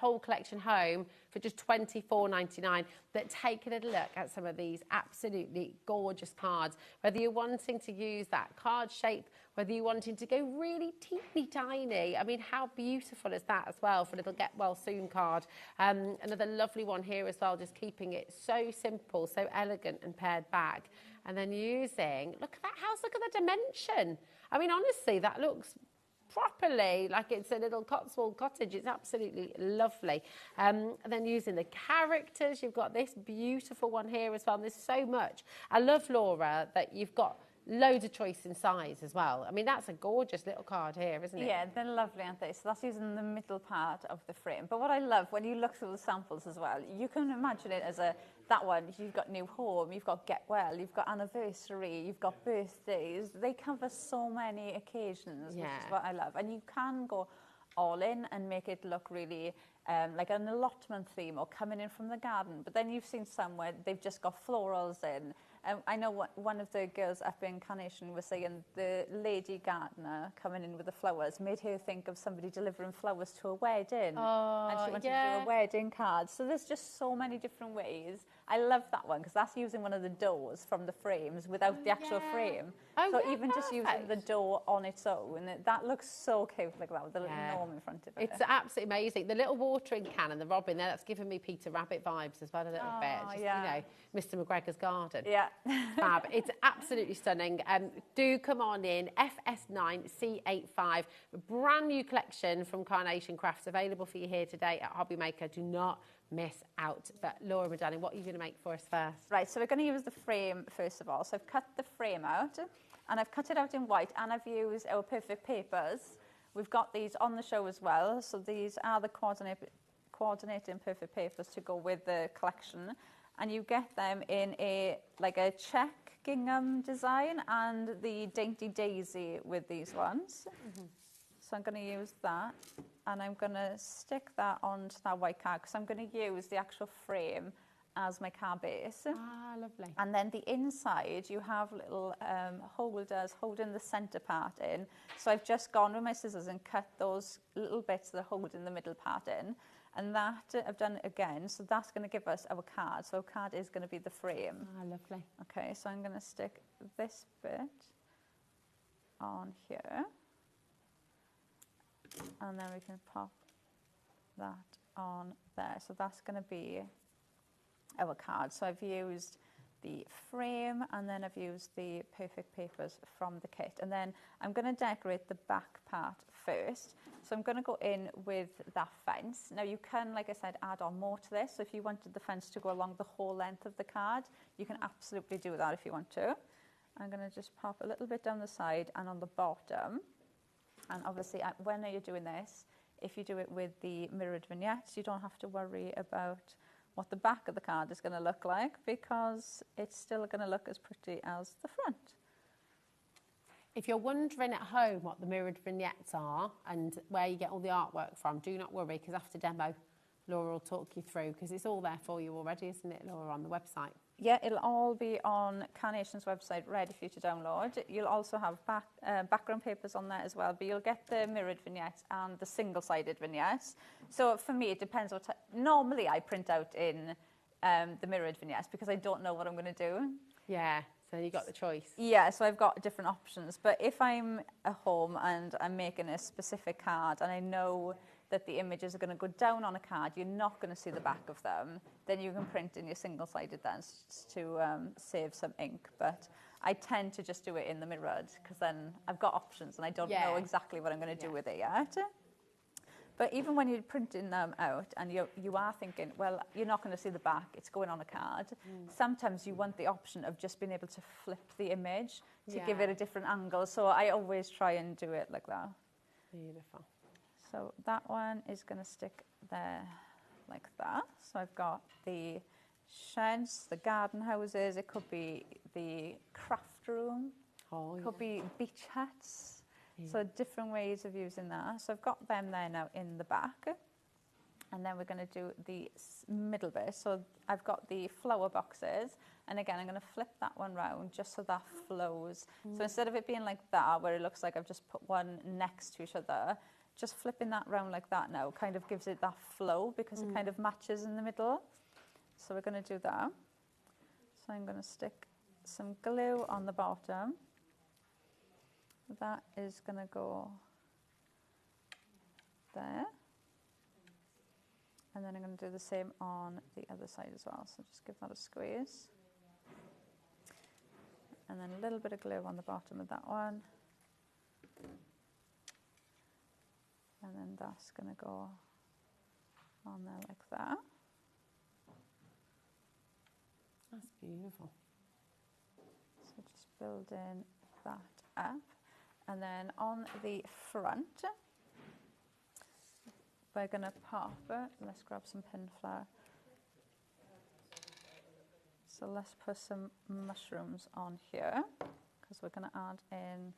whole collection home for just £24.99. But take a little look at some of these absolutely gorgeous cards. Whether you're wanting to use that card shape, whether you're wanting to go really teeny tiny. I mean, how beautiful is that as well for a little get well soon card. Another lovely one here as well, just keeping it so simple, so elegant and pared back. And then using, look at that house, look at the dimension. I mean, honestly, that looks properly like it's a little Cotswold cottage. It's absolutely lovely. And then using the characters, you've got this beautiful one here as well. There's so much. I love, Laura, that you've got loads of choice in size as well. I mean, that's a gorgeous little card here, isn't it? Yeah, they're lovely, aren't they? So that's using the middle part of the frame. But what I love, when you look through the samples as well, you can imagine it as that one, you've got new home, you've got get well, you've got anniversary, you've got birthdays. They cover so many occasions, which is what I love. And you can go all in and make it look really like an allotment theme or coming in from the garden. But then you've seen somewhere they've just got florals in. I know one of the girls up in Carnation was saying the lady gardener coming in with the flowers made her think of somebody delivering flowers to a wedding. Oh, and she wanted to do a wedding card. So there's just so many different ways. I love that one because that's using one of the doors from the frames without the actual frame. So even just using the door on its own, that looks so cute like that with the little gnome in front of it. It's absolutely amazing. The little watering can and the robin there, that's giving me Peter Rabbit vibes as well a little bit. Just, you know, Mr. McGregor's garden. Yeah. Fab. It's absolutely stunning. Do come on in. FS9C85, a brand new collection from Carnation Crafts available for you here today at HobbyMaker. Do not miss out. But Laura, my darling, what are you going to make for us first? Right, so we're going to use the frame first of all. So I've cut the frame out and I've cut it out in white and I've used our perfect papers. We've got these on the show as well. So these are the coordinating perfect papers to go with the collection. And you get them in a check gingham design and the dainty daisy with these ones. So I'm going to use that and I'm going to stick that onto that white card because I'm going to use the actual frame as my card base. Ah, lovely. And then the inside you have little holders holding the centre part in. So I've just gone with my scissors and cut those little bits that are holding the middle part in. And that I've done again, so that's going to give us our card. So our card is going to be the frame. Ah, lovely. Okay, so I'm going to stick this bit on here. And then we can pop that on there. So that's going to be our card. So I've used the frame and then I've used the perfect papers from the kit. And then I'm going to decorate the back part first. So I'm going to go in with that fence. Now you can, like I said, add on more to this. So if you wanted the fence to go along the whole length of the card, you can absolutely do that if you want to. I'm going to just pop a little bit down the side and on the bottom. And obviously when you're doing this, if you do it with the mirrored vignettes, you don't have to worry about what the back of the card is going to look like because it's still going to look as pretty as the front. If you're wondering at home what the mirrored vignettes are and where you get all the artwork from, do not worry because after demo, Laura will talk you through because it's all there for you already, isn't it, Laura, on the website? Yeah, it'll all be on Carnation's website ready for you to download. You'll also have background papers on there as well, but you'll get the mirrored vignettes and the single-sided vignettes. So for me, it depends what normally I print out in the mirrored vignettes because I don't know what I'm going to do. Yeah, so you got the choice. Yeah, so I've got different options. But if I'm at home and I'm making a specific card and I know that the images are going to go down on a card, you're not going to see the back of them, then you can print in your single-sided then to save some ink. But I tend to just do it in the mirrored because then I've got options and I don't know exactly what I'm going to do with it yet. But even when you're printing them out and you are thinking, well, you're not going to see the back, it's going on a card, sometimes you want the option of just being able to flip the image to give it a different angle. So I always try and do it like that. Beautiful. So that one is going to stick there like that. So I've got the sheds, the garden houses, it could be the craft room, it could be beach huts. So different ways of using that. So I've got them there now in the back. And then we're going to do the middle bit. So I've got the flower boxes. And again, I'm going to flip that one round just so that flows. So instead of it being like that, where it looks like I've just put one next to each other, just flipping that round like that now kind of gives it that flow because it kind of matches in the middle. So we're going to do that. So I'm going to stick some glue on the bottom. That is going to go there. And then I'm going to do the same on the other side as well. So just give that a squeeze. And then a little bit of glue on the bottom of that one. And then that's going to go on there like that. That's beautiful. So just building that up. And then on the front, we're going to pop it. Let's grab some pin flour. So let's put some mushrooms on here because we're going to add in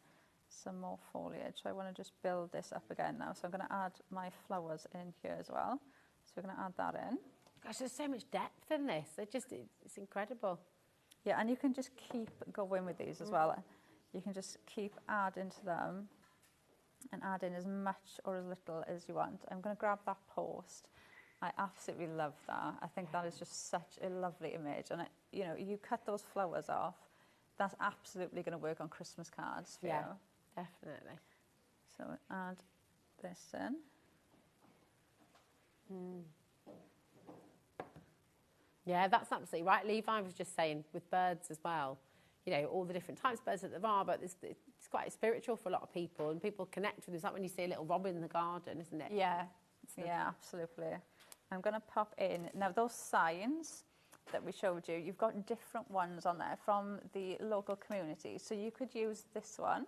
some more foliage. So I want to just build this up again now. So I'm going to add my flowers in here as well. So we're going to add that in. Gosh, there's so much depth in this. It's incredible. Yeah, and you can just keep going with these as well. You can just keep adding to them and add in as much or as little as you want. I'm going to grab that post. I absolutely love that. I think that is just such a lovely image. And you know, you cut those flowers off, that's absolutely going to work on Christmas cards for you. Definitely. So add this in. Yeah, that's absolutely right. Levi was just saying with birds as well, you know, all the different types of birds that there are, but it's quite spiritual for a lot of people, and people connect with it. It's like when you see a little robin in the garden, isn't it? Yeah, yeah, absolutely. I'm going to pop in. Now, those signs that we showed you, you've got different ones on there from the local community. So you could use this one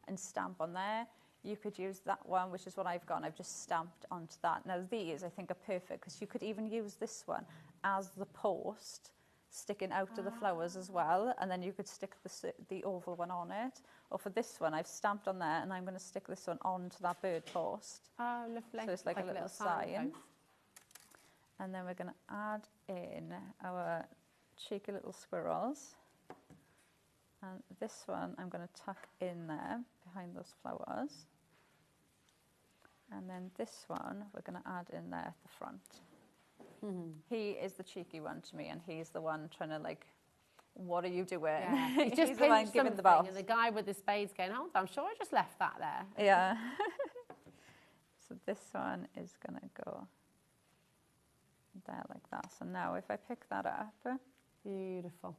and stamp on there. You could use that one, which is what I've got. I've just stamped onto that. Now, these, I think, are perfect because you could even use this one as the post sticking out of the flowers as well, and then you could stick the oval one on it. Or for this one, I've stamped on there, and I'm going to stick this one onto that bird post. Oh, lovely. So it's like a little sign. And then we're going to add in our cheeky little squirrels. And this one I'm going to tuck in there behind those flowers. And then this one we're going to add in there at the front. He is the cheeky one to me, and he's the one trying to like, what are you doing? Yeah. He's just the one giving the boss. And the guy with the spades going, hold on, I'm sure I just left that there. Yeah. So this one is going to go there like that. So now if I pick that up. Beautiful.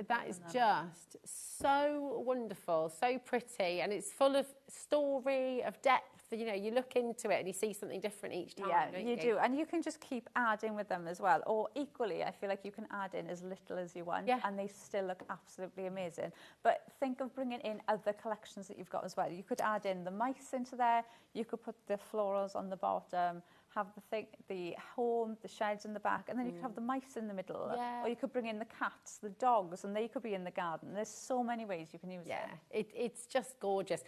That is just so wonderful, so pretty, and it's full of story, of depth. You know, you look into it and you see something different each time. Yeah, you do. And you can just keep adding with them as well. Or equally, I feel like you can add in as little as you want, and they still look absolutely amazing. But think of bringing in other collections that you've got as well. You could add in the mice into there. You could put the florals on the bottom, have the home, the sheds in the back, and then you could have the mice in the middle. Or you could bring in the cats, the dogs, and they could be in the garden. There's so many ways you can use it. It's just gorgeous.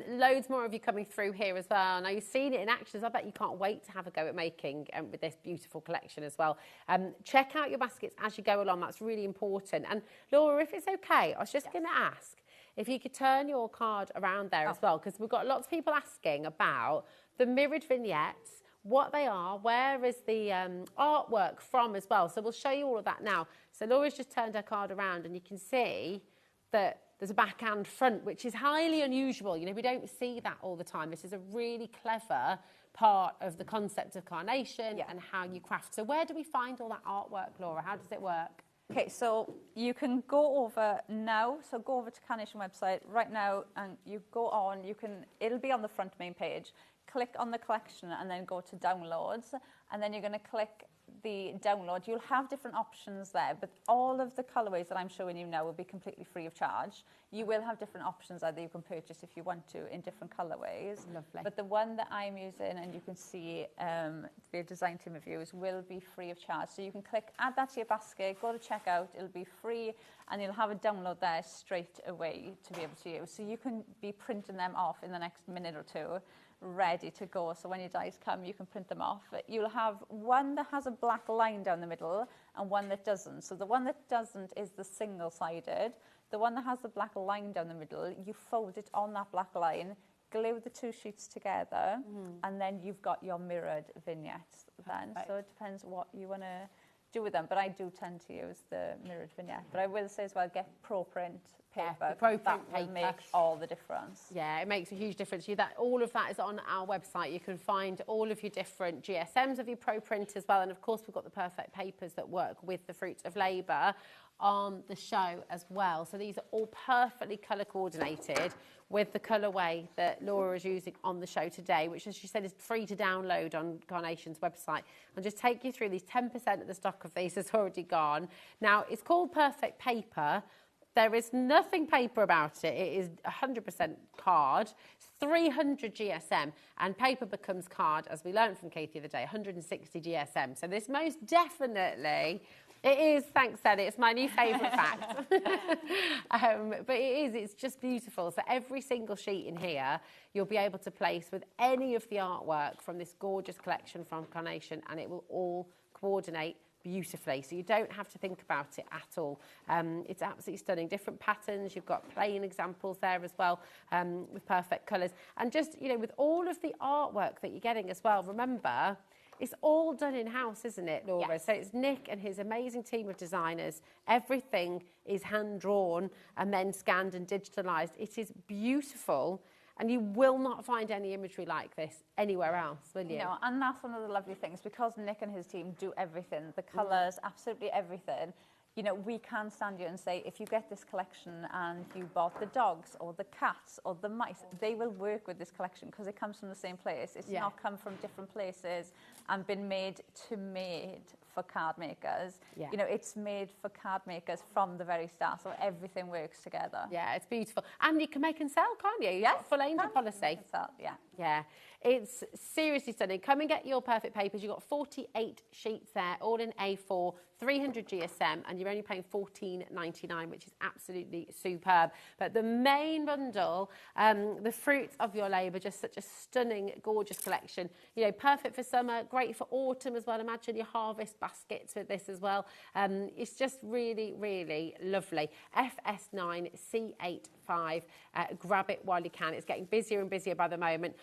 Loads more of you coming through here as well. Now, you've seen it in action. I bet you can't wait to have a go at making with this beautiful collection as well. Check out your baskets as you go along. That's really important. And Laura, if it's okay, I was just going to ask if you could turn your card around there as well, because we've got lots of people asking about the mirrored vignettes, what they are, where is the artwork from as well. So we'll show you all of that now. So Laura's just turned her card around and you can see that there's a back and front, which is highly unusual. You know, we don't see that all the time. This is a really clever part of the concept of carnation and how you craft. So where do we find all that artwork, Laura? How does it work? Okay, so you can go over now. So go over to Carnation website right now and you go on. It'll be on the front main page. Click on the collection and then go to downloads, and then you're going to click the download. You'll have different options there, but all of the colorways that I'm showing you now will be completely free of charge. You will have different options that you can purchase if you want to in different colorways. Lovely. But the one that I'm using, and you can see the design team reviews, will be free of charge. So you can click add that to your basket, go to checkout, it'll be free, and you'll have a download there straight away to be able to use. So you can be printing them off in the next minute or two, ready to go. So when your dies come, you can print them off. You'll have one that has a black line down the middle and one that doesn't. So the one that doesn't is the single-sided. The one that has the black line down the middle, you fold it on that black line glue the two sheets together, and then you've got your mirrored vignettes then. Perfect. So it depends what you want to do with them, but I do tend to use the mirrored vignette. But I will say as well, get pro print paper. Yeah, the pro print that will paper make all the difference. Yeah, it makes a huge difference. All of that is on our website. You can find all of your different GSMs of your pro print as well. And of course, we've got the perfect papers that work with the fruits of labour on the show as well. So these are all perfectly colour coordinated with the colourway that Laura is using on the show today, which, as she said, is free to download on Carnation's website. I'll just take you through these. 10% of the stock of these has already gone. Now, it's called Perfect Paper. There is nothing paper about it. It is 100% card. It's 300 GSM, and paper becomes card, as we learned from Kate the other day, 160 GSM. So this most definitely... It is, thanks, Ellie. It's my new favourite fact. But it's just beautiful. So every single sheet in here, you'll be able to place with any of the artwork from this gorgeous collection from Carnation, and it will all coordinate beautifully. So you don't have to think about it at all. It's absolutely stunning. Different patterns. You've got plain examples there as well, with perfect colours. And just, with all of the artwork that you're getting as well, remember... It's all done in-house, isn't it, Laura? Yes. So it's Nick and his amazing team of designers. Everything is hand-drawn and then scanned and digitalised. It is beautiful, and you will not find any imagery like this anywhere else, will you? No, and that's one of the lovely things, because Nick and his team do everything, the colours, absolutely everything. We can stand you and say, if you get this collection and you bought the dogs or the cats or the mice, they will work with this collection because it comes from the same place. It's not come from different places and been made for card makers. Yeah. It's made for card makers from the very start, so everything works together. Yeah, it's beautiful. And you can make and sell, can't you? Yes, Full angel policy. Yeah. Yeah, it's seriously stunning. Come and get your perfect papers. You've got 48 sheets there, all in A4, 300 GSM, and you're only paying $14.99, which is absolutely superb. But the main bundle, the fruits of your labour, just such a stunning, gorgeous collection. Perfect for summer, great for autumn as well. Imagine your harvest baskets with this as well. It's just really, really lovely. FS9C85. Grab it while you can. It's getting busier and busier by the moment.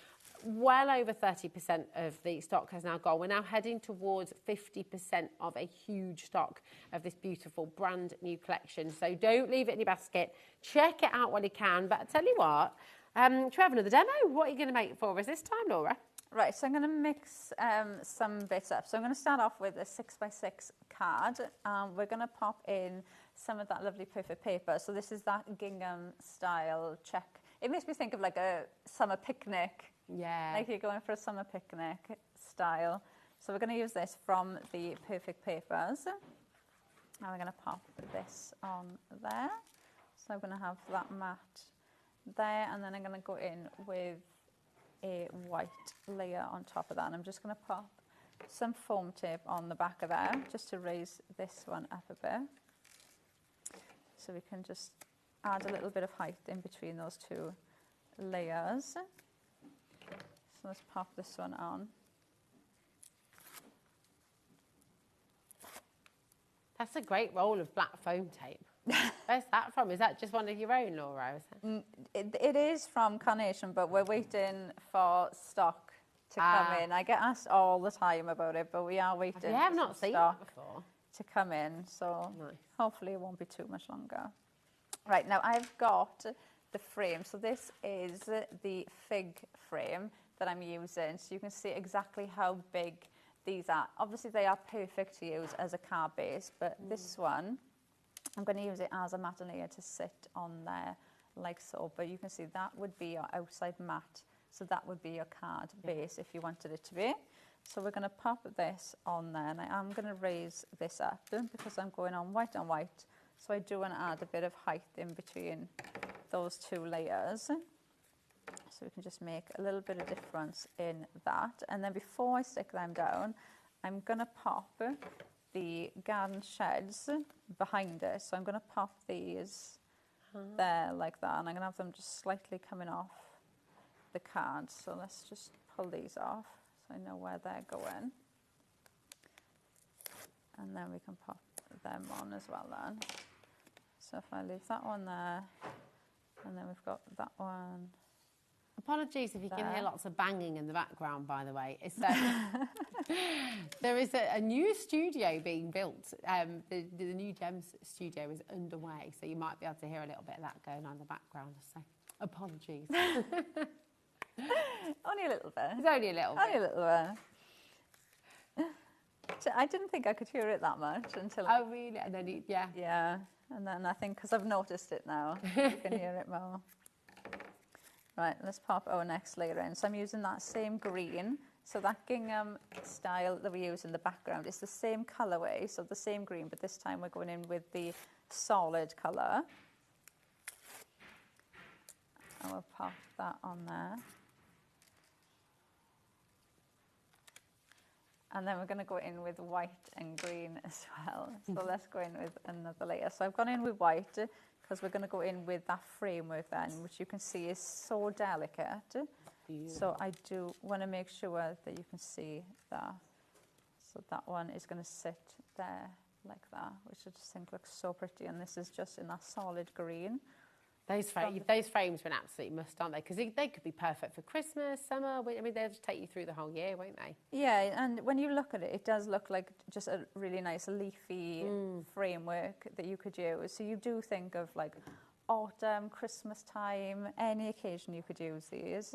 Well over 30% of the stock has now gone. We're now heading towards 50% of a huge stock of this beautiful brand new collection. So don't leave it in your basket. Check it out while you can. But I tell you what, should we have another demo? What are you going to make for us this time, Laura? Right, so I'm going to mix some bits up. So I'm going to start off with a 6x6 card. We're going to pop in some of that lovely perfect paper. So this is that gingham style check. It makes me think of like a summer picnic. Yeah. Like you're going for a summer picnic style. So we're going to use this from the perfect papers. And we're going to pop this on there. So I'm going to have that mat there, and then I'm going to go in with a white layer on top of that. And I'm just going to pop some foam tape on the back of there just to raise this one up a bit. So we can just add a little bit of height in between those two layers. So let's pop this one on. That's a great roll of black foam tape. Where's that from? Is that just one of your own, Laura? It is from Carnation, but we're waiting for stock to come in. I get asked all the time about it, but we are waiting I have for not some seen stock that before. to come in, so Nice. hopefully it won't be too much longer. Right, now I've got the frame. So this is the fig frame that I'm using, so you can see exactly how big these are. Obviously they are perfect to use as a card base, but this one, I'm going to use it as a mat layer to sit on there like so. But you can see that would be your outside mat, so that would be your card base if you wanted it to be. So we're going to pop this on there, and I am going to raise this up because I'm going on white on white. So I do want to add a bit of height in between those two layers. So we can just make a little bit of difference in that. And then before I stick them down, I'm going to pop the garden sheds behind it. So I'm going to pop these there like that. And I'm going to have them just slightly coming off the card. So let's just pull these off so I know where they're going. And then we can pop them on as well then. So if I leave that one there, and then we've got that one. Apologies if you can hear there. lots of banging in the background, by the way. It's, there is a new studio being built. The new Gems studio is underway, so you might be able to hear a little bit of that going on in the background. So apologies. Only a little bit. It's only a little bit. Only a little bit. So I didn't think I could hear it that much until... Oh, really? And then, yeah. Yeah, and then I think, because I've noticed it now, you can hear it more. Right, let's pop our next layer in. So I'm using that same green. So that gingham style that we use in the background is the same colourway, so the same green, but this time we're going in with the solid colour. And we'll pop that on there. And then we're going to go in with white and green as well. So let's go in with another layer. So I've gone in with white because we're going to go in with that framework then, which you can see is so delicate. So I do want to make sure that you can see that. So that one is going to sit there like that, which I just think looks so pretty. And this is just in that solid green. Those frames are an absolute must, aren't they? Because they could be perfect for Christmas, summer. I mean, they'll just take you through the whole year, won't they? Yeah, and when you look at it, it does look like just a really nice leafy framework that you could use. So you do think of like autumn, Christmas time, any occasion you could use these.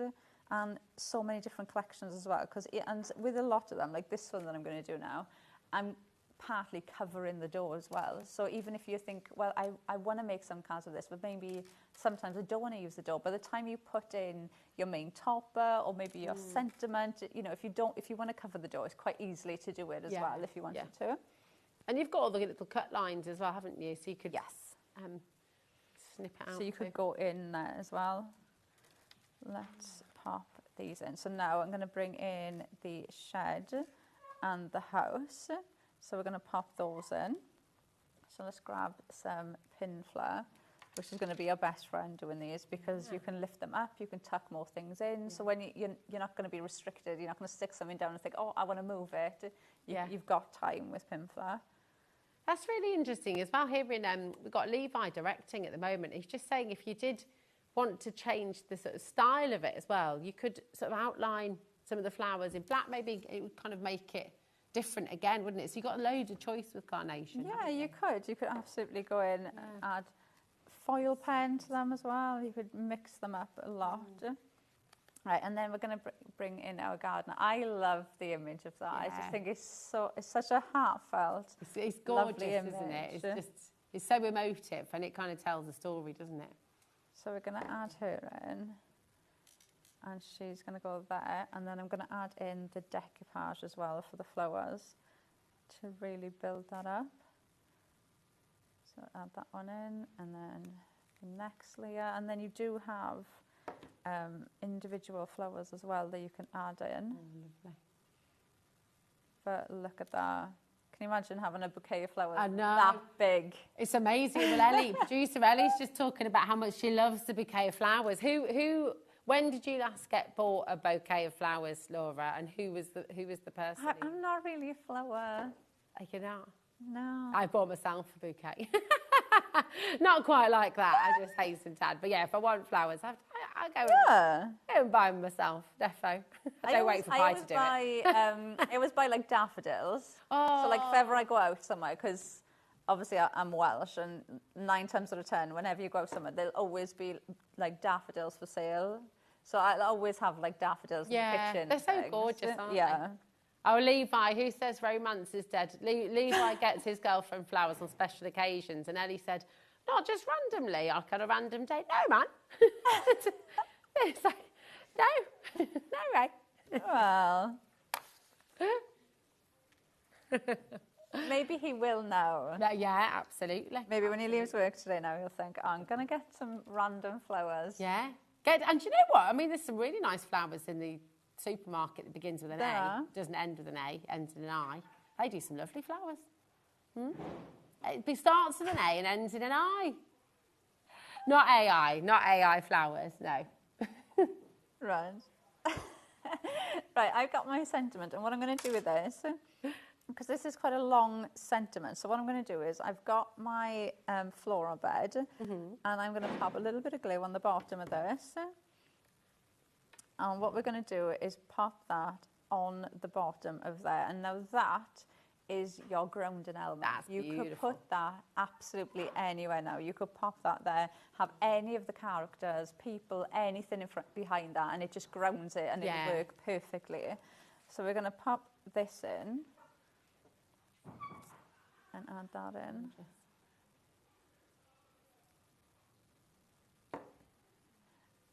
And so many different collections as well. And with a lot of them, like this one that I'm going to do now, I'm partly covering the door as well. So even if you think, well, I want to make some cards of this, but maybe sometimes I don't want to use the door. By the time you put in your main topper or maybe your sentiment, you know, if you want to cover the door, it's quite easily to do it as well if you wanted to. And you've got all the little cut lines as well, haven't you? So you could snip it out. So you could go in there as well. Let's pop these in. So now I'm going to bring in the shed and the house. So we're going to pop those in. So let's grab some pin flower, which is going to be our best friend doing these because you can lift them up, you can tuck more things in. So when you're not going to be restricted, you're not going to stick something down and think, oh, I want to move it. You've got time with pin flower. That's really interesting as well. Here we've got Levi directing at the moment. He's just saying if you did want to change the sort of style of it as well, you could sort of outline some of the flowers in black. Maybe it would kind of make it different again, wouldn't it? So you've got loads of choice with carnation. Yeah, you could. You could absolutely go in and add foil pen to them as well. You could mix them up a lot. Right, and then we're going to bring in our gardener. I love the image of that. I just think it's such a heartfult, it's gorgeous, image. Isn't it? It's so emotive, and it kind of tells a story, doesn't it? So we're going to add her in. And she's going to go there, and then I'm going to add in the decoupage as well for the flowers to really build that up. So add that one in, and then the next layer, and then you do have individual flowers as well that you can add in. Lovely. But look at that. Can you imagine having a bouquet of flowers that big? It's amazing. Well, producer Ellie's just talking about how much she loves the bouquet of flowers. When did you last get bought a bouquet of flowers, Laura? And who was the person? I'm not really a flower. You know? No. I bought myself a bouquet. Not quite like that. I just hasten to add. But yeah, if I want flowers, I go and buy them myself. Defo. I don't wait for Pi to do it. It was by like daffodils. So like if ever I go out somewhere, because obviously I'm Welsh, and 9 times out of 10, whenever you go out somewhere, there'll always be like daffodils for sale. So I'll always have like daffodils in the kitchen. They're so gorgeous, aren't they? Oh, Levi, who says romance is dead? Levi gets his girlfriend flowers on special occasions, and Ellie said, not just randomly, like on a random day. No, man. It's like, no way. Well, maybe he will now. Yeah, absolutely. Maybe when he leaves work today now, he'll think, oh, I'm going to get some random flowers. Yeah. And do you know what? I mean, there's some really nice flowers in the supermarket that begins with an A, doesn't end with an A, ends in an I. They do some lovely flowers. It starts with an A and ends in an I. Not AI flowers, no. Right. Right, I've got my sentiment, and what I'm going to do with this, because this is quite a long sentiment, so what I'm going to do is I've got my floral bed, and I'm going to pop a little bit of glue on the bottom of this. And what we're going to do is pop that on the bottom of there. And now that is your grounding element. That's beautiful. You could beautiful. put that absolutely anywhere now. You could pop that there, have any of the characters, people, anything in front, behind that, and it just grounds it, and Yeah. it'll work perfectly. So we're going to pop this in and add that in.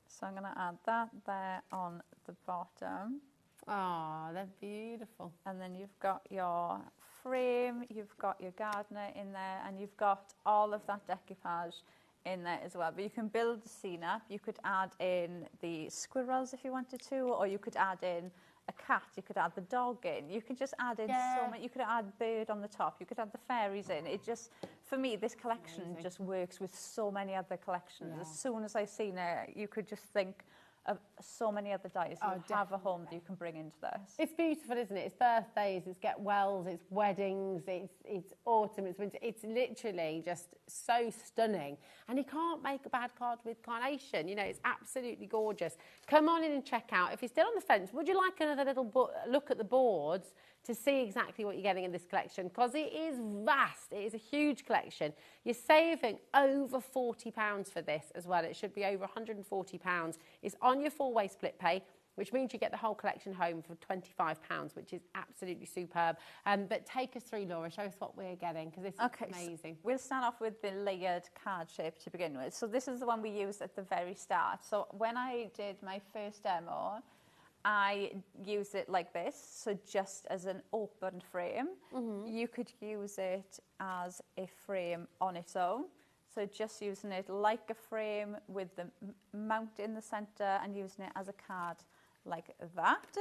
So I'm going to add that there on the bottom. Oh, they're beautiful. And then you've got your frame, you've got your gardener in there, and you've got all of that decoupage in there as well. But you can build the scene up. You could add in the squirrels if you wanted to, or you could add in a cat, you could add the dog in. You could just add in so many. You could add bird on the top. You could add the fairies in. It just, for me, this collection just works with so many other collections. Yeah. As soon as I seen it, you could just think of so many other dies you have a home that you can bring into this. It's beautiful, isn't it? It's birthdays, it's get wells, it's weddings, it's autumn, it's winter. It's literally just so stunning. And you can't make a bad card with carnation. You know, it's absolutely gorgeous. Come on in and check out. If you're still on the fence, would you like another little look at the boards to see exactly what you're getting in this collection? Because it is vast. It is a huge collection. You're saving over £40 for this as well. It should be over £140. It's on your four-way split pay, which means you get the whole collection home for £25, which is absolutely superb. But take us through, Laura. Show us what we're getting, because this is amazing. So we'll start off with the layered card shape to begin with. So this is the one we used at the very start. So when I did my first demo, I used it like this, so just as an open frame. You could use it as a frame on its own. So just using it like a frame with the mount in the center and using it as a card like that.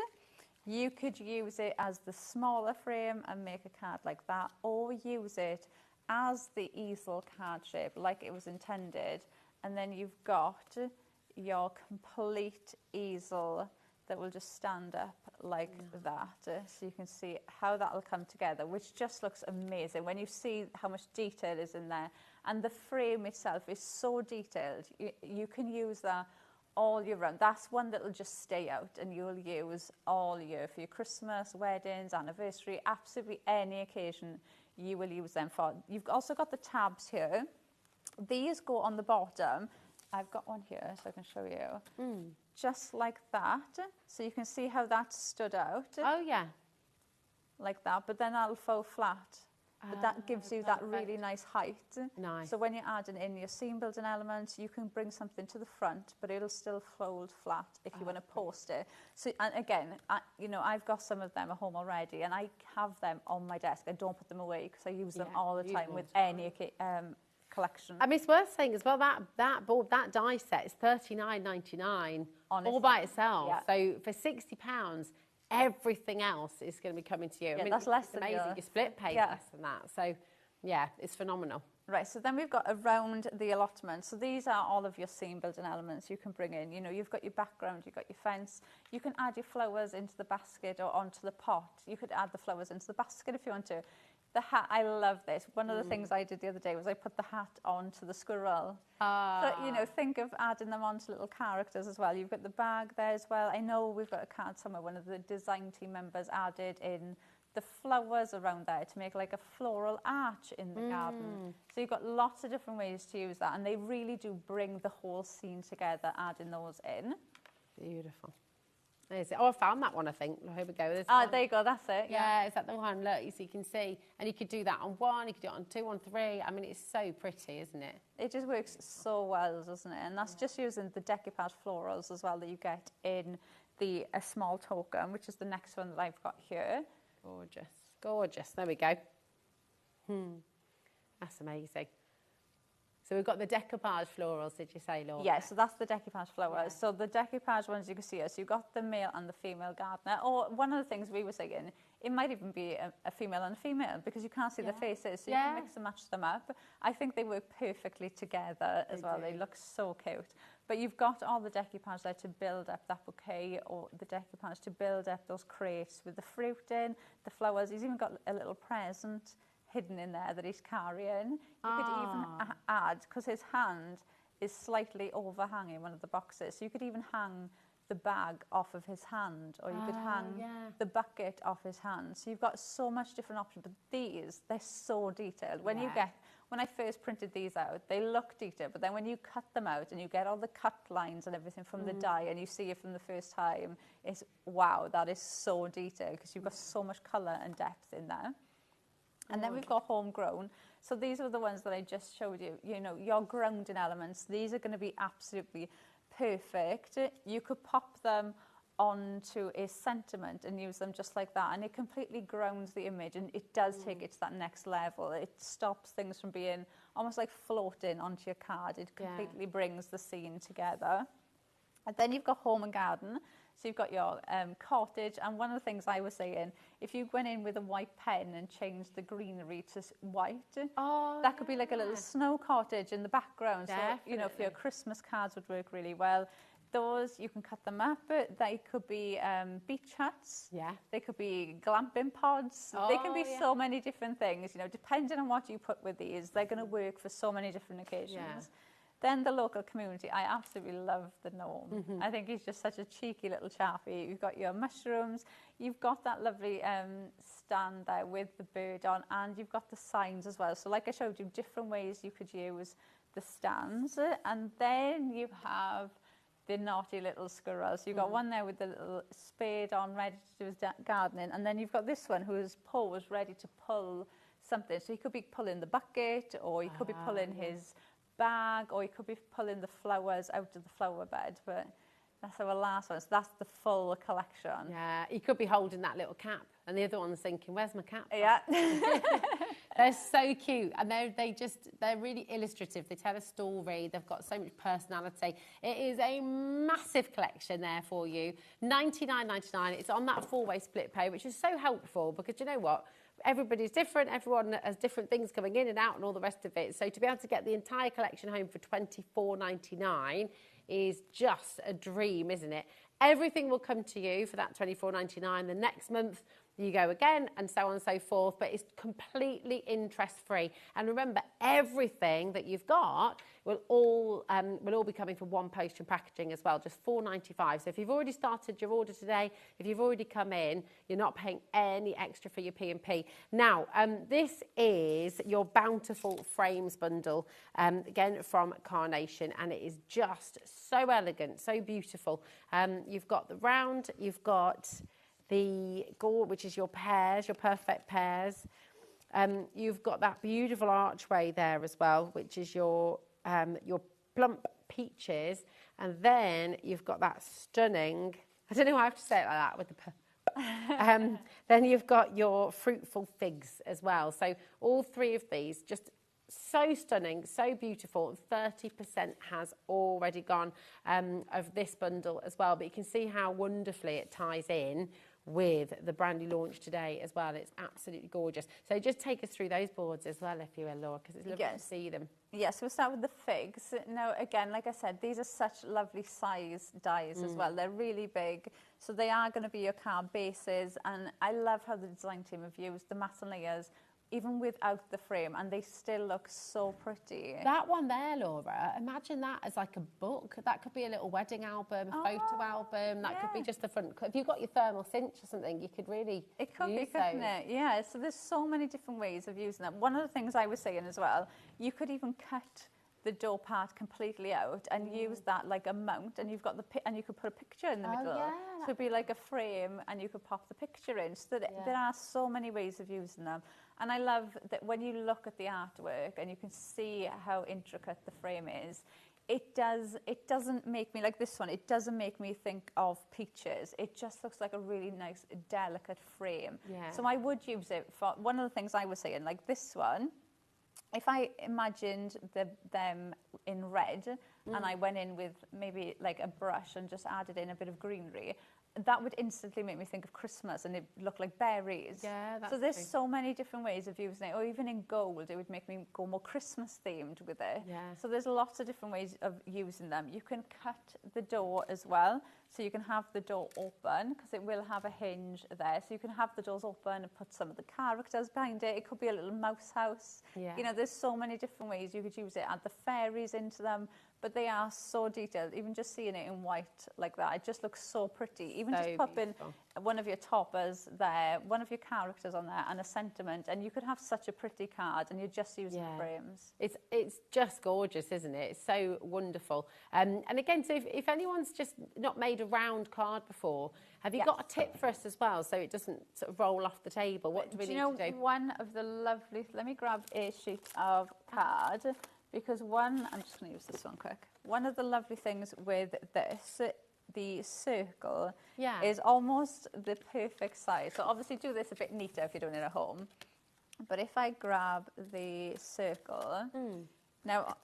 You could use it as the smaller frame and make a card like that, or use it as the easel card shape like it was intended. And then you've got your complete easel that will just stand up like that. So you can see how that will come together, which just looks amazing when you see how much detail is in there. And the frame itself is so detailed. You can use that all year round. That's one that will just stay out and you'll use all year for your Christmas, weddings, anniversary, absolutely any occasion you will use them for. You've also got the tabs here. These go on the bottom. I've got one here so I can show you. Just like that. So you can see how that stood out. Oh, yeah. Like that, but then that'll fall flat. But that gives you that really nice height. Nice. So when you're adding in your seam building elements, you can bring something to the front, but it'll still fold flat if you want to post it. So, and again, you know, I've got some of them at home already, and I have them on my desk. I don't put them away because I use them all the time with any collection. I mean, it's worth saying as well, that board, that die set is $39.99 all by itself. Yeah. So for £60, everything else is going to be coming to you. Yeah, I mean, that's less it's than amazing. your Split pay less than that. So yeah, it's phenomenal. Right, so then we've got around the allotment. So these are all of your seam building elements you can bring in. You know, you've got your background, you've got your fence. You can add your flowers into the basket or onto the pot. You could add the flowers into the basket if you want to. The hat, I love this. One of the things I did the other day was I put the hat onto the squirrel. So, you know, think of adding them onto little characters as well. You've got the bag there as well. I know we've got a card somewhere. One of the design team members added in the flowers around there to make like a floral arch in the garden. So you've got lots of different ways to use that, and they really do bring the whole scene together, adding those in. Beautiful. Is it? Oh, I found that one, I think. Here we go. There you go, that's it. Yeah, is that the one? Look, so you can see. And you could do that on one, you could do it on two, on three. I mean, it's so pretty, isn't it? It just works so well, doesn't it? And that's just using the decoupage florals as well that you get in the A Small Token, which is the next one that I've got here. Gorgeous. Gorgeous. There we go. That's amazing. So we've got the decoupage florals, did you say, Laura? Yeah, so that's the decoupage flowers. So the decoupage ones you can see, so you've got the male and the female gardener. Or one of the things we were saying, it might even be a female and a female because you can't see the faces, so you can mix and match them up. I think they work perfectly together as well. They look so cute. But you've got all the decoupage there to build up that bouquet, or the decoupage to build up those crates with the fruit in, the flowers. He's even got a little present hidden in there that he's carrying. You could even add, because his hand is slightly overhanging one of the boxes, so you could even hang the bag off of his hand, or you could hang the bucket off his hand. So you've got so much different options, but these, they're so detailed. When I first printed these out, they look detailed, but then when you cut them out and you get all the cut lines and everything from the die and you see it from the first time, it's, wow, that is so detailed, because you've got so much colour and depth in there. And then we've got homegrown. So these are the ones that I just showed you, you know, your grounding elements. These are going to be absolutely perfect. You could pop them onto a sentiment and use them just like that, and it completely grounds the image, and it does take it to that next level. It stops things from being almost like floating onto your card. It completely brings the scene together. And then you've got home and garden. So you've got your cottage, and one of the things I was saying, if you went in with a white pen and changed the greenery to white, that could be like a little snow cottage in the background. Definitely. So, you know, for your Christmas cards would work really well. Those, you can cut them up. They could be beach huts. Yeah. They could be glamping pods. They can be so many different things, you know, depending on what you put with these. They're going to work for so many different occasions. Yeah. Then the local community. I absolutely love the gnome. I think he's just such a cheeky little chappy. You've got your mushrooms. You've got that lovely stand there with the bird on, and you've got the signs as well. So like I showed you, different ways you could use the stands. And then you have the naughty little squirrels. So you've got one there with the little spade on, ready to do his gardening. And then you've got this one who's posed, ready to pull something. So he could be pulling the bucket, or he could be pulling his bag, or you could be pulling the flowers out of the flower bed. But that's our last one. So that's the full collection. Yeah, he could be holding that little cap, and the other one's thinking, where's my cap? Yeah. They're so cute, and they're really illustrative. They tell a story. They've got so much personality. It is a massive collection there for you. $99.99. It's on that 4-way split pay, which is so helpful, because you know what? Everybody's different. Everyone has different things coming in and out and all the rest of it. So to be able to get the entire collection home for $24.99 is just a dream, isn't it? Everything will come to you for that $24.99. The next month you go again, and so on and so forth, but it's completely interest-free. And remember, everything that you've got will all be coming from one post and packaging as well, just $4.95. So if you've already started your order today, if you've already come in, you're not paying any extra for your P&P. Now, this is your Bountiful Frames bundle, again from Carnation, and it is just so elegant, so beautiful. You've got the round, you've got the gourd, which is your pears, your perfect pears. You've got that beautiful archway there as well, which is your plump peaches. And then you've got that stunning, I don't know why I have to say it like that with the then you've got your fruitful figs as well. So all three of these, just so stunning, so beautiful. 30% has already gone of this bundle as well, but you can see how wonderfully it ties in with the brand new launch today as well. It's absolutely gorgeous. So just take us through those boards as well, if you will, Laura, because it's lovely to see them. Yes, we'll start with the figs. Now, again, like I said, these are such lovely size dies as well. They're really big, so they are going to be your card bases, and I love how the design team have used the matte layers even without the frame, and they still look so pretty. That one there, Laura, imagine that as like a book. That could be a little wedding album, a photo album. That could be just the front. If you've got your thermal cinch or something, you could really It could be, couldn't it? Yeah, so there's so many different ways of using them. One of the things I was saying as well, you could even cut the door part completely out and use that like a mount, and you've got and you could put a picture in the middle. So it'd be like a frame, and you could pop the picture in. So that there are so many ways of using them. And I love that when you look at the artwork and you can see how intricate the frame is, it doesn't make me, like this one, it doesn't make me think of peaches. It just looks like a really nice, delicate frame. Yeah. So I would use it for, one of the things I was saying, like this one, if I imagined them in red and I went in with maybe like a brush and just added in a bit of greenery, that would instantly make me think of Christmas, and it looked like berries. Yeah, that's so there's so many different ways of using it, or even in gold, it would make me go more Christmas themed with it. Yeah. So there's lots of different ways of using them. You can cut the door as well. So you can have the door open because it will have a hinge there. So you can have the doors open and put some of the characters behind it. It could be a little mouse house. Yeah. You know, there's so many different ways you could use it. Add the fairies into them. But they are so detailed. Even just seeing it in white like that, it just looks so pretty. Even So just popping beautiful. one of your toppers there, one of your characters on there, and a sentiment, and you could have such a pretty card, and you're just using Yeah. frames. It's just gorgeous, isn't it? It's so wonderful. And again, so if anyone's just not made a round card before, have you got a tip for us as well, so it doesn't sort of roll off the table? What do we need to do? One of the lovely, let me grab a sheet of card, because I'm just going to use this one quick. One of the lovely things with this, the circle, is almost the perfect size. So obviously do this a bit neater if you're doing it at home. But if I grab the circle, now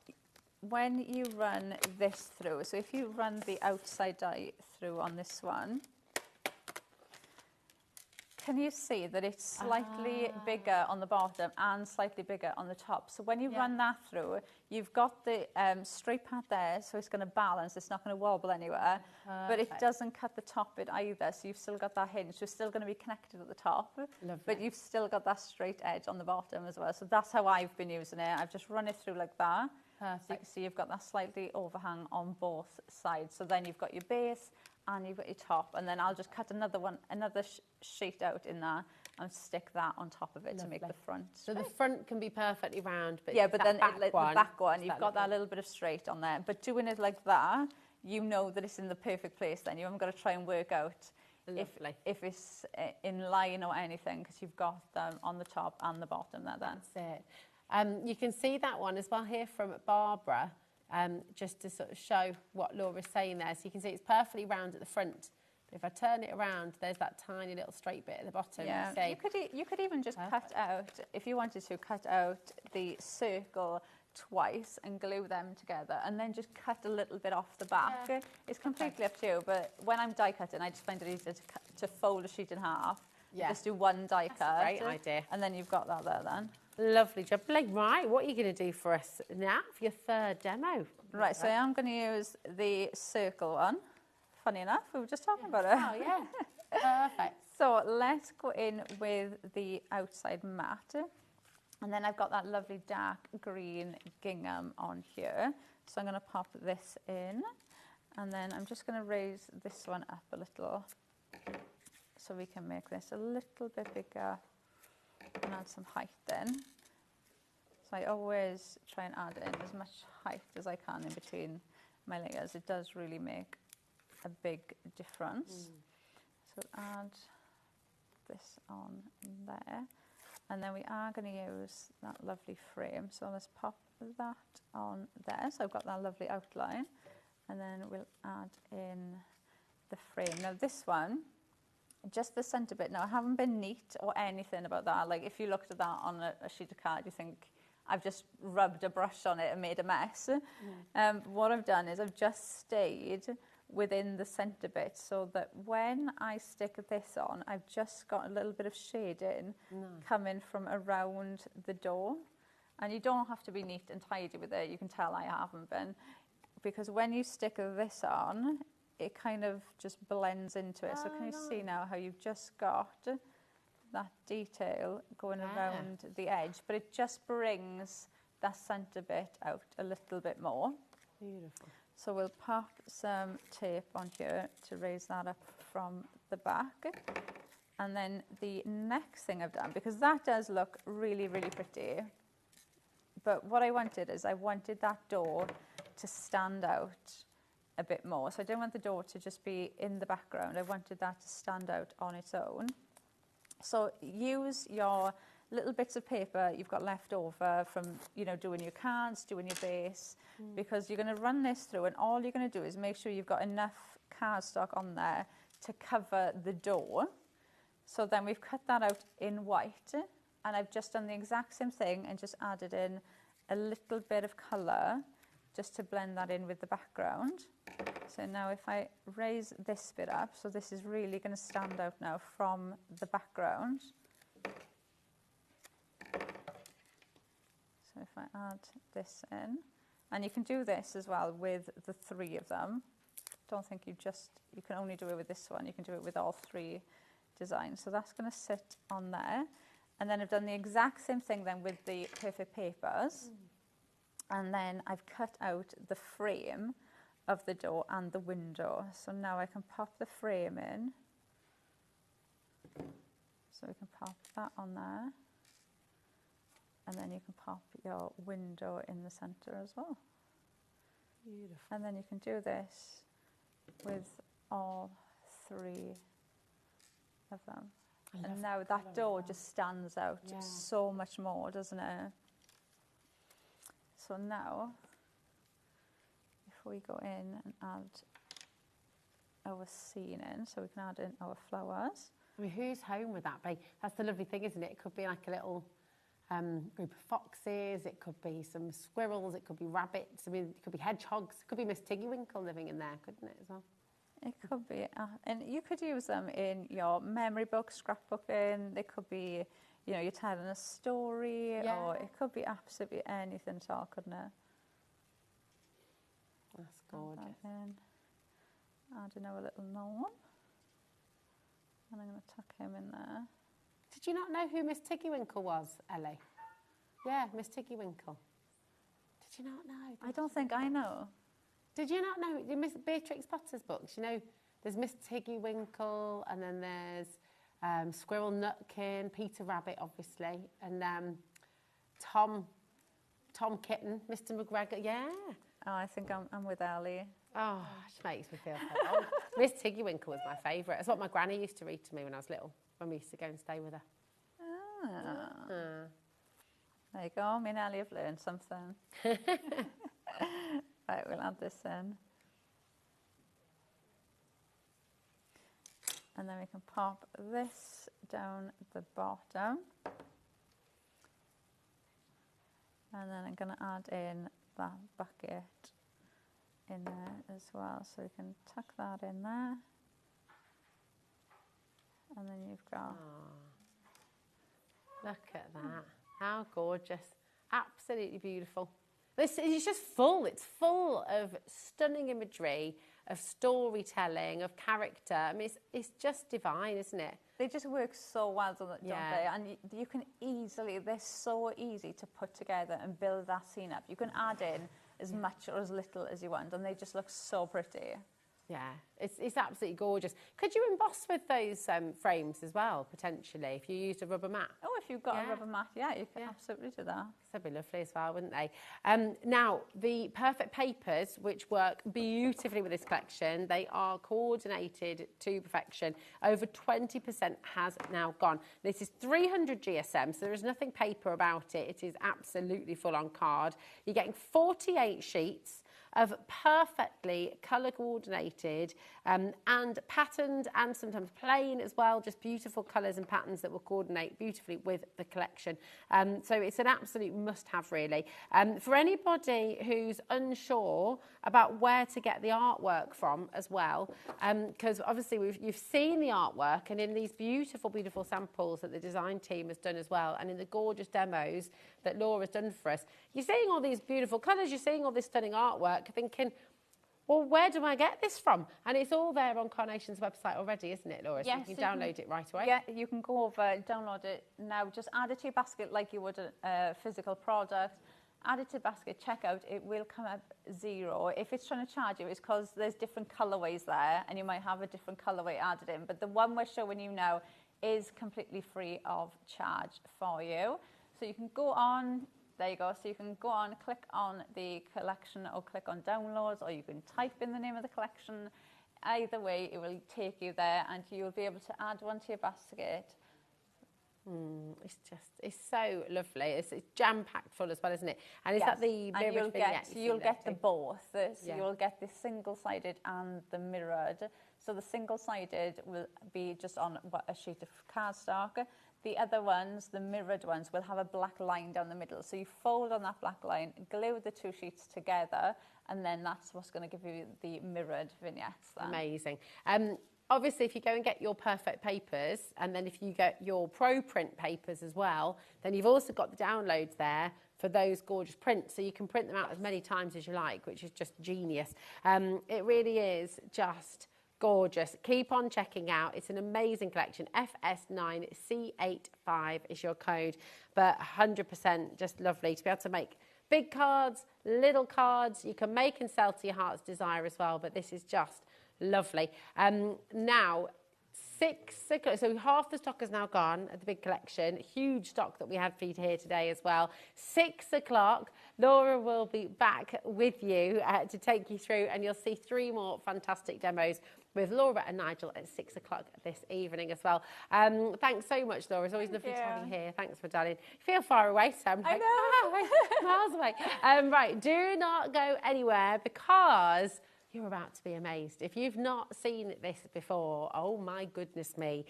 when you run this through, so if you run the outside die through on this one, can you see that it's slightly bigger on the bottom and slightly bigger on the top? So when you run that through, you've got the straight part there, so it's going to balance. It's not going to wobble anywhere, but it doesn't cut the top bit either. So you've still got that hinge. You're still going to be connected at the top, but you've still got that straight edge on the bottom as well. So that's how I've been using it. I've just run it through like that. Perfect. So you've got that slightly overhang on both sides. So then you've got your base and you've got your top, and then I'll just cut another sheet out in there and stick that on top of it to make the front straight. So the front can be perfectly round, but but then the back one, you've got that little bit of straight on there. But doing it like that, you know that it's in the perfect place then. You haven't got to try and work out if it's in line or anything, because you've got them on the top and the bottom there then. That's it. You can see that one as well here from Barbara. Just to sort of show what Laura's saying there. So you can see it's perfectly round at the front. But if I turn it around, there's that tiny little straight bit at the bottom. Yeah, you could even just cut out, if you wanted to, cut out the circle twice and glue them together, and then just cut a little bit off the back. Yeah. It's completely up to you, but when I'm die cutting, I just find it easier to fold a sheet in half. Yeah. Just do one die cut. That's a great idea. And then you've got that there then. Lovely job. Right, what are you going to do for us now for your third demo? Right, so I am going to use the circle one. Funny enough, we were just talking about it. Oh, yeah. Perfect. So let's go in with the outside mat. And then I've got that lovely dark green gingham on here. So I'm going to pop this in. And then I'm just going to raise this one up a little so we can make this a little bit bigger and add some height in. So I always try and add in as much height as I can in between my layers. It does really make a big difference. So add this on there. And then we are going to use that lovely frame. So let's pop that on there. So I've got that lovely outline. And then we'll add in the frame. Now this one, just the centre bit. Now I haven't been neat or anything about that. Like if you looked at that on a sheet of card, you think I've just rubbed a brush on it and made a mess. What I've done is I've just stayed within the centre bit, so that when I stick this on, I've just got a little bit of shading coming from around the door. And you don't have to be neat and tidy with it. You can tell I haven't been, because when you stick this on, it kind of just blends into it. So can you see now how you've just got that detail going around the edge, but it just brings that centre bit out a little bit more. Beautiful. So we'll pop some tape on here to raise that up from the back. And then the next thing I've done, because that does look really, really pretty, but what I wanted is I wanted that door to stand out a bit more. So I didn't want the door to just be in the background. I wanted that to stand out on its own. So use your little bits of paper you've got left over from, you know, doing your cards, doing your base, because you're going to run this through, and all you're going to do is make sure you've got enough cardstock on there to cover the door. So then we've cut that out in white, and I've just done the exact same thing and just added in a little bit of colour just to blend that in with the background. So now if I raise this bit up, so this is really going to stand out now from the background. So if I add this in, and you can do this as well with the three of them, don't think you can only do it with this one. You can do it with all 3 designs. So that's going to sit on there. And then I've done the exact same thing then with the perfect papers. And then I've cut out the frame of the door and the window. So now I can pop the frame in. So we can pop that on there. And then you can pop your window in the centre as well. Beautiful. And then you can do this with all 3 of them. And now that door just stands out so much more, doesn't it? So now, if we go in and add our scene in, so we can add in our flowers. I mean, whose home would that be? That's the lovely thing, isn't it? It could be like a little group of foxes, it could be some squirrels, it could be rabbits, I mean, it could be hedgehogs, it could be Miss Tiggywinkle living in there, couldn't it, as well? It could be, and you could use them in your memory book, scrapbooking. They could be, you know, you're telling a story, or it could be absolutely anything at all, couldn't it? That's gorgeous. Add in our little gnome, and I'm going to tuck him in there. Did you not know who Miss Tiggywinkle was, Ellie? Yeah, Miss Tiggywinkle. Did you not know? I don't think I know. Did you not know? You Miss Beatrix Potter's books, you know, there's Miss Tiggywinkle, and then there's Squirrel Nutkin, Peter Rabbit, obviously, and Tom Kitten, Mr. McGregor, yeah. Oh, I think I'm with Ali. Oh, it makes me feel so old. Miss Tiggywinkle was my favourite. It's what my granny used to read to me when I was little, when we used to go and stay with her. There you go, me and Ali have learned something. Right, we'll add this in. And then we can pop this down the bottom. And then I'm going to add in that bucket in there as well. So we can tuck that in there. And then you've got... Look at that. How gorgeous. Absolutely beautiful. This is just full. It's full of stunning imagery, of storytelling, of character. I mean, it's just divine, isn't it? They just work so well, don't they? And you can easily, they're so easy to put together and build that scene up. You can add in as much or as little as you want, and they just look so pretty. Yeah, it's absolutely gorgeous. Could you emboss with those frames as well, potentially, if you used a rubber mat? Oh, if you've got a rubber mat, you can absolutely do that. That'd be lovely as well, wouldn't they? Now, the perfect papers, which work beautifully with this collection, they are coordinated to perfection. Over 20% has now gone. This is 300 GSM, so there is nothing paper about it. It is absolutely full on card. You're getting 48 sheets of perfectly colour coordinated and patterned, and sometimes plain as well, just beautiful colours and patterns that will coordinate beautifully with the collection. So it's an absolute must-have, really. For anybody who's unsure about where to get the artwork from as well, because obviously you've seen the artwork, and in these beautiful, beautiful samples that the design team has done as well, and in the gorgeous demos that Laura's done for us, you're seeing all these beautiful colours, you're seeing all this stunning artwork, thinking, well, where do I get this from? And it's all there on Carnation's website already, isn't it, Laura? Yes, so you can download it right away. Yeah, you can go over, download it now, just add it to your basket like you would a physical product. Add it to the basket, check out, it will come up $0. If it's trying to charge you, it's because there's different colourways there, and you might have a different colourway added in. But the one we're showing you now is completely free of charge for you. So you can go on, there you go, so you can go on, click on the collection, or click on downloads, or you can type in the name of the collection. Either way, it will take you there, and you'll be able to add one to your basket. It's so lovely. It's jam-packed full as well, isn't it? And is that the mirrored vignette? You'll get the both. So you'll get the single-sided and the mirrored. So the single-sided will be just on a sheet of cardstock. The other ones, the mirrored ones, will have a black line down the middle. So you fold on that black line, glue the two sheets together, and then that's what's going to give you the mirrored vignettes then. Amazing. obviously, if you go and get your perfect papers, and then if you get your pro print papers as well, then you've also got the downloads there for those gorgeous prints. So you can print them out as many times as you like, which is just genius. It really is just gorgeous. Keep on checking out. It's an amazing collection. FS9C85 is your code, but 100% just lovely to be able to make big cards, little cards. You can make and sell to your heart's desire as well, but this is just lovely. Now, 6 o'clock, so half the stock is now gone at the big collection. Huge stock that we had for you here today as well. 6 o'clock, Laura will be back with you to take you through, and you'll see 3 more fantastic demos with Laura and Nigel at 6 o'clock this evening as well. Thanks so much, Laura. It's always lovely to have you here. Thanks for darling. You feel far away, so I'm like, miles away. Right, do not go anywhere, because you're about to be amazed. If you've not seen this before, oh my goodness me,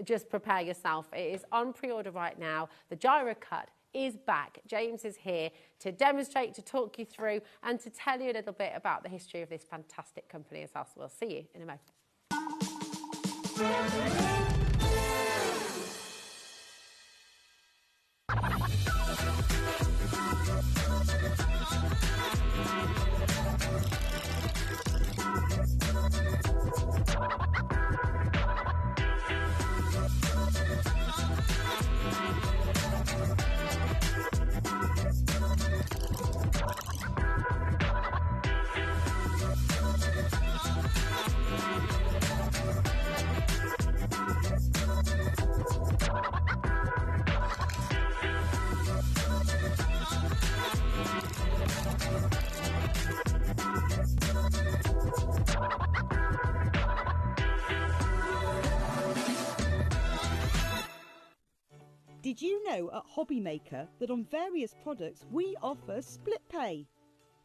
just prepare yourself. It is on pre-order right now. The Gyro-cut is back. James is here to demonstrate, to talk you through, and to tell you a little bit about the history of this fantastic company as well. So we'll see you in a moment. Did you know at HobbyMaker that on various products we offer split pay?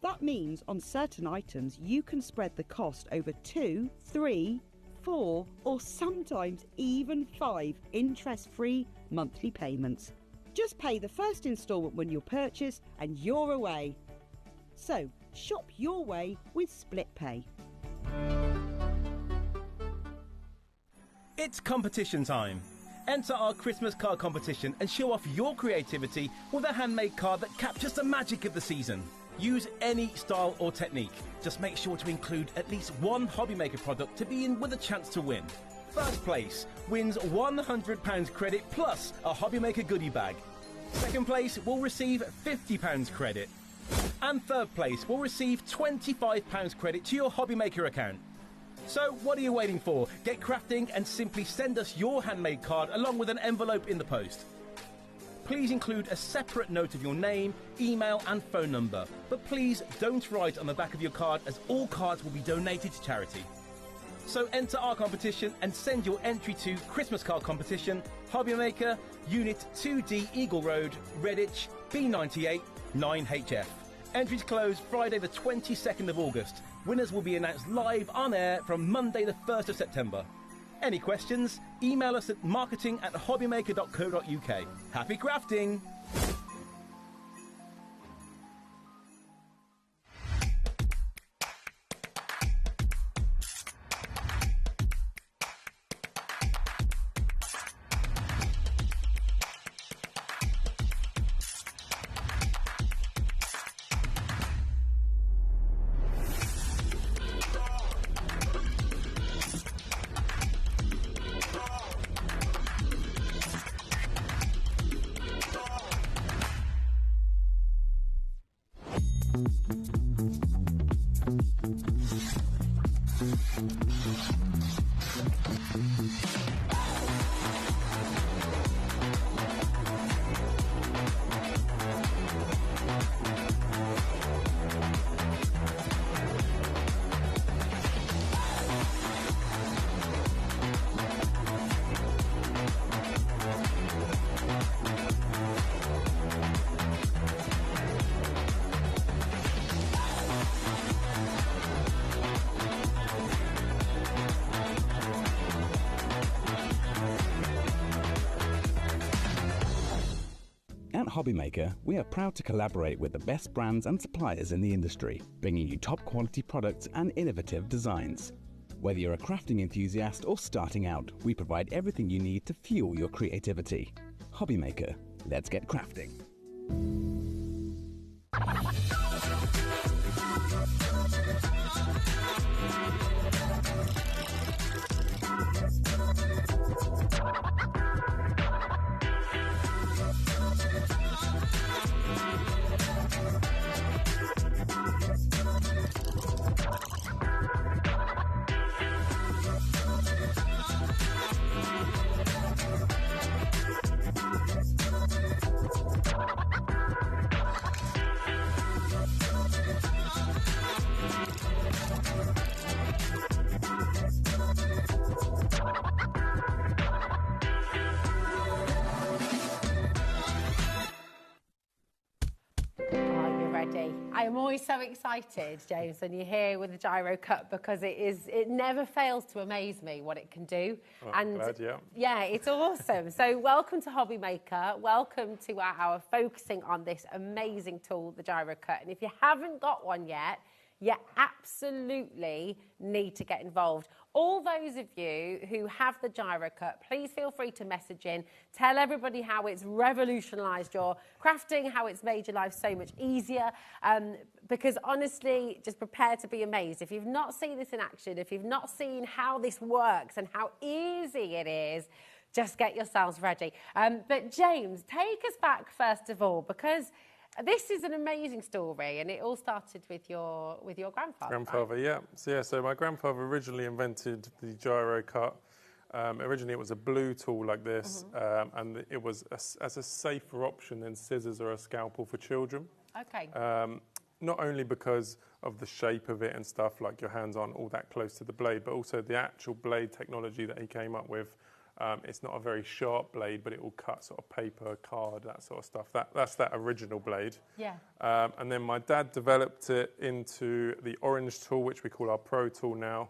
That means on certain items you can spread the cost over 2, 3, 4 or sometimes even 5 interest-free monthly payments. Just pay the first instalment when you purchase and you're away. So shop your way with split pay. It's competition time. Enter our Christmas card competition and show off your creativity with a handmade card that captures the magic of the season. Use any style or technique. Just make sure to include at least one HobbyMaker product to be in with a chance to win. First place wins £100 credit plus a HobbyMaker goodie bag. Second place will receive £50 credit. And third place will receive £25 credit to your HobbyMaker account. So what are you waiting for? Get crafting and simply send us your handmade card along with an envelope in the post. Please include a separate note of your name, email and phone number. But please don't write on the back of your card, as all cards will be donated to charity. So enter our competition and send your entry to Christmas Card Competition, HobbyMaker, Unit 2D Eagle Road, Redditch, B98 9HF. Entries close Friday the 22nd of August. Winners will be announced live on air from Monday the 1st of September. Any questions? Email us at marketing@hobbymaker.co.uk. Happy crafting! At HobbyMaker, we are proud to collaborate with the best brands and suppliers in the industry, bringing you top quality products and innovative designs. Whether you're a crafting enthusiast or starting out, we provide everything you need to fuel your creativity. HobbyMaker, let's get crafting. I am always so excited, James, when you're here with the Gyro-cut, because it never fails to amaze me what it can do. Oh, and glad, yeah. Yeah, it's awesome. So welcome to HobbyMaker. Welcome to our hour focusing on this amazing tool, the Gyro-cut. And if you haven't got one yet, you absolutely need to get involved. All those of you who have the Gyro-cut, please feel free to message in. Tell everybody how it's revolutionised your crafting, how it's made your life so much easier. Because honestly, just prepare to be amazed. If you've not seen this in action, if you've not seen how this works and how easy it is, just get yourselves ready. But James, take us back first of all, because this is an amazing story, and it all started with your grandfather. Grandfather, right? yeah. So my grandfather originally invented the Gyro-cut. Originally, it was a blue tool like this, and it was as a safer option than scissors or a scalpel for children. Okay. Not only because of the shape of it and stuff, like your hands aren't all that close to the blade, but also the actual blade technology that he came up with. It's not a very sharp blade, but it will cut sort of paper, card, that sort of stuff. That's that original blade. Yeah. And then my dad developed it into the orange tool, which we call our Pro tool now.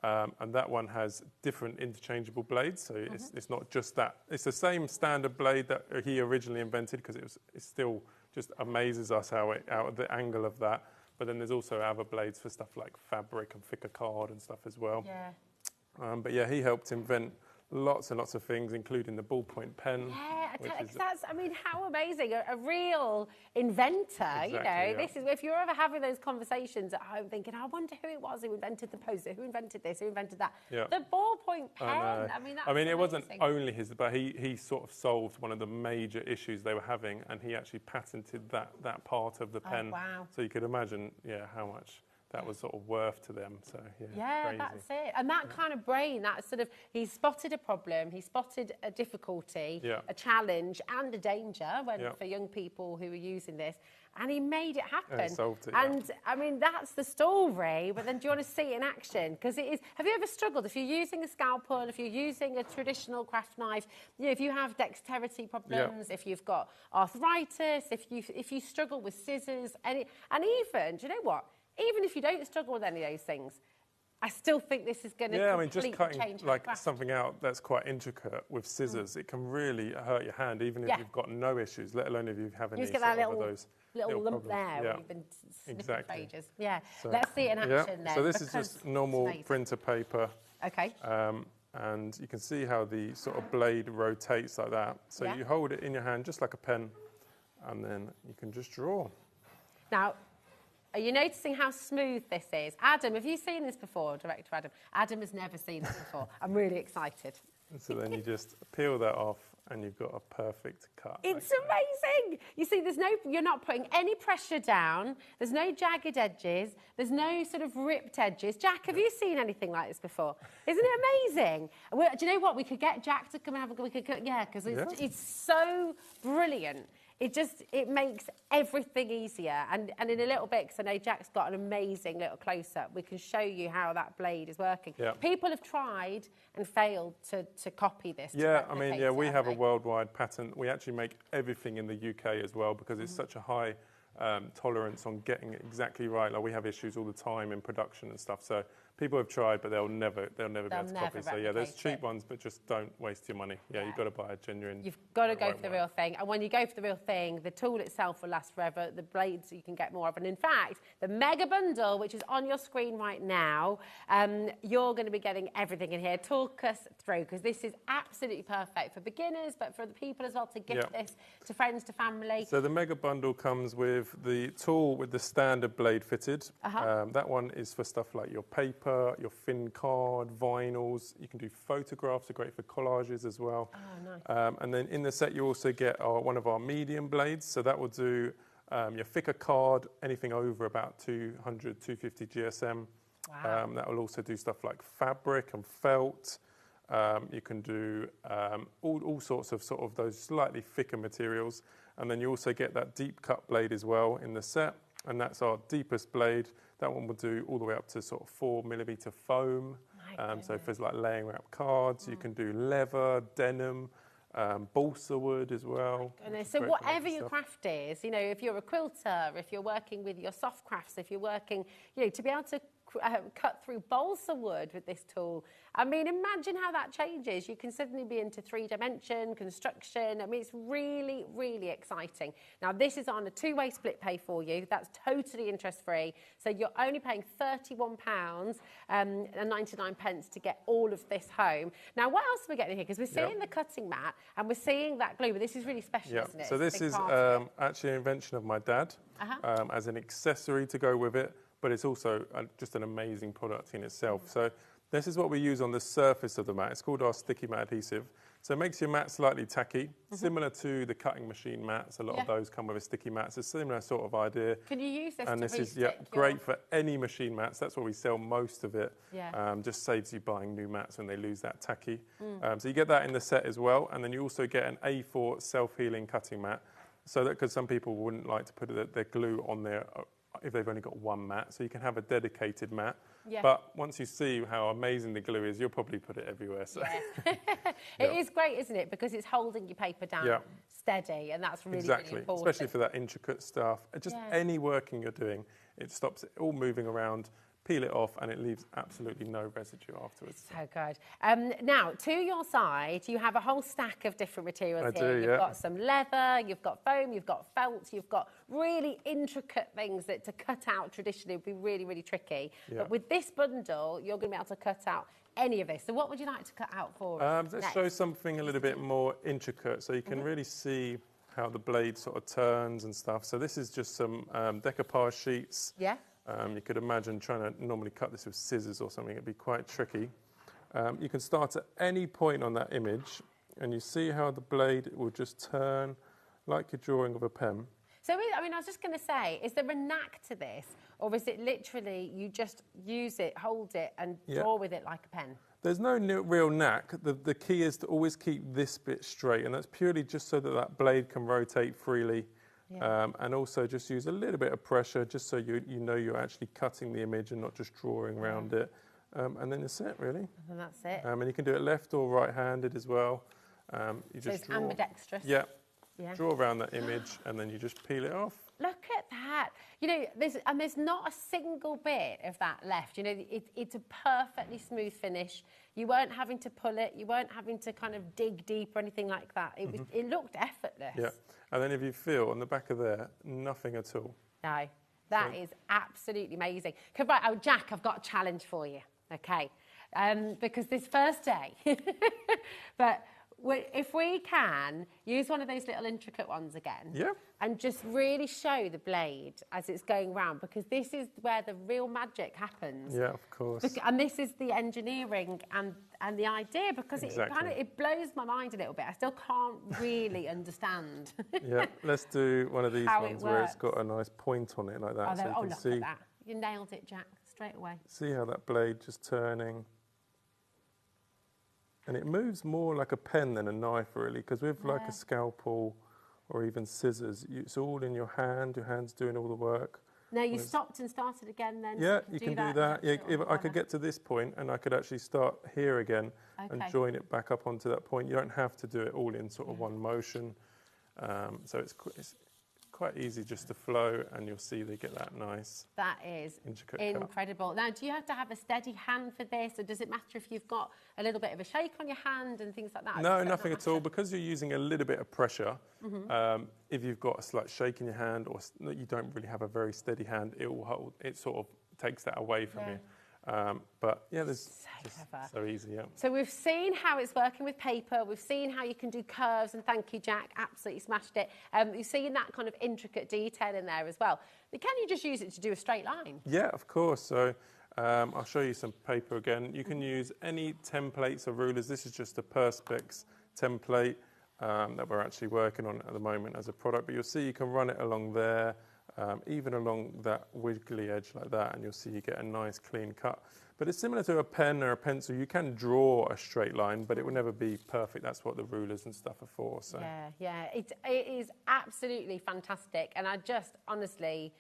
And that one has different interchangeable blades. So it's not just that. It's the same standard blade that he originally invented, because it still just amazes us how out of the angle of that. But then there's also other blades for stuff like fabric and thicker card and stuff as well. Yeah. But yeah, he helped invent lots and lots of things, including the ballpoint pen. Yeah, I mean, how amazing. A real inventor, Exactly, you know. yeah. This is, if you're ever having those conversations at home thinking, I wonder who it was who invented the poster, who invented this, who invented that. Yeah. The ballpoint pen, I that's mean, it wasn't amazing. only his, but he sort of solved one of the major issues they were having, and he actually patented that part of the pen. Wow. So you could imagine, how much that was sort of worth to them. So yeah, crazy. that's it. And that kind of brain, that sort of, he spotted a problem, he spotted a difficulty, a challenge and a danger for young people who are using this, and he made it happen. He solved it, and I mean, that's the story, but then do you want to see it in action? Because it is, have you ever struggled, if you're using a scalpel, if you're using a traditional craft knife, if you have dexterity problems, if you've got arthritis, if you struggle with scissors, and even, do you know what? Even if you don't struggle with any of those things, I still think this is going to completely just cutting change like craft. something out that's quite intricate with scissors, it can really hurt your hand, even if you've got no issues, let alone if you have any You just sort get that of those little lump problems. there where you've been sniffing for Exactly. ages. Yeah, So, let's see it in action then. So this is because just normal it's printer paper. Okay. And you can see how the sort of blade rotates like that. So you hold it in your hand just like a pen, and then you can just draw. Now, are you noticing how smooth this is? Adam, have you seen this before, Director Adam? Adam has never seen this before. I'm really excited. So then you just peel that off, and you've got a perfect cut. It's amazing. You see, you're not putting any pressure down. There's no jagged edges. There's no sort of ripped edges. Jack, have you seen anything like this before? Isn't it amazing? Do you know what? We could get Jack to come and have a go. Because it's so brilliant. It makes everything easier. And in a little bit, because I know Jack's got an amazing little close-up, we can show you how that blade is working. Yeah. People have tried and failed to copy this. Yeah, I mean, we have a worldwide patent. We actually make everything in the UK as well, because it's such a high tolerance on getting it exactly right. Like, we have issues all the time in production and stuff. So People have tried, but they'll never be able to never copy. So yeah, there's replicate cheap it. ones, but just don't waste your money. Yeah, you've got to buy a genuine. You've got to it go won't for the work. real thing. And when you go for the real thing, the tool itself will last forever. The blades you can get more of. And in fact, the mega bundle, which is on your screen right now, you're going to be getting everything in here. Talk us through, because this is absolutely perfect for beginners, but for the people as well to gift this to friends, to family. So the mega bundle comes with the tool with the standard blade fitted. That one is for stuff like your paper, your thin card, vinyls. You can do photographs, are great for collages as well. Oh, nice. And then in the set you also get one of our medium blades. So that will do your thicker card, anything over about 200, 250 GSM. Wow. That will also do stuff like fabric and felt. You can do all sorts of sort of those slightly thicker materials. And then you also get that deep cut blade as well in the set. And that's our deepest blade. That one will do all the way up to sort of 4mm foam. So for like laying wrap cards, you can do leather, denim, balsa wood as well. So whatever your craft is, you know, if you're a quilter, if you're working with your soft crafts, if you're working, you know, to be able to cut through balsa wood with this tool. I mean, imagine how that changes. You can suddenly be into 3-dimension construction. I mean, it's really, really exciting. Now, this is on a 2-way split pay for you. That's totally interest-free. So you're only paying £31 and 99 pence to get all of this home. Now, what else are we getting here? Because we're seeing the cutting mat and we're seeing that glue, but this is really special, isn't it? So this is actually an invention of my dad as an accessory to go with it. But it's also just an amazing product in itself. So this is what we use on the surface of the mat. It's called our sticky mat adhesive. So it makes your mat slightly tacky, similar to the cutting machine mats. A lot of those come with a sticky mat. It's a similar sort of idea. Can you use this and to this is re-stick great for any machine mats. That's where we sell most of it. Yeah. Just saves you buying new mats when they lose that tacky. So you get that in the set as well. And then you also get an A4 self-healing cutting mat. So that, because some people wouldn't like to put their glue on their if they've only got one mat, so you can have a dedicated mat. Yeah. But once you see how amazing the glue is, you'll probably put it everywhere. So. Yeah. It is great, isn't it? Because it's holding your paper down steady, and that's really, really important. Especially for that intricate stuff. Just any working you're doing, it stops it all moving around. Peel it off and it leaves absolutely no residue afterwards. So good. Now, to your side, you have a whole stack of different materials here. You've got some leather, you've got foam, you've got felt, you've got really intricate things that to cut out traditionally would be really, really tricky. But with this bundle, you're going to be able to cut out any of this. So what would you like to cut out for us Let's next? show something a little bit more intricate so you can really see how the blade sort of turns and stuff. So this is just some decoupage sheets. Yeah. You could imagine trying to normally cut this with scissors or something. It'd be quite tricky. You can start at any point on that image and you see how the blade will just turn like you're drawing with a pen. So, I mean, I was just going to say, is there a knack to this? Or is it literally you just use it, hold it and draw with it like a pen? There's no real knack. The key is to always keep this bit straight, and that's purely just so that that blade can rotate freely. And also just use a little bit of pressure just so you know you're actually cutting the image and not just drawing around it. And then that's it, really. And that's it. And you can do it left or right-handed as well. You So just it's ambidextrous. Yeah. Draw around that image and then you just peel it off. Look at that. You know, there's not a single bit of that left. You know, it's a perfectly smooth finish. You weren't having to pull it. You weren't having to kind of dig deep or anything like that. It looked effortless. Yeah. And then if you feel on the back of there, nothing at all. No, that is absolutely amazing. Right, Jack, I've got a challenge for you, okay? Because this first day, but if we can use one of those little intricate ones again, and just really show the blade as it's going round, because this is where the real magic happens. Yeah, of course. And this is the engineering and the idea, because it blows my mind a little bit. I still can't really understand. Let's do one of these ones where it's got a nice point on it like that. So you can see. Look at that. You nailed it, Jack, straight away. See how that blade just turning. And it moves more like a pen than a knife, really, because with like a scalpel or even scissors, it's all in your hand. Your hand's doing all the work. No, you stopped and started again then? Yeah, you can do that. If I could get to this point and I could actually start here again and join it back up onto that point. You don't have to do it all in sort of one motion. So it's quite easy just to flow, and you'll see they get that nice. That is intricate incredible. Now, do you have to have a steady hand for this, or does it matter if you've got a little bit of a shake on your hand and things like that? No, nothing at all. Because you're using a little bit of pressure, if you've got a slight shake in your hand, or you don't really have a very steady hand, it will hold. It sort of takes that away from you. But yeah, this so easy, yeah. So we've seen how it's working with paper. We've seen how you can do curves, and thank you, Jack, absolutely smashed it. You've seen that kind of intricate detail in there as well. But can you just use it to do a straight line? Yeah, of course. So I'll show you some paper again. You can use any templates or rulers. This is just a Perspex template that we're actually working on at the moment as a product. But you'll see you can run it along there. Even along that wiggly edge like that, and you'll see you get a nice clean cut. But it's similar to a pen or a pencil. You can draw a straight line, but it will never be perfect. That's what the rulers and stuff are for. So. Yeah, it is absolutely fantastic. And I just honestly,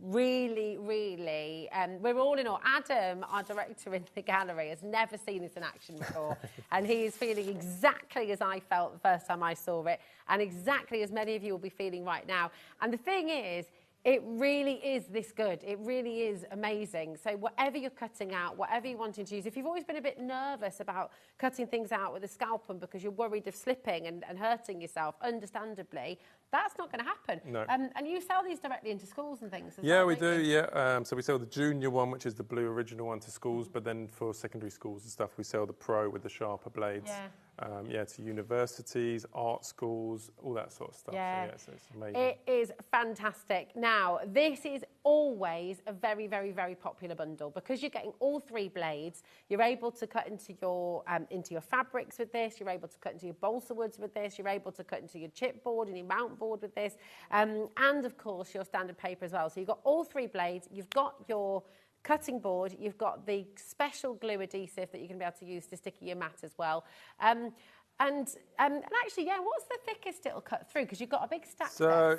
really, we're all in awe. Adam, our director in the gallery, has never seen this in action before. And he is feeling exactly as I felt the first time I saw it, and exactly as many of you will be feeling right now. And the thing is, it really is this good. It really is amazing. So whatever you're cutting out, whatever you're wanting to use, if you've always been a bit nervous about cutting things out with a scalpel because you're worried of slipping and hurting yourself, understandably, that's not going to happen. No. And you sell these directly into schools and things as well? Yeah, we do, yeah. So we sell the junior one, which is the blue original one, to schools, but then for secondary schools and stuff, we sell the pro with the sharper blades. To universities, art schools, all that sort of stuff. Yeah. So it's amazing. It is fantastic. Now, this is always a very, very, very popular bundle because you're getting all three blades. You're able to cut into your fabrics with this. You're able to cut into your balsa woods with this. You're able to cut into your chipboard and your mount board with this. And, of course, your standard paper as well. So you've got all three blades. You've got your cutting board, you've got the special glue adhesive that you're going to be able to use to stick in your mat as well. And actually, what's the thickest it'll cut through? Because you've got a big stack there.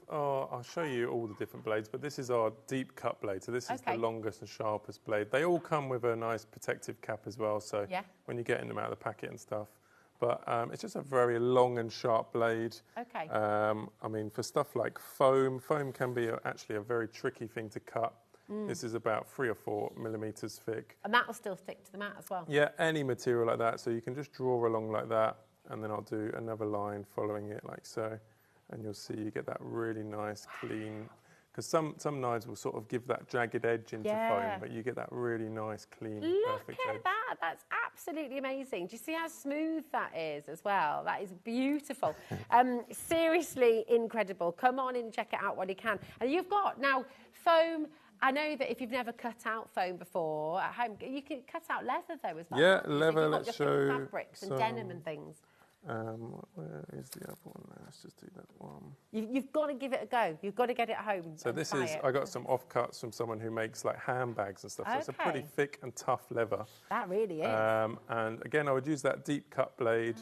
I'll show you all the different blades, but this is our deep cut blade. So this is the longest and sharpest blade. They all come with a nice protective cap as well, so when you're getting them out of the packet and stuff. But it's just a very long and sharp blade. Okay. I mean, for stuff like foam can be actually a very tricky thing to cut. This is about 3 or 4 millimeters thick. And that will still stick to the mat as well? Yeah, any material like that. So you can just draw along like that, and then I'll do another line following it like so. And you'll see you get that really nice, clean, because some knives will sort of give that jagged edge into foam, but you get that really nice, clean, perfect edge. Look at that. That's absolutely amazing. Do you see how smooth that is as well? That is beautiful. Seriously incredible. Come on in and check it out while you can. And you've got now foam. I know that if you've never cut out foam before at home, you can cut out leather though as well. Yeah, leather. Let's show fabrics and denim and things. Where is the other one? Let's just do that one. You've got to give it a go. You've got to get it home. So this is, I got some offcuts from someone who makes like handbags and stuff. So it's a pretty thick and tough leather. That really is. And again, I would use that deep cut blade.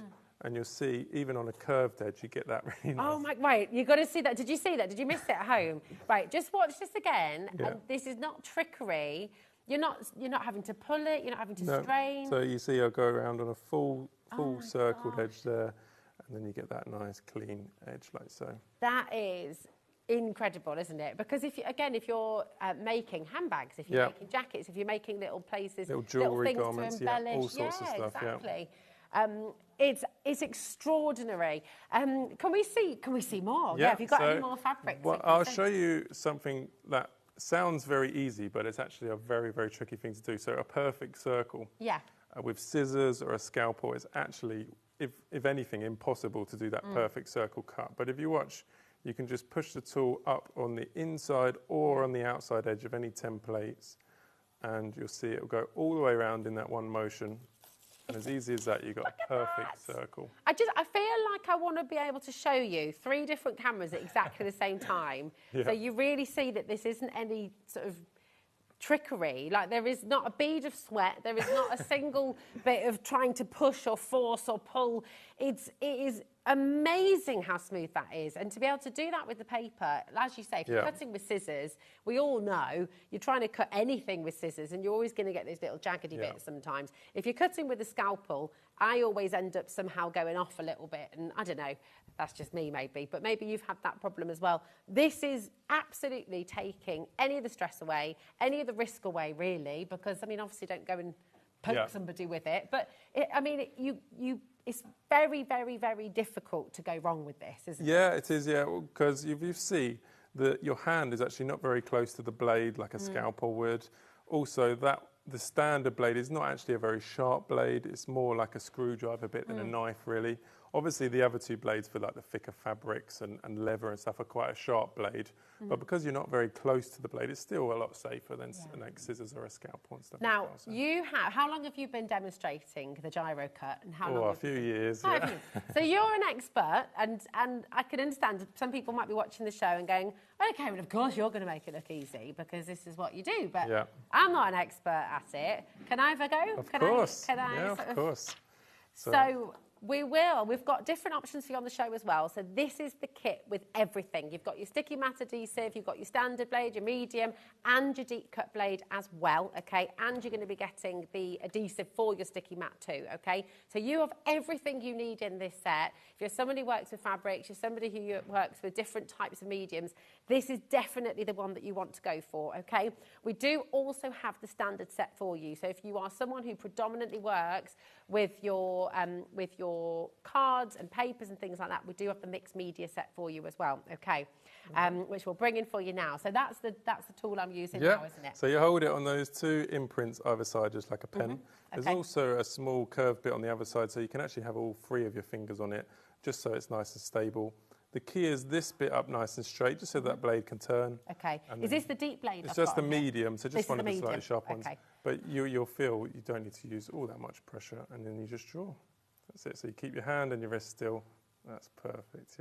And you'll see, even on a curved edge, you get that really nice. Oh, my, right, you've got to see that. Did you see that? Did you miss it at home? Right, just watch this again. Yeah. And this is not trickery. You're not having to pull it. You're not having to strain. So you see I'll go around on a full circled edge there. And then you get that nice, clean edge like so. That is incredible, isn't it? Because if you're making handbags, if you're making jackets, if you're making little places, little jewellery things garments, to embellish, all sorts of stuff. Exactly. It's extraordinary. Can we see more? Yeah. Have you got any more fabrics? Well, I'll show you something that sounds very easy, but it's actually a very, very tricky thing to do. So a perfect circle. Yeah. With scissors or a scalpel is actually, if anything, impossible to do that perfect circle cut. But if you watch, you can just push the tool up on the inside or on the outside edge of any templates, and you'll see it will go all the way around in that one motion. And as easy as that, you've got a perfect circle. I feel like I want to be able to show you 3 different cameras at exactly the same time. So you really see that this isn't any sort of trickery. Like, there is not a bead of sweat. There is not a single bit of trying to push or force or pull. It is amazing how smooth that is. And to be able to do that with the paper, as you say, if you're cutting with scissors, we all know you're trying to cut anything with scissors and you're always going to get those little jaggedy bits sometimes. If you're cutting with a scalpel, I always end up somehow going off a little bit. And I don't know, that's just me maybe, but maybe you've had that problem as well. This is absolutely taking any of the stress away, any of the risk away really, because I mean, obviously don't go and poke somebody with it. But it's very, very, very difficult to go wrong with this, isn't it? Yeah, it is, because if you see that your hand is actually not very close to the blade like a scalpel would. Also, the standard blade is not actually a very sharp blade. It's more like a screwdriver bit than a knife, really. Obviously, the other two blades for like the thicker fabrics and leather and stuff are quite a sharp blade. But because you're not very close to the blade, it's still a lot safer than like scissors or a scalpel and stuff. Now, how long have you been demonstrating the gyro-cut? And how long? A few years. So you're an expert, and I can understand some people might be watching the show and going, okay, well, of course you're going to make it look easy because this is what you do. But I'm not an expert at it. Can I have a go? Of course. Of course. So we've got different options for you on the show as well. So this is the kit with everything. You've got your sticky mat adhesive, you've got your standard blade, your medium, and your deep cut blade as well, okay? And you're going to be getting the adhesive for your sticky mat too, okay? So you have everything you need in this set. If you're somebody who works with fabrics, you're somebody who works with different types of mediums, this is definitely the one that you want to go for, okay? We do also have the standard set for you. So if you are someone who predominantly works with your cards and papers and things like that, we do have the mixed media set for you as well, okay? Which we'll bring in for you now. So that's the tool I'm using now, isn't it? So you hold it on those two imprints either side, just like a pen. There's also a small curved bit on the other side, so you can actually have all three of your fingers on it, just so it's nice and stable. The key is this bit up nice and straight, just so that blade can turn. Okay. Is this the deep blade? It's just the medium, so just one of the slightly sharp ones. But you'll feel you don't need to use all that much pressure, and then you just draw. That's it. So you keep your hand and your wrist still. That's perfect,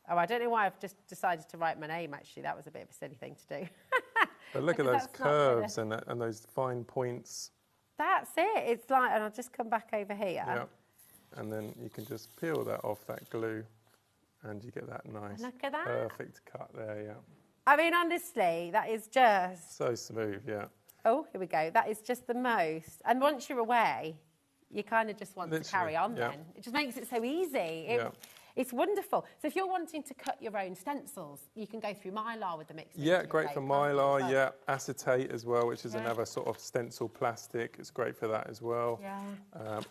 Oh, I don't know why I've just decided to write my name, actually. That was a bit of a silly thing to do. But look at those curves and those fine points. That's it. It's like, and I'll just come back over here. Yeah. And then you can just peel that off, that glue, and you get that nice, look at that. perfect cut there, I mean, honestly, that is just... So smooth, Oh, here we go. That is just the most. And once you're away, you kind of just want to carry on then. It just makes it so easy. It's wonderful. So if you're wanting to cut your own stencils, you can go through Mylar with the mixed media. Yeah, great for Mylar, acetate as well, which is another sort of stencil plastic. It's great for that as well.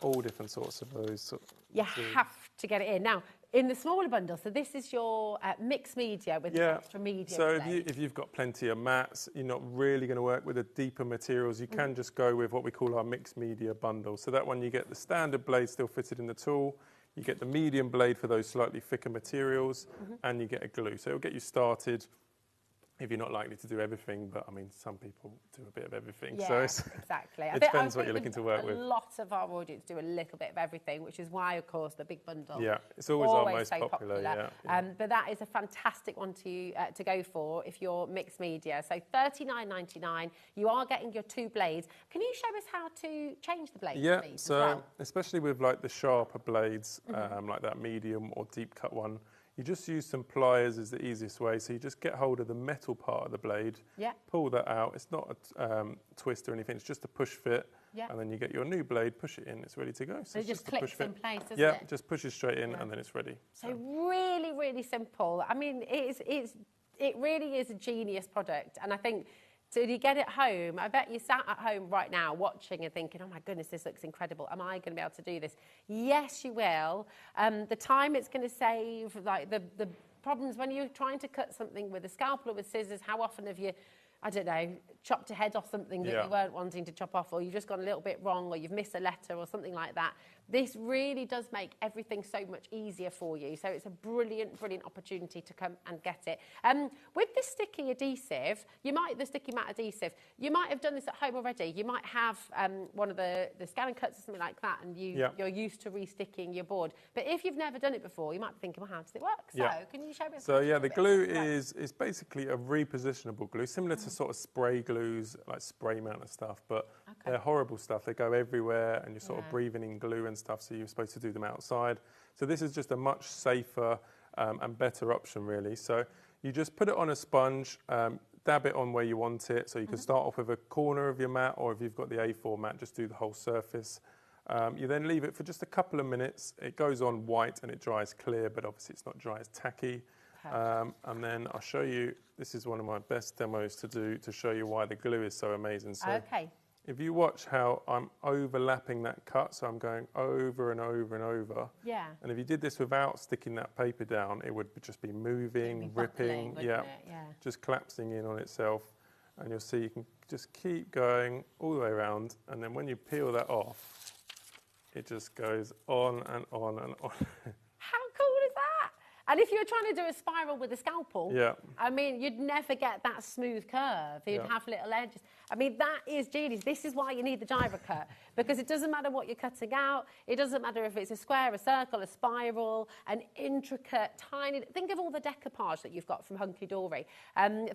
All different sorts of those. You have to get it in. Now, in the smaller bundle, so this is your mixed media with the extra medium. So if you've got plenty of mats, you're not really going to work with the deeper materials. You can just go with what we call our mixed media bundle. So that one you get the standard blade still fitted in the tool. You get the medium blade for those slightly thicker materials, and you get a glue. So it'll get you started if you're not likely to do everything, but I mean, some people do a bit of everything. Yeah, so exactly. It depends what you're looking to work with. A lot of our audience do a little bit of everything, which is why, of course, the big bundle. Yeah, it's always our most popular. But that is a fantastic one to go for if you're mixed media. So $39.99. You are getting your two blades. Can you show us how to change the blades? Yeah. Please, So especially with like the sharper blades, like that medium or deep cut one. You just use some pliers is the easiest way. So you just get hold of the metal part of the blade, pull that out. It's not a twist or anything. It's just a push fit. And then you get your new blade, push it in, it's ready to go. So it just clicks in place, doesn't it? Yeah, just pushes straight in and then it's ready. So really, really simple. I mean, it really is a genius product. And I think, so you get it home, I bet you sat at home right now watching and thinking, oh my goodness, this looks incredible. Am I going to be able to do this? Yes, you will. The time it's going to save, like the problems when you're trying to cut something with a scalpel or with scissors, how often have you, I don't know, chopped a head off something that you weren't wanting to chop off, or you've just gone a little bit wrong, or you've missed a letter or something like that. This really does make everything so much easier for you. So it's a brilliant, brilliant opportunity to come and get it. With the sticky adhesive, the sticky mat adhesive, you might have done this at home already. You might have one of the scan and cuts or something like that, and you're used to resticking your board. But if you've never done it before, you might be thinking, well, how does it work? So can you show me? So the glue is basically a repositionable glue, similar to sort of spray glues, like spray mount and stuff, but they're horrible stuff. They go everywhere and you're sort of breathing in glue and stuff, so you're supposed to do them outside. So this is just a much safer and better option, really. So you just put it on a sponge, dab it on where you want it. So you can start off with a corner of your mat, or if you've got the A4 mat, just do the whole surface. You then leave it for just a couple of minutes. It goes on white and it dries clear, but obviously it's not dry as tacky. And then I'll show you, this is one of my best demos to do to show you why the glue is so amazing. So if you watch how I'm overlapping that cut, so I'm going over and over and over. Yeah. And if you did this without sticking that paper down, it would just be moving, ripping, just collapsing in on itself. And you'll see you can just keep going all the way around. And then when you peel that off, it just goes on and on and on. How cool is that? And if you were trying to do a spiral with a scalpel, I mean, you'd never get that smooth curve. You'd have little edges. I mean, that is genius. This is why you need the Gyro-cut, because it doesn't matter what you're cutting out. It doesn't matter if it's a square, a circle, a spiral, an intricate, tiny... Think of all the decoupage that you've got from Hunky Dory.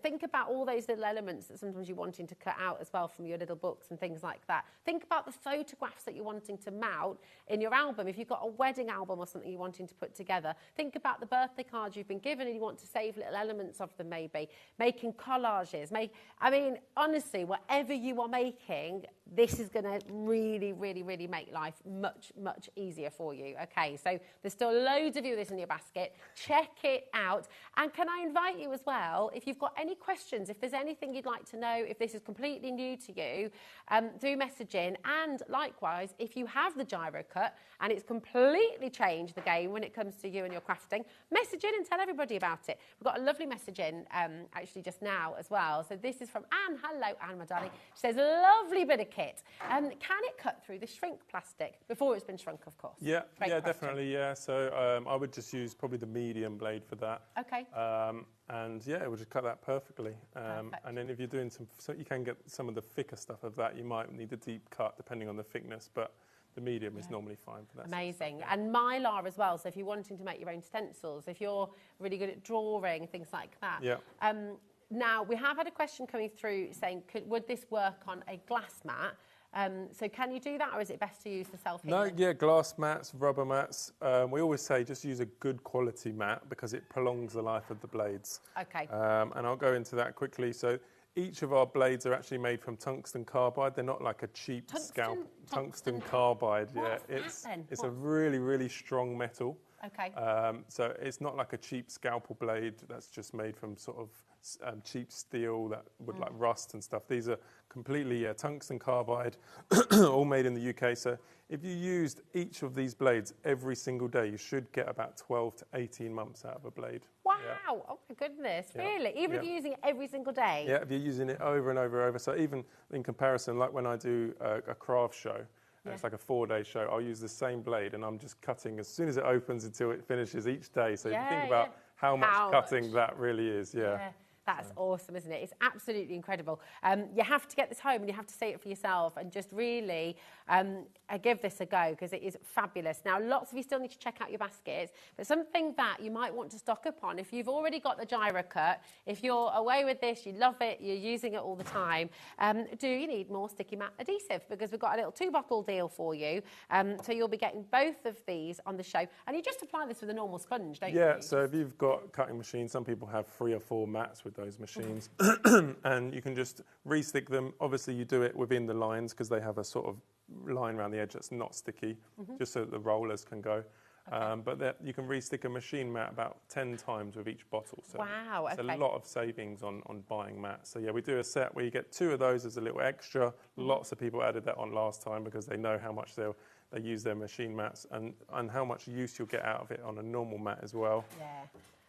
Think about all those little elements that sometimes you're wanting to cut out as well from your little books and things like that. Think about the photographs that you're wanting to mount in your album. If you've got a wedding album or something you're wanting to put together, think about the birthday cards you've been given and you want to save little elements of them maybe. Making collages. I mean, honestly, whatever you are making, this is going to really, really, really make life much, much easier for you. Okay, so there's still loads of you with this in your basket. Check it out. And can I invite you as well, if you've got any questions, if there's anything you'd like to know, if this is completely new to you, do message in. And likewise, if you have the Gyro-cut and it's completely changed the game when it comes to you and your crafting, message in and tell everybody about it. We've got a lovely message in actually just now as well. So this is from Anne. Hello, Anne, my darling. She says, lovely bit of kit. Can it cut through the shrink plastic before it's been shrunk, of course? Yeah, definitely, yeah. So I would just use probably the medium blade for that. Okay. And yeah, it would just cut that perfectly. And then if you're doing so you can get some of the thicker stuff of that, you might need a deep cut depending on the thickness, but the medium is normally fine for that. Amazing. Sort of stuff, and mylar as well, so if you're wanting to make your own stencils, if you're really good at drawing, things like that. Yeah. Now, we have had a question coming through saying, would this work on a glass mat? So can you do that, or is it best to use the self-healing? No, yeah, glass mats, rubber mats. We always say just use a good quality mat because it prolongs the life of the blades. Okay. And I'll go into that quickly. So each of our blades are actually made from tungsten carbide. They're not like a cheap tungsten carbide. What's It's a really, really strong metal. Okay. So it's not like a cheap scalpel blade that's just made from sort of cheap steel that would like rust and stuff. These are completely tungsten carbide, all made in the UK. So if you used each of these blades every single day, you should get about 12 to 18 months out of a blade. Wow! Yeah. Oh my goodness! Yeah. Really? Even if you're using it every single day? Yeah, if you're using it over and over and over. So even in comparison, like when I do a craft show, it's like a 4-day show, I'll use the same blade and I'm just cutting as soon as it opens until it finishes each day. So if you think about how much cutting that really is, That's awesome, isn't it? It's absolutely incredible. You have to get this home and you have to see it for yourself and just really give this a go because it is fabulous. Now, lots of you still need to check out your baskets, but something that you might want to stock up on, if you've already got the Gyro-cut, if you're away with this, you love it, you're using it all the time, do you need more sticky mat adhesive? Because we've got a little 2-bottle deal for you. So you'll be getting both of these on the show. And you just apply this with a normal sponge, don't you? Yeah, so if you've got cutting machines, some people have 3 or 4 mats with those machines and you can just re-stick them. Obviously you do it within the lines because they have a sort of line around the edge that's not sticky, just so that the rollers can go. But you can re-stick a machine mat about 10 times with each bottle. So wow, it's a lot of savings on buying mats. So yeah, we do a set where you get 2 of those as a little extra. Lots of people added that on last time because they know how much they use their machine mats and how much use you'll get out of it on a normal mat as well. Yeah.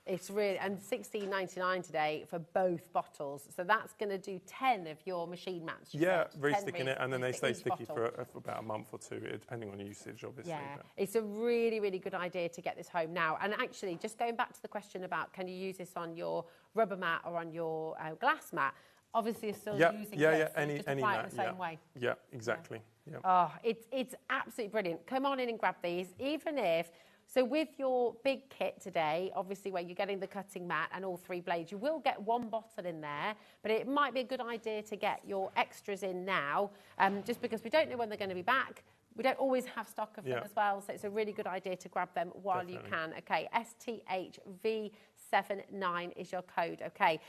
It's really, and $16.99 today for both bottles. So that's going to do 10 of your machine mats. Yeah, re-sticking it, and then they stay sticky for about a month or 2, depending on usage, obviously. Yeah, it's a really, really good idea to get this home now. And actually, just going back to the question about can you use this on your rubber mat or on your glass mat, obviously you're still using this. Any mat, it the same way. Yeah, exactly. Yeah. Oh, it's absolutely brilliant. Come on in and grab these, even if... So with your big kit today, obviously where you're getting the cutting mat and all 3 blades, you will get 1 bottle in there, but it might be a good idea to get your extras in now, just because we don't know when they're going to be back. We don't always have stock of them as well, so it's a really good idea to grab them while you can. Okay, STHV79 is your code. Okay,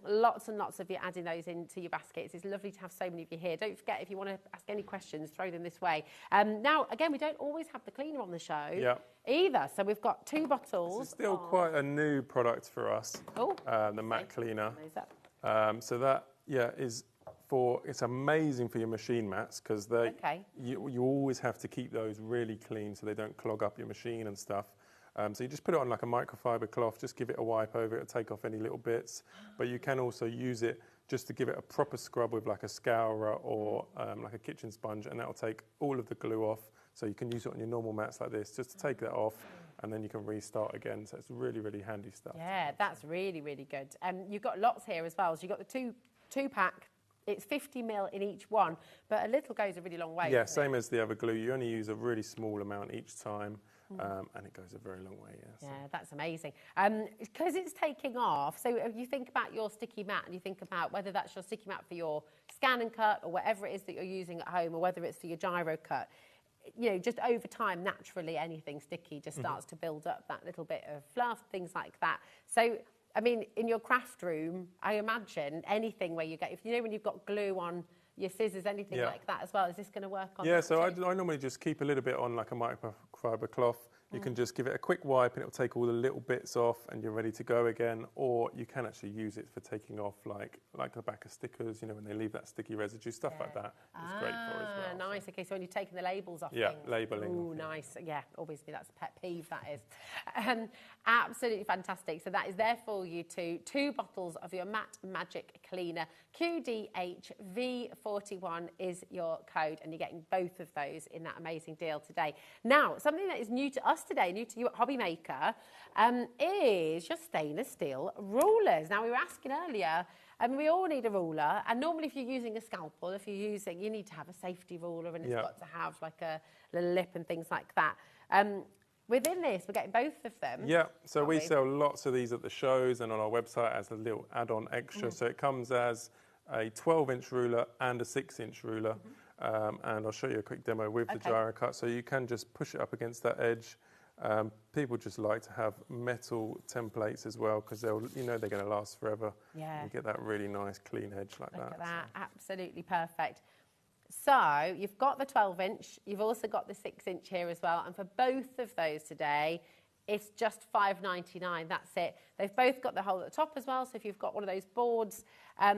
lots and lots of you adding those into your baskets. It's lovely to have so many of you here. Don't forget, if you want to ask any questions, throw them this way. Now, again, we don't always have the cleaner on the show either, so we've got 2 bottles. This is still quite a new product for us, the matte cleaner. So that, it's amazing for your machine mats because you always have to keep those really clean so they don't clog up your machine and stuff. So you just put it on like a microfiber cloth, just give it a wipe over it, take off any little bits. But you can also use it just to give it a proper scrub with like a scourer or like a kitchen sponge, and that'll take all of the glue off. So you can use it on your normal mats like this, just to take that off, and then you can restart again. So it's really, really handy stuff. Yeah, that's really, really good. You've got lots here as well. So you've got the two pack. It's 50 ml in each one, but a little goes a really long way. Yeah, same as the other glue. You only use a really small amount each time, and it goes a very long way. Yeah, that's amazing. Because it's taking off, so if you think about your sticky mat and you think about whether that's your sticky mat for your scan and cut or whatever it is that you're using at home, or whether it's for your gyro cut, you know, just over time, naturally, anything sticky just starts to build up that little bit of fluff, things like that. So, I mean, in your craft room, I imagine anything where you get, if you know when you've got glue on your scissors, anything like that as well, is this going to work on that so I normally just keep a little bit on like a microfiber cloth. You can just give it a quick wipe and it'll take all the little bits off and you're ready to go again. Or you can actually use it for taking off like the back of stickers, you know, when they leave that sticky residue, stuff like that. It's great for as well. Nice. Okay, so when you're taking the labels off things. Labelling. Oh, nice. Yeah, obviously that's a pet peeve, that is. Absolutely fantastic. So that is there for you too. 2 bottles of your Matte Magic Cleaner. QDHV41 is your code, and you're getting both of those in that amazing deal today. Now, something that is new to us today, new to you at HobbyMaker, is your stainless steel rulers. Now, we were asking earlier, we all need a ruler, and normally if you're using a scalpel, you need to have a safety ruler, and it's got to have like a little lip and things like that. Within this, we're getting both of them. Yeah, so we sell lots of these at the shows and on our website as a little add-on extra. So it comes as a 12-inch ruler and a 6-inch ruler. And I'll show you a quick demo with the Gyro-cut. So you can just push it up against that edge. People just like to have metal templates as well because they're going to last forever. Yeah. You get that really nice clean edge like that. Look at that, absolutely perfect. So you've got the 12-inch, you've also got the 6-inch here as well, and for both of those today, it's just $5.99. That's it. They've both got the hole at the top as well. So if you've got one of those boards, as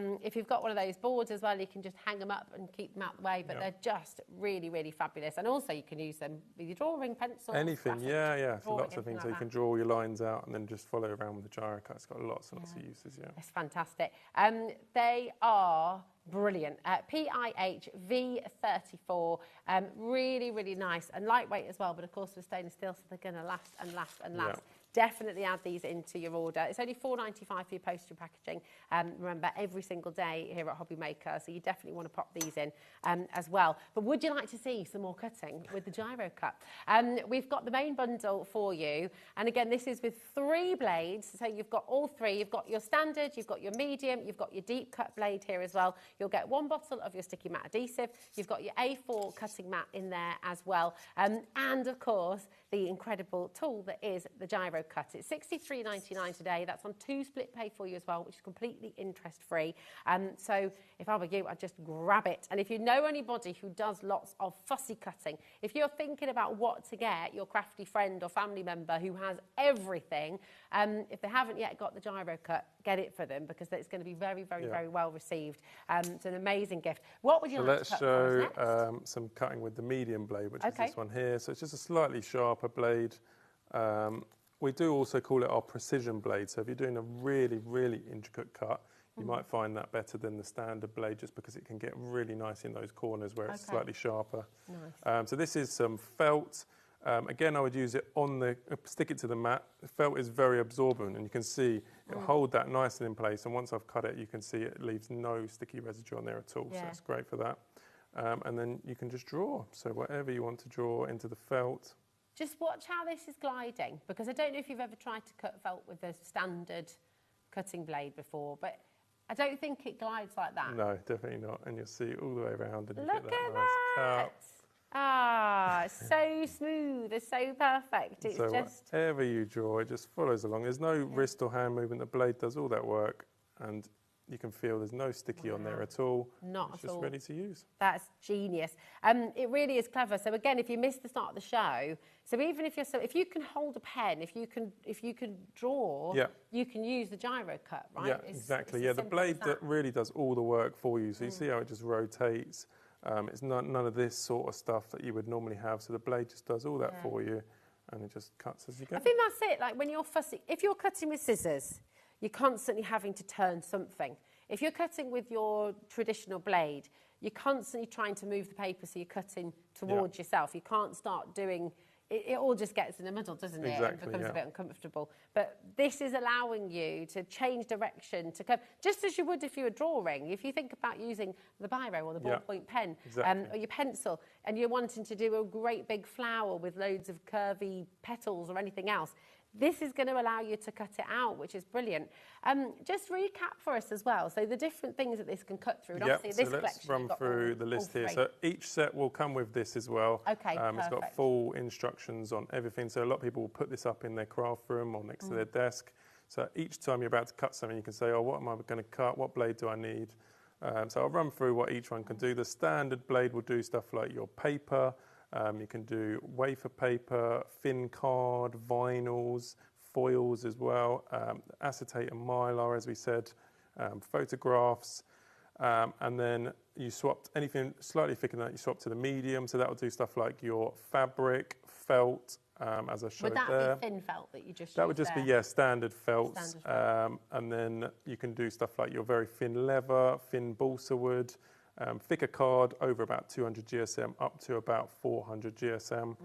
well, you can just hang them up and keep them out the way. But they're just really, really fabulous. And also you can use them with your drawing pencils. Anything, so lots of things. So you can draw your lines out and then just follow around with the Gyro-cut. It's got lots and lots of uses. Yeah, it's fantastic. They are brilliant. PIH-V34, really, really nice and lightweight as well. But of course, with stainless steel, so they're going to last and last and last. Definitely add these into your order. It's only $4.95 for your postage packaging. Remember, every single day here at HobbyMaker, so you definitely want to pop these in as well. But would you like to see some more cutting with the Gyro-cut? We've got the main bundle for you. And again, this is with 3 blades. So you've got all 3. You've got your standard, you've got your medium, you've got your deep cut blade here as well. You'll get 1 bottle of your sticky mat adhesive. You've got your A4 cutting mat in there as well. And of course, the incredible tool that is the Gyro-cut. It's $63.99 today. That's on 2 split pay for you as well, which is completely interest-free. So if I were you, I'd just grab it. And if you know anybody who does lots of fussy cutting, if you're thinking about what to get your crafty friend or family member who has everything, if they haven't yet got the Gyro-cut, get it for them because it's going to be very, very, very well received. It's an amazing gift. What would you like to cut for us next? Let's show some cutting with the medium blade, which is this one here. So it's just a slightly sharper blade. We do also call it our precision blade. So if you're doing a really, really intricate cut, you might find that better than the standard blade just because it can get really nice in those corners where it's slightly sharper. Nice. So this is some felt. Again, I would use it stick it to the mat. The felt is very absorbent, and you can see it'll hold that nice and in place. And once I've cut it, you can see it leaves no sticky residue on there at all. So it's great for that. And then you can just draw. So whatever you want to draw into the felt. Just watch how this is gliding, because I don't know if you've ever tried to cut felt with a standard cutting blade before, but I don't think it glides like that. No, definitely not. And you'll see it all the way around and you get that nice cut. Ah, so smooth, it's so perfect. It's So just, whatever you draw, it just follows along. There's no wrist or hand movement. The blade does all that work, and you can feel there's no sticky on there at all. Not it's at just all. ready to use. That's genius. It really is clever. So again, if you missed the start of the show, so even if if you can hold a pen, if you can draw, you can use the Gyro-cut, right? Yeah, exactly. The blade that really does all the work for you. So you see how it just rotates. It's none of this sort of stuff that you would normally have. So the blade just does all that for you, and it just cuts as you go. I think that's it. Like when you're fussy, if you're cutting with scissors, you're constantly having to turn something. If you're cutting with your traditional blade, you're constantly trying to move the paper so you're cutting towards yourself. You can't start doing... It all just gets in the middle, doesn't it? Exactly, And becomes a bit uncomfortable. But this is allowing you to change direction, to come, just as you would if you were drawing. If you think about using the biro or the ballpoint pen or your pencil, and you're wanting to do a great big flower with loads of curvy petals or anything else, this is going to allow you to cut it out, which is brilliant. Just recap for us as well. So the different things that this can cut through. And obviously so this let's collection, run through the list here. So each set will come with this as well. Okay, it's got full instructions on everything. So a lot of people will put this up in their craft room or next to their desk. So each time you're about to cut something, you can say, oh, what am I going to cut? What blade do I need? So I'll run through what each one can do. The standard blade will do stuff like your paper. You can do wafer paper, thin card, vinyls, foils as well, acetate and mylar, as we said, photographs, and then you swapped anything slightly thicker than that, you swap to the medium, so that will do stuff like your fabric, felt, as I showed there. Would that be thin felt that you just That would just there? be, standard felt. Standard felt. And then you can do stuff like your very thin leather, thin balsa wood, thicker card over about 200 GSM up to about 400 GSM.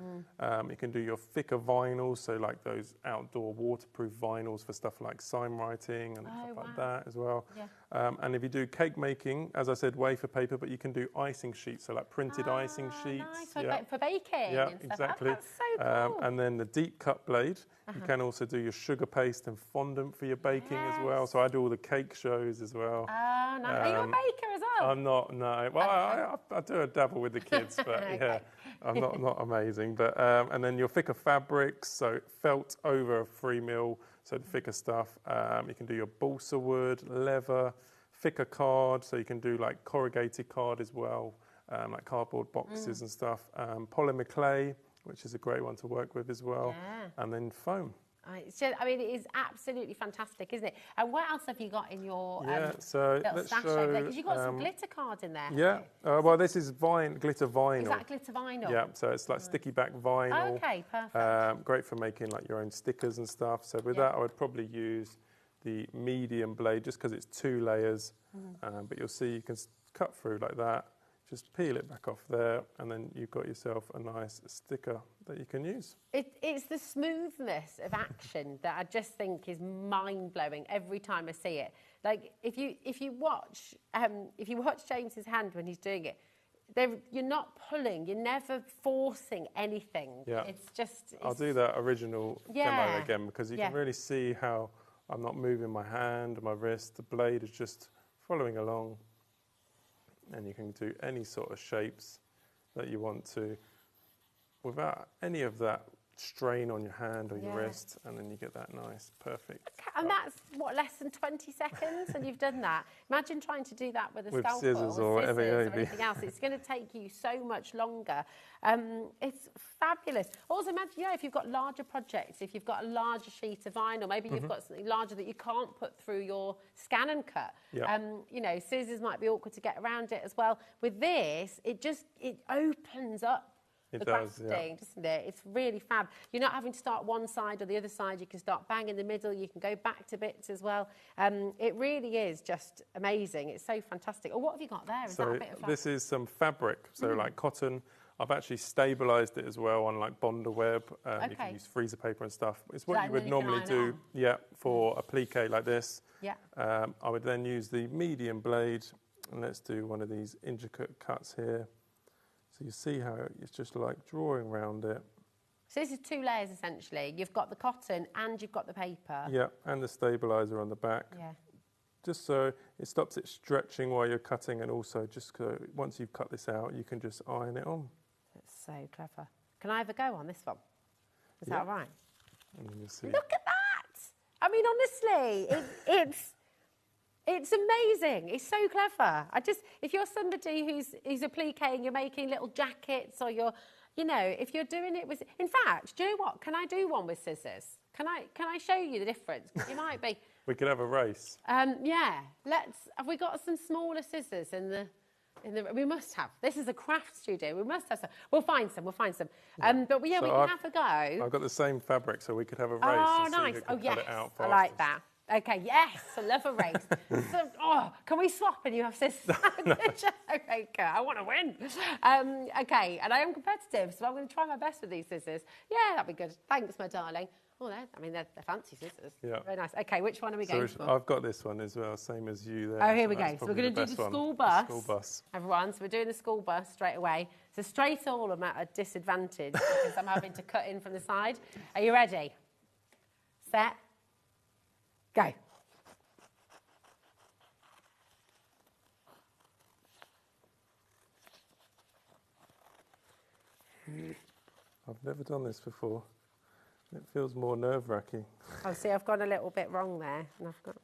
You can do your thicker vinyls, so like those outdoor waterproof vinyls for stuff like sign writing and stuff like that as well. And if you do cake making, as I said, wafer paper, but you can do icing sheets, so like printed icing sheets. Nice. For baking Yeah, and stuff. exactly. Oh, that's so cool. And then the deep cut blade, you can also do your sugar paste and fondant for your baking as well. So I do all the cake shows as well. Oh, nice. Are you a baker as well? I'm not, no. Well, I do a dabble with the kids, but I'm not amazing. But and then your thicker fabrics, so felt over 3 mil, so the thicker stuff. You can do your balsa wood, leather, thicker card, so you can do like corrugated card as well, like cardboard boxes and stuff. Polymer clay, which is a great one to work with as well, and then foam. It's just, I mean, it is absolutely fantastic, isn't it? And what else have you got in your so little let's stash show, over there? Because you've got some glitter cards in there. Yeah, well, this is glitter vinyl. Is that glitter vinyl? Yeah, so it's like sticky back vinyl. Okay, perfect. Great for making like your own stickers and stuff. So with that, I would probably use the medium blade just because it's 2 layers. But you'll see you can cut through like that. Just peel it back off there, and then you've got yourself a nice sticker that you can use. It's the smoothness of action that I just think is mind-blowing every time I see it. Like if you watch James's hand when he's doing it, you're not pulling, you're never forcing anything. Yeah. I'll do that original demo again because you can really see how I'm not moving my hand, my wrist. The blade is just following along. And you can do any sort of shapes that you want to without any of that strain on your hand or your wrist, and then you get that nice, perfect. And that's, what, less than 20 seconds and you've done that? Imagine trying to do that with a scalpel scissors or whatever or anything else. It's going to take you so much longer. It's fabulous. Also imagine, if you've got larger projects, if you've got a larger sheet of vinyl, maybe you've got something larger that you can't put through your scan and cut. Scissors might be awkward to get around it as well. With this, it opens up the crafting, doesn't it? It's really fab. You're not having to start one side or the other side. You can start bang in the middle. You can go back to bits as well. It really is just amazing. It's so fantastic. Oh, what have you got there? Is that a bit of fabric? This is some fabric, so like cotton. I've actually stabilised it as well on like Bonder web. You can use freezer paper and stuff. It's what you would normally do, for a plique like this. I would then use the medium blade, and let's do one of these intricate cuts here. So you see how it's just like drawing around it. So this is 2 layers essentially. You've got the cotton and you've got the paper. Yeah, and the stabiliser on the back. Yeah. Just so it stops it stretching while you're cutting, and also just once you've cut this out, you can just iron it on. It's so clever. Can I have a go on this one? Is that all right? And then you'll see. Look at that! I mean, honestly, it's amazing. It's so clever. If you're somebody who's appliquing, you're making little jackets, or you're, if you're doing it with, in fact, do you know what? Can I do one with scissors? Can I show you the difference? You might be. We could have a race. Yeah. Have we got some smaller scissors in the? We must have. This is a craft studio. We must have some. We'll find some. Yeah. But we can have a go. I've got the same fabric, so we could have a race. Oh, and see nice. who can Yes. cut it out I like fastest. that. Okay, yes, I love a race. Can we swap and you have scissors? Okay, I want to win. Okay, and I am competitive, so I'm going to try my best with these scissors. Yeah, that'd be good. Thanks, my darling. Oh, they're fancy scissors. Yeah. Very nice. Okay, which one are we going for? I've got this one as well, same as you there. Oh, here we that's go. So we're probably going to do the best school one. bus. The school bus. Everyone, so we're doing the school bus straight away. So straight all I'm at a disadvantage because I'm having to cut in from the side. Are you ready? Set. Go. I've never done this before. It feels more nerve-wracking. Oh, see, I've gone a little bit wrong there. And I've got...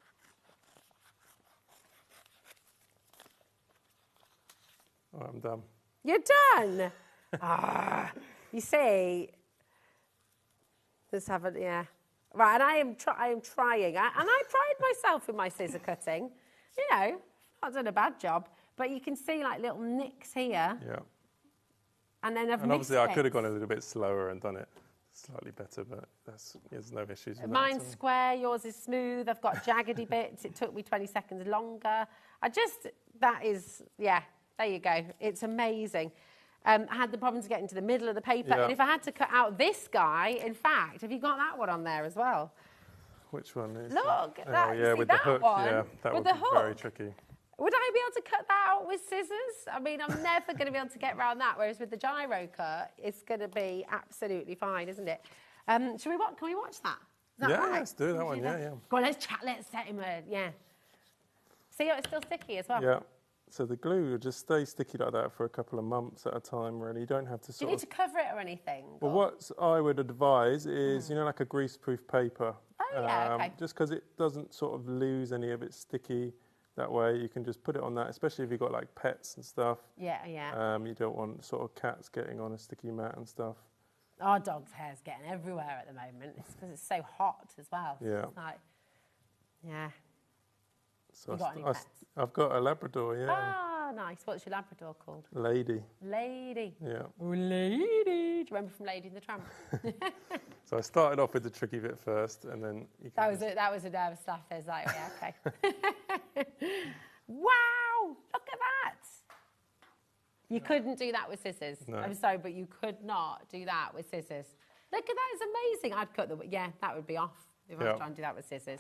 Oh, I'm done. You're done? You see, let's have a, yeah. Right, and I am trying. And I pride myself in my scissor cutting. I've done a bad job. But you can see like little nicks here. Yeah. And then And obviously I could have gone a little bit slower and done it slightly better, but there's no issues with Mine's that. square, yours is smooth. I've got jaggedy bits. It took me 20 seconds longer. There you go. It's amazing. I had the problems getting to the middle of the paper. Yeah. And if I had to cut out this guy, in fact, have you got that one on there as well? Which one is Look, it? that, Oh, yeah, see with that the hook. one? Yeah, that with would the be very hook? tricky. Would I be able to cut that out with scissors? I mean, I'm never going to be able to get around that, whereas with the Gyro-cut, it's going to be absolutely fine, isn't it? Can we watch that? Is that Yeah, right? let's do that one, yeah. Go on, let's chat, let's set him yeah. See, it's still sticky as well. Yeah. So the glue will just stay sticky like that for a couple of months at a time, really. You don't have to Do you sort need of... to cover it or anything? Well, what I would advise is, like a grease-proof paper. Oh, yeah, okay. Just because it doesn't sort of lose any of its sticky. That way you can just put it on that, especially if you've got like pets and stuff. Yeah. You don't want sort of cats getting on a sticky mat and stuff. Our dog's hair's getting everywhere at the moment. It's because it's so hot as well. So Yeah. It's like, yeah. So You got any pets? I've got a Labrador, yeah. Ah, nice. What's your Labrador called? Lady. Lady. Yeah. Oh, Lady. Do you remember from Lady and the Tramp? So I started off with the tricky bit first, and then you can That was a nervous laugh. There's like, yeah, okay. Wow! Look at that. You couldn't do that with scissors. No. I'm sorry, but you could not do that with scissors. Look at that. It's amazing. I'd cut that would be off if I was trying to do that with scissors.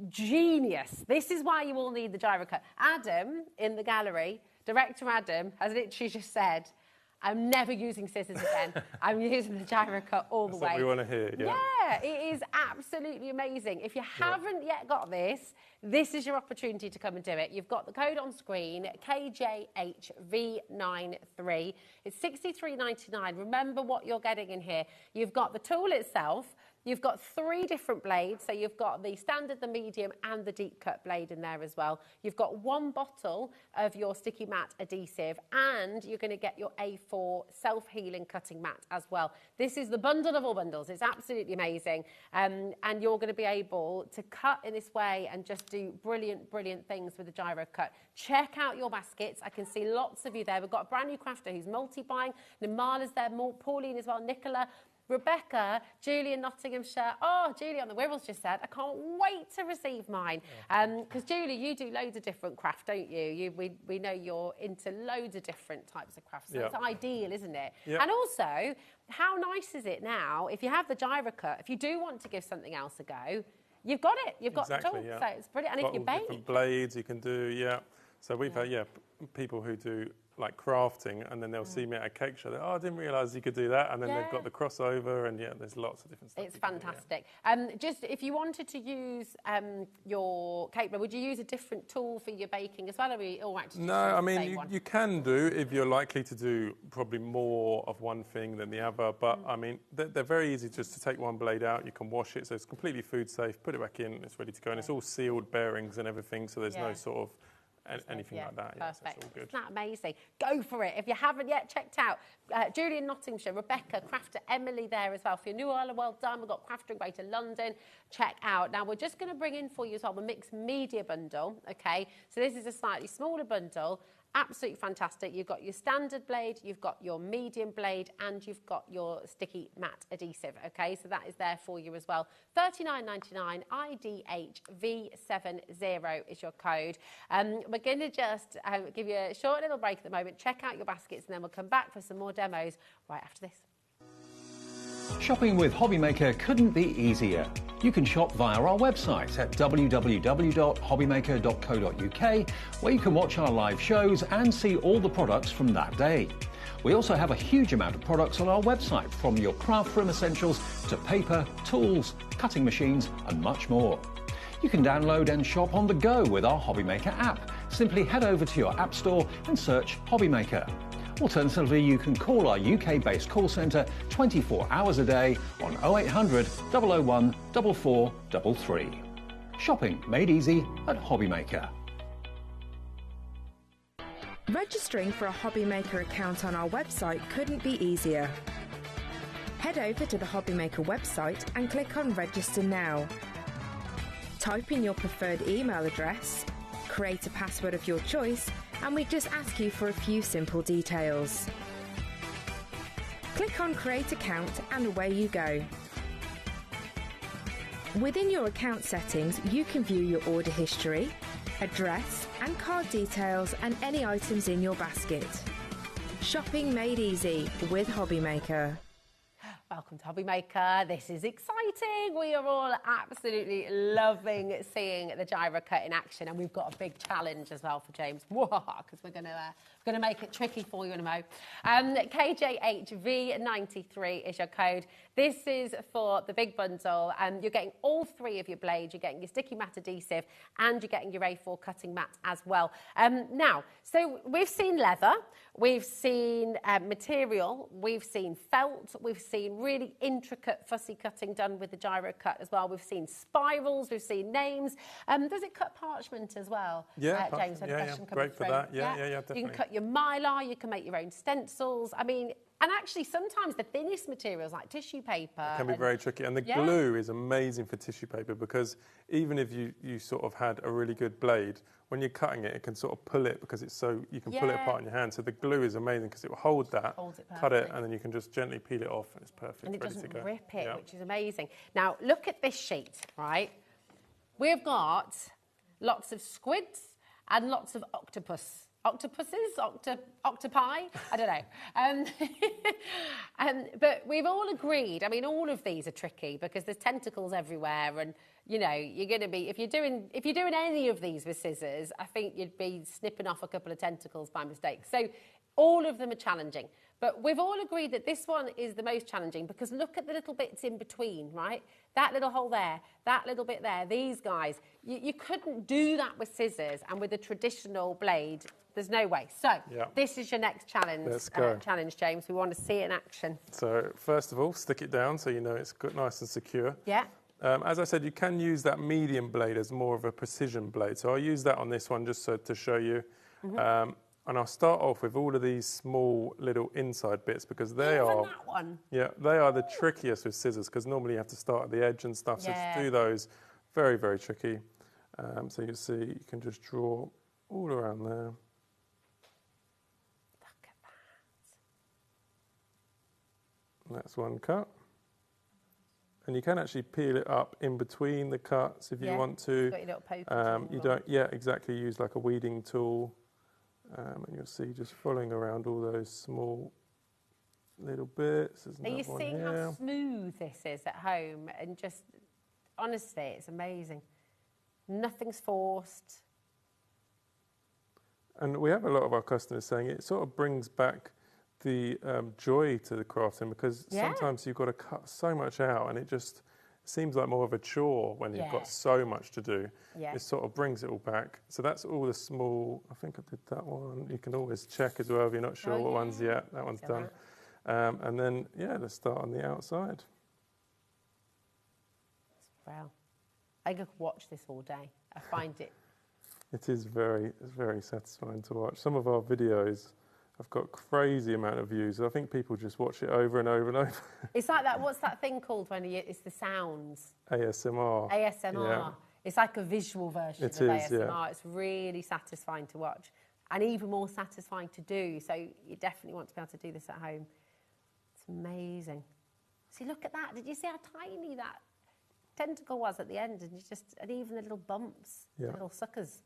Genius. This is why you all need the Gyro-cut. Adam in the gallery, director Adam, has literally just said, I'm never using scissors again. I'm using the Gyro-cut all the way. That's what we want to hear, yeah. Yeah, it is absolutely amazing. If you haven't yet got this is your opportunity to come and do it. You've got the code on screen, KJHV93. It's $63.99. Remember what you're getting in here. You've got the tool itself. You've got 3 different blades, so you've got the standard, the medium, and the deep cut blade in there as well. You've got 1 bottle of your sticky mat adhesive, and you're going to get your A4 self-healing cutting mat as well. This is the bundle of all bundles. It's absolutely amazing, and you're going to be able to cut in this way and just do brilliant, brilliant things with the Gyro-cut. Check out your baskets. I can see lots of you there. We've got a brand new crafter who's multi-buying. Nimala's there, Pauline as well, Nicola. Rebecca, Julie in Nottinghamshire. Oh, Julie on the Wirralls just said, I can't wait to receive mine. Because Julie, you do loads of different craft, don't you? We know you're into loads of different types of crafts. So it's ideal, isn't it? Yeah. And also, how nice is it now, if you have the Gyro-cut, if you do want to give something else a go, you've got it. You've got the tool. So it's brilliant. And if you bake. Different blades you can do, So we've had, people who do like crafting, and then they'll see me at a cake show. Oh, I didn't realise you could do that, and then they've got the crossover, and there's lots of different stuff. It's fantastic. Just if you wanted to use your cake bread, would you use a different tool for your baking as well? Or are we all right to just No, I mean you can do if you're likely to do probably more of one thing than the other. But I mean they're very easy just to take one blade out. You can wash it, so it's completely food safe. Put it back in, it's ready to go, and it's all sealed bearings and everything, so there's no sort of anything like that. Perfect. So it's all good. Isn't that amazing? Go for it. If you haven't yet checked out Julie in Nottinghamshire, Rebecca, Crafter, Emily there as well. For your New Ireland, well done. We've got Crafter in Greater London. Check out. Now, we're just going to bring in for you as well the mixed media bundle. Okay, so this is a slightly smaller bundle. Absolutely fantastic. You've got your standard blade, you've got your medium blade, and you've got your sticky matte adhesive. Okay, so that is there for you as well. $39.99, IDHV70 is your code. We're going to just give you a short little break at the moment. Check out your baskets, and then we'll come back for some more demos right after this. Shopping with HobbyMaker couldn't be easier. You can shop via our website at www.hobbymaker.co.uk, where you can watch our live shows and see all the products from that day. We also have a huge amount of products on our website, from your craft room essentials to paper, tools, cutting machines and much more. You can download and shop on the go with our HobbyMaker app. Simply head over to your app store and search HobbyMaker. Alternatively, you can call our UK-based call centre 24 hours a day on 0800 001 4433. Shopping made easy at HobbyMaker. Registering for a HobbyMaker account on our website couldn't be easier. Head over to the HobbyMaker website and click on Register Now. Type in your preferred email address, create a password of your choice, and we just ask you for a few simple details. Click on Create Account and away you go. Within your account settings, you can view your order history, address and card details, and any items in your basket. Shopping made easy with HobbyMaker. Welcome to HobbyMaker. This is exciting. We are all absolutely loving seeing the Gyro-cut in action, and we've got a big challenge as well for James, because we're going to make it tricky for you in a mo. KJHV93 is your code. This is for the big bundle, and you're getting all three of your blades. You're getting your sticky matte adhesive, and you're getting your A4 cutting mat as well. Now, so we've seen leather, we've seen material, we've seen felt, we've seen really intricate fussy cutting done with the Gyro-cut as well. We've seen spirals, we've seen names. Does it cut parchment as well? Yeah, James had a question coming great for through. that. Yeah, definitely. You can cut your mylar, you can make your own stencils. I mean, and actually sometimes the thinnest materials like tissue paper can be very tricky, and the glue is amazing for tissue paper, because even if you sort of had a really good blade, when you're cutting it, it can sort of pull it, because it's so, you can pull it apart in your hand. So the glue is amazing because it will hold that, cut it, and then you can just gently peel it off, and it's perfect. And it ready doesn't to go. rip it, which is amazing. Now, look at this sheet, right? We've got lots of squids and lots of octopuses, octopi, I don't know. But we've all agreed, I mean, all of these are tricky because there's tentacles everywhere, and you know, you're going to be, if you're doing any of these with scissors, I think you'd be snipping off a couple of tentacles by mistake. So all of them are challenging. But we've all agreed that this one is the most challenging, because look at the little bits in between, right? That little hole there, that little bit there, these guys. You couldn't do that with scissors, and with a traditional blade, there's no way. So this is your next challenge. Let's go. Challenge, James. We want to see it in action. So first of all, stick it down so you know it's good, nice and secure. Yeah. As I said, you can use that medium blade as more of a precision blade. So I'll use that on this one just to show you. And I'll start off with all of these small little inside bits, because they are that one. Yeah, they are the trickiest with scissors, because normally you have to start at the edge and stuff. So to do those, very, very tricky. So you see, you can just draw all around there. Look at that. That's one cut. And you can actually peel it up in between the cuts if you want to. Got your little poker tool you don't, exactly, use like a weeding tool. And you'll see just following around all those small little bits. Are you seeing how smooth this is at home? And just, honestly, it's amazing. Nothing's forced. And we have a lot of our customers saying it sort of brings back the joy to the crafting, because sometimes you've got to cut so much out and it just seems like more of a chore when you've got so much to do. It sort of brings it all back. So that's all the small, I think I did that one. You can always check as well if you're not sure what one's yet. That one's done. And then, let's start on the outside. Wow. I could watch this all day. I find it. It's very satisfying to watch. Some of our videos have got crazy amount of views. I think people just watch it over and over and over. It's like that, what's that thing called when it's the sounds? ASMR. ASMR. Yeah. It's like a visual version of ASMR. Yeah. It's really satisfying to watch and even more satisfying to do. So you definitely want to be able to do this at home. It's amazing. See, look at that. Did you see how tiny that tentacle was at the end? And even the little bumps, the little suckers.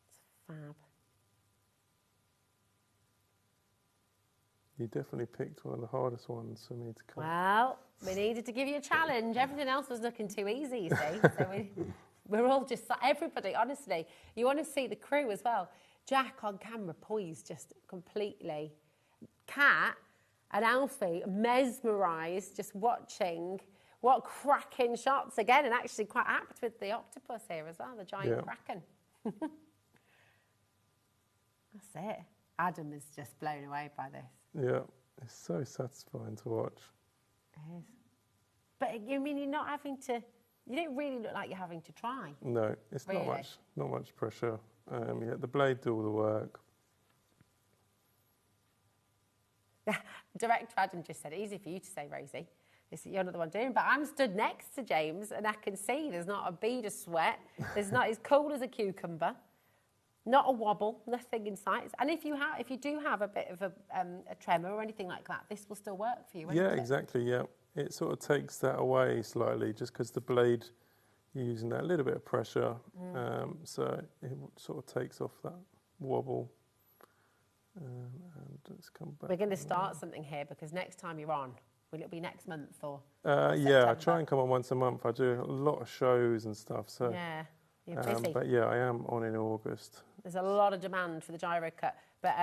It's fab. You definitely picked one of the hardest ones for me to cut. Well, we needed to give you a challenge. Everything else was looking too easy, you see. So we're all just, everybody, honestly, you want to see the crew as well. Jack on camera poised just completely. Kat and Alfie mesmerised just watching. What cracking shots again, and actually quite apt with the octopus here as well, the giant kraken. That's it. Adam is just blown away by this. Yeah, it's so satisfying to watch. It is. But you mean you're not having to, you don't really look like you're having to try. No, it's really? not much pressure. The blade do all the work. Director Adam just said, easy for you to say, Rosie. You're not the one doing, but I'm stood next to James and I can see there's not a bead of sweat. There's not, as cold as a cucumber. Not a wobble, nothing in sight. And if you do have a bit of a tremor or anything like that, this will still work for you, won't it? Yeah, exactly, yeah. It sort of takes that away slightly just because the blade, you're using that little bit of pressure, so it sort of takes off that wobble. And let's come back. We're going to start something here because next time you're on, will it be next month or yeah, I try and come on once a month. I do a lot of shows and stuff, so... Yeah. You're busy. But yeah, I am on in August. There's a lot of demand for the Gyro-cut. But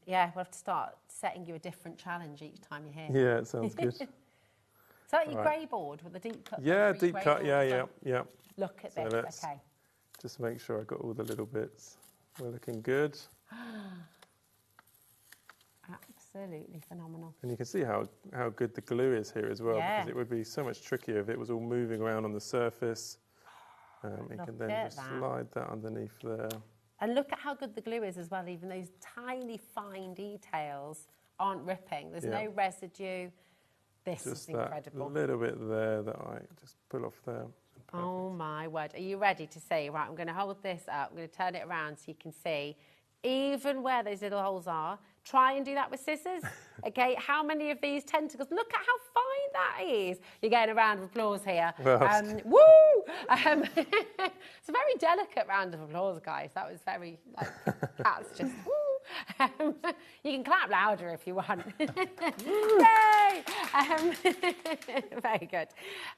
we'll have to start setting you a different challenge each time you're here. Yeah, it sounds good. Is that your grey board with the deep cut? Yeah, deep cut, yeah. Look at this, okay. Just make sure I got all the little bits. We're looking good. Absolutely phenomenal. And you can see how good the glue is here as well, because it would be so much trickier if it was all moving around on the surface. You can then just slide that underneath there. And look at how good the glue is as well. Even those tiny fine details aren't ripping. There's no residue. This is incredible. Just that little bit there that I just pull off there. Oh my word. Are you ready to see? Right, I'm going to hold this up. I'm going to turn it around so you can see. Even where those little holes are, try and do that with scissors. Okay, how many of these tentacles? Look at how fine that is. You're getting a round of applause here. Woo! It's a very delicate round of applause, guys. That was very, Kat's just, woo! You can clap louder if you want. Yay! Very good.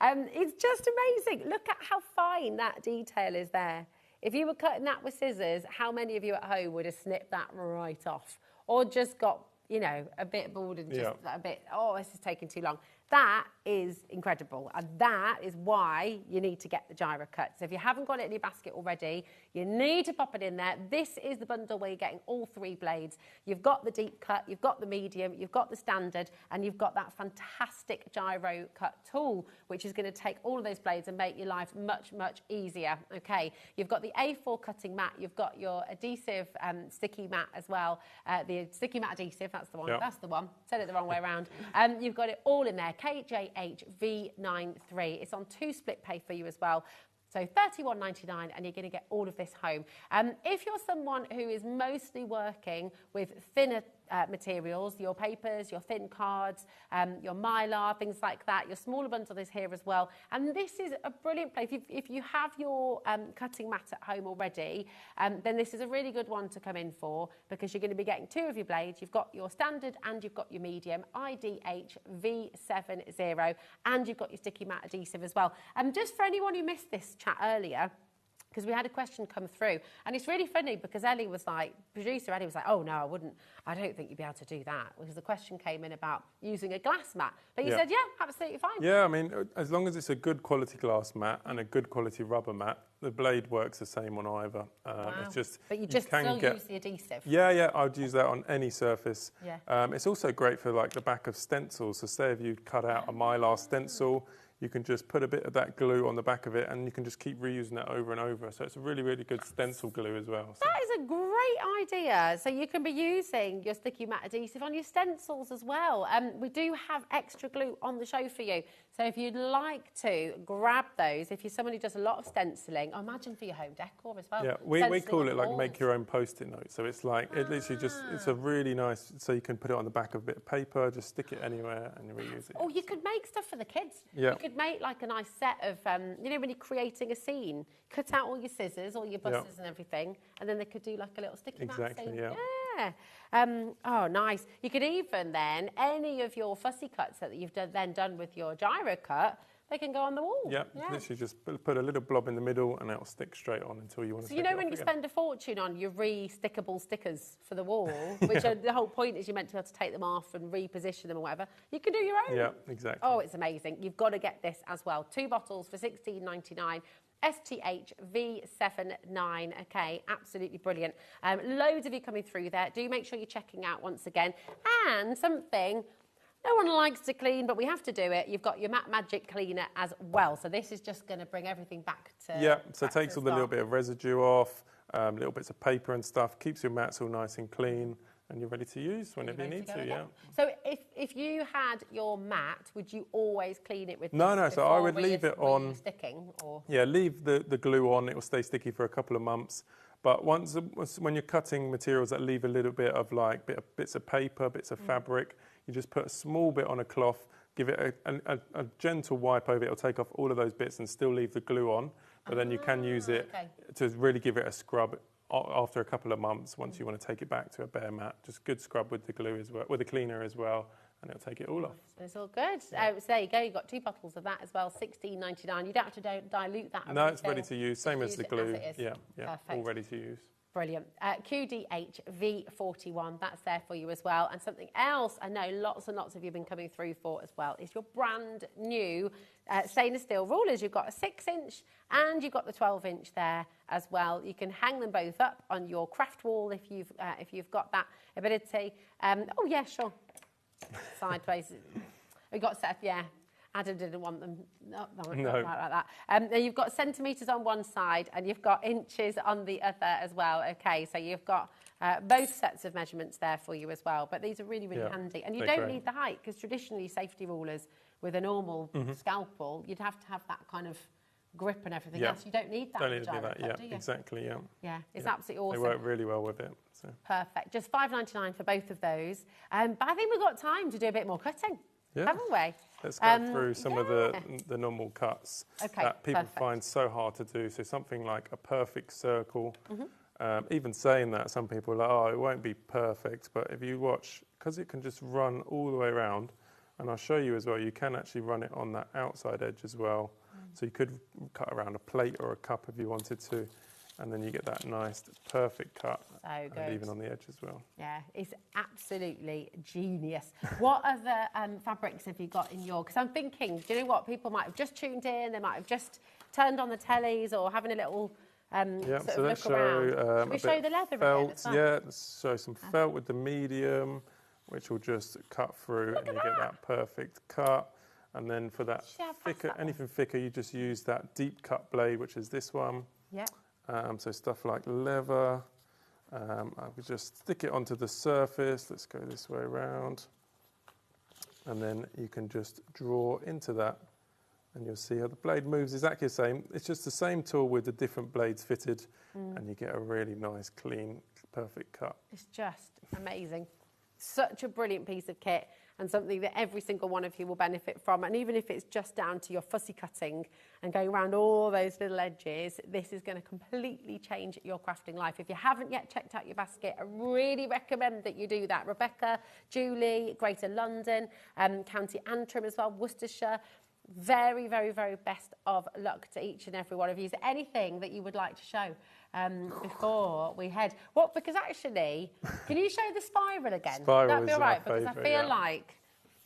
It's just amazing. Look at how fine that detail is there. If you were cutting that with scissors, how many of you at home would have snipped that right off? Or just got, a bit bored and just a bit, this is taking too long. That is incredible. And that is why you need to get the Gyro-cut. So if you haven't got it in your basket already, you need to pop it in there. This is the bundle where you're getting all three blades. You've got the deep cut, you've got the medium, you've got the standard, and you've got that fantastic Gyro-cut tool, which is going to take all of those blades and make your life much, much easier. Okay, you've got the A4 cutting mat, you've got your adhesive sticky mat as well. The sticky mat adhesive, that's the one. Yep. That's the one. Said it the wrong way around. You've got it all in there. KJHV93. It's on 2 split pay for you as well. So $31.99 and you're going to get all of this home. If you're someone who is mostly working with thinner materials, your papers, your thin cards, your mylar, things like that, your smaller bundle is here as well. And this is a brilliant place. If you have your cutting mat at home already, then this is a really good one to come in for because you're going to be getting 2 of your blades. You've got your standard and you've got your medium, IDH-V70, and you've got your sticky mat adhesive as well. Just for anyone who missed this chat earlier, because we had a question come through. And it's really funny because producer Ellie was like, oh, no, I don't think you'd be able to do that. Because the question came in about using a glass mat. But you said, yeah, absolutely fine. Yeah, I mean, as long as it's a good quality glass mat and a good quality rubber mat, the blade works the same on either. It's just, but you just still use the adhesive. Yeah, I'd use that on any surface. Yeah. It's also great for like the back of stencils. So say if you cut out a Mylar stencil, you can just put a bit of that glue on the back of it and you can just keep reusing it over and over. So it's a really, really good stencil glue as well. So. That is a great idea. So you can be using your sticky matte adhesive on your stencils as well. We do have extra glue on the show for you. So if you'd like to grab those, if you're someone who does a lot of stenciling, imagine for your home decor as well. Yeah, we call it like make your own Post-it note. So it's like, it literally just, it's a really nice, so you can put it on the back of a bit of paper, just stick it anywhere and reuse it. Or you could make stuff for the kids. Yeah. You could make like a nice set of, you know, when you're creating a scene, cut out all your scissors, all your buses and everything, and then they could do like a little sticky mat scene. Yeah. Oh, nice. You could even then, any of your fussy cuts that you've done with your Gyro-cut, they can go on the wall. Yeah, literally just put a little blob in the middle and it'll stick straight on until you want to. So you know when you spend a fortune on your re-stickable stickers for the wall, which the whole point is you're meant to be able to take them off and reposition them or whatever, you can do your own. Yeah, exactly. Oh, it's amazing. You've got to get this as well. 2 bottles for $16.99. STH V79, okay, absolutely brilliant. Loads of you coming through there. Do make sure you're checking out once again. And something no one likes to clean, but we have to do it. You've got your Matte Magic cleaner as well. So this is just going to bring everything back to... Yeah, so it takes all the little bit of residue off, little bits of paper and stuff, keeps your mats all nice and clean, and you're ready to use whenever you need to, yeah. So if you had your mat, would you always clean it with No, so I would leave it on... sticking, or? Yeah, leave the glue on. It will stay sticky for a couple of months. But when you're cutting materials that leave a little bit of like bits of paper, bits of fabric, you just put a small bit on a cloth, give it a gentle wipe over it. It'll take off all of those bits and still leave the glue on. But then you can use it to really give it a scrub after a couple of months. Once you want to take it back to a bare mat, just good scrub with the glue as well, with the cleaner as well, and it'll take it all off. It's all good. So there you go. You've got 2 bottles of that as well, $16.99. You don't have to dilute that. No, it's ready to use. Same as the glue. Yeah, perfect. All ready to use. Brilliant. QDH V41, that's there for you as well. And something else I know lots and lots of you have been coming through for as well is your brand new stainless steel rulers. You've got a 6-inch and you've got the 12-inch there as well. You can hang them both up on your craft wall if you've got that ability. Oh yeah, sure. Sideways. We've got set, yeah. Adam didn't want them not like that. Then you've got centimetres on one side and you've got inches on the other as well. Okay, so you've got both sets of measurements there for you as well. But these are really, really handy. And you don't need the height, because traditionally safety rulers with a normal scalpel, you'd have to have that kind of grip and everything else. You don't need that. Don't need to do that, do you? Exactly, Yeah, it's absolutely awesome. They work really well with it. So. Perfect. Just $5.99 for both of those. But I think we've got time to do a bit more cutting, haven't we? Let's go through some of the normal cuts that people find so hard to do. So something like a perfect circle. Even saying that, some people are like, oh, it won't be perfect. But if you watch, because it can just run all the way around, and I'll show you as well, you can actually run it on that outside edge as well. So you could cut around a plate or a cup if you wanted to. And then you get that nice, perfect cut. So good. And even on the edge as well. Yeah, it's absolutely genius. What other fabrics have you got in your... Because I'm thinking, do you know what? People might have just tuned in, they might have just turned on the tellies or having a little sort of look around. Should we show the leather again as well? Yeah, let's show some felt with the medium, which will just cut through and you get that perfect cut. And then for that thicker, anything thicker, you just use that deep cut blade, which is this one. Yeah. So stuff like leather, I would just stick it onto the surface. Let's go this way around. And then you can just draw into that and you'll see how the blade moves exactly the same. It's just the same tool with the different blades fitted and you get a really nice, clean, perfect cut. It's just amazing. Such a brilliant piece of kit and something that every single one of you will benefit from. And even if it's just down to your fussy cutting and going around all those little edges, this is going to completely change your crafting life. If you haven't yet checked out your basket, I really recommend that you do that. Rebecca, Julie, Greater London, County Antrim as well, Worcestershire, very, very, very best of luck to each and every one of you. Is there anything that you would like to show before we head? What? Because actually, can you show the spiral again? Spiral That'd be is all right, my because I favourite, feel yeah. like,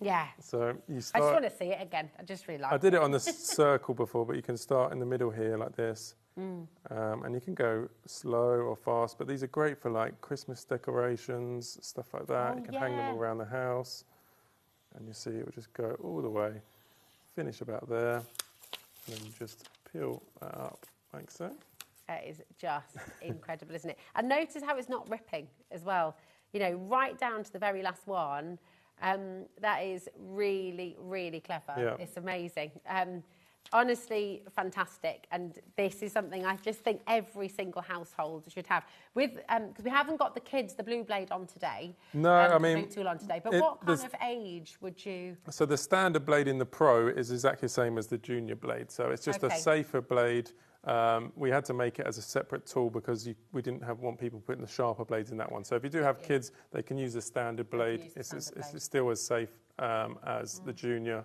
yeah. So you I start. just want to see it again. I just really like I did it on the circle before, but you can start in the middle here like this. Mm. And you can go slow or fast, but these are great for like Christmas decorations, stuff like that. Oh, you can hang them yeah. all around the house, and you see it will just go all the way, finish about there, and then you just peel that up like so. It is just incredible, isn't it? And notice how it's not ripping as well. You know, right down to the very last one. That is really, really clever. Yeah. It's amazing. Honestly, fantastic. And this is something I just think every single household should have. With because we haven't got the kids the blue blade on today. No, I the mean, blue tool on today. But what kind of age would you? So the standard blade in the Pro is exactly the same as the junior blade. So it's just a safer blade. We had to make it as a separate tool because we didn't want people putting the sharper blades in that one. So if you do have kids, they can use the standard blade. It's still as safe as the junior.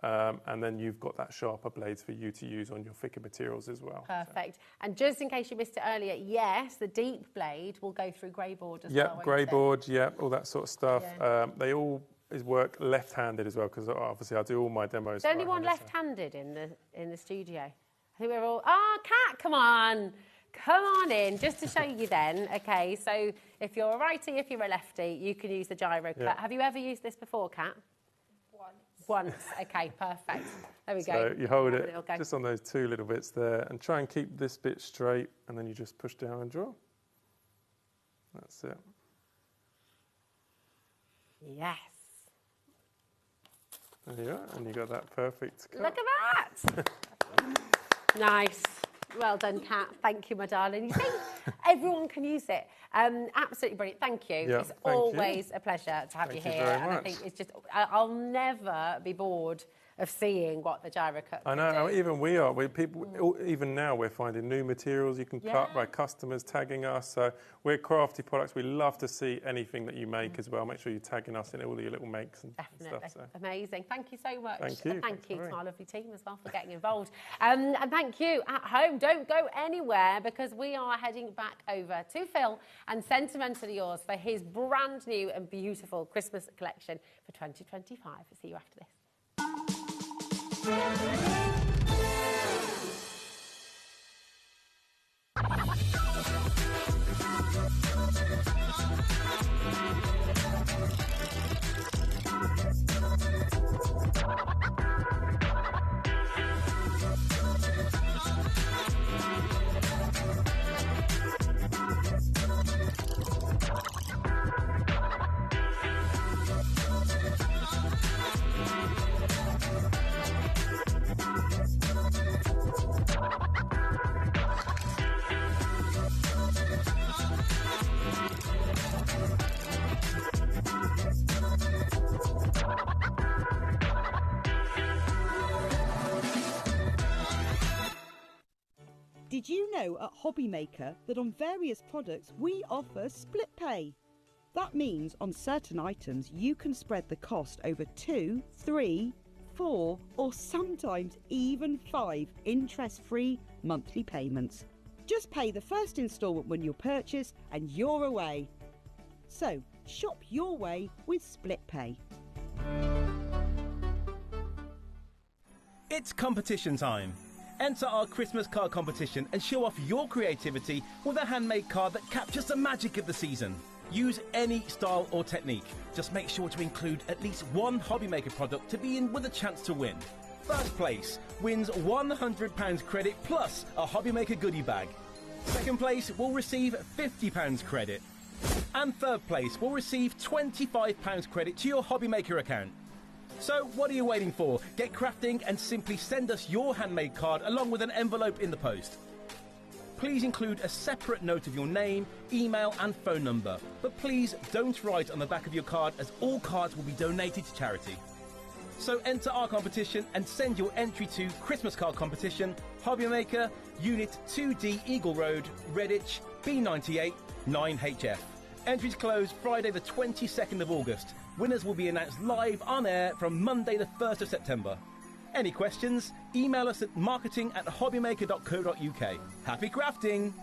And then you've got that sharper blades for you to use on your thicker materials as well. Perfect. So. And just in case you missed it earlier, yes, the deep blade will go through grey board as well. Yep, grey board, yep, all that sort of stuff. Yeah. They all work left-handed as well because obviously I do all my demos. Is there anyone left-handed in the studio? I think we're all... Oh, Kat, come on. Come on in, just to show you then. Okay, so if you're a righty, if you're a lefty, you can use the Gyro-cut. Yeah. Have you ever used this before, Kat? Once. Okay, perfect. There we go. So you hold it just on those two little bits there and try and keep this bit straight, and then you just push down and draw. That's it. Yes. There you are, and you got that perfect cut. Look at that. Nice. Well done, Kat. Thank you, my darling. You see, everyone can use it. Absolutely brilliant. Thank you. Yeah, it's always a pleasure to have you here. And I think it's just, I'll never be bored of seeing what the Gyro-cut can I know, do. even we are. Even now we're finding new materials you can cut by customers tagging us. So we're crafty products. We love to see anything that you make as well. Make sure you're tagging us in all your little makes and stuff. So. Amazing. Thank you so much. Thank you. Thank you to our lovely team as well for getting involved. And thank you at home. Don't go anywhere because we are heading back over to Phil and Sentimentally Yours for his brand new and beautiful Christmas collection for 2025. I'll see you after this. Did you know at HobbyMaker that on various products we offer split pay? That means on certain items you can spread the cost over 2, 3, 4 or sometimes even 5 interest-free monthly payments. Just pay the first instalment when you purchase and you're away. So shop your way with split pay. It's competition time. Enter our Christmas card competition and show off your creativity with a handmade card that captures the magic of the season. Use any style or technique. Just make sure to include at least one HobbyMaker product to be in with a chance to win. First place wins £100 credit plus a HobbyMaker goodie bag. Second place will receive £50 credit. And third place will receive £25 credit to your HobbyMaker account. So what are you waiting for? Get crafting and simply send us your handmade card along with an envelope in the post. Please include a separate note of your name, email and phone number. But please don't write on the back of your card as all cards will be donated to charity. So enter our competition and send your entry to Christmas Card Competition, HobbyMaker, Unit 2D Eagle Road, Redditch, B98 9HF. Entries close Friday the 22nd of August. Winners will be announced live on air from Monday the 1st of September. Any questions? Email us at marketing@hobbymaker.co.uk. Happy crafting!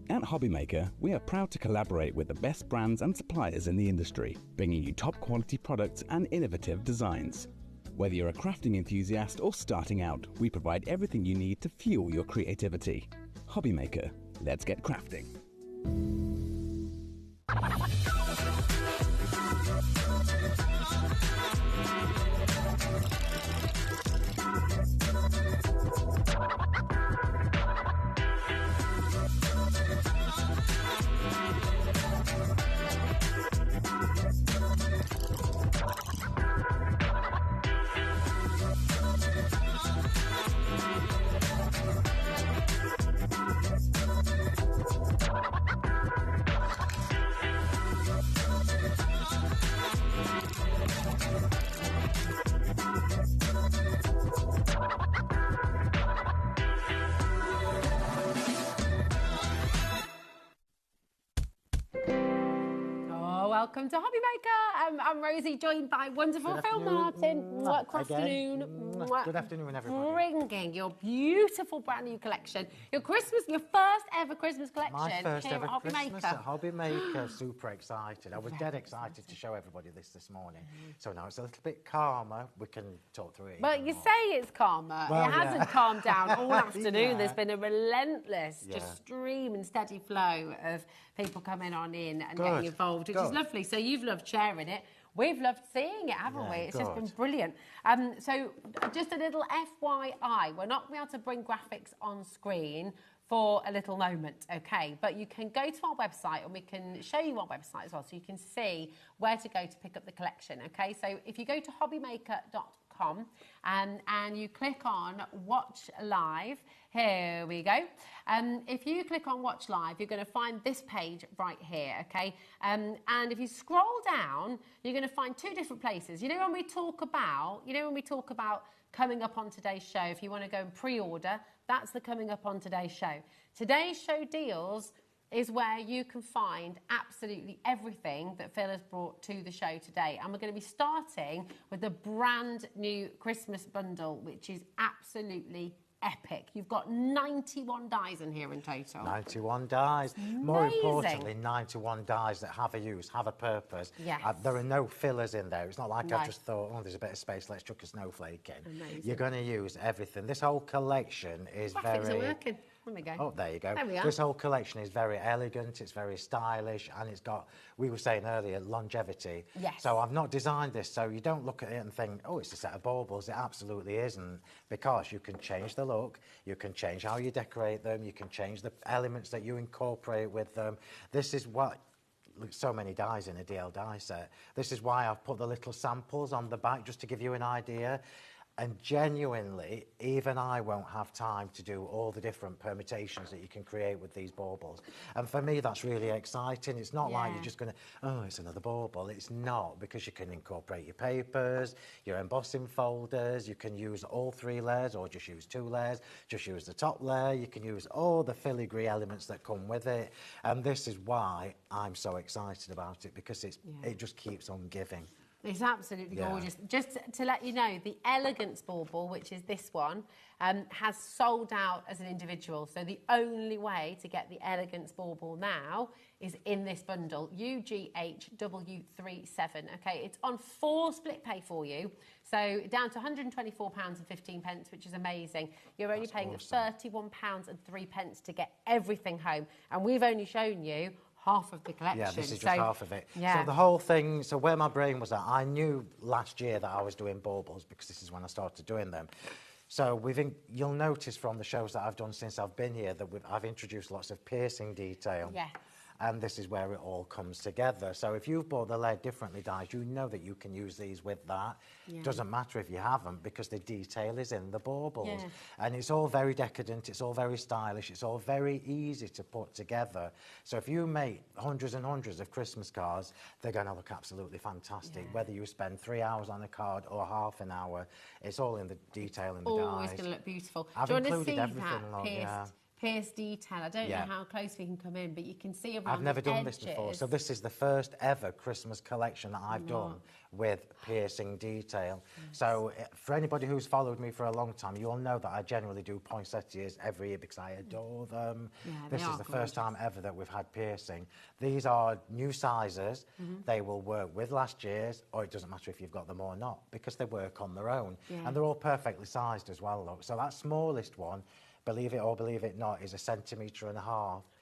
At HobbyMaker, we are proud to collaborate with the best brands and suppliers in the industry, bringing you top quality products and innovative designs. Whether you're a crafting enthusiast or starting out, we provide everything you need to fuel your creativity. HobbyMaker, let's get crafting. Welcome to HobbyMaker. I'm Rosie, joined by wonderful Phil Martin. Good afternoon. Good afternoon, everybody. Bringing your beautiful brand new collection, your first ever Christmas collection. My first here ever at HobbyMaker. Christmas at HobbyMaker. Super excited. I was dead excited to show everybody this morning. So now it's a little bit calmer. We can talk through it. Well, you say it's calmer. Well, it hasn't calmed down all afternoon. Yeah. There's been a relentless, just stream and steady flow of people coming on in and getting involved, which is lovely. So you've loved sharing it. We've loved seeing it, haven't we? It's just been brilliant. So just a little FYI, we're not going to be able to bring graphics on screen for a little moment, okay? But you can go to our website and we can show you our website as well, so you can see where to go to pick up the collection, okay? So if you go to hobbymaker.com and you click on Watch Live, here we go. If you click on Watch Live, you're going to find this page right here, okay? And if you scroll down, you're going to find two different places. You know when we talk about coming up on today's show, if you want to go and pre-order, that's the coming up on today's show. Today's show deals is where you can find absolutely everything that Phil has brought to the show today. And we're going to be starting with the brand new Christmas bundle, which is absolutely epic. You've got 91 dies in here in total. 91 dies. Amazing. More importantly, 91 dies that have a use, have a purpose. Yes. There are no fillers in there. It's not like I just thought, oh, there's a bit of space, let's chuck a snowflake in. Amazing. You're going to use everything. This whole collection is Graphics are working. There we go. Oh, there you go. There we are. This whole collection is very elegant, it's very stylish, and it's got, we were saying earlier, longevity. Yes. So I've not designed this so you don't look at it and think, oh, it's a set of baubles. It absolutely isn't, because you can change the look, you can change how you decorate them, you can change the elements that you incorporate with them. This is what, so many dies in a DL die set. This is why I've put the little samples on the back, just to give you an idea. And genuinely, even I won't have time to do all the different permutations that you can create with these baubles. And for me, that's really exciting. It's not like you're just going to, oh, it's another bauble. It's not, because you can incorporate your papers, your embossing folders. You can use all 3 layers or just use 2 layers. Just use the top layer. You can use all the filigree elements that come with it. And this is why I'm so excited about it, because it just keeps on giving. It's absolutely gorgeous. Just to let you know, the Elegance bauble, which is this one, has sold out as an individual. So the only way to get the Elegance bauble now is in this bundle, UGHW37. Okay, it's on 4 split pay for you. So down to £124.15, which is amazing. You're only paying £31.03 to get everything home. And we've only shown you half of the collection. Yeah, this is just half of it. Yeah. So the whole thing, so where my brain was at, I knew last year that I was doing baubles because this is when I started doing them. So you'll notice from the shows that I've done since I've been here that I've introduced lots of piercing detail. Yes. And this is where it all comes together. So if you've bought the lead differently dyes, you know that you can use these with that. Yeah. Doesn't matter if you haven't, because the detail is in the baubles. Yeah. And it's all very decadent, it's all very stylish, it's all very easy to put together. So if you make hundreds and hundreds of Christmas cards, they're going to look absolutely fantastic. Yeah. Whether you spend 3 hours on a card or half an hour, it's all in the detail in the Always dyes. going to look beautiful. I've Do you want to included see everything, that look, yeah. pierced detail? I don't know how close we can come in, but you can see around I've never the done this before, edges. so this is the first ever Christmas collection that I've done with piercing detail. Yes. So for anybody who's followed me for a long time, you'll know that I generally do poinsettias every year because I adore them. Yeah, This they is are the first gorgeous. time ever that we've had piercing. These are new sizes. They will work with last year's, or it doesn't matter if you've got them or not, because they work on their own. Yeah. And they're all perfectly sized as well, look. So that smallest one, believe it or believe it not, is 1.5 centimetres.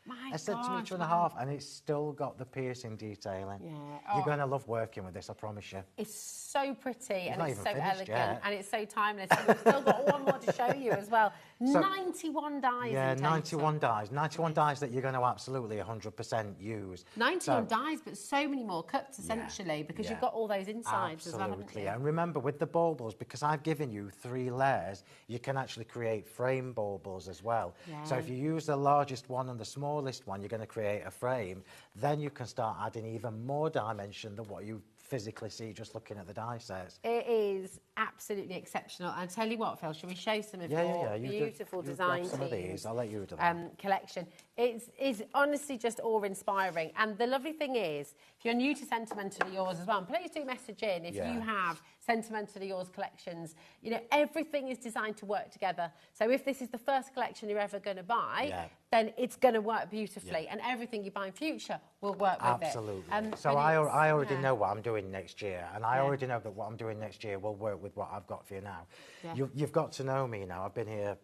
My A centimetre and a gosh, half, and it's still got the piercing detailing. Yeah. You're going to love working with this, I promise you. It's so pretty and not it's even so finished elegant yet. and it's so timeless. And we've still got one more to show you as well. So- 91 dies Yeah, in total. 91 dies. 91 dies that you're going to absolutely 100% use. 91 So- dies, but so many more cuts essentially because yeah. you've got all those insides as well, haven't Absolutely. you? And remember, with the baubles, because I've given you 3 layers, you can actually create frame baubles as well. Yeah. So if you use the largest one and the smallest one, you're going to create a frame. Then you can start adding even more dimension than what you physically see just looking at the die sets. It is absolutely exceptional. And I tell you what, Phil, shall we show some of your You beautiful grab design some of teams, these. I'll let you do that. collection. It's honestly just awe-inspiring. And the lovely thing is, if you're new to Sentimentally Yours as well, and please do message in if you have Sentimentally Yours collections. You know, everything is designed to work together. So if this is the first collection you're ever going to buy, then it's going to work beautifully. And everything you buy in future will work with Absolutely. it. So but I it's- already yeah. know what I'm doing next year, and I already know that what I'm doing next year will work with what I've got for you now. Yeah. You've got to know me now. I've been here,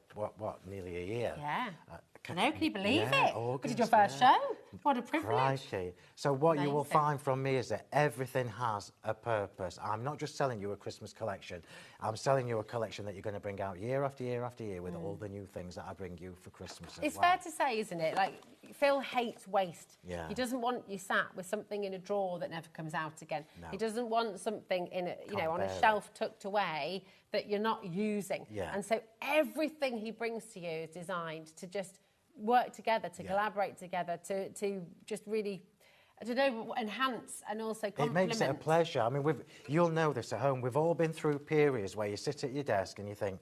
nearly a year. Yeah. I know, can you believe yeah, it? August, This is your first show. What a privilege. Crikey. So what you will Amazing. find from me is that everything has a purpose. I'm not just selling you a Christmas collection. I'm selling you a collection that you're going to bring out year after year after year with all the new things that I bring you for Christmas as It's well. fair to say, isn't it? Like, Phil hates waste. Yeah. He doesn't want you sat with something in a drawer that never comes out again. No. He doesn't want something in a, Can't on bear a it. shelf tucked away that you're not using. Yeah. And so everything he brings to you is designed to just work together, to collaborate together, to just really, I don't know, enhance and also It complement. makes it a pleasure. I mean, you'll know this at home. We've all been through periods where you sit at your desk and you think,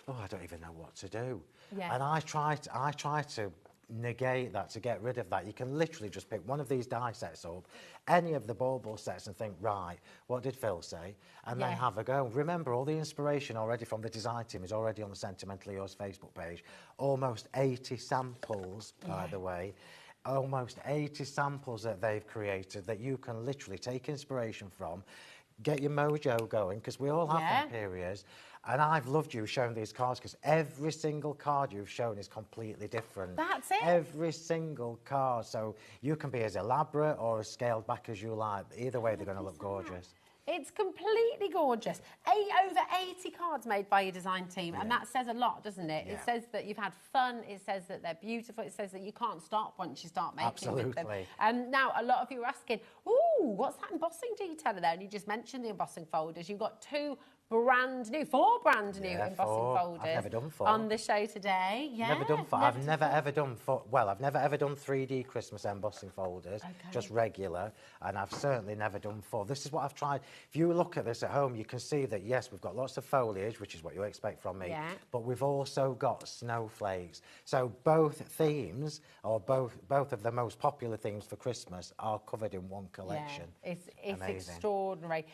oh, I don't even know what to do. Yeah. And I try to negate that, to get rid of that. You can literally just pick one of these die sets up, any of the bauble sets, and think, right, what did Phil say? And then have a go. Remember, all the inspiration already from the design team is already on the Sentimentally Yours Facebook page. Almost 80 samples, by the way. Almost 80 samples that they've created that you can literally take inspiration from, get your mojo going, because we all have them periods. And I've loved you showing these cards because every single card you've shown is completely different. That's it. Every single card. So you can be as elaborate or as scaled back as you like. Either way, they're going to look gorgeous. It's completely gorgeous. Over 80 cards made by your design team, and that says a lot, doesn't it? It says that you've had fun, it says that they're beautiful, it says that you can't stop once you start making with them. Absolutely. Now, a lot of you are asking, ooh, what's that embossing detail there? And you just mentioned the embossing folders. You've got 2 brand new, 4 brand new embossing 4. folders I've never done 4. on the show today. Yeah, Never done 4. I've never ever done 4. Well, I've never ever done 3D Christmas embossing folders, just regular, and I've certainly never done 4. This is what I've tried. If you look at this at home, you can see that yes, we've got lots of foliage, which is what you expect from me, but we've also got snowflakes. So both themes, or both of the most popular themes for Christmas, are covered in one collection. Yeah, it's extraordinary.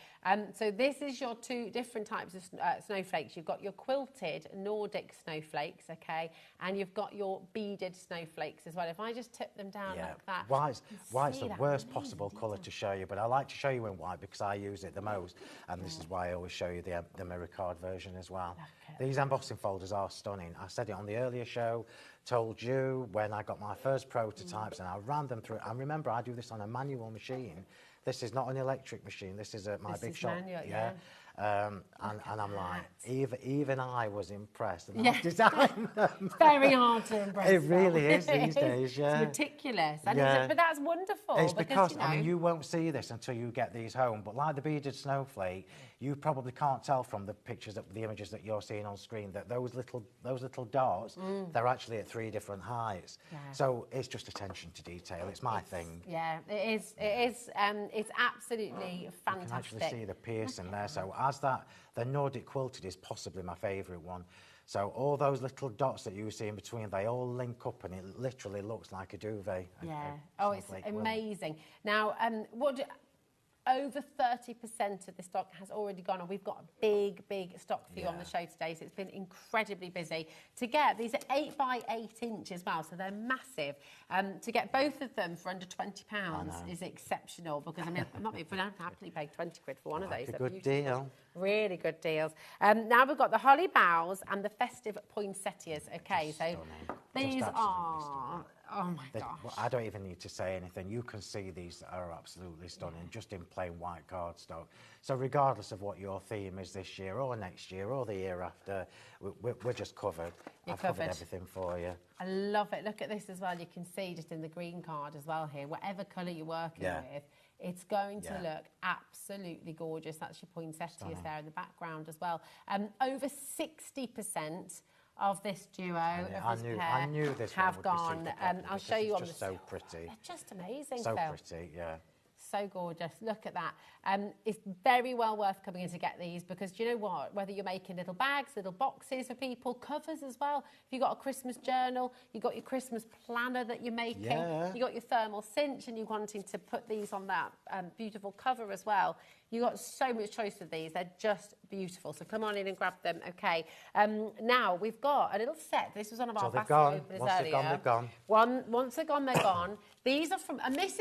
So this is your 2 different types of snowflakes. You've got your quilted Nordic snowflakes, okay, and you've got your beaded snowflakes as well. If I just tip them down like that. White's the worst possible colour to show you, but I like to show you in white because I use it the most, and this is why I always show you the mirror card version as well. These embossing folders are stunning. I said it on the earlier show, told you when I got my first prototypes, and I ran them through. And remember, I do this on a manual machine. This is not an electric machine. This is my big shop. Manual, and I'm like, even I was impressed. And I've designed them. It's very hard to impress. It really is these days, It's meticulous. And but that's wonderful. It's because, I mean, you won't see this until you get these home, but like the beaded snowflake, you probably can't tell from the pictures, the images that you're seeing on screen, that those little dots, they're actually at 3 different heights. So it's just attention to detail. It's my thing. Yeah, it is. It's absolutely fantastic. You can actually see the piercing there. So the Nordic quilted is possibly my favourite one. So all those little dots that you see in between, they all link up, and it literally looks like a duvet. Yeah. It's amazing. Now, over 30% of the stock has already gone, and we've got a big stock for you on the show today, so it's been incredibly busy. To get, these are 8 by 8 inch as well, so they're massive. To get both of them for under £20 is exceptional, because I mean, I'd happily pay 20 quid for one of those. A good deal. Really good deals. Now we've got the holly boughs and the festive poinsettias. Okay, so these are... Oh my gosh. I don't even need to say anything. You can see these are absolutely stunning, just in plain white cardstock. So regardless of what your theme is this year or next year or the year after, we're just covered. I've covered everything for you. I love it. Look at this as well. You can see just in the green card as well here, whatever colour you're working with, it's going to look absolutely gorgeous. That's your poinsettias there in the background as well. Over 60% of this duo, I knew this have one gone. I'll show you on the... so pretty. They're just amazing, So Phil. pretty, yeah. So gorgeous. Look at that. It's very well worth coming in to get these, because do you know what? Whether you're making little bags, little boxes for people, covers as well. If you've got a Christmas journal, you've got your Christmas planner that you're making, you've got your thermal cinch, and you're wanting to put these on that beautiful cover as well. You've got so much choice with these. They're just beautiful. So come on in and grab them, okay? Now, we've got a little set. This was one of our basket openers earlier. They've gone. Once they're gone, they're gone. These are from, and this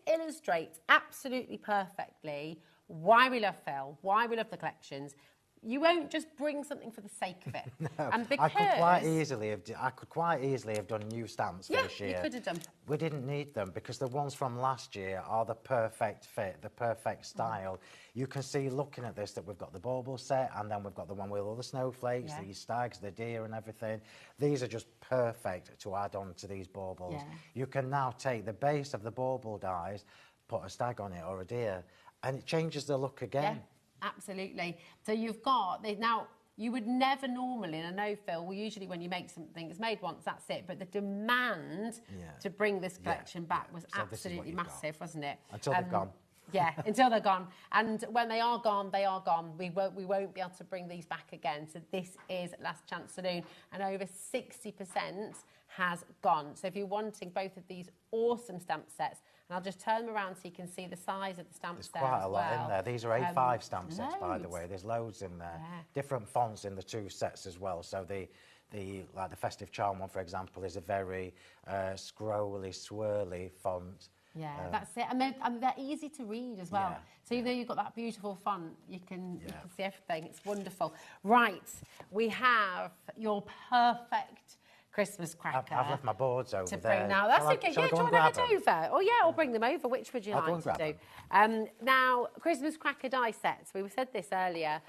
illustrates absolutely perfectly why we love Phil, why we love the collections. You won't just bring something for the sake of it. No, and because I could quite easily have done new stamps for this year. You could have done. We didn't need them because the ones from last year are the perfect fit, the perfect style. You can see, looking at this, that we've got the bauble set, and then we've got the one with all the snowflakes, the stags, the deer and everything. These are just perfect to add on to these baubles. Yeah. You can now take the base of the bauble dies, put a stag on it or a deer, and it changes the look again. Yeah. Absolutely. So you've got, now, you would never normally, and I know, Phil, well, usually when you make something, it's made once, that's it, but the demand to bring this collection back was absolutely massive, wasn't it? Until they've gone. Yeah, until they're gone. And when they are gone, they are gone. We won't be able to bring these back again. So this is Last Chance Saloon, and over 60% has gone. So if you're wanting both of these awesome stamp sets, and I'll just turn them around so you can see the size of the stamps there as well. There's quite a lot in there. These are A5 stamp sets, by the way. There's loads in there. Yeah. Different fonts in the 2 sets as well. So like the Festive Charm one, for example, is a very scrolly, swirly font. Yeah, that's it. And they're easy to read as well. So even though you've got that beautiful font, you can see everything. It's wonderful. Right, we have your perfect Christmas cracker. I've left my boards over there. Now, that's okay. Yeah, do you want to have it over? Oh, yeah, I'll bring them over. Which would you like to do? Now, Christmas cracker die sets. We said this earlier.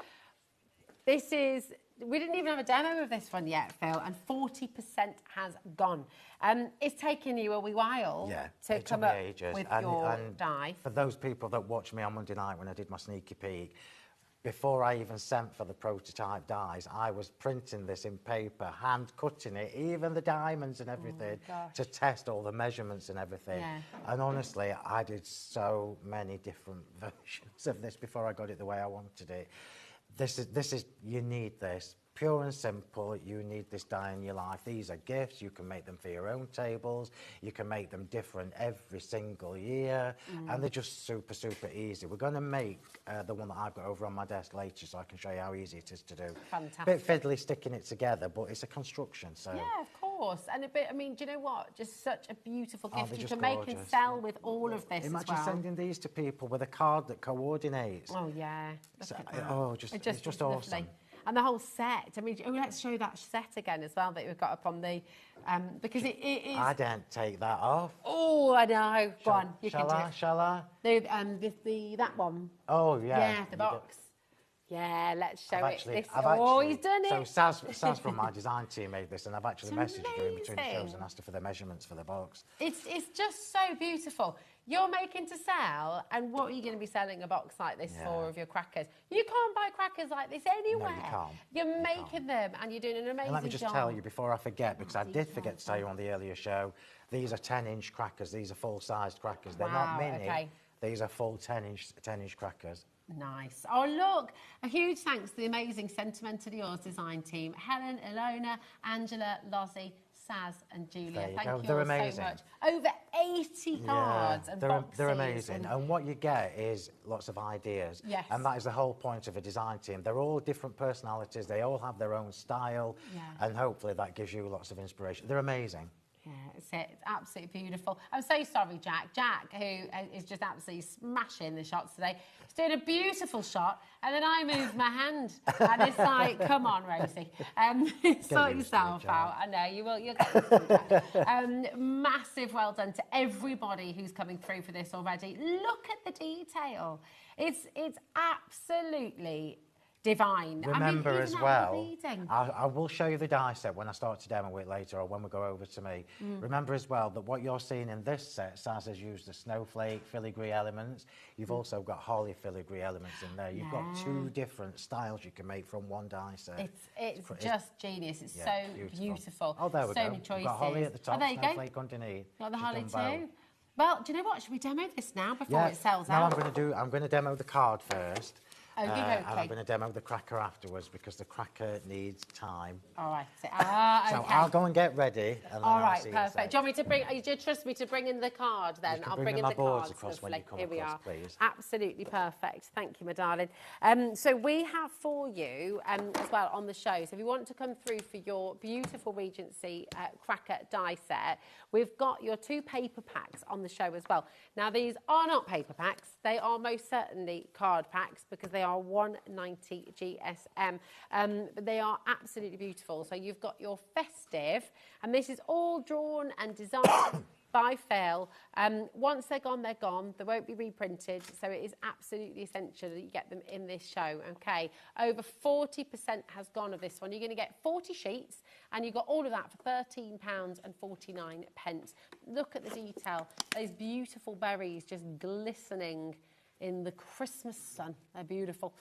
This is... We didn't even have a demo of this one yet, Phil, and 40% has gone. It's taken you a wee while to come up with your die. For those people that watched me on Monday night when I did my sneaky peek, before I even sent for the prototype dies, I was printing this in paper, hand cutting it, even the diamonds and everything, to test all the measurements and everything. Yeah. And honestly, I did so many different versions of this before I got it the way I wanted it. This is, you need this. Pure and simple, you need this die in your life. These are gifts, you can make them for your own tables, you can make them different every single year, and they're just super, super easy. We're going to make the one that I've got over on my desk later so I can show you how easy it is to do. Fantastic. Bit fiddly sticking it together, but it's a construction, so... Yeah, of course. And a bit, I mean, do you know what? Just such a beautiful gift they're you just can make and gorgeous. sell with all of this Imagine as well. sending these to people with a card that coordinates. Oh, yeah. Look So- at that. oh, it's just looks awesome. lovely. And the whole set. I mean, let's show that set again as well that we've got up on the... because it is... I didn't take that off. Oh, I know. Go on, you can do it. Shall I? That one. Oh, yeah. Yeah, the box. Yeah, let's show it. He's done So it. Saz from my design team made this, and I've actually It's messaged her in between the shows amazing. and asked her for the measurements for the box. It's just so beautiful. You're making to sell, and what are you going to be selling a box like this for of your crackers? You can't buy crackers like this anywhere. can't. You're making them, and you're doing an amazing And let me just job. tell you before I forget, because I did detail. forget to tell you on the earlier show, these are 10-inch crackers. These are full-sized crackers. They're Wow, not mini. okay. These are full 10-inch crackers. Nice. Oh, look, a huge thanks to the amazing Sentimentally Yours design team, Helen, Ilona, Angela, Lozzie, Saz and Julia. There you Thank go. you They're all amazing. so much. Over 80 cards and boxes. They're amazing. And what you get is lots of ideas. Yes. And that is the whole point of a design team. They're all different personalities. They all have their own style. Yeah. And hopefully that gives you lots of inspiration. They're amazing. Yeah, it's it. It's absolutely beautiful. I'm so sorry, Jack. Jack, who is just absolutely smashing the shots today, is doing a beautiful shot, and then I moved my hand, and it's like, come on, Rosie, sort yourself out. I know you will. You'll get used to it. Massive well done to everybody who's coming through for this already. Look at the detail. It's absolutely divine. Remember I mean, as even well, that reading. I will show you the die set when I start to demo it later or when we go over to me. Remember as well that what you're seeing in this set, Saz has used the snowflake filigree elements. You've also got holly filigree elements in there. You've got two different styles you can make from one die set. It's just genius. It's Yeah, so beautiful. Oh, there we so go. many choices. We've got holly at the top, Oh, there you go. snowflake underneath. Got the She's holly done too. both. Well, do you know what? Should we demo this now before Yeah, it sells now out? I'm going to demo the card first. Okay, And okay. I'm going to demo the cracker afterwards because the cracker needs time. All right. So Okay. I'll go and get ready. And then All I'll right, see you in a perfect. sec. Do you want me to bring? Do you trust me to bring in the card then? You can I'll bring bring me in my the boards cards. across when you come Here we across, are. please. Absolutely perfect. Thank you, my darling. So we have for you as well on the show. So if you want to come through for your beautiful Regency cracker die set, we've got your 2 paper packs on the show as well. Now these are not paper packs. They are most certainly card packs because they are 190 GSM. But they are absolutely beautiful. So you've got your festive, and this is all drawn and designed by Phil. Once they're gone, they're gone. They won't be reprinted. So it is absolutely essential that you get them in this show, okay? Over 40% has gone of this one. You're going to get 40 sheets, and you got all of that for £13.49. Look at the detail. Those beautiful berries just glistening in the Christmas sun. They're beautiful.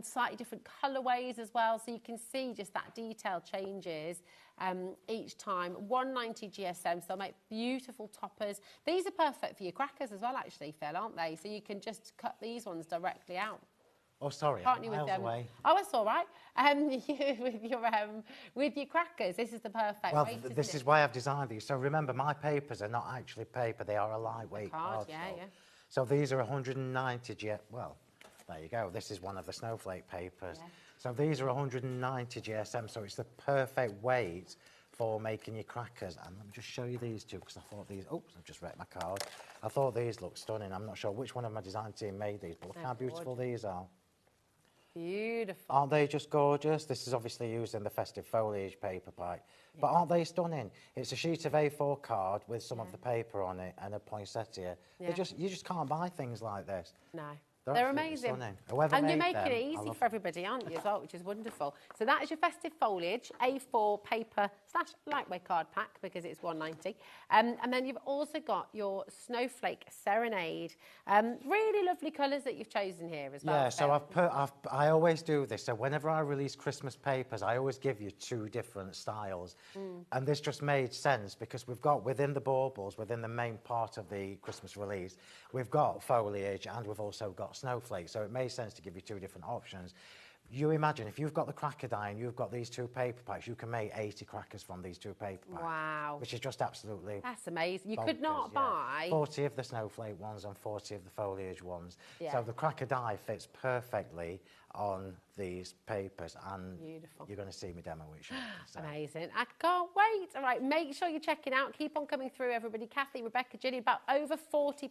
Slightly different colourways as well, so you can see just that detail changes each time. 190 GSM, so they'll make beautiful toppers. These are perfect for your crackers as well, actually, Phil, aren't they? So you can just cut these ones directly out. Oh, sorry, Can't you miles with them? away. Oh, that's all right. With your crackers, this is the perfect Well, weight, this isn't is it? why I've designed these. So remember, my papers are not actually paper. They are a lightweight Card, cardstock. yeah. So these are 190 well, there you go. This is one of the snowflake papers. Yeah. So these are 190 GSM, so it's the perfect weight for making your crackers. And let me just show you these two, because I thought these, oops, I've just wrecked my card. I thought these looked stunning. I'm not sure which one of my design team made these, but look They're how beautiful these are. Beautiful. Aren't they just gorgeous? This is obviously used in the festive foliage paper pack. But aren't they stunning? It's a sheet of A4 card with some of the paper on it and a poinsettia. Yeah. You just can't buy things like this. No. They're amazing. Whoever And you're made making them, it easy for everybody, aren't you, as well, which is wonderful. So that is your festive foliage, A4 paper / lightweight card pack, because it's £1.90. And then you've also got your Snowflake Serenade. Really lovely colours that you've chosen here as well. Yeah, so I always do this. So whenever I release Christmas papers, I always give you 2 different styles. And this just made sense because we've got within the baubles, within the main part of the Christmas release, we've got foliage and we've also got snowflakes. So it made sense to give you 2 different options. You imagine if you've got the cracker die and you've got these 2 paper packs, you can make 80 crackers from these 2 paper packs. Wow. Which is just absolutely That's amazing. You bonkers, could not buy 40 of the snowflake ones and 40 of the foliage ones. Yeah. So the cracker die fits perfectly on these papers, and Beautiful. you're going to see me demo it shortly. So. Amazing. I can't wait. All right, make sure you're checking out. Keep on coming through, everybody. Kathy, Rebecca, Ginny, about over 40%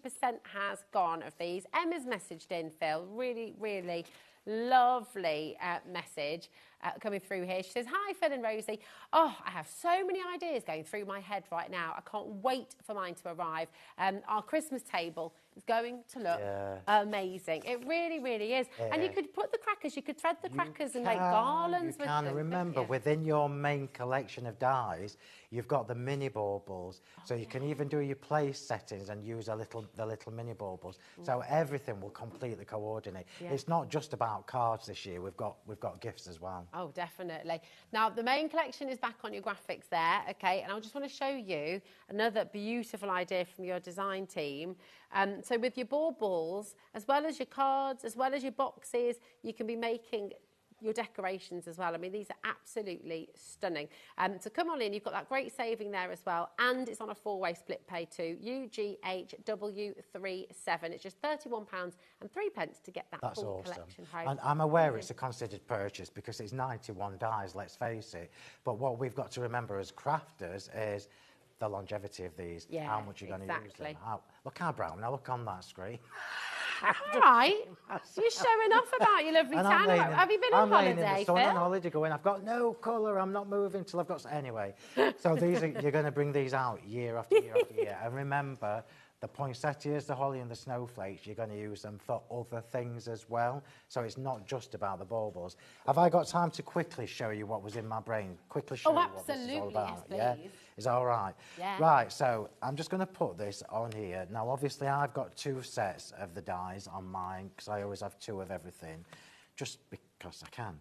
has gone of these. Emma's messaged in, Phil. Really, really lovely message coming through here. She says, hi, Phil and Rosie. Oh, I have so many ideas going through my head right now. I can't wait for mine to arrive. Our Christmas table is going to look amazing. It really, really is. And you could put the crackers, you could thread the crackers and make garlands with them. Remember, within your main collection of dies, you've got the mini baubles. So you can even do your place settings and use the little mini baubles. So everything will completely coordinate. Yeah. It's not just about cards this year. We've got gifts as well. Oh, definitely. Now, the main collection is back on your graphics there, okay? And I just want to show you another beautiful idea from your design team. So with your baubles, as well as your cards, as well as your boxes, you can be making your decorations as well. I mean, these are absolutely stunning. So come on in, you've got that great saving there as well, and it's on a 4-way split pay too. UGHW37. It's just £31 and 3 pence to get that That's full awesome. collection home. And I'm aware it's a considered purchase because it's 91 dies, let's face it. But what we've got to remember as crafters is the longevity of these, how much you're going to use them. Look how brown, now look on that screen. All right, you're showing off about your lovely tan. Have you been on holiday, in the sun Phil? on holiday going, I've got no colour, I'm not moving till I've got... Anyway, so these you're going to bring these out year after year after year. And remember, the poinsettias, the holly and the snowflakes, you're going to use them for other things as well. So it's not just about the baubles. Have I got time to quickly show you what was in my brain? Quickly show you what this is all about? Yes, please. Is that all right? Yeah. Right, so I'm just going to put this on here. Now, obviously, I've got 2 sets of the dies on mine because I always have 2 of everything, just because I can.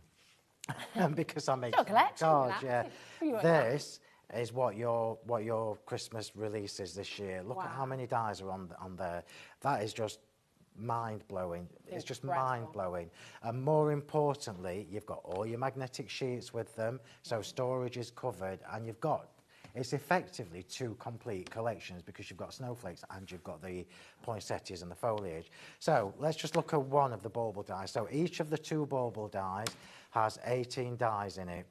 And because I make cards, yeah. This is what your Christmas release is this year. Look at how many dies are on there. That is just mind-blowing. It's just mind-blowing. And more importantly, you've got all your magnetic sheets with them, so storage is covered, and you've got... It's effectively 2 complete collections because you've got snowflakes and you've got the poinsettias and the foliage. So let's just look at one of the bauble dies. So each of the 2 bauble dies has 18 dies in it.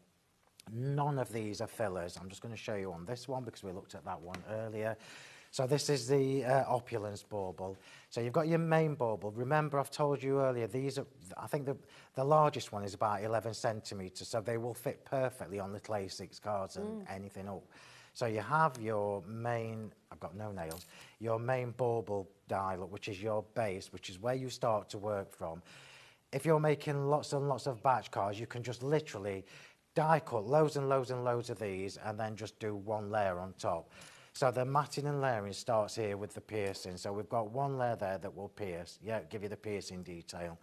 None of these are fillers. I'm just going to show you on this one because we looked at that one earlier. So this is the opulence bauble. So you've got your main bauble. Remember, I've told you earlier, these are, I think the largest one is about 11 centimetres, so they will fit perfectly on little A6 cards and anything up. So you have your main, I've got no nails, your main bauble die, which is your base, which is where you start to work from. If you're making lots and lots of batch cards, you can just literally die cut loads and loads and loads of these and then just do 1 layer on top. So the matting and layering starts here with the piercing. So we've got 1 layer there that will pierce, give you the piercing detail.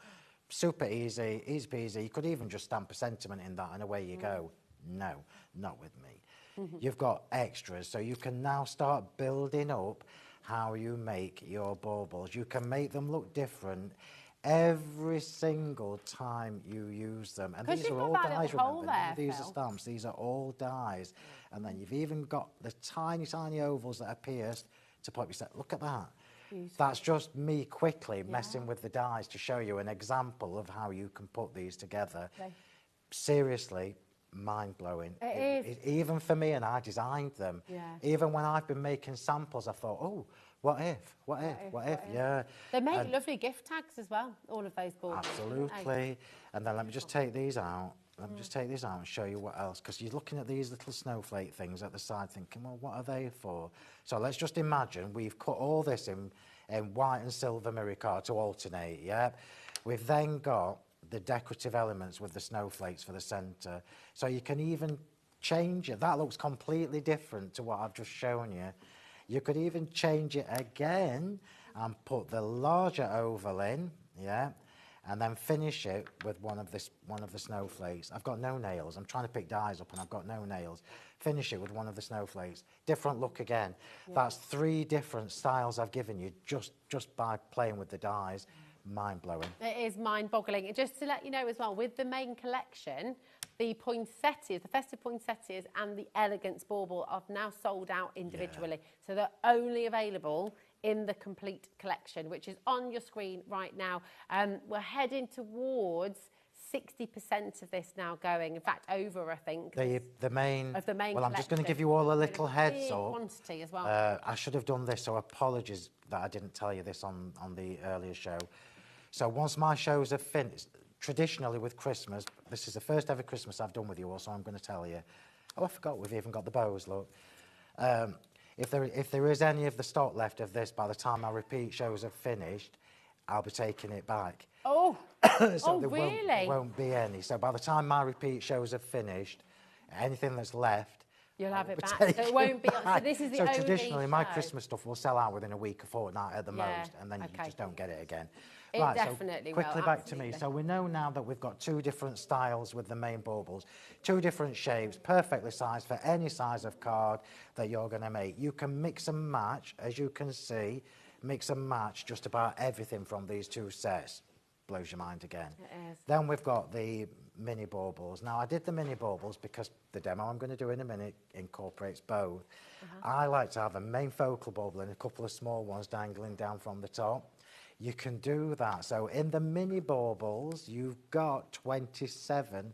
Super easy, easy peasy. You could even just stamp a sentiment in that and away you go. No, not with me. You've got extras, so you can now start building up how you make your baubles. You can make them look different every single time you use them. And these are all dies, remember. These are stamps, these are all dies. And then you've even got the tiny, tiny ovals that are pierced to pop your set. Look at that. Beautiful. That's just me quickly messing with the dies to show you an example of how you can put these together. Seriously, mind-blowing. It is. Even for me, and I designed them. Even when I've been making samples, I thought, oh, what if? Yeah. They make lovely gift tags as well, all of those boards. Absolutely. And then let me just take these out. Let me just take these out and show you what else, because you're looking at these little snowflake things at the side thinking, well, what are they for? So let's just imagine we've cut all this in white and silver mirror card to alternate, yeah? We've then got the decorative elements with the snowflakes for the centre. So you can even change it. That looks completely different to what I've just shown you. You could even change it again and put the larger oval in, yeah? And then finish it with one of the snowflakes. I've got no nails. I'm trying to pick dies up and I've got no nails. Finish it with one of the snowflakes. Different look again. Yeah. That's 3 different styles I've given you just by playing with the dies. Mind-blowing. It is mind-boggling. Just to let you know as well, with the main collection, the poinsettias, the festive poinsettias and the elegance bauble are now sold out individually. Yeah. So they're only available in the complete collection, which is on your screen right now. We're heading towards 60% of this now going. In fact, over, I think. The main. Of the main. Well, I'm just going to give you all a little heads up. Quantity as well. I should have done this, so apologies that I didn't tell you this on the earlier show. So once my shows are finished, traditionally with Christmas, this is the first ever Christmas I've done with you all, so I'm going to tell you. Oh, I forgot we've even got the bows, look. If there is any of the stock left of this, by the time my repeat shows are finished, I'll be taking it back. Oh, so there really? won't be any. So by the time my repeat shows are finished, anything that's left, you'll have it back. So it won't be. So this is the only traditionally, my show. Christmas stuff will sell out within a week or fortnight at the most, and then you just don't get it again. It right, definitely so quickly will, back to me. So we know now that we've got 2 different styles with the main baubles, 2 different shapes, perfectly sized for any size of card that you're going to make. You can mix and match, as you can see, mix and match just about everything from these 2 sets. Blows your mind again. It is. Then we've got the mini baubles. Now, I did the mini baubles because the demo I'm going to do in a minute incorporates both. I like to have a main focal bauble and a couple of small ones dangling down from the top. You can do that. So in the mini baubles, you've got 27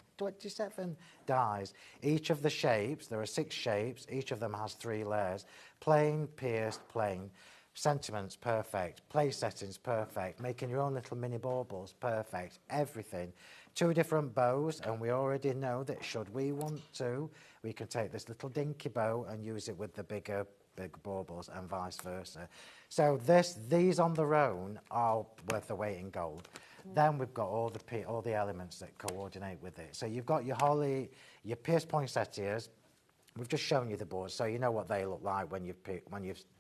dies. Each of the shapes, there are 6 shapes, each of them has 3 layers. Plain, pierced, plain. Sentiments, perfect. Place settings, perfect. Making your own little mini baubles, perfect. Everything. 2 different bows, and we already know that should we want to, we can take this little dinky bow and use it with the big baubles and vice versa. So these on their own are worth the weight in gold. Then we've got all the elements that coordinate with it. So you've got your holly, your pierced poinsettias. We've just shown you the boards, so you know what they look like when you've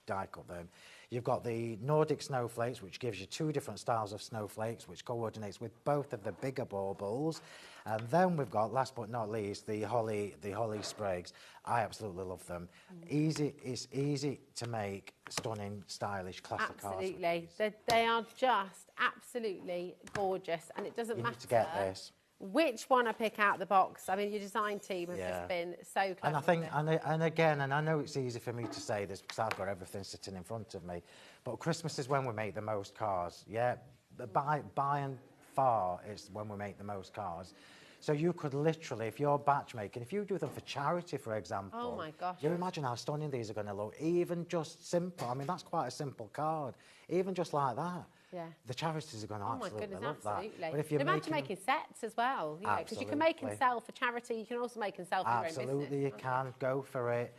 die cut them. You've got the Nordic snowflakes, which gives you 2 different styles of snowflakes, which coordinates with both of the bigger baubles. And then we've got, last but not least, the holly sprigs. I absolutely love them. It's easy to make, stunning, stylish, classic cards. Absolutely. They are just absolutely gorgeous, and it doesn't matter. You need to get this. Which one I pick out of the box. I mean, your design team have just been so clever. And I think, and again, and I know it's easy for me to say this because I've got everything sitting in front of me, but Christmas is when we make the most cards. Yeah, by and far, it's when we make the most cards. So you could literally, if you're batch making, if you do them for charity, for example. Oh my gosh. You imagine how stunning these are going to look. Even just simple. I mean, that's quite a simple card. Even just like that. Yeah. The charities are going to absolutely love absolutely. that. But if you're making sets as well, because you can make and sell for charity, you can also make and sell for your own business. Absolutely, you can. Go for it.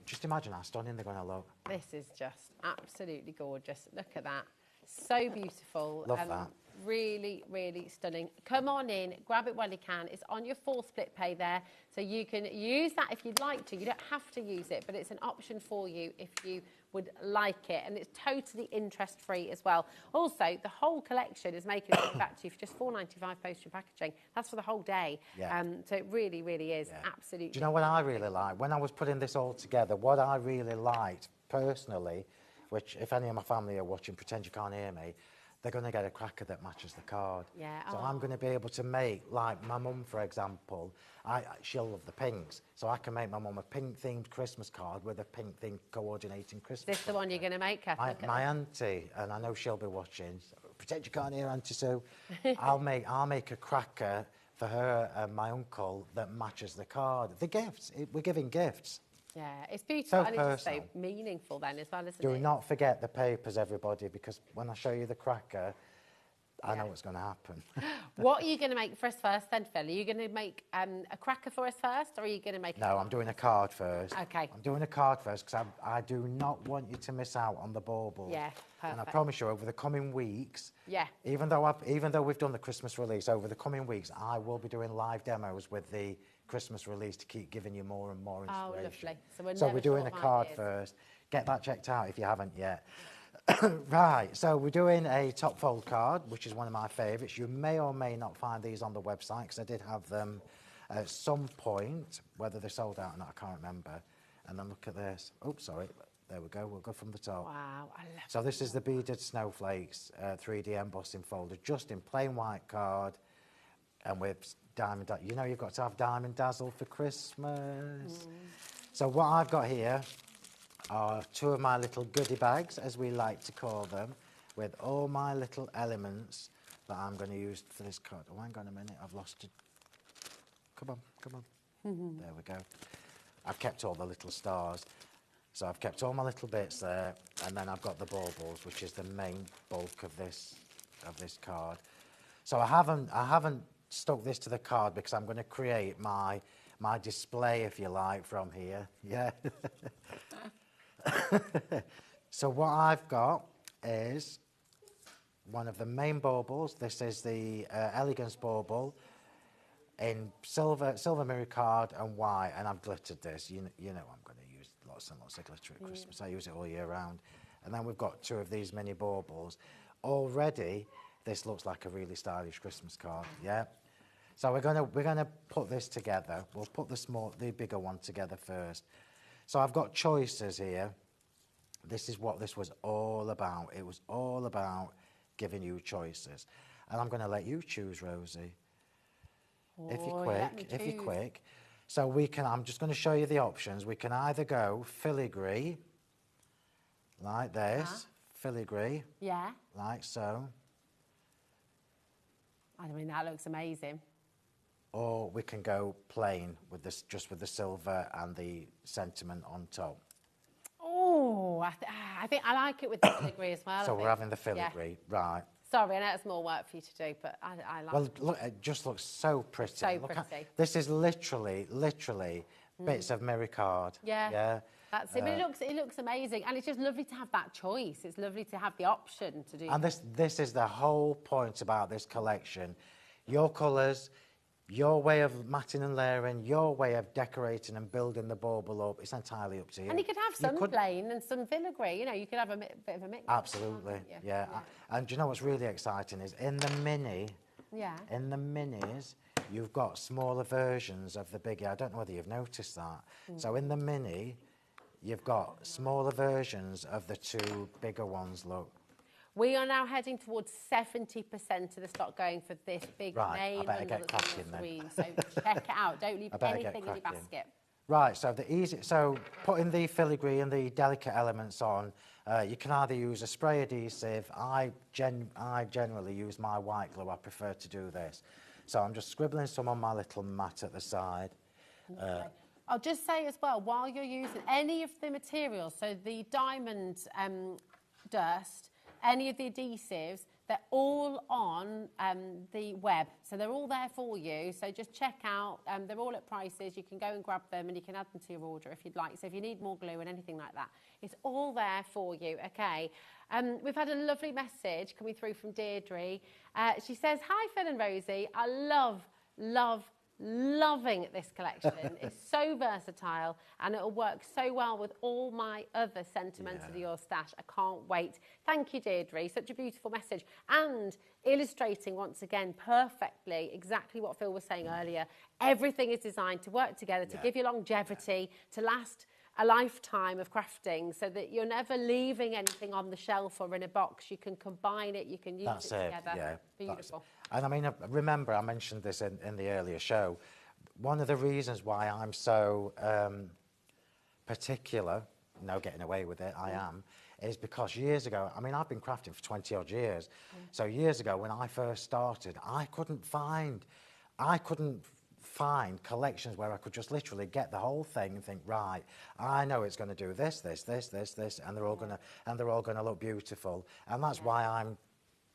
Just imagine how stunning they're going to look. This is just absolutely gorgeous. Look at that. So beautiful. Love that. Really, really stunning. Come on in, grab it while you can. It's on your 4 split pay there, so you can use that if you'd like to. You don't have to use it, but it's an option for you if you would like it, and it's totally interest-free as well. Also, the whole collection is making it back to you for just $4.95 postage and packaging. That's for the whole day. Yeah. So it really, really is absolutely. Do you know what I really like? When I was putting this all together, what I really liked personally, which if any of my family are watching, pretend you can't hear me, they're going to get a cracker that matches the card. Yeah. So I'm going to be able to make, like my mum, for example, she'll love the pinks. So I can make my mum a pink-themed Christmas card with a pink-themed coordinating Christmas Is this the one you're going to make, Kath? My auntie, and I know she'll be watching, so pretend you can't hear Auntie Sue, I'll make a cracker for her and my uncle that matches the card. The gifts, we're giving gifts. Yeah, it's beautiful So and it's just so personal. meaningful then as well, isn't it? Do not forget the papers, everybody, because when I show you the cracker, I know what's going to happen. What are you going to make for us first then, Phil? Are you going to make a cracker for us first, or are you going to make... No, I'm doing a card first. Okay. I'm doing a card first because I do not want you to miss out on the baubles. Yeah, perfect. And I promise you, over the coming weeks, Yeah. even though we've done the Christmas release, over the coming weeks, I will be doing live demos with the Christmas release to keep giving you more and more inspiration. Oh, lovely. So we're doing a card first. Get that checked out if you haven't yet. Right, so we're doing a top fold card, which is one of my favourites. You may or may not find these on the website because I did have them at some point. Whether they're sold out or not, I can't remember. And then look at this. Oops, sorry. There we go. We'll go from the top. Wow, I love So this is the beaded snowflakes 3D embossing folder, just in plain white card and with diamond. You know you've got to have diamond dazzle for Christmas. So what I've got here are two of my little goodie bags, as we like to call them, with all my little elements that I'm going to use for this card. Oh, hang on a minute, I've lost it. Come on, come on. There we go. I've kept all the little stars. So I've kept all my little bits there, and then I've got the baubles, which is the main bulk of this card. So I haven't stuck this to the card because I'm going to create my display, if you like, from here. Yeah. So what I've got is one of the main baubles. This is the Elegance bauble in silver mirror card and white, and I've glittered this. You know I'm going to use lots and lots of glitter at Christmas. I use it all year round. And then we've got two of these mini baubles. Already, this looks like a really stylish Christmas card. Yeah. So we're gonna put this together. We'll put the bigger one together first. So I've got choices here. This is what this was all about. It was all about giving you choices. And I'm going to let you choose, Rosie. Oh, if you're quick. So I'm just going to show you the options. We can either go filigree, like this, filigree, Yeah. like so, I mean, that looks amazing. or we can go plain with this, just with the silver and the sentiment on top. Oh, I think I like it with the filigree as well. So we're having the filigree, right. Sorry, I know it's more work for you to do, but I like Well, it. look, it just looks so pretty. So Look pretty. This is literally bits of mirror card. Yeah. Yeah. That's it. But it looks amazing, and it's just lovely to have that choice. It's lovely to have the option to do. And this is the whole point about this collection. Your colours, your way of matting and layering, your way of decorating and building the bauble up, it's entirely up to you. And you could have some plain and some filigree, you know, you could have a bit of a mix. Absolutely, yeah. And do you know what's really exciting is in the minis, you've got smaller versions of the bigger. I don't know whether you've noticed that. So in the mini, you've got smaller versions of the two bigger ones, look. We are now heading towards 70% of the stock going for this big name bundle that's on the screen. So check it out. Don't leave anything in your basket. Right, so putting the filigree and the delicate elements on, you can either use a spray adhesive. I generally use my white glue. I prefer to do this. So I'm just scribbling some on my little mat at the side. I'll just say as well, while you're using any of the materials, so the diamond dust, any of the adhesives, they're all on the web. So they're all there for you. So just check out. They're all at prices. You can go and grab them and you can add them to your order if you'd like. So if you need more glue and anything like that, it's all there for you, okay? We've had a lovely message coming through from Deirdre. She says, hi, Phil and Rosie. I loving this collection. It's so versatile and it'll work so well with all my other Sentimentally Yours stash. I can't wait. Thank you, Deirdre. Such a beautiful message. And illustrating once again perfectly exactly what Phil was saying earlier. Everything is designed to work together, to give you longevity, to last a lifetime of crafting, so that you're never leaving anything on the shelf or in a box. You can combine it, you can use it together. Yeah, beautiful. And I mean, remember I mentioned this in the earlier show. One of the reasons why I'm so particular, no getting away with it, I am, is because years ago, I mean, I've been crafting for 20 odd years. So years ago when I first started, I couldn't find collections where I could just literally get the whole thing and think, right, I know it's going to do this, and they're all going to look beautiful. And that's why I'm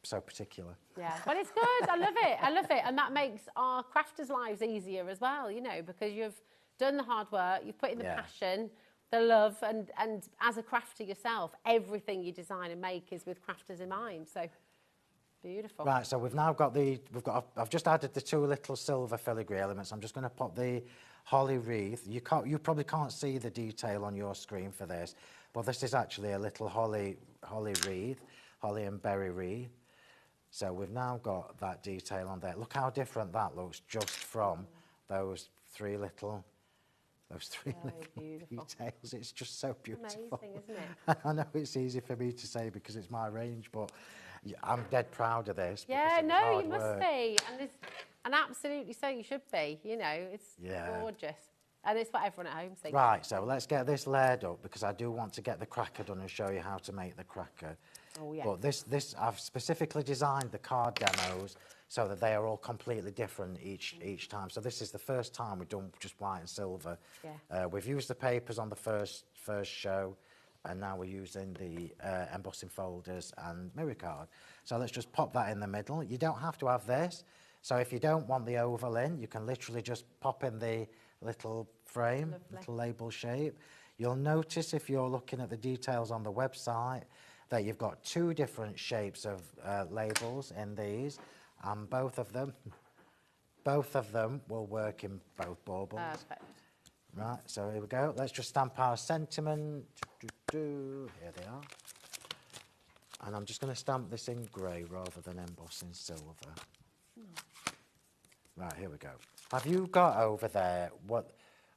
so particular. Yeah, well, it's good. I love it. I love it. And that makes our crafters' lives easier as well, you know, because you've done the hard work, you've put in the passion, the love, and as a crafter yourself, everything you design and make is with crafters in mind. So beautiful. Right, so we've now got I've just added the 2 little silver filigree elements. I'm just going to pop the holly wreath. You probably can't see the detail on your screen for this, but this is actually a little holly wreath, holly and berry wreath. So we've now got that detail on there. Look how different that looks just from those 3 little details. It's just so beautiful. Amazing, isn't it? I know it's easy for me to say because it's my range, but I'm dead proud of this. Yeah, no, you must be. And absolutely so, you should be. You know, it's gorgeous. And it's for everyone at home. So right, so let's get this layered up because I do want to get the cracker done and show you how to make the cracker. Oh, yeah. But this I've specifically designed the card demos so that they are all completely different each time. So this is the first time we've done just white and silver. Yeah. We've used the papers on the first show, and now we're using the embossing folders and mirror card. So let's just pop that in the middle. You don't have to have this. So if you don't want the oval in, you can literally just pop in the little frame, little label shape. You'll notice if you're looking at the details on the website that you've got 2 different shapes of labels in these, and both of them will work in both baubles. Perfect. Right, so here we go. Let's just stamp our sentiment. Here they are. And I'm just going to stamp this in grey rather than embossing silver. Right, here we go. Have you got over there what...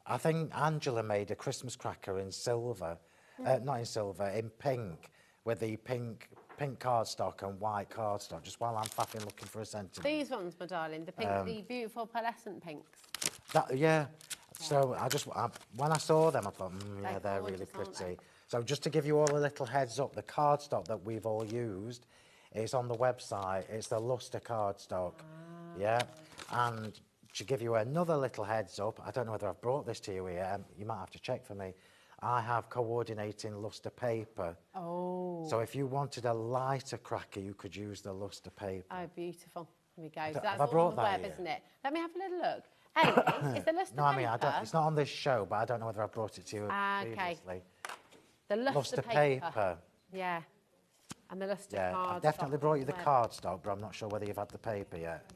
I think Angela made a Christmas cracker in silver. Not in silver, in pink, with the pink cardstock and white cardstock, just while I'm faffing looking for a sentiment. These ones, my darling, the pink, the beautiful pearlescent pinks. Yeah. So when I saw them, I thought, yeah, they're really pretty. So just to give you all a little heads up, the cardstock that we've all used is on the website. It's the luster cardstock. Yeah. And to give you another little heads up, I don't know whether I've brought this to you here. You might have to check for me. I have coordinating luster paper. Oh. So if you wanted a lighter cracker, you could use the luster paper. Oh, beautiful. Here we go. So Have that's I all brought on the that web, here? isn't it? Let me have a little look. Anyway, is the luster No, I mean, paper? it's not on this show, but I don't know whether I brought it to you previously. The luster paper. Yeah. And the luster Yeah, card. I've definitely brought you the cardstock, but I'm not sure whether you've had the paper yet.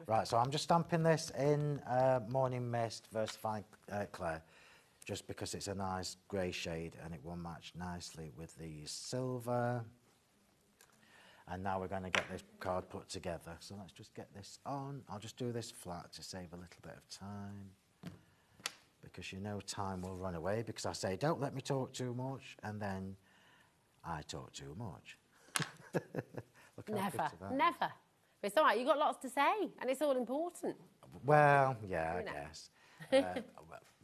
Right, so I'm just stamping this in Morning Mist Versifying Clay, just because it's a nice grey shade and it will match nicely with the silver. And now we're going to get this card put together. So let's just get this on. I'll just do this flat to save a little bit of time, because you know time will run away, because I say don't let me talk too much and then I talk too much. Look how pretty that is. Never. But it's all right, you've got lots to say, and it's all important. Well, yeah, I guess.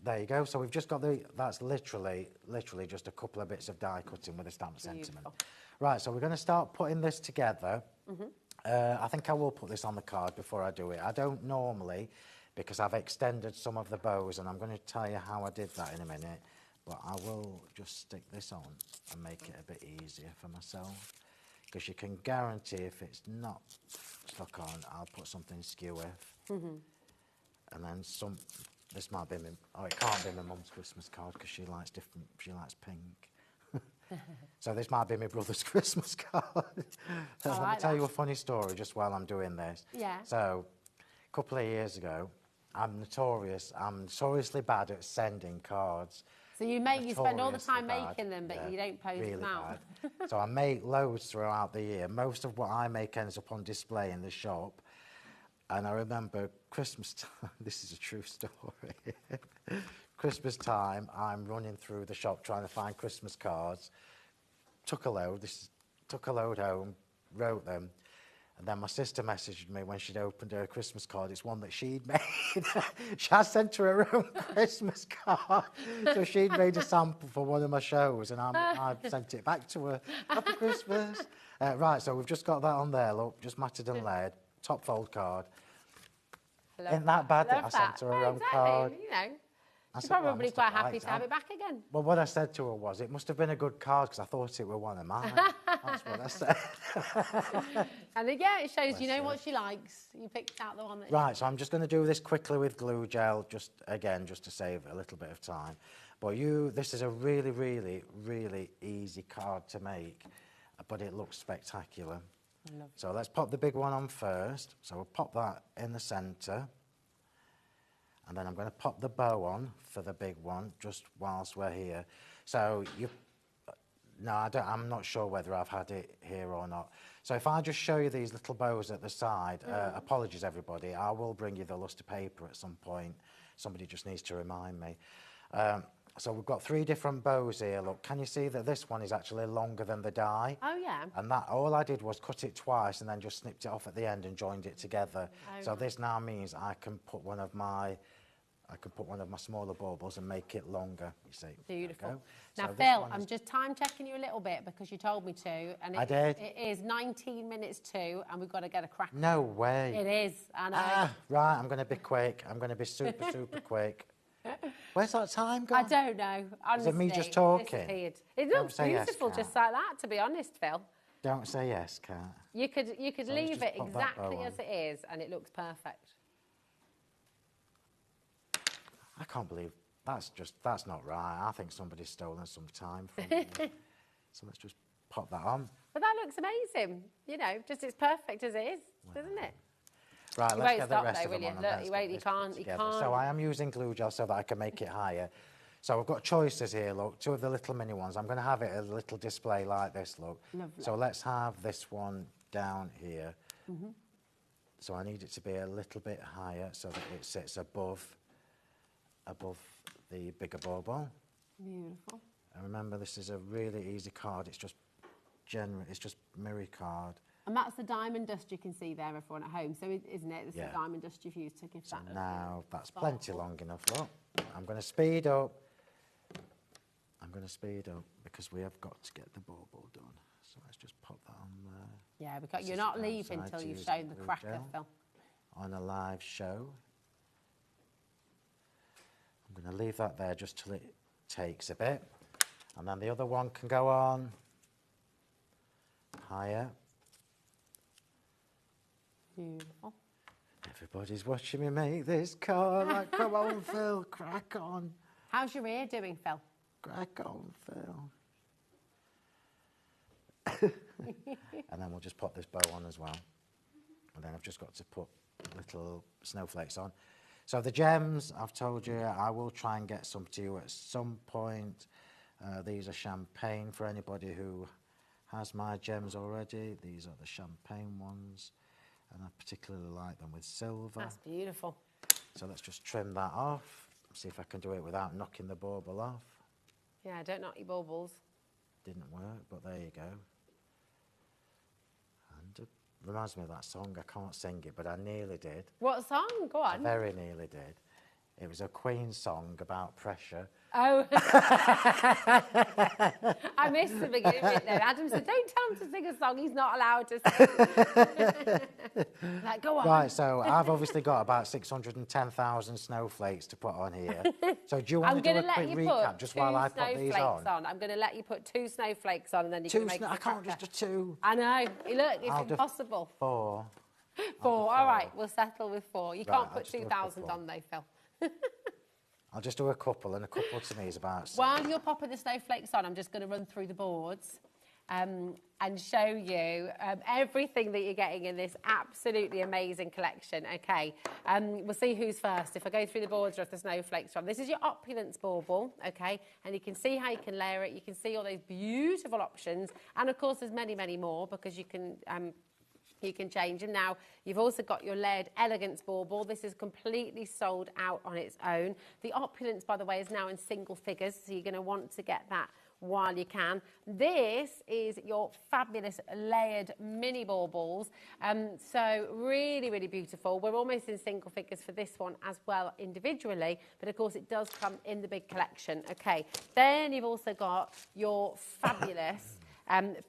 There you go. So we've just got that's literally just a couple of bits of die cutting with a stamp sentiment. Right, so we're going to start putting this together. I think I will put this on the card before I do it. I don't normally, because I've extended some of the bows, and I'm going to tell you how I did that in a minute. But I will just stick this on and make it a bit easier for myself, because you can guarantee if it's not stuck on, I'll put something skew with. And then this might be it can't be my mum's Christmas card because she likes pink. So this might be my brother's Christmas card. Let me tell you a funny story just while I'm doing this. Yeah. So a couple of years ago, I'm notoriously bad at sending cards. So you spend all the time making them, but you don't post them out. So I make loads throughout the year. Most of what I make ends up on display in the shop. And I remember Christmas time, this is a true story. Christmas time, I'm running through the shop trying to find Christmas cards. Took a load home, wrote them. And then my sister messaged me when she'd opened her Christmas card. It's one that she'd made. She had sent her own Christmas card. So she'd made a sample for one of my shows, and I sent it back to her. Happy Christmas. Right, so we've just got that on there, look, just matted and layered. Top fold card. Isn't that bad that I sent her her own card? You know, She's probably quite happy to have it back again. Well, what I said to her was, it must have been a good card because I thought it were one of mine. That's what I said. And yeah, it shows you know what she likes. You picked out the one that. Right, so I'm just going to do this quickly with glue gel, just to save a little bit of time. But this is a really, really, really easy card to make, but it looks spectacular. So let's pop the big one on first. So we'll pop that in the centre. And then I'm going to pop the bow on for the big one, just whilst we're here. So I'm not sure whether I've had it here or not. So if I just show you these little bows at the side, apologies everybody, I will bring you the lustre paper at some point. Somebody just needs to remind me. So we've got 3 different bows here. Look, can you see that this one is actually longer than the die? Oh, yeah. And that all I did was cut it twice and then just snipped it off at the end and joined it together. Oh, so this now means I can put one of my smaller baubles and make it longer, you see. Beautiful. Now, so Phil, I'm just time checking you a little bit because you told me to. And I did. It is 19 minutes to, and we've got to get a crack. No way. It is, I know. Right, I'm going to be quick. I'm going to be super, super quick. Where's that time gone? I don't know. Honestly, is it me just talking? It looks beautiful yes, just like that, to be honest, Phil. Don't say yes, Kat. You could leave it exactly as it is, and it looks perfect. I can't believe that's not right. I think somebody's stolen some time from me. So let's just pop that on. But that looks amazing. You know, just it's perfect as it is, doesn't it? Right, let's get the rest of them on. Look, you can't. So I am using glue gel so that I can make it higher. So I've got choices here, look, 2 of the little mini ones. I'm going to have it a little display like this, look. Lovely. So let's have this one down here. So I need it to be a little bit higher so that it sits above the bigger bauble. Beautiful. And remember, this is a really easy card. It's just it's just mirror card. And that's the diamond dust you can see there, everyone at home. So isn't it? This is the diamond dust you've used to give so that. Now that's plenty long enough. Look, I'm going to speed up. Because we have got to get the bauble done. So let's just pop that on there. Yeah, because you're not leaving until you've shown the cracker, Phil. On a live show. I'm going to leave that there just till it takes a bit. And then the other one can go on higher. Beautiful. Everybody's watching me make this card. Like, come on, Phil, crack on. How's your ear doing, Phil? Crack on, Phil. And then we'll just pop this bow on as well. And then I've just got to put little snowflakes on. So the gems, I've told you, I will try and get some to you at some point. These are champagne for anybody who has my gems already. These are the champagne ones, and I particularly like them with silver. That's beautiful. So let's just trim that off, see if I can do it without knocking the bauble off. Yeah, don't knock your baubles. Didn't work, but there you go. And it reminds me of that song. I can't sing it, but I nearly did. What song? Go on. I very nearly did. It was a Queen song about pressure. Oh. I missed the beginning of it there. Adam said, don't tell him to sing a song he's not allowed to sing. Like, go on. Right, so I've obviously got about 610,000 snowflakes to put on here. So do you want to do a quick recap just while I put these on? I'm going to let you put 2 snowflakes on and then you can make I can't just do 2. I know. Look, it's impossible. 4. 4. All right, we'll settle with 4. You can't put 2,000 on though, Phil. I'll just do a couple, and a couple to me is about 6. While you're popping the snowflakes on, I'm just going to run through the boards and show you everything that you're getting in this absolutely amazing collection. Okay, we'll see who's first. If I go through the boards with the snowflakes on, this is your opulence bauble, okay, and you can see how you can layer it. You can see all those beautiful options, and of course there's many, many more because you can change them. Now, you've also got your layered elegance bauble. This is completely sold out on its own. The opulence, by the way, is now in single figures, so you're going to want to get that while you can. This is your fabulous layered mini baubles. So really, really beautiful. We're almost in single figures for this one as well individually, but of course it does come in the big collection. Okay, then you've also got your fabulous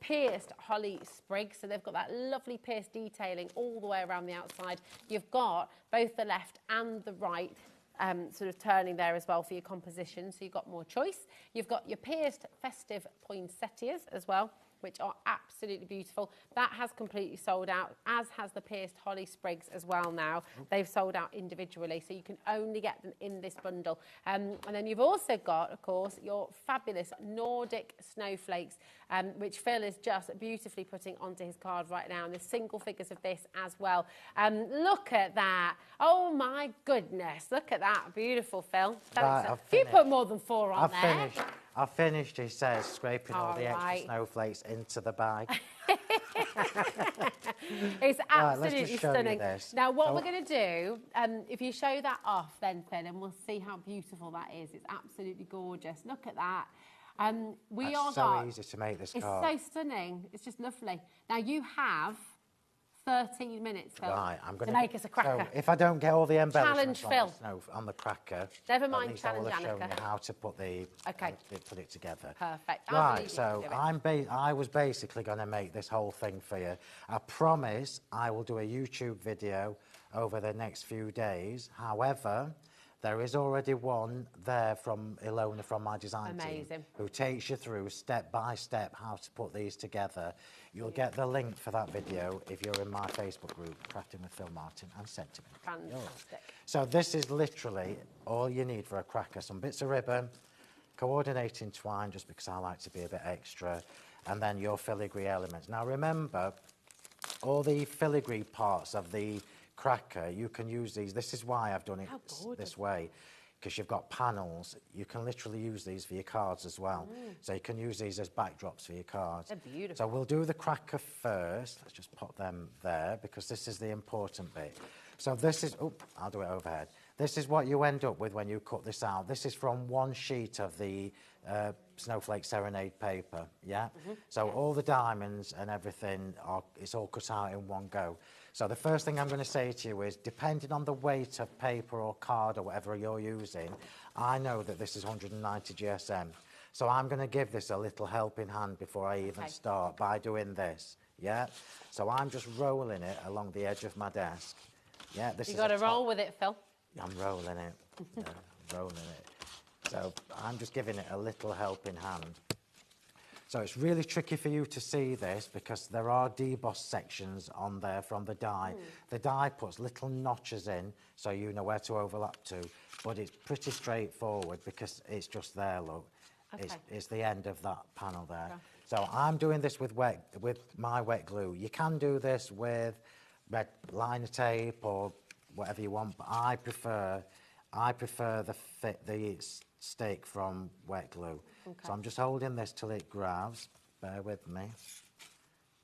pierced holly sprigs, so they've got that lovely pierced detailing all the way around the outside. You've got both the left and the right sort of turning there as well for your composition, so you've got more choice. You've got your pierced festive poinsettias as well, which are absolutely beautiful. That has completely sold out, as has the pierced holly sprigs as well now. They've sold out individually, so you can only get them in this bundle. And then you've also got, of course, your fabulous Nordic snowflakes, which Phil is just beautifully putting onto his card right now. And there's single figures of this as well. Look at that. Oh, my goodness. Look at that. Beautiful, Phil. Right, you put more than 4 on there. I've finished, he says, scraping all the extra snowflakes into the bag. It's absolutely stunning. This. Now, what we're going to do, if you show that off then, Phil, and we'll see how beautiful that is. It's absolutely gorgeous. Look at that. It's so easy to make this card. It's so stunning. It's just lovely. Now, you have 13 minutes, Phil, to make us a cracker. So if I don't get all the embellishments on the cracker, never mind, at least I will have shown Annika. you how to put put it together. Perfect. Right, so I was basically going to make this whole thing for you. I promise I will do a YouTube video over the next few days. However, there is already one there from Ilona from my design team who takes you through step by step how to put these together. You'll get the link for that video if you're in my Facebook group, Crafting with Phil Martin and Sentimentally. Fantastic. So this is literally all you need for a cracker. Some bits of ribbon, coordinating twine, just because I like to be a bit extra, and then your filigree elements. Now remember, all the filigree parts of the cracker, you can use these. This is why I've done it this way, because you've got panels. You can literally use these for your cards as well. So you can use these as backdrops for your cards. They're beautiful. So we'll do the cracker first. Let's just put them there, because this is the important bit. So this is, I'll do it overhead. This is what you end up with when you cut this out. This is from one sheet of the Snowflake Serenade paper, yeah? So all the diamonds and everything, it's all cut out in one go. So the first thing I'm going to say to you is, depending on the weight of paper or card or whatever you're using, I know that this is 190 GSM. So I'm going to give this a little helping hand before I even start by doing this, yeah? So I'm just rolling it along the edge of my desk. Yeah, this You've got to roll with it, Phil. I'm rolling it. Yeah, I'm rolling it. So I'm just giving it a little helping hand. So it's really tricky for you to see this because there are deboss sections on there from the die. The die puts little notches in so you know where to overlap to, but it's pretty straightforward because it's just there, look. It's the end of that panel there. So I'm doing this with my wet glue. You can do this with red liner tape or whatever you want, but I prefer the stake from wet glue. So I'm just holding this till it grabs. Bear with me.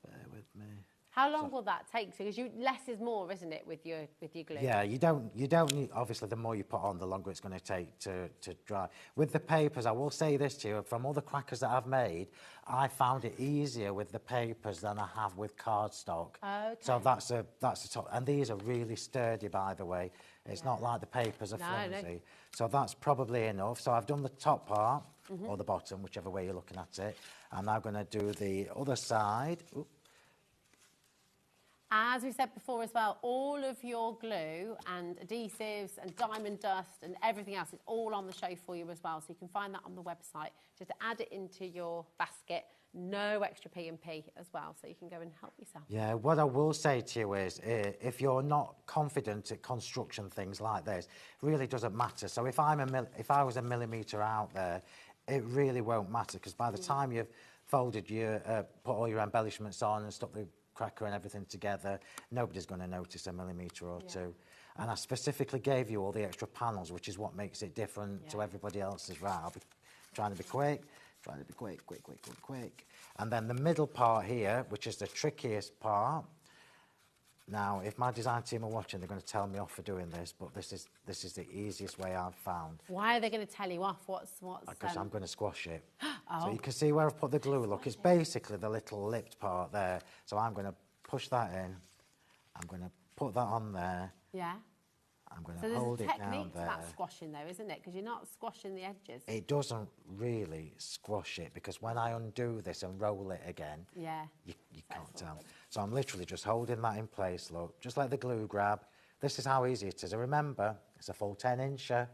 Bear with me. How long will that take? Because less is more, isn't it, with your glue? Yeah, you don't need, obviously the more you put on, the longer it's going to take to dry. With the papers, I will say this to you, from all the crackers that I've made, I found it easier with the papers than I have with cardstock. Okay. So that's a top, and these are really sturdy, by the way. It's not like the papers are flimsy. No. So that's probably enough. So I've done the top part, or the bottom, whichever way you're looking at it. I'm now going to do the other side. Oop. As we said before as well, all of your glue and adhesives and diamond dust and everything else is all on the show for you as well. So you can find that on the website. Just add it into your basket. No extra P&P as well, so you can go and help yourself. Yeah, what I will say to you is, if you're not confident at construction things like this, it really doesn't matter. So if I was a millimetre out there, it really won't matter, because by the time you've folded put all your embellishments on and stuck the cracker and everything together, nobody's going to notice a millimetre or two. And I specifically gave you all the extra panels, which is what makes it different to everybody else's. Right, I'll be trying to be quick. Trying to be quick. And then the middle part here, which is the trickiest part. Now, if my design team are watching, they're going to tell me off for doing this, but this is the easiest way I've found. Why are they going to tell you off? What's? Because I'm going to squash it. So you can see where I've put the glue. Look, it's basically the little lipped part there. So I'm going to push that in. I'm going to put that on there. Yeah. I'm going to hold it down there. So there's a technique to that squashing though, isn't it? Because you're not squashing the edges. It doesn't really squash it, because when I undo this and roll it again, you can't tell. So I'm literally just holding that in place, look. Just let the glue grab. This is how easy it is. And remember, It's a full 10-incher.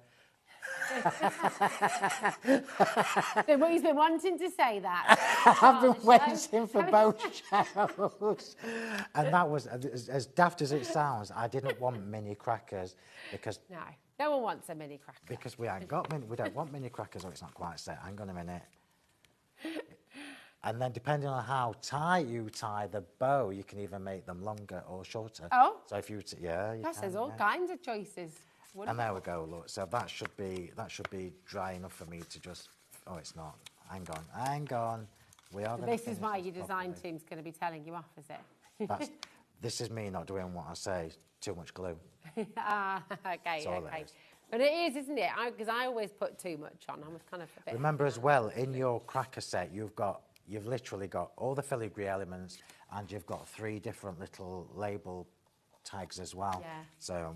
He's been wanting to say that. I've been waiting for both shows. And that was, as daft as it sounds, I didn't want mini crackers because... No one wants a mini cracker. Because we ain't got we don't want mini crackers, or it's not quite set. Hang on a minute. And then depending on how tight you tie the bow, you can even make them longer or shorter. Oh. So if you, yeah, you That can, says all kinds of choices. And there we go, look. So that should be dry enough for me to just, oh, it's not. Hang on. We are This is why your design team's going to be telling you off, is it? This is me not doing what I say. Too much glue. Okay. But it is, isn't it? Because I always put too much on. I'm kind of a bit... Remember as well, in your cracker set, you've literally got all the filigree elements, and you've got 3 different little label tags as well. Yeah. So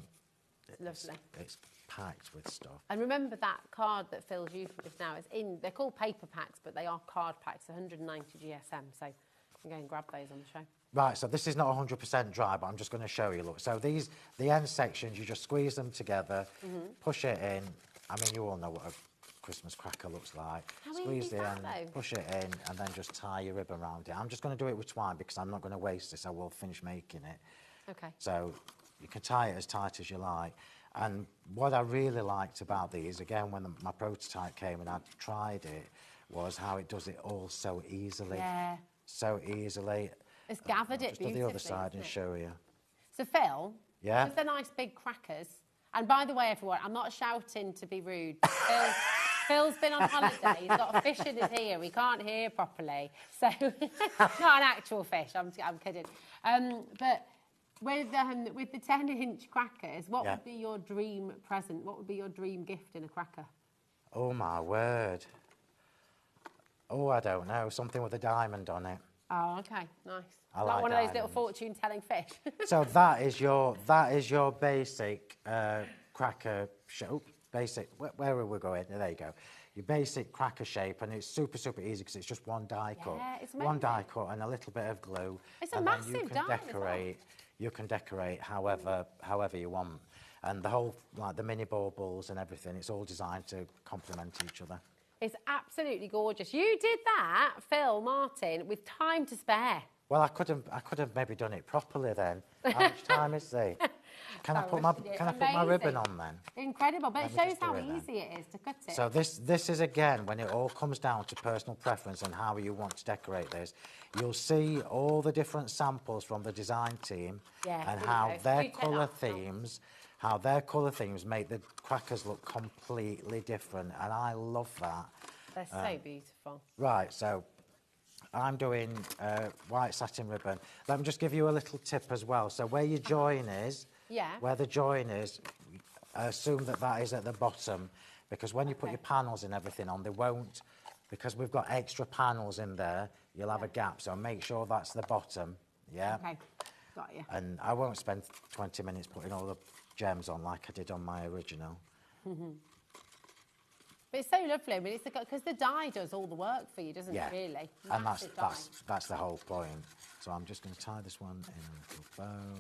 lovely. It's packed with stuff. And remember that card that Phil's used just now is they're called paper packs, but they are card packs, 190 GSM. So you can go and grab those on the show. Right, so this is not 100% dry, but I'm just going to show you, look. So the end sections, you just squeeze them together, push it in. I mean, you all know what a Christmas cracker looks like. Squeeze the end, push it in, and then just tie your ribbon around it. I'm just going to do it with twine because I'm not going to waste this. I will finish making it. Okay. So you can tie it as tight as you like. And what I really liked about these, again, when my prototype came and I tried it, was how it does it all so easily. Yeah. So easily. It's gathered it beautifully. Just do the other side and show you. So Phil, yeah, with the nice big crackers, and by the way, everyone, I'm not shouting to be rude. Phil's been on holiday. He's got a fish in his ear. He can't hear properly. So not an actual fish. I'm kidding. But with the 10-inch crackers, what would be your dream present? What would be your dream gift in a cracker? Oh my word. Oh, I don't know. Something with a diamond on it. Oh, okay, nice. Not like one diamonds. of those little fortune-telling fish. So that is your basic cracker shape. Basic. Where are we going? There you go. Your basic cracker shape, and it's super easy because it's just one die cut. Yeah, it's one die cut and a little bit of glue. It's a massive die as well. You can decorate however you want, and the whole like the mini baubles and everything. It's all designed to complement each other. It's absolutely gorgeous. You did that, Phil Martin, with time to spare. Well, I could have maybe done it properly then. How much time is there? Can I put my ribbon on then? Incredible, but it shows how easy it is to cut it. So this is again when it all comes down to personal preference and how you want to decorate this. You'll see all the different samples from the design team and how their colour themes. How their colour themes make the crackers look completely different, and I love that. They're so beautiful. Right, so I'm doing white satin ribbon. Let me just give you a little tip as well. So where your join is, where the join is, assume that is at the bottom, because when you put your panels and everything on, they won't, because we've got extra panels in there, you'll have a gap, so make sure that's the bottom, Okay, got you. And I won't spend 20 minutes putting all the gems on like I did on my original. But it's so lovely. I mean, it's because the dye does all the work for you, doesn't it? Really, and that's the whole point. So I'm just going to tie this one in a little bow.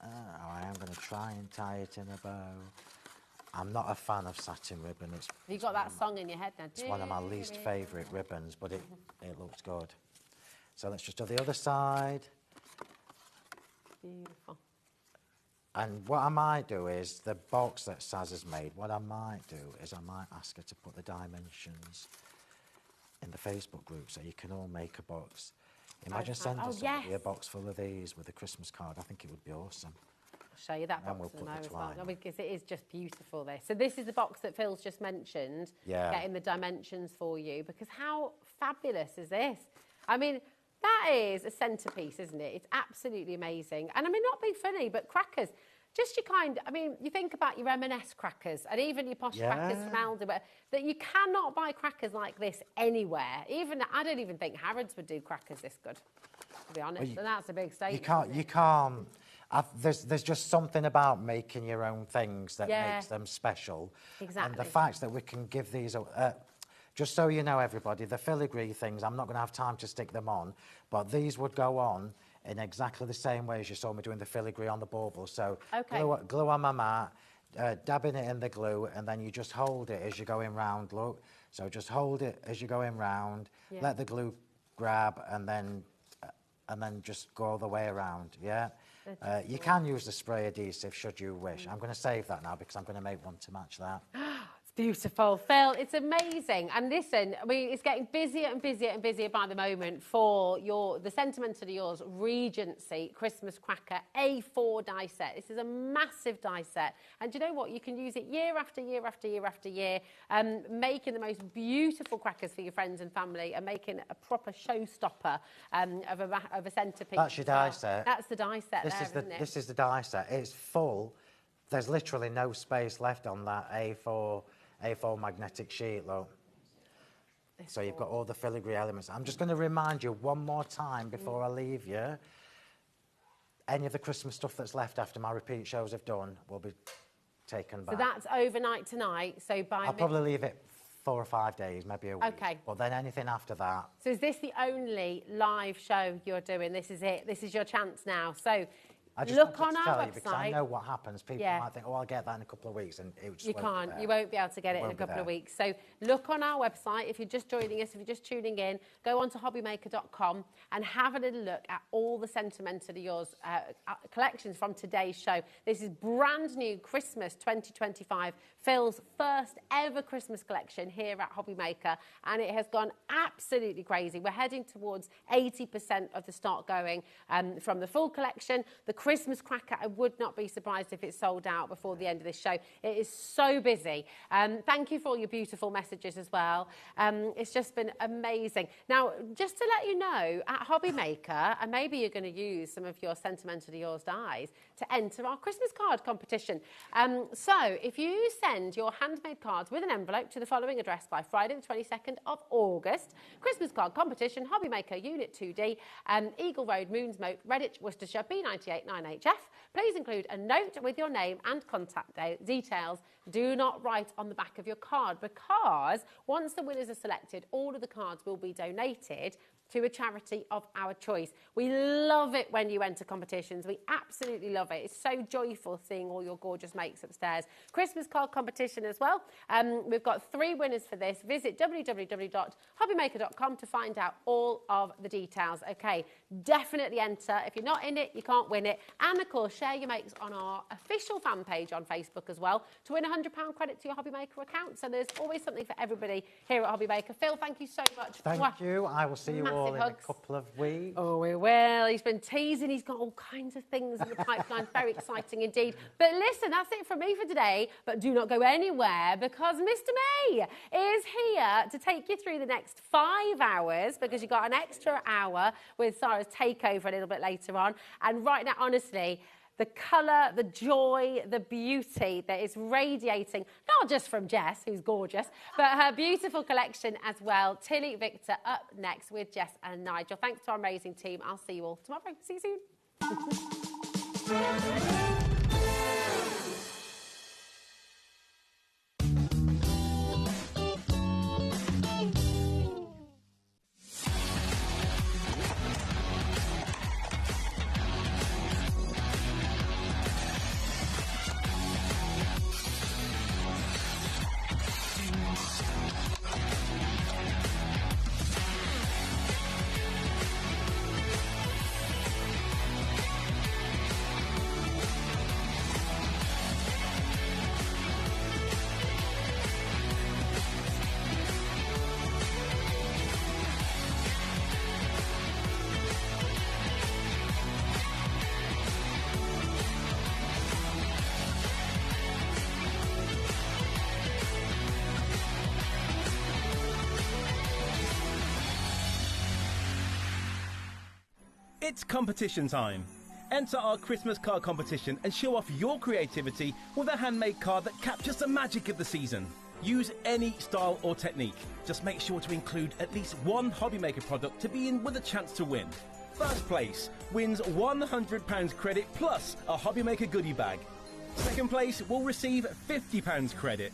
I am going to try and tie it in a bow. I'm not a fan of satin ribbon. You got that song in your head now. It's one of my least favourite ribbons, but it looks good. So let's just do the other side. Beautiful. And what I might do is, the box that Saz has made, what I might do is I might ask her to put the dimensions in the Facebook group so you can all make a box. Imagine sending somebody a box full of these with a Christmas card. I think it would be awesome. I'll show you that box as well, because it is just beautiful this. So this is the box that Phil's just mentioned, getting the dimensions for you, because how fabulous is this? I mean, that is a centrepiece, isn't it? It's absolutely amazing. And I mean, not being funny, but crackers, just your you think about your M&S crackers and even your posh crackers from Aldi, that you cannot buy crackers like this anywhere. I don't even think Harrods would do crackers this good, to be honest. And that's a big statement. You can't. There's just something about making your own things that makes them special. Exactly. And the fact that we can give these Just so you know, everybody, the filigree things, I'm not going to have time to stick them on, but these would go on in exactly the same way as you saw me doing the filigree on the bauble. So glue on my mat, dabbing it in the glue, and then you just hold it as you're going round, look. So just hold it as you're going round, let the glue grab, and then just go all the way around, yeah? You can use the spray adhesive should you wish. I'm going to save that now because I'm going to make one to match that. It's beautiful. Phil, it's amazing. And listen, I mean, it's getting busier and busier and busier by the moment for the Sentimentally Yours Regency Christmas Cracker A4 die set. This is a massive die set. And do you know what? You can use it year after year after year after year, making the most beautiful crackers for your friends and family and making a proper showstopper of a centrepiece. That's your die set. That's the die set This is the die set. It's full. There's literally no space left on that A4 magnetic sheet, look. So you've got all the filigree elements. I'm just going to remind you one more time before I leave you. Any of the Christmas stuff that's left after my repeat shows have done will be taken back. So that's overnight tonight. So I'll probably leave it 4 or 5 days, maybe a week. Okay. But then anything after that. So is this the only live show you're doing? This is it. This is your chance now. So I just look wanted on to our tell website. you because I know what happens. People might think, oh, I'll get that in a couple of weeks, and it just You can't. You won't be able to get it in a couple of weeks. So look on our website. If you're just joining us, if you're just tuning in, go on to hobbymaker.com and have a little look at all the Sentimentally Yours collections from today's show. This is brand new Christmas 2025, Phil's first ever Christmas collection here at HobbyMaker, and it has gone absolutely crazy. We're heading towards 80% of the stock going from the full collection. The Christmas Cracker, I would not be surprised if it's sold out before the end of this show. It is so busy. Thank you for all your beautiful messages as well. It's just been amazing. Now, just to let you know, at HobbyMaker, and maybe you're going to use some of your Sentimentally Yours dies to enter our Christmas card competition. So if you send your handmade cards with an envelope to the following address by Friday the 22nd of August, Christmas card competition, HobbyMaker Unit 2D, Eagle Road, Moonsmoat, Redditch, Worcestershire, B98 9HF. Please include a note with your name and contact details. Do not write on the back of your card, because once the winners are selected, all of the cards will be donated to a charity of our choice. We love it when you enter competitions. We absolutely love it. It's so joyful seeing all your gorgeous makes upstairs. Christmas card competition as well. We've got 3 winners for this. Visit www.hobbymaker.com to find out all of the details. Okay, definitely enter. If you're not in it, you can't win it. And of course, share your makes on our official fan page on Facebook as well to win £100 credit to your HobbyMaker account. So there's always something for everybody here at HobbyMaker. Phil, thank you so much. Thank you. I will see you all in a couple of weeks. Oh, we will. He's been teasing. He's got all kinds of things in the pipeline. Very exciting indeed. But listen, that's it from me for today. But do not go anywhere, because Mr. May is here to take you through the next 5 hours, because you've got an extra hour with Sarah's takeover a little bit later on. And right now, honestly, the colour, the joy, the beauty that is radiating, not just from Jess, who's gorgeous, but her beautiful collection as well. Tilly Victor up next with Jess and Nigel. Thanks to our amazing team. I'll see you all tomorrow. See you soon. It's competition time. Enter our Christmas card competition and show off your creativity with a handmade card that captures the magic of the season. Use any style or technique. Just make sure to include at least one HobbyMaker product to be in with a chance to win. First place wins £100 credit plus a HobbyMaker goodie bag. Second place will receive £50 credit.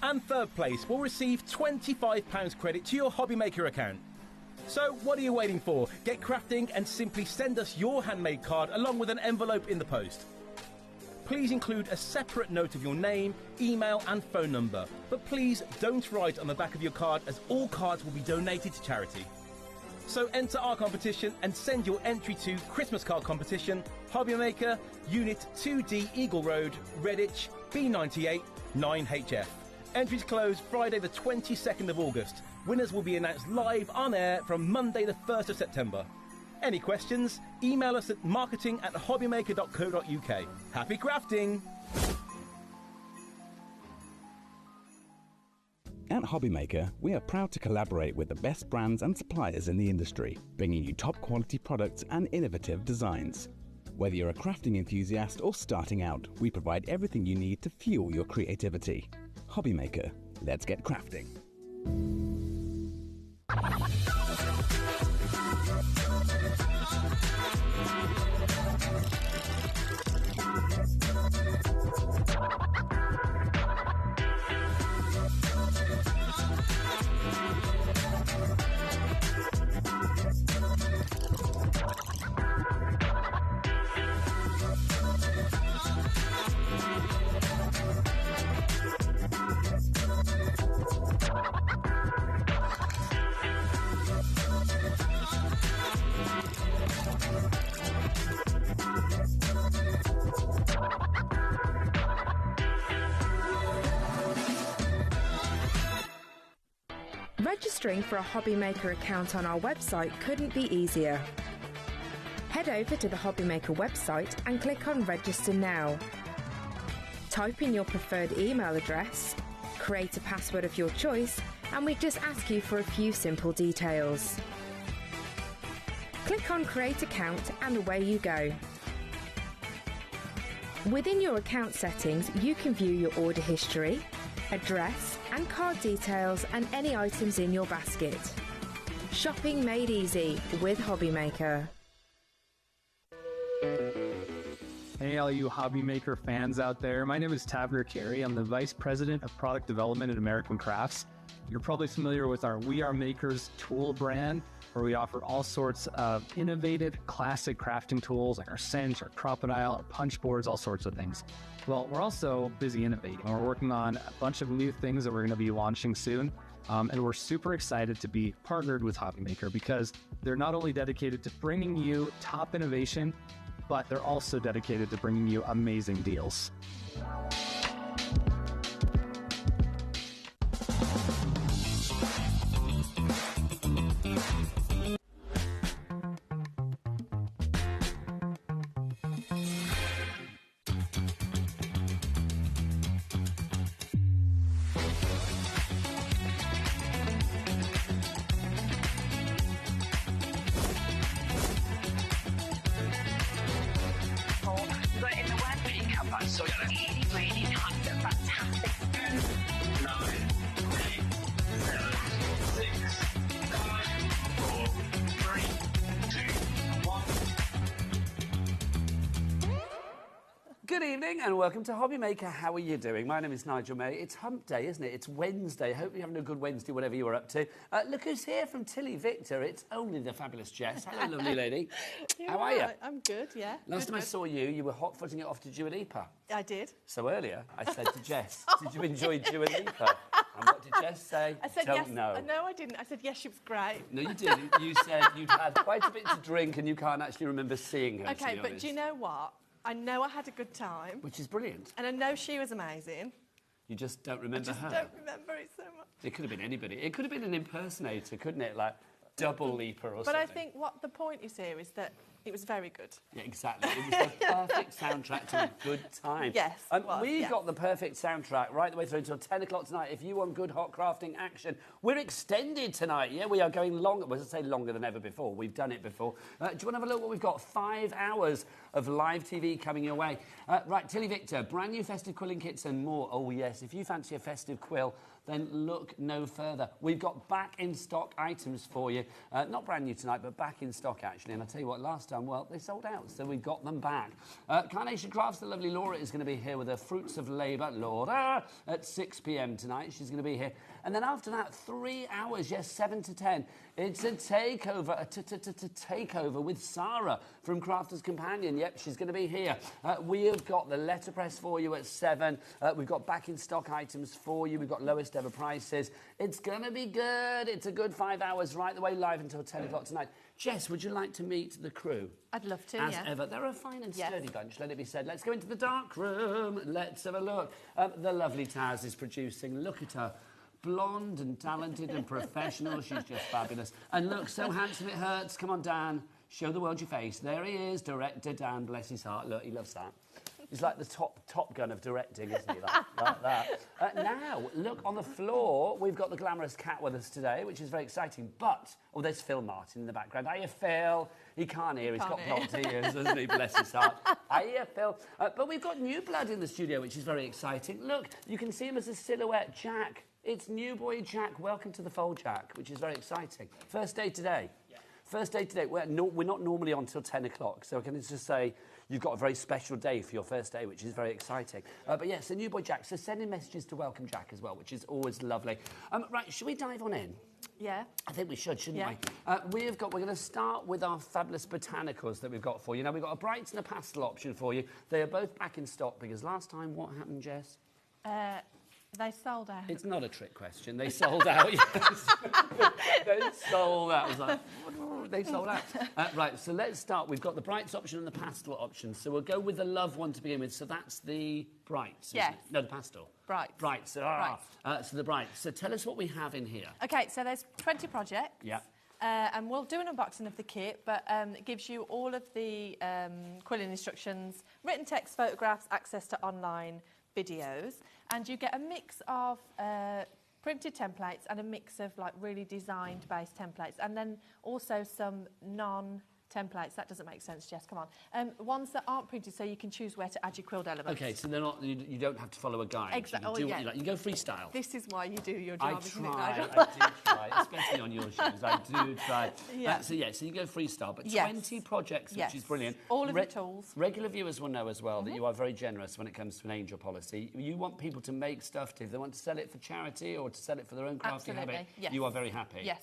and third place will receive £25 credit to your HobbyMaker account. So what are you waiting for? Get crafting and simply send us your handmade card along with an envelope in the post. Please include a separate note of your name, email and phone number. But please don't write on the back of your card, as all cards will be donated to charity. So enter our competition and send your entry to Christmas Card Competition, HobbyMaker, Unit 2D Eagle Road, Redditch, B98 9HF. Entries close Friday the 22nd of August. Winners will be announced live on air from Monday the 1st of September. Any questions? Email us at marketing@hobbymaker.co.uk. Happy crafting! At HobbyMaker, we are proud to collaborate with the best brands and suppliers in the industry, bringing you top quality products and innovative designs. Whether you're a crafting enthusiast or starting out, we provide everything you need to fuel your creativity. HobbyMaker, let's get crafting. Registering for a HobbyMaker account on our website couldn't be easier. Head over to the HobbyMaker website and click on Register Now. Type in your preferred email address, create a password of your choice, and we just ask you for a few simple details. Click on Create Account and away you go. Within your account settings, you can view your order history, address and card details and any items in your basket. Shopping made easy with HobbyMaker. Hey, all you HobbyMaker fans out there. My name is Tavener Carey. I'm the Vice President of Product Development at American Crafts. You're probably familiar with our We Are Makers tool brand, where we offer all sorts of innovative, classic crafting tools like our cinch, our crocodile, our punch boards, all sorts of things. Well, we're also busy innovating. We're working on a bunch of new things that we're going to be launching soon. And we're super excited to be partnered with HobbyMaker because they're not only dedicated to bringing you top innovation, but they're also dedicated to bringing you amazing deals. Good evening and welcome to HobbyMaker. How are you doing? My name is Nigel May. It's hump day, isn't it? It's Wednesday. Hope you're having a good Wednesday, whatever you were up to. Look who's here from Tilly Victor. It's only the fabulous Jess. Hello, lovely lady. How are you? I'm good, yeah. Last time I saw you, you were hot-footing it off to Dua Lipa. I did. So earlier, I said to Jess, did you enjoy Dua Lipa? And what did Jess say? I said Don't yes. know. No, I didn't. I said yes, she was great. No, you didn't. You said you'd had quite a bit to drink and you can't actually remember seeing her, Okay, to be but honest. do you know what? I know I had a good time. Which is brilliant. And I know she was amazing. You just don't remember her. I just don't remember it so much. It could have been anybody. It could have been an impersonator, couldn't it? Like Double Leaper or something. But I think what the point is here is that it was very good. Yeah, exactly. It was the perfect soundtrack to a good time. Yes, it was, we've yeah. got the perfect soundtrack right the way through until 10 o'clock tonight. If you want good hot crafting action, we're extended tonight. Yeah, we are going longer. Well, I say longer than ever before. We've done it before. Do you want to have a look what we've got? 5 hours of live TV coming your way. Right, Tilly Victor, brand new festive quilling kits and more. Oh, yes. If you fancy a festive quill, then look no further. We've got back in stock items for you. Not brand new tonight, but back in stock, actually. And I'll tell you what, last time, well, they sold out, so we got them back. Carnation Crafts, the lovely Laura is going to be here with her Fruits of Labour, Laura, at 6 p.m. tonight. She's going to be here. And then after that, 3 hours, yes, 7 to 10, it's a takeover, takeover with Sarah from Crafter's Companion. Yep, she's going to be here. We have got the letterpress for you at 7. We've got back in stock items for you. We've got lowest ever prices. It's going to be good. It's a good 5 hours right the way live until 10 o'clock tonight. Jess, would you like to meet the crew? I'd love to, As ever. They're a fine and sturdy bunch, let it be said. Let's go into the dark room. Let's have a look. The lovely Taz is producing. Look at her. Blonde and talented and professional. She's just fabulous. And look, so handsome it hurts. Come on, Dan. Show the world your face. There he is, director Dan. Bless his heart. Look, he loves that. He's like the top gun of directing, isn't he? Like that. Now, look, on the floor, we've got the glamorous Cat with us today, which is very exciting. But, oh, there's Phil Martin in the background. Hiya, Phil. He can't hear. He's got blocked ears, doesn't he? Bless his heart. Hiya, Phil. But we've got new blood in the studio, which is very exciting. Look, you can see him as a silhouette. Jack. It's new boy Jack. Welcome to the fold, Jack, which is very exciting. First day today. Yeah. First day today. We're not normally on till 10 o'clock, so I can just say you've got a very special day for your first day, which is very exciting. But yes, new boy Jack. So sending messages to welcome Jack as well, which is always lovely. Right, should we dive on in? Yeah. I think we should, shouldn't we? We're going to start with our fabulous botanicals that we've got for you. Now, we've got a bright and a pastel option for you. They are both back in stock because last time, what happened, Jess? They sold out. It's not a trick question. They sold out, yes. They sold out. I was like, they sold out. Right, so let's start. We've got the brights option and the pastel option. So we'll go with the love one to begin with. So that's the brights, yes. No, the pastel. Brights. Brights. So the brights. So tell us what we have in here. OK, so there's 20 projects. Yeah. And we'll do an unboxing of the kit, but it gives you all of the quilling instructions, written text, photographs, access to online videos, and you get a mix of printed templates and a mix of like really designed based templates, and then also some non-templates. That doesn't make sense, Jess, come on. Ones that aren't printed, so you can choose where to add your quilt elements. OK, so they're not, you don't have to follow a guide. Exactly. You can do what you like. You can go freestyle. This is why you do your job, isn't it? I do try, especially on your shows. I do try. Yeah. So you go freestyle, but 20 projects, which is brilliant. All of the tools. Regular viewers will know as well that you are very generous when it comes to an angel policy. You want people to make stuff, if they want to sell it for charity or to sell it for their own crafting habit, you are very happy. Yes.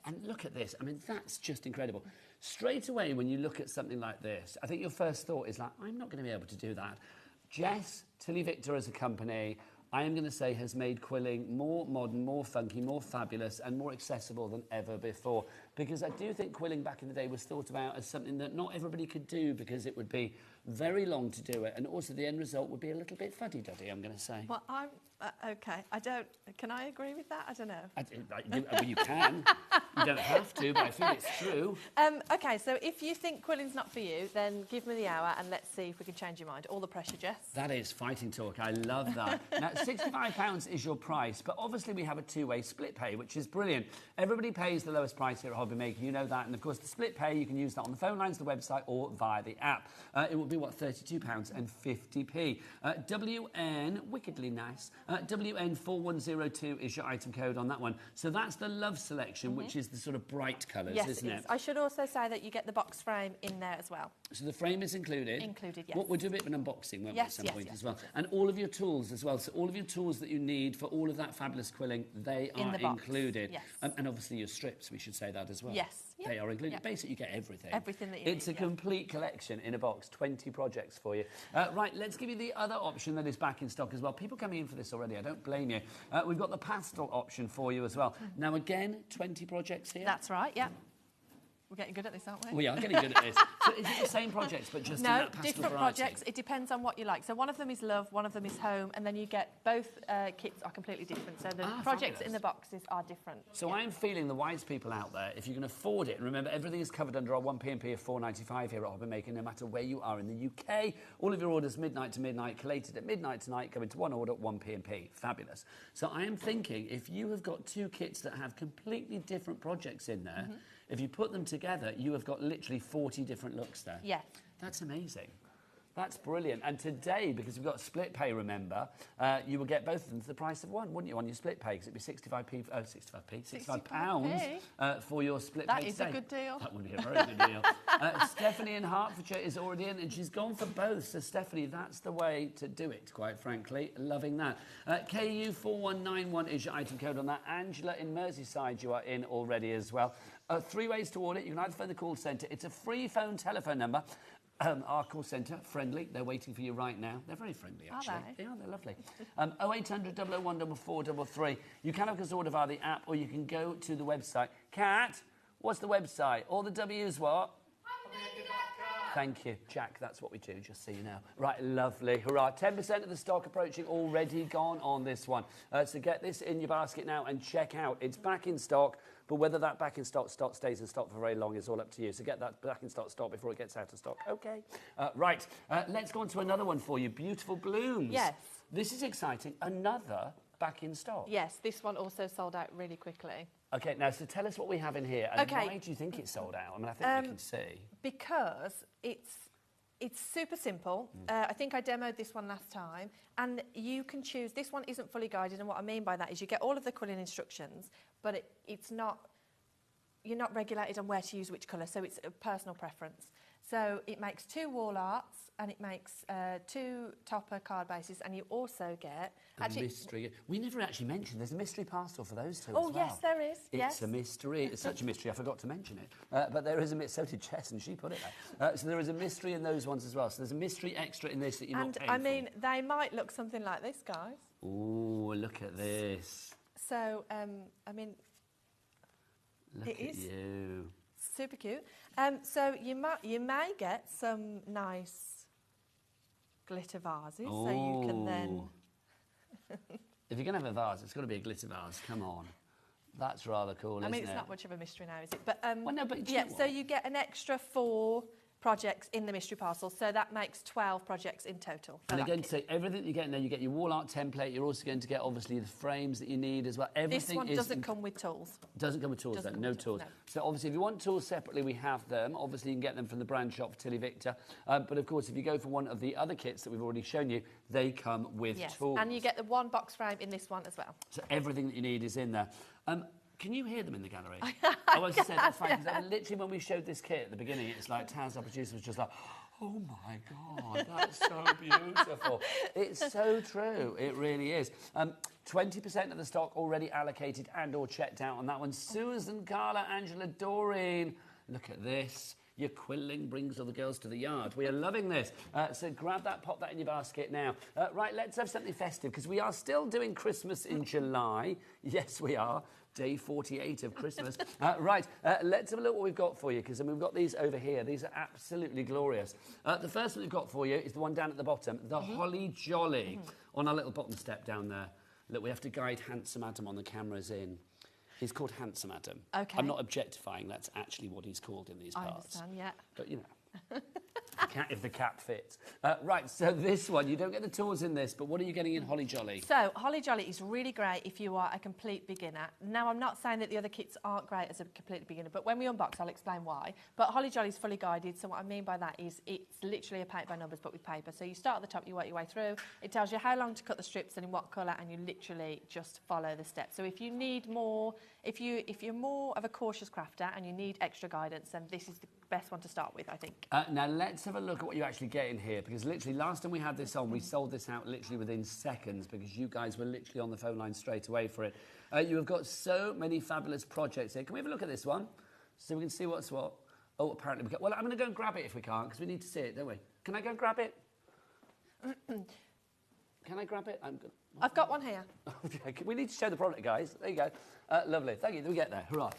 And look at this. I mean, that's just incredible. Straight away, when you look at something like this, I think your first thought is like, I'm not going to be able to do that. Jess, Tilly Victor as a company, I am going to say, has made quilling more modern, more funky, more fabulous and more accessible than ever before. Because I do think quilling back in the day was thought about as something that not everybody could do because it would be very long to do it, and also the end result would be a little bit fuddy-duddy, I'm going to say. Well, I'm... OK, can I agree with that? I don't know. You can. You don't have to, but I feel it's true. OK, so if you think quilling's not for you, then give me the hour and let's see if we can change your mind. All the pressure, Jess. That is fighting talk. I love that. Now, £65 is your price, but obviously we have a two-way split pay, which is brilliant. Everybody pays the lowest price here at HobbyMaker. You know that. And, of course, the split pay, you can use that on the phone lines, the website, or via the app. It will be, what, £32.50p. WN, wickedly nice. WN4102 is your item code on that one. So that's the love selection, which is the sort of bright colours, isn't it? I should also say that you get the box frame in there as well. So the frame is included? Included, yes. We'll do a bit of an unboxing, won't we, at some point as well? And all of your tools as well. So all of your tools that you need for all of that fabulous quilling, they are included. Yes. And obviously your strips, we should say that as well. Yes. They are included. Basically, you get everything. Everything that you need. It's a complete collection in a box, 20 projects for you. Right, let's give you the other option that is back in stock as well. People coming in for this already, I don't blame you. We've got the pastel option for you as well. Now, again, 20 projects here. That's right, yeah. We're getting good at this, aren't we? We are getting good at this. So is it the same projects, but just in that pastel different variety? projects. It depends on what you like. So one of them is love, one of them is home, and then you get both kits are completely different. So the projects in the boxes are different. So I'm feeling the wise people out there, if you can afford it, and remember everything is covered under our 1p&p of £4.95 here at HobbyMaker, no matter where you are in the UK. All of your orders midnight to midnight, collated at midnight tonight, go into one order, 1p&p. Fabulous. So I am thinking, if you have got two kits that have completely different projects in there, if you put them together, you have got literally 40 different looks there. Yeah. That's amazing. That's brilliant. And today, because we've got split pay, remember, you will get both of them for the price of one, wouldn't you, on your split pay? Because it'd be £65 for your split pay today. That is a good deal. That would be a very good deal. Stephanie in Hertfordshire is already in, and she's gone for both. So, Stephanie, that's the way to do it, quite frankly. Loving that. KU4191 is your item code on that. Angela in Merseyside, you are in already as well. 3 ways to order it. You can either phone the call centre. It's a free phone telephone number. Our call centre, friendly. They're waiting for you right now. They're very friendly, actually. Are they? Yeah, they're lovely. 0800 001 4433. You can, of course, order via the app, or you can go to the website. Kat, what's the website? All the W's what? Thank you, Jack. That's what we do, just so you know. Right, lovely. Hurrah. 10% of the stock approaching, already gone on this one. So get this in your basket now and check out. It's back in stock, but whether that back in stock stays in stock for very long is all up to you. So get that back in stock before it gets out of stock. OK. Right, let's go on to another one for you. Beautiful blooms. Yes. This is exciting. Another back in stock. Yes, this one also sold out really quickly. OK, now, so tell us what we have in here. And why do you think it's sold out? I mean, I think we can see. Because it's super simple. I think I demoed this one last time. And you can choose... This one isn't fully guided, and what I mean by that is you get all of the quilling instructions, but it's not... You're not regulated on where to use which colour, so it's a personal preference. So it makes 2 wall arts, and it makes 2 topper card bases, and you also get... A mystery. We never actually mentioned there's a mystery parcel for those two as well. well. Yes, there is. It's a mystery. It's such a mystery, I forgot to mention it. But there is a mystery. So did Jess, and she put it there. So there is a mystery in those ones as well. So there's a mystery extra in this that you're not paying for. And, I mean, they might look something like this, guys. Ooh, look at this. So, I mean... Look at you. Super cute. So you may get some nice glitter vases, so you can then... If you're going to have a vase, it's got to be a glitter vase. Come on. That's rather cool, isn't it? I mean, it's not much of a mystery now, is it? But, well, no, but yeah, so you get an extra 4 projects in the mystery parcel, so that makes 12 projects in total. And again, to say everything you get in there, you get your wall art template. You're also going to get, obviously, the frames that you need as well. Everything this one doesn't come with tools. Doesn't come with tools, then. No tools. No. So, obviously, if you want tools separately, we have them. Obviously, you can get them from the brand shop for Tilly Victor. But, of course, if you go for one of the other kits that we've already shown you, they come with tools. And you get the 1 box frame in this one as well. So everything that you need is in there. Can you hear them in the gallery? I was said that's fine, because literally when we showed this kit at the beginning, it's like Taz, our producer, was just like, oh my God, that's so beautiful. It's so true, it really is. 20% of the stock already allocated and or checked out on that one. Susan, Carla, Angela, Doreen, look at this. Your quilling brings all the girls to the yard. We are loving this. So grab that, pop that in your basket now. Right, let's have something festive, because we are still doing Christmas in July. Yes, we are. Day 48 of Christmas. Right, let's have a look what we've got for you, because we've got these over here. These are absolutely glorious. The first one we've got for you is the one down at the bottom, the Holly Jolly, on our little bottom step down there. Look, we have to guide Handsome Adam on the cameras in. He's called Handsome Adam. Okay. I'm not objectifying, that's actually what he's called in these parts. I understand, yeah. But, you know. If the cap fits. Right, so this one, you don't get the tools in this, but what are you getting in Holly Jolly? So, Holly Jolly is really great if you are a complete beginner. Now, I'm not saying that the other kits aren't great as a complete beginner, but when we unbox, I'll explain why. But Holly Jolly is fully guided, so what I mean by that is it's literally a paint by numbers, but with paper. So you start at the top, you work your way through. It tells you how long to cut the strips and in what colour, and you literally just follow the steps. So if you need more, if you're more of a cautious crafter and you need extra guidance, then this is the best one to start with, I think. Now, let's have a look at what you actually get in here, because literally last time we had this on, we sold this out literally within seconds, because you guys were literally on the phone line straight away for it. You have got so many fabulous projects here. Can we have a look at this one so we can see what's what? Oh, apparently we can. Well, I'm going to go and grab it if we can't, because we need to see it, don't we? Can I go and grab it? Can I grab it? I've got one here. Okay, we need to show the product, guys. There you go. Lovely. Thank you. We get there. Hurrah.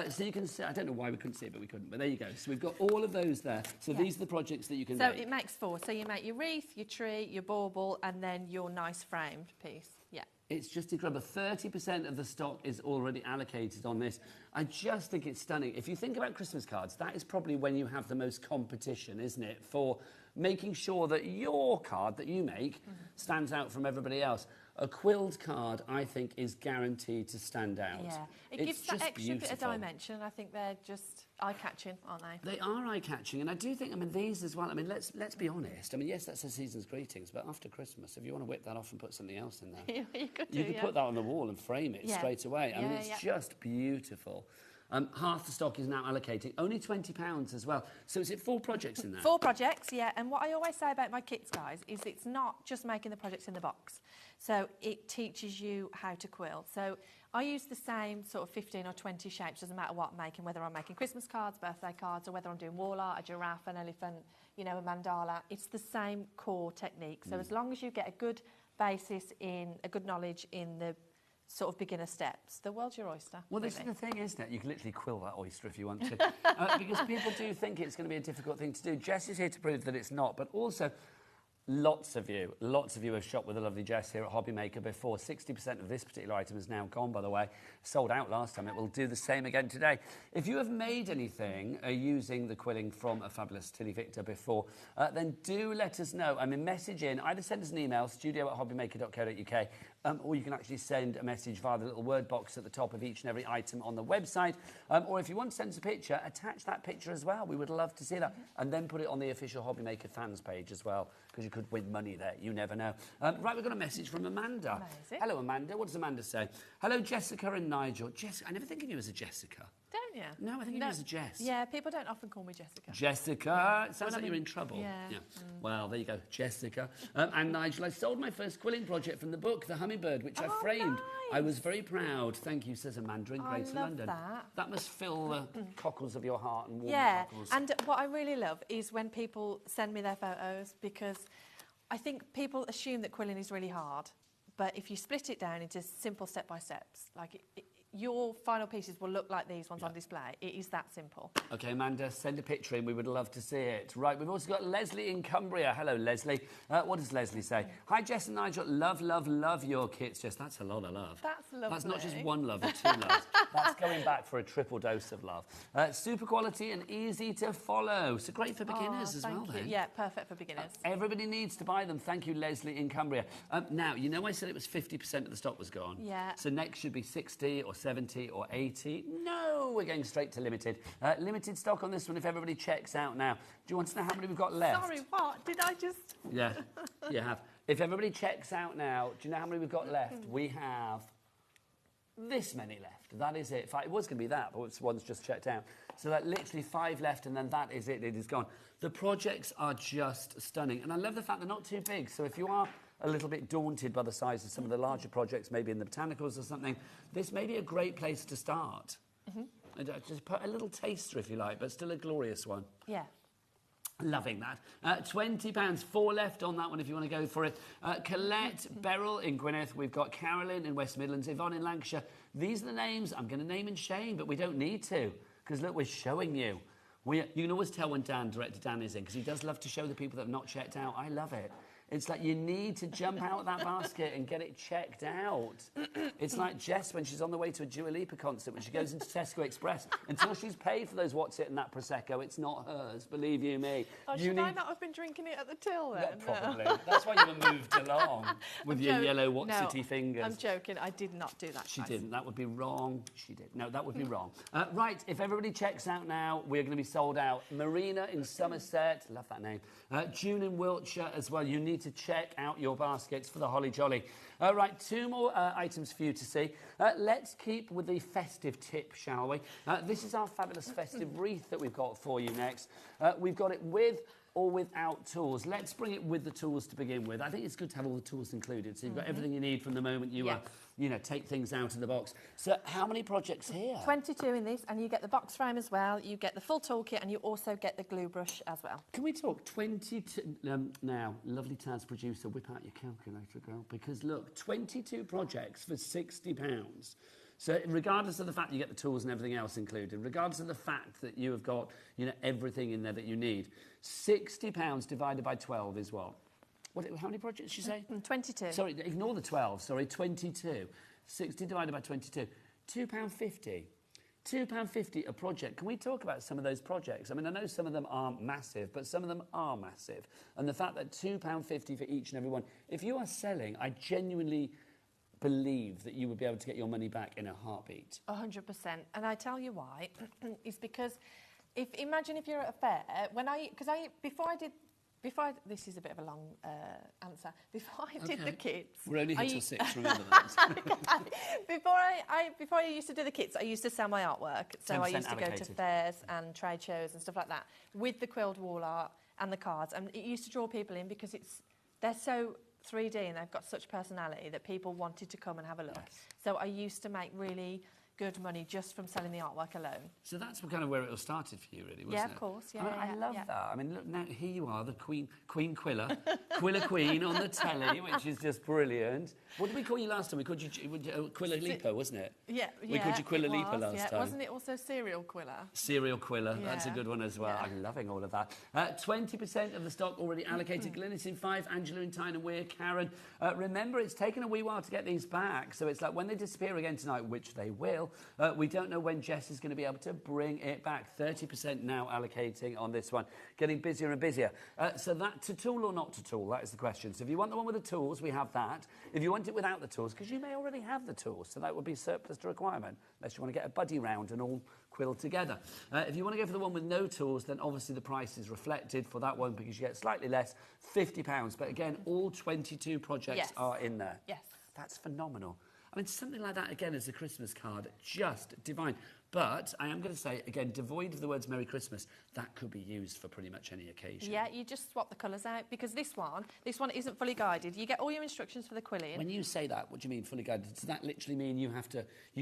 So you can see, I don't know why we couldn't see it, but we couldn't. But there you go. So we've got all of those there. So these are the projects that you can make. So it makes 4. So you make your wreath, your tree, your bauble, and then your nice framed piece. Yeah. It's just incredible. 30% of the stock is already allocated on this. I just think it's stunning. If you think about Christmas cards, that is probably when you have the most competition, isn't it? For making sure that your card that you make stands out from everybody else. A quilled card, I think, is guaranteed to stand out. Yeah, it gives that extra bit of dimension. I think they're just eye-catching, aren't they? They are eye-catching, and I do think, I mean, these as well. I mean, let's be honest. I mean, yes, that's a season's greetings, but after Christmas, if you want to whip that off and put something else in there, you could put that on the wall and frame it straight away. I mean, it's just beautiful. Half the stock is now allocating, only £20 as well. So is it 4 projects in there? 4 projects, yeah. And what I always say about my kits, guys, is it's not just making the projects in the box. So it teaches you how to quill. So I use the same sort of 15 or 20 shapes, doesn't matter what I'm making, whether I'm making Christmas cards, birthday cards, or whether I'm doing wall art, a giraffe, an elephant, you know, a mandala. It's the same core technique. So as long as you get a good basis in, a good knowledge in the sort of beginner steps, the world's your oyster. Well, this is the thing, isn't it? You can literally quill that oyster if you want to. Because people do think it's going to be a difficult thing to do. Jess is here to prove that it's not, but also lots of you have shopped with the lovely Jess here at HobbyMaker before. 60% of this particular item is now gone, by the way. Sold out last time. It will do the same again today. If you have made anything using the quilling from a fabulous Tilly Victor before, then do let us know. I mean, message in. Either send us an email, studio@hobbymaker.co.uk, or you can actually send a message via the little word box at the top of each and every item on the website. Or if you want to send us a picture, attach that picture as well. We would love to see that. And then put it on the official HobbyMaker fans page as well, because you could win money there. You never know. Right, we've got a message from Amanda. Amazing. Hello, Amanda. What does Amanda say? Hello, Jessica and Nigel. I never think of you as a Jessica. Don't you? No, I think of you as a Jess. Yeah, people don't often call me Jessica. Jessica. It sounds like you're in trouble. Yeah. Well, there you go, Jessica. And Nigel, I sold my first quilling project from the book, The Hummingbird, which I framed. Nice. I was very proud. Thank you, says Amanda in Greater London. That must fill the cockles of your heart and warm cockles. And what I really love is when people send me their photos, because I think people assume that quilling is really hard. But if you split it down into simple step-by-steps, like your final pieces will look like these ones on display. It is that simple. OK, Amanda, send a picture in. We would love to see it. Right, we've also got Leslie in Cumbria. Hello, Leslie. What does Leslie say? Hi, Jess and Nigel. Love, love, love your kits. Jess, that's a lot of love. That's lovely. That's not just one love, or 2 loves. That's going back for a triple dose of love. Super quality and easy to follow. So great for beginners as well, then. Yeah, perfect for beginners. Everybody needs to buy them. Thank you, Leslie in Cumbria. Now, you know I said it was 50% of the stock was gone? Yeah. So next should be 60 or 70 or 80. No, we're going straight to limited. Limited stock on this one if everybody checks out now. Do you want to know how many we've got left? Sorry, what? Did I just... Yeah, you have. If everybody checks out now, do you know how many we've got left? We have this many left. That is it. In fact, it was going to be that, but one's just checked out. So that literally 5 left, and then that is it. It is gone. The projects are just stunning. And I love the fact they're not too big. So if you are a little bit daunted by the size of some of the larger projects, maybe in the botanicals or something, this may be a great place to start. Just put a little taster, if you like, but still a glorious one. Yeah. Loving that. £20, 4 left on that one if you want to go for it. Colette, Beryl in Gwynedd. We've got Carolyn in West Midlands, Yvonne in Lancashire. These are the names I'm going to name and shame, but we don't need to, because look, we're showing you. You can always tell when director Dan is in, because he does love to show the people that have not checked out. I love it. It's like you need to jump out of that basket and get it checked out. It's like Jess when she's on the way to a Dua Lipa concert, when she goes into Tesco Express. Until she's paid for those What's It and that Prosecco, it's not hers, believe you me. Oh, should I not have been drinking it at the till then? Yeah, probably. That's why you were moved along with your yellow What's It-y fingers. I'm joking. I did not do that. She didn't. That would be wrong. She did. No, that would be wrong. Right, if everybody checks out now, we're going to be sold out. Marina in Somerset. Love that name. June in Wiltshire as well. You need to check out your baskets for the Holly Jolly. Right, 2 more items for you to see. Let's keep with the festive tip, shall we? This is our fabulous festive wreath that we've got for you next. We've got it with or without tools. Let's bring it with the tools to begin with. I think it's good to have all the tools included, so you've got everything you need from the moment you take things out of the box. So how many projects here? 22 in this, and you get the box frame as well, you get the full toolkit, and you also get the glue brush as well. Can we talk 22... now, lovely Taz producer, whip out your calculator, girl, because look, 22 projects for £60. So regardless of the fact you get the tools and everything else included, regardless of the fact that you have got, everything in there that you need, £60 divided by 12 is what? How many projects did you say? 22. Sorry, ignore the 12. Sorry, 22. 60 divided by 22. £2.50. £2.50 a project. Can we talk about some of those projects? I mean, I know some of them aren't massive, but some of them are massive. And the fact that £2.50 for each and every one. If you are selling, I genuinely believe that you would be able to get your money back in a heartbeat. 100%. And I tell you why. It's because imagine if you're at a fair, before I did This is a bit of a long answer. Before I did the kits... We're only here till 6, remember that. Before I used to do the kits, I used to sell my artwork. So I used to go to fairs and trade shows and stuff like that with the quilled wall art and the cards. And it used to draw people in because they're so 3D and they've got such personality that people wanted to come and have a look. Yes. So I used to make really good money just from selling the artwork alone. So that's kind of where it all started for you, really, wasn't it? Yeah, of course. Yeah, I love that. I mean, look, now here you are, the Queen Quiller, Quiller Queen on the telly, which is just brilliant. What did we call you last time? We called you Quiller Leaper, wasn't it? Yeah, we called you Quiller Leaper last time. Wasn't it also Serial Quiller? Serial Quiller, that's a good one as well. I'm loving all of that. 20% of the stock already allocated. Glyn, it's in 5. Angela in Tyne and Weir. Karen, remember, it's taken a wee while to get these back, so it's like when they disappear again tonight, which they will, we don't know when Jess is going to be able to bring it back. 30% now allocating on this one. Getting busier and busier. So that to tool or not to tool, that is the question. So if you want the one with the tools, we have that. If you want it without the tools, because you may already have the tools, so that would be surplus to requirement, unless you want to get a buddy round and all quill together. If you want to go for the one with no tools, then obviously the price is reflected for that one because you get slightly less, £50. But again, all 22 projects are in there. Yes. That's phenomenal. I mean, something like that, again, as a Christmas card, just divine. But I am going to say, again, devoid of the words Merry Christmas, that could be used for pretty much any occasion. Yeah, you just swap the colours out, because this one isn't fully guided. You get all your instructions for the quilling. When you say that, what do you mean, fully guided? Does that literally mean you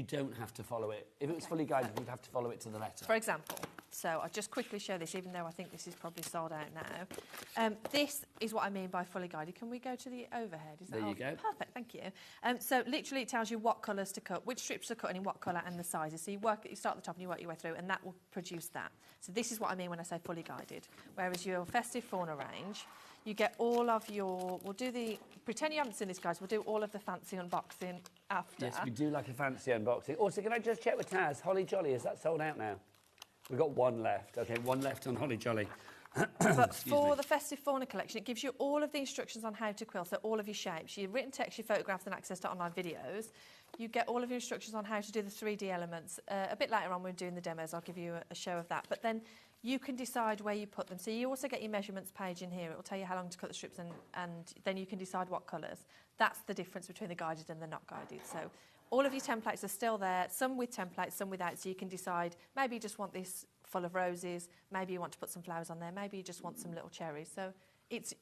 don't have to follow it? If it was fully guided, you'd have to follow it to the letter. For example, so I'll just quickly show this, even though I think this is probably sold out now. This is what I mean by fully guided. Can we go to the overhead? There you go. Perfect, thank you. So literally it tells you what colours to cut, which strips to cut and in what colour and the sizes. So you start at the top and you work your way through, and that will produce that. So this is what I mean when I say fully guided. Whereas your festive fauna range, you get all of your... Pretend you haven't seen this, guys. We'll do all of the fancy unboxing after. Yes, we do like a fancy unboxing. Also, can I just check with Taz? Holly Jolly, is that sold out now? We've got one left. OK, one left on Holly Jolly. But for the Festive Fauna collection, it gives you all of the instructions on how to quill, so all of your shapes, your written text, your photographs and access to online videos. You get all of your instructions on how to do the 3D elements. A bit later on when we're doing the demos, I'll give you a show of that. But then you can decide where you put them. So you also get your measurements page in here. It will tell you how long to cut the strips, and then you can decide what colours. That's the difference between the guided and the not guided. So all of your templates are still there, some with templates, some without, so you can decide, maybe you just want this full of roses, maybe you want to put some flowers on there, maybe you just want some little cherries. So it's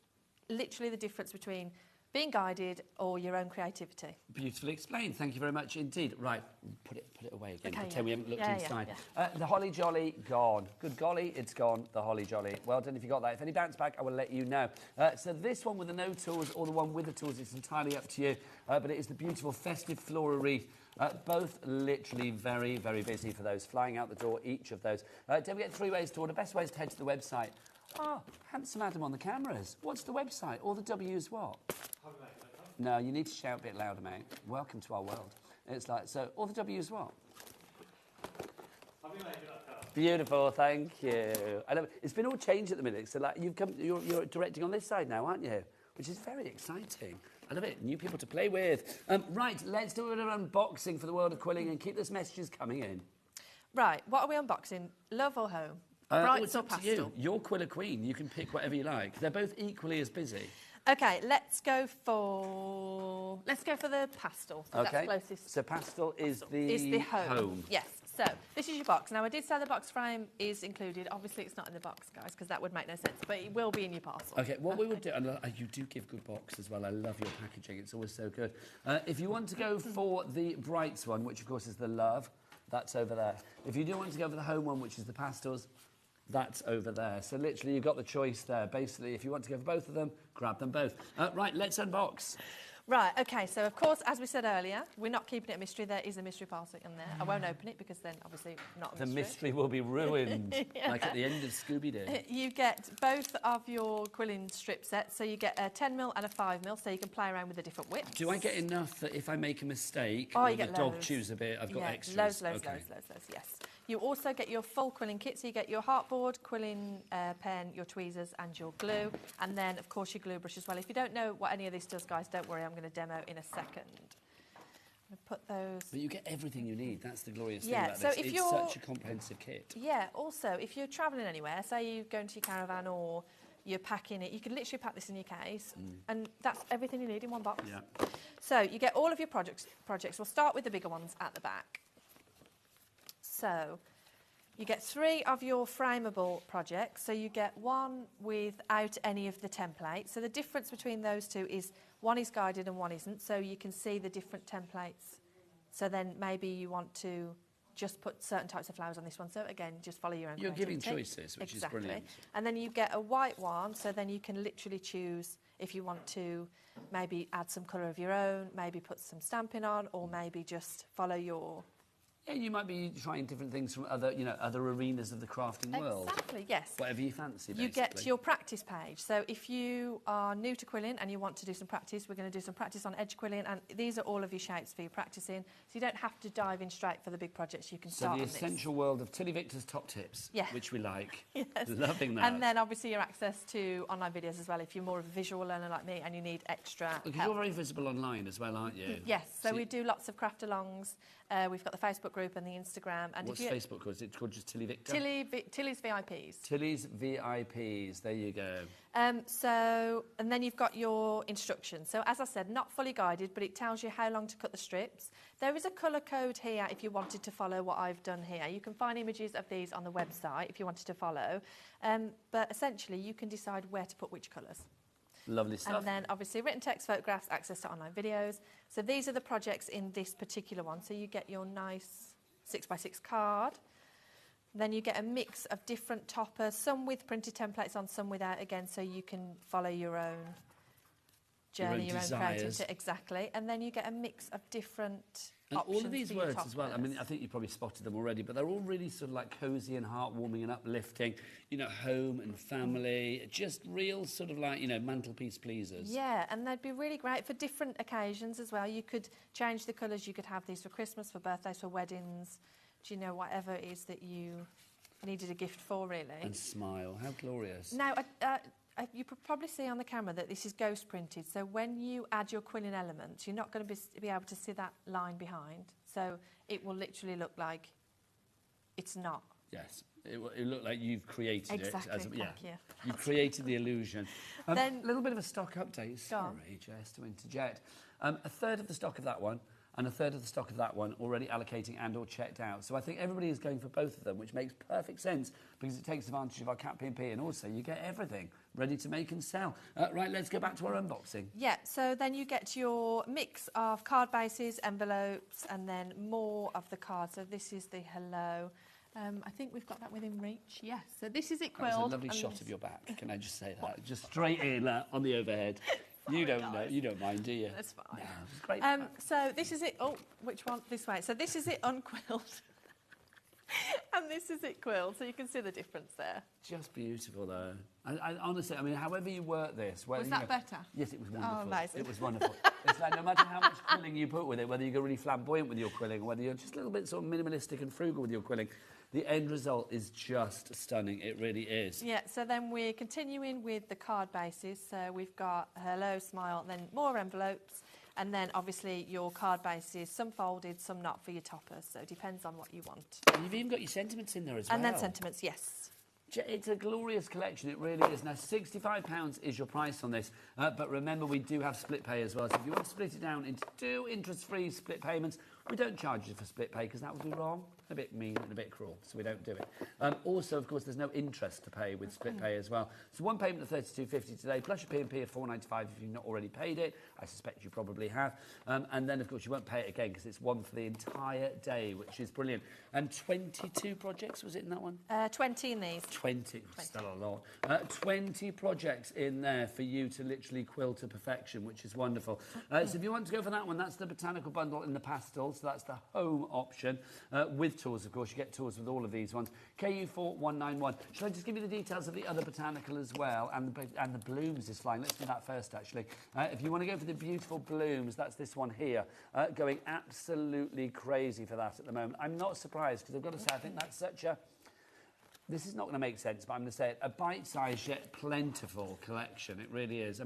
literally the difference between being guided or your own creativity. Beautifully explained. Thank you very much indeed. Right, put it away again. Okay, Pretend we haven't looked inside. Yeah. The Holly Jolly, gone. Good golly, it's gone, the Holly Jolly. Well done if you got that. If any bounce back, I will let you know. So this one with the no tools or the one with the tools, it's entirely up to you. But it is the beautiful festive floral wreath. Both literally very, very busy for those. Flying out the door, each of those. Don't forget 3 ways to order. Best way is to head to the website. Oh, handsome Adam on the cameras. What's the website? All the W's what? No, you need to shout a bit louder, mate. Welcome to our world. It's like, so, all the W's what? Beautiful, thank you. I love it. It's been all changed at the minute. So, like, you're directing on this side now, aren't you? Which is very exciting. I love it. New people to play with. Right, let's do an unboxing for the world of quilling and keep those messages coming in. Right, what are we unboxing? Love or home? Brights or pastel? You. You're Quiller Queen. You can pick whatever you like. They're both equally as busy. Okay, let's go for the pastel. So okay. That's closest. So pastel is the home. Yes. So this is your box. Now I did say the box frame is included. Obviously it's not in the box, guys, because that would make no sense. But it will be in your parcel. Okay. What we would do, and you do give good box as well. I love your packaging. It's always so good. If you want to go for the brights one, which of course is the love, that's over there. If you do want to go for the home one, which is the pastels, that's over there. So literally you've got the choice there. Basically, if you want to go for both of them, grab them both. Right, let's unbox. Right, OK, so of course, as we said earlier, we're not keeping it a mystery. There is a mystery parcel in there. I won't open it because then, obviously, not a mystery. The mystery will be ruined, like at the end of Scooby-Doo. You get both of your quilling strip sets. So you get a 10mm and a 5mm, so you can play around with the different widths. Do I get enough that if I make a mistake, or you get the dog chews a bit, I've got extras? Loads, yes. You also get your full quilling kit, so you get your heartboard, quilling pen, your tweezers and your glue, and then, of course, your glue brush as well. If you don't know what any of this does, guys, don't worry, I'm going to demo in a second. I'm going to put those... But you get everything you need. That's the glorious thing about so this. If it's you're... such a comprehensive kit. Yeah, also, if you're travelling anywhere, say you go into your caravan or you're packing it. You can literally pack this in your case, and that's everything you need in one box. Yeah. So you get all of your projects. We'll start with the bigger ones at the back. So you get 3 of your frameable projects. So you get one without any of the templates. So the difference between those two is one is guided and one isn't. So you can see the different templates. So then maybe you want to just put certain types of flowers on this one. So again, just follow your own You're giving creativity. choices, which Exactly. is brilliant. And then you get a white one. So then you can literally choose if you want to maybe add some colour of your own, maybe put some stamping on, or maybe just follow your... Yeah, you might be trying different things from other, other arenas of the crafting world. Exactly, yes. Whatever you fancy, basically. You get your practice page. So if you are new to quilling and you want to do some practice, we're going to do some practice on edge quilling, and these are all of your shapes for your practicing. So you don't have to dive in straight for the big projects. You can start on So the this. essential world of Tilly Victor's top tips, which we like. Yes. Loving that. And then obviously your access to online videos as well if you're more of a visual learner like me and you need extra Because help. you're very visible online as well, aren't you? Yes, so we do lots of craft alongs. We've got the Facebook group and the Instagram. And What's if you, Facebook called? Is it called just Tilly Victor? Tilly's VIPs. Tilly's VIPs, there you go. And then you've got your instructions. So as I said, not fully guided, but it tells you how long to cut the strips. There is a colour code here if you wanted to follow what I've done here. You can find images of these on the website if you wanted to follow. But essentially, you can decide where to put which colours. Lovely stuff. And then obviously written text, photographs, access to online videos. So these are the projects in this particular one. So you get your nice 6x6 card. Then you get a mix of different toppers, some with printed templates on, some without, again, so you can follow your own journey, your own creativity. Exactly. And then you get a mix of different and options all of these for your words as well, I toppers. mean, I think you probably spotted them already, but they're all really sort of like cosy and heartwarming and uplifting, home and family, just real sort of like, mantelpiece pleasers. Yeah, and they'd be really great for different occasions as well. You could change the colours. You could have these for Christmas, for birthdays, for weddings, whatever it is that you needed a gift for, really. And smile, how glorious. Now, you could probably see on the camera that this is ghost printed, so when you add your quilling elements, you're not going to be able to see that line behind, so it will literally look like it's not. Yes, it will look like you've created exactly, it. Thank you. You've created the illusion. Then a little bit of a stock update. Sorry, Jess, to interject. A third of the stock of that one and a third of the stock of that one already allocating and or checked out. So I think everybody is going for both of them, which makes perfect sense because it takes advantage of our Cat P&P, and also you get everything ready to make and sell. Right, let's go back to our unboxing. Yeah, so then you get your mix of card bases, envelopes, and then more of the cards. So this is the hello. I think we've got that within reach. Yes, so this is it quilled. That was a lovely shot of your back, can I just say that? Just straight in on the overhead. You don't know, you don't mind, do you? That's fine. No, it was great. So this is it. Oh, which one? This way. So this is it unquilled. And this is it quilled. So you can see the difference there. Just beautiful, though. I honestly, however you work this... Was that better? Yes, it was wonderful. Oh, amazing. It was wonderful. It's like no matter how much quilling you put with it, whether you go really flamboyant with your quilling or whether you're just a little bit sort of minimalistic and frugal with your quilling, the end result is just stunning. It really is. Yeah, so then we're continuing with the card bases. So we've got hello, smile, then more envelopes, and then obviously your card bases, some folded, some not for your toppers. So it depends on what you want. And you've even got your sentiments in there as well. And then sentiments, yes. It's a glorious collection, it really is. Now, £65 is your price on this, but remember, we do have split pay as well. So if you want to split it down into 2 interest-free split payments, we don't charge you for split pay because that would be wrong, a bit mean and a bit cruel, so we don't do it. Also, of course, there's no interest to pay with split pay as well. So one payment of £32.50 today, plus your P&P of £4.95 if you've not already paid it. I suspect you probably have. And then, of course, you won't pay it again because it's one for the entire day, which is brilliant. And 22 projects, was it in that one? 20 in these. 20, still a lot. 20 projects in there for you to literally quill to perfection, which is wonderful. So if you want to go for that one, that's the botanical bundle in the pastels, so that's the home option. With tools, of course, you get tools with all of these ones. KU4191. Shall I just give you the details of the other botanical as well? And the blooms is flying. Let's do that first, actually. If you want to go for the beautiful blooms, that's this one here. Going absolutely crazy for that at the moment. I'm not surprised, because I've got to say, I think that's such a... This is not going to make sense, but I'm going to say it. A bite-sized yet plentiful collection. It really is.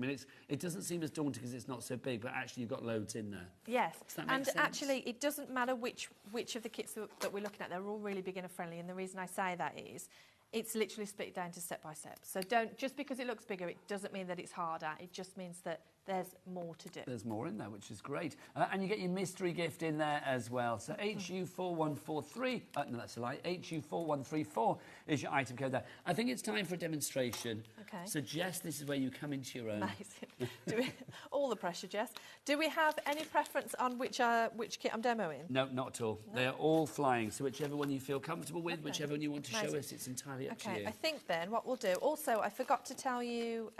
It doesn't seem as daunting because it's not so big, but actually you've got loads in there. Yes, Does that make and sense? actually it doesn't matter which of the kits that we're looking at. They're all really beginner-friendly, and the reason I say that is It's literally split it down to step by step. So don't, just because it looks bigger, it doesn't mean that it's harder. It just means that there's more to do. There's more in there, which is great. And you get your mystery gift in there as well. So HU4143, no, that's a lie, HU4134 is your item code there. I think it's time for a demonstration. Okay. So, Jess, this is where you come into your own. Amazing. All the pressure, Jess. Do we have any preference on which kit I'm demoing? No, not at all. No? They are all flying. So whichever one you feel comfortable with, whichever one you want to show us, it's entirely up to you. I think then what we'll do, also I forgot to tell you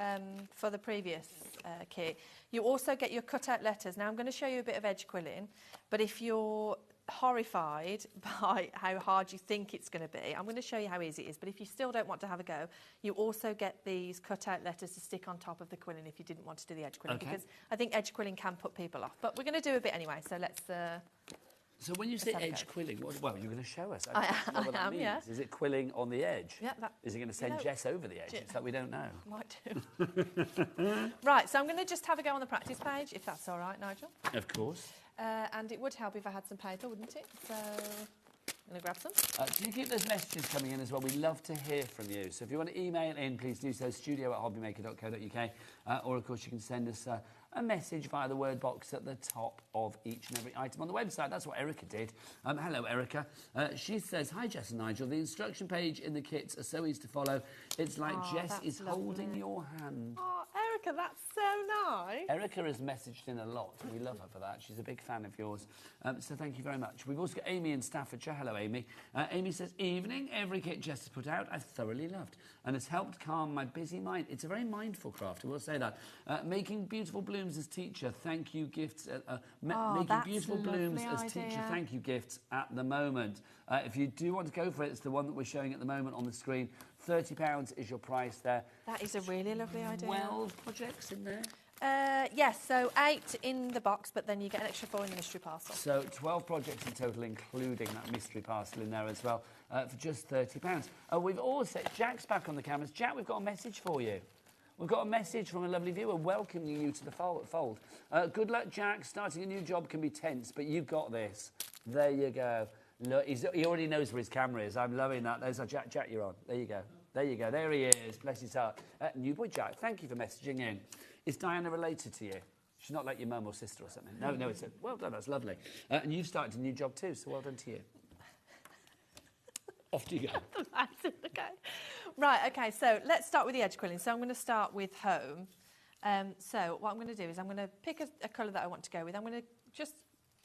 for the previous kit, you also get your cut-out letters. Now I'm going to show you a bit of edge quilling, but if you're horrified by how hard you think it's going to be, I'm going to show you how easy it is, but if you still don't want to have a go, you also get these cut-out letters to stick on top of the quilling if you didn't want to do the edge quilling, because I think edge quilling can put people off. But we're going to do a bit anyway, so let's... So when you say edge quilling, well, you're going to show us. I am, means. yeah. Is it quilling on the edge? Yeah. Is it going to send Jess over the edge? It's that we don't know. Might do. Right, so I'm going to just have a go on the practice page, if that's all right, Nigel. Of course. And it would help if I had some paper, wouldn't it? So I'm going to grab some. Do you keep those messages coming in as well? We love to hear from you. So if you want to email in, please do so, studio@hobbymaker.co.uk. Or, of course, you can send us a message via the word box at the top of each and every item on the website. That's what Erica did. Hello, Erica. She says, hi, Jess and Nigel. The instruction page in the kits are so easy to follow. It's like Jess is holding your hand. Oh, Erica, that's so nice. Erica has messaged in a lot. We love her for that. She's a big fan of yours. So thank you very much. We've also got Amy in Staffordshire. Hello, Amy. Amy says, evening. Every kit Jess has put out, I've thoroughly loved and has helped calm my busy mind. It's a very mindful craft, I will say that. Making beautiful blooms as teacher, thank you gifts. Making beautiful blooms as teacher, thank you gifts at the moment. If you do want to go for it, it's the one that we're showing at the moment on the screen. £30 is your price there. That is a really lovely idea. 12 projects in there? Yes, so 8 in the box, but then you get an extra 4 in the mystery parcel. So 12 projects in total, including that mystery parcel in there as well, for just £30. We've also, Jack's back on the cameras. Jack, we've got a message for you. We've got a message from a lovely viewer welcoming you to the fold. Good luck, Jack. Starting a new job can be tense, but you've got this. There you go. Look, he already knows where his camera is. I'm loving that. There's our Jack. Jack, you're on. There you go. There you go. There he is. Bless his heart. New boy Jack, thank you for messaging in. Is Diana related to you? She's not like your mum or sister or something. No, it's a, well done. That's lovely. And you've started a new job too, so well done to you. Off you go. Okay. Right, okay, so let's start with the edge quilling. So I'm going to start with home. So what I'm going to do is I'm going to pick a colour that I want to go with. I'm going to just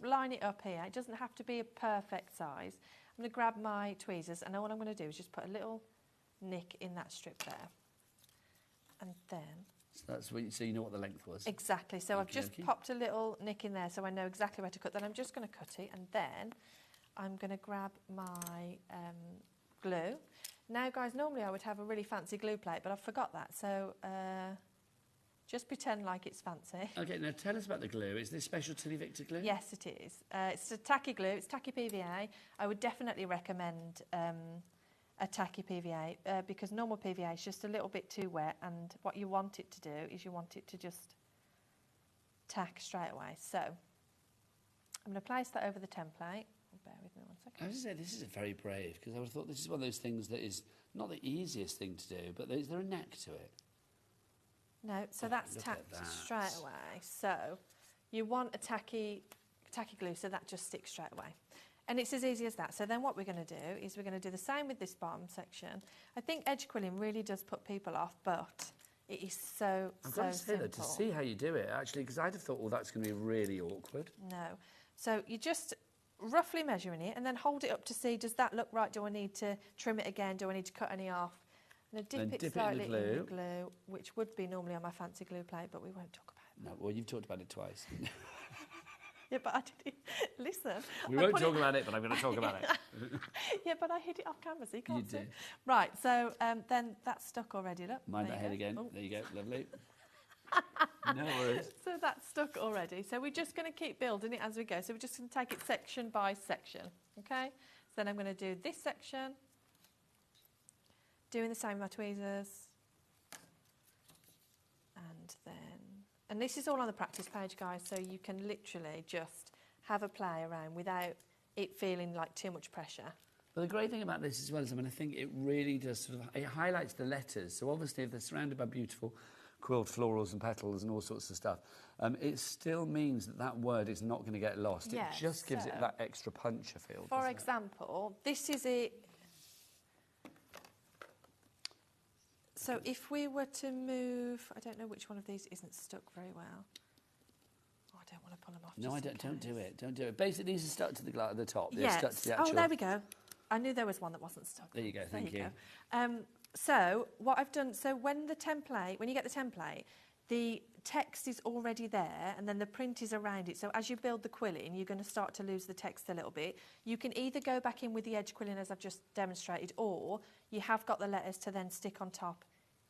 line it up here. It doesn't have to be a perfect size. I'm going to grab my tweezers, and all I'm going to do is just put a little nick in that strip there. And then... So that's what so you know what the length was? Exactly. So I've just popped a little nick in there so I know exactly where to cut. Then I'm just going to cut it, and then I'm going to grab my glue. Now, guys, normally I would have a really fancy glue plate, but I forgot that. So just pretend like it's fancy. OK, now tell us about the glue. Is this special Tilly Victor glue? Yes, it is. It's a tacky glue. It's tacky PVA. I would definitely recommend a tacky PVA because normal PVA is just a little bit too wet, and what you want it to do is you want it to just tack straight away. So I'm going to place that over the template. Bear with me 1 second. I was going to say, this is very brave, because I would have thought this is one of those things that is not the easiest thing to do, but is there a neck to it? No, so that's tacked straight away. So you want a tacky glue, so that just sticks straight away. And it's as easy as that. So then what we're going to do is we're going to do the same with this bottom section. I think edge quilling really does put people off, but it is so simple. I've got to say that, to see how you do it, actually, because I'd have thought, well, that's going to be really awkward. No. So you just roughly measuring it and then hold it up to see, does that look right? Do I need to trim it again? Do I need to cut any off? And then dip it slightly in the glue, which would be normally on my fancy glue plate, but we won't talk about it. No, well, you've talked about it twice. Yeah, but I didn't. Listen. We won't talk about it, but I'm going to talk about it. Yeah, but I hid it off camera, so you can't see. You did. Right, so then that's stuck already, look. Mind that head again. Oh. There you go, lovely. No worries. So that's stuck already. So we're just going to keep building it as we go. So we're just going to take it section by section, okay? So then I'm going to do this section, doing the same with my tweezers, and then... And this is all on the practice page, guys, so you can literally just have a play around without it feeling like too much pressure. But the great thing about this as well is, I mean, I think it really does sort of, it highlights the letters. So obviously if they're surrounded by beautiful quilled florals and petals and all sorts of stuff, it still means that that word is not going to get lost. Yes, it just gives it that extra punch, I feel. For example, this is it. So if we were to move, I don't know which one of these isn't stuck very well. Oh, I don't want to pull them off. No, don't do it. Don't do it. Basically, these are stuck to the top. They're Yes. stuck to the actual... Oh, there we go. I knew there was one that wasn't stuck. There you go, thank you. So what I've done, so when you get the template, the text is already there and then the print is around it. So as you build the quilling, you're going to start to lose the text a little bit. You can either go back in with the edge quilling as I've just demonstrated, or you have got the letters to then stick on top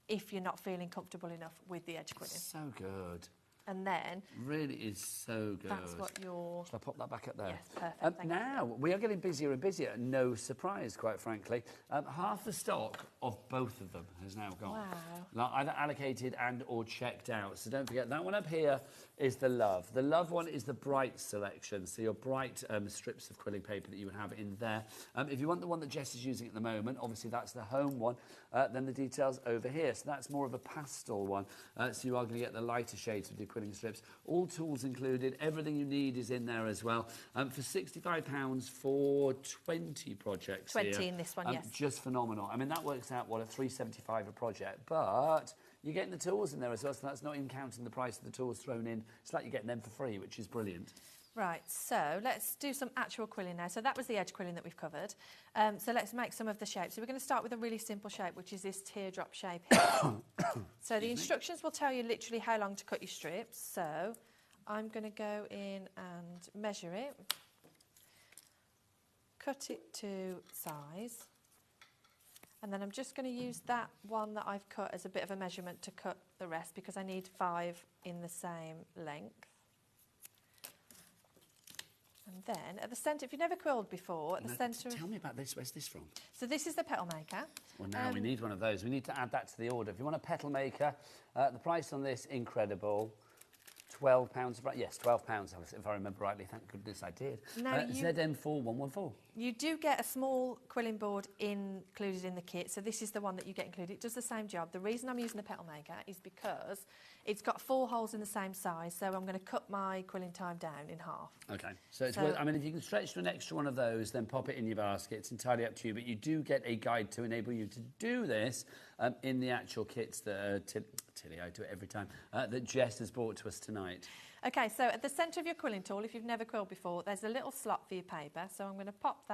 if you're not feeling comfortable enough with the edge quilling. So good. And then... Really is so good. That's what you're... Shall I pop that back up there? Yes, perfect. Thank now, we are getting busier and busier. No surprise, quite frankly. Half the stock of both of them has now gone. Wow. Like, either allocated and or checked out. So don't forget, that one up here is the Love. The Love one is the bright selection. So your bright strips of quilling paper that you would have in there. If you want the one that Jess is using at the moment, obviously that's the home one. Then the details over here. So that's more of a pastel one. So you are going to get the lighter shades with your quilling strips. All tools included. Everything you need is in there as well. For £65 for 20 projects 20 here, in this one, yes. Just phenomenal. I mean, that works out, what, at £3.75 a project. But you're getting the tools in there as well, so that's not even counting the price of the tools thrown in. It's like you're getting them for free, which is brilliant. Right, so let's do some actual quilling now. So that was the edge quilling that we've covered. So let's make some of the shapes. So we're going to start with a really simple shape, which is this teardrop shape here. So the instructions will tell you literally how long to cut your strips. So I'm going to go in and measure it, cut it to size, and then I'm just going to use that one that I've cut as a bit of a measurement to cut the rest, because I need 5 in the same length. And then at the centre, if you've never quilled before, at the centre... Tell me about this. Where's this from? So this is the petal maker. Well, now we need one of those. We need to add that to the order. If you want a petal maker, the price on this, incredible. £12. Yes, £12, if I remember rightly. Thank goodness I did. Now ZM4114. You do get a small quilling board included in the kit, so this is the one that you get included. It does the same job. The reason I'm using the petal maker is because it's got 4 holes in the same size, so I'm going to cut my quilling time down in half. Okay, so it's worth, I mean, if you can stretch to an extra one of those, then pop it in your basket. It's entirely up to you, but you do get a guide to enable you to do this in the actual kits that Tilly, I do it every time, that Jess has brought to us tonight. Okay, so at the centre of your quilling tool, if you've never quilled before, there's a little slot for your paper. So I'm going to pop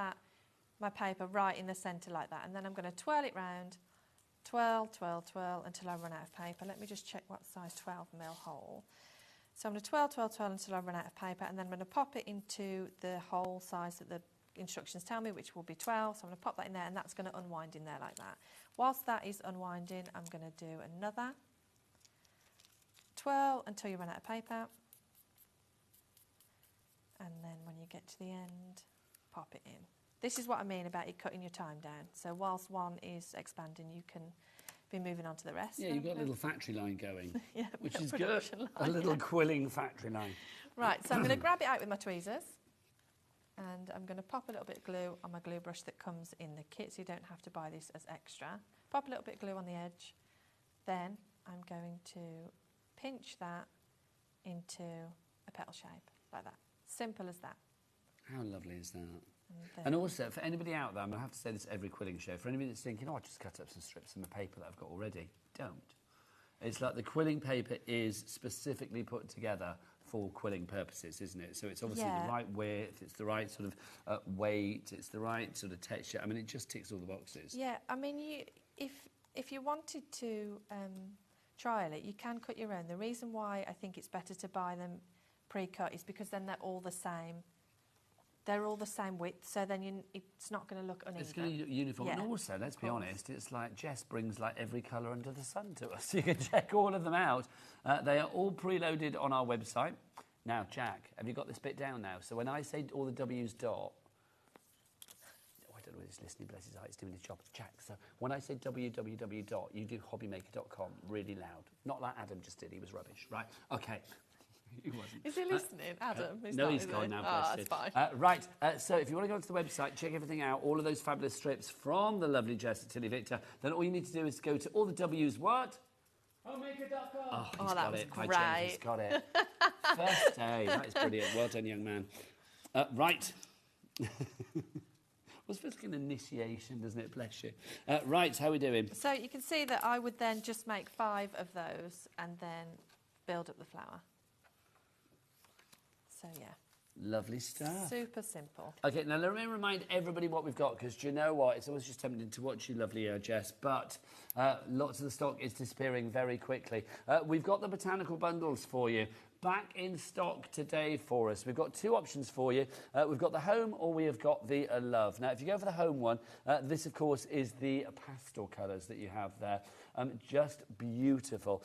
my paper right in the centre like that, and then I'm going to twirl it round, twirl, twirl, twirl until I run out of paper. Let me just check what size 12mm hole. So I'm going to twirl, twirl, twirl until I run out of paper, and then I'm going to pop it into the hole size that the instructions tell me, which will be 12. So I'm going to pop that in there, and that's going to unwind in there like that. Whilst that is unwinding, I'm going to do another twirl until you run out of paper. And then when you get to the end, pop it in. This is what I mean about it cutting your time down. So whilst one is expanding, you can be moving on to the rest. Yeah, you've got a little factory line going, yeah, which is good. A little quilling factory line. Right, so I'm going to grab it out with my tweezers, and I'm going to pop a little bit of glue on my glue brush that comes in the kit, so you don't have to buy this as extra. Pop a little bit of glue on the edge. Then I'm going to pinch that into a petal shape, like that. Simple as that. How lovely is that? And also, for anybody out there, I'm going to have to say this every quilling show, for anybody that's thinking, oh, I'll just cut up some strips of my paper that I've got already, don't. It's like the quilling paper is specifically put together for quilling purposes, isn't it? So it's obviously the right width, it's the right sort of weight, it's the right sort of texture. I mean, it just ticks all the boxes. Yeah, I mean, if you wanted to trial it, you can cut your own. The reason why I think it's better to buy them pre-cut is because then they're all the same. They're all the same width, so then it's not going to look uneven. It's going to look uniform. Yeah, and also, let's be honest, it's like Jess brings like every colour under the sun to us. You can check all of them out. They are all preloaded on our website. Now, Jack, have you got this bit down now? So when I say all the W's dot, I don't know whether he's listening, bless his eye, he's doing his job. Jack, so when I say www dot, you do hobbymaker.com really loud. Not like Adam just did, he was rubbish, right? Okay. He wasn't. Is he listening, Adam? No, not, he's is gone he? now. Oh, Bless that's you. fine. Right, so if you want to go onto the website, check everything out, all of those fabulous strips from the lovely Jess at Tilly Victor, then all you need to do is go to all the W's, what? HobbyMaker.com. Oh, he's that got was it. By great. James, he's got it. First day. That is brilliant. Well done, young man. Right. Well, it's like an initiation, doesn't it? Bless you. Right, how are we doing? So you can see that I would then just make 5 of those and then build up the flower. So, yeah. Lovely stuff. Super simple. Okay, now let me remind everybody what we've got, because do you know what? It's always just tempting to watch you, lovely Jess, but lots of the stock is disappearing very quickly. We've got the botanical bundles for you. Back in stock today for us. We've got 2 options for you. We've got the home or we have got the love. Now, if you go for the home one, this, of course, is the pastel colours that you have there. Just beautiful.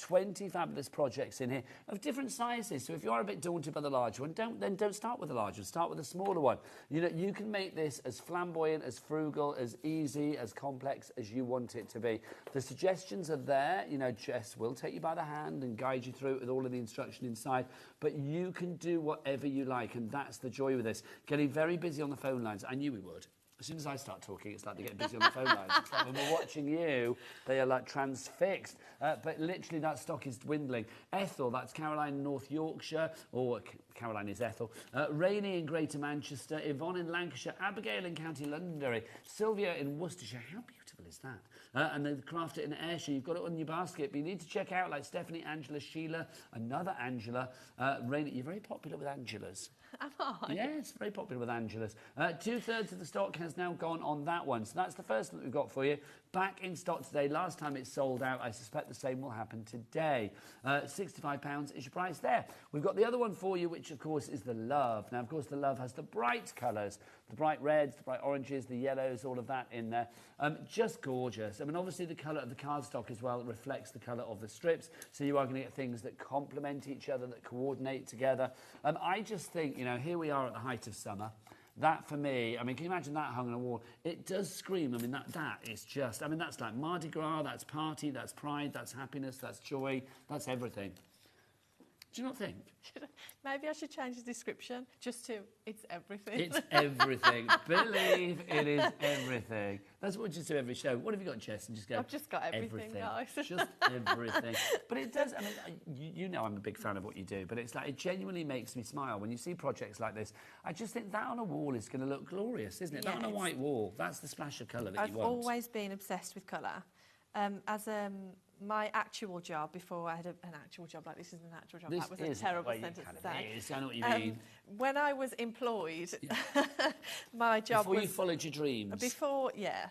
20 fabulous projects in here of different sizes. So if you are a bit daunted by the large one, don't start with the large one. Start with the smaller one. You know, you can make this as flamboyant, as frugal, as easy, as complex as you want it to be. The suggestions are there. You know, Jess will take you by the hand and guide you through it with all of the instructions inside, but you can do whatever you like, and that's the joy with this. Getting very busy on the phone lines. I knew we would. As soon as I start talking, it's like they get busy on the phone lines. It's like when we're watching you, they are like transfixed. But literally that stock is dwindling. Ethel, that's Caroline in North Yorkshire, or Caroline is Ethel. Rainey in Greater Manchester. Yvonne in Lancashire. Abigail in County Londonderry. Sylvia in Worcestershire. How beautiful is that? And then craft it in Ayrshire. You've got it on your basket, but you need to check out like Stephanie, Angela, Sheila, another Angela. Rainey, you're very popular with Angelas. Am I? Yes, very popular with Angelas. 2/3 of the stock has now gone on that one. So that's the first that we've got for you. Back in stock today. Last time it sold out. I suspect the same will happen today. £65 is your price there. We've got the other one for you, which of course is the love. Now, of course, the love has the bright colours, the bright reds, the bright oranges, the yellows, all of that in there. Just gorgeous. I mean, obviously the colour of the cardstock as well reflects the colour of the strips. So you are going to get things that complement each other, that coordinate together. I just think, you know, here we are at the height of summer. That, for me, I mean, can you imagine that hung on a wall? It does scream. I mean, that is just, I mean, that's like Mardi Gras, that's party, that's pride, that's happiness, that's joy, that's everything. Do you not think? Maybe I should change the description just to it's everything. It's everything. Believe it is everything. That's what we just do every show. What have you got, Jess? And just go, I've just got everything, guys. Just everything. But it does, I mean, you know I'm a big fan of what you do, but it's like, it genuinely makes me smile. When you see projects like this, I just think that on a wall is going to look glorious, isn't it? Yeah, that on a white wall, that's the splash of colour that you want. I've always been obsessed with colour. My actual job, before I had an actual job, like this isn't an actual job, that was a terrible sentence to say. I know what you mean. When I was employed, my job Before was... you followed your dreams. Before, yeah.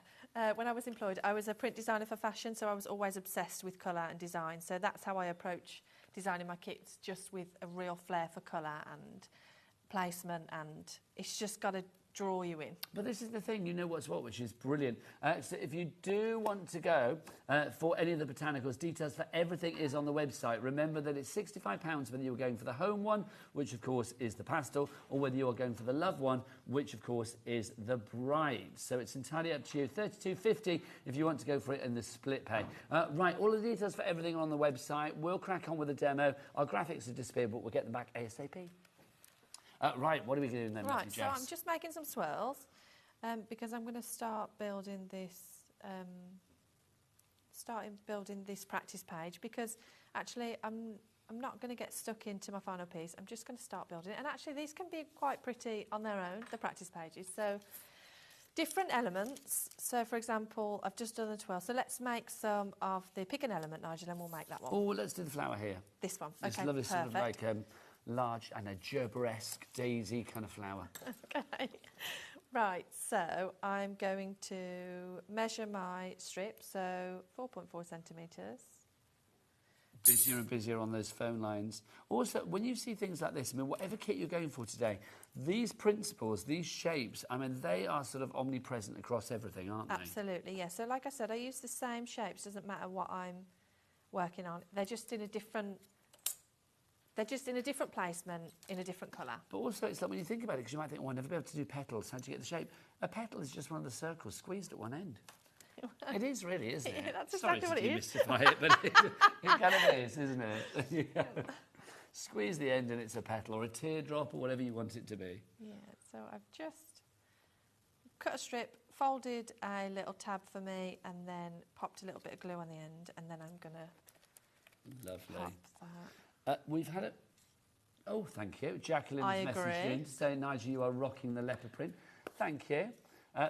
When I was employed, I was a print designer for fashion, so I was always obsessed with colour and design. So that's how I approach designing my kits, just with a real flair for colour and placement, and it's just got to draw you in. But this is the thing, you know what's what, which is brilliant. So if you do want to go for any of the botanicals, details for everything is on the website. Remember that it's £65 whether you're going for the home one, which of course is the pastel, or whether you are going for the love one, which of course is the bride. So it's entirely up to you. £32.50 if you want to go for it in the split pay. Right, all the details for everything are on the website. We'll crack on with the demo. Our graphics have disappeared, but we'll get them back ASAP. Right, what are we doing then, Right, so Jess? I'm just making some swirls because I'm going to start building this. Building this practice page, because actually I'm not going to get stuck into my final piece. I'm just going to start building it, and actually these can be quite pretty on their own, the practice pages. So different elements. So for example, I've just done the twirl. So let's make some of the pick an element, Nigel, and we'll make that one. Oh, let's do the flower here. This one. This Okay, lovely perfect. sort of like large and a Gerber-esque daisy kind of flower. Okay. Right, so I'm going to measure my strip, so 4.4 centimetres. Busier and busier on those phone lines. Also, when you see things like this, I mean, whatever kit you're going for today, these principles, these shapes, I mean, they are sort of omnipresent across everything, aren't they? Absolutely, yeah. So like I said, I use the same shapes, doesn't matter what I'm working on. They're just in a different... They're just in a different placement, in a different colour. But also, it's like when you think about it, because you might think, oh, I'll never be able to do petals. How do you get the shape? A petal is just one of the circles squeezed at one end. It is really, isn't it? Yeah, that's exactly what it is. Sorry to demystify it, but it kind of is, isn't it? Yeah. Squeeze the end and it's a petal or a teardrop or whatever you want it to be. Yeah, so I've just cut a strip, folded a little tab for me, and then popped a little bit of glue on the end, and then I'm going to Lovely. pop that. We've had it. Oh, thank you. Jacqueline's I messaged agree. in to say, Nigel, you are rocking the leopard print. Thank you.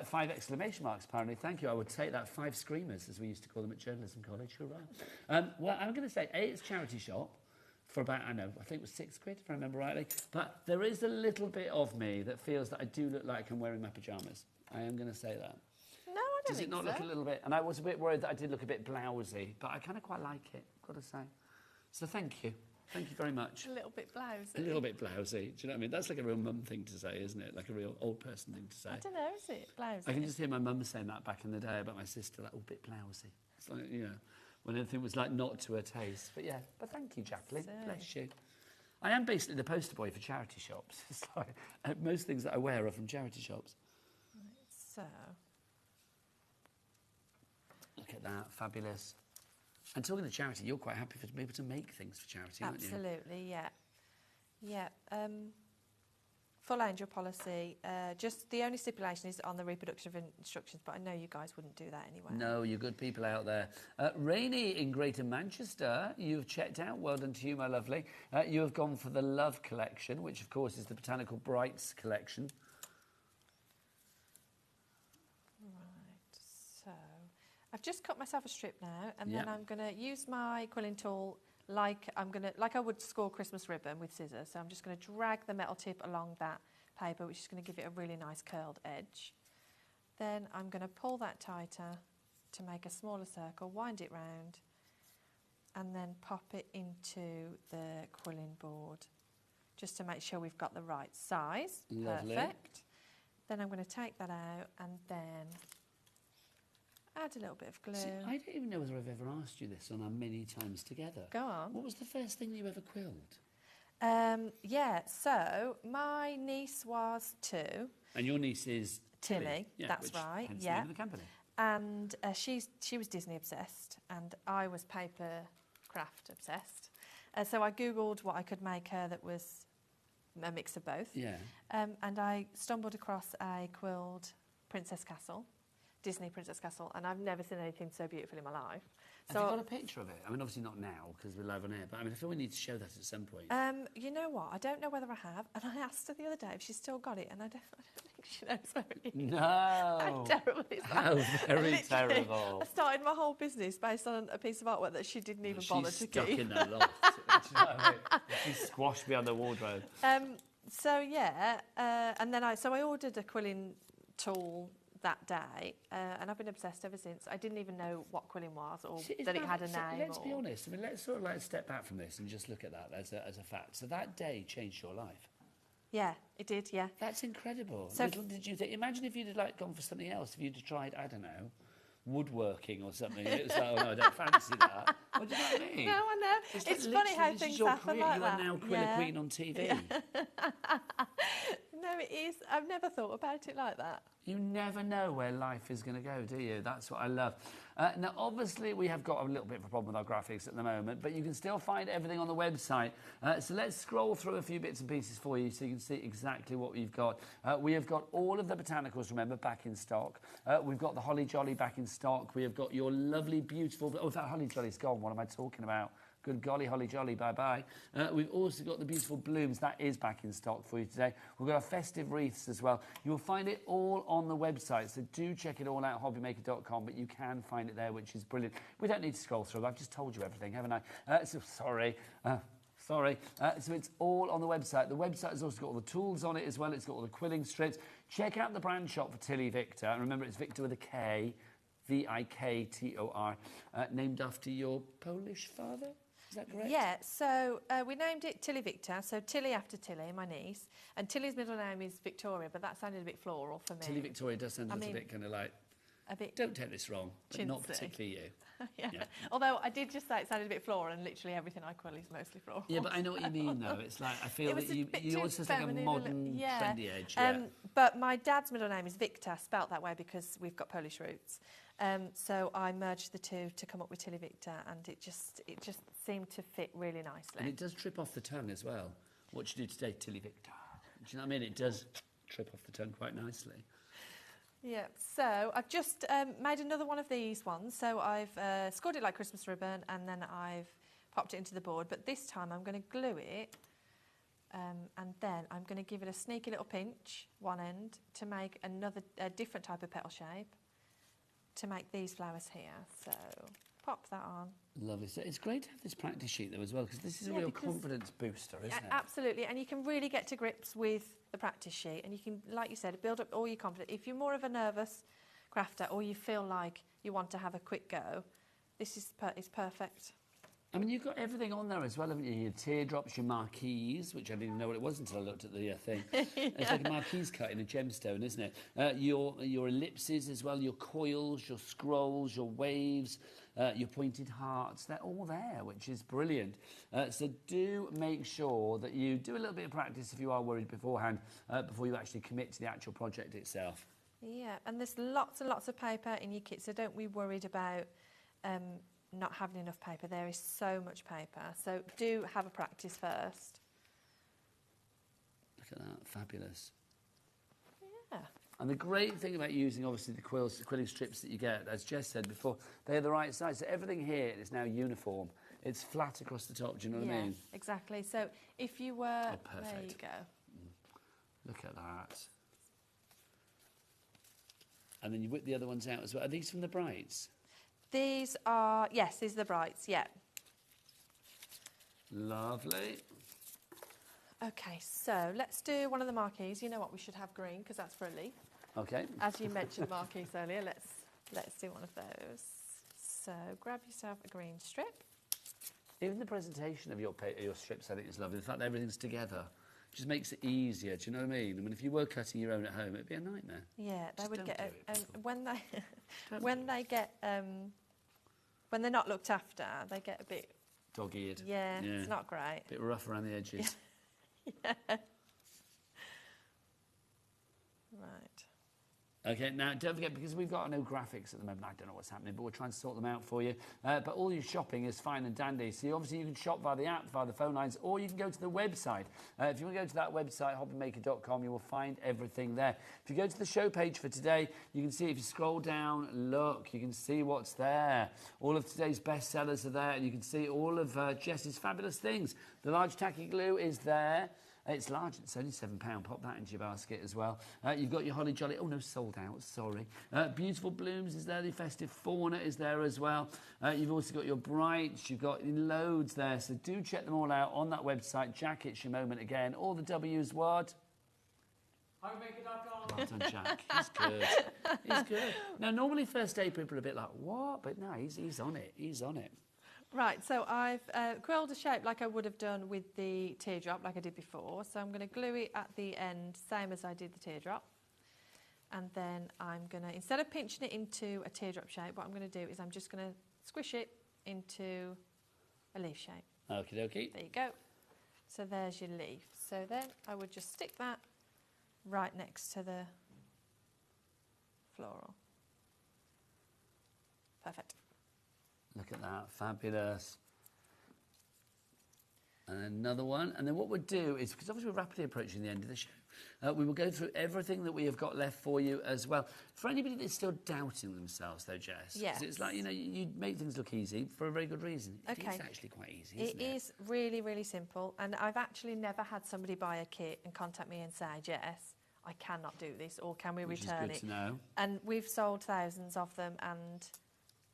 5 exclamation marks, apparently. Thank you. I would take that. 5 screamers, as we used to call them at journalism college. Hurrah. Well, I'm going to say, it's charity shop for about, I think it was £6, if I remember rightly. But there is a little bit of me that feels that I do look like I'm wearing my pyjamas. I am going to say that. No, I don't Does it think not so. look a little bit? And I was a bit worried that I did look a bit blousy, but I kind of quite like it, got to say. So thank you. Thank you very much. A little bit blousy. A little bit blousy. Do you know what I mean? That's like a real mum thing to say, isn't it? Like a real old person thing to say. I don't know, is it blousy? I can just hear my mum saying that back in the day about my sister, like, oh, a bit blousy. It's like, you know, when anything was like not to her taste. But yeah, but thank you, Jacqueline. So. Bless you. I am basically the poster boy for charity shops. It's like, most things that I wear are from charity shops. So, Look at that, fabulous. And talking to charity, you're quite happy to be able to make things for charity, aren't you? absolutely, yeah. Yeah. Full angel policy. Just the only stipulation is on the reproduction of instructions, but I know you guys wouldn't do that anyway. No, you're good people out there. Rainey in Greater Manchester, you've checked out. Well done to you, my lovely. You have gone for the Love collection, which, of course, is the Botanical Brights collection. Right, so I've just cut myself a strip now, and then I'm going to use my quilling tool like I would score Christmas ribbon with scissors. So I'm just going to drag the metal tip along that paper, which is going to give it a really nice curled edge. Then I'm going to pull that tighter to make a smaller circle, wind it round, and then pop it into the quilling board, just to make sure we've got the right size. Lovely. Perfect. Then I'm going to take that out and then add a little bit of glue. See, I don't even know whether I've ever asked you this on our many times together. Go on. What was the first thing you ever quilled? Yeah, so my niece was 2. And your niece is Tilly, Yeah, that's which right, hence the yeah. name of the company. And she was Disney obsessed, and I was paper craft obsessed. So I Googled what I could make her that was a mix of both. Yeah. And I stumbled across a quilled Princess Castle, Disney Princess Castle, and I've never seen anything so beautiful in my life. Have you got a picture of it? I mean, obviously not now because we're live on air, but I mean, I feel we need to show that at some point. You know what? I don't know whether I have, and I asked her the other day if she's still got it, and I don't think she knows where it is. No. How terrible is that? How very Literally, terrible. I started my whole business based on a piece of artwork that she didn't even bother to She's stuck keep. in that loft. Do you know what I mean? She's squashed behind the wardrobe. So yeah, and then I ordered a quilling tool that day, and I've been obsessed ever since. I didn't even know what quilling was or that it had a name. Let's be honest. I mean, let's sort of like step back from this and just look at that as a fact. So that day changed your life. Yeah, it did. Yeah. That's incredible. So Little did you think? Imagine if you'd have like gone for something else. If you'd have tried, I don't know, woodworking or something. It was like, oh no, I don't fancy that. What do you know what I mean? No, I know. It's funny how things happen like that. You are now Quiller Queen on TV. Yeah. No, it is. I've never thought about it like that. You never know where life is going to go, do you? That's what I love. Now, obviously, we have got a little bit of a problem with our graphics at the moment, but you can still find everything on the website. So let's scroll through a few bits and pieces for you so you can see exactly what we've got. We have got all of the botanicals, remember, back in stock. We've got the Holly Jolly back in stock. We have got your lovely, beautiful... Oh, that Holly Jolly's gone. What am I talking about? Good golly, Holly Jolly, bye-bye. We've also got the beautiful blooms. That is back in stock for you today. We've got our festive wreaths as well. You'll find it all on the website, so do check it all out, hobbymaker.com, but you can find it there, which is brilliant. We don't need to scroll through. I've just told you everything, haven't I? Sorry. So it's all on the website. The website has also got all the tools on it as well. It's got all the quilling strips. Check out the brand shop for Tilly Victor. And remember, it's Victor with a K, Viktor, named after your Polish father. Is that correct? Yeah, so we named it Tilly Victor, so Tilly after Tilly, my niece, and Tilly's middle name is Victoria, but that sounded a bit floral for me. Tilly Victoria does sound a little bit kind of like, a bit don't take this wrong, but not chintzy. particularly you. Yeah. Yeah. Although I did just say it sounded a bit floral, and literally everything I quill is mostly floral. Yeah, but I know what you mean, though. It's like, I feel It was that a you bit too always have like a feminine, modern, yeah. trendy edge. Yeah. But my dad's middle name is Victor, spelt that way because we've got Polish roots. So I merged the two to come up with Tilly Victor, and it just seemed to fit really nicely. And it does trip off the tongue as well. What you do today, Tilly Victor. Do you know what I mean? It does trip off the tongue quite nicely. Yeah, so I've just made another one of these ones. So I've scored it like Christmas ribbon, and then I've popped it into the board. But this time I'm going to glue it, and then I'm going to give it a sneaky little pinch, one end, to make a different type of petal shape, to make these flowers here. So pop that on. Lovely. So it's great to have this practice sheet though as well, because this is a real confidence booster, isn't it? Absolutely, and you can really get to grips with the practice sheet, and you can, like you said, build up all your confidence. If you're more of a nervous crafter, or you feel like you want to have a quick go, this is perfect. I mean, you've got everything on there as well, haven't you? Your teardrops, your marquees, which I didn't even know what it was until I looked at the thing. It's like a marquise cut in a gemstone, isn't it? Your ellipses as well, your coils, your scrolls, your waves, your pointed hearts, they're all there, which is brilliant. So do make sure that you do a little bit of practice if you are worried beforehand, before you actually commit to the actual project itself. Yeah, and there's lots and lots of paper in your kit, so don't be worried about not having enough paper. There is so much paper, so do have a practice first. Look at that, fabulous. Yeah. And the great thing about using, obviously, the quilling strips that you get, as Jess said before, they're the right size. So everything here is now uniform. It's flat across the top, do you know what I mean? Exactly. So if you were... Oh, perfect. There you go. Look at that. And then you whip the other ones out as well. Are these from the Brights? These are... Yes, these are the Brights, yeah. Lovely. Okay, so let's do one of the marquees. You know what, we should have green, because that's for a leaf. Okay. As you mentioned marquees earlier, let's do one of those. So grab yourself a green strip. Even the presentation of your strips, I think, is lovely. The fact that everything's together just makes it easier. Do you know what I mean? I mean, if you were cutting your own at home, it'd be a nightmare. Yeah, they Just would don't get do it, when they're not looked after, they get a bit dog-eared. Yeah, it's not great. A bit rough around the edges. Yeah. Right. Okay, now don't forget, because we've got no graphics at the moment, I don't know what's happening, but we're trying to sort them out for you. But all your shopping is fine and dandy. So obviously you can shop via the app, via the phone lines, or you can go to the website. If you want to go to that website, hobbymaker.com, you will find everything there. If you go to the show page for today, you can see, if you scroll down, look, you can see what's there. All of today's bestsellers are there, and you can see all of Jess's fabulous things. The large tacky glue is there. It's large, it's only £7. Pop that into your basket as well. You've got your Holly Jolly, oh no, sold out, sorry. Beautiful Blooms is there, the Festive Fauna is there as well. You've also got your Brights, you've got loads there, so do check them all out on that website. Jack, it's your moment again. All the W's what? HobbyMaker.com. Well done, Jack. He's good. He's good. Now, normally first day people are a bit like, what? But no, he's on it. He's on it. Right, so I've quilled a shape like I would have done with the teardrop, like I did before. So I'm going to glue it at the end, same as I did the teardrop. And then I'm going to, instead of pinching it into a teardrop shape, what I'm going to do is I'm just going to squish it into a leaf shape. Okie dokie. There you go. So there's your leaf. So then I would just stick that right next to the floral. Perfect. Look at that, fabulous. And another one. And then what we'll do is, because obviously we're rapidly approaching the end of the show, we will go through everything that we have got left for you as well. For anybody that's still doubting themselves, though, Jess, yes. It's like, you know, you make things look easy for a very good reason. Okay. It's actually quite easy, isn't it? It is really, really simple. And I've actually never had somebody buy a kit and contact me and say, Jess, I cannot do this, or can we return it? Which is good to know. And we've sold thousands of them, and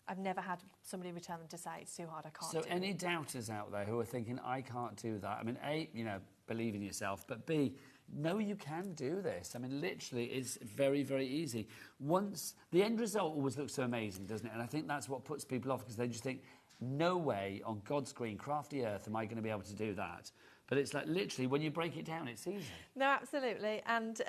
I've never had somebody return them to say it's too hard, I can't do it. So any doubters out there who are thinking, I can't do that, I mean, A, you know, believe in yourself, but B, know you can do this. I mean, literally, it's very, very easy. Once, the end result always looks so amazing, doesn't it? And I think that's what puts people off, because they just think, no way on God's green, crafty earth am I going to be able to do that. But it's like, literally, when you break it down, it's easy. No, absolutely. And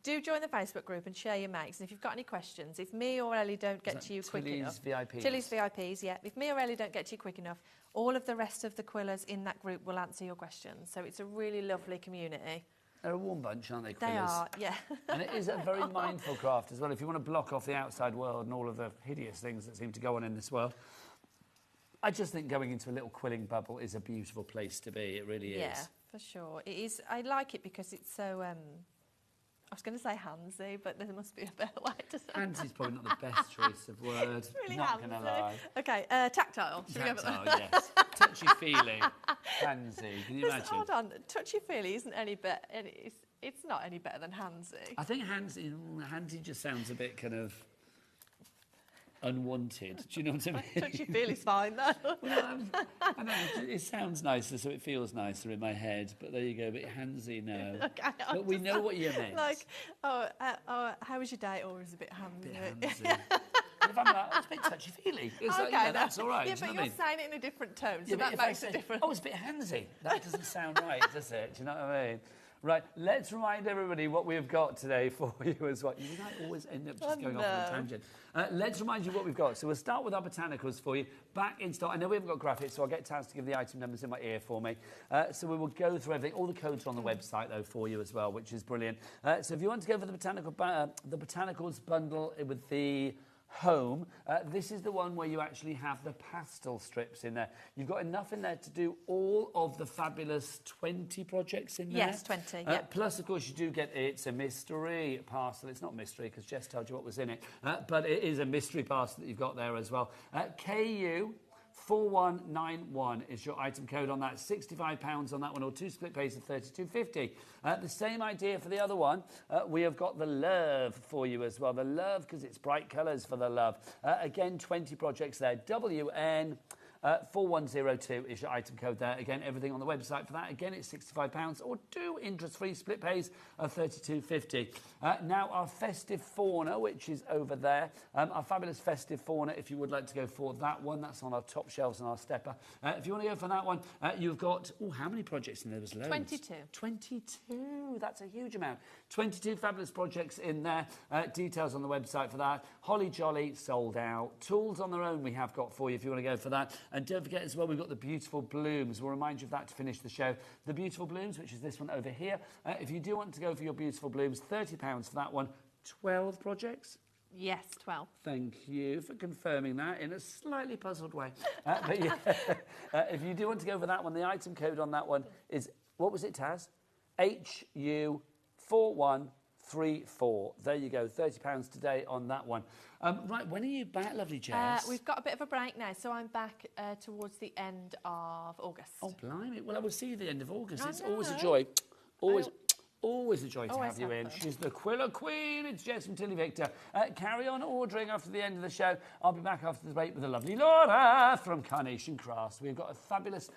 do join the Facebook group and share your makes. And if you've got any questions, if me or Ellie don't get to you quick enough... Tilly's VIPs, yeah. If me or Ellie don't get to you quick enough, all of the rest of the quillers in that group will answer your questions. So it's a really lovely community. They're a warm bunch, aren't they, They Quillers? are, yeah. And it is a very mindful craft as well. If you want to block off the outside world and all of the hideous things that seem to go on in this world, I just think going into a little quilling bubble is a beautiful place to be. It really is. Yeah, for sure. It is. I like it because it's so... I was going to say handsy, but there must be a better way to say Hansy's probably not the best choice of word. It's really not going to lie. Okay, tactile. Should we go for that? Tactile, yes. Touchy-feely. Handsy. Can you imagine? Hold on. Touchy-feely isn't any better. It's not any better than handsy. I think handsy just sounds a bit kind of unwanted. Do you know what I mean? Touchy-feely's fine, though. Well, I know, it sounds nicer, so it feels nicer in my head. But there you go, a bit handsy now. Okay, but we know what you meant. Like, how was your day? Or was it a bit handsy? If I'm like, it's a bit touchy-feely. It's like, Okay, that's all right. Yeah, do you but know you're what I mean? saying it in a different tone, so Yeah, but that if I makes a say, difference. oh, it's a bit handsy. That doesn't sound right, does it? Do you know what I mean? Right, let's remind everybody what we've got today for you as well. You might always end up just going off on a tangent. Let's remind you what we've got. So we'll start with our botanicals for you. Back in stock. I know we haven't got graphics, so I'll get Taz to give the item numbers in my ear for me. So we will go through everything. All the codes are on the website, though, for you as well, which is brilliant. So if you want to go for the botanicals bundle with the home, this is the one where you actually have the pastel strips in there. You've got enough in there to do all of the fabulous 20 projects in there. Yes, 20, yeah. Plus, of course, you do get It's a Mystery parcel. It's not mystery because Jess told you what was in it, but it is a mystery parcel that you've got there as well. KU 4191 is your item code on that. £65 on that one, or 2 split pays of £32.50. The same idea for the other one. We have got the Love for you as well. The Love, because it's bright colours for the Love. Again, 20 projects there. WN 4102 is your item code there. Again, everything on the website for that. Again, it's £65 or 2 interest-free split pays of £32.50. Now, our festive fauna, which is over there. Our fabulous festive fauna, if you would like to go for that one, that's on our top shelves and our stepper. If you want to go for that one, you've got, how many projects in there? There's loads. 22. 22, that's a huge amount. 22 fabulous projects in there. Details on the website for that. Holly Jolly, sold out. Tools on their own we have got for you if you want to go for that. And don't forget as well, we've got the Beautiful Blooms. We'll remind you of that to finish the show. The Beautiful Blooms, which is this one over here. If you do want to go for your Beautiful Blooms, £30 for that one. 12 projects? Yes, 12. Thank you for confirming that in a slightly puzzled way. But yeah, if you do want to go for that one, the item code on that one is, what was it, Taz? HU4134. There you go, £30 today on that one. Right, when are you back, lovely Jess? We've got a bit of a break now, so I'm back towards the end of August. Oh, blimey. Well, I will see you at the end of August. It's always a joy. Always a joy to have you in. She's the Quiller Queen. It's Jess from Tilly Victor. Carry on ordering after the end of the show. I'll be back after the break with the lovely Laura from Carnation Crafts. We've got a fabulous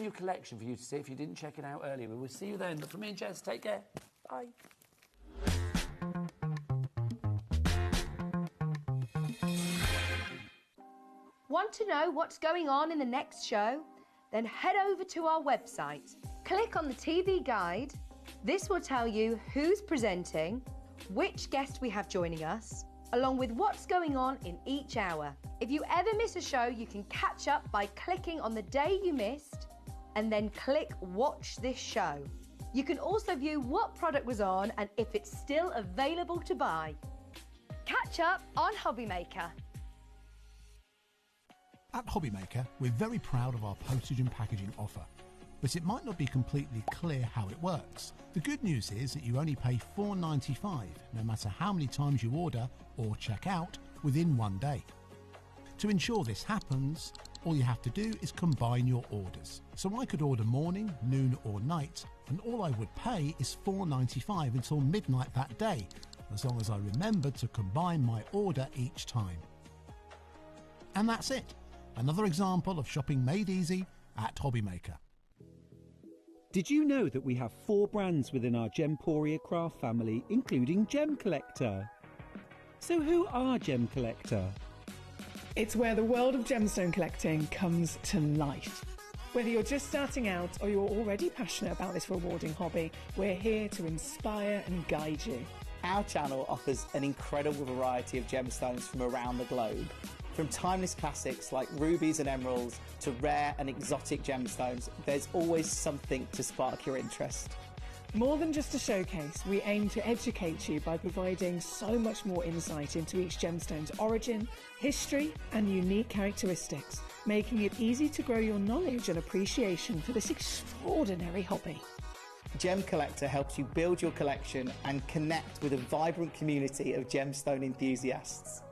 new collection for you to see if you didn't check it out earlier. We will see you then. But from me and Jess, take care. Bye. Want to know what's going on in the next show? Then head over to our website. Click on the TV guide. This will tell you who's presenting, which guest we have joining us, along with what's going on in each hour. If you ever miss a show, you can catch up by clicking on the day you missed and then click Watch This Show. You can also view what product was on and if it's still available to buy. Catch up on HobbyMaker. At HobbyMaker, we're very proud of our postage and packaging offer, but it might not be completely clear how it works. The good news is that you only pay $4.95 no matter how many times you order or check out within 1 day. To ensure this happens, all you have to do is combine your orders. So I could order morning, noon or night, and all I would pay is $4.95 until midnight that day, as long as I remembered to combine my order each time. And that's it. Another example of shopping made easy at HobbyMaker. Did you know that we have 4 brands within our Gemporia craft family, including Gem Collector? So who are Gem Collector? It's where the world of gemstone collecting comes to life. Whether you're just starting out or you're already passionate about this rewarding hobby, we're here to inspire and guide you. Our channel offers an incredible variety of gemstones from around the globe. From timeless classics like rubies and emeralds to rare and exotic gemstones, there's always something to spark your interest. More than just a showcase, we aim to educate you by providing so much more insight into each gemstone's origin, history, and unique characteristics, making it easy to grow your knowledge and appreciation for this extraordinary hobby. Gem Collector helps you build your collection and connect with a vibrant community of gemstone enthusiasts.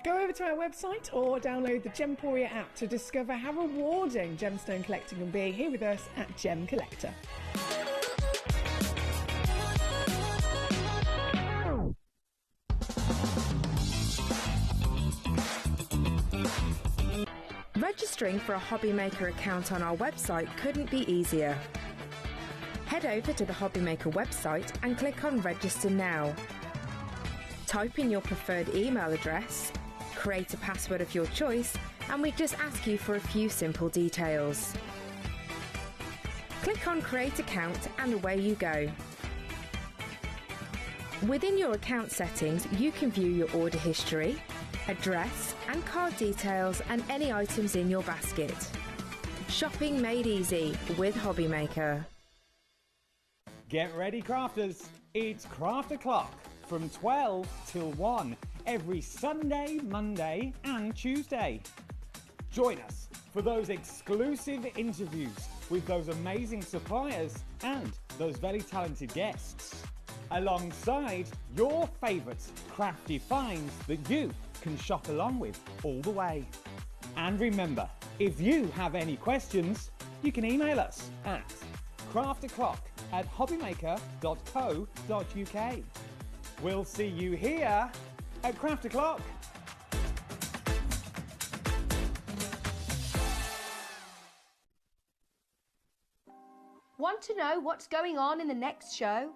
Go over to our website or download the Gemporia app to discover how rewarding gemstone collecting can be here with us at Gem Collector. Registering for a HobbyMaker account on our website couldn't be easier. Head over to the HobbyMaker website and click on Register Now. Type in your preferred email address, create a password of your choice, and we just ask you for a few simple details. Click on Create Account and away you go. Within your account settings, you can view your order history, address and card details and any items in your basket. Shopping made easy with HobbyMaker. Get ready, crafters. It's Craft O'Clock from 12 till 1 every Sunday, Monday and Tuesday. Join us for those exclusive interviews with those amazing suppliers and those very talented guests, alongside your favourite crafty finds that you can shop along with all the way. And remember, if you have any questions, you can email us at craftoclock@hobbymaker.co.uk. We'll see you here at Craft O'Clock. Want to know what's going on in the next show?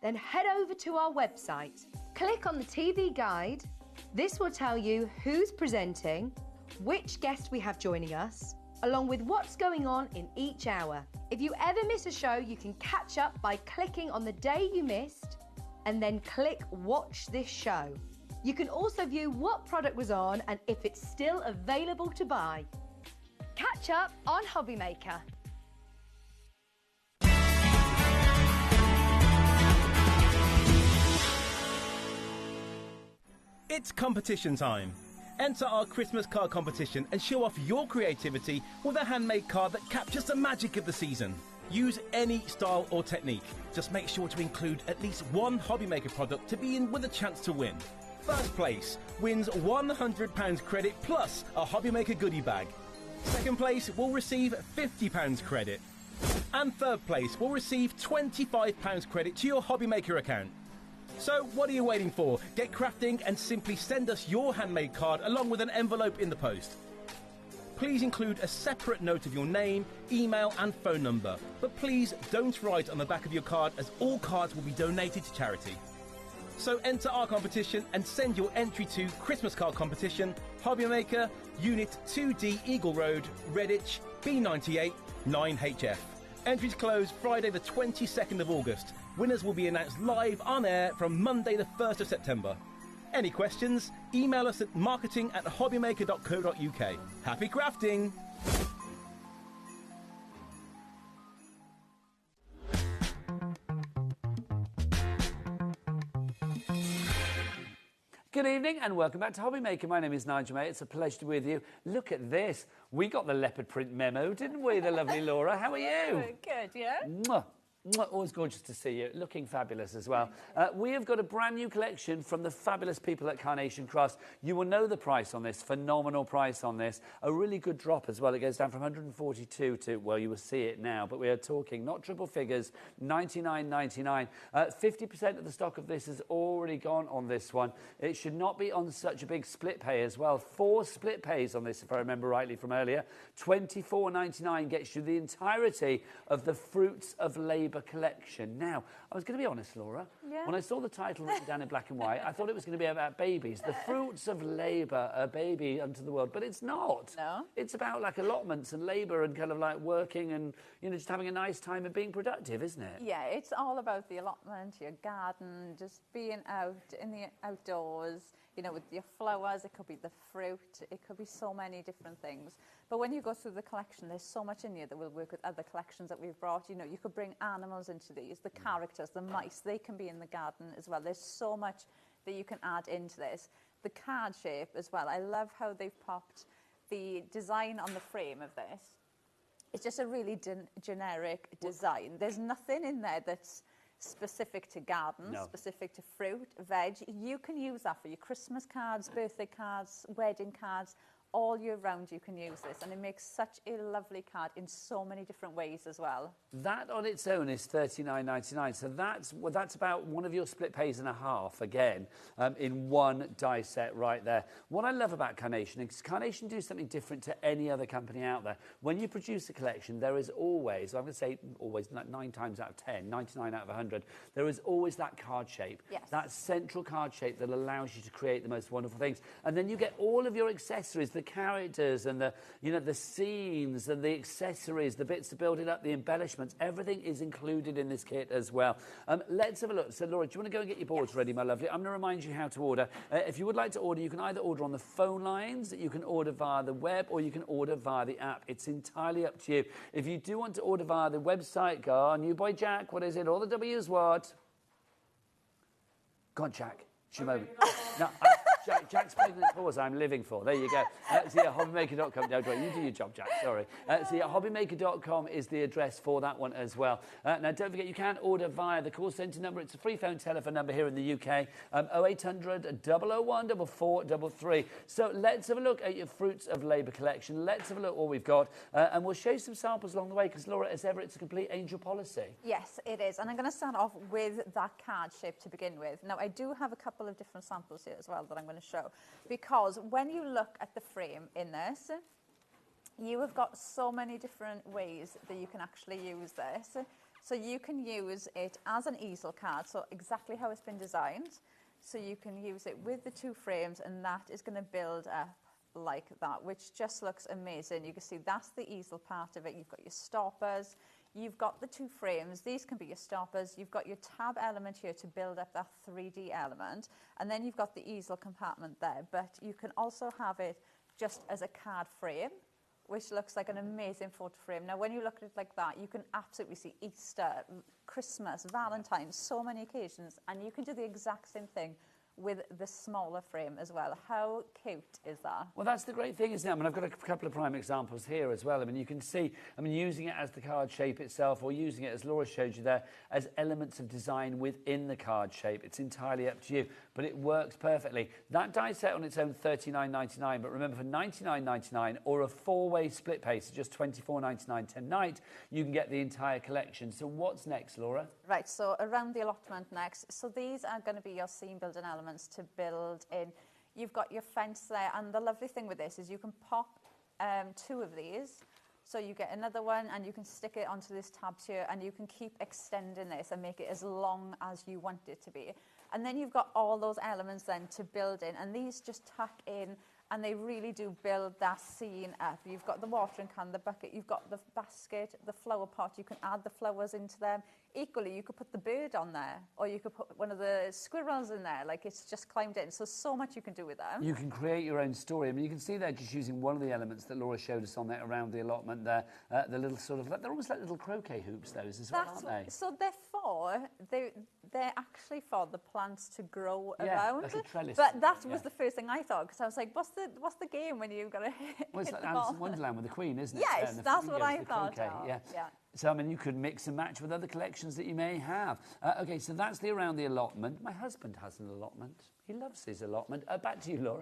Then head over to our website. Click on the TV guide. This will tell you who's presenting, which guest we have joining us, along with what's going on in each hour. If you ever miss a show, you can catch up by clicking on the day you missed and then click Watch This Show. You can also view what product was on and if it's still available to buy. Catch up on HobbyMaker. It's competition time. Enter our Christmas card competition and show off your creativity with a handmade card that captures the magic of the season. Use any style or technique. Just make sure to include at least one HobbyMaker product to be in with a chance to win. First place wins £100 credit plus a HobbyMaker goodie bag. Second place will receive £50 credit. And third place will receive £25 credit to your HobbyMaker account. So what are you waiting for? Get crafting and simply send us your handmade card along with an envelope in the post. Please include a separate note of your name, email and phone number. But please don't write on the back of your card, as all cards will be donated to charity. So enter our competition and send your entry to Christmas Card Competition, HobbyMaker, Unit 2D Eagle Road, Redditch, B98 9HF. Entries close Friday the 22nd of August. Winners will be announced live on air from Monday the 1st of September. Any questions? Email us at marketing@hobbymaker.co.uk. Happy crafting! Good evening and welcome back to HobbyMaker. My name is Nigel May. It's a pleasure to be with you. Look at this. We got the leopard print memo, didn't we, the lovely Laura? How are you? Good, yeah. Mwah. Always gorgeous to see you, looking fabulous as well. We have got a brand new collection from the fabulous people at Carnation Crafts. You will know the price on this, phenomenal price on this. A really good drop as well. It goes down from 142 to, well, you will see it now, but we are talking not triple figures, $99.99. 50% of the stock of this has already gone on this one. It should not be on such a big split pay as well. 4 split pays on this, if I remember rightly from earlier. $24.99 gets you the entirety of the Fruits of Labour collection. Now, I was going to be honest, Laura, Yeah. When I saw the title written down in black and white, I thought it was going to be about babies. The fruits of labour, a baby unto the world. But it's not. No. It's about like allotments and labour and kind of like working and, you know, just having a nice time and being productive, isn't it? Yeah, it's all about the allotment, your garden, just being out in the outdoors, you know, with your flowers. It could be the fruit, it could be so many different things. But when you go through the collection, there's so much in here that will work with other collections that we've brought. You know, you could bring animals into these, the characters, the mice, they can be in the garden as well. There's so much that you can add into this. The card shape as well. I love how they've popped the design on the frame of this. It's just a really generic design. There's nothing in there that's specific to gardens, specific to fruit, veg. You can use that for your Christmas cards, birthday cards, wedding cards. All year round you can use this, and it makes such a lovely card in so many different ways as well. That on its own is $39.99, so that's about one of your split pays and a half again, in one die set right there. What I love about Carnation is Carnation do something different to any other company out there. When you produce a collection, there is always, I'm going to say always, 9 times out of 10, 99 out of 100, there is always that card shape, that central card shape that allows you to create the most wonderful things. And then you get all of your accessories, the characters and the, you know, the scenes and the accessories, the bits to build it up, the embellishments, everything is included in this kit as well. Let's have a look. So Laura, do you want to go and get your boards ready, my lovely? I'm going to remind you how to order. If you would like to order, you can either order on the phone lines, you can order via the web, or you can order via the app. It's entirely up to you. If you do want to order via the website, go on, you boy Jack, what is it? All the W's what? Go on, Jack. Shimobi. No, Jack's making the pause I'm living for. There you go. So yeah, hobbymaker.com. No, you do your job, Jack. Sorry. So yeah, hobbymaker.com is the address for that one as well. Now, don't forget, you can order via the call centre number. It's a free phone telephone number here in the UK. 0800 001 4433. So let's have a look at your Fruits of Labour collection. Let's have a look at what we've got. And we'll show you some samples along the way, because, Laura, as ever, it's a complete angel policy. Yes, it is. And I'm going to start off with that card shape to begin with. Now, I do have a couple of different samples here as well that I'm going to show, because when you look at the frame in this, you have got so many different ways that you can actually use this. So you can use it as an easel card, so exactly how it's been designed. So you can use it with the two frames, and that is going to build up like that, which just looks amazing. You can see that's the easel part of it. You've got your stoppers, you've got the two frames. These can be your stoppers. You've got your tab element here to build up that 3D element, and then you've got the easel compartment there. But you can also have it just as a card frame, which looks like an amazing photo frame. Now, when you look at it like that, you can absolutely see Easter, Christmas, Valentine's, so many occasions, and you can do the exact same thing with the smaller frame as well. How cute is that? Well, that's the great thing, isn't it? I mean, I've got a couple of prime examples here as well. I mean, you can see, I mean, using it as the card shape itself, or using it, as Laura showed you there, as elements of design within the card shape. It's entirely up to you, but it works perfectly. That die set on its own, $39.99, but remember, for $99.99 or a 4-way split pay, so just $24.99 tonight, you can get the entire collection. So what's next, Laura? Right, so around the allotment next. So these are going to be your scene building elements to build in. You've got your fence there, and the lovely thing with this is you can pop 2 of these, so you get another one and you can stick it onto this tab here, and you can keep extending this and make it as long as you want it to be. And then you've got all those elements then to build in, and these just tuck in, and they really do build that scene up. You've got the watering can, the bucket, you've got the basket, the flower pot. You can add the flowers into them. Equally, you could put the bird on there, or you could put one of the squirrels in there, like it's just climbed in. So much you can do with them. You can create your own story. I mean, you can see there, just using one of the elements that Laura showed us on there around the allotment there, the little sort of, they're almost like little croquet hoops, those as well, aren't they? So they're actually for the plants to grow around. Like a trellis. But that was the first thing I thought, because I was like, what's the game when you've got to hit Well, it's like the ball? Alice in Wonderland with the Queen, isn't it? Yes, that's what I thought of. Yeah. So, I mean, you could mix and match with other collections that you may have. OK, so that's the around the allotment. My husband has an allotment. He loves his allotment. Back to you, Laura.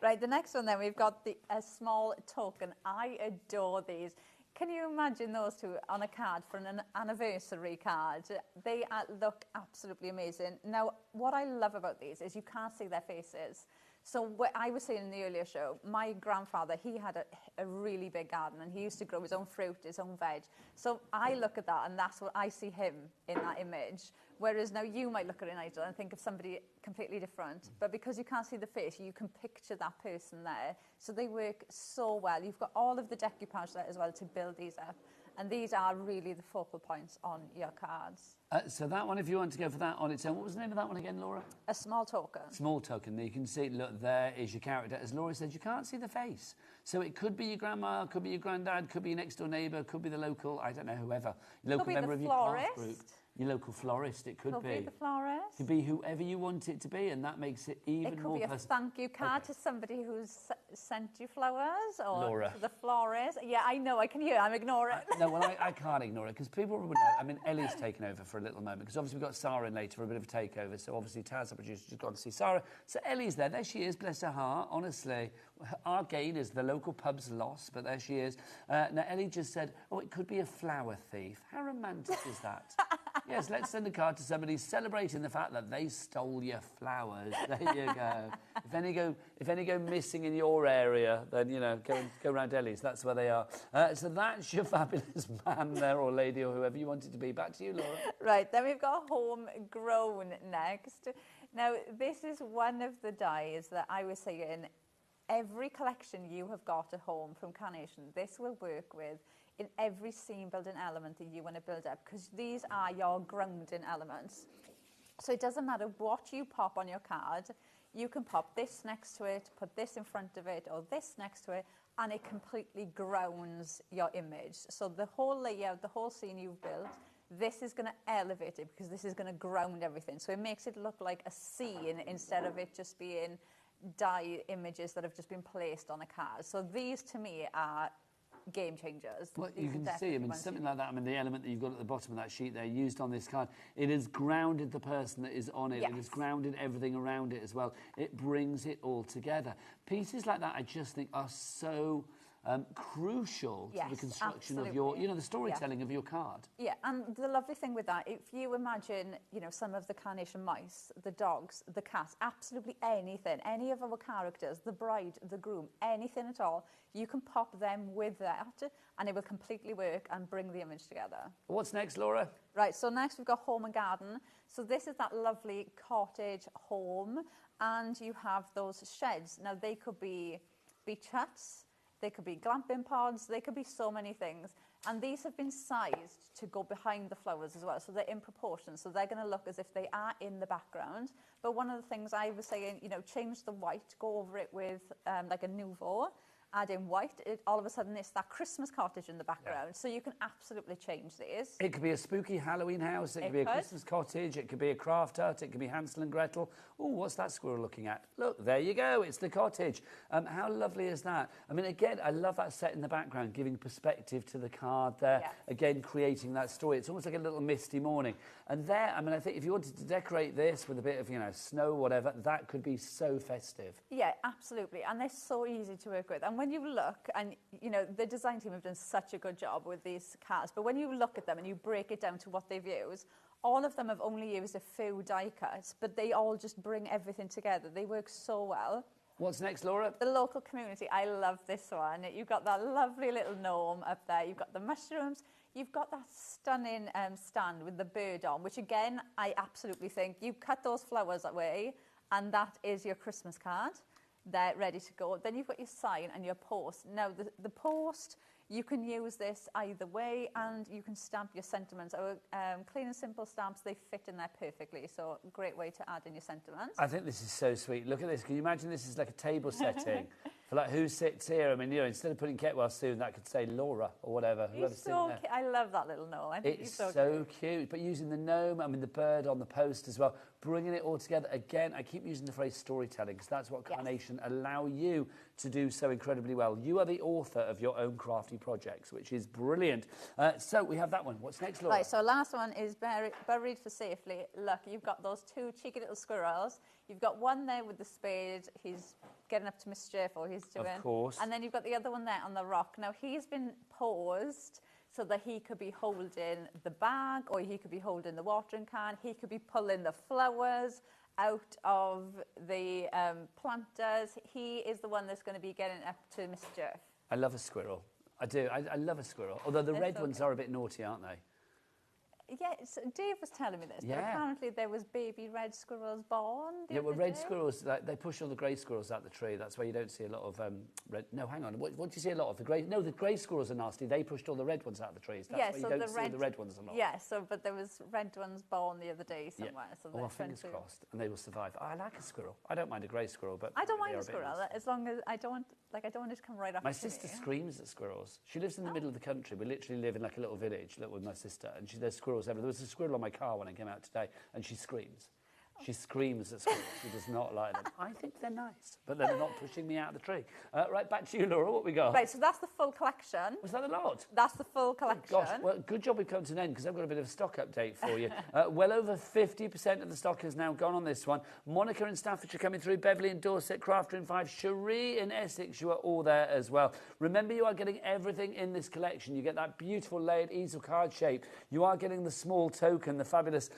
Right, the next one then, we've got a small token. I adore these. Can you imagine those two on a card for an anniversary card? They look absolutely amazing. Now, what I love about these is you can't see their faces. So what I was saying in the earlier show, my grandfather, he had a really big garden, and he used to grow his own fruit, his own veg. So I look at that, and that's what I see him in that image. Whereas now you might look at an idol and think of somebody completely different. But because you can't see the face, you can picture that person there. So they work so well. You've got all of the decoupage there as well to build these up. And these are really the focal points on your cards. So that one, if you want to go for that on its own, what was the name of that one again, Laura? A small token. Small token. You can see, look, there is your character. As Laura said, you can't see the face. So it could be your grandma, could be your granddad, could be your next door neighbour, could be the local, I don't know, whoever. Your local member of your craft group. Your local florist, it could be. The florist. It could be whoever you want it to be, and that makes it even more It could be a thank you card to somebody who's sent you flowers, or Laura. to the florist. Yeah, I know, I can hear, I'm ignoring it. No, well, I can't ignore it, because people would know. I mean, Ellie's taken over for a little moment, because obviously we've got Sarah in later for a bit of a takeover, so obviously Taz, our producer, just gone to see Sarah. So Ellie's there she is, bless her heart, honestly. Our gain is the local pub's loss, but there she is. Now, Ellie just said, oh, it could be a flower thief. How romantic is that? Yes, let's send a card to somebody celebrating the fact that they stole your flowers. There you go. If any go missing in your area, then, you know, go round Ellie's. That's where they are. So that's your fabulous man there, or lady, or whoever you want it to be. Back to you, Laura. Right, then we've got homegrown next. Now, this is one of the dies that I was saying, every collection you have got at home from Carnation, this will work with in every scene building element that you want to build up, because these are your grounding elements. So it doesn't matter what you pop on your card, you can pop this next to it, put this in front of it, or this next to it, and it completely grounds your image. So the whole layout, the whole scene you've built, this is going to elevate it, because this is going to ground everything. So it makes it look like a scene instead of it just being die images that have just been placed on a card. So these, to me, are game changers. Well, you can see, I mean, something like that, I mean, the element that you've got at the bottom of that sheet there, used on this card, it has grounded the person that is on it. Yes. It has grounded everything around it as well. It brings it all together. Pieces like that, I just think, are so crucial to the construction of your, you know, the storytelling of your card. Yeah, and the lovely thing with that, if you imagine, you know, some of the Carnation mice, the dogs, the cats, absolutely anything, any of our characters, the bride, the groom, anything at all, you can pop them with that, and it will completely work and bring the image together. What's next, Laura? Right, so next we've got home and garden. So this is that lovely cottage home, and you have those sheds. Now, they could be beach huts, they could be glamping pods, they could be so many things. And these have been sized to go behind the flowers as well, so they're in proportion. So they're going to look as if they are in the background. But one of the things I was saying, you know, change the white, go over it with like a nouveau, add in white, all of a sudden it's that Christmas cottage in the background. So you can absolutely change these. It could be a spooky Halloween house, it could be a Christmas cottage, it could be a craft hut, it could be Hansel and Gretel. Oh, what's that squirrel looking at? Look, there you go, it's the cottage. How lovely is that? I mean, again, I love that set in the background, giving perspective to the card there. Yeah. Again, creating that story. It's almost like a little misty morning. And there, I mean, I think if you wanted to decorate this with a bit of, you know, snow, whatever, that could be so festive. Yeah, absolutely. And they're so easy to work with. And when you look, and, you know, the design team have done such a good job with these cards, but when you look at them and you break it down to what they've used, all of them have only used a few die cuts, but they all just bring everything together. They work so well. What's next, Laura? The local community. I love this one. You've got that lovely little gnome up there. You've got the mushrooms. You've got that stunning stand with the bird on, which, again, I absolutely think you cut those flowers away, and that is your Christmas card. They're ready to go. Then you've got your sign and your post. Now, the post, you can use this either way, and you can stamp your sentiments. Our clean and simple stamps, they fit in there perfectly, so great way to add in your sentiments. I think this is so sweet. Look at this. Can you imagine this is like a table setting for like who sits here? I mean, you know, instead of putting Ketwell soon, that could say Laura or whatever. He's so cute. I love that little gnome. I think it's he's so cute. But using the gnome, I mean, the bird on the post as well, bringing it all together. Again, I keep using the phrase storytelling, because that's what Carnation allow you to do so incredibly well. You are the author of your own crafty projects, which is brilliant. So we have that one. What's next, Laura? Right, so last one is buried for safely. Look, you've got those two cheeky little squirrels. You've got one there with the spade. He's getting up to mischief, or he's doing. Of course. And then you've got the other one there on the rock. Now, he's been posed so that he could be holding the bag, or he could be holding the watering can. He could be pulling the flowers out of the planters. He is the one that's going to be getting up to mischief. I love a squirrel. I do. I love a squirrel. Although the red ones are a bit naughty, aren't they? Yeah, so Dave was telling me this, but Yeah. apparently there was baby red squirrels born. Yeah, well, other red day. squirrels, they push all the grey squirrels out the tree. That's why you don't see a lot of red... No, hang on. What do you see a lot of? The grey squirrels are nasty. They pushed all the red ones out the trees. That's why you don't see the red ones a lot. Yeah, but there was red ones born the other day somewhere. So well, fingers crossed, and they will survive. I like a squirrel. I don't mind a grey squirrel, but... I don't mind they are a bit squirrel, nasty. as long as I don't want it to come right off My the tree. sister screams at squirrels. She lives in the middle of the country. We literally live in like a little village with my sister, and there's squirrels everywhere. There was a squirrel on my car when I came out today, and she screams. She screams at squirrels. She does not like them. I think they're nice, but they're not pushing me out of the tree. Right, back to you, Laura. What we got? Right, so that's the full collection. Was that a lot? That's the full collection. Gosh, well, good job we've come to an end because I've got a bit of a stock update for you. Well over 50% of the stock has now gone on this one. Monica in Staffordshire coming through, Beverly in Dorset, Crafter in Fife, Cherie in Essex, you are all there as well. Remember, you are getting everything in this collection. You get that beautiful layered easel card shape. You are getting the small token, the fabulous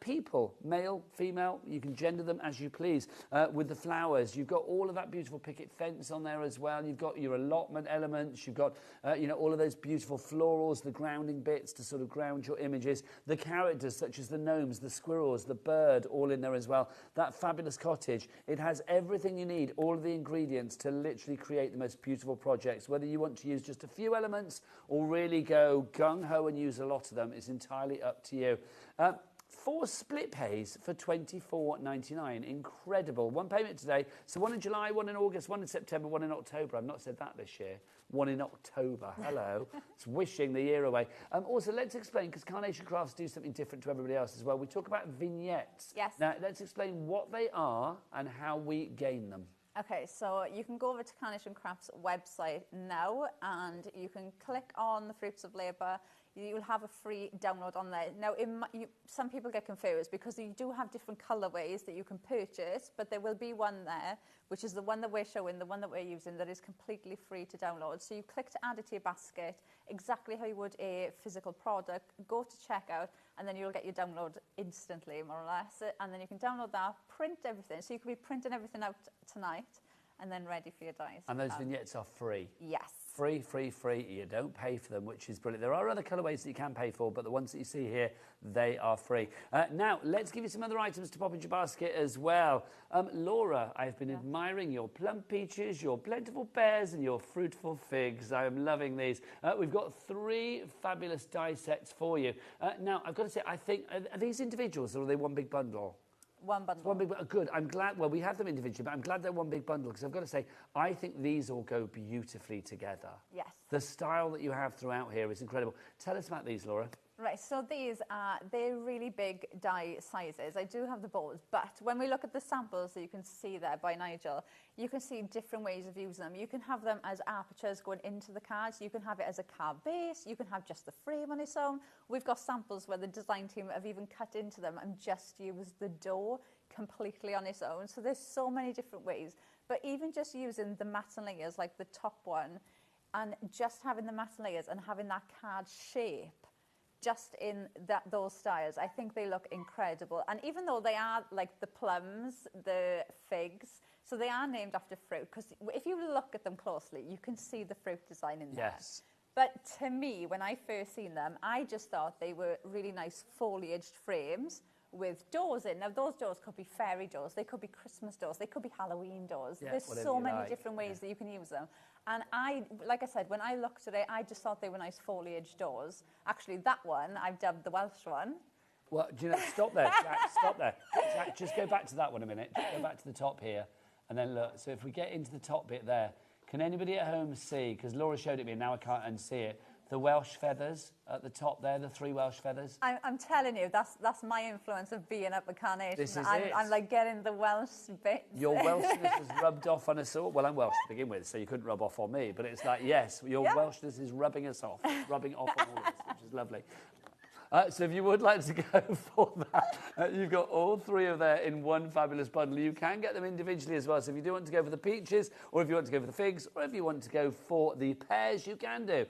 people, male, female, you can gender them as you please, with the flowers. You've got all of that beautiful picket fence on there as well. You've got your allotment elements. You've got, all of those beautiful florals, the grounding bits to sort of ground your images. The characters such as the gnomes, the squirrels, the bird, all in there as well. That fabulous cottage. It has everything you need, all of the ingredients to literally create the most beautiful projects. Whether you want to use just a few elements or really go gung-ho and use a lot of them, it's entirely up to you. 4 split pays for $24.99. Incredible. One payment today. So one in July, one in August, one in September, one in October. I've not said that this year. One in October. Hello. It's wishing the year away. Also, let's explain, because Carnation Crafts do something different to everybody else as well. We talk about vignettes. Yes. Now, let's explain what they are and how we gain them. Okay, so you can go over to Carnation Crafts website now and you can click on the Fruits of Labour. You'll have a free download on there. Now, some people get confused because you do have different colourways that you can purchase, but there will be one there, which is the one that we're showing, the one that we're using, that is completely free to download. So you click to add it to your basket, exactly how you would a physical product, go to checkout, and then you'll get your download instantly, more or less. And then you can download that, print everything. So you could be printing everything out tonight and then ready for your dies. And those vignettes are free? Yes. Free, free, free. You don't pay for them, which is brilliant. There are other colourways that you can pay for, but the ones that you see here, they are free. Now, let's give you some other items to pop into your basket as well. Laura, I've been admiring your plum peaches, your plentiful pears, and your fruitful figs. I am loving these. We've got 3 fabulous die sets for you. Now, I've got to say, I think, are these individuals or are they one big bundle? One bundle. One big, good. I'm glad. Well, we have them individually, but I'm glad they're one big bundle because I've got to say, I think these all go beautifully together. Yes. The style that you have throughout here is incredible. Tell us about these, Laura. Right, so these are, they're really big die sizes. I do have the boards, but when we look at the samples that you can see there by Nigel, you can see different ways of using them. You can have them as apertures going into the cards. You can have it as a card base. You can have just the frame on its own. We've got samples where the design team have even cut into them and just used the door completely on its own. So there's so many different ways. But even just using the matte layers, like the top one, and just having the matte layers and having that card shape, just in those styles, I think they look incredible. And even though they are like the plums, the figs, so they are named after fruit, because if you look at them closely, you can see the fruit design in there. Yes. But to me, when I first seen them, I just thought they were really nice foliaged frames with doors in. Now, those doors could be fairy doors, they could be Christmas doors, they could be Halloween doors. Yeah, there's so many different ways that you can use them. And like I said, when I looked at it, I just thought they were nice foliage doors. Actually, that one, I've dubbed the Welsh one. Well, do you know, stop there, Jack, stop there. Jack, just go back to that one a minute. Just go back to the top here. And then look, so if we get into the top bit there, can anybody at home see, because Laura showed it me and now I can't unsee it, the Welsh feathers at the top there, the 3 Welsh feathers? I'm telling you, that's my influence of being up at Carnation. This is it. I'm like getting the Welsh bits. Your Welshness has rubbed off on us all. Well, I'm Welsh to begin with, so you couldn't rub off on me. But it's like, yes, your Welshness is rubbing us off, rubbing off on all of us, which is lovely. So if you would like to go for that, you've got all 3 of there in one fabulous bundle. You can get them individually as well. So if you do want to go for the peaches, or if you want to go for the figs, or if you want to go for the pears, you can do.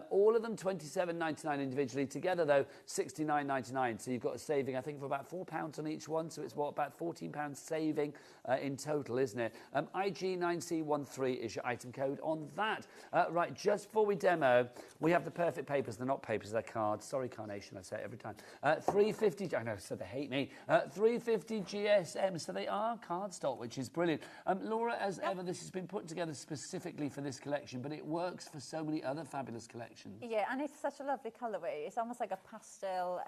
All of them $27.99 individually. Together, though, $69.99. So you've got a saving, I think, for about £4 on each one. So it's what, about £14 saving in total, isn't it? IG9C13 is your item code on that. Right, just before we demo, we have the perfect papers. They're not papers, they're cards. Sorry, Carnation, I say it every time. 350, I know, so they hate me. 350 GSM, so they are cardstock, which is brilliant. Laura, as ever, this has been put together specifically for this collection, but it works for so many other fabulous collections. Yeah, and it's such a lovely colourway. It's almost like a pastel,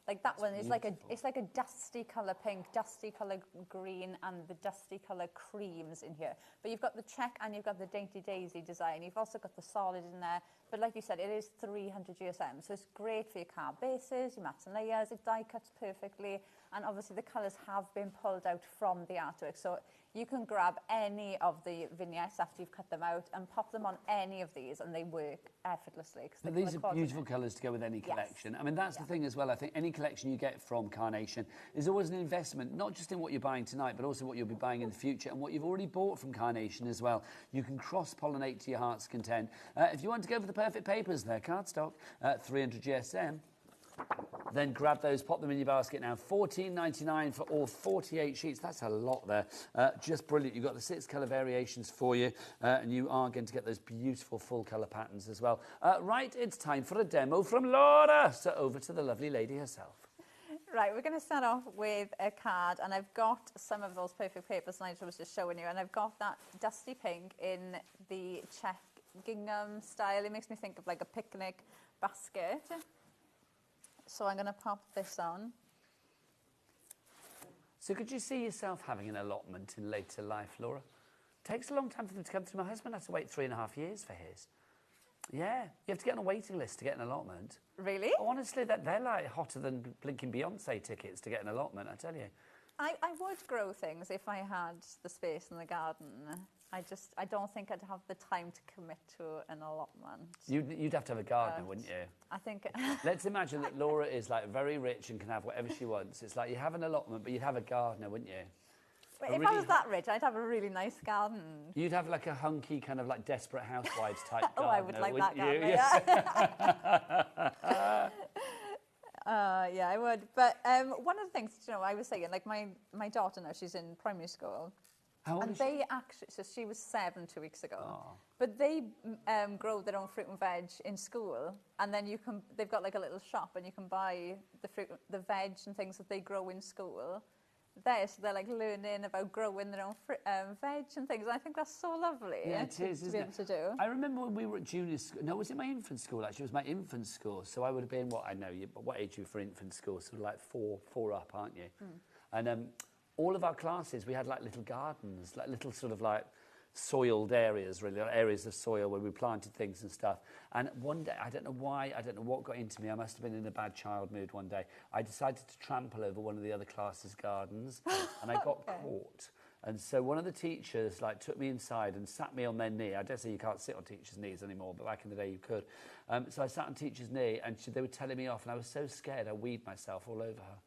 like that one is it's like a dusty colour pink, dusty colour green, and the dusty colour creams in here. But you've got the check and you've got the Dainty Daisy design. You've also got the solid in there. But like you said, it is 300 GSM, so it's great for your card bases, your mats and layers. It die cuts perfectly, and obviously the colours have been pulled out from the artwork. So you can grab any of the vignettes after you've cut them out and pop them on any of these, and they work effortlessly. But these are beautiful colours to go with any collection. Yes. I mean, that's the thing as well. I think any collection you get from Carnation is always an investment, not just in what you're buying tonight, but also what you'll be buying in the future and what you've already bought from Carnation as well. You can cross-pollinate to your heart's content. If you want to go for the perfect papers, they're cardstock, 300 GSM. Then grab those, pop them in your basket now. $14.99 for all 48 sheets. That's a lot there. Just brilliant. You've got the 6 colour variations for you, and you are going to get those beautiful full colour patterns as well. Right, it's time for a demo from Laura. So over to the lovely lady herself. Right, we're going to start off with a card, and I've got some of those perfect papers Nigel was just showing you, and I've got that dusty pink in the check gingham style. It makes me think of like a picnic basket. So I'm going to pop this on. So could you see yourself having an allotment in later life, Laura? It takes a long time for them to come through. My husband had to wait 3.5 years for his. Yeah, you have to get on a waiting list to get an allotment. Really? Oh, honestly, they're like hotter than blinking Beyonce tickets to get an allotment, I tell you. I would grow things if I had the space in the garden. I don't think I'd have the time to commit to an allotment. You'd have to have a gardener, wouldn't you? I think... Let's imagine that Laura is like very rich and can have whatever she wants. It's like you have an allotment, but you'd have a gardener, wouldn't you? But if I was that rich, I'd have a really nice garden. You'd have like a hunky kind of like Desperate Housewives type gardener. Oh, I would like that gardener, yeah. Yeah, I would. But one of the things, you know, I was saying, like my daughter now, she's in primary school. How old and is they actually, so she was 7 2 weeks ago. Oh. But they grow their own fruit and veg in school, and then they've got like a little shop, and you can buy the fruit, the veg and things that they grow in school. So they're like learning about growing their own veg and things. I think that's so lovely. Yeah, it is, to be able to do. I remember when we were at junior school. No, was it my infant school? Actually, it was my infant school. So I would have been what age are you for infant school? So like four up, aren't you? Mm. And all of our classes, we had like little gardens, like little sort of like soiled areas, really, areas of soil where we planted things and stuff. And one day, I don't know why, I don't know what got into me. I must have been in a bad child mood one day. I decided to trample over one of the other classes' gardens, and I got caught. And so one of the teachers like took me inside and sat me on their knee. I dare say you can't sit on teachers' knees anymore, but back in the day you could. So I sat on teacher's knee, and they were telling me off, and I was so scared I weed myself all over her.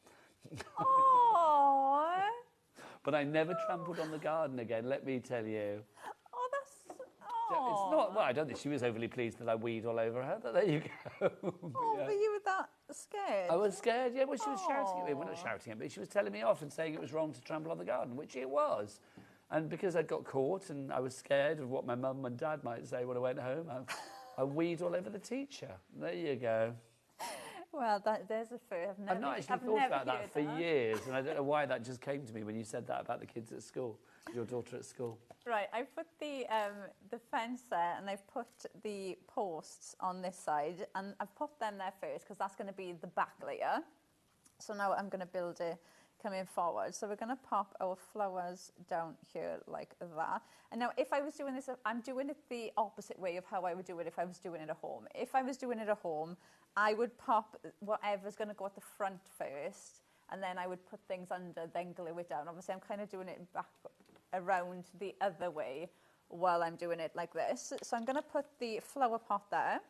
Oh. But I never trampled on the garden again, let me tell you. Oh, that's... It's not... Well, I don't think she was overly pleased that I weed all over her, but there you go. Oh, yeah. But you were that scared? I was scared, yeah. Well, she was shouting at me. Well, not shouting at me, but she was telling me off and saying it was wrong to trample on the garden, which it was. And because I got caught and I was scared of what my mum and dad might say when I went home, I weed all over the teacher. There you go. Well, there's a first. I've not actually thought about that for years, and I don't know why that just came to me when you said that about the kids at school, your daughter at school. Right, I've put the fence there, and I've put the posts on this side, and I've put them there first because that's going to be the back layer. So now I'm going to build it coming forward. So we're going to pop our flowers down here like that. And now if I was doing this, I'm doing it the opposite way of how I would do it if I was doing it at home. If I was doing it at home, I would pop whatever's going to go at the front first, and then I would put things under, then glue it down. Obviously, I'm kind of doing it back around the other way while I'm doing it like this. So I'm going to put the flower pot there,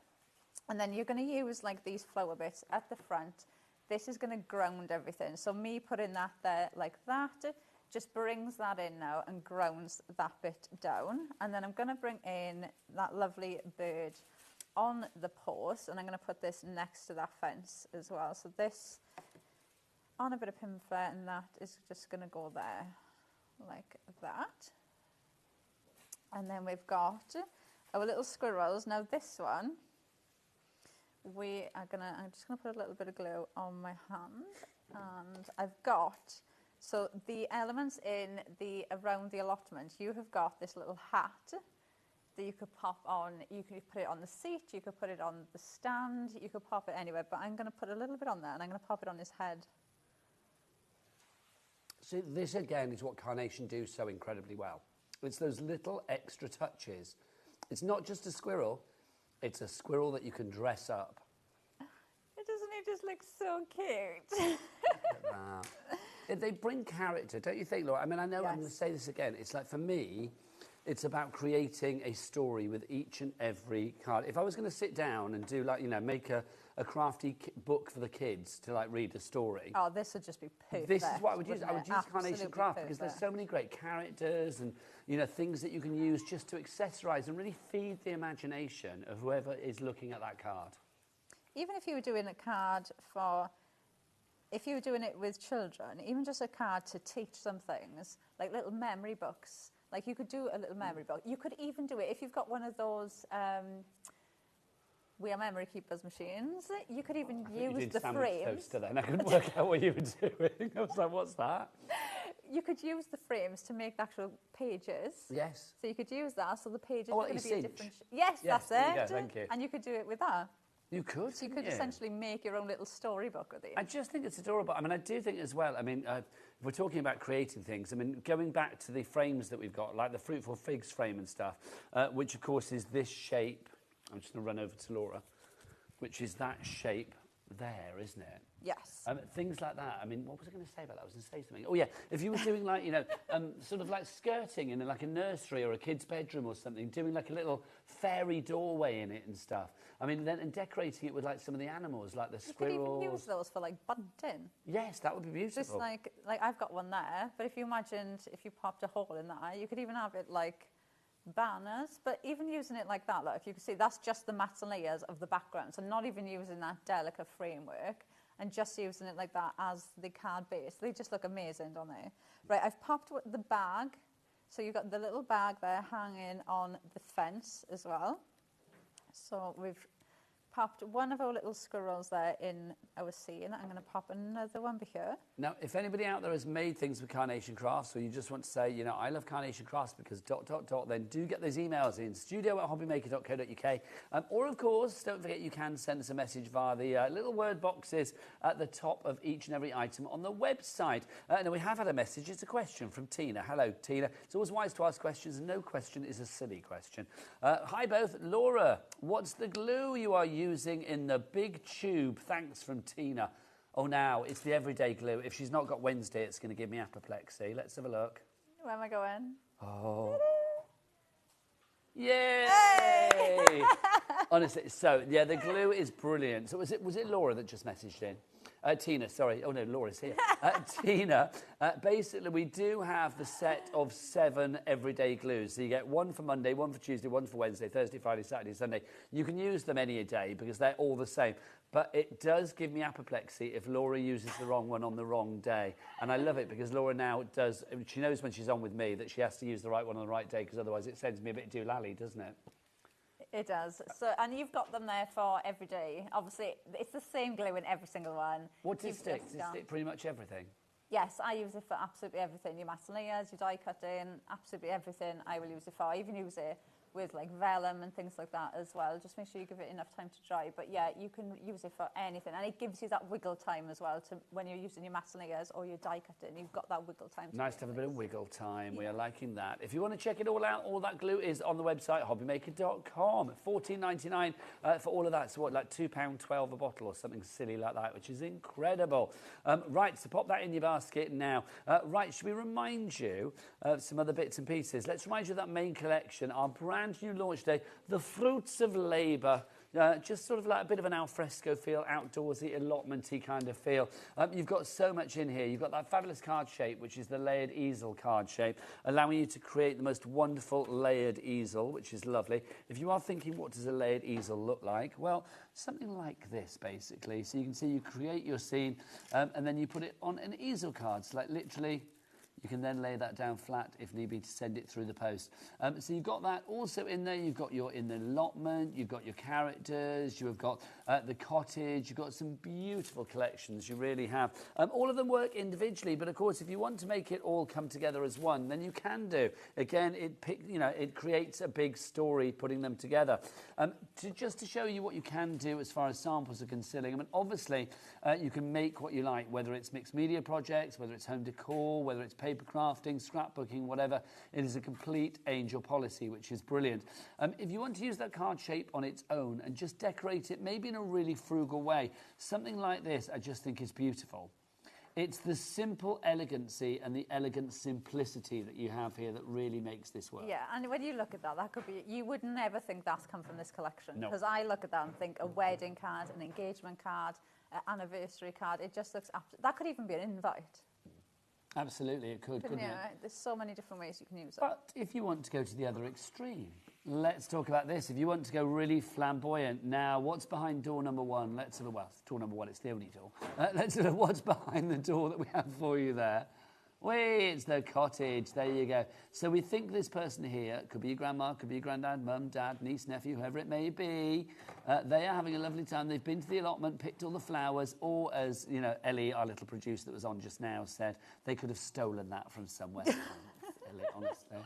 and then you're going to use like these flower bits at the front. This is going to ground everything. So me putting that there like that just brings that in now and grounds that bit down. And then I'm going to bring in that lovely bird on the post, and I'm going to put this next to that fence as well. So this on a bit of pimphlet, and that is just going to go there like that. And then we've got our little squirrels. Now this one, I'm just gonna put a little bit of glue on my hand, and I've got, so the elements in around the allotment, you have got this little hat that you could pop on. You could put it on the seat, you could put it on the stand, you could pop it anywhere, but I'm gonna put a little bit on there and I'm gonna pop it on his head. So this again is what Carnation do so incredibly well. It's those little extra touches. It's not just a squirrel, it's a squirrel that you can dress up. Doesn't he just look so cute? They bring character, don't you think, Laura? I mean, I know I'm going to say this again. It's like, for me, it's about creating a story with each and every card. If I was going to sit down and do, like, you know, make a crafty book for the kids to, like, read a story. Oh, this would just be perfect. This is what I would use. I would use Absolutely Carnation Craft perfect. because there's so many great characters and, you know, things that you can use just to accessorise and really feed the imagination of whoever is looking at that card. Even if you were doing a card if you were doing it with children, even just a card to teach them things, like little memory books. Like, you could do a little memory book. You could even do it if you've got one of those We Are Memory Keepers machines. You could even use the frames. Toaster then. I couldn't work out what you were doing. I was like, what's that? You could use the frames to make the actual pages. Yes. So you could use that, so the pages Oh, are going to be a cinch. different... Yes, that's there you it. go, thank you. And you could do it with that. You could, So you could essentially make your own little storybook with it. I just think it's adorable. I mean, I do think as well, I mean, if we're talking about creating things, I mean, going back to the frames that we've got, like the Fruitful Figs frame and stuff, which, of course, is this shape. I'm just going to run over to Laura, which is that shape there, isn't it? Yes. Things like that. I mean, what was I going to say about that? I was going to say something. Oh, yeah. If you were doing, like, you know, sort of like skirting in, like, a nursery or a kid's bedroom or something, doing, like, a little fairy doorway in it and stuff. I mean, then and decorating it with, like, some of the animals, like the squirrels. You could even use those for, like, bunting. Yes, that would be beautiful. Just like I've got one there, but if you imagined if you popped a hole in that, you could even have it like banners, but even using it like that, look, if you can see, that's just the mats and layers of the background, so not even using that delicate framework and just using it like that as the card base. They just look amazing, don't they? Right, I've popped the bag, so you've got the little bag there hanging on the fence as well. So we've popped one of our little squirrels there in our scene. I'm going to pop another one here. Now, if anybody out there has made things with Carnation Crafts, or you just want to say, you know, I love Carnation Crafts because ... then do get those emails in, studio@hobbymaker.co.uk. Or, of course, don't forget you can send us a message via the little word boxes at the top of each and every item on the website. Now, we have had a message. It's a question from Tina. Hello, Tina. It's always wise to ask questions, and no question is a silly question. Hi, both. Laura, what's the glue you are using in the big tube? Thanks, from Tina. Oh, now, it's the everyday glue. If she's not got Wednesday, it's going to give me apoplexy. Let's have a look. Where am I going? Oh. Yay! Hey! Honestly, so, yeah, the glue is brilliant. So was it Laura that just messaged in? Tina, sorry. Oh, no, Laura's here. Tina, basically, we do have the set of 7 everyday glues. So you get one for Monday, one for Tuesday, one for Wednesday, Thursday, Friday, Saturday, Sunday. You can use them any day because they're all the same. But it does give me apoplexy if Laura uses the wrong one on the wrong day. And I love it because Laura now does, she knows when she's on with me that she has to use the right one on the right day because otherwise it sends me a bit doolally, doesn't it? It does. So, and you've got them there for every day. Obviously, it's the same glue in every single one. What does it stick? Does it stick pretty much everything? Yes, I use it for absolutely everything. Your mats and layers, your die cutting, absolutely everything I will use it for. I even use it with like vellum and things like that as well. Just make sure you give it enough time to dry. But yeah, you can use it for anything. And it gives you that wiggle time as well to when you're using your mats and layers or your die cutting, you've got that wiggle time. Nice to have a bit of wiggle time. Yeah. We are liking that. If you want to check it all out, all that glue is on the website, hobbymaker.com. $14.99 for all of that. So what, like £2.12 a bottle or something silly like that, which is incredible. Right, so pop that in your basket now. Right, should we remind you of some other bits and pieces? Let's remind you of that main collection, our brand new launch day, The Fruits of Labour. Just sort of like a bit of an alfresco feel, outdoorsy, allotmenty kind of feel. You've got so much in here. You've got that fabulous card shape, which is the layered easel card shape, allowing you to create the most wonderful layered easel, which is lovely. If you are thinking, what does a layered easel look like? Well, something like this, basically. So you can see you create your scene, and then you put it on an easel card. So like literally, You can then lay that down flat if need be to send it through the post. So you've got that also in there. You've got your in the allotment, you've got your characters, you've got the cottage, you've got some beautiful collections, you really have. All of them work individually, but of course if you want to make it all come together as one, then you can do. Again, it creates a big story putting them together. Just to show you what you can do as far as samples are concerned, I mean, obviously you can make what you like, whether it's mixed media projects, whether it's home decor, whether it's paper crafting, scrapbooking, whatever. It is a complete angel policy, which is brilliant. If you want to use that card shape on its own and just decorate it maybe in a really frugal way, something like this I just think is beautiful. It's the simple elegancy and the elegant simplicity that you have here that really makes this work. Yeah, and when you look at that, that could be, you would never think that's come from this collection. No. Because I look at that and think a wedding card, an engagement card, an anniversary card, it just looks, that could even be an invite. Absolutely, it could, couldn't it? There's so many different ways you can use it. But if you want to go to the other extreme, let's talk about this. If you want to go really flamboyant, now what's behind door number one? Let's sort of, well, door number one, it's the only door. Let's sort of, what's behind the door that we have for you there? Wait, it's the cottage. There you go. So we think this person here could be your grandma, could be your granddad, mum, dad, niece, nephew, whoever it may be. They are having a lovely time. They've been to the allotment, picked all the flowers, or as you know, Ellie, our little producer that was on just now, said they could have stolen that from somewhere. Ellie, honestly.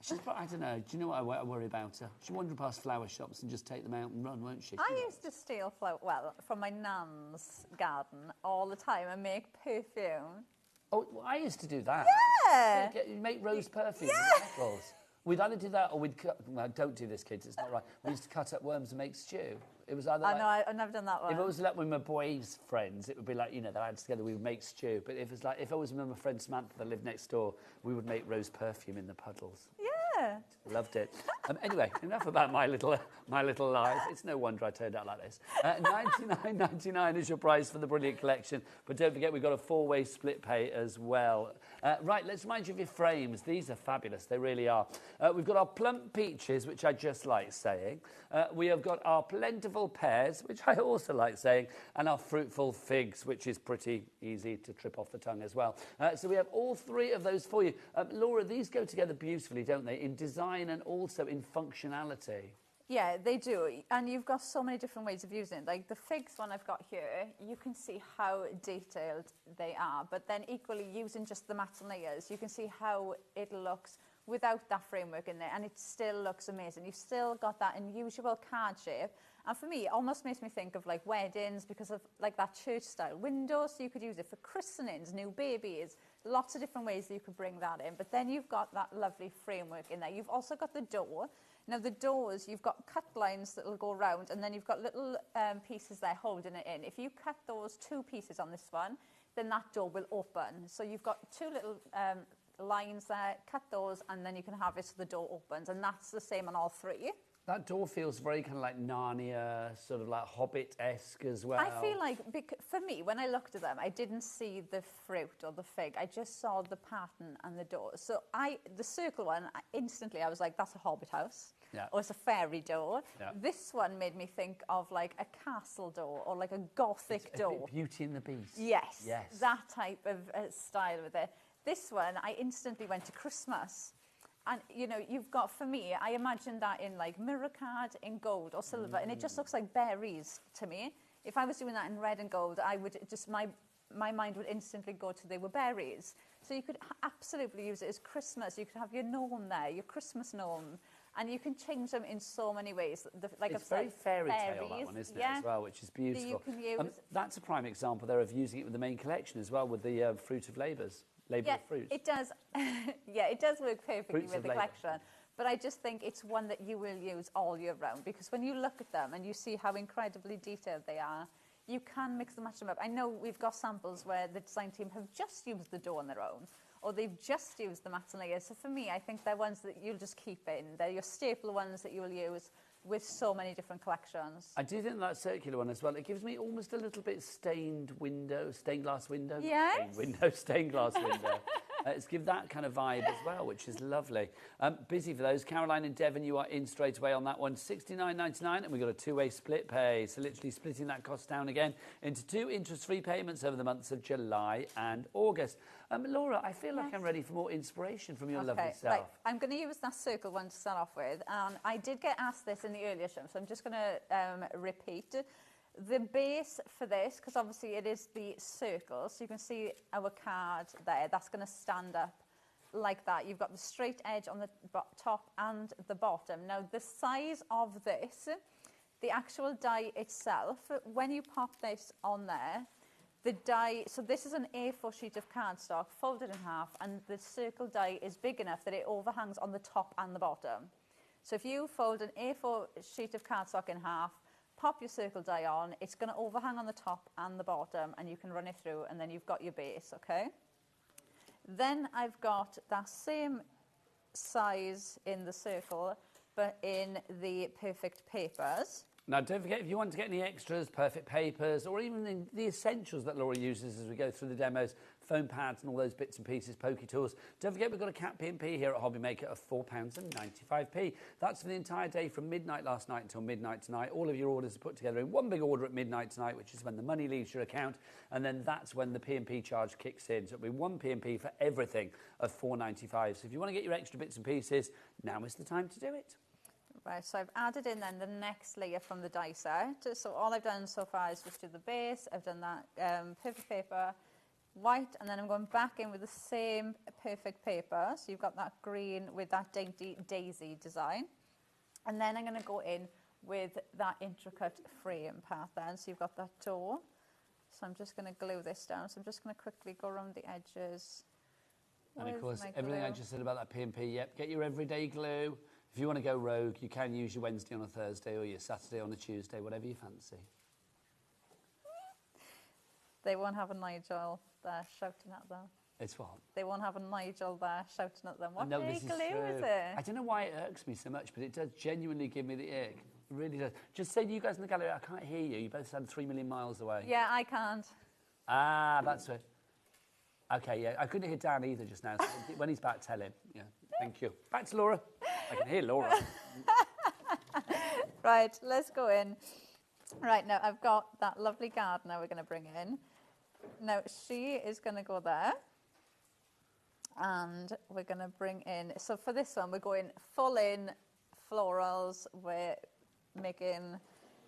She's, I don't know. Do you know what I worry about her? She'll wander past flower shops and just take them out and run, won't she? I used to steal from my nan's garden all the time and make perfume. Oh, well, I used to do that. Yeah. Make rose perfume with petals. We'd either do that or we'd cut... Well, don't do this, kids. It's not right. We used to cut up worms and make stew. It was either I've never done that one. If it was like with my boys' friends, it would be like, you know, the lads together, we would make stew. But if I was with my friend Samantha that lived next door, we would make rose perfume in the puddles. Yeah. Loved it. Anyway, enough about my little life. It's no wonder I turned out like this. $99.99 is your price for the brilliant collection. But don't forget, we've got a 4-way split pay as well. Right, let's remind you of your frames. These are fabulous. They really are. We've got our plump peaches, which I just like saying. We have got our plentiful pears, which I also like saying, and our fruitful figs, which is pretty easy to trip off the tongue as well. So we have all three of those for you. Laura, these go together beautifully, don't they, in design and also in functionality? Yeah, they do. And you've got so many different ways of using it. Like the figs one I've got here, you can see how detailed they are. But then equally, using just the mats and layers, you can see how it looks without that framework in there. And it still looks amazing. You've still got that unusual card shape. And for me, it almost makes me think of like weddings because of like that church style window. So you could use it for christenings, new babies, lots of different ways that you could bring that in. But then you've got that lovely framework in there. You've also got the door. Now the doors, you've got cut lines that will go around and then you've got little pieces there holding it in. If you cut those 2 pieces on this one, then that door will open. So you've got 2 little lines there, cut those, and then you can have it so the door opens. And that's the same on all 3. That door feels very kind of like Narnia, sort of like Hobbit-esque as well. I feel like, for me, when I looked at them, I didn't see the fruit or the fig. I just saw the pattern and the door. So the circle one, instantly I was like, that's a Hobbit house. Yeah. Or it's a fairy door. Yeah. This one made me think of like a castle door or like a gothic door. Beauty and the Beast. Yes. Yes. That type of style with it. This one, I instantly went to Christmas. And, you know, you've got, for me, I imagine that in, like, mirror card in gold or silver, and it just looks like berries to me. If I was doing that in red and gold, I would just, my mind would instantly go to they were berries. So you could absolutely use it as Christmas. You could have your gnome there, your Christmas gnome, and you can change them in so many ways. Like it's very fairy tale, that one, isn't it, as well, which is beautiful. You can use that's a prime example there of using it with the main collection as well, with the fruit of labours. Label of fruit. It does. Yeah, it does work perfectly Fruits with of the labour. collection. But I just think it's one that you will use all year round because when you look at them and you see how incredibly detailed they are, you can mix and match them up. I know we've got samples where the design team have just used the door on their own or they've just used the mats and layers. So for me, I think they're ones that you'll just keep in. They're your staple ones that you will use with so many different collections. I do think that circular one as well, it gives me almost a little bit stained glass window. Yes. Stained glass window. It's give that kind of vibe as well, which is lovely. Busy for those. Caroline and Devon, you are in straight away on that one. $69.99, and we've got a two-way split pay. So literally splitting that cost down again into 2 interest-free payments over the months of July and August. Laura, I feel like I'm ready for more inspiration from your lovely self. Right. I'm going to use that circle one to start off with. And I did get asked this in the earlier show, so I'm just going to repeat. The base for this, because obviously it is the circle, so you can see our card there, that's going to stand up like that. You've got the straight edge on the top and the bottom. Now, the size of this, the actual die itself, when you pop this on there, the die, so this is an A4 sheet of cardstock folded in half, and the circle die is big enough that it overhangs on the top and the bottom. So if you fold an A4 sheet of cardstock in half, pop your circle die on, it's going to overhang on the top and the bottom, and you can run it through, and then you've got your base, okay? Then I've got that same size in the circle, but in the perfect papers. Now, don't forget, if you want to get any extras, perfect papers, or even the essentials that Laura uses as we go through the demos, foam pads and all those bits and pieces, pokey tools, don't forget we've got a cat P&P here at HobbyMaker of £4.95. That's for the entire day from midnight last night until midnight tonight. All of your orders are put together in one big order at midnight tonight, which is when the money leaves your account, and then that's when the P&P charge kicks in. So it'll be one P&P for everything of £4.95. So if you want to get your extra bits and pieces, now is the time to do it. Right, so I've added in then the next layer from the die set. So all I've done so far is just do the base. I've done that perfect paper, white, and then I'm going back in with the same perfect paper. So you've got that green with that dainty daisy design. And then I'm going to go in with that intricate frame path then. So you've got that door. So I'm just going to glue this down. So I'm just going to quickly go around the edges. And of course, everything I just said about that P&P, yep, get your everyday glue. If you want to go rogue, you can use your Wednesday on a Thursday or your Saturday on a Tuesday, whatever you fancy. They won't have a Nigel there shouting at them. It's what? They won't have a Nigel there shouting at them. What no, glue is it? I don't know why it irks me so much, but it does genuinely give me the ick. It really does. Just say to you guys in the gallery, I can't hear you. You both sound 3 million miles away. Yeah, I can't. Ah, that's it. Okay, yeah, I couldn't hear Dan either just now. So when he's back, tell him. Yeah, thank you. Back to Laura. I can hear Laura. Right, let's go in. Right, now I've got that lovely gardener we're going to bring in. Now, she is going to go there. And we're going to bring in, so for this one, we're going full in florals. We're making,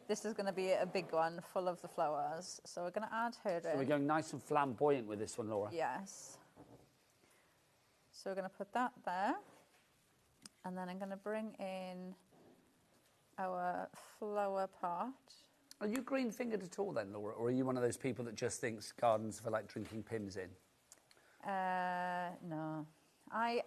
this is going to be a big one, full of the flowers. So we're going to add her in. So we're going nice and flamboyant with this one, Laura. Yes. So we're going to put that there. And then I'm going to bring in our flower part. Are you green-fingered at all then, Laura? Or are you one of those people that just thinks gardens for like drinking pims in? No. I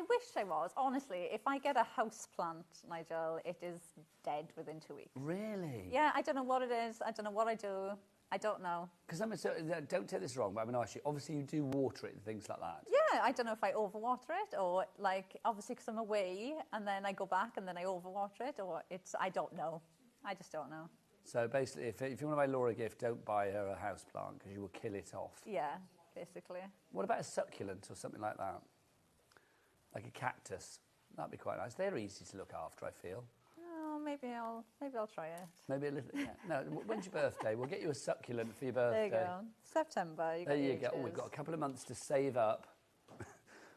wish I was. Honestly, if I get a house plant, Nigel, it is dead within 2 weeks. Really? Yeah, I don't know what it is. I don't know what I do. I don't know. Because don't take this wrong, but I'm going to ask you, obviously you do water it and things like that. Yeah, I don't know if I overwater it or like, obviously because I'm away and then I go back and then I overwater it or it's, I don't know. I just don't know. So basically, if you want to buy Laura a gift, don't buy her a house plant because you will kill it off. Yeah, basically. What about a succulent or something like that? Like a cactus. That'd be quite nice. They're easy to look after, I feel. Oh, maybe I'll try it. Maybe a little, yeah. No, when's your birthday? We'll get you a succulent for your birthday. There you go. September. There you go. Oh, we've got a couple of months to save up.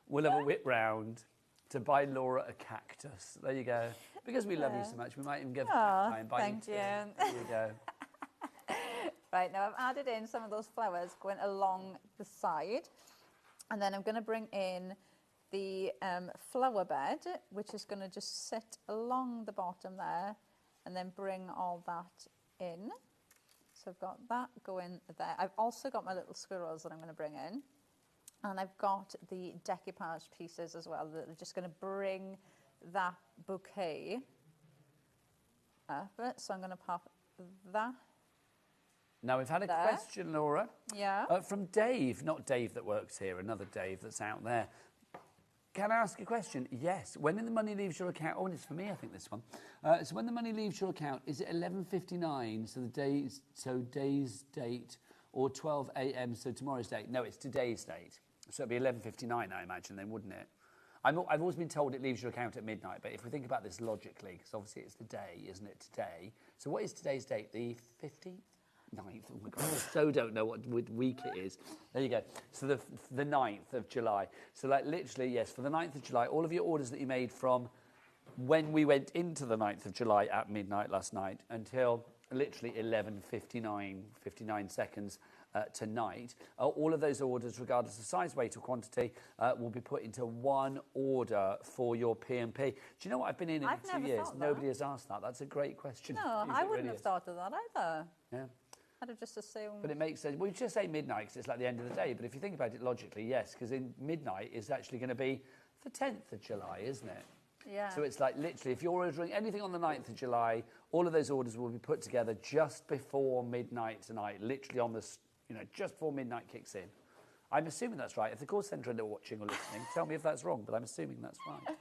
We'll have a whip round to buy Laura a cactus. There you go. Because we love you so much, we might even give time and buy thank you. There you go. Right, now I've added in some of those flowers going along the side. And then I'm going to bring in the flower bed, which is going to just sit along the bottom there and then bring all that in. So I've got that going there. I've also got my little squirrels that I'm going to bring in. And I've got the decoupage pieces as well that are just going to bring that bouquet up. So I'm going to pop that. Now, we've had a question, Laura. Yeah. From Dave, not Dave that works here, another Dave that's out there. Can I ask a question? Yes. When the money leaves your account, oh, and it's for me, I think, this one. So when the money leaves your account, is it 11:59, so day's date, or 12 a.m., so tomorrow's date? No, it's today's date. So it'd be 11:59, I imagine, then, wouldn't it? I've always been told it leaves your account at midnight, but if we think about this logically, because obviously it's the day, isn't it, today? So what is today's date? The 15th? 9th? Oh my God, I so don't know what week it is. There you go. So the 9th of July. So like literally, yes, for the 9th of July, all of your orders that you made from when we went into the 9th of July at midnight last night until literally 11:59 seconds tonight, all of those orders, regardless of size, weight or quantity, will be put into one order for your P&P. Do you know what? I've been in it for 2 years. Nobody has asked that. That's a great question. No, I wouldn't have thought of that either. Yeah. I'd have just assumed. But it makes sense. We just say midnight because it's like the end of the day. But if you think about it logically, yes, because in midnight is actually going to be the 10th of July, isn't it? Yeah. So it's like literally, if you're ordering anything on the 9th of July, all of those orders will be put together just before midnight tonight, literally on the, just before midnight kicks in. I'm assuming that's right. If the call centre are watching or listening, tell me if that's wrong, but I'm assuming that's right.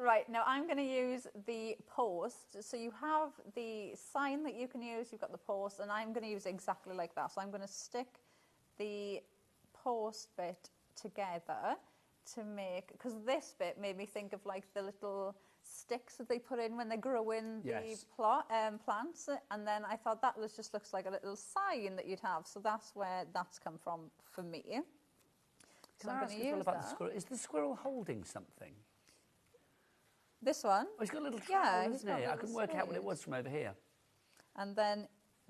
Right, now I'm going to use the post. So you have the sign that you can use, you've got the post, and I'm going to use it exactly like that. So I'm going to stick the post bit together to make, because this bit made me think of like the little sticks that they put in when they're growing the plants, and then I thought that just looks like a little sign that you'd have, so that's where that's come from for me. So I'm going to use about the squirrel. Is the squirrel holding something? This one? Oh, he's got a little trowel, isn't he? I couldn't work out what it was from over here. And then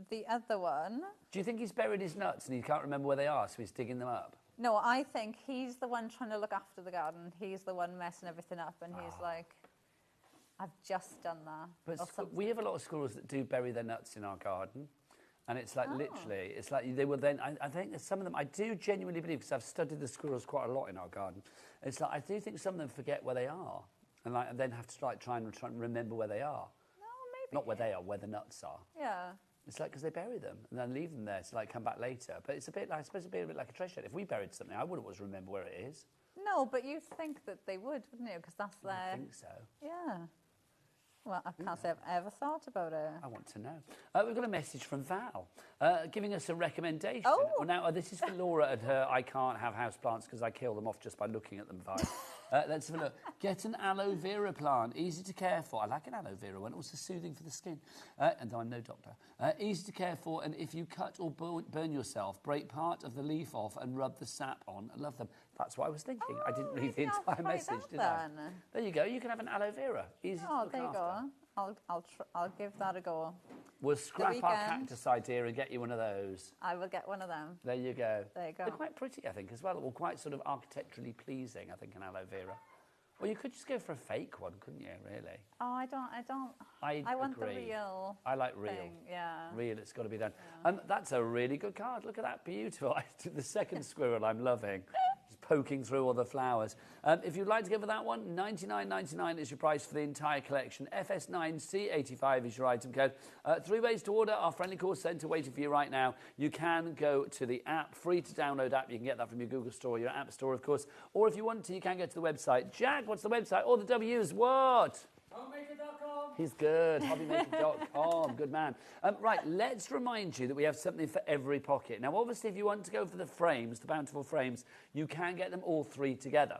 the other one. Do you think he's buried his nuts and he can't remember where they are, so he's digging them up? No, I think he's the one trying to look after the garden. He's the one messing everything up, and he's like, I've just done that. But we have a lot of squirrels that do bury their nuts in our garden. And it's like literally, it's like they will then, I think that some of them, I do genuinely believe, because I've studied the squirrels quite a lot in our garden, it's like I do think some of them forget where they are. And then have to try and remember where they are. No, maybe. Not where they are, where the nuts are. Yeah. It's like because they bury them and then leave them there to like come back later. But it's a bit like, I suppose it'd be a bit like a treasure. If we buried something, I wouldn't always remember where it is. No, but you'd think that they would, wouldn't you? Because that's their... I think so. Yeah. Well, I can't say I've ever thought about it. I want to know. We've got a message from Val giving us a recommendation. Oh. Well, now, this is for Laura and her I can't have houseplants because I kill them off just by looking at them vibe. Let's have a look. Get an aloe vera plant. Easy to care for. I like an aloe vera one. Also soothing for the skin. And I'm no doctor. Easy to care for. And if you cut or burn yourself, break part of the leaf off and rub the sap on. I love them. That's what I was thinking. I didn't read the entire message, did I? There you go. You can have an aloe vera. Easy to look there you after. go. I'll give that a go. We'll scrap our cactus idea and get you one of those. I will get one of them. There you go. There you go. They're quite pretty, I think, as well. Or quite sort of architecturally pleasing, I think, an aloe vera. Or you could just go for a fake one, couldn't you, really? Oh, I don't. I want the real. I like real. Thing. Yeah. Real, it's got to be done. That's a really good card. Look at that, beautiful. The second squirrel I'm loving. Just poking through all the flowers. If you'd like to go for that one, $99.99 is your price for the entire collection. FS9C85 is your item code. 3 ways to order. Our friendly call centre waiting for you right now. You can go to the app, free to download app. You can get that from your Google Store, your App Store, of course. Or if you want to, you can go to the website. Jack, what's the website? All the W's, what? HobbyMaker.com. He's good. HobbyMaker.com. Good man. Right, let's remind you that we have something for every pocket. Now, obviously, if you want to go for the frames, the bountiful frames, you can get them all 3 together.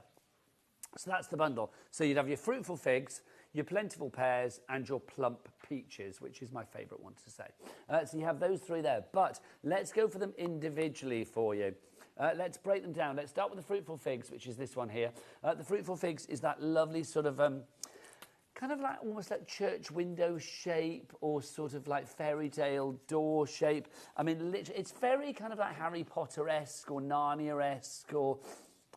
So that's the bundle. So you'd have your fruitful figs, your plentiful pears, and your plump peaches, which is my favourite one to say. So you have those 3 there. But let's go for them individually for you. Let's break them down. Let's start with the fruitful figs, which is this one here. The fruitful figs is that lovely sort of... kind of like almost like church window shape or sort of like fairy tale door shape. I mean, literally, it's very kind of like Harry Potter-esque or Narnia-esque or,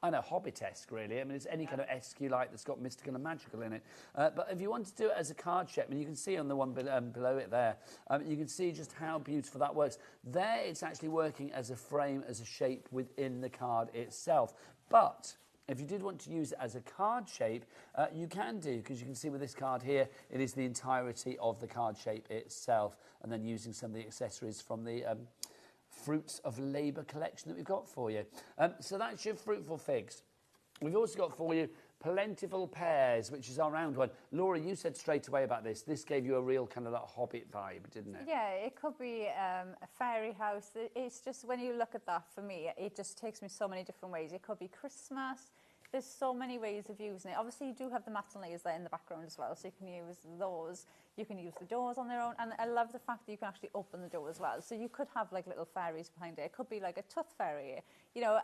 I don't know, Hobbit-esque, really. I mean, it's any kind of esque you like that's got mystical and magical in it. But if you want to do it as a card shape, I mean, you can see on the one below it there, you can see just how beautiful that works. There, it's actually working as a frame, as a shape within the card itself. But... if you did want to use it as a card shape, you can do, because you can see with this card here, it is the entirety of the card shape itself, and then using some of the accessories from the Fruits of Labour collection that we've got for you. So that's your fruitful figs. We've also got for you Plentiful Pears, which is our round one. Laura, you said straight away about this. This gave you a real kind of like Hobbit vibe, didn't it? Yeah, it could be a fairy house. It's just, when you look at that, for me, it just takes me so many different ways. It could be Christmas. There's so many ways of using it. Obviously, you do have the mats and layers there in the background as well, so you can use those. You can use the doors on their own, and I love the fact that you can actually open the door as well. So you could have like little fairies behind it. It could be like a tooth fairy, you know.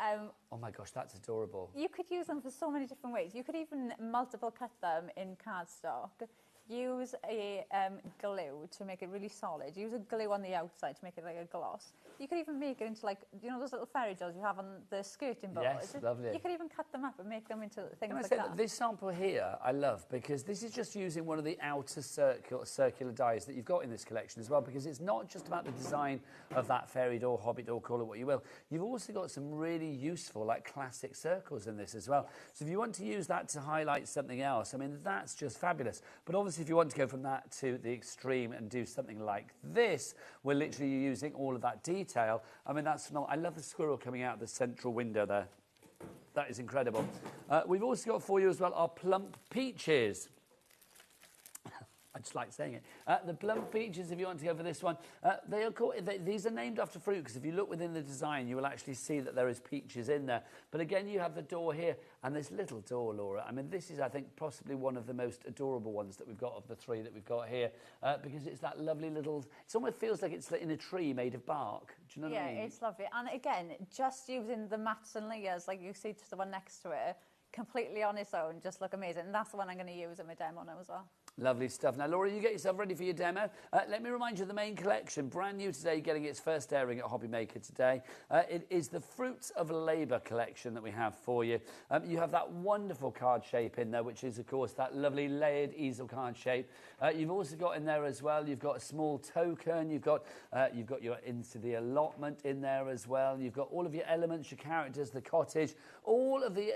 Oh my gosh, that's adorable. You could use them for so many different ways. You could even multiple cut them in cardstock. Use a glue to make it really solid. Use a glue on the outside to make it like a gloss. You could even make it into, like, you know those little fairy dolls you have on the skirting board? Yes, lovely. You could even cut them up and make them into things Can I like say that. This sample here I love, because this is just using one of the outer circular dies that you've got in this collection as well, because it's not just about the design of that fairy door, hobbit door, call it what you will. You've also got some really useful, like, classic circles in this as well. So if you want to use that to highlight something else, I mean, that's just fabulous. But obviously if you want to go from that to the extreme and do something like this, we're literally using all of that detail. I mean, that's phenomenal. I love the squirrel coming out of the central window there. That is incredible. We've also got for you as well our plump peaches. I just like saying it. The plump peaches, if you want to go for this one, they are called, these are named after fruit, because if you look within the design, you will actually see that there is peaches in there. But again, you have the door here, and this little door, Laura. I mean, this is, I think, possibly one of the most adorable ones that we've got of the three that we've got here, because it's that lovely little, it almost feels like it's in a tree made of bark. Do you know what I mean? Yeah, it's lovely. And again, just using the mats and layers, like you see to the one next to it, completely on its own, just look amazing. And that's the one I'm going to use in my demo now as well. Lovely stuff. Now, Laura, you get yourself ready for your demo. Let me remind you of the main collection, brand new today, getting its first airing at HobbyMaker today. It is the Fruits of Labour collection that we have for you. You have that wonderful card shape in there, which is, of course, that lovely layered easel card shape. You've also got in there as well, you've got a small token, you've got your into the allotment in there as well. You've got all of your elements, your characters, the cottage, all of the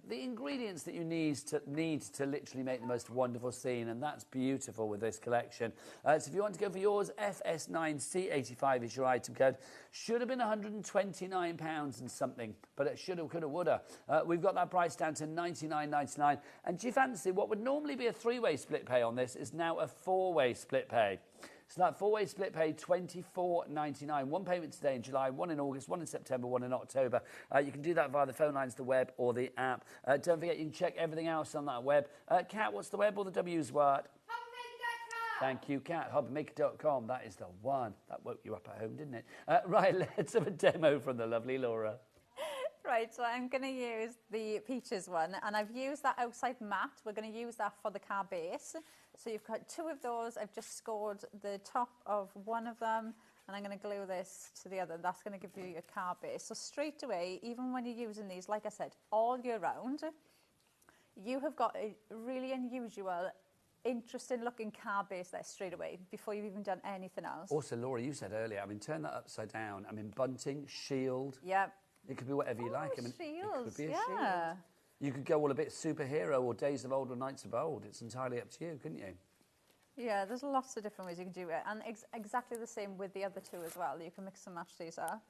ingredients that you need to literally make the most wonderful scene, and that's beautiful with this collection. So if you want to go for yours, FS9C85 is your item code. Should have been £129 and something, but it should have, could have, would have. We've got that price down to $99.99. And do you fancy what would normally be a three-way split pay on this is now a four-way split pay. So that four-way split pay, $24.99. One payment today in July, one in August, one in September, one in October. You can do that via the phone lines, the web, or the app. Don't forget, you can check everything else on that web. Kat, what's the web or the W's word? Thank you, Kat. HobbyMaker.com. That is the one. That woke you up at home, didn't it? Right, let's have a demo from the lovely Laura. Right, so I'm going to use the peaches one, and I've used that outside mat. We're going to use that for the car base. So you've got two of those. I've just scored the top of one of them, and I'm going to glue this to the other. That's going to give you your car base. So straight away, even when you're using these, like I said, all year round, you have got a really unusual, interesting looking car base there straight away before you've even done anything else. Also, Laura, you said earlier, I mean, turn that upside down. I mean, bunting, shield. Yeah. It could be whatever you like. I mean, shields, it could be a shield. You could go all a bit superhero or Days of Old or Knights of Old. It's entirely up to you, couldn't you? Yeah, there's lots of different ways you can do it. And exactly the same with the other two as well. You can mix and match these up.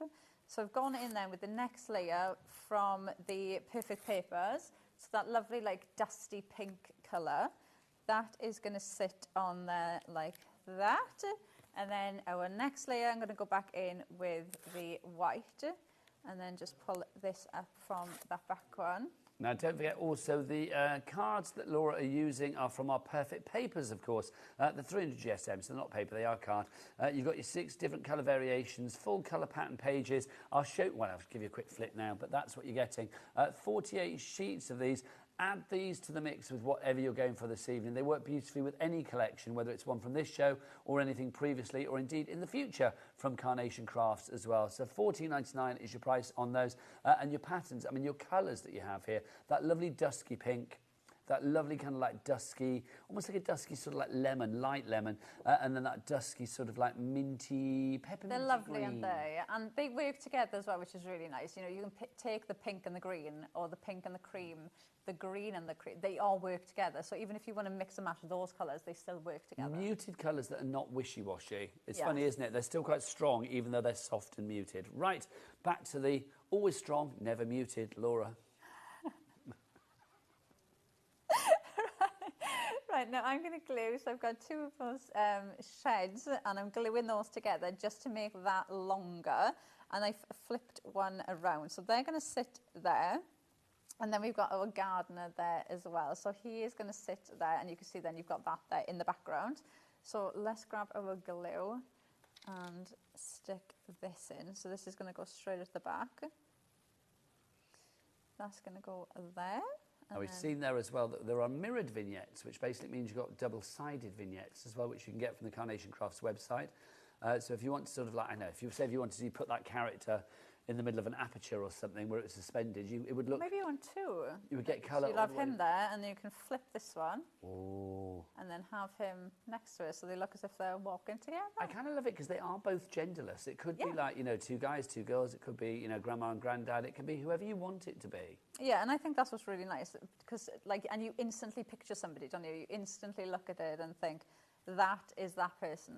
So I've gone in there with the next layer from the Perfect Papers. So that lovely, like, dusty pink colour. That is going to sit on there like that. And then our next layer, I'm going to go back in with the white. And then just pull this up from that back one. Now, don't forget also the cards that Laura are using are from our Perfect Papers, of course. The 300 GSMs, they're not paper, they are card. You've got your 6 different colour variations, full colour pattern pages. I'll give you a quick flip now, but that's what you're getting. 48 sheets of these. Add these to the mix with whatever you're going for this evening. They work beautifully with any collection, whether it's one from this show or anything previously, or indeed in the future from Carnation Crafts as well. So $14.99 is your price on those. And your patterns, I mean, your colours that you have here, that lovely dusky pink, that lovely kind of like dusky, almost like a dusky sort of like lemon, light lemon, and then that dusky sort of like minty, peppermint. They're lovely, green. aren't they? And they work together as well, which is really nice. You know, you can take the pink and the green, or the pink and the cream, the green and the cream. They all work together. So even if you want to mix and match those colours, they still work together. Muted colours that are not wishy-washy. It's funny, isn't it? They're still quite strong, even though they're soft and muted. Right, back to the always strong, never muted, Laura. Right, now I'm going to glue, so I've got two of those sheds and I'm gluing those together just to make that longer. And I've flipped one around. So they're going to sit there. And then we've got our gardener there as well. So he is going to sit there, and you can see then you've got that there in the background. So let's grab our glue and stick this in. So this is going to go straight at the back. That's going to go there. Now we've seen there as well that there are mirrored vignettes, which basically means you've got double-sided vignettes as well, which you can get from the Carnation Crafts website. So if you want to sort of like, I know, if you say if you wanted to put that character in the middle of an aperture or something where it's suspended, it would look... Maybe you want two. You would get colour. So you'll have him there, and then you can flip this one. Oh. And then have him next to it, so they look as if they're walking together. I kind of love it because they are both genderless. It could be like, you know, two guys, two girls. It could be, you know, grandma and granddad. It could be whoever you want it to be. Yeah, and I think that's what's really nice, because, like, and you instantly picture somebody, don't you? You instantly look at it and think, that is that person.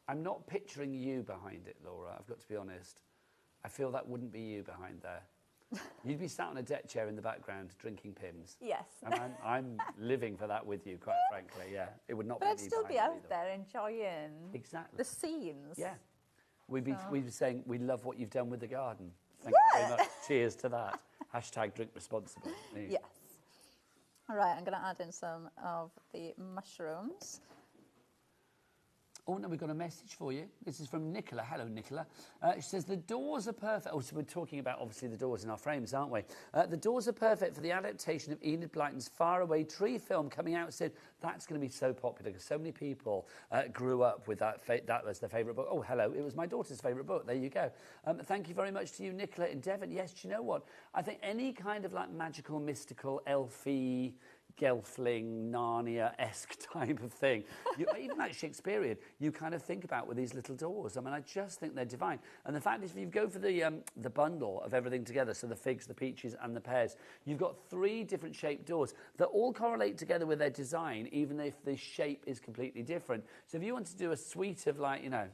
I'm not picturing you behind it, Laura, I've got to be honest. I feel that wouldn't be you behind there. You'd be sat on a deck chair in the background drinking Pimm's. Yes. And I'm living for that with you, quite frankly, yeah. It would not But be I'd me still be behind out either. there enjoying the scenes. Yeah. We'd be saying, we love what you've done with the garden. Thank you very much. Cheers to that. Hashtag drink responsibly. Yes. All right, I'm going to add in some of the mushrooms. Oh, no, we've got a message for you. This is from Nicola. Hello, Nicola. She says, the doors are perfect. Oh, so we're talking about, obviously, the doors in our frames, aren't we? The doors are perfect for the adaptation of Enid Blyton's Faraway Tree film coming out soon. That's going to be so popular because so many people grew up with that. That was their favourite book. Oh, hello. It was my daughter's favourite book. There you go. Thank you very much to you, Nicola in Devon. Yes, do you know what? I think any kind of like magical, mystical, elfy, Gelfling, Narnia-esque type of thing. Even like Shakespearean, you kind of think about with these little doors. I mean, I just think they're divine. And the fact is, if you go for the bundle of everything together, so the figs, the peaches and the pears, you've got 3 different shaped doors that all correlate together with their design, even if the shape is completely different. So if you want to do a suite of like, you know,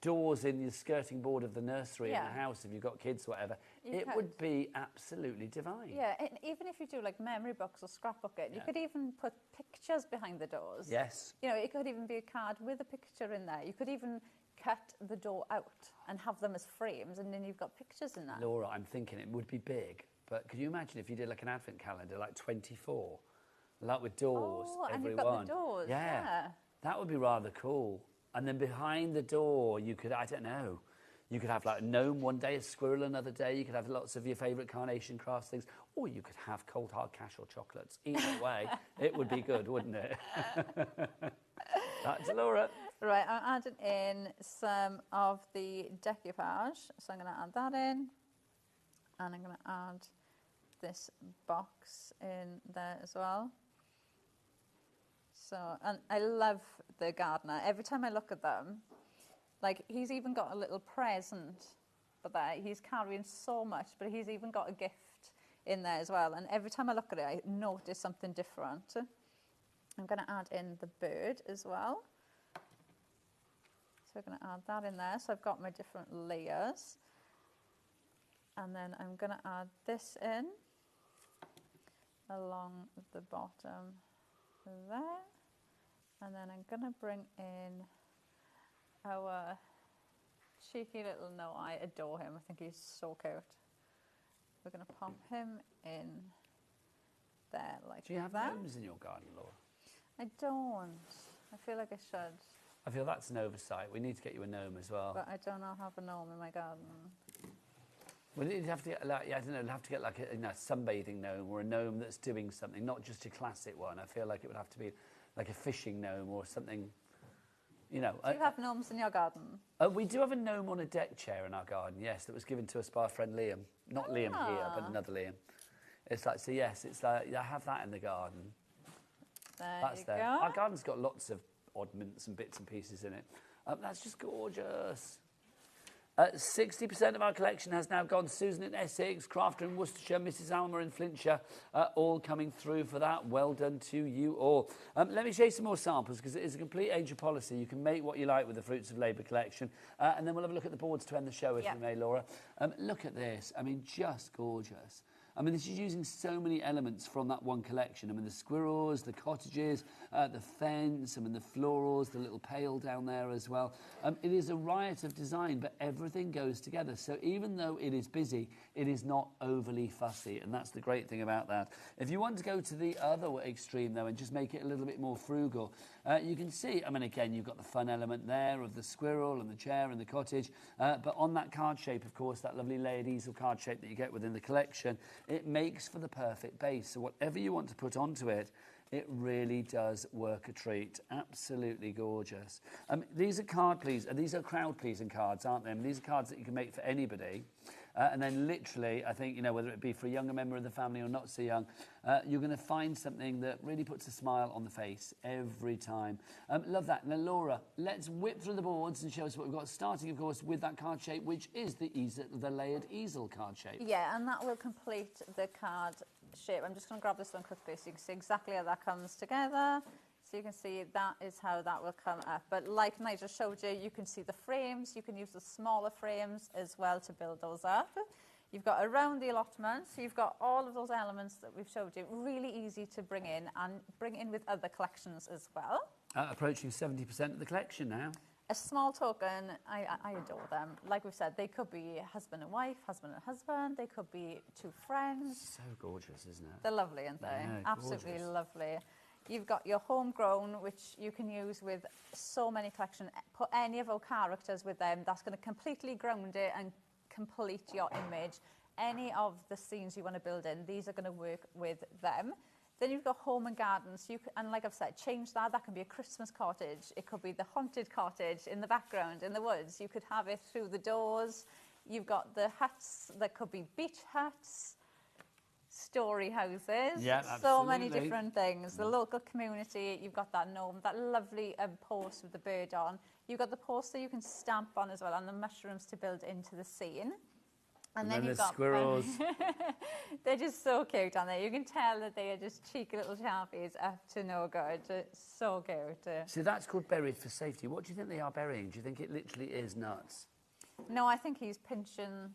doors in the skirting board of the nursery in the house, if you've got kids or whatever, it would be absolutely divine. Yeah, and even if you do like memory books or scrapbooking, you could even put pictures behind the doors. Yes. You know, it could even be a card with a picture in there. You could even cut the door out and have them as frames, and then you've got pictures in there. Laura, I'm thinking it would be big, but could you imagine if you did like an advent calendar, like 24, like with doors, and every you've got one. the doors, yeah. That would be rather cool. And then behind the door, you could, I don't know, you could have like a gnome one day, a squirrel another day. You could have lots of your favourite Carnation Crafts things. Or you could have cold hard cash or chocolates. Either way, it would be good, wouldn't it? That's Laura. Right, I'm adding in some of the decoupage. So I'm going to add that in. And I'm going to add this box in there as well. So, and I love the gardener. Every time I look at them, like he's even got a little present for there. He's carrying so much, but he's even got a gift in there as well. And every time I look at it, I notice something different. I'm going to add in the bird as well. So I'm going to add that in there. So I've got my different layers. And then I'm going to add this in along the bottom there. And then I'm going to bring in our cheeky little no, I adore him. I think he's so cute. We're going to pop him in there like that. Do you have gnomes in your garden, Laura? I don't. I feel like I should. I feel that's an oversight. We need to get you a gnome as well. But I don't know have a gnome in my garden. Well, you'd have to get, like, I don't know, you'd have to get like a sunbathing gnome or a gnome that's doing something, not just a classic one. I feel like it would have to be like a fishing gnome or something, you know. Do you have gnomes in your garden? We do have a gnome on a deck chair in our garden, yes, that was given to us by our friend Liam. Not Liam here, but another Liam. It's like, so yes, it's like, I have that in the garden. That's there. Go. Our garden's got lots of oddments and bits and pieces in it. That's just gorgeous. 60% of our collection has now gone. Susan in Essex, Crafter in Worcestershire, Mrs. Alma in Flintshire, all coming through for that. Well done to you all. Let me show you some more samples because it is a complete age of policy. You can make what you like with the Fruits of Labour collection. And then we'll have a look at the boards to end the show, if you may, Laura. Look at this. I mean, just gorgeous. I mean, this is using so many elements from that one collection. I mean, the squirrels, the cottages, the fence, I mean, the florals, the little pail down there as well. It is a riot of design, but everything goes together. So even though it is busy, it is not overly fussy, and that's the great thing about that. If you want to go to the other extreme, though, and just make it a little bit more frugal, you can see, I mean, again, you've got the fun element there of the squirrel and the chair and the cottage, but on that card shape, of course, that lovely layered easel card shape that you get within the collection, it makes for the perfect base. So whatever you want to put onto it, it really does work a treat. Absolutely gorgeous. These are these are crowd-pleasing cards, aren't they? I mean, these are cards that you can make for anybody. And then literally, I think, you know, whether it be for a younger member of the family or not so young, you're going to find something that really puts a smile on the face every time. Love that. Now, Laura, let's whip through the boards and show us what we've got, starting, of course, with that card shape, which is the layered easel card shape. Yeah, and that will complete the card shape. I'm just going to grab this one quickly so you can see exactly how that comes together. So you can see that is how that will come up. But like Nigel showed you, you can see the frames. You can use the smaller frames as well to build those up. You've got around the allotment, so you've got all of those elements that we've showed you. Really easy to bring in and bring in with other collections as well. Approaching 70% of the collection now. A small token, I adore them. Like we've said, they could be husband and wife, husband and husband. They could be two friends. So gorgeous, isn't it? They're lovely, aren't they? Yeah, absolutely gorgeous. Lovely. You've got your homegrown, which you can use with so many collections. Put any of our characters with them. That's going to completely ground it and complete your image. Any of the scenes you want to build in, these are going to work with them. Then you've got home and gardens. And like I've said, change that. That can be a Christmas cottage. It could be the haunted cottage in the background, in the woods. You could have it through the doors. You've got the huts. There could be beach huts, story houses. Yeah, so many absolutely. different things. The local community. You've got that gnome, that lovely post with the bird on. You've got the poster you can stamp on as well, and the mushrooms to build into the scene. And then you've the got squirrels. They're just so cute, aren't they? You can tell that they are just cheeky little sharpies up to no good. So cute. So that's called buried for safety. What do you think they are burying? Do you think it literally is nuts? No, I think he's pinching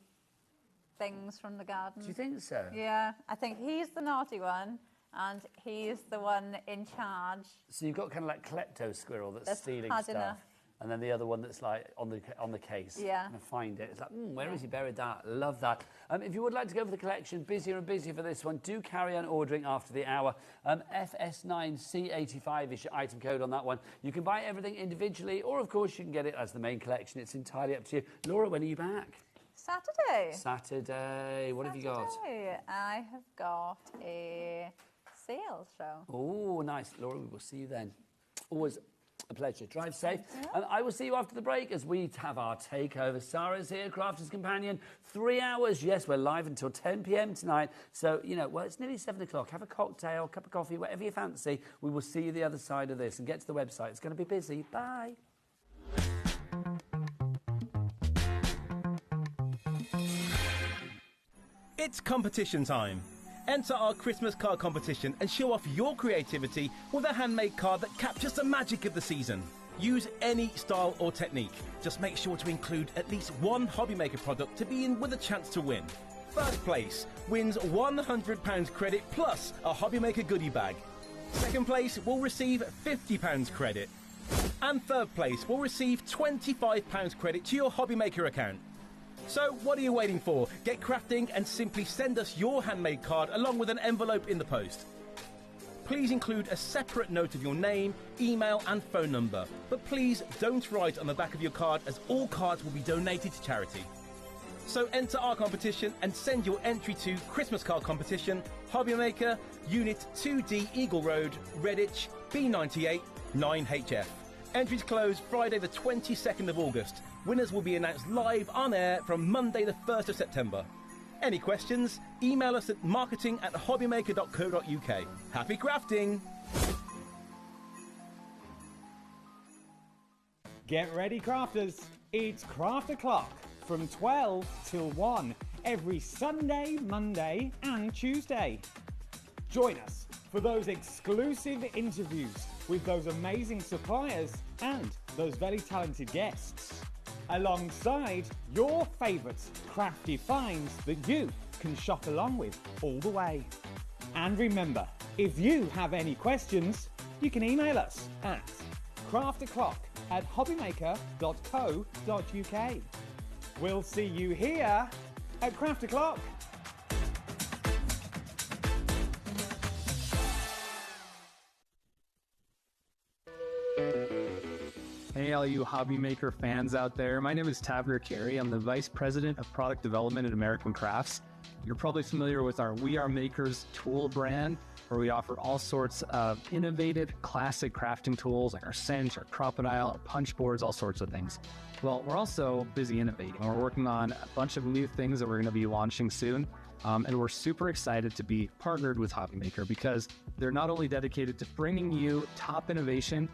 things from the garden. Do you think so? Yeah, I think he's the naughty one, and he's the one in charge. So you've got kind of like klepto squirrel that's stealing had stuff. enough. And then the other one that's like on the case. Yeah. And I find it. It's like, where has he buried that? Love that. If you would like to go for the collection, busier and busier for this one, do carry on ordering after the hour. FS9C85 is your item code on that one. You can buy everything individually, or of course you can get it as the main collection. It's entirely up to you. Laura, when are you back? Saturday. Saturday. What have you got? I have got a sales show. Oh, nice. Laura, we will see you then. Always a pleasure. Drive safe. And I will see you after the break as we have our takeover. Sarah's here, Crafter's Companion. 3 hours. Yes, we're live until 10 p.m. tonight. So, you know, well, it's nearly 7 o'clock. Have a cocktail, cup of coffee, whatever you fancy. We will see you the other side of this and get to the website. It's going to be busy. Bye. It's competition time. Enter our Christmas card competition and show off your creativity with a handmade card that captures the magic of the season. Use any style or technique. Just make sure to include at least one HobbyMaker product to be in with a chance to win. First place wins £100 credit plus a HobbyMaker goodie bag. Second place will receive £50 credit. And third place will receive £25 credit to your HobbyMaker account. So what are you waiting for? Get crafting and simply send us your handmade card along with an envelope in the post. Please include a separate note of your name, email and phone number. But please don't write on the back of your card, as all cards will be donated to charity. So enter our competition and send your entry to Christmas Card Competition, HobbyMaker, Unit 2D Eagle Road, Redditch, B98 9HF. Entries close Friday the 22nd of August. Winners will be announced live on air from Monday the 1st of September. Any questions? Email us at marketing@hobbymaker.co.uk. Happy crafting! Get ready, crafters. It's Craft O'Clock from 12 till 1 every Sunday, Monday and Tuesday. Join us for those exclusive interviews with those amazing suppliers and those very talented guests. alongside your favourite crafty finds that you can shop along with all the way. And remember, if you have any questions, you can email us at crafto'clock@hobbymaker.co.uk. We'll see you here at Craft O'Clock. Hey, all you HobbyMaker fans out there. My name is Tavener Carey. I'm the Vice President of Product Development at American Crafts. You're probably familiar with our We Are Makers tool brand, where we offer all sorts of innovative, classic crafting tools like our Cinch, our Crocodile, our punch boards, all sorts of things. Well, we're also busy innovating. We're working on a bunch of new things that we're going to be launching soon. And we're super excited to be partnered with HobbyMaker because they're not only dedicated to bringing you top innovation,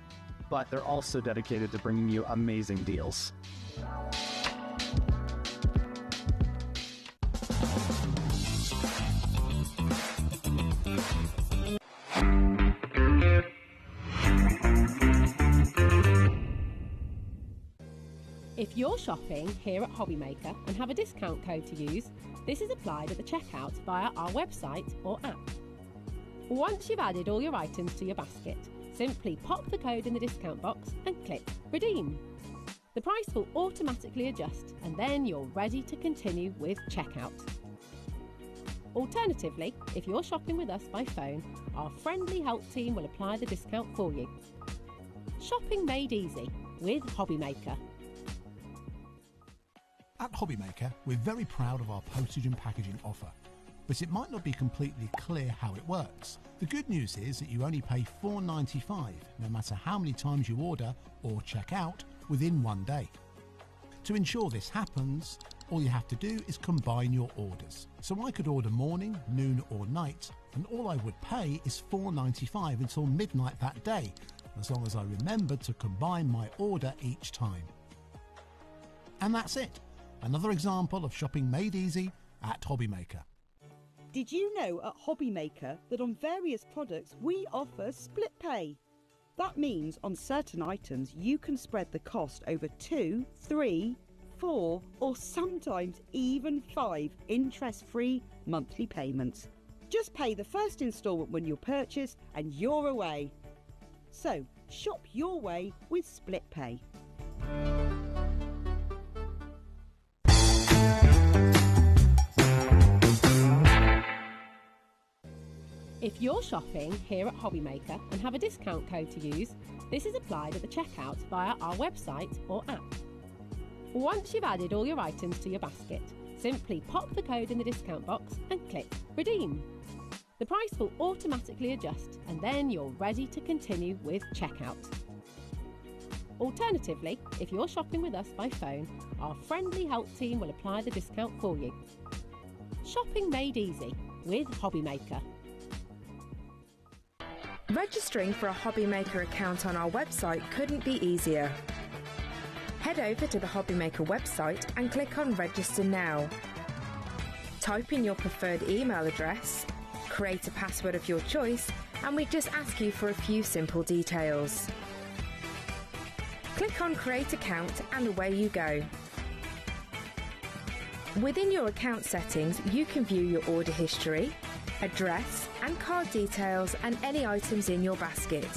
but they're also dedicated to bringing you amazing deals. If you're shopping here at HobbyMaker and have a discount code to use, this is applied at the checkout via our website or app. Once you've added all your items to your basket, simply pop the code in the discount box and click Redeem. The price will automatically adjust and then you're ready to continue with checkout. Alternatively, if you're shopping with us by phone, our friendly help team will apply the discount for you. Shopping made easy with HobbyMaker. At HobbyMaker, we're very proud of our postage and packaging offer, but it might not be completely clear how it works. The good news is that you only pay $4.95 no matter how many times you order or check out within one day. To ensure this happens, all you have to do is combine your orders. So I could order morning, noon or night, and all I would pay is $4.95 until midnight that day, as long as I remembered to combine my order each time. And that's it. Another example of shopping made easy at HobbyMaker. Did you know at HobbyMaker that on various products we offer split pay? That means on certain items you can spread the cost over 2, 3, 4 or sometimes even 5 interest-free monthly payments. Just pay the first instalment when you purchase and you're away. So shop your way with split pay. If you're shopping here at HobbyMaker and have a discount code to use, this is applied at the checkout via our website or app. Once you've added all your items to your basket, simply pop the code in the discount box and click Redeem. The price will automatically adjust and then you're ready to continue with checkout. Alternatively, if you're shopping with us by phone, our friendly help team will apply the discount for you. Shopping made easy with HobbyMaker. Registering for a HobbyMaker account on our website couldn't be easier. Head over to the HobbyMaker website and click on Register Now. Type in your preferred email address, create a password of your choice, and we just ask you for a few simple details. Click on Create Account and away you go. Within your account settings, you can view your order history, address and card details and any items in your basket.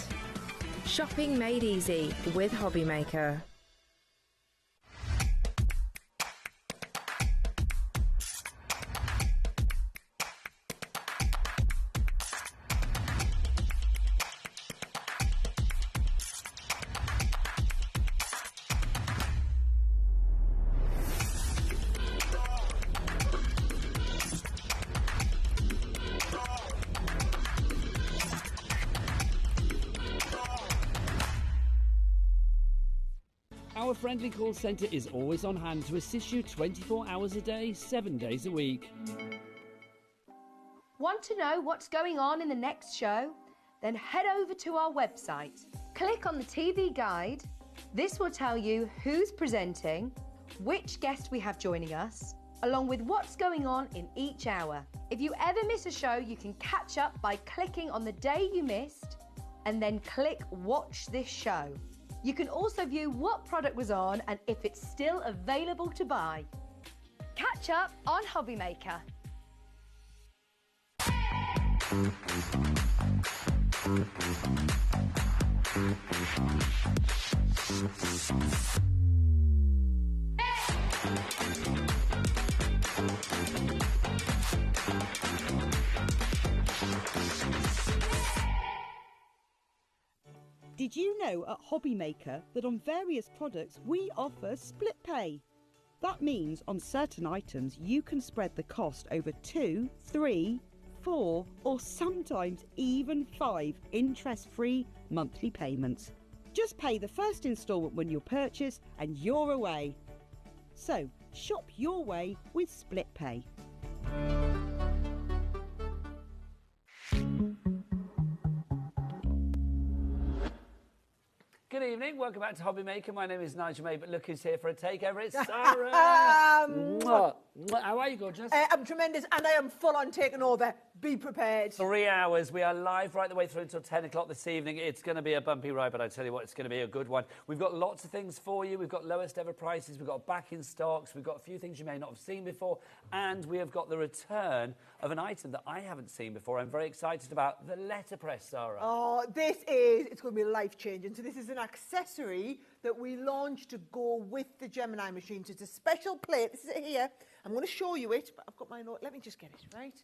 Shopping made easy with HobbyMaker. Our friendly call centre is always on hand to assist you 24 hours a day, 7 days a week. Want to know what's going on in the next show? Then head over to our website. Click on the TV guide. This will tell you who's presenting, which guest we have joining us, along with what's going on in each hour. If you ever miss a show, you can catch up by clicking on the day you missed and then click Watch This Show. You can also view what product was on and if it's still available to buy. Catch up on HobbyMaker. Did you know at HobbyMaker that on various products we offer split pay? That means on certain items you can spread the cost over 2, 3, 4 or sometimes even 5 interest-free monthly payments. Just pay the first instalment when you purchase and you're away. So shop your way with split pay. Good evening, welcome back to HobbyMaker. My name is Nigel May, but look who's here for a takeover. It's Sarah. Mwah. How are you, gorgeous? I'm tremendous, and I am full on taking over. Be prepared. 3 hours. We are live right the way through until 10 o'clock this evening. It's going to be a bumpy ride, but I tell you what, it's going to be a good one. We've got lots of things for you. We've got lowest ever prices. We've got back in stocks. We've got a few things you may not have seen before, and we have got the return of an item that I haven't seen before. I'm very excited about the letterpress, Sarah. Oh, it's going to be life-changing. So this is an accessory that we launched to go with the Gemini machine. So it's a special plate. This is it here. I'm going to show you it, but I've got my note. Let me just get it right.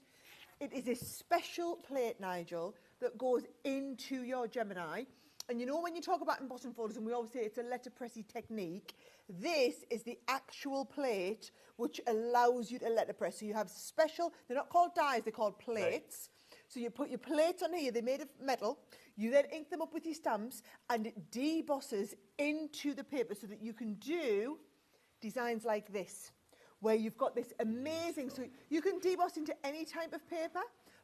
It is a special plate, Nigel, that goes into your Gemini. And you know when you talk about embossing folders, and we always say it's a letterpressy technique, this is the actual plate which allows you to letterpress. So you have special, they're not called dies, they're called plates. Right. So you put your plates on here, they're made of metal. You then ink them up with your stamps, and it debosses into the paper so that you can do designs like this, where you've got this amazing, so you can deboss into any type of paper,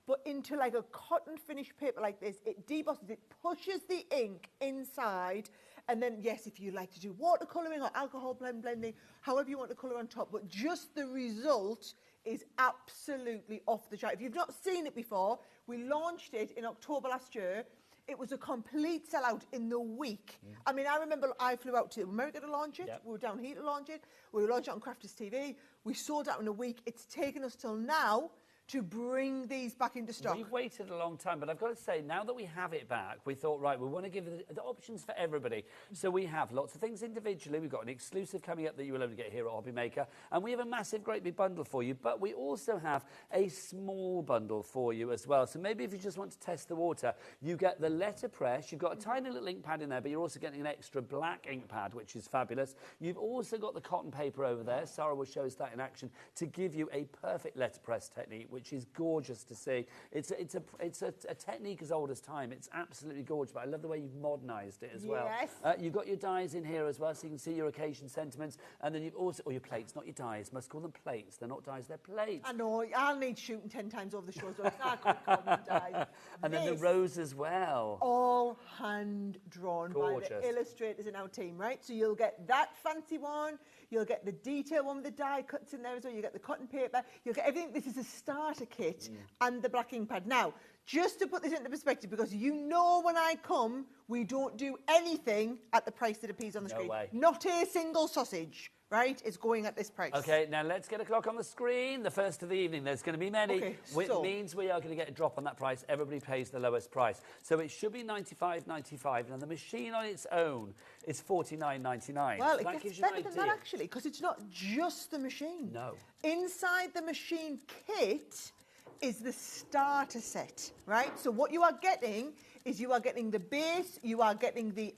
but into like a cotton finished paper like this, it debosses, it pushes the ink inside, and then yes, if you like to do watercolouring or alcohol blending, however you want to colour on top, but just the result is absolutely off the chart. If you've not seen it before, we launched it in October last year. It was a complete sellout in the week. I mean, I remember I flew out to America to launch it. Yep. We were down here to launch it. We launched it on Crafters TV. We sold out in a week. It's taken us till now to bring these back into stock. We've waited a long time, but I've got to say, now that we have it back, we thought, right, we want to give the options for everybody. So we have lots of things individually. We've got an exclusive coming up that you will only get here at HobbyMaker, and we have a massive, great big bundle for you, but we also have a small bundle for you as well. So maybe if you just want to test the water, you get the letterpress. You've got a tiny little ink pad in there, but you're also getting an extra black ink pad, which is fabulous. You've also got the cotton paper over there. Sarah will show us that in action to give you a perfect letterpress technique, which is gorgeous to see. It's a technique as old as time. It's absolutely gorgeous, but I love the way you've modernised it as well. Yes. You've got your dies in here as well, so you can see your occasion sentiments, and then you've also, or your plates, not your dies. Must call them plates. They're not dies, they're plates. I know, I'll need shooting 10 times over the show, so I can't call them dies. And then the rose as well. All hand-drawn by the illustrators in our team, right? So you'll get that fancy one, you'll get the detail one with the die cuts in there as well, you get the cotton paper, you'll get everything. This is a starter kit and the black ink pad. Now, just to put this into perspective, because you know when I come, we don't do anything at the price that appears on the screen. Way. Not a single sausage, right, is going at this price. Okay, now let's get a clock on the screen. The first of the evening, there's going to be many. Okay, Which means we are going to get a drop on that price. Everybody pays the lowest price. So it should be $95.95. Now, the machine on its own is $49.99. Well, so it gets better than that, actually, because it's not just the machine. No. Inside the machine kit is the starter set, right? So what you are getting is you are getting the base, you are getting the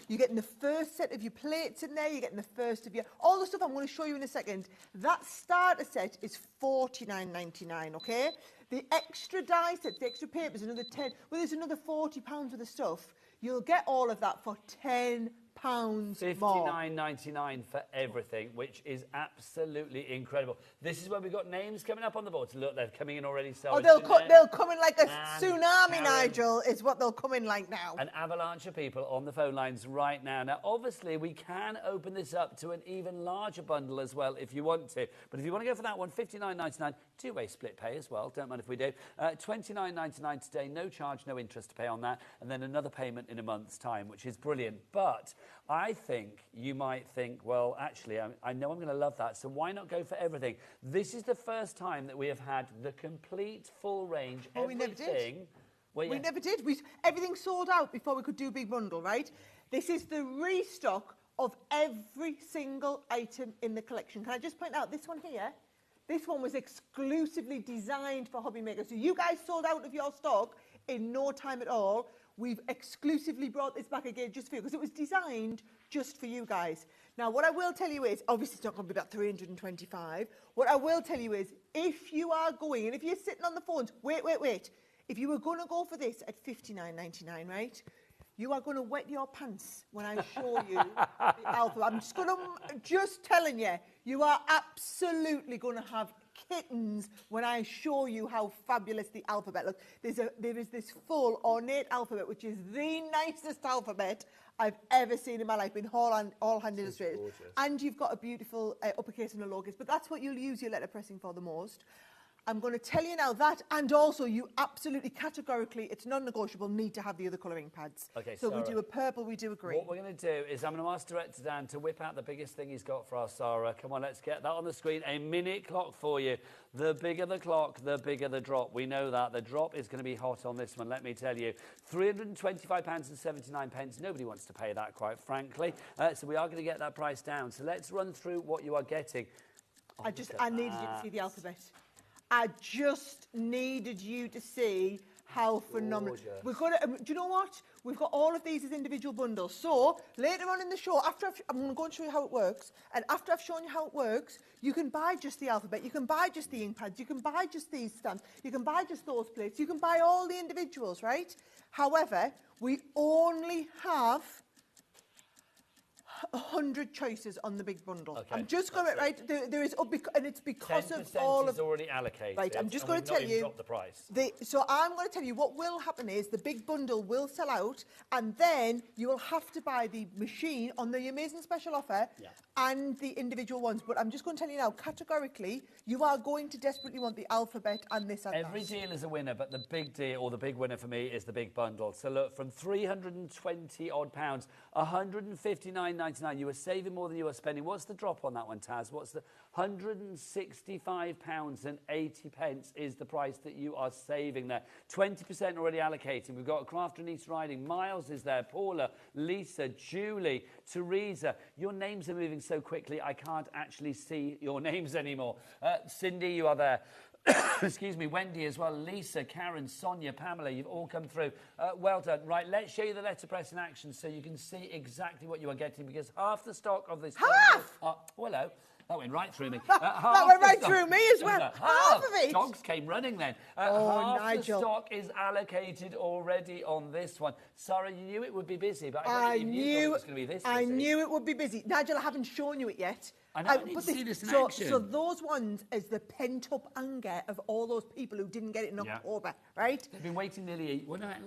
you're getting the first set of your plates in there, you're getting the first of your all the stuff I'm going to show you in a second. That starter set is $49.99, okay? The extra die sets, the extra papers, another 10. Well, there's another £40 worth of stuff. You'll get all of that for £10 more. $59.99 for everything, which is absolutely incredible. This is where we've got names coming up on the board. Look, they're coming in already. So oh, they'll come in like a tsunami, Nigel, is what they'll come in like now. An avalanche of people on the phone lines right now. Now, obviously, we can open this up to an even larger bundle as well if you want to. But if you want to go for that one, $59.99, two-way split pay as well. Don't mind if we do. $29.99 today, no charge, no interest to pay on that. And then another payment in a month's time, which is brilliant. But I think you might think, well, actually, I know I'm going to love that, so why not go for everything? This is the first time that we have had the complete full range, Oh, we never did. Well, We never did. Everything sold out before we could do big bundle, right? This is the restock of every single item in the collection. Can I just point out this one here? This one was exclusively designed for HobbyMaker. So you guys sold out of your stock in no time at all. We've exclusively brought this back again just for you because it was designed just for you guys. Now, what I will tell you is, obviously it's not going to be about 325. What I will tell you is, if you are going, and if you're sitting on the phones, wait. If you were going to go for this at $59.99, right? You are going to wet your pants when I show you the alphabet. I'm just telling you, you are absolutely going to have kittens when I show you how fabulous the alphabet looks. There is this full ornate alphabet, which is the nicest alphabet I've ever seen in my life, in all hand illustrated. And you've got a beautiful uppercase and a lowercase, but that's what you'll use your letterpressing for the most. I'm going to tell you now that, and also you absolutely categorically, it's non-negotiable, need to have the other colouring pads. Okay, so Sarah, we do a purple, we do a green. What we're going to do is I'm going to ask Director Dan to whip out the biggest thing he's got for our Sarah. Come on, let's get that on the screen. A minute clock for you. The bigger the clock, the bigger the drop. We know that. The drop is going to be hot on this one, let me tell you. £325.79. Nobody wants to pay that, quite frankly. So we are going to get that price down. So let's run through what you are getting. I needed you to see the alphabet. I just needed you to see how phenomenal. We've got do you know what? We've got all of these as individual bundles. So later on in the show, I'm going to go and show you how it works. And after I've shown you how it works, you can buy just the alphabet. You can buy just the ink pads. You can buy just these stamps. You can buy just those plates. You can buy all the individuals, right? However, we only have 100 choices on the big bundle. Okay, I'm just going to, right, there is, and it's because of all of... already allocated. Right, I'm just going to tell you... Drop the price. So I'm going to tell you what will happen is the big bundle will sell out, and then you will have to buy the machine on the amazing special offer and the individual ones. But I'm just going to tell you now, categorically, you are going to desperately want the alphabet and this and Every deal is a winner, but the big deal, or the big winner for me, is the big bundle. So look, from 320 odd pounds, £159.99. You are saving more than you are spending. What's the drop on that one, Taz? What's the £165.80 is the price that you are saving there. 20% already allocated. We've got Crafter and East Riding. Miles is there. Paula, Lisa, Julie, Teresa. Your names are moving so quickly, I can't actually see your names anymore. Cindy, you are there. Excuse me, Wendy as well, Lisa, Karen, Sonia, Pamela, you've all come through. Well done. Right, let's show you the letterpress in action so you can see exactly what you are getting, because half the stock of this... Half? Oh, hello. That went right through me. That went right through me as well. Half of it. Dogs came running then. Oh, half the stock is allocated already on this one. Sarah, you knew it would be busy, but I knew it was going to be this busy. I knew it would be busy. Nigel, I haven't shown you it yet. I know, I need to see this in action. So those ones is the pent-up anger of all those people who didn't get it in October, right? They've been waiting nearly,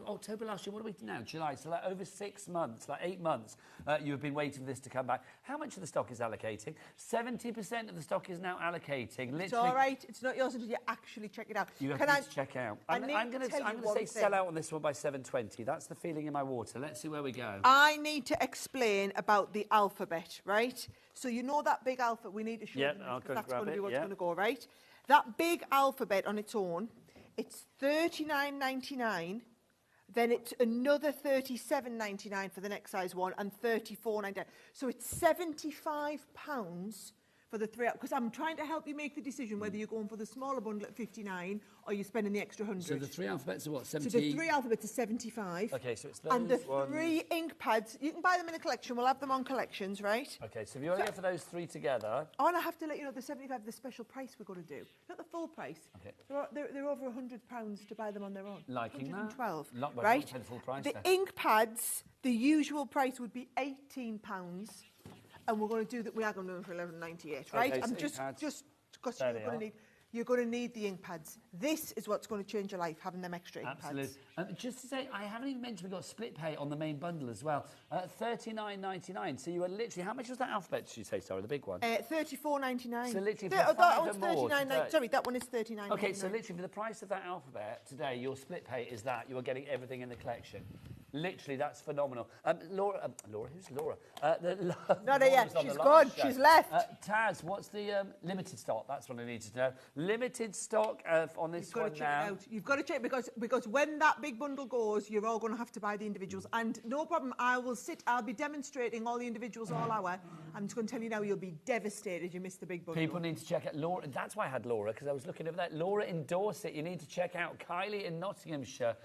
October last year, what are we now? July, so like over 6 months, like 8 months, you have been waiting for this to come back. How much of the stock is allocating? 70% of the stock is now allocating. Literally, it's all right. It's not yours until you actually check it out. You have to check out. I'm going to say sell out on this one by 7:20. That's the feeling in my water. Let's see where we go. I need to explain about the alphabet, right? So you know that big alphabet, we need to show you because that's going to be what's going to go, right? That big alphabet on its own, it's $39.99. Then it's another $37.99 for the next size one and $34.99. So it's £75 for the three, because I'm trying to help you make the decision whether you're going for the smaller bundle at 59 or you're spending the extra 100. So the three alphabets are what, 70? So the three alphabets are 75. Okay, so it's those and the ones. 3 ink pads, you can buy them in a collection. We'll have them on collections, right? Okay, so if you want to go for those 3 together... Oh, and I have to let you know the 75, the special price we're going to do. Not the full price. Okay. They're over £100 to buy them on their own. Liking 112, that. right? The full price the there. ink pads, the usual price would be £18. And we're going to do that. We are going to do them for $11.98, right? Okay, I'm so just because you're going to need the ink pads. This is what's going to change your life, having them extra ink pads. Just to say, I haven't even mentioned we've got split pay on the main bundle as well. $39.99. So you are literally, how much was that alphabet, did you say, Sarah, the big one? $34.99. So literally that one's $39.99. Sorry, that one is $39.99. Okay, so literally for the price of that alphabet today, your split pay is that you are getting everything in the collection. Literally, that's phenomenal. Laura, who's Laura? Not yet. She's gone. She's left. Taz, what's the limited stock? That's what I need to know. Limited stock on this one now. You've got to check because when that big bundle goes, you're all going to have to buy the individuals. And no problem, I'll be demonstrating all the individuals all hour. I'm just going to tell you now, you'll be devastated you missed the big bundle. People need to check out Laura. That's why I had Laura, because I was looking over that. Laura in Dorset, you need to check out. Kylie in Nottinghamshire.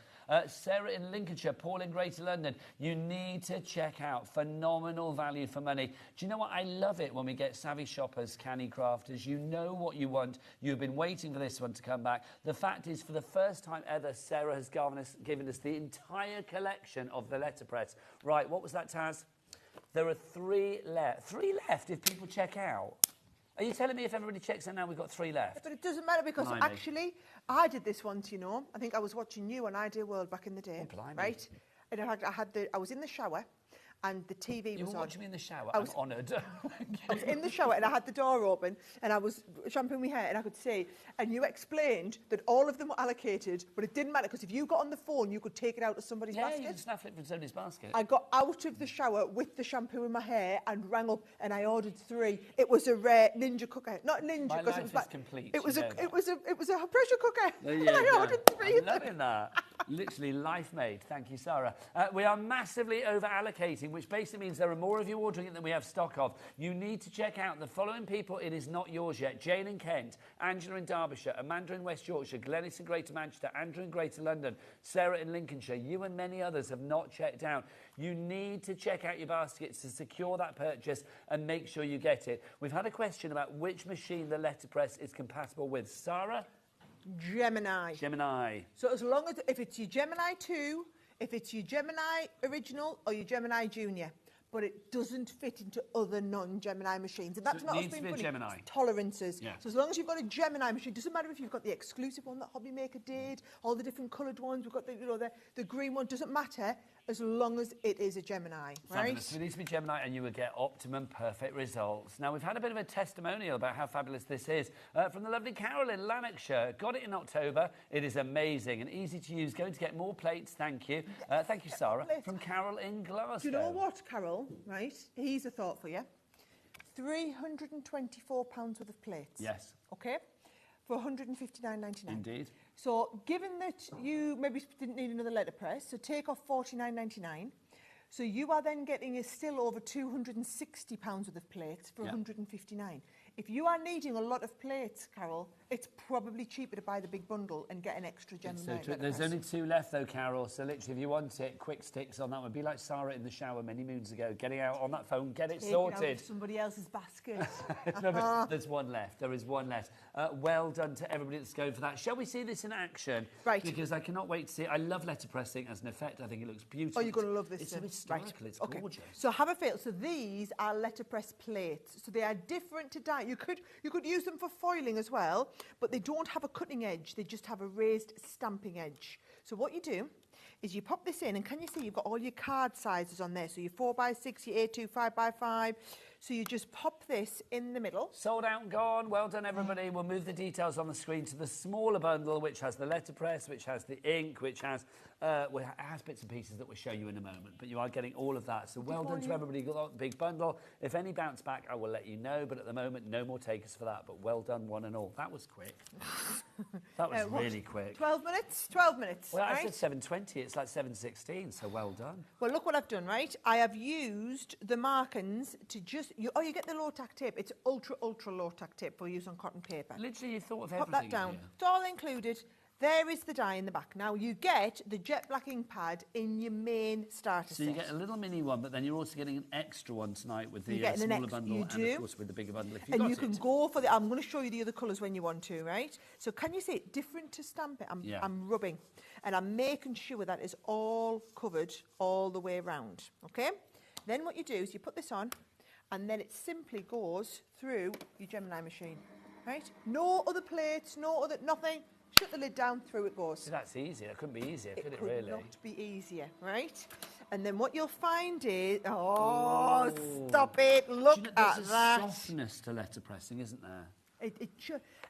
Sarah in Lincolnshire, Paul in Greater London. You need to check out. Phenomenal value for money. Do you know what? I love it when we get savvy shoppers, canny crafters. You know what you want. You've been waiting for this one to come back. The fact is, for the first time ever, Sarah has given us the entire collection of the letterpress. Right, what was that, Taz? There are 3 left. 3 left if people check out. Are you telling me if everybody checks out now, we've got 3 left? But it doesn't matter because actually, I did this once, you know. I think I was watching you on Idea World back in the day, right? And in fact, I was in the shower and the TV was on. You were watching me in the shower? I'm honoured. I was in the shower and I had the door open and I was shampooing my hair and I could see, and you explained that all of them were allocated, but it didn't matter because if you got on the phone, you could take it out of somebody's basket. Yeah, you can snaffle it from somebody's basket. I got out of the shower with the shampoo in my hair and rang up and I ordered 3. It was a rare Ninja cooker, not Ninja. My because life it was is complete. It was a pressure cooker. And I ordered 3 I'm loving that. Literally life made. Thank you, Sarah. We are massively over allocating, which basically means there are more of you ordering it than we have stock of. You need to check out the following people. It is not yours yet. Jane in Kent, Angela in Derbyshire, Amanda in West Yorkshire, Glenys in Greater Manchester, Andrew in Greater London, Sarah in Lincolnshire. You and many others have not checked out. You need to check out your baskets to secure that purchase and make sure you get it. We've had a question about which machine the letterpress is compatible with. Sarah? Gemini. So as long as, if it's your Gemini 2, if it's your Gemini Original or your Gemini Junior, but it doesn't fit into other non-Gemini machines. And that's so not us being funny. Gemini. It's tolerances. Yeah. So as long as you've got a Gemini machine, doesn't matter if you've got the exclusive one that HobbyMaker did, all the different coloured ones, we've got the green one, doesn't matter as long as it is a Gemini, right? So it needs to be Gemini and you will get optimum perfect results. Now, we've had a bit of a testimonial about how fabulous this is from the lovely Carol in Lanarkshire. Got it in October. It is amazing and easy to use. Going to get more plates, thank you. Thank you, Sarah. From Carol in Glasgow. Do you know what, Carol, right? Here's a thought for you. £324 worth of plates. Yes. Okay? For £159.99. Indeed. So given that you maybe didn't need another letterpress, so take off £49.99. So you are then getting still over £260 worth of plates for £159. If you are needing a lot of plates, Carol, it's probably cheaper to buy the big bundle and get an extra Gemini. There's only 2 left though, Carol, so literally if you want it, quick sticks on that one. Be like Sarah in the shower many moons ago, getting out on that phone, get it sorted. Out of somebody else's basket. No, but there's one left. There is one left. Well done to everybody that's going for that. Shall we see this in action? Right. Because I cannot wait to see it. I love letterpressing as an effect. I think it looks beautiful. Oh, you're going to love this. It's so historical. It's gorgeous. So have a feel. So these are letterpress plates. So they are different to dye. You could use them for foiling as well, but they don't have a cutting edge. They just have a raised stamping edge. So what you do is you pop this in, and can you see you've got all your card sizes on there? So your 4x6, your A2, 5x5. So you just pop this in the middle. Sold out and gone. Well done, everybody. We'll move the details on the screen to the smaller bundle, which has the letterpress, which has the ink, which has bits and pieces that we'll show you in a moment. But you are getting all of that. So well done to everybody who got the big bundle. If any bounce back, I will let you know. But at the moment, no more takers for that. But well done, one and all. That was quick. That was really quick. 12 minutes? 12 minutes. Well, right? I said 7:20. It's like 7:16. So well done. Well, look what I've done, right? I have used the markings to just... you get the low-tack tape. It's ultra low-tack tape for use on cotton paper. Literally, you thought of Pop everything. that down. Here. It's all included. There is the dye in the back. Now, you get the jet black ink pad in your main starter set. So you get a little mini one, but then you're also getting an extra one tonight with the smaller bundle and, of course, with the bigger bundle. If you can go for the... I'm going to show you the other colours when you want to, right? So can you see it? Different to stamp it. I'm rubbing. And I'm making sure that is all covered all the way around, OK? Then what you do is you put this on, and then it simply goes through your Gemini machine, right? No other plates, nothing. Shut the lid down, through it goes. So that's easy. It couldn't be easier, could it really? It could not be easier, right? And then what you'll find is... Oh, stop it. Look at that. There's a softness to letterpressing, isn't there?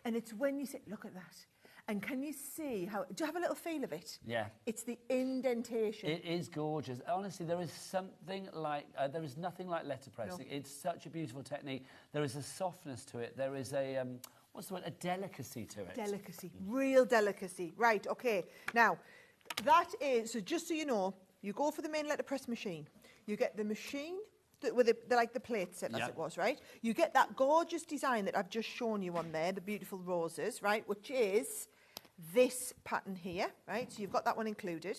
And it's when you say, look at that. And can you see how, do you have a little feel of it? Yeah. It's the indentation. It is gorgeous. Honestly, there is something like, there is nothing like letterpressing. No. It's such a beautiful technique. There is a softness to it. There is a, what's the word, a delicacy to it. Delicacy, real delicacy. Right, okay. Now, that is, so just so you know, you go for the main letterpress machine. You get the machine with like the plate set as it was, right? You get that gorgeous design that I've just shown you on there, the beautiful roses, right? Which is this pattern here, right? So you've got that one included.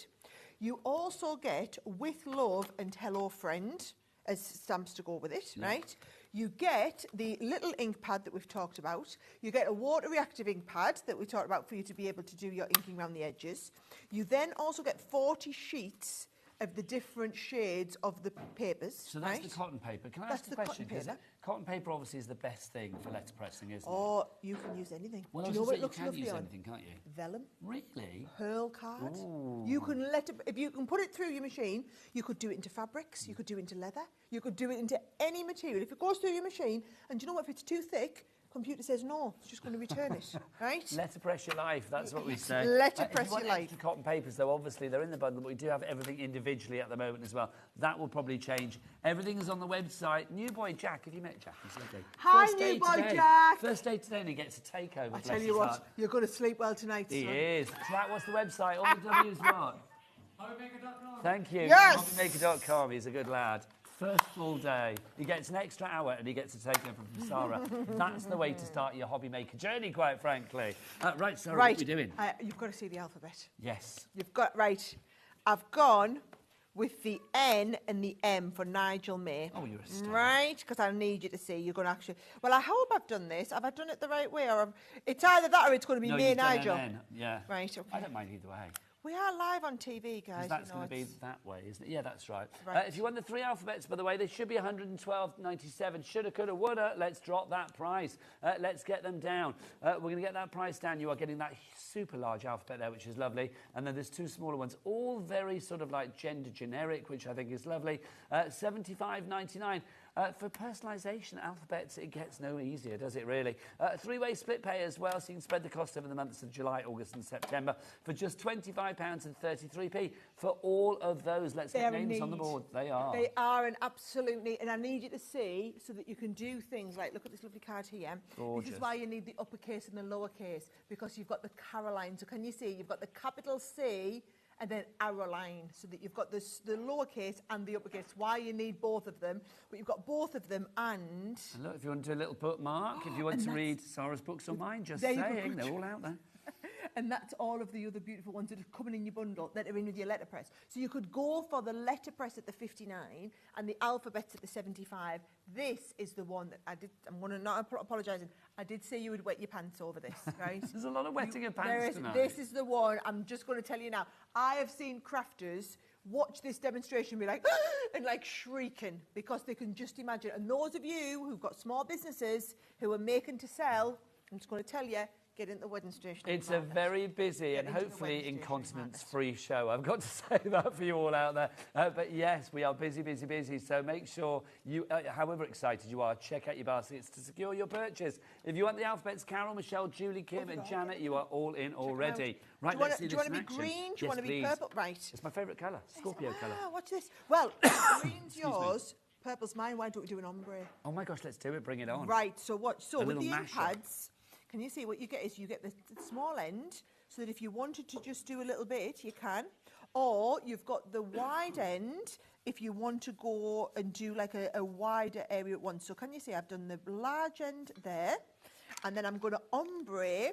You also get With Love and Hello Friend as stamps to go with it, right? You get the little ink pad that we've talked about. You get a water reactive ink pad that we talked about for you to be able to do your inking around the edges. You then also get 40 sheets of the different shades of the papers. So that's the cotton paper. Can I ask a question? Because cotton paper obviously is the best thing for letterpressing, isn't it? Or you can use anything. Well, do you know what it looks you can lovely use on? anything, can't you? Vellum. Really? Pearl card. Ooh. You can if you can put it through your machine, you could do it into fabrics, you could do it into leather, you could do it into any material. If it goes through your machine, and do you know what, if it's too thick, computer says no, it's just going to return it, right? Letterpress your life, that's what we say. Letterpress if you want your life. extra cotton papers, though, obviously they're in the bundle, but we do have everything individually at the moment as well. That will probably change. Everything is on the website. New boy Jack, have you met Jack? He's lovely. Hi, First new day boy today. Jack. First day today, and he gets a takeover. I tell you what, you're going to sleep well tonight, He son. is. Jack, what's the website? All the W's what? HobbyMaker.com. Thank you. Yes! HobbyMaker.com. He's a good lad. First full day. He gets an extra hour and he gets to take over from Sarah. That's the way to start your HobbyMaker journey, quite frankly. Right, Sarah, what are we doing? You've got to see the alphabet. Yes. You've got, right, I've gone with the N and the M for Nigel May. Oh, you're a star. Right, because I need you to see. You're going to actually... Well, I hope I've done this. Have I done it the right way? Or it's either that or it's going to be May you've done Nigel. an N. Yeah. Right, okay. I don't mind either way. We are live on TV, guys. That's going to be that way, isn't it? Yeah, that's right. If you want the 3 alphabets, by the way, they should be 112.97. Shoulda, coulda, woulda. Let's drop that price. Let's get them down. We're going to get that price down. You are getting that super large alphabet there, which is lovely. And then there's 2 smaller ones, all very sort of like gender generic, which I think is lovely. 75.99. For personalisation alphabets, it gets no easier, does it really? 3-way split pay as well, so you can spread the cost over the months of July, August and September for just £25.33 for all of those. Let's get names on the board. They are. They are, and absolutely, and I need you to see so that you can do things like, look at this lovely card here. Gorgeous. This is why you need the uppercase and the lowercase, because you've got the Caroline. So can you see, you've got the capital C and then arrow line, so that you've got the lowercase and the uppercase. Why you need both of them, but you've got both of them, and look, if you want to do a little bookmark, if you want to read Sarah's books or mine, just there you saying, go. they're all out there. And that's all of the other beautiful ones that are coming in your bundle that are in with your letterpress. So you could go for the letterpress at the 59 and the alphabets at the 75. This is the one that I did. I'm going to not apologising. I did say you would wet your pants over this, right? There's a lot of wetting of pants tonight. This is the one. I'm just going to tell you now. I have seen crafters watch this demonstration and be like, and like shrieking, because they can just imagine. And those of you who've got small businesses who are making to sell, I'm just going to tell you, get into the wedding station. It's a very busy and hopefully incontinence-free show. I've got to say that for you all out there. But yes, we are busy, busy, busy. So make sure you, however excited you are, check out your baskets to secure your purchase. If you want the alphabets, Carol, Michelle, Julie, Kim and Janet, you are all in already. Right, let's see this in action. Do you want to be green? Do you want to be please. purple? Right. It's my favourite colour, Scorpio colour. Watch this. Well, green's yours, purple's mine. Why don't we do an ombre? Oh my gosh, let's do it. Bring it on. Right, so what? So with the ink mashup. pads, can you see what you get is you get the small end, so that if you wanted to just do a little bit, you can. Or you've got the wide end if you want to go and do like a wider area at once. So can you see I've done the large end there, and then I'm going to ombre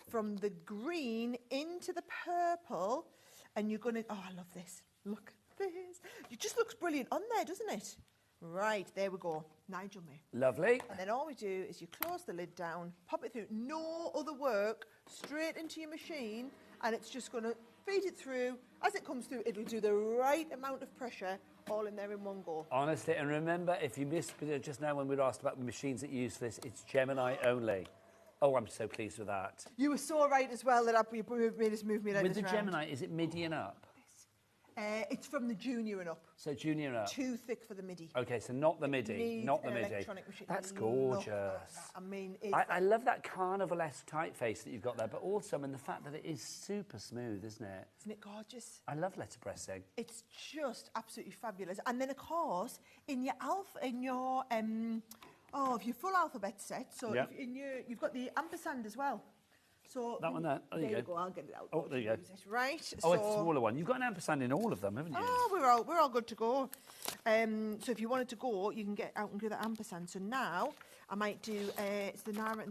from the green into the purple, and you're going to, oh, I love this. Look at this. It just looks brilliant on there, doesn't it? Right, there we go. Nigel May. Lovely. And then all we do is you close the lid down, pop it through, no other work, straight into your machine, and it's just going to feed it through. As it comes through, it'll do the right amount of pressure, all in there in one go. Honestly, and remember, if you missed just now when we were asked about the machines that you use for this, it's Gemini only. Oh, I'm so pleased with that. You were so right as well that you made us move me like with this the round. Gemini, is it midi and up? It's from the junior and up. So junior and up. Too thick for the MIDI. Okay, so not the MIDI, Needs not the an MIDI. electronic machine. That's Look gorgeous. at that. I mean, I love that carnivalesque typeface that you've got there, but also the fact that it is super smooth, isn't it? Isn't it gorgeous? I love letterpressing. It's just absolutely fabulous. And then, of course, in your full alphabet set, so Yep. you've got the ampersand as well. So That one there. Oh, there you go. I'll get it out. Oh, there you go. Right. Oh, it's a smaller one. You've got an ampersand in all of them, haven't you? Oh, we're all good to go. So if you wanted to go, you can get out and do that ampersand. So now I might do it's the Nara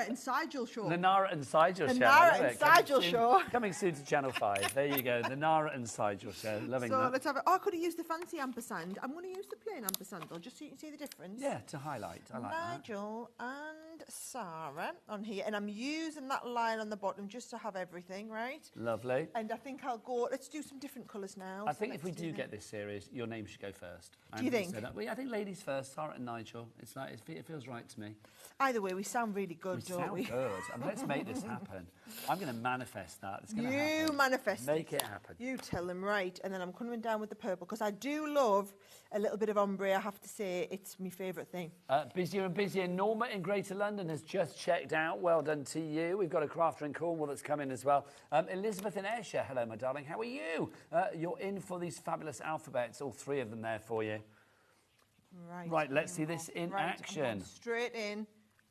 and Sigel show. The Nara and Sigel show. The Nara and Sigel show. Coming soon to Channel 5. There you go. The Nara and Sigel show. Loving so that. let's have it. Oh, I could have used the fancy ampersand. I'm going to use the plain ampersand though, just so you can see the difference. Yeah, to highlight. I like that. Nigel and Sarah on here, and I'm using that line on the bottom just to have everything, right? Lovely. And I think I'll go. Let's do some different colours now. I think if we do get this series, your name should go first. Do you think? Well, I think ladies first, Sarah and Nigel. It's like it feels right to me. Either way, we sound really good, don't we? We sound good. And let's make this happen. I'm going to manifest that. It's going to happen. You manifest Make it happen. You tell them, right. And then I'm coming down with the purple because I do love a little bit of ombre. I have to say, it's my favourite thing. Busier and busier. Norma in Greater London has just checked out. Well done to you. We've got a crafter in Cornwall that's come in as well. Elizabeth in Ayrshire. Hello, my darling. How are you? You're in for these fabulous alphabets. All three of them there for you. Right, let's see this in action. Straight in,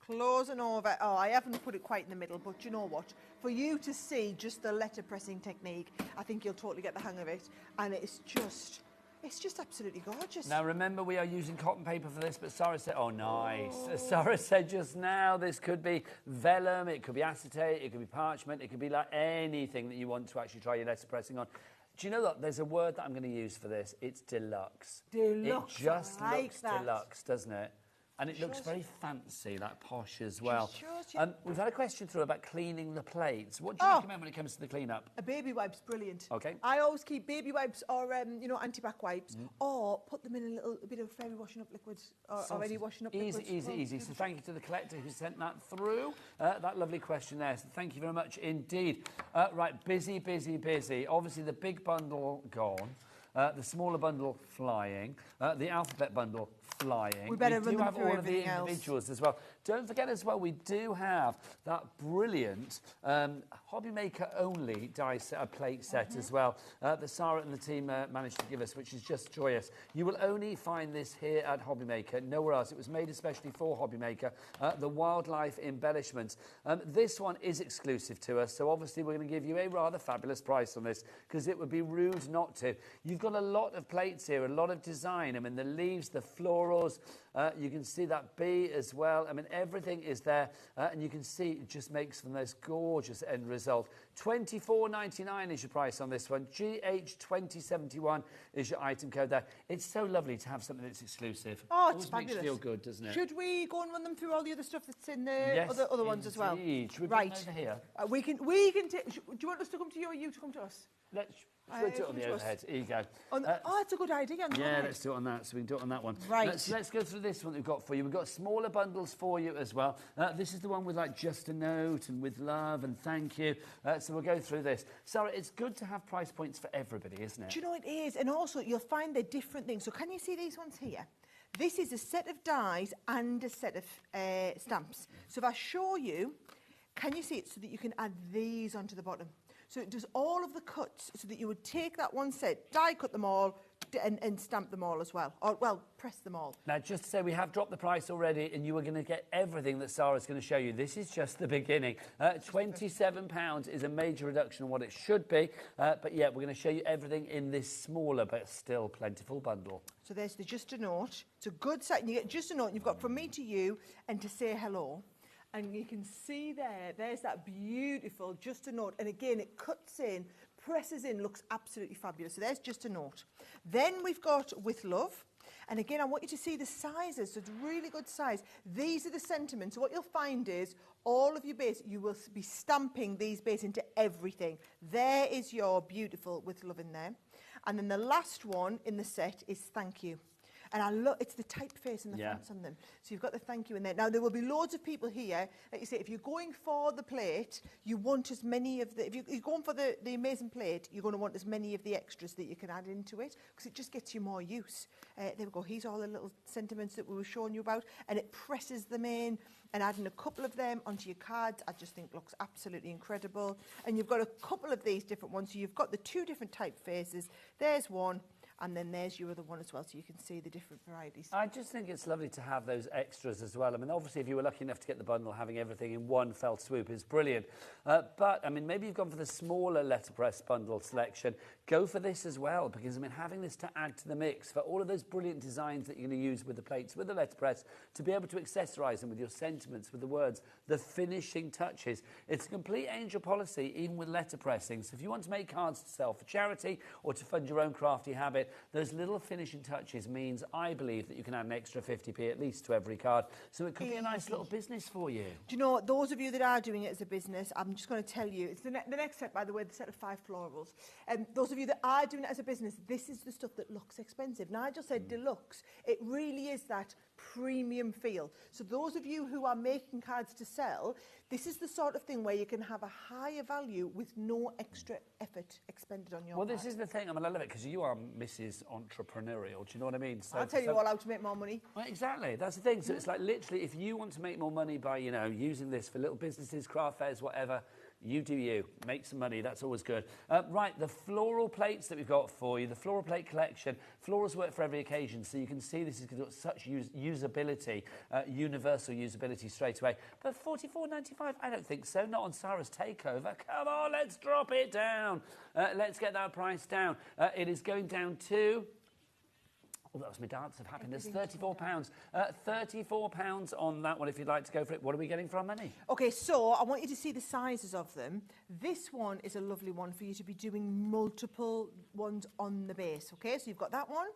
closing over. Oh, I haven't put it quite in the middle, but you know what? For you to see just the letter pressing technique, I think you'll totally get the hang of it. And it's just absolutely gorgeous. Now, remember, we are using cotton paper for this, but Sarah said, oh, nice. Sarah said just now, this could be vellum, it could be acetate, it could be parchment, it could be like anything that you want to actually try your letter pressing on. Do you know what? There's a word that I'm going to use for this. It's deluxe. Deluxe. It just I like looks that. deluxe, doesn't it? And it looks very fancy, like posh as well. Sure. We've had a question through about cleaning the plates. What do you recommend when it comes to the clean-up? A baby wipe's brilliant. Okay. I always keep baby wipes or, antibac wipes, or put them in a little bit of fairy washing up liquid or any washing up liquid. Easy. So thank you to the collector who sent that through. That lovely question there. So thank you very much indeed. Right, busy. Obviously, the big bundle gone. The smaller bundle flying, the alphabet bundle flying. We better do run them have through all of the everything individuals as well. Don't forget as well, we do have that brilliant HobbyMaker only die set, plate set as well that Sarah and the team managed to give us, which is just joyous. You will only find this here at HobbyMaker, nowhere else. It was made especially for HobbyMaker, the wildlife embellishments. This one is exclusive to us, so obviously we're going to give you a rather fabulous price on this because it would be rude not to. You've got a lot of plates here, a lot of design. I mean, the leaves, the florals, you can see that bee as well. I mean, everything is there, and you can see it just makes for the most gorgeous end result. $24.99 is your price on this one. GH2071 is your item code there. It's so lovely to have something that's exclusive. Oh, it's always fabulous. Makes you feel good, doesn't it? Should we go and run them through all the other stuff that's in the other ones as well? Should we bring them over here? We can take. Do you want us to come to you or you to come to us? Let's do it on the overhead. Here you go. That's a good idea. Yeah, let's do it on that. So we can do it on that one. Right. Let's go through this one we've got for you. We've got smaller bundles for you as well. This is the one with like just a note and with love and thank you. So we'll go through this. Sarah, it's good to have price points for everybody, isn't it? Do you know it is? And also you'll find they're different things. So can you see these ones here? This is a set of dies and a set of stamps. So if I show you, can you see it so that you can add these onto the bottom? So it does all of the cuts so that you would take that one set, die cut them all, and stamp them all as well. Or, well, press them all. Now, just to say, we have dropped the price already, and you are going to get everything that Sarah's going to show you. This is just the beginning. £27 is a major reduction on what it should be. But, yeah, we're going to show you everything in this smaller but still plentiful bundle. So there's the Just a Note. It's a good set. And you get Just a Note, and you've got from me to you and to say hello. And you can see there's that beautiful Just a Note. And again, it cuts in, presses in, looks absolutely fabulous. So there's Just a Note. Then we've got With Love. And again, I want you to see the sizes. So it's really good size. These are the sentiments. So what you'll find is all of your base, you will be stamping these base into everything. There is your beautiful With Love in there. And then the last one in the set is Thank You. And I love, it's the typeface and the fonts on them. So you've got the thank you in there. Now, there will be loads of people here, like you say, if you're going for the plate, you want as many of the, if you're going for the amazing plate, you're going to want as many of the extras that you can add into it, because it just gets you more use. There we go, here's all the little sentiments that we were showing you about, and it presses them in, and adding a couple of them onto your cards, I just think looks absolutely incredible. And you've got a couple of these different ones, so you've got the two different typefaces. There's one, and then there's your other one as well, so you can see the different varieties. I just think it's lovely to have those extras as well. I mean, obviously, if you were lucky enough to get the bundle, having everything in one fell swoop is brilliant. But, I mean, maybe you've gone for the smaller letterpress bundle selection. Go for this as well, because, I mean, having this to add to the mix for all of those brilliant designs that you're going to use with the plates, with the letterpress, to be able to accessorise them with your sentiments, with the words, the finishing touches. It's a complete angel policy, even with letterpressing. So if you want to make cards to sell for charity or to fund your own crafty habit, those little finishing touches means, I believe, that you can add an extra 50p at least to every card. So it could be a nice little business for you. Do you know, those of you that are doing it as a business, I'm just going to tell you, it's the next set, by the way, the set of 5 florals. Those of you that are doing it as a business, this is the stuff that looks expensive. Nigel said deluxe. It really is that premium feel. So those of you who are making cards to sell, this is the sort of thing where you can have a higher value with no extra effort expended on your Well, part. this is the thing. I mean, I love it because you are Mrs. Entrepreneurial. Do you know what I mean? So, I'll tell you all how to make more money. Well, exactly. That's the thing. So it's like literally, if you want to make more money by, you know, using this for little businesses, craft fairs, whatever, you do you. Make some money. That's always good. Right, the floral plates that we've got for you, the floral plate collection. Florals work for every occasion, so you can see this has got such usability, universal usability straight away. But $44.95, I don't think so. Not on Sarah's takeover. Come on, let's drop it down. Let's get that price down. It is going down to... Oh, that was my dance of happiness. £34. £34 on that one if you'd like to go for it. What are we getting for our money? Okay, so I want you to see the sizes of them. This one is a lovely one for you to be doing multiple ones on the base, okay? So you've got that one.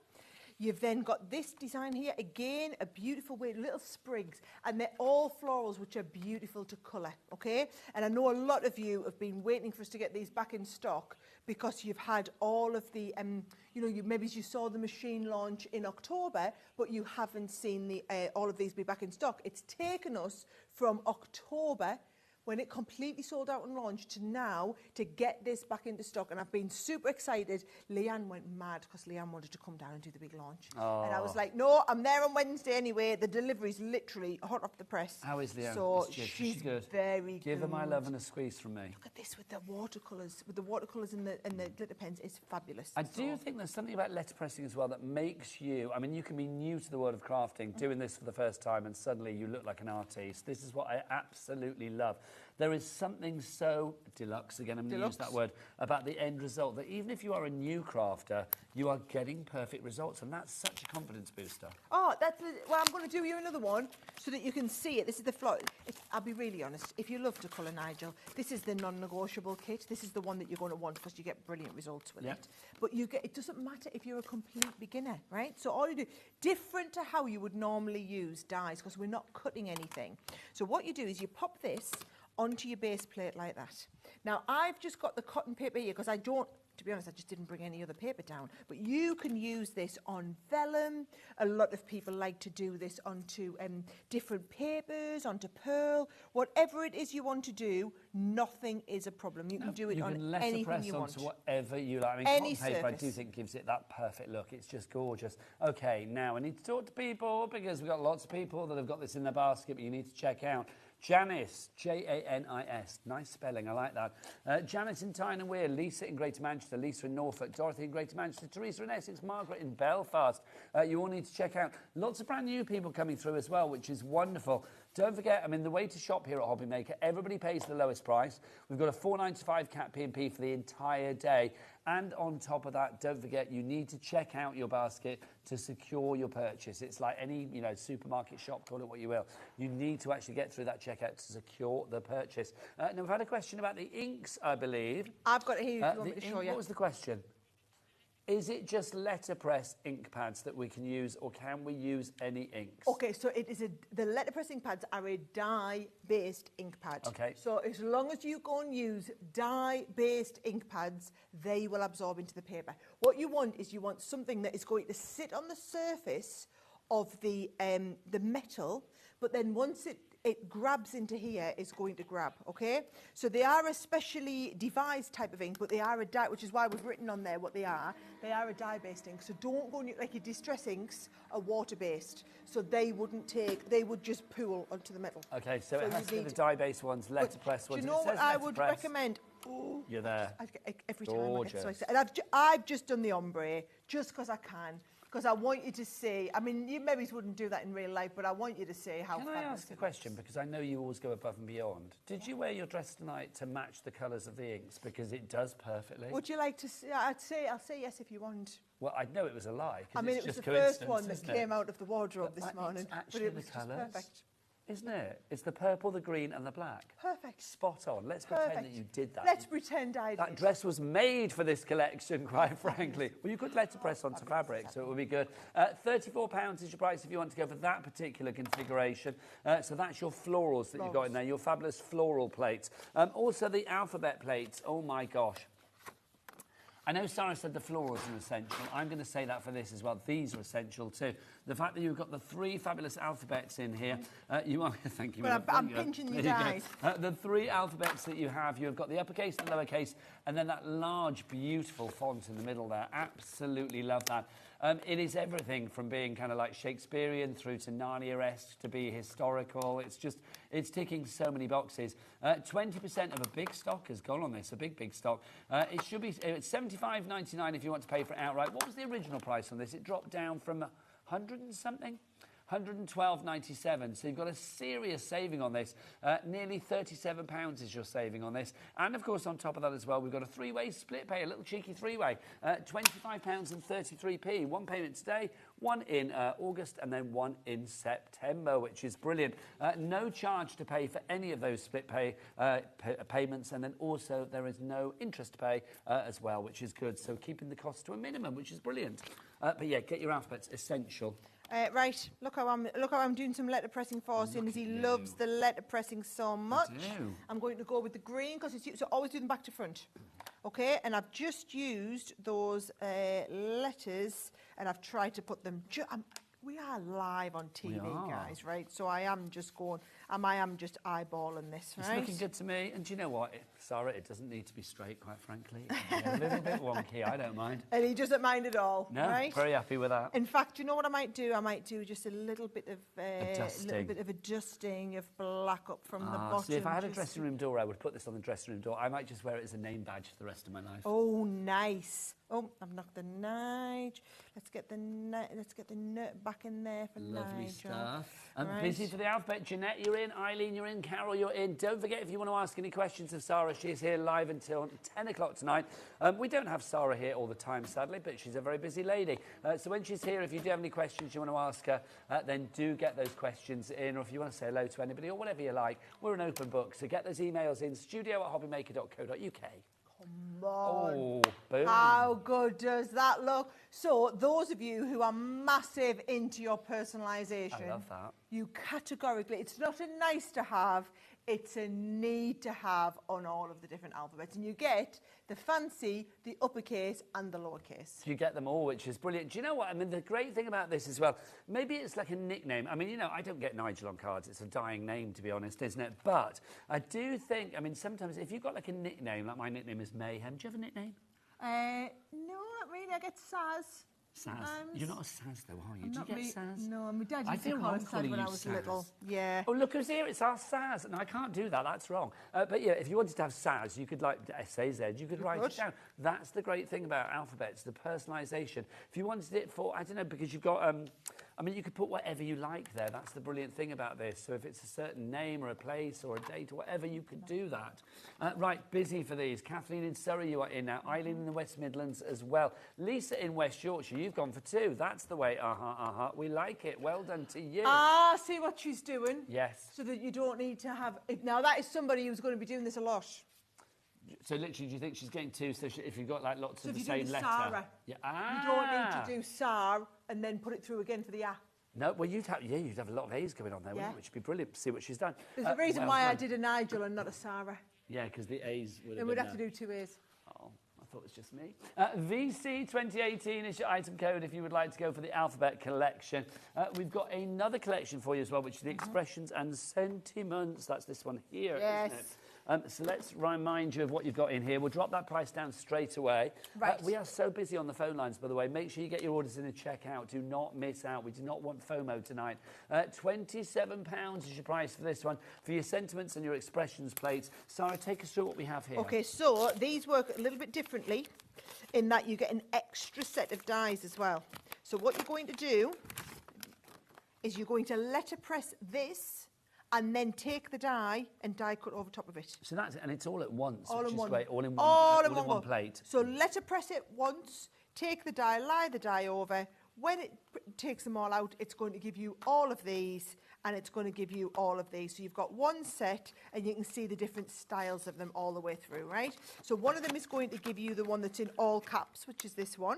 You've then got this design here, again, a beautiful way, little sprigs, and they're all florals, which are beautiful to colour, okay? And I know a lot of you have been waiting for us to get these back in stock because you've had all of the, you know, maybe you saw the machine launch in October, but you haven't seen the all of these be back in stock. It's taken us from October, when it completely sold out and launched, to now to get this back into stock. And I've been super excited. Leanne went mad because Leanne wanted to come down and do the big launch. Oh. And I was like, no, I'm there on Wednesday anyway. The delivery's literally hot off the press. How is Leanne? So she's good. Very good. Give her my love and a squeeze from me. Look at this with the watercolours. With the watercolours and the glitter pens, it's fabulous. I do think there's something about letterpressing as well that makes you, I mean, you can be new to the world of crafting, doing this for the first time, and suddenly you look like an artiste. This is what I absolutely love. There is something so deluxe, again, I'm going to use that word, about the end result, that even if you are a new crafter, you are getting perfect results, and that's such a confidence booster. Oh, well, I'm going to do you another one so that you can see it. This is the floor. I'll be really honest. If you love to colour, Nigel, this is the non-negotiable kit. This is the one that you're going to want because you get brilliant results with it. But it doesn't matter if you're a complete beginner, right? So all you do, different to how you would normally use dies, because we're not cutting anything. So what you do is you pop this onto your base plate like that. Now, I've just got the cotton paper here because I don't, to be honest, I just didn't bring any other paper down. But you can use this on vellum. A lot of people like to do this onto different papers, onto pearl. Whatever it is you want to do, nothing is a problem. You can do it on anything you want. Onto whatever you like. I mean, Any cotton paper, surface. I do think gives it that perfect look. It's just gorgeous. Okay, now I need to talk to people because we've got lots of people that have got this in their basket, but you need to check out. Janice, Janis, nice spelling, I like that. Janice in Tyne and Weir, Lisa in Greater Manchester, Lisa in Norfolk, Dorothy in Greater Manchester, Teresa in Essex, Margaret in Belfast. You all need to check out. Lots of brand new people coming through as well, which is wonderful. Don't forget, I mean, the way to shop here at HobbyMaker, everybody pays the lowest price. We've got a $4.95 cap P&P for the entire day. And on top of that, don't forget, you need to check out your basket to secure your purchase. It's like any, you know, supermarket shop, call it what you will. You need to actually get through that checkout to secure the purchase. Now, we've had a question about the inks, I believe. I've got it here if you want me to show you. What was the question? Is it just letterpress ink pads that we can use, or can we use any inks? Okay, so it is the letterpress ink pads are a dye-based ink pad. Okay. So as long as you go and use dye-based ink pads, they will absorb into the paper. What you want is something that is going to sit on the surface of the metal, but then once it grabs into here, it's going to grab, okay? So they are a specially devised type of ink, but they are a dye, which is why we've written on there what they are. They are a dye-based ink, so don't go, like your distress inks are water-based, so they would just pool onto the metal. Okay, so it has to be the dye-based ones, letterpress ones. Do you know what I would recommend? Oh, you're there. Every time I get so excited. And I've just done the ombre, just because I can. Because I want you to see, I mean, you maybe wouldn't do that in real life, but I want you to see how Can I ask a question? Because I know you always go above and beyond. Did you wear your dress tonight to match the colours of the inks? Because it does perfectly. Would you like to see? I'll say yes if you want. Well, I know it was a lie. I mean, it's it was just the first one that came out of the wardrobe this morning. Actually, but it was the just colours, perfect. isn't it? It's the purple, the green and the black. Perfect. Spot on. Let's pretend that you did that. Let's pretend I did. That dress was made for this collection, quite frankly. Well, you could letterpress onto fabric, so it would be good. £34 is your price if you want to go for that particular configuration. So that's your florals that you've got in there, your fabulous floral plates. Also the alphabet plates. Oh, my gosh. I know Sarah said the florals are essential. I'm going to say that for this as well. These are essential too. The fact that you've got the 3 fabulous alphabets in here, you are. Thank you. Well, I'm pinching you guys. The 3 alphabets that you have, you've got the uppercase, the lowercase, and then that large, beautiful font in the middle there. Absolutely love that. It is everything from being kind of like Shakespearean through to Narnia-esque to be historical. It's ticking so many boxes. 20% of a big stock has gone on this, a big stock. It should be it's $75.99 if you want to pay for it outright. What was the original price on this? It dropped down from 100 and something. $112.97, so you've got a serious saving on this. Nearly £37 is your saving on this. And, of course, on top of that as well, we've got a 3-way split pay, a little cheeky 3-way. £25.33. 1 payment today, 1 in August, and then 1 in September, which is brilliant. No charge to pay for any of those split pay payments, and then also there is no interest to pay as well, which is good. So keeping the cost to a minimum, which is brilliant. But, yeah, get your alphabets, essential. Right, look how I'm doing some letter pressing for him, as he loves the letter pressing so much. I'm going to go with the green because it's so always do them back to front. Okay, and I've just used those letters and I've tried to put them. We are live on TV, guys, right? So I am just going, I am just eyeballing this, right? It's looking good to me. And do you know what, Sarah, it doesn't need to be straight, quite frankly. A little bit wonky, I don't mind. And he doesn't mind at all, no, right? Very happy with that. In fact, do you know what I might do? I might do just a little bit of a dusting of black up from the bottom. See, if I had a dressing room door, I would put this on the dressing room door. I might just wear it as a name badge for the rest of my life. Oh, nice. Oh, I've knocked the Nige. Let's get the nut back in there for Nige. Lovely stuff. Right. Busy for the alphabet. Jeanette, you're in. Eileen, you're in. Carol, you're in. Don't forget, if you want to ask any questions of Sarah, she is here live until 10 o'clock tonight. We don't have Sarah here all the time, sadly, but she's a very busy lady. So when she's here, if you do have any questions you want to ask her, then do get those questions in, or if you want to say hello to anybody or whatever you like, we're an open book. So get those emails in, studio@hobbymaker.co.uk. Come on. Oh, boom. How good does that look? So those of you who are massive into your personalisation, I love that. You categorically, it's not a nice to have, it's a need to have on all of the different alphabets. And you get the fancy, the uppercase and the lowercase. You get them all, which is brilliant. Do you know what? I mean, the great thing about this as well, maybe it's like a nickname. I mean, you know, I don't get Nigel on cards. It's a dying name, to be honest, isn't it? But I do think, I mean, sometimes if you've got like a nickname, like my nickname is Mayhem. Do you have a nickname? No, not really. I get Saz. Saz. You're not a Saz, though, are you? Do you get Saz? No, my dad I used to feel call wrong us Saz calling when you I was Saz. little. Yeah. Oh, look who's here. It's our Saz. And I can't do that. That's wrong. But, yeah, if you wanted to have Saz, you could, like, S-A-Z, you could write it down. That's the great thing about alphabets, the personalisation. If you wanted it for, I don't know, because you've got... I mean, you could put whatever you like there. That's the brilliant thing about this. So if it's a certain name or a place or a date or whatever, you could do that. Right, busy for these. Kathleen in Surrey, you are in now. Eileen in the West Midlands as well. Lisa in West Yorkshire, you've gone for 2. That's the way. We like it. Well done to you. Ah, see what she's doing? Yes. So that you don't need to have... Now, that is somebody who's going to be doing this a lot. So literally, do you think she's getting two? So if you've got like lots So of if the you do same the letter, Sarah, yeah. you don't need to do Sar and then put it through again for the A. No, well, you'd have a lot of A's going on there, wouldn't you? Which would be brilliant to see what she's done. There's a reason why I did a Nigel and not a Sarah. Yeah, because the A's would have Then been we'd have to do 2 A's. Oh, I thought it was just me. VC 2018 is your item code if you would like to go for the alphabet collection. We've got another collection for you as well, which is the expressions and sentiments. That's this one here, yes. isn't it? So let's remind you of what you've got in here. We'll drop that price down straight away. Right. We are so busy on the phone lines, by the way. Make sure you get your orders in and check out. Do not miss out. We do not want FOMO tonight. £27 is your price for this one. For your sentiments and your expressions plates. Sarah, take us through what we have here. Okay, so these work a little bit differently in that you get an extra set of dies as well. So what you're going to do is you're going to letterpress this and then take the die and die cut over top of it. So that's it, and it's all at once, All which in is one. great. All in one plate. So letterpress it once, take the die, lie the die over. When it takes them all out, it's going to give you all of these, and it's going to give you all of these. So you've got one set, and you can see the different styles of them all the way through, right? So one of them is going to give you the one that's in all caps, which is this one,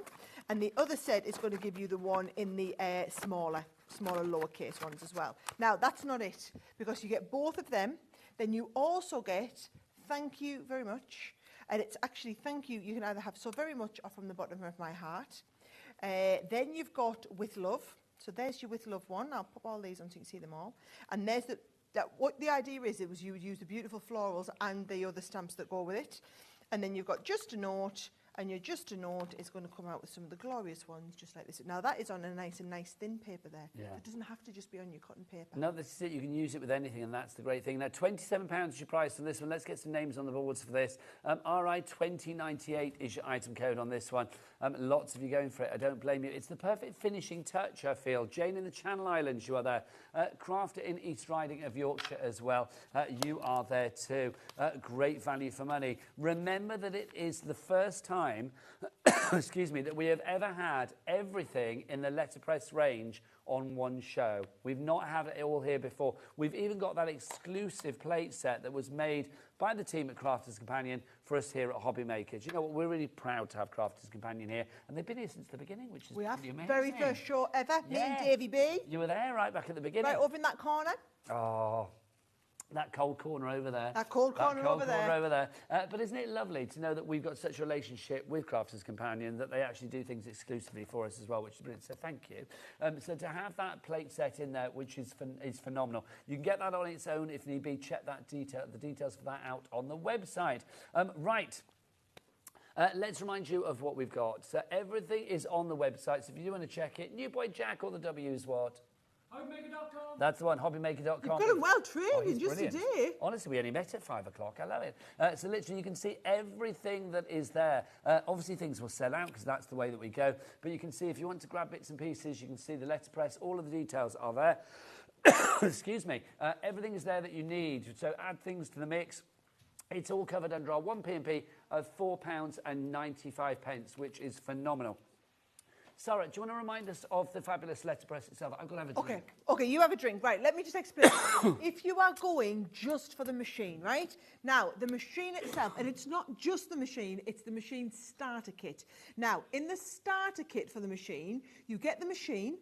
and the other set is going to give you the one in the smaller lowercase ones as well. Now, that's not it, because you get both of them. Then you also get thank you very much. And it's actually thank you. You can either have so very much or from the bottom of my heart. Then you've got with love. So there's your with love one. I'll pop all these on so you can see them all. And there's what the idea is, it was you would use the beautiful florals and the other stamps that go with it. And then you've got just a note. And your just a note is going to come out with some of the glorious ones, just like this. Now, that is on a nice thin paper there. Yeah. It doesn't have to just be on your cotton paper. No, this is it. You can use it with anything, and that's the great thing. Now, £27 is your price on this one. Let's get some names on the boards for this. RI 2098 is your item code on this one. Lots of you going for it. I don't blame you. It's the perfect finishing touch, I feel. Jane in the Channel Islands, you are there. Crafter in East Riding of Yorkshire as well. You are there too. Great value for money. Remember that it is the first time excuse me, that we have ever had everything in the letterpress range on one show. We've not had it all here before. We've even got that exclusive plate set that was made by the team at Crafters Companion for us here at HobbyMaker. Do you know what? We're really proud to have Crafters Companion here, and they've been here since the beginning, which is pretty amazing. Very first show ever. Me and Davey B. You were there right back at the beginning. Right over in that corner. Oh, that cold corner over there. That cold corner over there. But isn't it lovely to know that we've got such a relationship with Crafters Companion that they actually do things exclusively for us as well, which is brilliant. So thank you. So to have that plate set in there, which is phenomenal. You can get that on its own if need be. Check the details for that out on the website. Right. Let's remind you of what we've got. So everything is on the website. So if you do want to check it, New Boy Jack, all the W's what? HobbyMaker.com. That's the one, HobbyMaker.com. You've got him well trained just today. Honestly, we only met at 5 o'clock. I love it. So literally, you can see everything that is there. Obviously, things will sell out because that's the way that we go. But you can see if you want to grab bits and pieces, you can see the letterpress. All of the details are there. Excuse me. Everything is there that you need. So add things to the mix. It's all covered under our 1p&p of £4.95, which is phenomenal. Sarah, do you want to remind us of the fabulous letterpress itself? I'm going to have a drink. Okay, you have a drink. Right, let me just explain. If you are going just for the machine, right? Now, the machine itself, and it's not just the machine, it's the machine starter kit. Now, in the starter kit for the machine, you get the machine,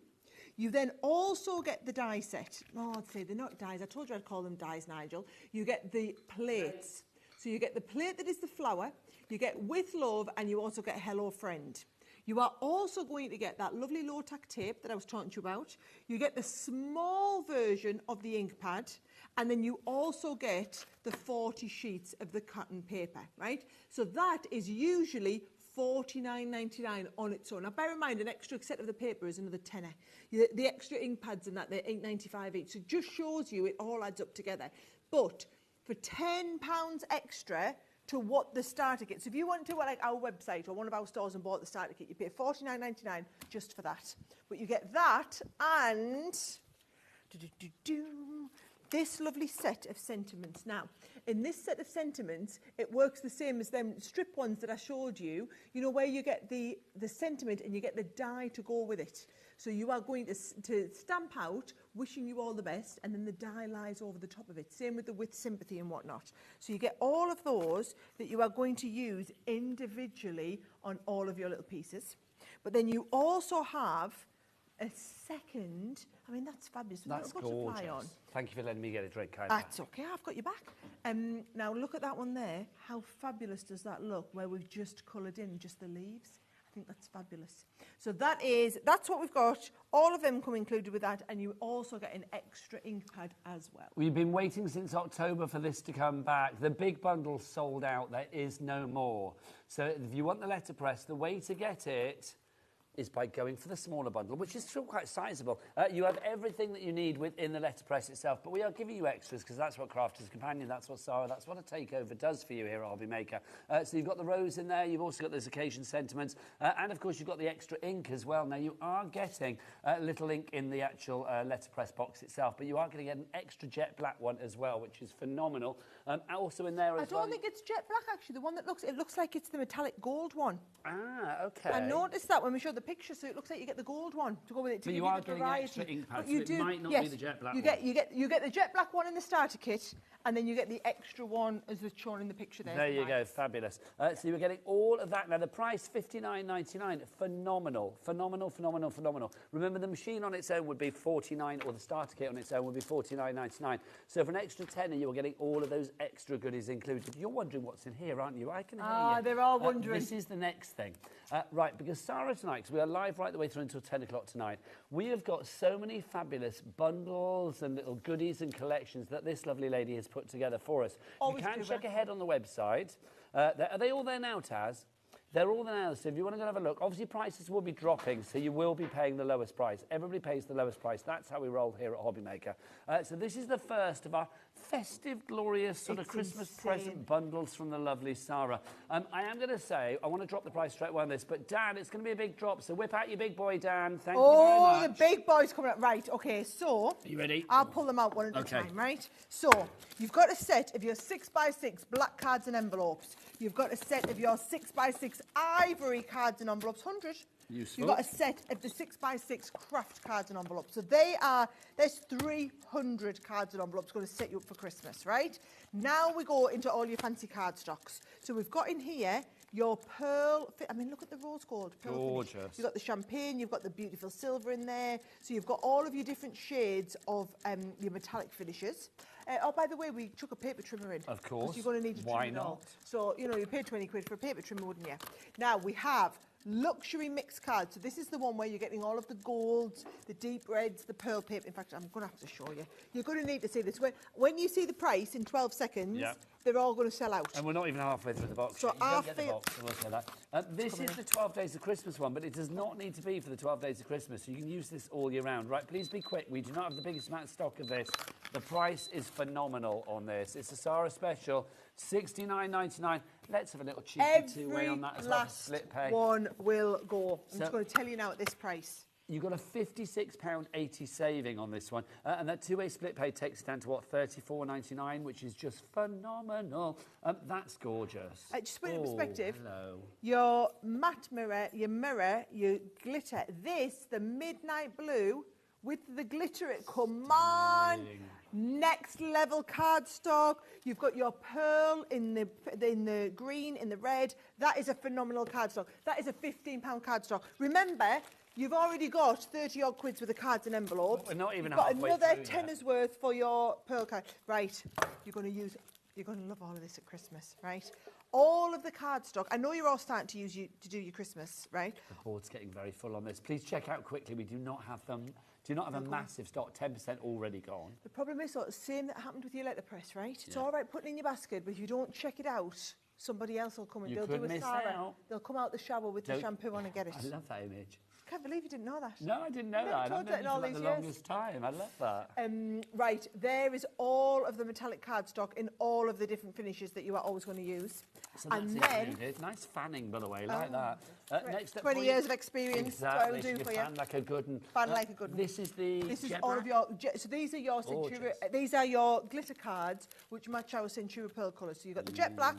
you then also get the die set. Oh, I'd say they're not dies. I told you I'd call them dies, Nigel. You get the plates. So you get the plate that is the flower, you get with love, and you also get hello friend. You are also going to get that lovely low-tack tape that I was talking to you about. You get the small version of the ink pad, and then you also get the 40 sheets of the cotton paper, right? So that is usually $49.99 on its own. Now, bear in mind, an extra set of the paper is another tenner. The extra ink pads and that, they're $8.95 each. So it just shows you it all adds up together. But for £10 extra, to what the starter kit. So if you went to like our website or one of our stores and bought the starter kit, you pay $49.99 just for that. But you get that and this lovely set of sentiments. Now, in this set of sentiments, it works the same as them strip ones that I showed you, you know, where you get the sentiment and you get the die to go with it. So you are going to stamp out, wishing you all the best, and then the die lies over the top of it. Same with the with sympathy and whatnot. So you get all of those that you are going to use individually on all of your little pieces. But then you also have a second, I mean, that's fabulous. That's gorgeous. gorgeous. On. Thank you for letting me get a drink, Kate. That's okay, I've got your back. Now look at that one there. How fabulous does that look where we've just coloured in just the leaves? I think that's fabulous. So that's what we've got. All of them come included with that, and you also get an extra ink pad as well. We've been waiting since October for this to come back. The big bundle sold out. There is no more. So if you want the letterpress, the way to get it is by going for the smaller bundle, which is still quite sizable. You have everything that you need within the letterpress itself, but we are giving you extras because that's what Crafter's Companion, that's what Sarah, that's what a takeover does for you here at HobbyMaker. So you've got the rose in there, you've also got those occasion sentiments, and of course you've got the extra ink as well. Now you are getting a little ink in the actual letterpress box itself, but you are going to get an extra jet black one as well, which is phenomenal. Also in there as well. I don't think it's jet black actually. The one that looks like it's the metallic gold one. Ah, okay. I noticed that when we showed the picture, so it looks like you get the gold one to go with it. But you are getting extra ink pads, so it might not be the jet black one. You get the jet black one in the starter kit, and then you get the extra one as it's shown in the picture there. There you go, fabulous. So you're getting all of that. Now the price, $59.99, phenomenal, phenomenal, phenomenal, phenomenal. Remember the machine on its own would be $49, or the starter kit on its own would be $49.99. So for an extra tenner, you're getting all of those extra goodies included. You're wondering what's in here, aren't you? I can hear you. They're all wondering. This is the next thing. Right, because Sarah tonight, because we are live right the way through until 10 o'clock tonight, we have got so many fabulous bundles and little goodies and collections that this lovely lady has put together for us. Always you can check ahead on the website. Are they all there now, Taz? They're all there now, so if you want to go and have a look, obviously prices will be dropping, so you will be paying the lowest price. Everybody pays the lowest price. That's how we roll here at HobbyMaker. So this is the first of our festive, glorious sort of Christmas present bundles from the lovely Sarah. I am going to say, I want to drop the price straight away on this, but Dan, it's going to be a big drop, so whip out your big boy, Dan. Thank you very much. Oh, the big boy's coming up. Right, okay, so... Are you ready? I'll pull them out one at a time, right? So, you've got a set of your 6x6 black cards and envelopes. You've got a set of your 6x6 ivory cards and envelopes, 100. Useful. You've got a set of the 6x6 craft cards and envelopes. So there's 300 cards and envelopes going to set you up for Christmas, right? Now we go into all your fancy card stocks. So we've got in here your pearl, I mean, look at the rose gold. Gorgeous. Finish. You've got the champagne, you've got the beautiful silver in there. So you've got all of your different shades of your metallic finishes. Oh, by the way, we took a paper trimmer in. Of course. You're going to need to Why trim it all. not? So, you know, you paid 20 quid for a paper trimmer, wouldn't you? Now, we have luxury mix cards. So this is the one where you're getting all of the golds, the deep reds, the pearl paper. In fact, I'm going to have to show you. You're going to need to see this. When you see the price in 12 seconds, they're all going to sell out. And we're not even halfway through the box. So you don't get the box, I will say that. This is the 12 Days of Christmas one, but it does not need to be for the 12 Days of Christmas. So you can use this all year round. Right, please be quick. We do not have the biggest amount of stock of this. The price is phenomenal on this. It's a Sarah special, $69.99. Let's have a little cheeky two-way on that as well. Split pay. One will go. I'm just going to tell you now at this price. You've got a £56.80 saving on this one. And that two-way split pay takes it down to, what, $34.99, which is just phenomenal. That's gorgeous. Just put it in perspective. Hello. Your matte mirror, your glitter. This, the midnight blue, with the glitter, come on. Next level cardstock. You've got your pearl in the green, in the red. That is a phenomenal cardstock. That is a £15 cardstock. Remember, you've already got 30 odd quids with the cards and envelopes. We're not even You've got halfway another through tenner's worth for your pearl card. Right, you're going to love all of this at Christmas, right? All of the cardstock. I know you're all starting to do your Christmas, right? The board's getting very full on this. Please check out quickly. We do not have them. Do not have a massive stock. 10% already gone. The problem is, the same that happened with your letterpress, right? It's all right putting in your basket, but if you don't check it out, somebody else will come and they'll do a Sarah. They'll come out the shower with the shampoo on and get it. I love that image. I can't believe you didn't know that. No, I didn't know that. I've known that for the longest time. I love that. Right, there is all of the metallic cardstock in all of the different finishes that you are always going to use. So that's included. Nice fanning, by the way, like that. Next up, 20 years of experience. Exactly. That's what I'll do for you. Fan like a good one. Fan like a good one. This is the. This is all of your. So these are your Centura, these are your glitter cards, which match our Centura pearl colours. So you've got the jet black,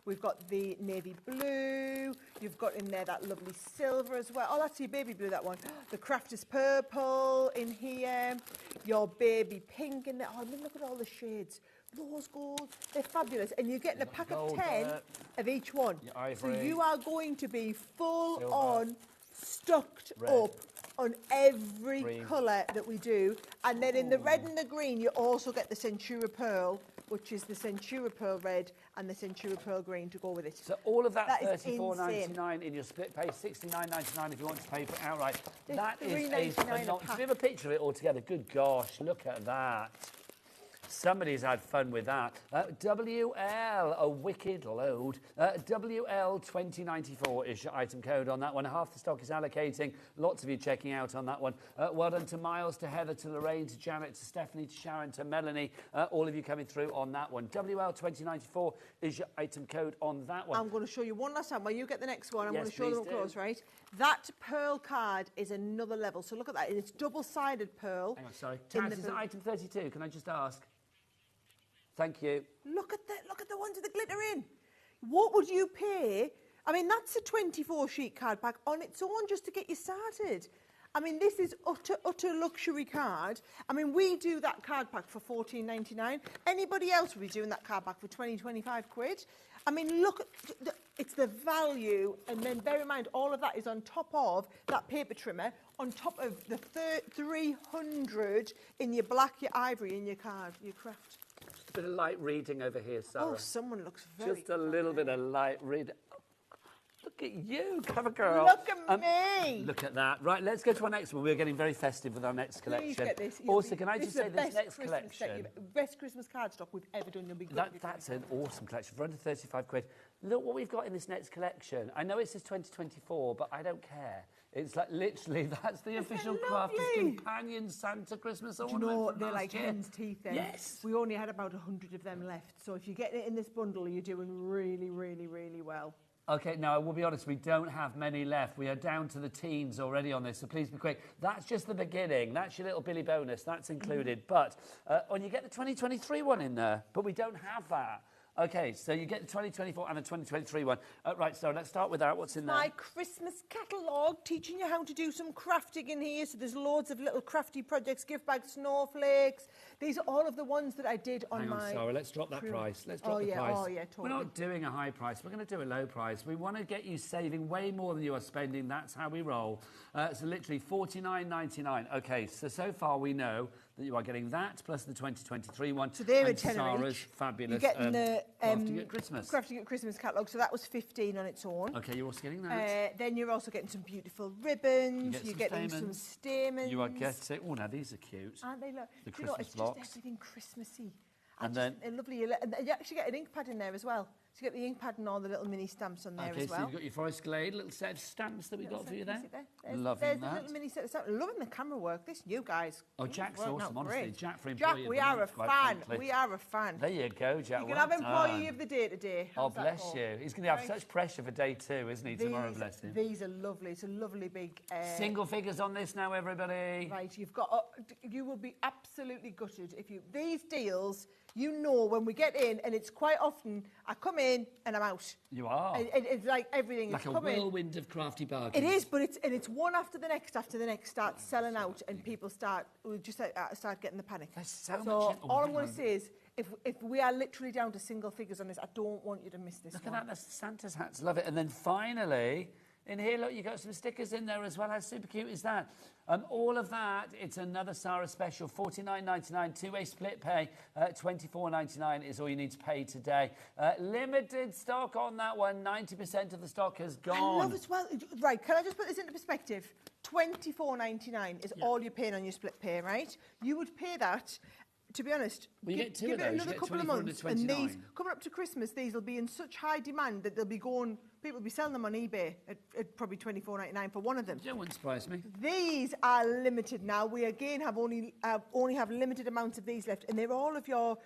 We've got the navy blue. You've got in there that lovely silver as well. Oh, that's your baby blue, that one. The crafters purple in here. Your baby pink in there. Oh, I mean, look at all the shades. Rose gold. They're fabulous. And you're getting a pack of 10 of each one. So you are going to be full on stocked up on every colour that we do. And then in the red and the green, you also get the Centura Pearl, which is the Centura Pearl red and the Centura Pearl green to go with it. So all of that $34.99 in your split pay, $69.99 if you want to pay for it outright. That is a phenomenal. Do you have a picture of it all together? Good gosh, look at that. Somebody's had fun with that. WL, a wicked load. WL2094 is your item code on that one. Half the stock is allocating. Lots of you checking out on that one. Well done to Miles, to Heather, to Lorraine, to Janet, to Stephanie, to Sharon, to Melanie. All of you coming through on that one. WL2094 is your item code on that one. I'm going to show you one last time while you get the next one. I'm Yes, going to show them up close, right? That pearl card is another level. So look at that. It's double-sided pearl. Hang on, sorry. Taz, is it item 32? Can I just ask? Thank you. Look at the ones with the glitter in. What would you pay? I mean, that's a 24 sheet card pack on its own just to get you started. I mean, this is utter luxury card. I mean, we do that card pack for $14.99. Anybody else would be doing that card pack for 20, 25 quid. I mean, look at it's the value, and then bear in mind all of that is on top of that paper trimmer, on top of the 300 in your black, your ivory, and your card, your craft. A bit of light reading over here, Sarah. Oh, someone looks very Just a little bit of light reading. Look at you, clever girl. Look at me. Look at that. Right, let's go to our next one. We're getting very festive with our next collection. Please get this. Also, can I just say this next collection? Best Christmas card stock we've ever done. You'll be good. That's an awesome collection for under 35 quid. Look what we've got in this next collection. I know it says 2024, but I don't care. It's like literally, that's the official Crafters Companion Santa Christmas ornament. Do you know, from they're last like year. hen's teeth then. Yes. We only had about 100 of them left. So if you get it in this bundle, you're doing really, really, really well. Okay, now I will be honest, we don't have many left. We are down to the teens already on this, so please be quick. That's just the beginning. That's your little Billy bonus. That's included. But you get the 2023 one in there, but we don't have that. Okay, so you get the 2024 and the 2023 one. Right, so let's start with that. What's in there? My Christmas catalogue, teaching you how to do some crafting in here. So there's loads of little crafty projects, gift bags, snowflakes. These are all of the ones that I did on my... Hang on, Sarah, let's drop that price. Let's drop the price. Oh, yeah, totally. We're not doing a high price. We're going to do a low price. We want to get you saving way more than you are spending. That's how we roll. So literally $49.99. Okay, so far we know that you are getting that plus the 2023 one. So they're and a tenner Sarah's each. fabulous You're getting the Crafting at Christmas. Crafting at Christmas catalogue, so that was 15 on its own. Okay, you're also getting that. Then you're also getting some beautiful ribbons. You're getting some stamens. You are getting... Oh, now these are cute. Aren't they? Look, The do you know, Christmas it's blocks. just everything Christmassy. And then... lovely. And you actually get an ink pad in there as well. So you get the ink pad and all the little mini stamps on there as well. Okay, so you've got your Forest Glade, little set of stamps that we got for you there. There's that. a little mini set of stamps. Loving the camera work. This new guys. Oh, Jack's awesome, honestly. Jack for Jack, employee. we are a fan. We are a fan. There you go, Jack. You can have employee of the day today. Oh, bless you. He's going to have such pressure for day 2, isn't he, tomorrow, bless him. These are lovely. It's a lovely big... Single figures on this now, everybody. Right, you've got... you will be absolutely gutted if you... These deals... You know when we get in, and it's quite often, I come in and I'm out. You are. It's like everything like is a coming. whirlwind of crafty bargains. It is, but it's one after the next starts selling out, and people start getting the panic. There's so much. All I'm going to say is, if we are literally down to single figures on this, I don't want you to miss this. Look at that, that's Santa's hats, love it. And then finally, in here, look, you got some stickers in there as well. How super cute is that? All of that, it's another Sarah special, $49.99, two-way split pay, $24.99 is all you need to pay today. Limited stock on that one, 90% of the stock has gone. I love as well. Right, can I just put this into perspective? $24.99 is all you're paying on your split pay, right? You would pay that. To be honest, well, you give it another couple of months, and these coming up to Christmas, these will be in such high demand that they'll be going. People will be selling them on eBay at probably $24.99 for one of them. That wouldn't surprise me. These are limited now. We again have only have limited amounts of these left, and they're all of your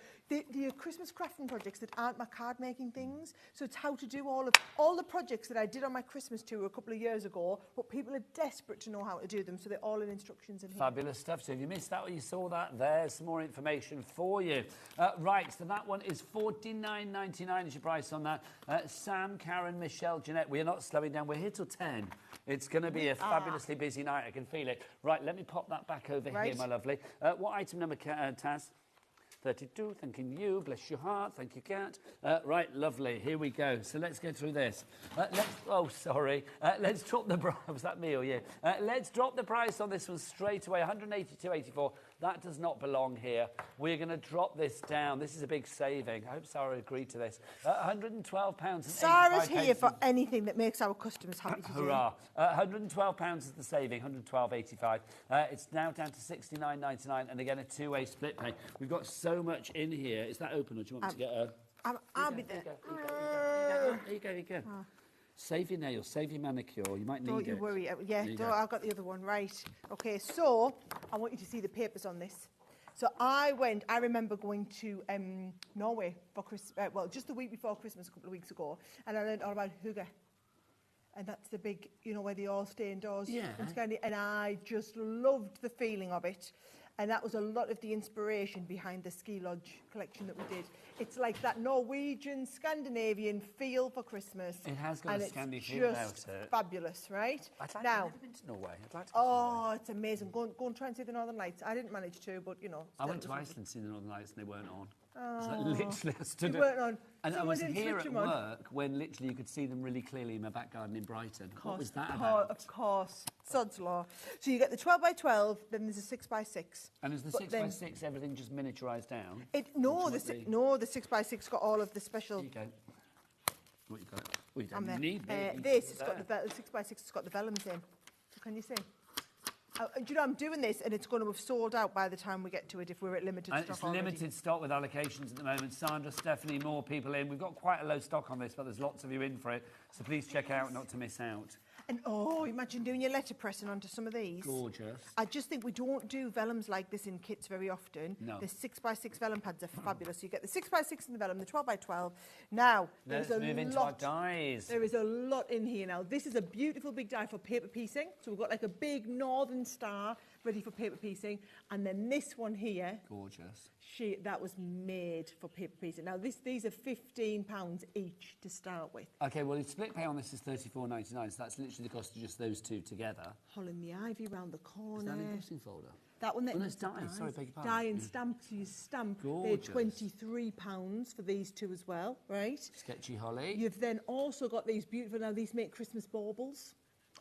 Christmas crafting projects that aren't my card making things. So it's how to do all the projects that I did on my Christmas tour a couple of years ago, but people are desperate to know how to do them. So they're all in instructions in here. Fabulous stuff. So if you missed that or you saw that, there's some more information decoration for you. Right, so that one is $49.99 is your price on that. Sam, Karen, Michelle, Jeanette, we are not slowing down. We're here till 10. It's going to be a fabulously busy night. I can feel it. Right, let me pop that back over here, my lovely. What item number, Taz? 32, thanking you, bless your heart, thank you, Kat. Right, lovely, here we go. So let's go through this. Let's drop the price. Was that me or you? Let's drop the price on this one straight away, $182.84. That does not belong here. We're going to drop this down. This is a big saving. I hope Sarah agreed to this. £112. Sarah's here for anything that makes our customers happy today. Hurrah. £112 is the saving, $112.85. It's now down to $69.99, and again, a two-way split pay. We've got so much in here. Is that open, or do you want me to get a... I'll be there. Here you go. Save your nails, save your manicure. You might need it. Don't you worry. I've got the other one. Right. Okay, so I want you to see the papers on this. So I remember going to Norway for Christmas, just the week before Christmas, a couple of weeks ago, and I learned all about hygge. And that's the big, where they all stay indoors. Yeah. And I just loved the feeling of it. And that was a lot of the inspiration behind the ski lodge collection that we did. It's like that Norwegian, Scandinavian feel for Christmas. It has got a Scandi feel about it. Fabulous, right? I've never been to Norway. I'd like to go to Norway. It's amazing. Go and try and see the Northern Lights. I didn't manage to, but I went to Iceland to see the Northern Lights and they weren't on. Oh, literally, I stood they weren't on. And so I was here at work when literally you could see them really clearly in my back garden in Brighton. What was that about? Of course. Sod's law. So you get the 12 by 12, then there's a 6 by 6. And is the 6 by 6 everything just miniaturised down? No, the 6 by 6 got all of the special... There you go. What you got? Well, you don't need me. This has got the 6 by 6 has got the vellums in. So can you see? Do you know, I'm doing this and it's going to have sold out by the time we get to it if we're at limited stock it's already. Limited stock with allocations at the moment. Sandra, Stephanie, more people in. We've got quite a low stock on this, but there's lots of you in for it. So please check out not to miss out. And imagine doing your letterpressing onto some of these. Gorgeous. I just think we don't do vellums like this in kits very often. No. The 6 by 6 vellum pads are fabulous. So you get the 6 by 6 in the vellum, the 12 by 12. Now, let's move into our dies. There is a lot in here now. This is a beautiful big die for paper piecing. So we've got like a big northern star ready for paper piecing. And then this one here. Gorgeous. That was made for paper piecing. Now, these are £15 each to start with. OK, well, the split pay on this is $34.99, so that's literally the cost of just those two together. Holland the Ivy round the corner. Is that an embossing folder? That one there. Oh, no, it's die. Sorry, beg your pardon. Die and stamp. So you stamp. Gorgeous. They're £23 for these two as well, right? Sketchy holly. You've then also got these beautiful, now these make Christmas baubles.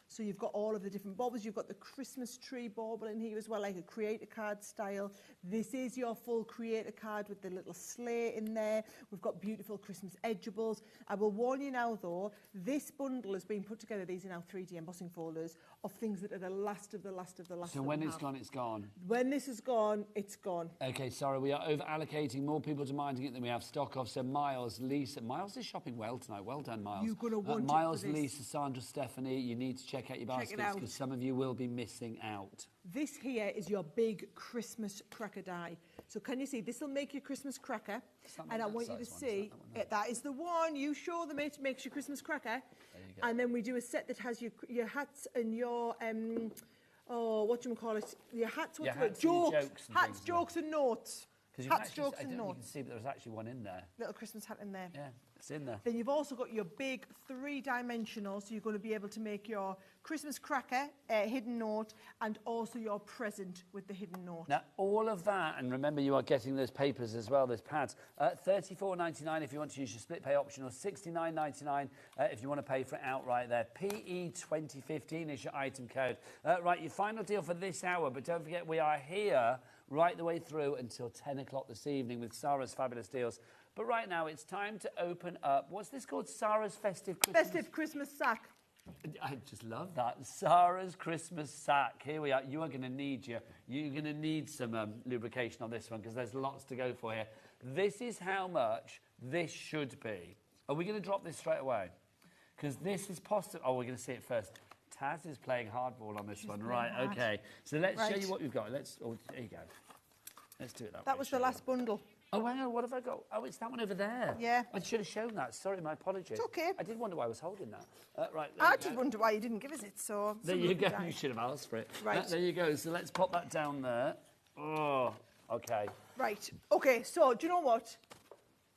So you've got all of the different baubles. You've got the Christmas tree bauble in here as well, like a creator card style. This is your full creator card with the little sleigh in there. We've got beautiful Christmas edgeables. I will warn you now, though, this bundle has been put together. These are now 3D embossing folders of things that are the last of the last of the last. So when it's gone, it's gone. When this is gone, it's gone. OK, sorry, we are over-allocating more people demanding it than we have stock of. So Miles, Lisa... Miles is shopping well tonight. Well done, Miles. You're going to want Miles, it for this. Lisa, Sandra, Stephanie, you need to check out your baskets because some of you will be missing out. This here is your big Christmas cracker die. So can you see, this will make your Christmas cracker. And I want you to see, that is the one. You show them it makes your Christmas cracker. And then we do a set that has your hats and your, whatchamacallit, your hats, jokes. Hats, jokes and notes. Hats, jokes and notes. You can see that there's actually one in there. Little Christmas hat in there. Yeah, it's in there. Then you've also got your big three-dimensional, so you're going to be able to make your Christmas cracker, hidden note, and also your present with the hidden note. Now, all of that, and remember you are getting those papers as well, those pads, $34.99 if you want to use your split pay option, or $69.99 if you want to pay for it outright there. PE2015 is your item code. Right, your final deal for this hour, but don't forget we are here right the way through until 10 o'clock this evening with Sarah's fabulous deals. But right now, it's time to open up, what's this called? Sarah's Festive Christmas... Festive Christmas sack. I just love that. Sarah's Christmas sack. Here we are. You are going to need you're going to need some lubrication on this one because there's lots to go for here. This is how much this should be. Are we going to drop this straight away? Because this is possible... Oh, we're going to see it first. Taz is playing hardball on this one. Right, OK. So let's show you what we've got. There you go. Let's do it that way. That was the last bundle. Oh, hang on, what have I got? Oh, it's that one over there. Yeah. I should have shown that. Sorry, my apologies. It's OK. I did wonder why I was holding that. Right. I did wonder why you didn't give us it, so... There you go. You should have asked for it. Right. There you go. So let's pop that down there. Oh, Okay. Right. Okay, so do you know what?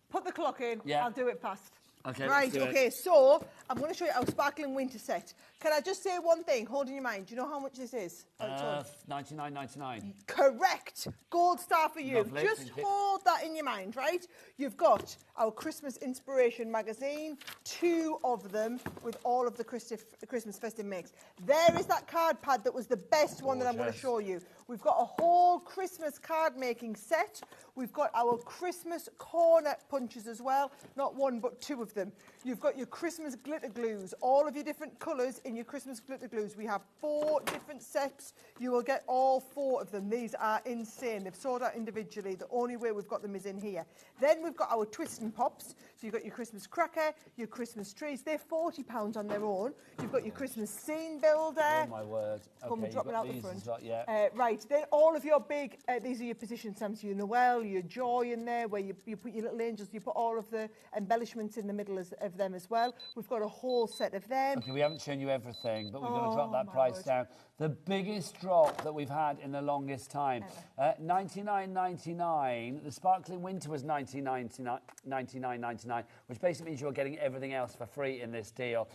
Put the clock in. Yeah. I'll do it fast. Okay, Right, let's do it. okay, so I'm going to show you our sparkling winter set. Can I just say one thing, hold in your mind? Do you know how much this is? $99.99. Correct. Gold star for you. Lovely, Just thank you. hold that in your mind, right? You've got our Christmas Inspiration magazine, 2 of them with all of the Christmas festive mix. There is that card pad that was the best one that I'm going to Gorgeous. show you. We've got a whole Christmas card making set. We've got our Christmas corner punches as well. Not 1, but 2 of them. You've got your Christmas glitter glues, all of your different colours in your Christmas glitter glues. We have 4 different sets. You will get all 4 of them. These are insane. They've sold out individually. The only way we've got them is in here. Then we've got our twist and pops. So you've got your Christmas cracker, your Christmas trees. They're £40 on their own. You've got your Christmas scene builder. Oh, my word. Come and drop it out the front. Yeah. Right, then all of your big, these are your position stamps, your Noel, your Joy in there, where you put your little angels, you put all of the embellishments in the middle of them as well. We've got a whole set of them. Okay, we haven't shown you everything, but we're going to drop that my price word. down. The biggest drop that we've had in the longest time. $99.99. The sparkling winter was $99.99, which basically means you're getting everything else for free in this deal.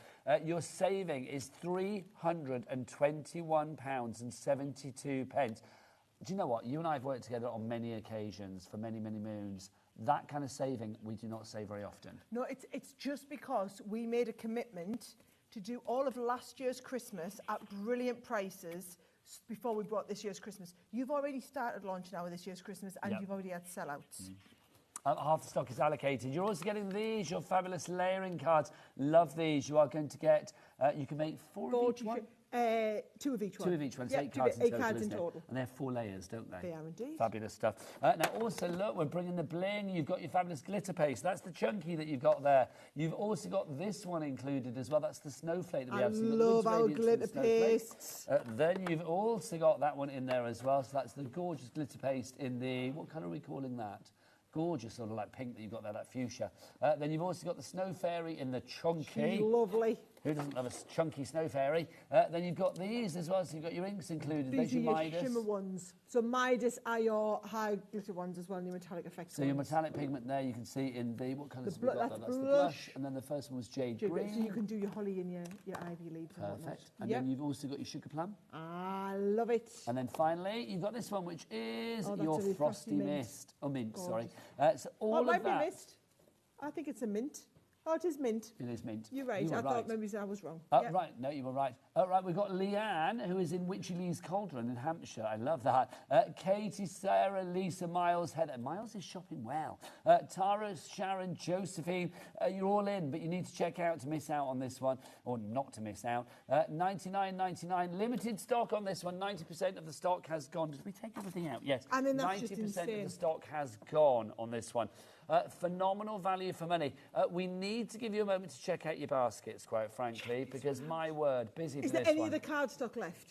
Your saving is £321.72. Do you know what? You and I have worked together on many occasions for many, many moons. That kind of saving we do not say very often. No, it's just because we made a commitment to do all of last year's Christmas at brilliant prices before we brought this year's Christmas. You've already started launching our this year's Christmas and Yep. you've already had sellouts. Half the stock is allocated. You're also getting these, your fabulous layering cards. Love these. You are going to get, you can make 4 of each one. 2 of each one. 2 of each one, so Yeah, 8 cards in 8 total, cards in isn't it? total. And they're 4 layers, don't they? They are indeed. Fabulous stuff. Now, also, look, we're bringing the bling. You've got your fabulous glitter paste. That's the chunky that you've got there. You've also got this one included as well. That's the snowflake that we I have. So you've got love Woods our Radiance and glitter the snowflake. pastes. Then you've also got that one in there as well. So that's the gorgeous glitter paste in the, what colour are we calling that? Gorgeous, sort of like pink that you've got there, that fuchsia. Then you've also got the snow fairy in the chunky. She's lovely. Who doesn't love a chunky snow fairy? Then you've got these as well, so you've got your inks included. These There's are your your Midas. shimmer ones. So Midas are your high glitter ones as well, and your metallic effects So your ones. metallic pigment there, you can see in the, what colours have we got that's there? That's the blush. blush. And then the first one was jade So green. you can do your holly and your ivy leaves and whatnot. Perfect. And Yep. then you've also got your sugar plum. I love it. And then finally, you've got this one, which is Oh, that's your a really frosty mint. mist. Oh, mint, Gorgeous. sorry. So all Oh, it of might that. be mist. I think it's a mint. Oh, it is mint. It is mint. You're right. You were I thought right. maybe I was wrong. Oh, Yep. right. No, you were right. Oh, right. We've got Leanne, who is in Witchy Lee's Cauldron in Hampshire. I love that. Katie, Sarah, Lisa, Miles, Heather. Miles is shopping well. Tara, Sharon, Josephine. You're all in, but you need to check out to miss out on this one, or not to miss out. $99.99. Limited stock on this one. 90% of the stock has gone. Did we take everything out? Yes. I mean, that's just 90% of insane. the stock has gone on this one. Phenomenal value for money. We need to give you a moment to check out your baskets, quite frankly, because my word, busy for Is there this any one. of the card stock left?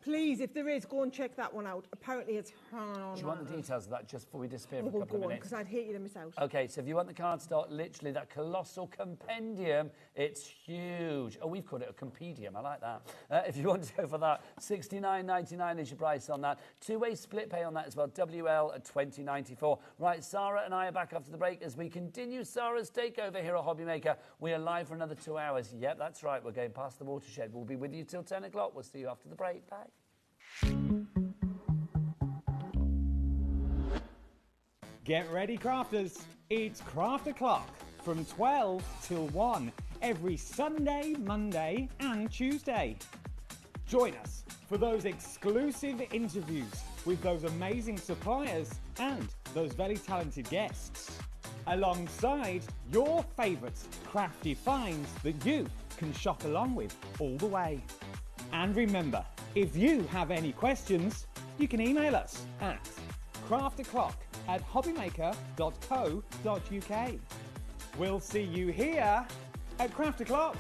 Please, if there is, go and check that one out. Apparently it's... Do you want the details of that just before we disappear for a Oh, couple go of on, minutes? because I'd hate you to miss out. Okay, so if you want the card stock, literally that colossal compendium, it's huge. Oh, we've called it a compedium. I like that. If you want to go for that, $69.99 is your price on that. 2-way split pay on that as well. WL at $20.94. Right, Sarah and I are back after the break as we continue Sarah's takeover here at HobbyMaker. We are live for another 2 hours. Yep, that's right. We're going past the watershed. We'll be with you till 10 o'clock. We'll see you after the break. Bye. Get ready, crafters. It's Craft O'Clock from 12 till 1 every Sunday, Monday and Tuesday. Join us for those exclusive interviews with those amazing suppliers and those very talented guests, alongside your favourite crafty finds that you can shop along with all the way. And remember, if you have any questions, you can email us at crafto'clock@hobbymaker.co.uk. We'll see you here at Craft O'Clock.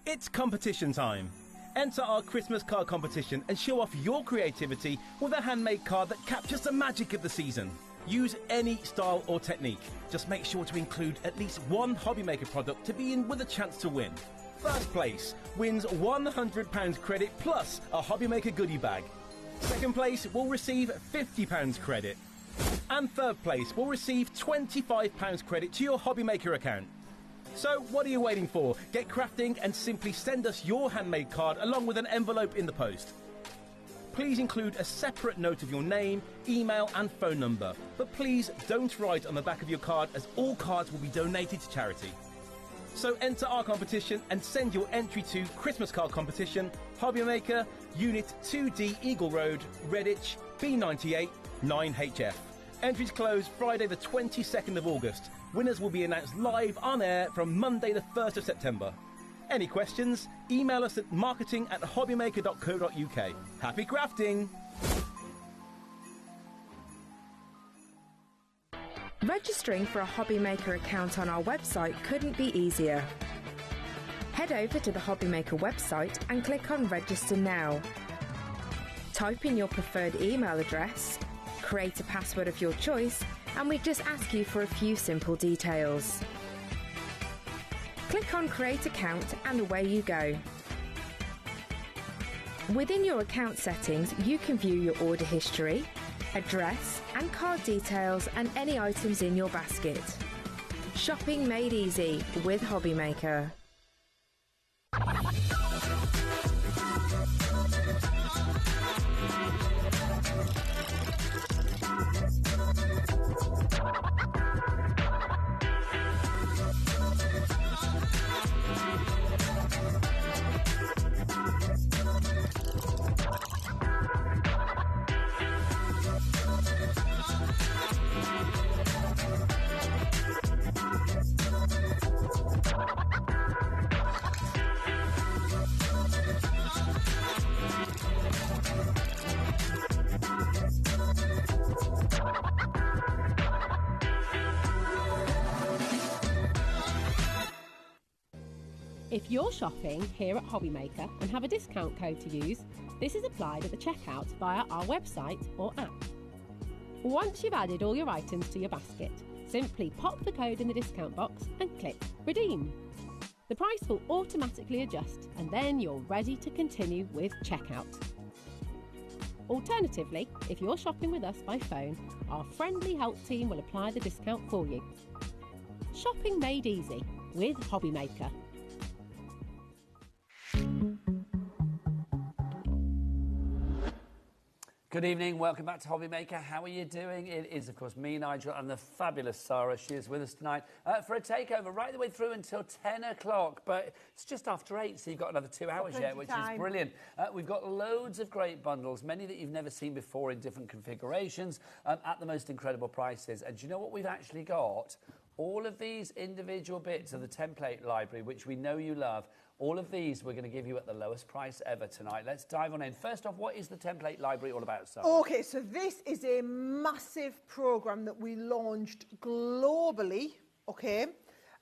It's competition time. Enter our Christmas card competition and show off your creativity with a handmade card that captures the magic of the season. Use any style or technique. Just make sure to include at least one HobbyMaker product to be in with a chance to win. First place wins £100 credit plus a HobbyMaker goodie bag. Second place will receive £50 credit. And third place will receive £25 credit to your HobbyMaker account. So what are you waiting for? Get crafting and simply send us your handmade card along with an envelope in the post. Please include a separate note of your name, email and phone number. But please don't write on the back of your card, as all cards will be donated to charity. So enter our competition and send your entry to Christmas Card Competition, HobbyMaker, Unit 2D Eagle Road, Redditch, B98 9HF. Entries close Friday the 22nd of August. Winners will be announced live on air from Monday the 1st of September. Any questions? Email us at marketing@hobbymaker.co.uk. Happy crafting! Registering for a HobbyMaker account on our website couldn't be easier. Head over to the HobbyMaker website and click on Register Now. Type in your preferred email address, create a password of your choice, and we just ask you for a few simple details. Click on Create Account and away you go. Within your account settings, you can view your order history, address and card details and any items in your basket. Shopping made easy with HobbyMaker. If you're shopping here at HobbyMaker and have a discount code to use, this is applied at the checkout via our website or app. Once you've added all your items to your basket, simply pop the code in the discount box and click Redeem. The price will automatically adjust and then you're ready to continue with checkout. Alternatively, if you're shopping with us by phone, our friendly help team will apply the discount for you. Shopping made easy with HobbyMaker. Good evening, welcome back to HobbyMaker. How are you doing? It is, of course, me, Nigel, and the fabulous Sarah. She is with us tonight for a takeover right the way through until 10 o'clock. But it's just after 8, so you've got another 2 hours yet, which is brilliant. We've got loads of great bundles, many that you've never seen before in different configurations at the most incredible prices. And do you know what we've actually got? All of these individual bits of the template library, which we know you love, all of these we're going to give you at the lowest price ever tonight. Let's dive on in. First off, what is the template library all about, Sarah? Okay, so this is a massive program that we launched globally, okay?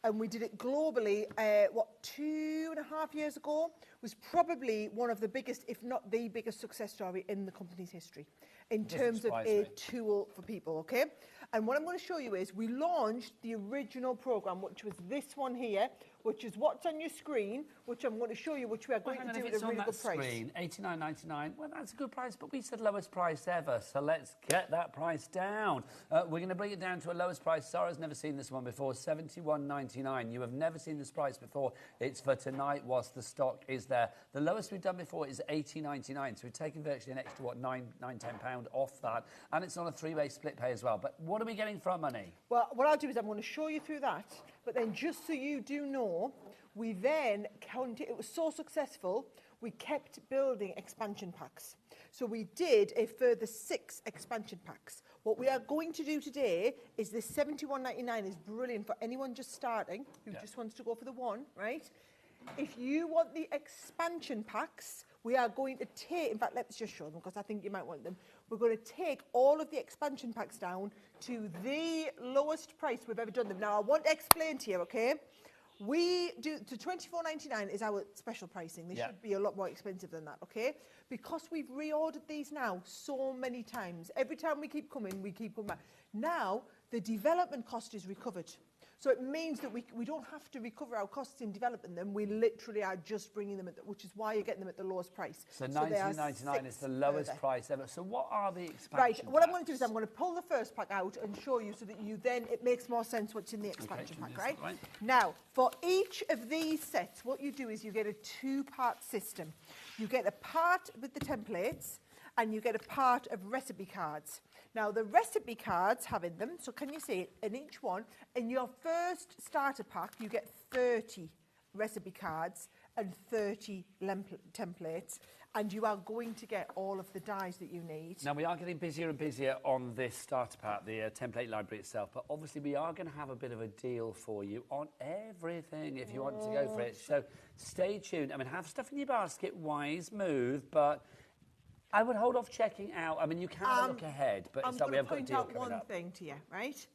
And we did it globally, 2.5 years ago? Was probably one of the biggest, if not the biggest success story in the company's history in terms of a tool for people, okay? And what I'm going to show you is we launched the original program, which was this one here, which is what's on your screen, which I'm going to show you, which we are going to do at a really good price. Screen, $89.99. Well, that's a good price, but we said lowest price ever, so let's get that price down. We're going to bring it down to a lowest price. Sarah's never seen this one before, $71.99. You have never seen this price before. It's for tonight whilst the stock is there. The lowest we've done before is $80.99, so we've taken virtually an extra, £9-10 off that, and it's on a 3-way split pay as well. But what are we getting for our money? Well, what I'll do is I'm going to show you through that, but then just so you do know, we then counted, it was so successful, we kept building expansion packs. So we did a further 6 expansion packs. What we are going to do today is this $71.99 is brilliant for anyone just starting who just wants to go for the one, right? If you want the expansion packs, we are going to take, in fact, let's just show them because I think you might want them. We're going to take all of the expansion packs down to the lowest price we've ever done them. Now, I want to explain to you, okay? We do, to $24.99 is our special pricing. They should be a lot more expensive than that, okay? Because we've reordered these now so many times. Every time we keep coming back. Now, the development cost is recovered. So it means that we don't have to recover our costs in developing them. We literally are just bringing them, which is why you're getting them at the lowest price. So $19.99 is the lowest price ever. So what are the expansion Right, what I'm packs? going to do is I'm going to pull the first pack out and show you so that you then, it makes more sense what's in the expansion pack, right? Now, for each of these sets, what you do is you get a two-part system. You get a part with the templates and you get a part of recipe cards. Now, the recipe cards have in them, so can you see it, in each one, in your first starter pack, you get 30 recipe cards and 30 templates, and you are going to get all of the dies that you need. Now, we are getting busier and busier on this starter pack, the template library itself, but obviously we are going to have a bit of a deal for you on everything if you want to go for it. So stay tuned. I mean, have stuff in your basket, wise move, but I would hold off checking out. I mean, you can look ahead, but it's like we have got a deal coming up. I'm going to point out one thing to you, right?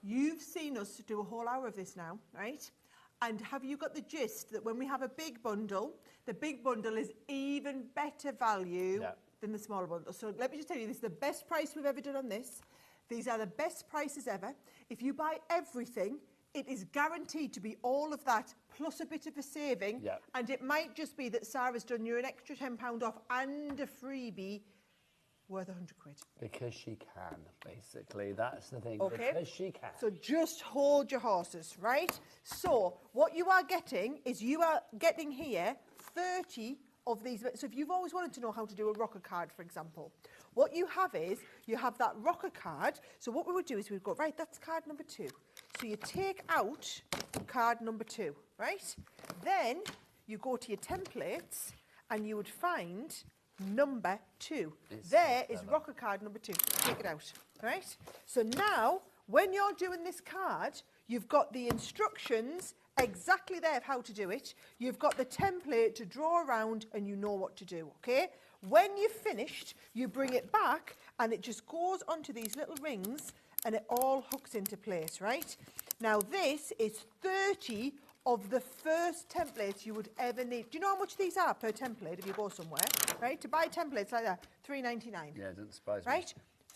You've seen us do a whole hour of this now, right? And have you got the gist that when we have a big bundle, the big bundle is even better value than the smaller bundle? So let me just tell you, this is the best price we've ever done on this. These are the best prices ever. If you buy everything, it is guaranteed to be all of that plus a bit of a saving. And it might just be that Sarah's done you an extra £10 off and a freebie worth 100 quid. Because she can, basically. That's the thing. Okay. Because she can. So just hold your horses, right? So what you are getting is you are getting here 30 of these. So if you've always wanted to know how to do a rocker card, for example, what you have is you have that rocker card. So what we would do is we'd go, right, that's card number 2. So you take out card number 2, right? Then you go to your templates and you would find number 2. There is rocker card number 2. Take it out, right? So now, when you're doing this card, you've got the instructions exactly there of how to do it. You've got the template to draw around and you know what to do, okay? When you've finished, you bring it back and it just goes onto these little rings and it all hooks into place, right? Now, this is 30 of the first templates you would ever need. Do you know how much these are per template if you go somewhere, right? To buy templates like that, $3.99. Yeah, it doesn't surprise me. Right?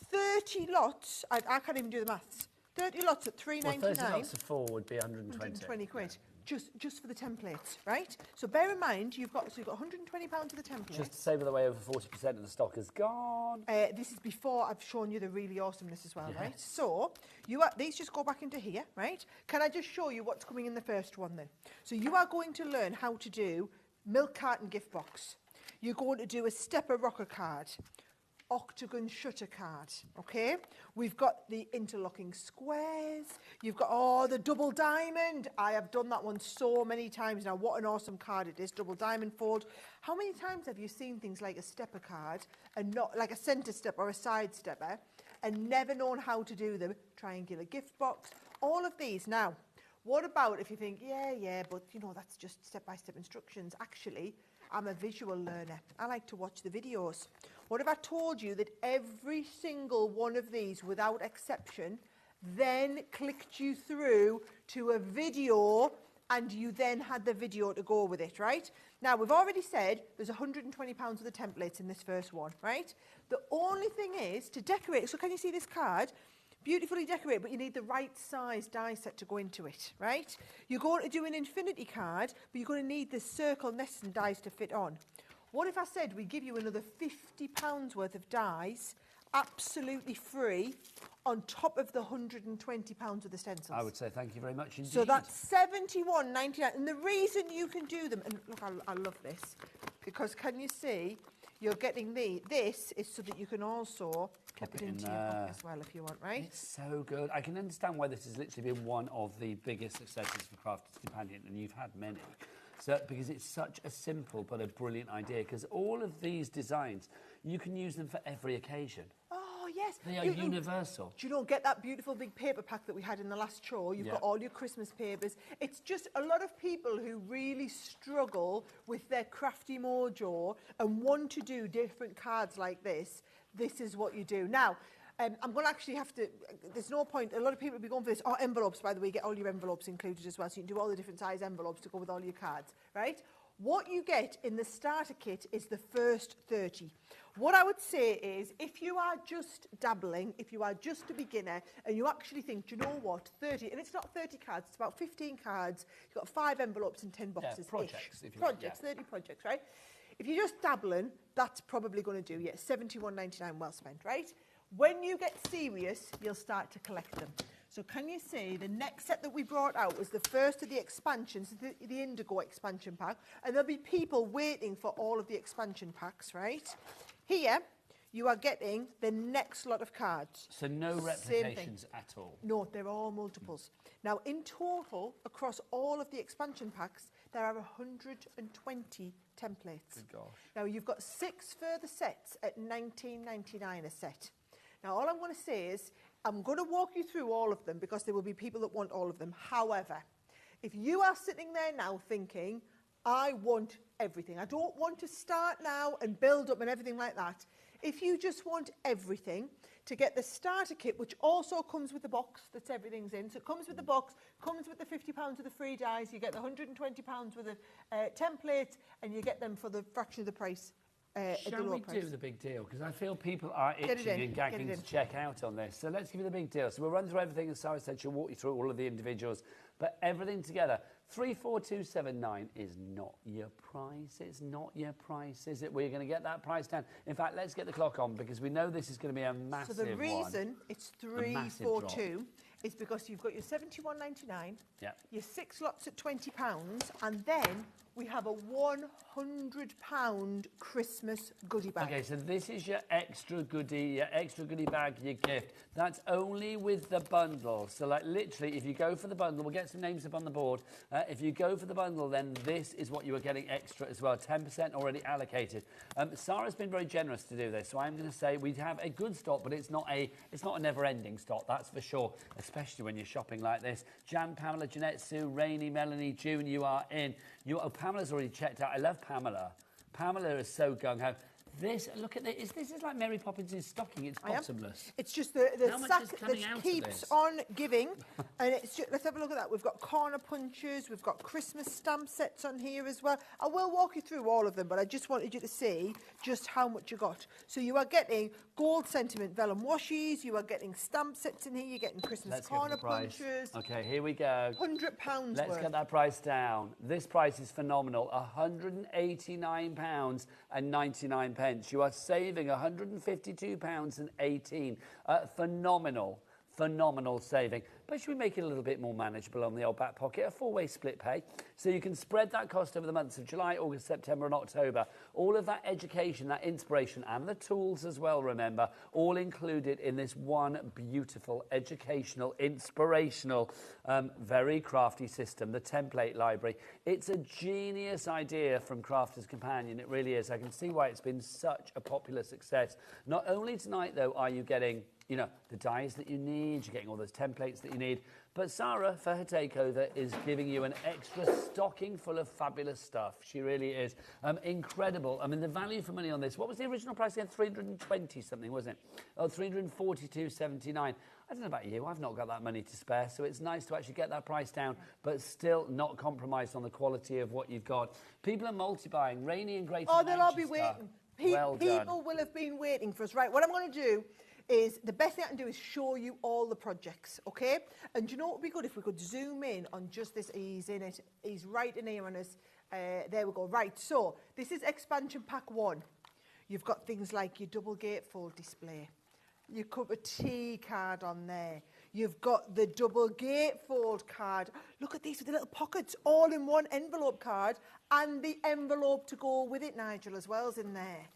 30 lots, I can't even do the maths. 30 lots at $3.99. Well, 30 lots of 4 would be 120 quid. Just for the templates, right? So bear in mind, you've got £120 for the templates. Just to say, by the way, over 40% of the stock is gone. This is before I've shown you the really awesomeness as well, right? So these just go back into here, right? Can I just show you what's coming in the first one then? So you are going to learn how to do milk carton gift box. You're going to do a stepper rocker card, octagon shutter card, okay? We've got the interlocking squares. You've got, the double diamond. I have done that one so many times now. What an awesome card it is, double diamond fold. How many times have you seen things like a stepper card and not like a centre step or a side stepper and never known how to do them? Triangular gift box, all of these. Now, what about if you think, yeah, but you know, that's just step-by-step instructions. Actually, I'm a visual learner. I like to watch the videos. What if I told you that every single one of these, without exception, then clicked you through to a video and you then had the video to go with it, right? Now, we've already said there's £120 of the templates in this first one, right? The only thing is to decorate. So can you see this card? Beautifully decorated, but you need the right size die set to go into it, right? You're going to do an infinity card, but you're going to need the circle nests and dies to fit on. What if I said we give you another £50 worth of dies, absolutely free, on top of the £120 of the stencils? I would say thank you very much indeed. So that's £71.99. And the reason you can do them, and look, I love this, because can you see, you're getting this is so that you can also clip it into your book as well if you want, right? It's so good. I can understand why this has literally been one of the biggest successes for Crafters Companion, and you've had many. So, because it's such a simple but a brilliant idea, because all of these designs, you can use them for every occasion. Oh, yes. They are universal. Do you know, get that beautiful big paper pack that we had in the last show? You've got all your Christmas papers. It's just a lot of people who really struggle with their crafty mojo and want to do different cards like this. This is what you do. Now, I'm going to actually have to, there's no point, a lot of people will be going for this. Oh, envelopes, by the way, get all your envelopes included as well, so you can do all the different size envelopes to go with all your cards, right? What you get in the starter kit is the first 30. What I would say is, if you are just dabbling, if you are just a beginner, and you actually think, do you know what, 30, and it's not 30 cards, it's about 15 cards, you've got 5 envelopes and 10 boxes. Yeah, projects, if you projects, like, 30 projects, right? If you're just dabbling, that's probably going to do, yeah, £71.99 well spent, right? When you get serious, you'll start to collect them. So can you see the next set that we brought out was the first of the expansions, the Indigo expansion pack, and there'll be people waiting for all of the expansion packs, right? Here, you are getting the next lot of cards. So no replications at all? No, they're all multiples. Now, in total, across all of the expansion packs, there are 120 templates. Good gosh. Now, you've got 6 further sets at $19.99 a set. Now, all I'm going to say is, I'm going to walk you through all of them because there will be people that want all of them. However, if you are sitting there now thinking, I want everything, I don't want to start now and build up and everything like that. If you just want everything, to get the starter kit, which also comes with the box that's everything's in. So it comes with the box, comes with the £50 of the free dies, you get the £120 worth of templates, and you get them for the fraction of the price. Shall we do the big deal? Because I feel people are itching and gagging to check out on this. So let's give you the big deal. So we'll run through everything, as Sarah said, she'll walk you through all of the individuals, but everything together. 34279 is not your price. It's not your price, is it? We're going to get that price down. In fact, let's get the clock on because we know this is going to be a massive one. So the reason it's 342 is because you've got your £71.99, your 6 lots at £20, and then we have a £100 Christmas goodie bag. Okay, so this is your extra goodie bag, your gift. That's only with the bundle. So, like, literally, if you go for the bundle, we'll get some names up on the board. If you go for the bundle, then this is what you are getting extra as well. 10% already allocated. Sarah's been very generous to do this, so I'm going to say we have a good stock, but it's not a never-ending stock, that's for sure, especially when you're shopping like this. Jan, Pamela, Jeanette, Sue, Rainey, Melanie, June, you are in. Pamela's already checked out. I love Pamela. Pamela is so gung-ho. This, look at this. This is like Mary Poppins' stocking. It's bottomless. It's just the sack that keeps on giving. And it's just, let's have a look at that. We've got corner punches. We've got Christmas stamp sets on here as well. I will walk you through all of them, but I just wanted you to see just how much you got. So you are getting gold sentiment vellum washies. You are getting stamp sets in here. You're getting Christmas corner punches. Okay, here we go. £100 Let's get that price down. This price is phenomenal. £189.99. You are saving £152.18. Phenomenal saving. But should we make it a little bit more manageable on the old back pocket? A 4-way split pay. So you can spread that cost over the months of July, August, September and October. All of that education, that inspiration and the tools as well, remember, all included in this one beautiful, educational, inspirational, very crafty system, the template library. It's a genius idea from Crafter's Companion. It really is. I can see why it's been such a popular success. Not only tonight, though, are you getting the dies that you need, you're getting all those templates that you need. But Sarah, for her takeover, is giving you an extra stocking full of fabulous stuff. She really is. Incredible. I mean, the value for money on this, what was the original price again? 320 something, wasn't it? Oh, 342.79. I don't know about you, I've not got that money to spare, so it's nice to actually get that price down, but still not compromise on the quality of what you've got. People are multi-buying. Rainy and Great. Oh, they'll all be waiting. People will have been waiting for us. Right, what I'm going to do is the best thing I can do is show you all the projects, okay? And you know what would be good if we could zoom in on just this. He's in it. He's right in here on us. There we go. Right, so this is expansion pack 1. You've got things like your double gatefold display, your cup of tea card on there. You've got the double gatefold card. Look at these with the little pockets, all in one envelope card, and the envelope to go with it, Nigel, as well, is in there.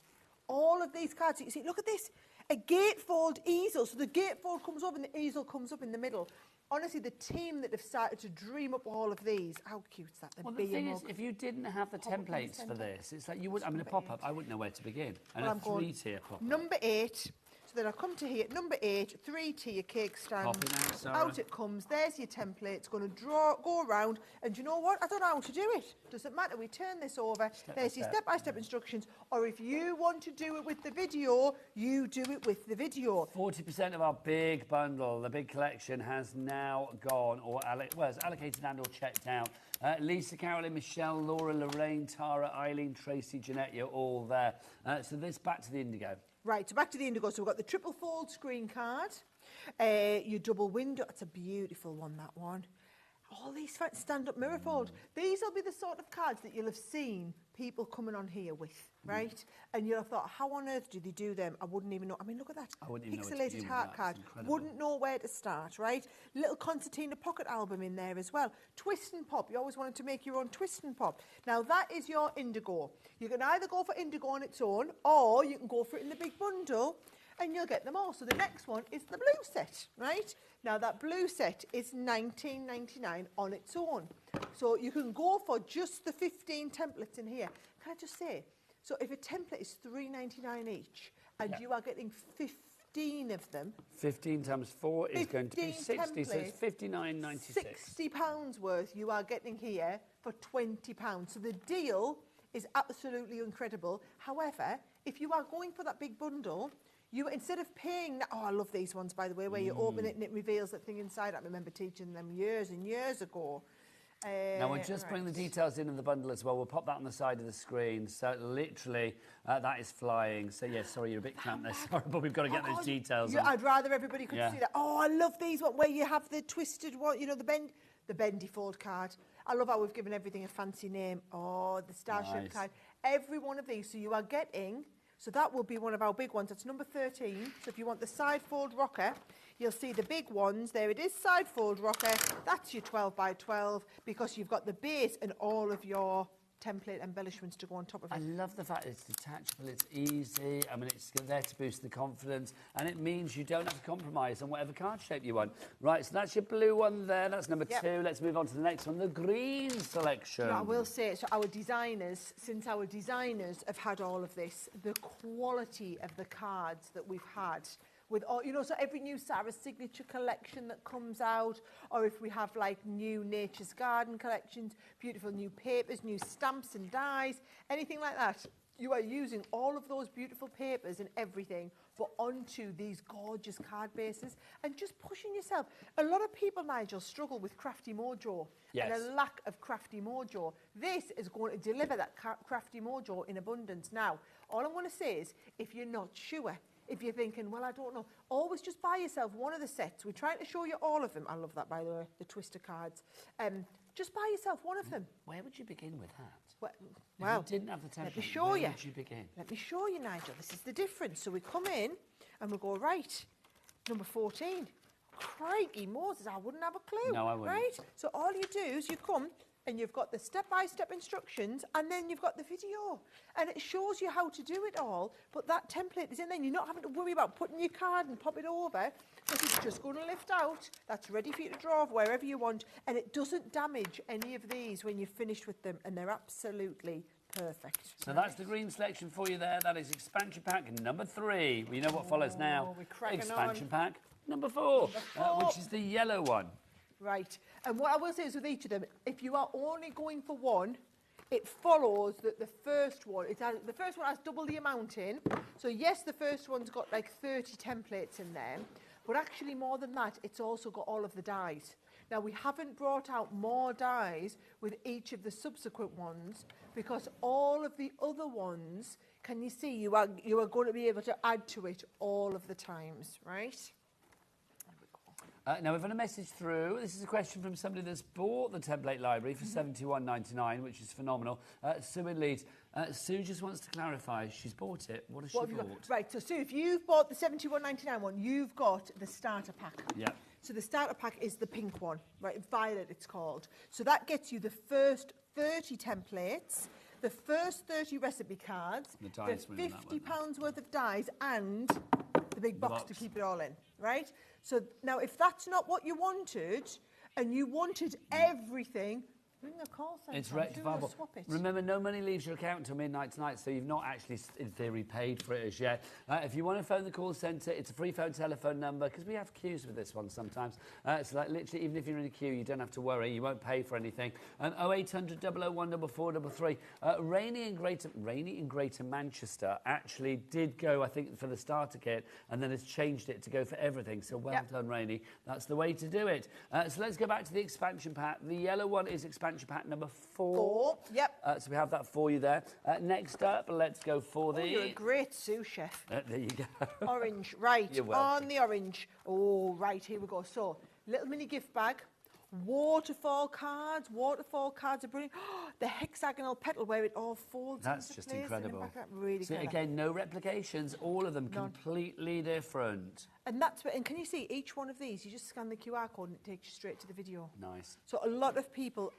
All of these cards, you see, look at this. A gatefold easel. So the gatefold comes up and the easel comes up in the middle. Honestly, the team that have started to dream up all of these, how cute is that? Well, the thing is, if you didn't have the templates for this, it's like you would, I mean, a pop-up, I wouldn't know where to begin. And a 3-tier pop-up. Number 8. So then I come to here, number 8, 3-tier cake stand. Popping out, Sarah. Out it comes. There's your template. It's going to go around. And do you know what? I don't know how to do it. Doesn't matter. We turn this over. There's your step-by-step instructions. Or if you want to do it with the video, you do it with the video. 40% of our big bundle, the big collection, has now gone or it's allocated and or checked out. Lisa, Carolyn, Michelle, Laura, Lorraine, Tara, Eileen, Tracy, Jeanette, you're all there. So this back to the indigo. Right, so back to the indigo. So we've got the triple fold screen card, your double window. It's a beautiful one, that one. All these stand-up mirror fold. These will be the sort of cards that you'll have seen people coming on here with, right? And you'll have thought, how on earth do they do them? I wouldn't even know. I mean, look at that. I wouldn't even know pixelated heart card. Wouldn't know where to start, right? Little concertina pocket album in there as well. Twist and pop. You always wanted to make your own twist and pop. Now, that is your indigo. You can either go for indigo on its own, or you can go for it in the big bundle, and you'll get them all. So the next one is the blue set, right? Now, that blue set is $19.99 on its own. So you can go for just the 15 templates in here. Can I just say, so if a template is $3.99 each, and you are getting 15 of them... 15 times 4 is going to be 60, so it's $59.96. £60 worth you are getting here for £20. So the deal is absolutely incredible. However, if you are going for that big bundle... You, instead of paying... Oh, I love these ones, by the way, where you open it and it reveals that thing inside. I remember teaching them years and years ago. Now, we'll just bring the details in the bundle as well. We'll pop that on the side of the screen. So, literally, that is flying. So, yes, sorry, you're a bit cramped there, sorry, but we've got to get those details on. I'd rather everybody could see that. Oh, I love these ones where you have the twisted one, you know, the bendy fold card. I love how we've given everything a fancy name. Oh, the starship card. Every one of these. So, you are getting... So that will be one of our big ones. It's number 13. So if you want the side fold rocker, you'll see the big ones. There it is, side fold rocker. That's your 12 by 12 because you've got the base and all of your template embellishments to go on top of it. I love the fact it's detachable, it's easy. I mean, it's there to boost the confidence, and it means you don't have to compromise on whatever card shape you want. Right, so that's your blue one there. That's number 2. Let's move on to the next one, the green selection. I will say, so our designers, since our designers have had all of this, the quality of the cards that we've had, with all, you know, so every new Sarah's Signature collection that comes out, or if we have like new Nature's Garden collections, beautiful new papers, new stamps and dies, anything like that, you are using all of those beautiful papers and everything, but onto these gorgeous card bases and just pushing yourself. A lot of people, Nigel, struggle with crafty mojo and a lack of crafty mojo. This is going to deliver that crafty mojo in abundance. Now, all I'm going to say is, if you're not sure, if you're thinking, well, I don't know, always just buy yourself one of the sets. We're trying to show you all of them. I love that, by the way, the twister cards. Just buy yourself one of them. Where would you begin with that? Well, if you didn't have the template, let me show you. Where would you begin? Let me show you, Nigel. This is the difference. So we come in and we go, right, number 14. Crikey, Moses, I wouldn't have a clue. No, I wouldn't. Right? So all you do is you come and you've got the step-by-step instructions, and then you've got the video. And it shows you how to do it all, but that template is in there. You're not having to worry about putting your card and pop it over, because it's just going to lift out. That's ready for you to draw wherever you want, and it doesn't damage any of these when you've finished with them, and they're absolutely perfect. So that's the green selection for you there. That is expansion pack number 3. We know what follows now. Expansion pack number 4, which is the yellow one. Right, and what I will say is with each of them, if you are only going for one, it follows that the first one has double the amount in. So yes, the first one's got like 30 templates in there, but actually more than that, it's also got all of the dies. Now, we haven't brought out more dies with each of the subsequent ones because all of the other ones, can you see, you are going to be able to add to it all of the times, right? Now, we've had a message through. This is a question from somebody that's bought the template library for $71.99, which is phenomenal. Sue in Leeds. Sue just wants to clarify. She's bought it. What has she bought? Right, so Sue, if you've bought the $71.99 one, you've got the starter pack. Yeah. So the starter pack is the pink one, right? Violet, it's called. So that gets you the first 30 templates, the first 30 recipe cards, the £50 worth of dies, and the big box to keep it all in, right? So now, if that's not what you wanted, and you wanted everything, Ring the call centre. It's I'm sure they'll rectifiable. swap it. Remember, no money leaves your account until midnight tonight, so you've not actually, in theory, paid for it as yet. If you want to phone the call centre, it's a free phone telephone number, because we have queues with this one sometimes. So like literally, even if you're in a queue, you don't have to worry. You won't pay for anything. 0800 001 4433. Rainy in Greater Manchester actually did go, I think, for the starter kit, and then has changed it to go for everything. So well done, Rainy. That's the way to do it. So let's go back to the expansion pack. The yellow one is expansion pack number 4. Yep. So we have that for you there. Next up, let's go for the... Oh, you're a great sous chef. There you go. Orange, right. You're welcome. On the orange. Oh, right, here we go. So, little mini gift bag. Waterfall cards. Waterfall cards are brilliant. The hexagonal petal where it all folds. That's into just place incredible. And back, really See, clever. again, no replications. All of them completely different. And that's and can you see each one of these? You just scan the QR code and it takes you straight to the video. Nice. So a lot of people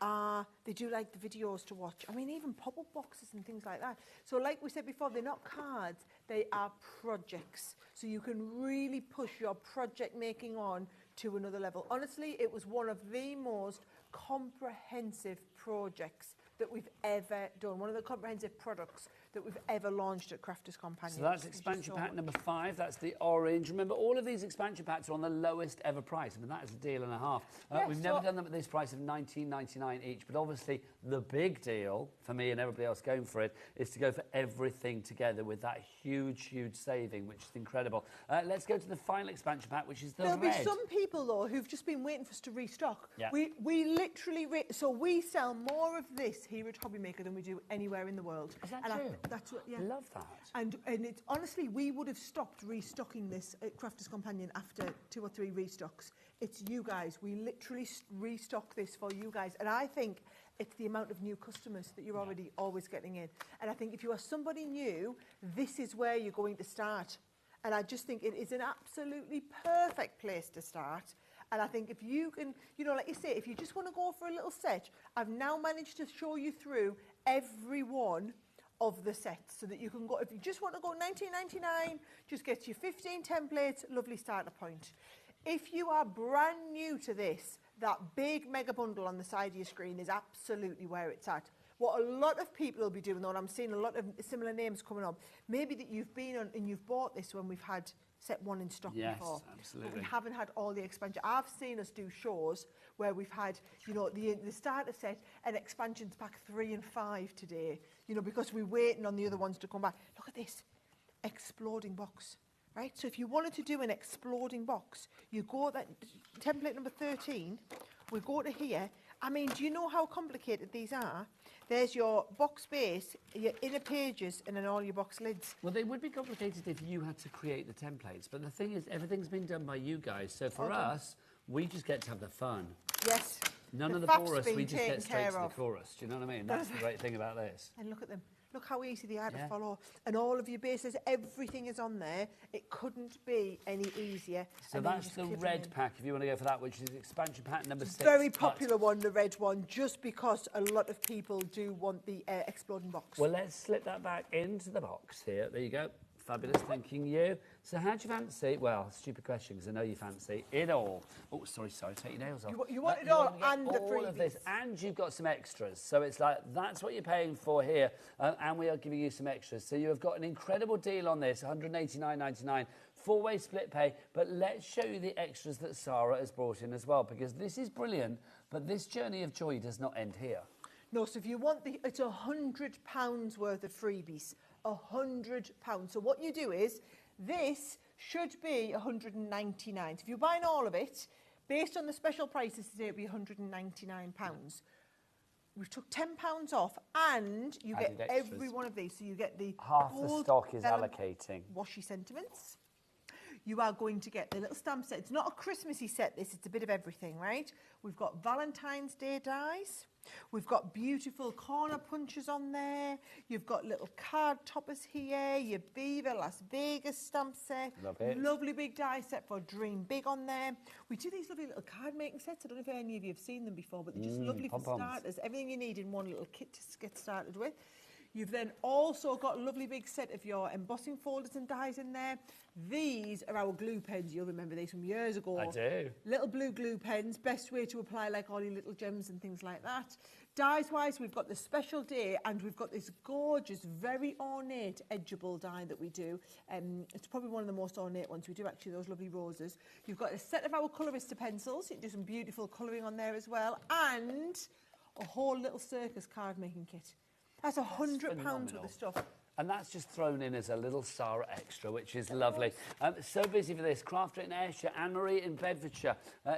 they do like the videos to watch. I mean, even pop-up boxes and things like that. So like we said before, they're not cards, they are projects. So you can really push your project making on to another level. Honestly, it was one of the most comprehensive projects that we've ever done. One of the comprehensive products that we've ever launched at Crafters Companion. So that's expansion pack number 5. That's the orange. Remember, all of these expansion packs are on the lowest ever price. I mean, that is a deal and a half. We've never done them at this price of $19.99 each. But obviously, the big deal for me and everybody else going for it is to go for everything together with that huge, huge saving, which is incredible. Let's go to the final expansion pack, which is the There'll red. be some people, though, who've just been waiting for us to restock. Yeah. We literally... so we sell more of this here at HobbyMaker than we do anywhere in the world. Is that and true? That's what, yeah. Love that. And it's honestly, we would have stopped restocking this at Crafters Companion after 2 or 3 restocks. It's you guys. We literally restock this for you guys. And I think it's the amount of new customers that you're already always getting in. And I think if you are somebody new, this is where you're going to start. And I just think it is an absolutely perfect place to start. And I think if you can, you know, like you say, if you just want to go for a little set, I've now managed to show you through every one of the sets so that you can go, if you just want to go $19.99, just get you 15 templates, lovely starter point. If you are brand new to this, that big mega bundle on the side of your screen is absolutely where it's at. What a lot of people will be doing, though, and I'm seeing a lot of similar names coming up, maybe that you've been on and you've bought this when we've had set 1 in stock before. Absolutely. But we haven't had all the expansion. I've seen us do shows where we've had, you know, the starter set and expansions pack 3 and 5 today, you know, because we're waiting on the other ones to come back. Look at this, exploding box, right? So if you wanted to do an exploding box, you go that template number 13, we go to here. I mean, do you know how complicated these are? There's your box base, your inner pages, and then all your box lids. Well, they would be complicated if you had to create the templates. But the thing is, everything's been done by you guys. So for us, we just get to have the fun. Yes. None of the faff's chorus, been we just get taken straight care to the of. chorus. Do you know what I mean? That's the great thing about this. And look at them. Look how easy they are to follow. And all of your bases, everything is on there. It couldn't be any easier. So that's the red pack, if you want to go for that, which is expansion pack number 6. Very popular one, the red one, just because a lot of people do want the exploding box. Well, let's slip that back into the box here. There you go. Fabulous, thanking you. So how do you fancy, well, stupid question, because I know you fancy it all. Oh, sorry, take your nails off. You want it all and the all of this, freebies. and you've got some extras. So it's like, that's what you're paying for here, and we are giving you some extras. So you have got an incredible deal on this, $189.99, 4-way split pay, but let's show you the extras that Sarah has brought in as well, because this is brilliant, but this journey of joy does not end here. No, so if you want it's £100 worth of freebies. £100. So what you do is, this should be $199. So if you're buying all of it, based on the special prices today, it'll be £199. We took £10 off, and you get every one of these. So you get the half the gold stock is element allocating. washi sentiments. You are going to get the little stamp set. It's not a Christmassy set, this. It's a bit of everything, right? We've got Valentine's Day dies. We've got beautiful corner punches on there. You've got little card toppers here. Your Beaver Las Vegas stamp set. Love it. Lovely big die set for Dream Big on there. We do these lovely little card making sets. I don't know if any of you have seen them before, but they're just lovely for pom-poms. starters. Everything you need in one little kit to get started with. You've then also got a lovely big set of your embossing folders and dies in there. These are our glue pens. You'll remember these from years ago. I do. Little blue glue pens, best way to apply like all your little gems and things like that. Dies-wise, we've got the special day and we've got this gorgeous, very ornate edgeable die that we do. It's probably one of the most ornate ones. We do actually those lovely roses. You've got a set of our Colorista pencils. You can do some beautiful colouring on there as well. And a whole little circus card making kit. That's £100 worth of stuff. And that's just thrown in as a little Sarah extra, which is lovely. So busy for this. Crafter in Ayrshire, Anne-Marie in Bedfordshire,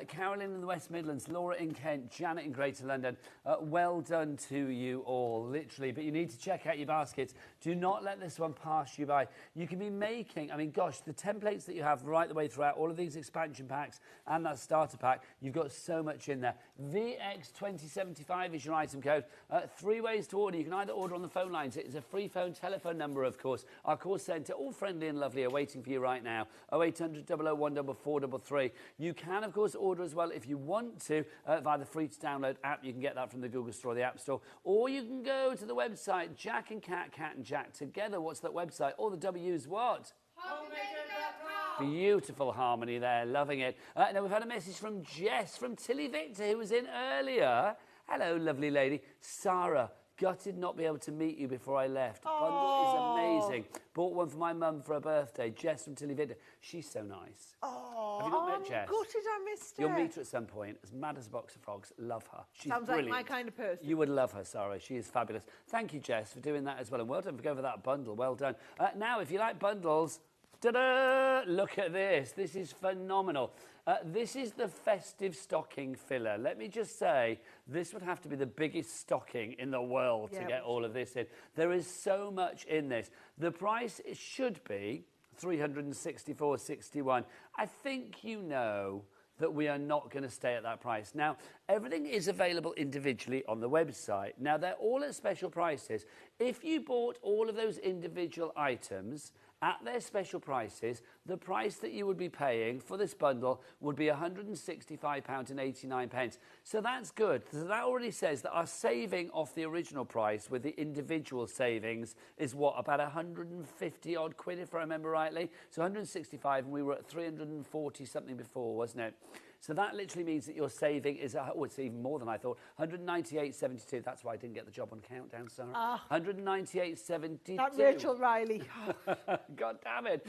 Carolyn in the West Midlands, Laura in Kent, Janet in Greater London. Well done to you all, literally. But you need to check out your baskets. Do not let this one pass you by. You can be making, I mean, gosh, the templates that you have right the way throughout, all of these expansion packs and that starter pack, you've got so much in there. VX2075 is your item code. 3 ways to order. You can either order on the phone lines. It's a free phone telephone number, of course. Our call centre, all friendly and lovely, are waiting for you right now. 0800 001 433. You can, of course, order as well if you want to via the free-to-download app. You can get that from the Google Store or the App Store. Or you can go to the website, Jack and Cat, Cat and Jack together. What's that website? All the W's what? HobbyMaker.com. Beautiful harmony there, loving it. Now, we've had a message from Jess from Tilly Victor, who was in earlier. Hello, lovely lady. Sarah, gutted not be able to meet you before I left. Bundle is amazing. Bought one for my mum for her birthday. Jess from Tilly Victor. She's so nice. Oh, have you not met Jess? Gutted I missed her. You'll meet her at some point. As mad as a box of frogs. Love her. She's Sounds brilliant. like my kind of person. You would love her, Sarah. She is fabulous. Thank you, Jess, for doing that as well. And well done for going for that bundle. Well done. Now, if you like bundles, ta-da! Look at this. This is phenomenal. This is the festive stocking filler. Let me just say, this would have to be the biggest stocking in the world to get all of this in. There is so much in this. The price should be $364.61. I think you know that we are not going to stay at that price. Now, everything is available individually on the website. Now, they're all at special prices. If you bought all of those individual items at their special prices, the price that you would be paying for this bundle would be £165.89. So that's good. So that already says that our saving off the original price with the individual savings is what, about 150 odd quid, if I remember rightly. So 165, and we were at 340 something before, wasn't it? So that literally means that your saving is, oh, it's even more than I thought, 198.72. That's why I didn't get the job on Countdown, Sarah. 198.72. That Rachel Riley. God damn it.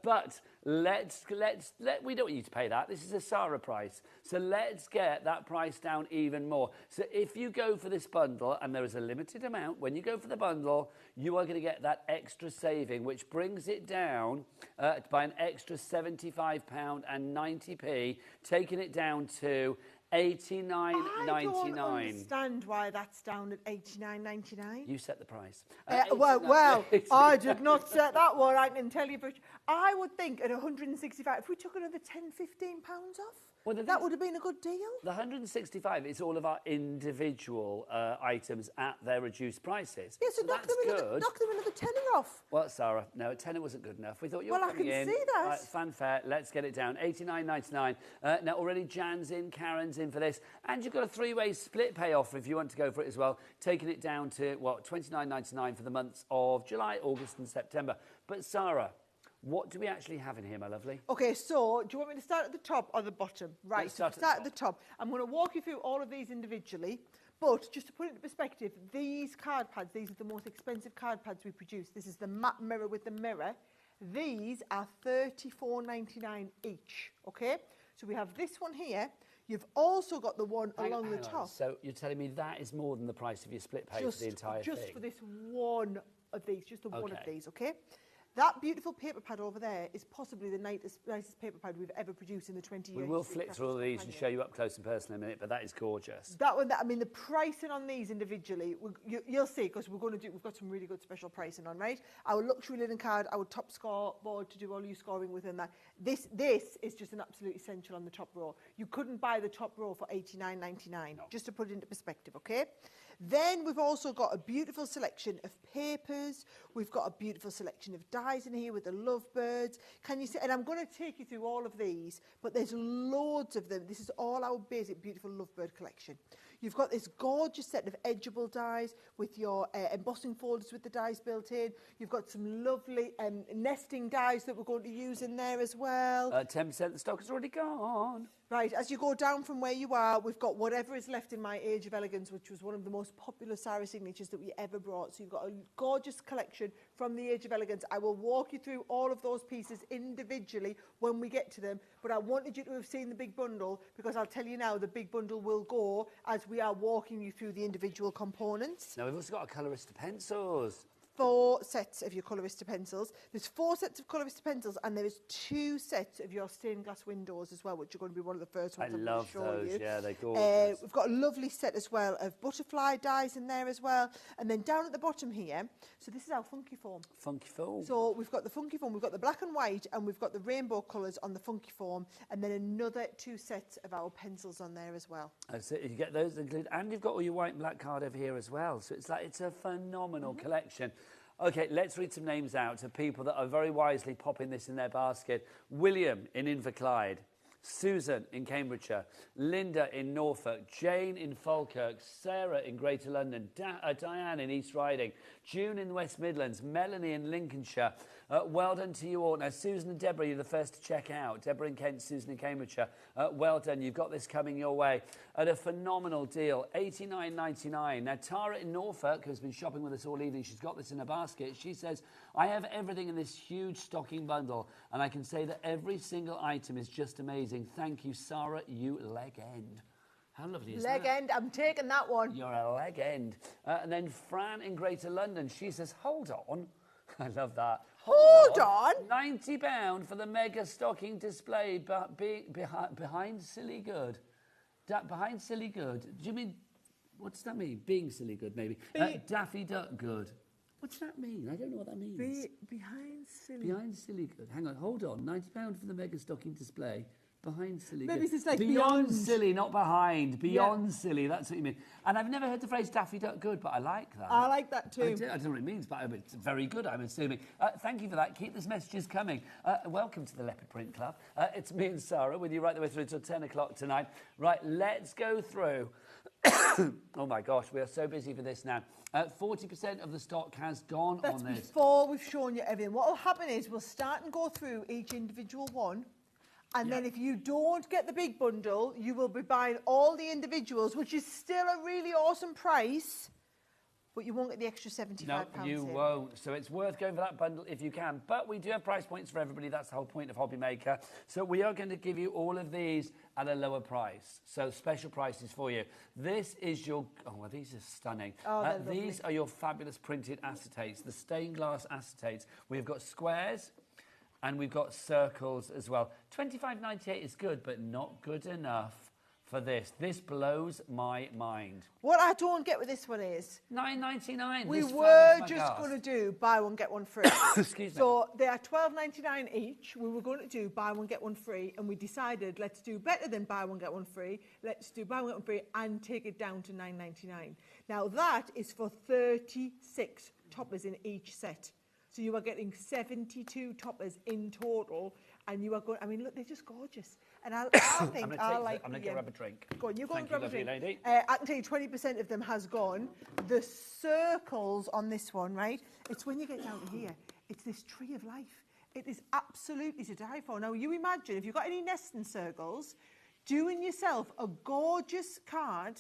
But we don't want you to pay that. This is a Sarah price. So let's get that price down even more. So if you go for this bundle, and there is a limited amount, when you go for the bundle, you are going to get that extra saving, which brings it down by an extra £75.90, taking it down to $89.99. I don't understand why that's down at $89.99. You set the price. Well, I did not set that one. I can tell you. But I would think at 165, if we took another £10, £15 off, that would have been a good deal. The 165 is all of our individual items at their reduced prices. Yeah, so knock them another tenner off. Well, Sarah, no, a tenner wasn't good enough. We thought you were coming in. Well, I can see that. Right, fanfare, let's get it down. $89.99. Now, already Jan's in, Karen's in for this. And you've got a 3-way split pay offer if you want to go for it as well, taking it down to, what, $29.99 for the months of July, August and September. But, Sarah, what do we actually have in here, my lovely? OK, so do you want me to start at the top or the bottom? Right, start at the top. I'm going to walk you through all of these individually. But just to put it into perspective, these card pads, these are the most expensive card pads we produce. This is the matte mirror with the mirror. These are $34.99 each, OK? So we have this one here. You've also got the one along the top. So you're telling me that is more than the price of your split pay for the entire thing? Just for this one of these, just the one of these, OK? That beautiful paper pad over there is possibly the nicest paper pad we've ever produced in the 20 years. We will flick through all of these and show you up close and personal in a minute, but that is gorgeous. That one, I mean, the pricing on these individually, you'll see, because we've got some really good special pricing on, right? Our luxury linen card, our top score board to do all your scoring within that. This is just an absolute essential on the top row. You couldn't buy the top row for $89.99, just to put it into perspective, okay? Then we've also got a beautiful selection of papers. We've got a beautiful selection of dies in here with the lovebirds. Can you see? And I'm going to take you through all of these, but there's loads of them. This is all our basic beautiful lovebird collection. You've got this gorgeous set of edgeable dies with your embossing folders with the dies built in. You've got some lovely nesting dies that we're going to use in there as well. 10% of the stock is already gone. Right, as you go down from where you are, we've got whatever is left in my Age of Elegance, which was one of the most popular Sarah signatures that we ever brought. So you've got a gorgeous collection from the Age of Elegance. I will walk you through all of those pieces individually when we get to them, but I wanted you to have seen the big bundle, because I'll tell you now, the big bundle will go as we are walking you through the individual components. Now, we've also got a Colorista pencils. 4 sets of your Colorista pencils. There's 4 sets of Colorista pencils, and there is 2 sets of your stained glass windows as well, which are going to be one of the first ones I'm going to show you. Yeah, they're gorgeous. We've got a lovely set as well of butterfly dies in there as well. And then down at the bottom here, so this is our funky foam. Funky foam. So we've got the funky foam, we've got the black and white, and we've got the rainbow colours on the funky foam, and then another 2 sets of our pencils on there as well. So you get those included, and you've got all your white and black card over here as well. So it's a phenomenal collection. Okay, let's read some names out to people that are very wisely popping this in their basket. William in Inverclyde, Susan in Cambridgeshire, Linda in Norfolk, Jane in Falkirk, Sarah in Greater London, Diane in East Riding, June in the West Midlands, Melanie in Lincolnshire. Well done to you all. Now, Susan and Deborah, you're the first to check out. Deborah in Kent, Susan in Cambridgeshire. Well done. You've got this coming your way at a phenomenal deal, $89.99. Now, Tara in Norfolk, who's been shopping with us all evening, she's got this in a basket. She says, I have everything in this huge stocking bundle, and I can say that every single item is just amazing. Thank you, Sarah, you legend. How lovely is that? Legend, I'm taking that one. You're a legend. And then Fran in Greater London, she says, hold on. I love that. Hold on. £90 for the mega stocking display behind Silly Good. Behind Silly Good. Do you mean, what's that mean? Being Silly Good, maybe. Daffy Duck Good. What's that mean? I don't know what that means. Behind Silly. Behind Silly Good. Hang on, hold on. £90 for the mega stocking display. Behind Silly. Maybe Good. it's like beyond beyond. Silly, not behind. Beyond Silly, that's what you mean. And I've never heard the phrase Daffy Duck Good, but I like that. I like that too. I don't know what it means, but it's very good, I'm assuming. Thank you for that. Keep these messages coming. Welcome to the Leopard Print Club. It's me and Sarah with you right the way through till 10 o'clock tonight. Right, let's go through. Oh my gosh, we are so busy for this now. 40% of the stock has gone That's on this. before we've shown you everything. What will happen is we'll start and go through each individual one. And then if you don't get the big bundle, you will be buying all the individuals, which is still a really awesome price, but you won't get the extra £75. No, you won't. So it's worth going for that bundle if you can. But we do have price points for everybody. That's the whole point of HobbyMaker. So we are going to give you all of these at a lower price. So special prices for you. This is your... Oh, well, these are stunning. Oh, these are your fabulous printed acetates, the stained glass acetates. We've got squares... and we've got circles as well. $25.98 is good, but not good enough for this. This blows my mind. What I don't get with this one is... $9.99. We were just going to do buy one, get one free. Excuse me. So they are $12.99 each. We were going to do buy one, get one free, and we decided let's do better than buy one, get one free. Let's do buy one, get one free and take it down to $9.99. Now that is for 36 toppers in each set. So you are getting 72 toppers in total, and you are going... I mean, look, they're just gorgeous. And I think I like... I'm going to grab a drink. Go on, you go and grab a drink. Lady. I can tell you 20% of them has gone. The circles on this one, right? It's when you get down to here, it's this tree of life. It is absolutely to die for. Now, you imagine, if you've got any nesting circles, doing yourself a gorgeous card...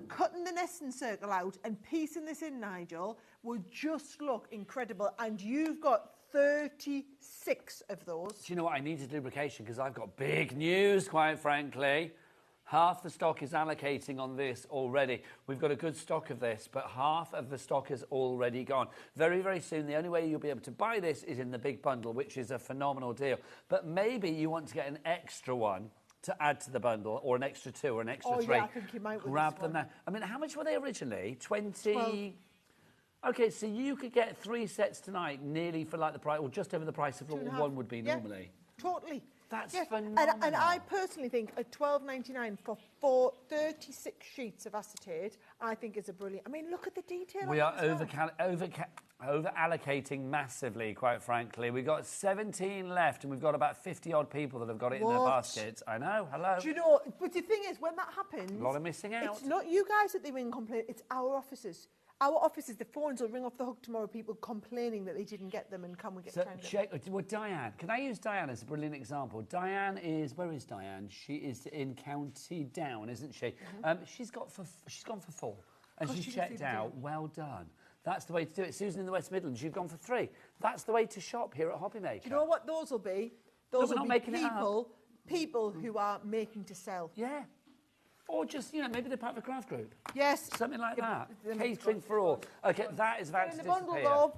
cutting the nesting circle out and piecing this in, Nigel, would just look incredible. And you've got 36 of those. Do you know what? I needed lubrication because I've got big news, quite frankly. Half the stock is allocating on this already. We've got a good stock of this, but half of the stock is already gone. Very, very soon, the only way you'll be able to buy this is in the big bundle, which is a phenomenal deal. But maybe you want to get an extra one to add to the bundle, or an extra 2 or an extra 3. Yeah, I think you might with grab this them one. now. I mean, how much were they originally? 20? 12. Okay, so you could get 3 sets tonight nearly for like the price, or just over the price of what one would be normally. Totally. That's Yeah. phenomenal. And I personally think a £12.99 for 36 sheets of acetate, I think is a brilliant. I mean, look at the detail. We on are it as well. over allocating massively, quite frankly. We've got 17 left, and we've got about 50 odd people that have got it in their What? baskets. I know. Hello. Do you know? But the thing is, when that happens, A lot of missing out. It's not you guys that they ring complain. It's our offices. Our offices, the phones will ring off the hook tomorrow. People complaining that they didn't get them, and can we get So try and get check. Well, Diane. Can I use Diane as a brilliant example? Diane is. Where is Diane? She is in County Down, isn't she? She's gone for 4, and she's checked out. Well done. That's the way to do it. Susan in the West Midlands, you've gone for 3. That's the way to shop here at HobbyMaker. Do you know what those will be? No, Those we're will not be making it up. people who are making to sell. Yeah. Or just, maybe they're part of a craft group. Yes. Something like that. them Catering for all. Okay, that is about in to the bundle, disappear. though.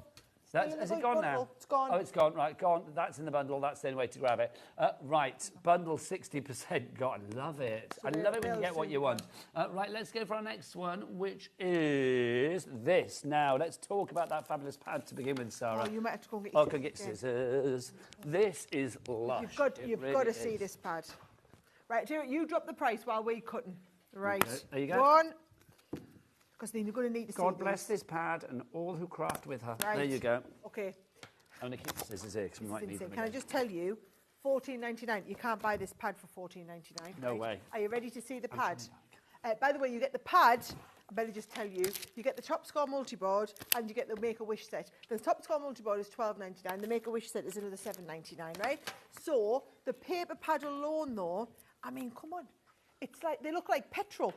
Has it gone now? It's gone. Oh, it's gone. Right, gone. That's in the bundle. That's the only way to grab it. Right, bundle 60% gone. I love it. I love it when you get what you want. Right, let's go for our next one, which is this. Now, let's talk about that fabulous pad to begin with, Sarah. Oh, you might have to go and get your go get scissors. This is lush. You've got to see this pad. Right, you drop the price while we're cutting. Right. Okay, there you go. Go on. Because then you're going to need to see God bless these. this pad and all who craft with her. Right. There you go. Okay. I'm going to keep the scissors here because we might need them Can I again. just tell you, $14.99. You can't buy this pad for $14.99. No way. Are you ready to see the pad? By the way, you get the pad. I better just tell you, you get the Top Score multi-board and you get the Make-A-Wish set. The Top Score multi-board is $12.99. The Make-A-Wish set is another $7.99, right? So the paper pad alone, though, I mean, come on. It's like, they look like petrol.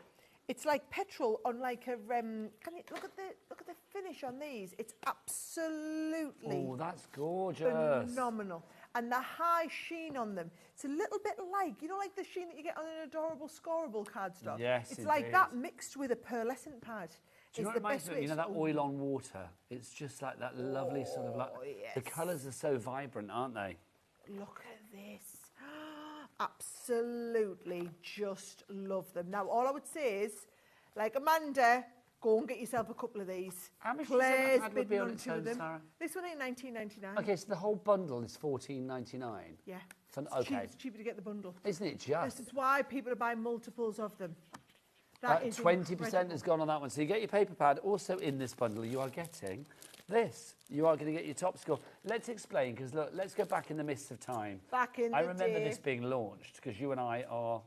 It's like petrol on like a can you look at the finish on these? It's absolutely that's gorgeous. phenomenal. And the high sheen on them. It's a little bit like, like the sheen that you get on an adorable scoreable cardstock. Yes, it's it like is. that mixed with a pearlescent pad. Do you know what it reminds me of? That oil on water. It's just like that lovely sort of like. Yes. The colours are so vibrant, aren't they? Look at this. Absolutely just love them. Now, all I would say is, like Amanda, go and get yourself a couple of these. How much Claire's does that would be on bidding its two of own, them. Sarah? This one ain't $19.99. Okay, so the whole bundle is $14.99. Yeah. Okay. It's cheaper to get the bundle. Isn't it just? This is why people are buying multiples of them. That is 20% incredible. has gone on that one. So you get your paper pad. Also in this bundle, you are getting this. You are going to get your top score. Let's explain, because look, let's go back in the mists of time. Back in the I remember day. this being launched, because you and I are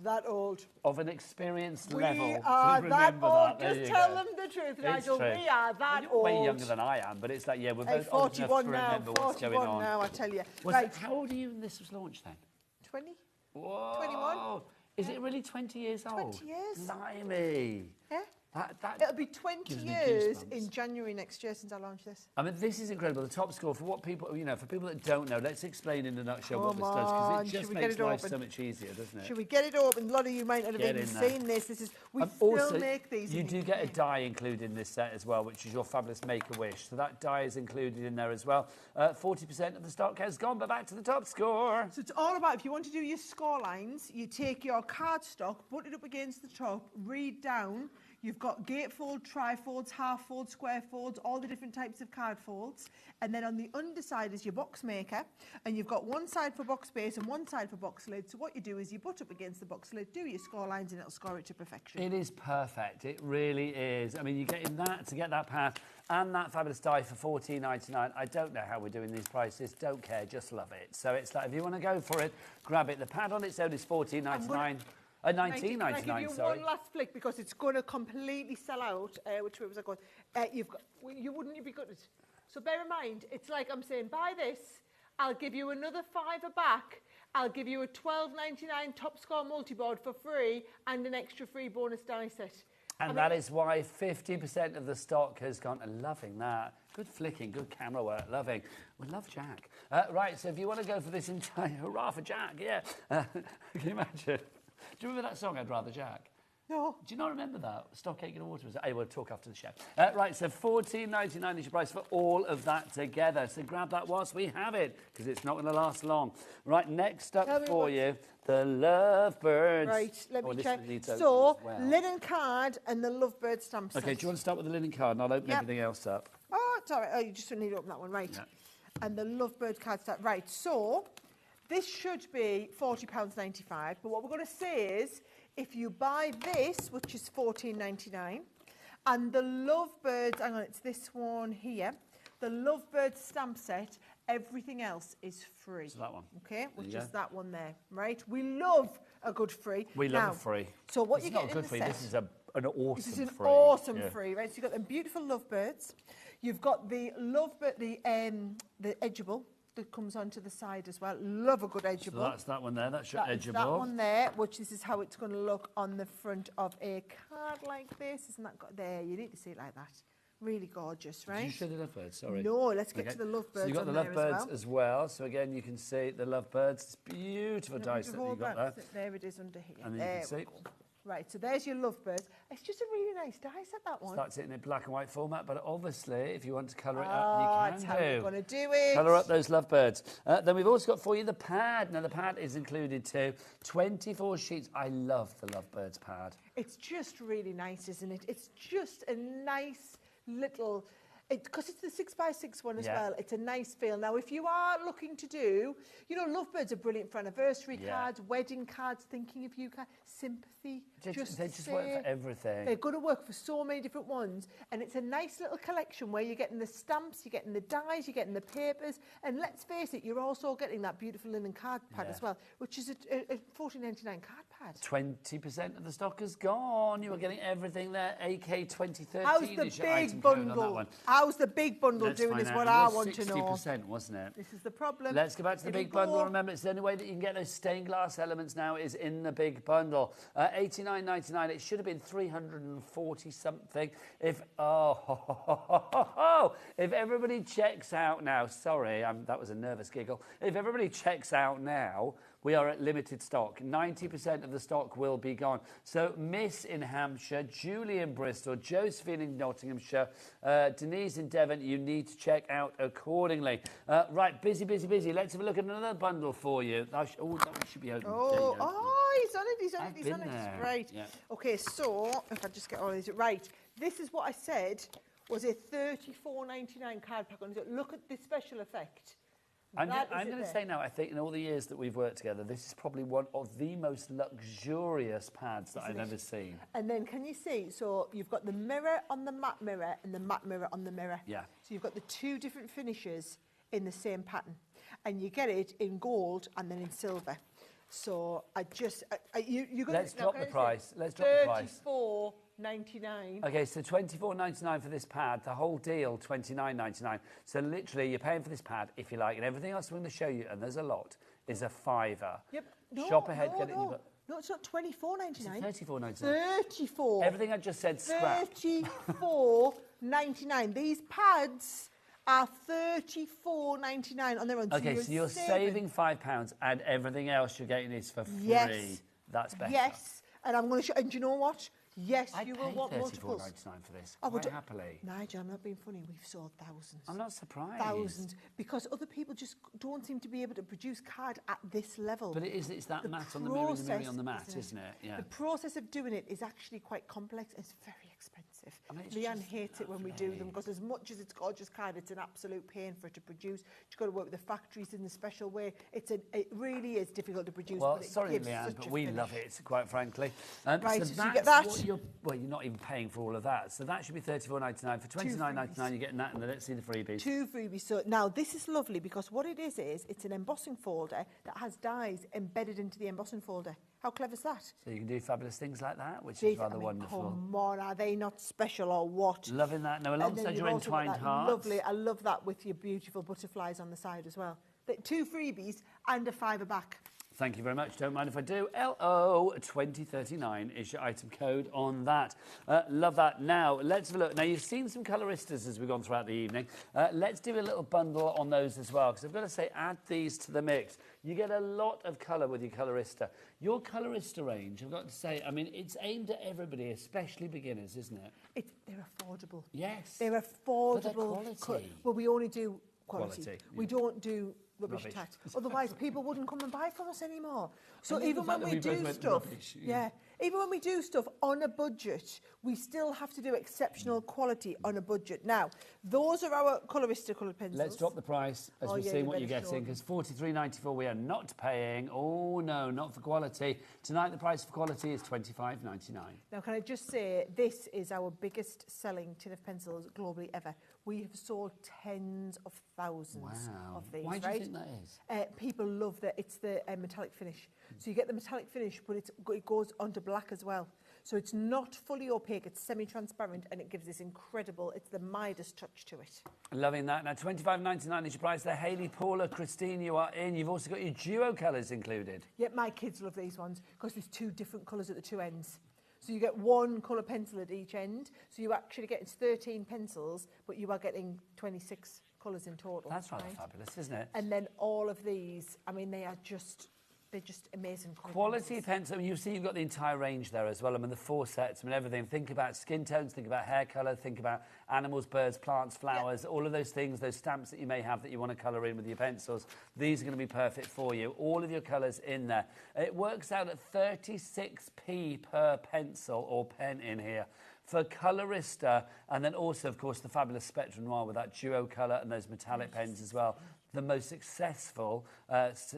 that old. Of an experienced We level. are to that remember old. that. There Just you tell go. them the truth, It's Nigel. true. We are that You're old. way younger than I am, but it's like, yeah, we're Hey, both old enough 41 to now. remember what's going 41 on. now, I tell you. Right. How old are you when this was launched then? 20. Whoa. 21. Is it really 20 years old? 20 years. Blimey. Yeah. That It'll be 20 gives me years goosebumps. in January next year since I launched this. I mean, this is incredible. The top score, for what people, for people that don't know, let's explain in a nutshell what Come this does, because on, it should just we get makes it life open? so much easier, doesn't it? Should we get it open? A lot of you might not have Get even in there. seen this. This is we Also, still make these. you in do the get a UK. die included in this set as well, which is your fabulous Make-A-Wish. So that die is included in there as well. 40% of the stock has gone, but back to the top score. So it's all about, if you want to do your score lines, you take your cardstock, put it up against the top, read down. You've got gatefold, trifolds, half folds, square folds, all the different types of card folds. And then on the underside is your box maker. And you've got one side for box base and one side for box lid. So what you do is you butt up against the box lid, do your score lines, and it'll score it to perfection. It is perfect. It really is. I mean, you're getting that to get that pad and that fabulous die for $14.99. I don't know how we're doing these prices. Don't care. Just love it. So it's like, if you want to go for it, grab it. The pad on its own is $14.99. $19.99, I'll give you sorry. one last flick because it's going to completely sell out. Which way was I going? You wouldn't be good at. So bear in mind, it's like I'm saying, buy this. I'll give you another £5 back. I'll give you a $12.99 top score multi-board for free and an extra free bonus die set. And that is why 50% of the stock has gone. Loving that. Good flicking, good camera work, loving. We love Jack. Right, so if you want to go for this entire... Hurrah for Jack, yeah. Can you imagine? Do you remember that song, I'd Rather Jack? No. Do you not remember that? Stock, Cake and Water was it? Hey, we'll talk after the show. Right, so $14.99 is your price for all of that together. So grab that whilst we have it, because it's not going to last long. Right, next up for you, the Lovebirds. Right, let me check. So, linen card and the Lovebird stamp set. Okay, do you want to start with the linen card and I'll open everything else up? Oh, it's all right. Oh, you just need to open that one, right. Yeah. And the Lovebird card set. Right, so This should be £40.95, but what we're going to say is, if you buy this, which is £14.99, and the Lovebirds, hang on, it's this one here, the Lovebirds stamp set, everything else is free. So that one. Okay, which is that one there, right? We love a good free. We love a free. So what This you is get not a in good the free, set, this is an awesome free. this is an awesome Yeah. free, right? So you've got them beautiful Lovebirds. You've got the Lovebird, the edgeable that comes onto the side as well. Love a good edgeable. So that's that one there, that's your edgeable. That one there, which this is how it's going to look on the front of a card like this. Isn't that there? You need to see it like that. Really gorgeous, right? Did you show the Lovebirds? Sorry. No, let's get to the Lovebirds. So you've got the Lovebirds as well. So again, you can see the Lovebirds. It's beautiful dice that you've got there. There it is under here. And then you can see. Right, so there's your Lovebirds. It's just a really nice die set, that one. Starts it in a black and white format, but obviously, if you want to colour it up, you can that's how you're going to do it. Colour up those Lovebirds. Then we've also got for you the pad. Now, the pad is included too. 24 sheets. I love the Lovebirds pad. It's just really nice, isn't it? It's just a nice little... Because it's the 6x6 one as well, it's a nice feel. Now, if you are looking to do, you know, Lovebirds are brilliant for anniversary cards, wedding cards, thinking of you cards, sympathy. They just work for everything. They're going to work for so many different ones. And it's a nice little collection where you're getting the stamps, you're getting the dies, you're getting the papers. And let's face it, you're also getting that beautiful linen card pad as well, which is a £14.99 card pad. 20% of the stock is gone. You are getting everything there. AK 2013 How's the is your big item code on that bundle? one. How's the big bundle Let's doing find is out. what It I was want to know. 60%, wasn't it? This is the problem. Let's go back to the big bundle. Remember, it's the only way that you can get those stained glass elements now is in the big bundle. $89.99. It should have been 340 something. If if everybody checks out now, sorry, that was a nervous giggle. If everybody checks out now, we are at limited stock. 90% of the stock will be gone. So Miss in Hampshire, Julie in Bristol, Josephine in Nottinghamshire, Denise in Devon, you need to check out accordingly. Right, busy. Let's have a look at another bundle for you. That should be open. He's on it. Right. Yeah. Okay, so if I just get all these right, this is what I said was a $34.99 card pack. Look at this special effect. I'm going to say now, I think in all the years that we've worked together, this is probably one of the most luxurious pads that I've ever seen. And then can you see, so you've got the mirror on the matte mirror and the matte mirror on the mirror. Yeah. So you've got the two different finishes in the same pattern. And you get it in gold and then in silver. So you're going Let's drop the price. Let's drop the price. $34.99. Okay, so $24.99 for this pad. The whole deal, $29.99. So literally, you're paying for this pad, if you like, and everything else we're going to show you, and there's a lot, is a $5. Yep. Shop ahead, get it. No, it's not $24.99. It's $34.99. $34. Everything I just said, scrap. $34.99. These pads are $34.99 on their own. Okay, so you're saving £5, and everything else you're getting is for free. Yes. That's better. Yes, and I'm going to show. And do you know what? Yes, I'd you pay will want multiples. $34.99 for this, Oh, quite happily. Nigel, I'm not being funny. We've sold thousands. I'm not surprised. Thousands, because other people just don't seem to be able to produce card at this level. But it's that mat on the mirror, the mirror on the mat, isn't it? Yeah. The process of doing it is actually quite complex. It's very expensive. I mean, Leanne hates it when we do them because as much as it's gorgeous card, it's an absolute pain for it to produce. You've got to work with the factories in a special way. It really is difficult to produce. Well, but it sorry, gives Leanne, such but a we finish. love it, quite frankly. Right, so so you get that. you're not even paying for all of that. So that should be $34.99. For $29.99, you're getting that, and let's see the freebies. 2 freebies. So now this is lovely because what it is it's an embossing folder that has dies embedded into the embossing folder. How clever is that? So you can do fabulous things like that, which is rather wonderful. Come on, are they not special or what? Loving that. Now, alongside your entwined hearts. Lovely. I love that with your beautiful butterflies on the side as well. 2 freebies and a £5 back. Thank you very much. Don't mind if I do. LO2039 is your item code on that. Love that. Now, let's have a look. Now, you've seen some coloristas as we've gone throughout the evening. Let's do a little bundle on those as well, because I've got to say, add these to the mix. You get a lot of colour with your colorista. Your colorista range, I've got to say, I mean, it's aimed at everybody, especially beginners, isn't it? They're affordable. Yes. They're affordable. For their quality. Well, we only do quality. We don't do rubbish Rubbish. tat. Otherwise, people wouldn't come and buy from us anymore. So I love even the fact when that we we both do went stuff, rubbish, yeah, even when we do stuff on a budget, we still have to do exceptional quality on a budget. Now, those are our Colorista coloured pencils. Let's drop the price as Oh, we've yeah, seen you what you're better show getting, because $43.94 we are not paying. Oh no, not for quality. Tonight the price for quality is $25.99. Now, can I just say, this is our biggest selling tin of pencils globally ever. We have sold tens of thousands of these, Why do you think that is? People love that it's the metallic finish. So you get the metallic finish, but it goes onto black as well. So it's not fully opaque, it's semi-transparent, and it gives this incredible, it's the Midas touch to it. Loving that. Now, $25.99 is your price there. Hayley, Paula, Christine, you are in. You've also got your duo colours included. Yeah, my kids love these ones because there's two different colours at the two ends. So you get one colour pencil at each end. So you actually get 13 pencils, but you are getting 26 colours in total. That's rather fabulous, isn't it? And then all of these, I mean, they're just amazing. Quality pencil. You see, you've got the entire range there as well. I mean, the 4 sets. I mean, everything. Think about skin tones. Think about hair colour. Think about animals, birds, plants, flowers. All of those things, those stamps that you may have that you want to colour in with your pencils. These are going to be perfect for you. All of your colours in there. It works out at 36p per pencil or pen in here for Colorista, and then also, of course, the fabulous Spectre Noir with that duo colour and those metallic pens as well. The most successful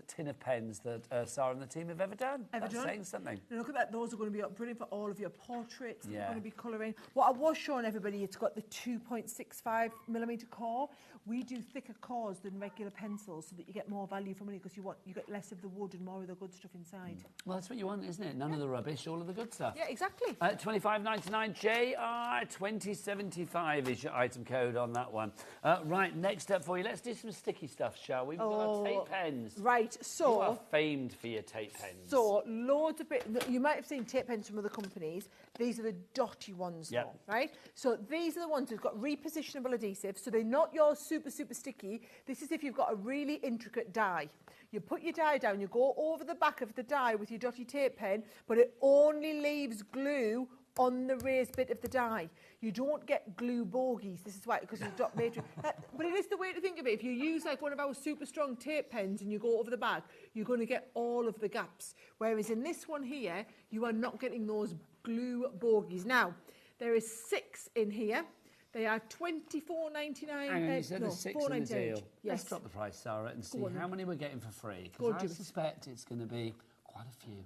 tin of pens that Sarah and the team have ever done. That's saying something. Now look at that. Those are going to be brilliant for all of your portraits. Yeah. They're going to be colouring. What I was showing everybody, it's got the 2.65mm core. We do thicker cores than regular pencils so that you get more value for money because you get less of the wood and more of the good stuff inside. Well, that's what you want, isn't it? None of the rubbish, all of the good stuff. Yeah, exactly. $25.99 JR2075 is your item code on that one. Right, next up for you, let's do some sticky stuff, shall we? We've got our tape pens. Right, so... You are famed for your tape pens. So, loads of you might have seen tape pens from other companies. These are the dotty ones, though, right? So these are the ones who've got repositionable adhesive, so they're not your super sticky. This is if you've got a really intricate die. You put your die down, you go over the back of the die with your dotty tape pen, but it only leaves glue on the raised bit of the die. You don't get glue bogies. This is why, because it's dot matrix. But it is the way to think of it. If you use like one of our super strong tape pens and you go over the back, you're going to get all of the gaps. Whereas in this one here, you are not getting those glue bogies. Now, there is 6 in here. They are $24.99. And you said there's 6 in the deal. Yes. Let's drop the price, Sarah, and see how many we're getting for free. Go on, Because I Jimmy. suspect it's going to be quite a few.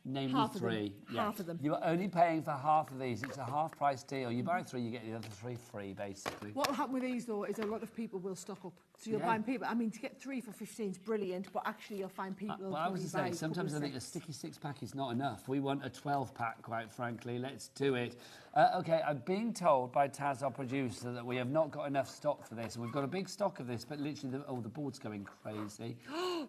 Namely half of them. 3. Half of them. You are only paying for half of these. It's a half price deal. You buy 3, you get the other 3 free, basically. What will happen with these, though, is a lot of people will stock up. So you'll find people, I mean, to get 3 for 15 is brilliant, but actually you'll find people Well, I was to say, sometimes I think a sticky 6-pack is not enough. We want a 12-pack, quite frankly. Let's do it. OK, I'm being told by Taz, our producer, that we have not got enough stock for this. And we've got a big stock of this, but literally, the board's going crazy. Do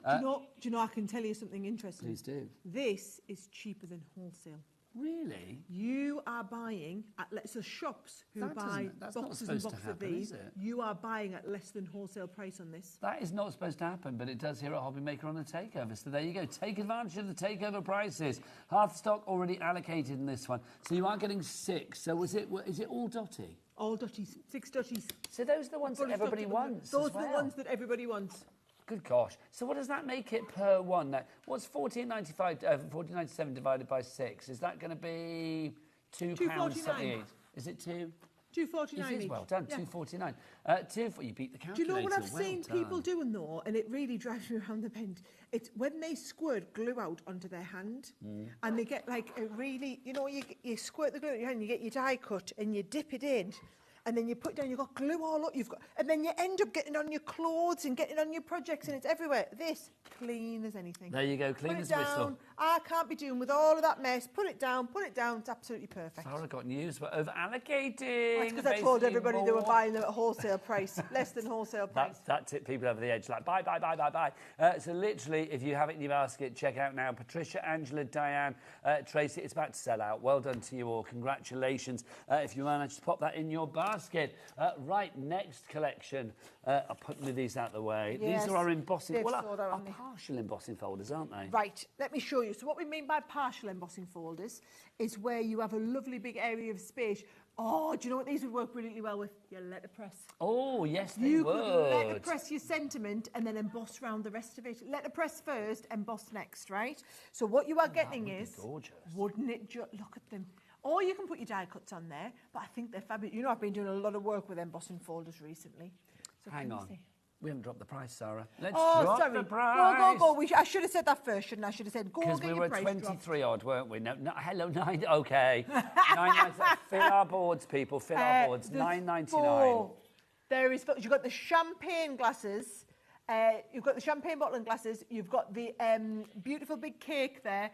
you know, I can tell you something interesting. Please do. This is cheaper than wholesale. Really? You are buying at so shops who buy that's not boxes and supposed to boxes of happen, these. is it? You are buying at less than wholesale price on this. That is not supposed to happen, but it does here at HobbyMaker on the takeover. So there you go. Take advantage of the takeover prices. Half the stock already allocated in this one. So you are getting 6. So is it all dotty? All dotties, 6 dotties. So those are the ones that everybody wants. Those are the ones that everybody wants. Good gosh. So what does that make it per one? Now, what's $14.97 divided by 6? Is that going to be £2.78? Is it 2? $2.49 It is each. well done, Yeah. $2.49. You beat the calculator. Do you know what I've Well seen done. people doing, though, and it really drives me around the bend? It's when they squirt glue out onto their hand, and they get like a really, you squirt the glue out your hand, you get your die cut, and you dip it in, and then you put it down, you've got glue all up, and then you end up getting on your clothes and getting on your projects, and it's everywhere. This, clean as anything. There you go, clean Put as it a whistle. down. I can't be doing with all of that mess. Put it down, it's absolutely perfect. Sarah got news. We're over allocating. That's because I told everybody they were buying them at wholesale price, less than wholesale price. That tipped people over the edge, like, buy. So literally, if you have it in your basket, check out now. Patricia, Angela, Diane, Tracy, it's about to sell out. Well done to you all. Congratulations if you managed to pop that in your basket. Right, next collection. I'll put these out of the way. Yes, these are our embossing, they've our sold out, haven't they? partial embossing folders, aren't they? Right, let me show you. So what we mean by partial embossing folders is where you have a lovely big area of space Oh, do you know what these would work really well with? Your letterpress. Oh, yes, they You would. could letterpress your sentiment and then emboss around the rest of it. Letterpress first, emboss next, right? So what you are getting is, wouldn't it look at them? Or you can put your die cuts on there, but I think they're fabulous. You know, I've been doing a lot of work with embossing folders recently. So Hang on. We haven't dropped the price, Sarah. Let's oh, drop sorry. the price. Go. I should have said that first, shouldn't I? I should have said, go Because get we your were price 23 odd, weren't we? No, hello, 9. Okay. 9.99. Fill our boards, people. Fill our boards. 9.99. There is. You've got the champagne glasses. You've got the champagne bottle and glasses. You've got the beautiful big cake there.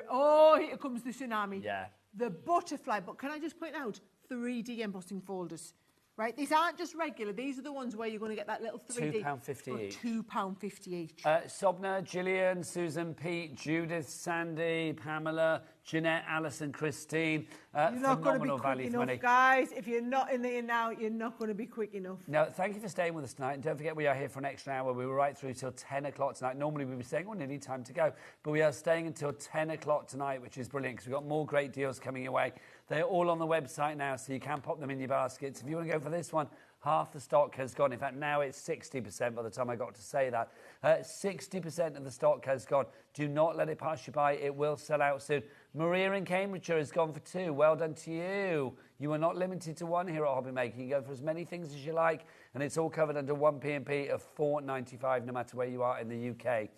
Oh, here comes the tsunami. Yeah. The butterfly. But can I just point out 3D embossing folders? Right, these aren't just regular. These are the ones where you're going to get that little 3D. £2.50 each. £2.50 each. Sobna, Gillian, Susan, Pete, Judith, Sandy, Pamela, Jeanette, Alison, Christine. You're not going to be quick value enough, for money. guys. If you're not in there now, you're not going to be quick enough. No, thank you for staying with us tonight. And don't forget, we are here for an extra hour. We were right through till 10 o'clock tonight. Normally, we'd be saying, well, nearly time to go. But we are staying until 10 o'clock tonight, which is brilliant because we've got more great deals coming your way. They're all on the website now, so you can pop them in your baskets. If you want to go for this one, half the stock has gone. In fact, now it's 60% by the time I got to say that. 60% of the stock has gone. Do not let it pass you by. It will sell out soon. Maria in Cambridgeshire has gone for 2. Well done to you. You are not limited to 1 here at HobbyMaker. You can go for as many things as you like, and it's all covered under 1 P&P of £4.95, no matter where you are in the UK.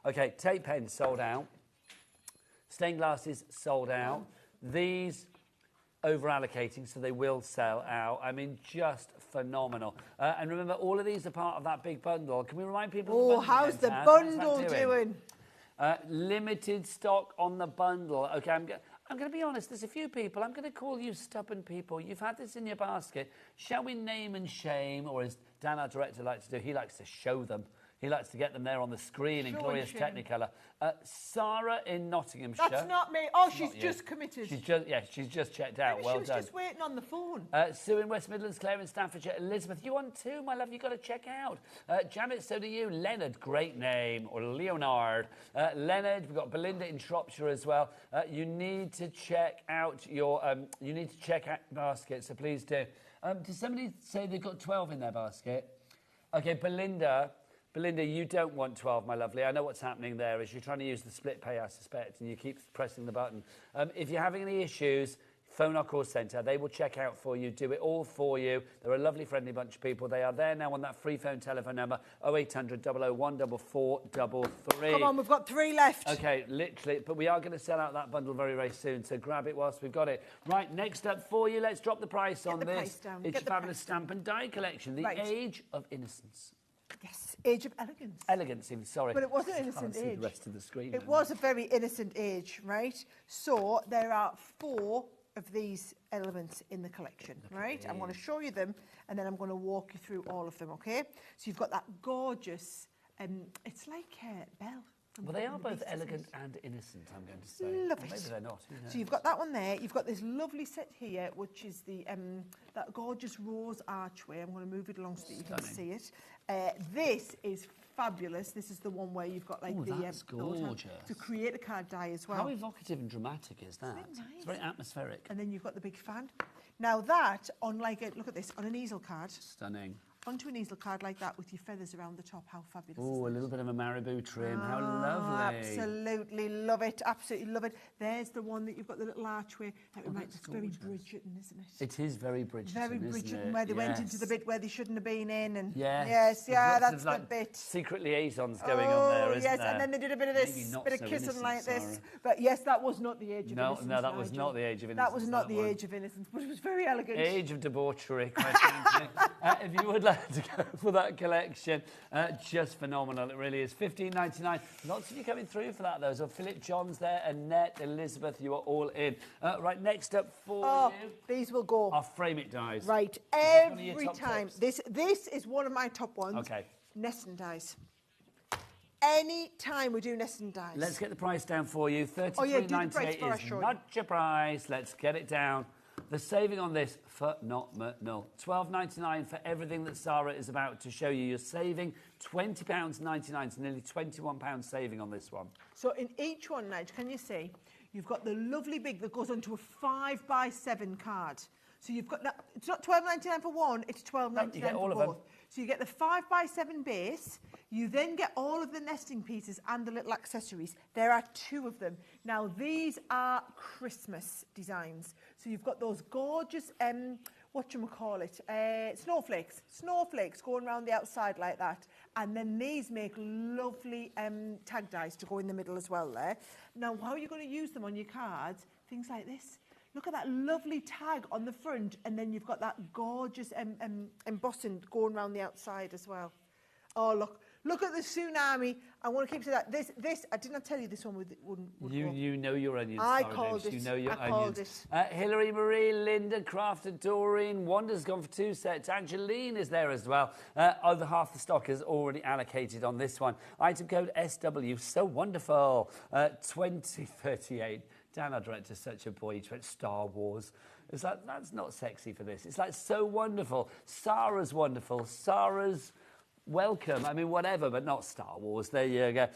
Okay, tape pens sold out. Stained glasses sold out. These over-allocating, so they will sell out. I mean, just phenomenal. And remember, all of these are part of that big bundle. Can we remind people of the bundle? How's the bundle doing? Limited stock on the bundle. Okay, I'm going to be honest, there's a few people, I'm going to call you stubborn people. You've had this in your basket. Shall we name and shame, or as Dan, our director, likes to do, he likes to show them. He likes to get them there on the screen in glorious Technicolor. Sarah in Nottinghamshire. That's not me. Oh, she's just committed. She's just checked out. Maybe well she was done. just waiting on the phone. Sue in West Midlands, Claire in Staffordshire, Elizabeth, you on too, my love, you've got to check out. Janet, so do you. Leonard, great name, or Leonard. Leonard, we've got Belinda in Shropshire as well. You need to check out your, basket, so please do. Did somebody say they've got 12 in their basket? Okay, Belinda, you don't want 12, my lovely. I know what's happening there is you're trying to use the split pay, I suspect, and you keep pressing the button. If you're having any issues, phone our call centre. They will check out for you, do it all for you. They're a lovely, friendly bunch of people. They are there now on that free phone telephone number, 0800 001 4433. Come on, we've got 3 left. Okay, literally. But we are going to sell out that bundle very, very soon, so grab it whilst we've got it. Right, next up for you, let's drop the price on this. It's your fabulous stamp and die collection, The Age of Innocence. Yes, Age of Elegance. Elegance, sorry. But it was an innocent I can't see age. the rest of the screen. It was a very innocent age, right? So there are 4 of these elements in the collection, right? I'm going to show you them, and then I'm going to walk you through all of them, okay? So you've got that gorgeous, it's like Belle. Well, they are both elegant and innocent, I'm going to say. Love or it. maybe they're not. Who knows? So you've got that one there. You've got this lovely set here, which is the that gorgeous rose archway. I'm going to move it along so that you can see it. This is fabulous. This is the one where you've got like that's gorgeous. To create a card die as well. How evocative and dramatic is that? Nice? It's very atmospheric. And then you've got the big fan. Now that on look at this, on an easel card. Stunning. Onto an easel card like that with your feathers around the top. How fabulous Oh, a little bit of a marabou trim. How lovely. Absolutely love it. Absolutely love it. There's the one that you've got the little archway. That's very Bridgerton, isn't it? It is very Bridgerton, Very Bridgerton, where they went into the bit where they shouldn't have been in. And yes, that's the bit. Secret liaisons going on there, isn't there? And then they did a bit of this, bit of kissing like this. But yes, that was not the age of innocence. No, that was not the age of innocence. That was not the age of innocence, but it was very elegant. Age of debauchery, quite frankly. If you would like to go for that collection, just phenomenal. It really is. $15.99. Lots of you coming through for that, though. So Philip John's there, Annette, Elizabeth, you are all in. Right, next up for you. These will go. Our frame it dies. Right, every time. This is one of my top ones. Okay. Nest and dies. Any time we do nest and dies. Let's get the price down for you. $33.98 is not your price. Let's get it down. The saving on this, phenomenal. $12.99 for everything that Sarah is about to show you. You're saving £20.99, so nearly £21 saving on this one. So in each one, Nige, can you see, you've got the lovely big that goes onto a 5x7 card. So you've got, it's not £12.99 for one, it's £12.99 all for of both. them. So you get the 5x7 base, you then get all of the nesting pieces and the little accessories. There are 2 of them. Now these are Christmas designs. So you've got those gorgeous, whatchamacallit, snowflakes going around the outside like that. And then these make lovely tag dies to go in the middle as well there. Now how are you going to use them on your cards? Things like this. Look at that lovely tag on the front, and then you've got that gorgeous embossing going around the outside as well. Oh, look at the tsunami. I want to keep saying that. This, I did not tell you this one wouldn't go. You know your onions. I Sarah called Davis. it. You know your I onions. called it. Hilary Marie, Linda, Crafted, Doreen, Wanda's gone for 2 sets. Angeline is there as well. Over half the stock is already allocated on this one. Item code SW, so wonderful. 2038. Dan, our director's such a boy. He went Star Wars. It's like, that's not sexy for this. It's like so wonderful. Sarah's wonderful. Sarah's welcome. I mean, whatever, but not Star Wars. There you go.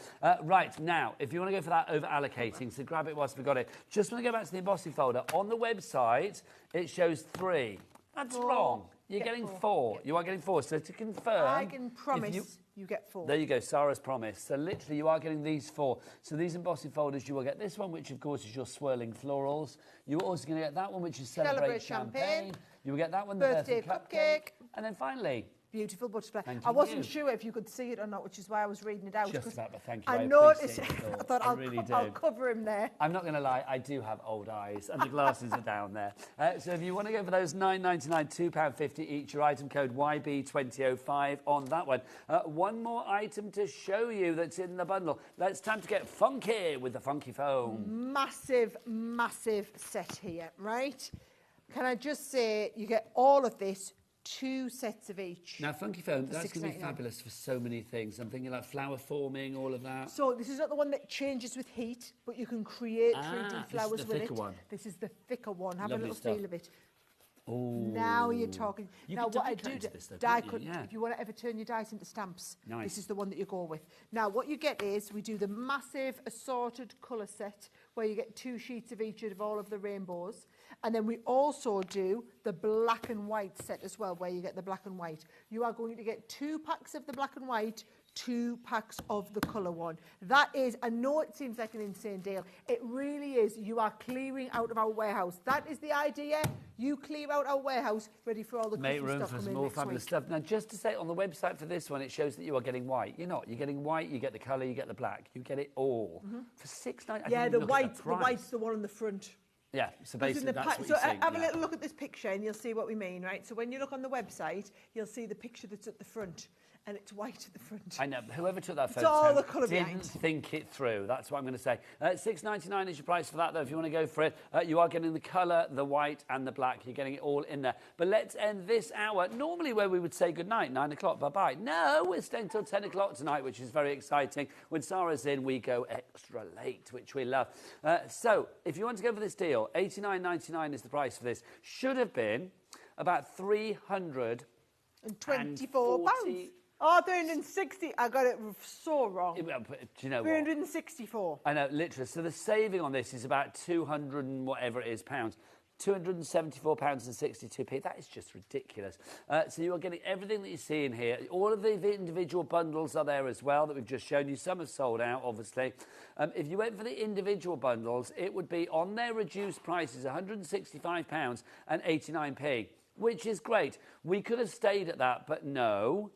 Right, now, if you want to go for that over-allocating, so grab it whilst we've got it. Just want to go back to the embossing folder. On the website, it shows 3. That's wrong. You're getting 4. You are getting 4. So to confirm... I can promise you get 4. There you go, Sarah's promise. So literally you are getting these 4. So these embossing folders, you will get this one, which of course is your swirling florals. You're also going to get that one, which is Celebrate Champagne. You will get that one, the Birthday Cupcake. And then finally... Beautiful butterfly. Thank I wasn't you. sure if you could see it or not, which is why I was reading it out. Just about, but thank you. I I noticed. appreciate it, I thought I really do. I'll cover him there. I'm not going to lie, I do have old eyes, and the glasses are down there. So if you want to go for those £9.99, £2.50 each, your item code YB2005 on that one. One more item to show you that's in the bundle. It's time to get funky with the funky foam. Massive, massive set here, right? Can I just say, you get all of this, 2 sets of each. Now, funky foam, that's going to be $6.99. fabulous for so many things. I'm thinking like flower forming, all of that. So this is not the one that changes with heat, but you can create 3D this is flowers the with thicker it. one. This is the thicker one. Have Lovely a little stuff. feel of it. Oh. Now you're talking. You now can what I die do, cut this, though, die can't cut. you? Yeah. If you want to ever turn your dice into stamps, Nice. this is the one that you go with. Now what you get is we do the massive assorted colour set where you get 2 sheets of each of all of the rainbows, and then we also do the black and white set as well, where you get the black and white. You are going to get 2 packs of the black and white, 2 packs of the colour one. That is, I know it seems like an insane deal. It really is. You are clearing out of our warehouse. That is the idea. You clear out our warehouse, ready for all the Make Christmas room stuff for coming some in more next fabulous week. stuff. Now, just to say, on the website for this one, it shows that you are getting white. You're not. You're getting white, you get the colour, you get the black. You get it all. For $6.99. Yeah, the white's the one on the front. Yeah, so Because basically in the that's pack- what so you're saying. have a yeah. little look at this picture and you'll see what we mean, right? So when you look on the website, you'll see the picture that's at the front, and it's white at the front. I know, whoever took that It's photo all the colour didn't behind. think it through. That's what I'm going to say. $6.99 is your price for that, though. If you want to go for it, you are getting the colour, the white and the black. You're getting it all in there. But let's end this hour, normally where we would say goodnight, 9 o'clock, bye-bye. No, we're staying till 10 o'clock tonight, which is very exciting. When Sarah's in, we go extra late, which we love. So, if you want to go for this deal, $89.99 is the price for this. Should have been about £324. Oh, 360. I got it so wrong. Do you know what? 364. I know, literally. So the saving on this is about 200 and whatever it is pounds. £274.62. That is just ridiculous. So you are getting everything that you see in here. All of the individual bundles are there as well that we've just shown you. Some are sold out, obviously. If you went for the individual bundles, it would be on their reduced prices, £165.89, which is great. We could have stayed at that, but no.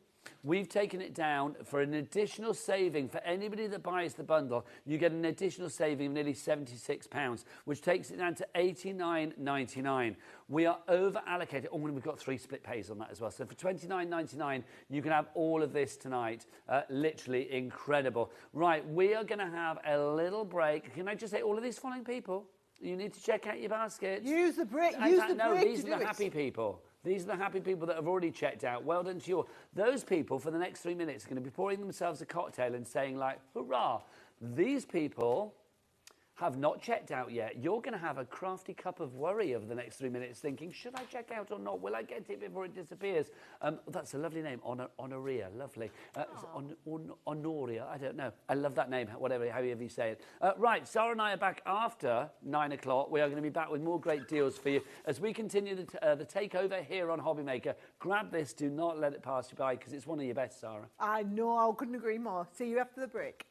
We've taken it down for an additional saving. For anybody that buys the bundle, you get an additional saving of nearly £76, which takes it down to $89.99. We are over-allocated. Oh, and we've got 3 split pays on that as well. So for $29.99, you can have all of this tonight. Literally incredible. Right, we are going to have a little break. Can I just say, all of these following people, you need to check out your baskets. Use the break. In Use fact, the no, break these to are do the it. happy people. These are the happy people that have already checked out. Well done to you all. Those people, for the next 3 minutes, are going to be pouring themselves a cocktail and saying, like, hurrah. These people have not checked out yet, you're going to have a crafty cup of worry over the next 3 minutes thinking, should I check out or not? Will I get it before it disappears? That's a lovely name, Honoria, lovely. Honoria, I don't know. I love that name, however you say it. Right, Sarah and I are back after 9 o'clock. We are going to be back with more great deals for you as we continue the takeover here on HobbyMaker. Grab this, do not let it pass you by, because it's one of your best, Sarah. I know, I couldn't agree more. See you after the break.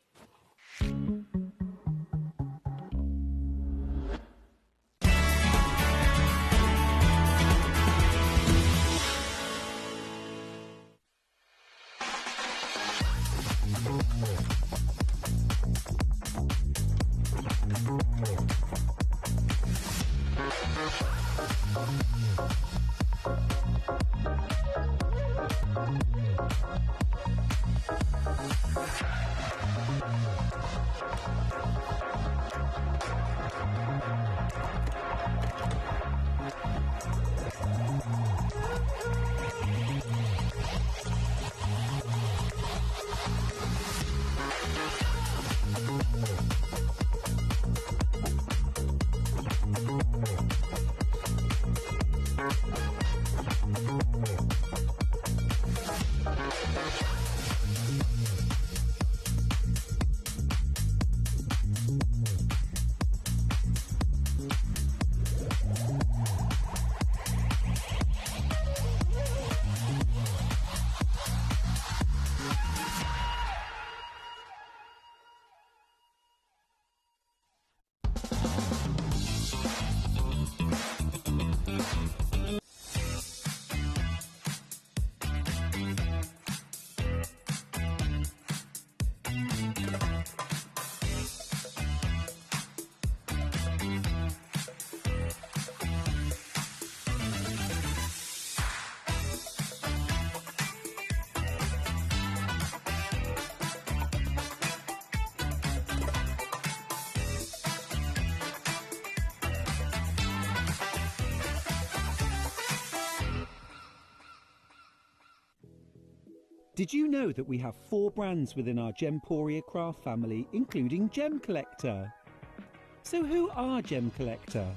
Did you know that we have 4 brands within our Gemporia craft family, including Gem Collector? So who are Gem Collector?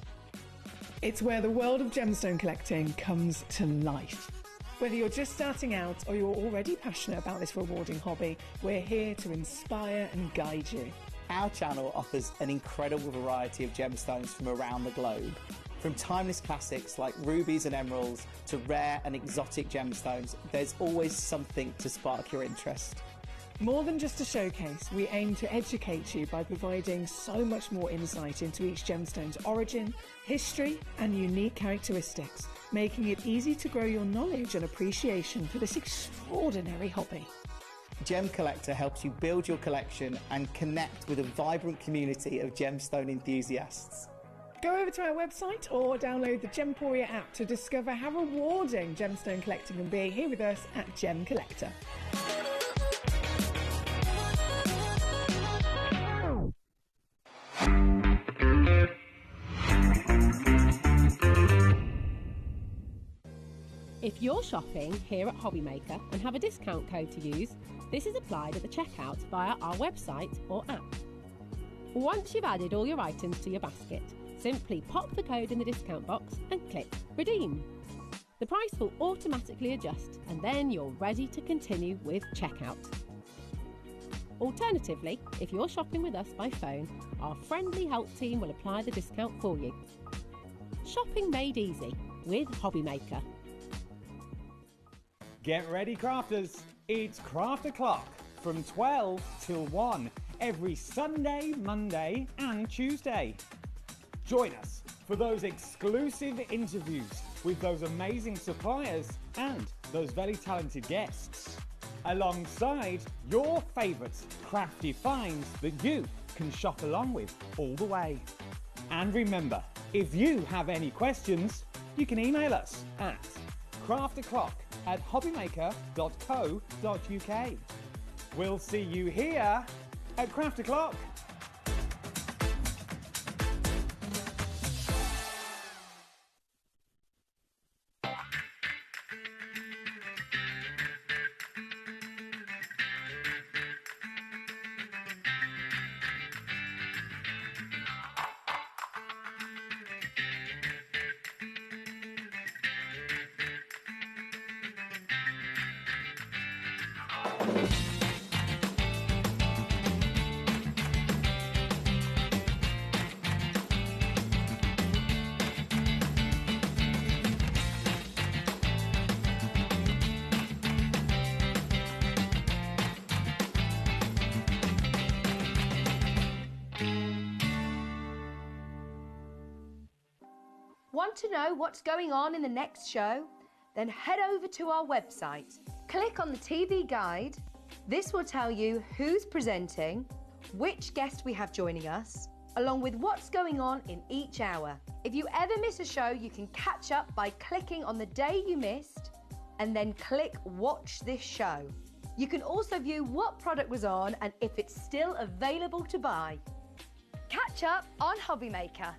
It's where the world of gemstone collecting comes to life. Whether you're just starting out or you're already passionate about this rewarding hobby, we're here to inspire and guide you. Our channel offers an incredible variety of gemstones from around the globe. From timeless classics like rubies and emeralds to rare and exotic gemstones, there's always something to spark your interest. More than just a showcase, we aim to educate you by providing so much more insight into each gemstone's origin, history, and unique characteristics, making it easy to grow your knowledge and appreciation for this extraordinary hobby. Gem Collector helps you build your collection and connect with a vibrant community of gemstone enthusiasts. Go over to our website or download the Gemporia app to discover how rewarding gemstone collecting can be here with us at Gem Collector. If you're shopping here at HobbyMaker and have a discount code to use, this is applied at the checkout via our website or app. Once you've added all your items to your basket, simply pop the code in the discount box and click Redeem. The price will automatically adjust and then you're ready to continue with checkout. Alternatively, if you're shopping with us by phone, our friendly help team will apply the discount for you. Shopping made easy with HobbyMaker. Get ready, crafters. It's Craft O'Clock from 12 till 1 every Sunday, Monday and Tuesday. Join us for those exclusive interviews with those amazing suppliers and those very talented guests, alongside your favourite crafty finds that you can shop along with all the way. And remember, if you have any questions, you can email us at crafto'clock@hobbymaker.co.uk. We'll see you here at Craft O'Clock. Want to know what's going on in the next show? Then head over to our website. Click on the TV guide. This will tell you who's presenting, which guest we have joining us, along with what's going on in each hour. If you ever miss a show, you can catch up by clicking on the day you missed and then click Watch This Show. You can also view what product was on and if it's still available to buy. Catch up on HobbyMaker.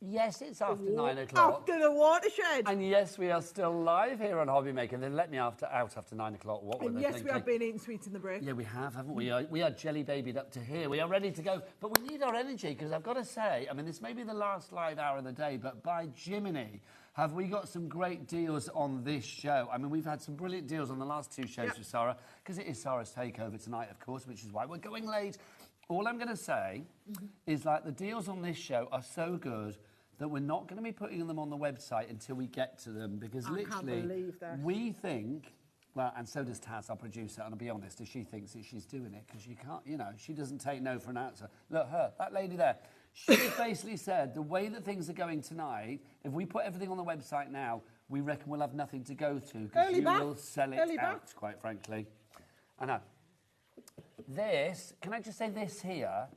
Yes, it's after 9 o'clock. After the watershed. And yes, we are still live here on HobbyMaker. Then let me out after 9 o'clock. What were And they yes, thinking? we have been eating sweets in the break. Yeah, we have, haven't we? We are jelly babied up to here. We are ready to go. But we need our energy, because I've got to say, I mean, this may be the last live hour of the day, but by Jiminy, have we got some great deals on this show? I mean, we've had some brilliant deals on the last two shows with Sarah, because it is Sarah's takeover tonight, of course, which is why we're going late. All I'm going to say is, like, the deals on this show are so good that we're not going to be putting them on the website until we get to them, because I can't believe that. we think, well, and so does Taz, our producer, and I'll be honest, if she thinks that she's doing it, because you can't, you know, she doesn't take no for an answer. Look, that lady there, she basically said the way that things are going tonight, if we put everything on the website now, we reckon we'll have nothing to go to, because you will sell it out, quite frankly. I know. This, can I just say this here,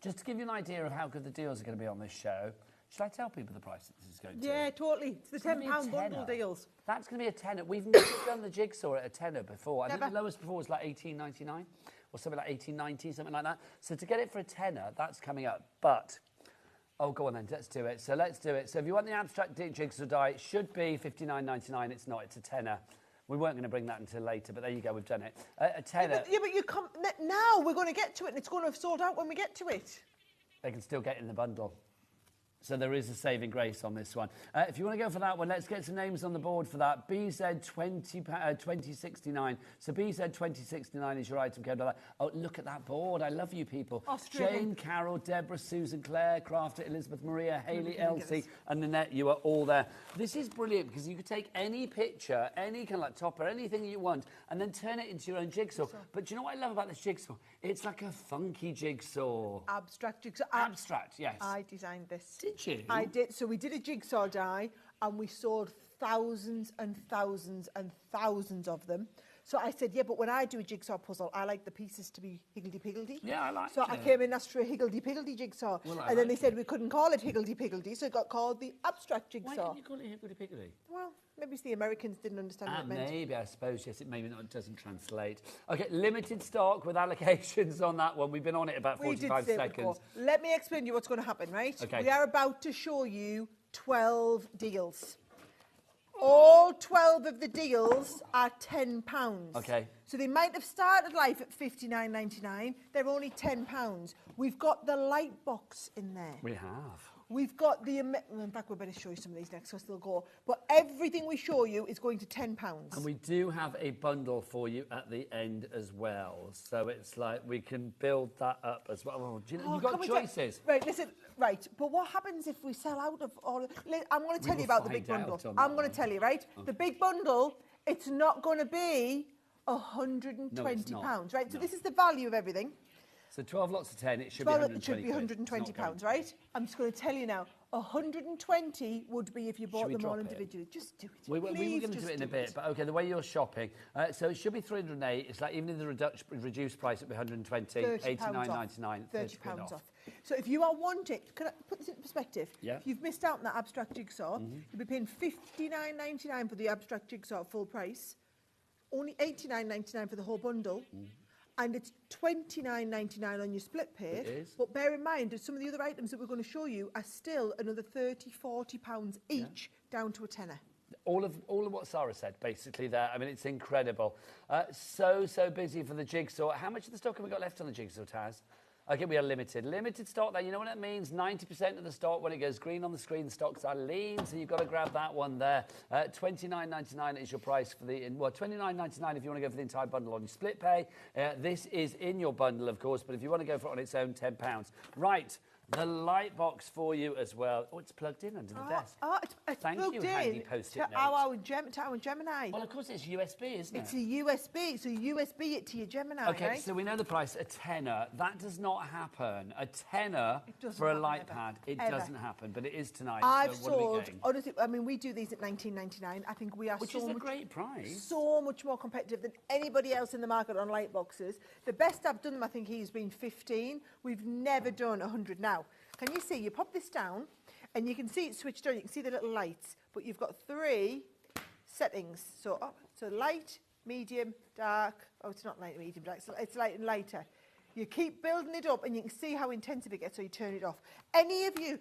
just to give you an idea of how good the deals are going to be on this show. Should I tell people the price that this is going to? Yeah, totally. It's the £10 bundle deals. That's going to be a tenner. We've never done the jigsaw at a tenner before. I think Never. the lowest before was like $18.99 or something like $18.90, something like that. So to get it for a tenner, that's coming up. But, oh, go on then, let's do it. So let's do it. So if you want the abstract jigsaw die, it should be $59.99. It's not, it's a tenner. We weren't going to bring that until later, but there you go, we've done it. A tenner. Yeah, but you come now. We're going to get to it, and it's going to have sold out when we get to it. They can still get in the bundle. So there is a saving grace on this one. If you want to go for that one, let's get some names on the board for that. BZ2069. So BZ2069 is your item code. Oh, look at that board. I love you people. Jane, Carol, Deborah, Susan, Claire, Crafter, Elizabeth, Maria, Hayley, Elsie, and Nanette. You are all there. This is brilliant because you could take any picture, any kind of like topper, anything you want, and then turn it into your own jigsaw. But do you know what I love about this jigsaw? It's like a funky jigsaw. Abstract jigsaw. Abstract, yes. I designed this. Did you? I did. So we did a jigsaw die, and we sold thousands and thousands and thousands of them. So I said, yeah, but when I do a jigsaw puzzle, I like the pieces to be higgledy-piggledy. Yeah, I like So I came in and asked for a higgledy-piggledy jigsaw. Well, and then they said we couldn't call it higgledy-piggledy, so it got called the abstract jigsaw. Why didn't you call it higgledy-piggledy? Well, maybe it's the Americans didn't understand what it meant. Maybe, I suppose, yes, it maybe not, it doesn't translate. Okay, limited stock with allocations on that one. We've been on it about 45 seconds. Let me explain to you what's going to happen, right? Okay. We are about to show you 12 deals. All 12 of the deals are £10. Okay. So they might have started life at $59.99. They're only £10. We've got the light box in there. We have. We've got the... In fact, we better show you some of these next, because they'll go. But everything we show you is going to £10. And we do have a bundle for you at the end as well. So it's like we can build that up as well. Oh, do you know, you've got choices. Right, listen, right. But what happens if we sell out of all... I'm going to tell you about the big bundle. I'm going to tell you, right? Okay. The big bundle, it's not going to be £120, right? So this is the value of everything. So 12 lots of 10, it should be £120. It should be £120, right? I'm just going to tell you now, 120 would be if you bought them all individually. Just do it. We were going to do it in a bit, but okay, the way you're shopping. So it should be 308. It's like even in the reduced price, it'd be 120, £89.99, £30 off. So if you are wanting, can I put this into perspective? Yeah. If you've missed out on that abstract jigsaw, you'll be paying $59.99 for the abstract jigsaw at full price, only $89.99 for the whole bundle. And it's $29.99 on your split pay. It is. But bear in mind that some of the other items that we're going to show you are still another £30, £40 each, down to a tenner. All of what Sarah said, basically, there. I mean, it's incredible. So busy for the jigsaw. How much of the stock have we got left on the jigsaw, Taz? Okay, we are limited. Limited stock there. You know what that means? 90% of the stock, when it goes green on the screen, stocks are lean, so you've got to grab that one there. $29.99 is your price for the... Well, $29.99 if you want to go for the entire bundle on your split pay. This is in your bundle, of course, but if you want to go for it on its own, £10. Right. the light box for you as well. Oh, it's plugged in under the desk. Oh, it's Thank plugged you, handy in post-it to notes. our Gemini. Well, of course, it's USB, isn't it? It's a USB, so USB it to your Gemini, Okay, right? so we know the price, a tenner. That does not happen. A tenner doesn't for a happen light ever. pad, it Ever. doesn't happen, but it is tonight. I've so what are we sold, getting? honestly, I mean, we do these at $19.99. I think we are Which so is a much, great price. so much more competitive than anybody else in the market on light boxes. The best I've done them, I think, he's been 15. We've never done 100 now. Can you see? You pop this down, and you can see it switched on. You can see the little lights, but you've got 3 settings. So light, medium, dark. Oh, it's not light, medium, dark. It's light and lighter. You keep building it up, and you can see how intensive it gets, so you turn it off. Any of you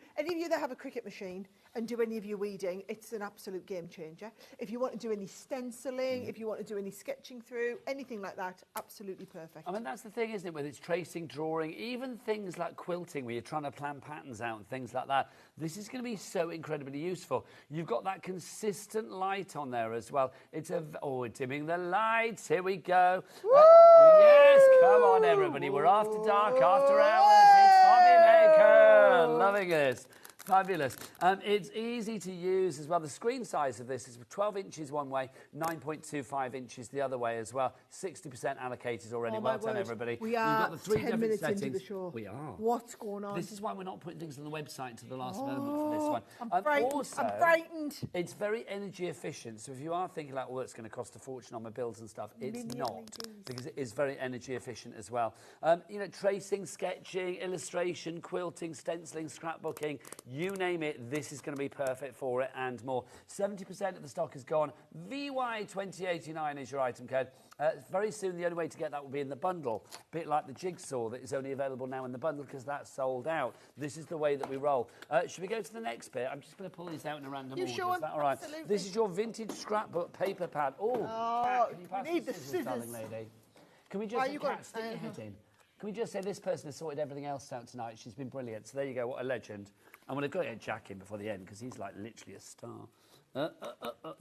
that have a Cricut machine and do any of your weeding, it's an absolute game changer. If you want to do any stenciling, if you want to do any sketching through, anything like that, absolutely perfect. I mean, that's the thing, isn't it? Whether it's tracing, drawing, even things like quilting, where you're trying to plan patterns out and things like that. This is going to be so incredibly useful. You've got that consistent light on there as well. It's we're dimming the lights. Here we go. Yes, come on, everybody. We're after dark, after hours. It's HobbyMaker. Loving this. Fabulous. It's easy to use as well. The screen size of this is 12 inches one way, 9.25 inches the other way as well. 60% allocated already. Oh, well my done, word. everybody. We are We've got the 3 10 different minutes settings. into the show. We are. What's going on? This is why we're not putting things on the website to the last moment for this one. I'm frightened. Also, I'm frightened. it's very energy efficient. So if you are thinking like, well, it's going to cost a fortune on my bills and stuff, it's not, because it is very energy efficient as well. You know, tracing, sketching, illustration, quilting, stenciling, scrapbooking, you name it, this is going to be perfect for it and more. 70% of the stock is gone. VY2089 is your item code. Very soon, the only way to get that will be in the bundle. A bit like the jigsaw that is only available now in the bundle because that's sold out. This is the way that we roll. Should we go to the next bit? I'm just going to pull these out in a random order. sure? Is that all right? Absolutely. This is your vintage scrapbook paper pad. Oh, Kat, can you pass need the the scissors, darling scissors. lady? Can we Why just, you Kat, got- stick your head in? Can we just say this person has sorted everything else out tonight? She's been brilliant. So there you go, what a legend. I'm going to go get Jack in before the end because he's like literally a star.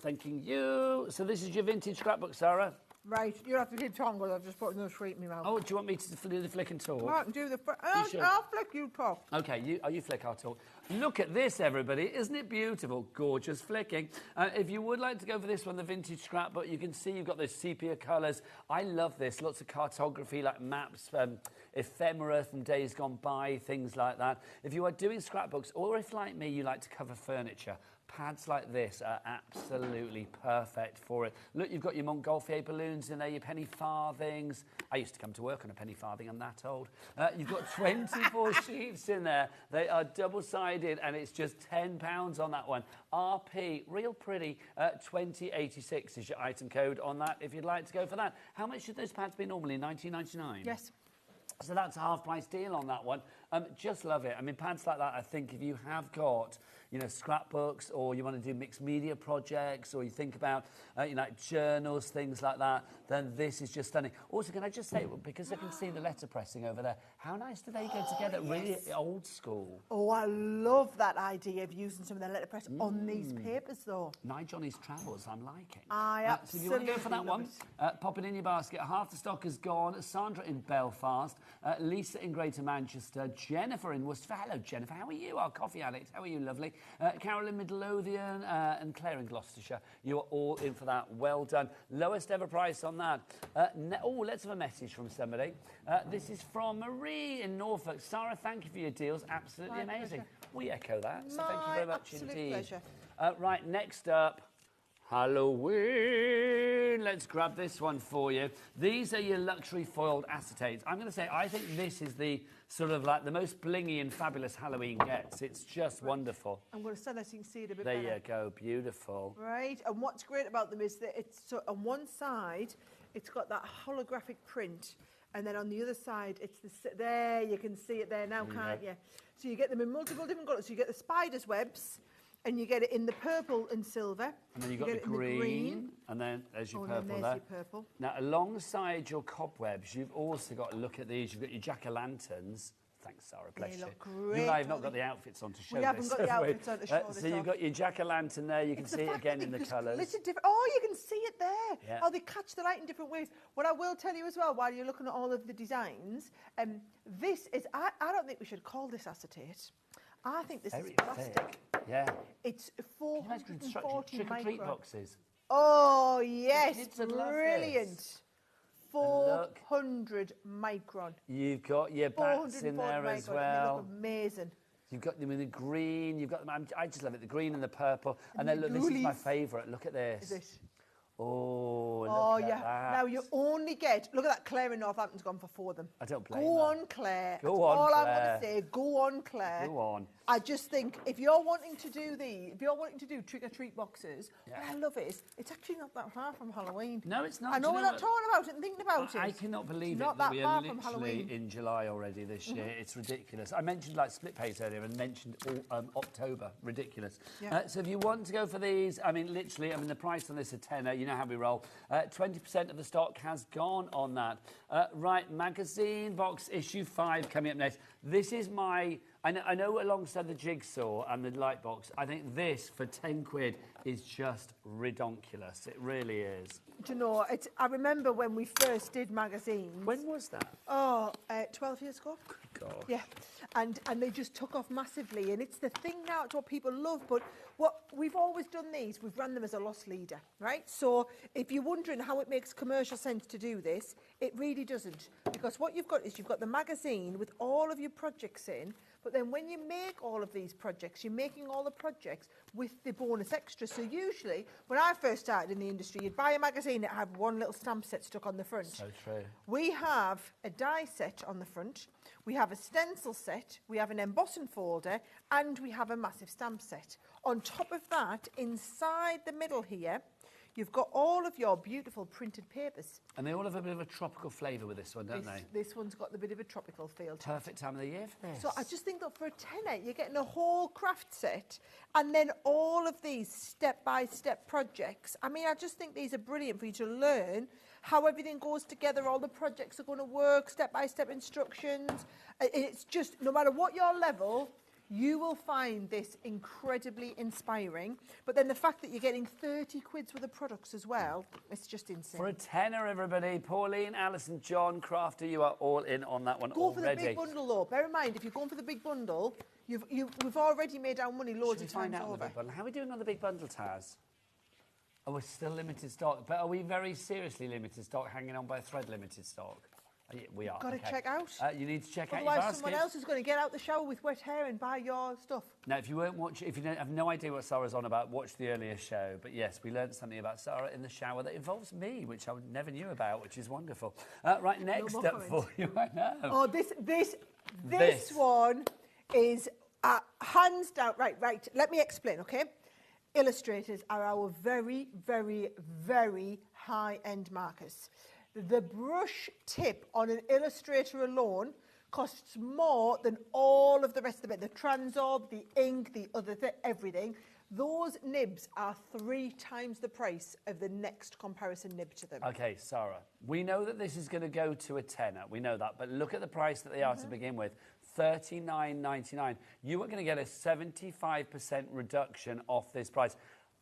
Thanking you. So this is your vintage scrapbook, Sarah? Right, you have to keep talking because I've just put another sweet in my mouth. Oh, do you want me to do the flick and talk? I can do the... sure? I'll flick, you talk. Okay, you flick, I'll talk. Look at this, everybody. Isn't it beautiful? Gorgeous flicking. If you would like to go for this one, the vintage scrapbook, you can see you've got those sepia colours. I love this. Lots of cartography, like maps, ephemera from days gone by, things like that. If you are doing scrapbooks, or if, like me, you like to cover furniture, pads like this are absolutely perfect for it. Look, you've got your Montgolfier balloons in there, your penny farthings. I used to come to work on a penny farthing, I'm that old. You've got 24 sheets in there. They are double-sided, and it's just £10 on that one. RP, real pretty, 2086 is your item code on that if you'd like to go for that. How much should those pads be normally? $19.99? Yes. So that's a half-price deal on that one. Just love it. I mean, pads like that, I think if you have got, you know, scrapbooks, or you want to do mixed media projects, or you think about, you know, journals, things like that, then this is just stunning. Also, can I just say, because I can see the letter pressing over there, how nice do they go together? Really old school. Oh, I love that idea of using some of the letterpress on these papers, though. My Johnny's Travels, I'm liking. I So if you want to go for that absolutely one, pop it in your basket. Half the stock is gone. Sandra in Belfast, Lisa in Greater Manchester, Jennifer in Worcester. Hello, Jennifer. How are you? Our coffee addict. How are you? Lovely. Carol in Midlothian and Claire in Gloucestershire. You are all in for that. Well done. Lowest ever price on that. Let's have a message from somebody. This is from Marie in Norfolk. Sarah, thank you for your deals. Absolutely My amazing. pleasure. We echo that. So thank you very much indeed. Pleasure. Right, next up. Halloween. Let's grab this one for you. These are your luxury foiled acetates. I'm going to say, I think this is the sort of like the most blingy and fabulous Halloween gets. It's just wonderful. I'm going to stand there so you can see it a bit There better. you go. Beautiful. Right, and what's great about them is that it's so on one side, it's got that holographic print, and then on the other side, it's there. You can see it there now, can't you? So you get them in multiple different colours. So you get the spider's webs, and you get it in the purple and silver. And then you've got the green, and then there's your purple there's there. your purple. Now, alongside your cobwebs, you've also got to look at these. You've got your jack-o'-lanterns. thanks, Sarah. Bless They you. look great, You and I have not don't got they? the outfits on to show We haven't this, got the have we? outfits on to show this So you've off. got your jack-o'-lantern there. You can It's see it fact again that in they the just colours. glitter different. Oh, you can see it there. Yeah. How they catch the light in different ways. What I will tell you as well, while you're looking at all of the designs, this is, I don't think we should call this acetate. I think this is plastic. Thick. Yeah. It's Can you imagine 440 trick-or-treat micron. boxes? Oh, yes, kids would love brilliant. this. 400 micron. You've got your bats in there as They well. look amazing. You've got them in the green. You've got them. I just love it. The green and the purple. And then look, this is my favourite. Look at this. Is it? Oh, look Oh, at yeah. that. Now you only get, look at that, Claire in Northampton's gone for 4 of them. I don't blame Go her. on, Claire. Go That's on, all I'm Claire. going to say. Go on, Claire. Go on. I just think if you're wanting to do if you're wanting to do trick-or-treat boxes, Yeah. what I love is it's actually not that far from Halloween. No, it's not. I know Do we're you know not what? talking about it and thinking about it. I cannot believe It's it not that that we far are from literally Halloween. in July already this year. It's ridiculous. I mentioned like split pays earlier and mentioned October. Ridiculous. Yeah. So if you want to go for these, I mean, literally, the price on this is tenner. You know how we roll. 20% of the stock has gone on that. Right, magazine box issue 5 coming up next. This is my... I know alongside the jigsaw and the light box, I think this for 10 quid is just redonkulous. It really is. Do you know, I remember when we first did magazines. When was that? Oh, 12 years ago. God. Yeah, and they just took off massively, and it's the thing now, it's what people love, but what we've always done these, we've run them as a loss leader, right? So if you're wondering how it makes commercial sense to do this, it really doesn't, because what you've got is you've got the magazine with all of your projects in, but then when you make all of these projects, you're making all the projects with the bonus extra. So usually, when I first started in the industry, you'd buy a magazine that had one little stamp set stuck on the front. So true. We have a die set on the front, we have a stencil set, we have an embossing folder, and we have a massive stamp set. On top of that, inside the middle here, you've got all of your beautiful printed papers. And they all have a bit of a tropical flavour with this one, don't they? This one's got the bit of a tropical feel to it. Perfect time of the year for this. So I just think that for a tenner, you're getting a whole craft set and then all of these step-by-step projects. I mean, I just think these are brilliant for you to learn how everything goes together, all the projects are going to work, step-by-step instructions. It's just, no matter what your level, you will find this incredibly inspiring. But then the fact that you're getting 30 quid's worth of products as well, it's just insane. For a tenner, everybody. Pauline, Alison, John, Crafter, you are all in on that one Go already. for the big bundle, though. Bear in mind, if you're going for the big bundle, we've already made our money loads of times over. How are we doing on the big bundle, Taz? Oh, we're still limited stock. But are we very seriously limited stock, hanging on by a thread limited stock? We are. Got to okay. check out. You need to check out your Otherwise, basket. someone else is going to get out the shower with wet hair and buy your stuff. Now, if you weren't watching, if you don't have no idea what Sarah's on about, watch the earlier show. But yes, we learned something about Sarah in the shower that involves me, which I never knew about, which is wonderful. Right, next more up for you, I know. Oh, this one is hands down. Right. Let me explain, okay? Illustrators are our very, very, very high-end markers. The brush tip on an Illustrator alone costs more than all of the rest of it. The Transorb, the ink, the other everything. Those nibs are 3 times the price of the next comparison nib to them. Okay, Sarah, we know that this is going to go to a tenner. We know that. But look at the price that they are to begin with. $39.99. You are going to get a 75% reduction off this price.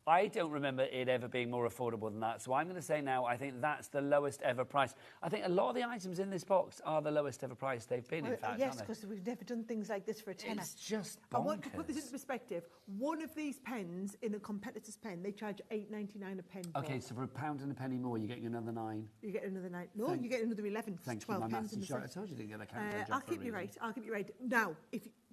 I don't remember it ever being more affordable than that. So I'm going to say now, I think that's the lowest ever price. I think a lot of the items in this box are the lowest ever price they've been, in fact, yes, aren't they? because we've never done things like this for a tenner. It's just bonkers. I want to put this into perspective. One of these pens in a competitor's pen, they charge $8.99 a pen. Okay, so for a pound and a penny more, you're getting another 9. You get another 9. No, you get another 11. Thank you, 12 my pens in the maths. I set. told you didn't get a calculator. I'll keep you right. I'll keep you right. Now,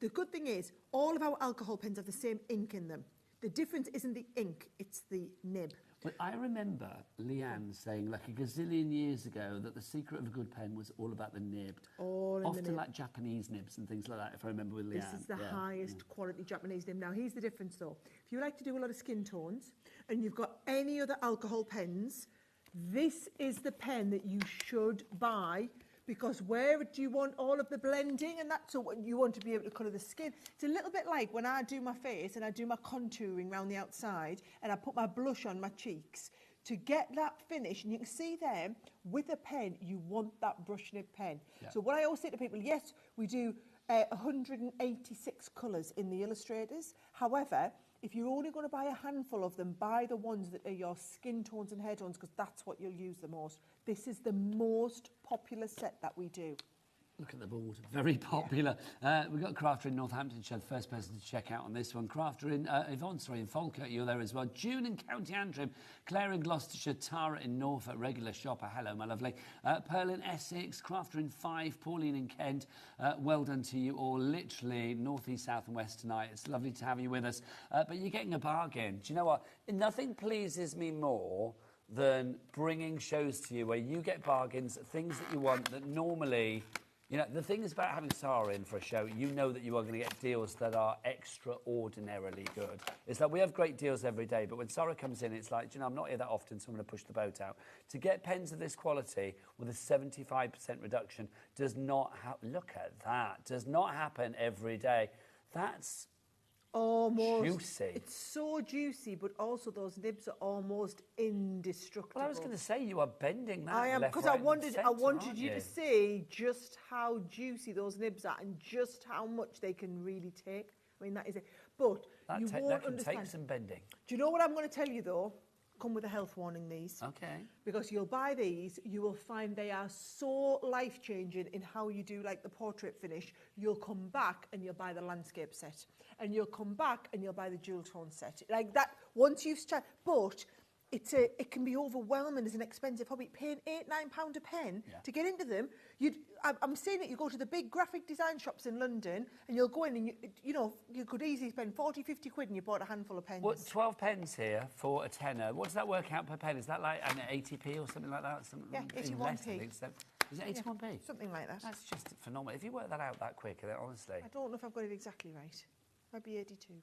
the good thing is, all of our alcohol pens have the same ink in them. The difference isn't the ink, it's the nib. But I remember Leanne saying like a gazillion years ago that the secret of a good pen was all about the nib. Often like Japanese nibs and things like that, if I remember with Leanne. This is the highest quality Japanese nib. Now, here's the difference though. If you like to do a lot of skin tones and you've got any other alcohol pens, this is the pen that you should buy, because where do you want all of the blending and that's what you want to be able to colour the skin. It's a little bit like when I do my face and I do my contouring around the outside and I put my blush on my cheeks. To get that finish, and you can see there, with a pen, you want that brush nib pen. Yeah. So what I always say to people, yes, we do 186 colours in the illustrators. However, if you're only going to buy a handful of them, buy the ones that are your skin tones and hair tones, because that's what you'll use the most. This is the most popular set that we do. Look at the board, very popular. We've got a crafter in Northamptonshire, the first person to check out on this one. Crafter in Yvonne, sorry, in Falkirk, you're there as well. June in County Antrim, Claire in Gloucestershire, Tara in Norfolk, regular shopper, hello my lovely. Pearl in Essex, crafter in Fife, Pauline in Kent. Well done to you all, literally north, east, south and west tonight. It's lovely to have you with us. But you're getting a bargain. Do you know what? Nothing pleases me more than bringing shows to you where you get bargains, things that you want that normally... You know, the thing is about having Sarah in for a show, you know that you are going to get deals that are extraordinarily good. It's like we have great deals every day, but when Sarah comes in, it's like, you know, I'm not here that often, so I'm going to push the boat out. To get pens of this quality with a 75% reduction does not look at that, does not happen every day. That's almost juicy. It's so juicy, but also those nibs are almost indestructible. Well, I was going to say you are bending that. I am, left, because right, I wanted and you to see just how juicy those nibs are and just how much they can really take. I mean, that is it. But you won't that can understand. take some bending. Do you know what I'm going to tell you though? Come with a health warning, these. Okay. Because you'll buy these, you will find they are so life-changing in how you do like the portrait finish. You'll come back and you'll buy the landscape set. And you'll come back and you'll buy the dual tone set. Like that, once you've started, but it can be overwhelming as an expensive hobby. Paying £8-9 a pen to get into them. I'm saying it, you go to the big graphic design shops in London and you'll go in and you could easily spend 40-50 quid and you bought a handful of pens. Well, 12 pens here for a tenner. What does that work out per pen? Is that like an 80p or something like that? Yeah, 81p. Is it 81p? Yeah, something like that. That's just phenomenal. If you work that out that quick, then honestly. I don't know if I've got it exactly right. Might be 82.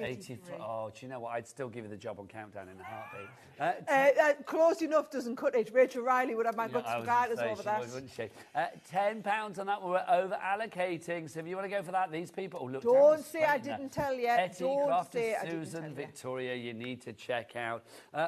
83. Oh, do you know what? I'd still give you the job on Countdown in a heartbeat. Close enough doesn't cut it. Rachel Riley would have my guts regardless over that. Wouldn't she? £10 on that one. We're over allocating. So if you want to go for that, these people. Oh, look, don't say I didn't tell you. Etty, Don't say I Susan, didn't tell you. Victoria, you need to check out.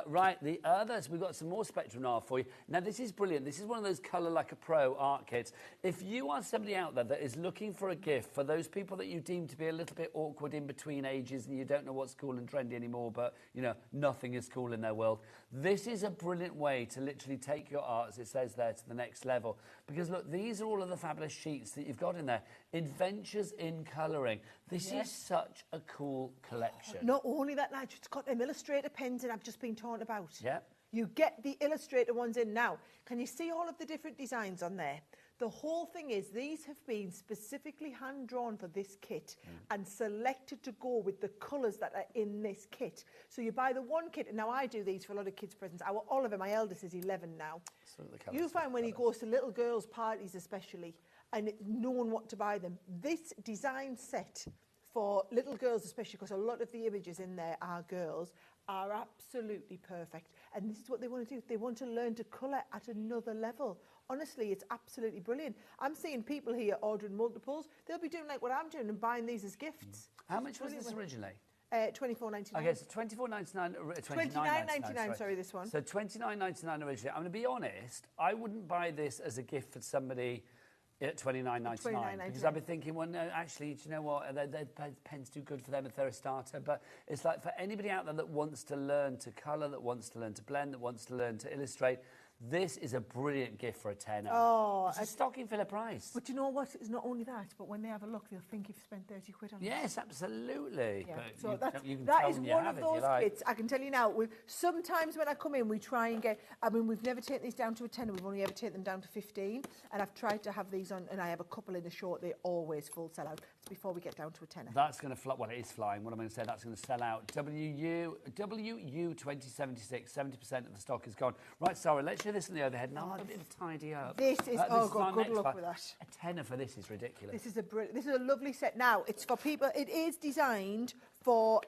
Right, the others. We've got some more Spectrum art for you. Now, this is brilliant. This is one of those Colour Like a Pro art kits. If you are somebody out there that is looking for a gift for those people that you deem to be a little bit awkward in between ages and you don't know what's cool and trendy anymore, but, you know, nothing is cool in their world. This is a brilliant way to literally take your art, as it says there, to the next level. Because, look, these are all of the fabulous sheets that you've got in there. Adventures in Colouring. This is such a cool collection. Not only that, Nigel, it's got them illustrator pens that I've just been talking about. Yeah. You get the illustrator ones in now. Can you see all of the different designs on there? The whole thing is these have been specifically hand-drawn for this kit and selected to go with the colours that are in this kit. So you buy the one kit, and now I do these for a lot of kids' presents. Oliver, my eldest, is 11 now. You find when he goes to little girls' parties especially, and it's known what to buy them, this design set for little girls especially, because a lot of the images in there are girls, are absolutely perfect. And this is what they want to do. They want to learn to colour at another level. Honestly, it's absolutely brilliant. I'm seeing people here ordering multiples. They'll be doing like what I'm doing and buying these as gifts. How much was this originally? $24.99. Okay, so $24.99. $29.99, sorry, this one. So $29.99 originally. I'm going to be honest, I wouldn't buy this as a gift for somebody at $29.99 because I'd be thinking, well, no, actually, do you know what? Their pens do good for them if they're a starter. But it's like for anybody out there that wants to learn to colour, that wants to learn to blend, that wants to learn to illustrate, this is a brilliant gift for a tenner. Oh, it's a stocking filler price. But you know what? It's not only that, but when they have a look, they'll think you've spent 30 quid on it. Yes, absolutely. Yeah. But So you can that tell is them you one have of it, if you those like. kits. I can tell you now, sometimes when I come in, we try and get, I mean, we've never taken these down to a tenner. We've only ever taken them down to 15. And I've tried to have these on, and I have a couple in a short. They're always full sellout. It's before we get down to a tenner. That's going to fly. Well, it is flying. What I'm going to say, that's going to sell out. WU 2076, 70% of the stock is gone. Right, Sarah, let's show this in the overhead. Now, a bit of tidy up. This is, good luck with that. A tenner for this is ridiculous. This is a lovely set. Now, it's for people, it is designed for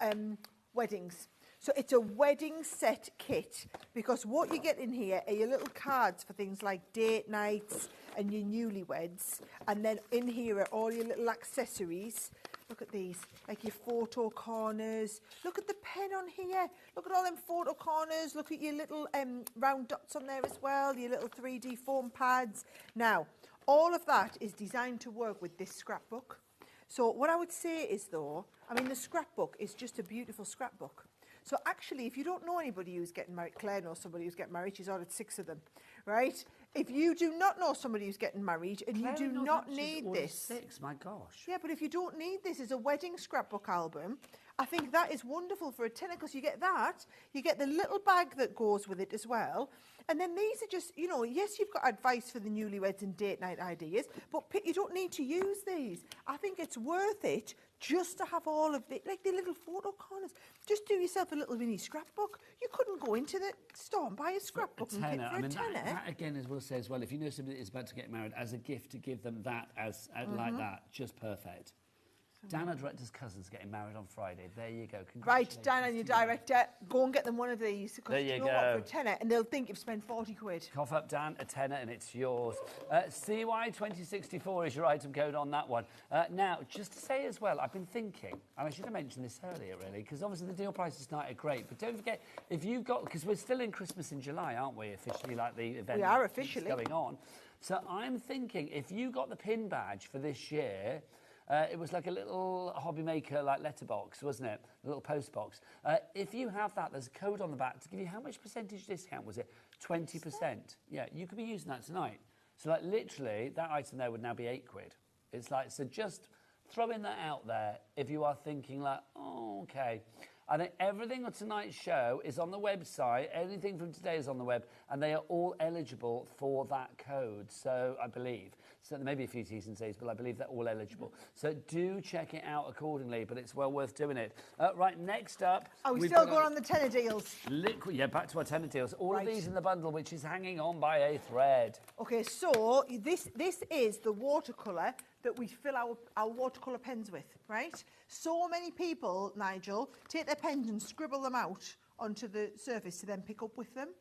weddings. So it's a wedding set kit, because what you get in here are your little cards for things like date nights and your newlyweds. And then in here are all your little accessories. Look at these, like your photo corners. Look at the pen on here. Look at all them photo corners. Look at your little round dots on there as well, your little 3D foam pads. Now, All of that is designed to work with this scrapbook. So what I would say is, though, I mean, the scrapbook is just a beautiful scrapbook. So actually, if you don't know anybody who's getting married, Claire knows somebody who's getting married, she's ordered 6 of them, right? If you do not know somebody who's getting married and Claire you do knows not she's need ordered this... 6, my gosh. Yeah, but if you don't need this as a wedding scrapbook album, I think that is wonderful for a tenner, because you get that, you get the little bag that goes with it as well. And then these are just, you know, yes, you've got advice for the newlyweds and date night ideas, but you don't need to use these. I think it's worth it just to have all of the, like the little photo corners. Just do yourself a little mini scrapbook. You couldn't go into the store and buy a scrapbook and pick for a tenner. That again, as Will say as well, if you know somebody that is about to get married, as a gift to give them that as like that, just perfect. Dan, our director's cousin's getting married on Friday. There you go. Right, Dan and your director, go and get them one of these. There you know go. What, for a tenner, and they'll think you've spent 40 quid. Cough up, Dan, a tenner, and it's yours. CY2064 is your item code on that one. Now, just to say as well, I've been thinking, and I should have mentioned this earlier, really, because obviously the deal prices tonight are great, but don't forget, if you've got, because we're still in Christmas in July, aren't we, officially, like the event we are officially going on. So I'm thinking, if you got the pin badge for this year, it was like a little HobbyMaker like letterbox, wasn't it? A little post box. If you have that, there's a code on the back to give you how much percentage discount was it? 20%. Yeah, you could be using that tonight. So like literally, that item there would now be 8 quid. It's like, so just throwing that out there if you are thinking like, oh, okay. I think everything on tonight's show is on the website. Anything from today is on the web, and they are all eligible for that code. So I believe. So there may be a few T's and C's, but I believe they're all eligible. So do check it out accordingly, but it's well worth doing it. Right, next up... Are we still going on the tenner deals? Yeah, back to our tenner deals. All of these in the bundle, which is hanging on by a thread. OK, so this is the watercolour that we fill our watercolour pens with, right? So many people, Nigel, take their pens and scribble them out onto the surface to then pick up with them.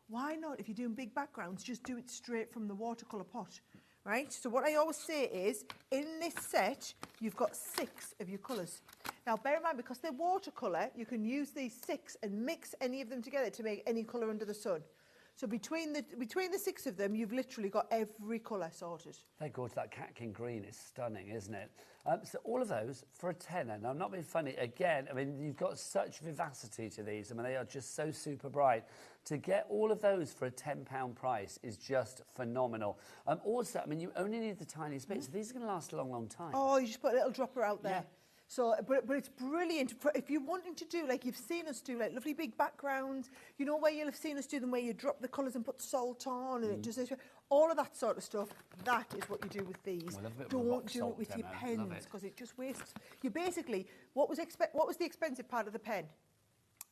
Why not, if you're doing big backgrounds, just do it straight from the watercolour pot, right? So what I always say is, in this set, you've got 6 of your colours. Now, bear in mind, because they're watercolour, you can use these 6 and mix any of them together to make any colour under the sun. So between the 6 of them, you've literally got every colour sorted. They're gorgeous. That catkin green is stunning, isn't it? So all of those for a tenner. Now, I'm not being funny. Again, I mean, you've got such vivacity to these. I mean, they are just so super bright. To get all of those for a £10 price is just phenomenal. Also, I mean, you only need the tiniest bit, so these are going to last a long, long time. Oh, you just put a little dropper out there. Yeah. So, but it's brilliant. If you're wanting to do, like you've seen us do, like lovely big backgrounds, you know where you'll have seen us do them where you drop the colours and put salt on and it just, all of that sort of stuff, that is what you do with these. Don't do it with your pens because it just wastes. You basically, what was the expensive part of the pen?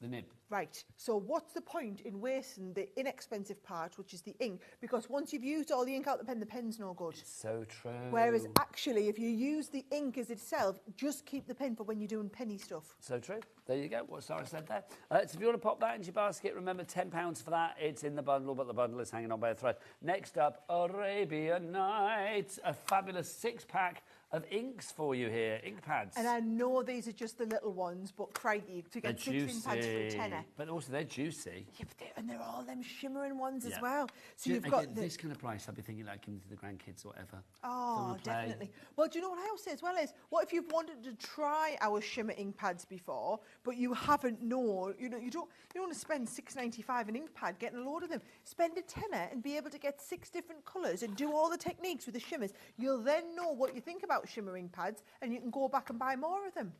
The nib. Right. So what's the point in wasting the inexpensive part, which is the ink? Because once you've used all the ink out the pen, the pen's no good. It's so true. Whereas actually, if you use the ink as itself, just keep the pen for when you're doing penny stuff. So true. There you go, what Sarah said there. So if you want to pop that into your basket, remember £10 for that. It's in the bundle, but the bundle is hanging on by a thread. Next up, Arabian Nights. A fabulous 6-pack of inks for you here, ink pads. And I know these are just the little ones, but crikey, to get 6 ink pads for a tenner. But also they're juicy. Yeah, and they're all them shimmering ones as well. So you've got the... this kind of price, I'd be thinking like giving to the grandkids or whatever. Oh, definitely. Well, do you know what I always say as well is, what if you've wanted to try our shimmer ink pads before, but you haven't known, you don't want to spend £6.95 an ink pad getting a load of them. Spend a tenner and be able to get 6 different colours and do all the techniques with the shimmers. You'll then know what you think about shimmering pads and you can go back and buy more of them.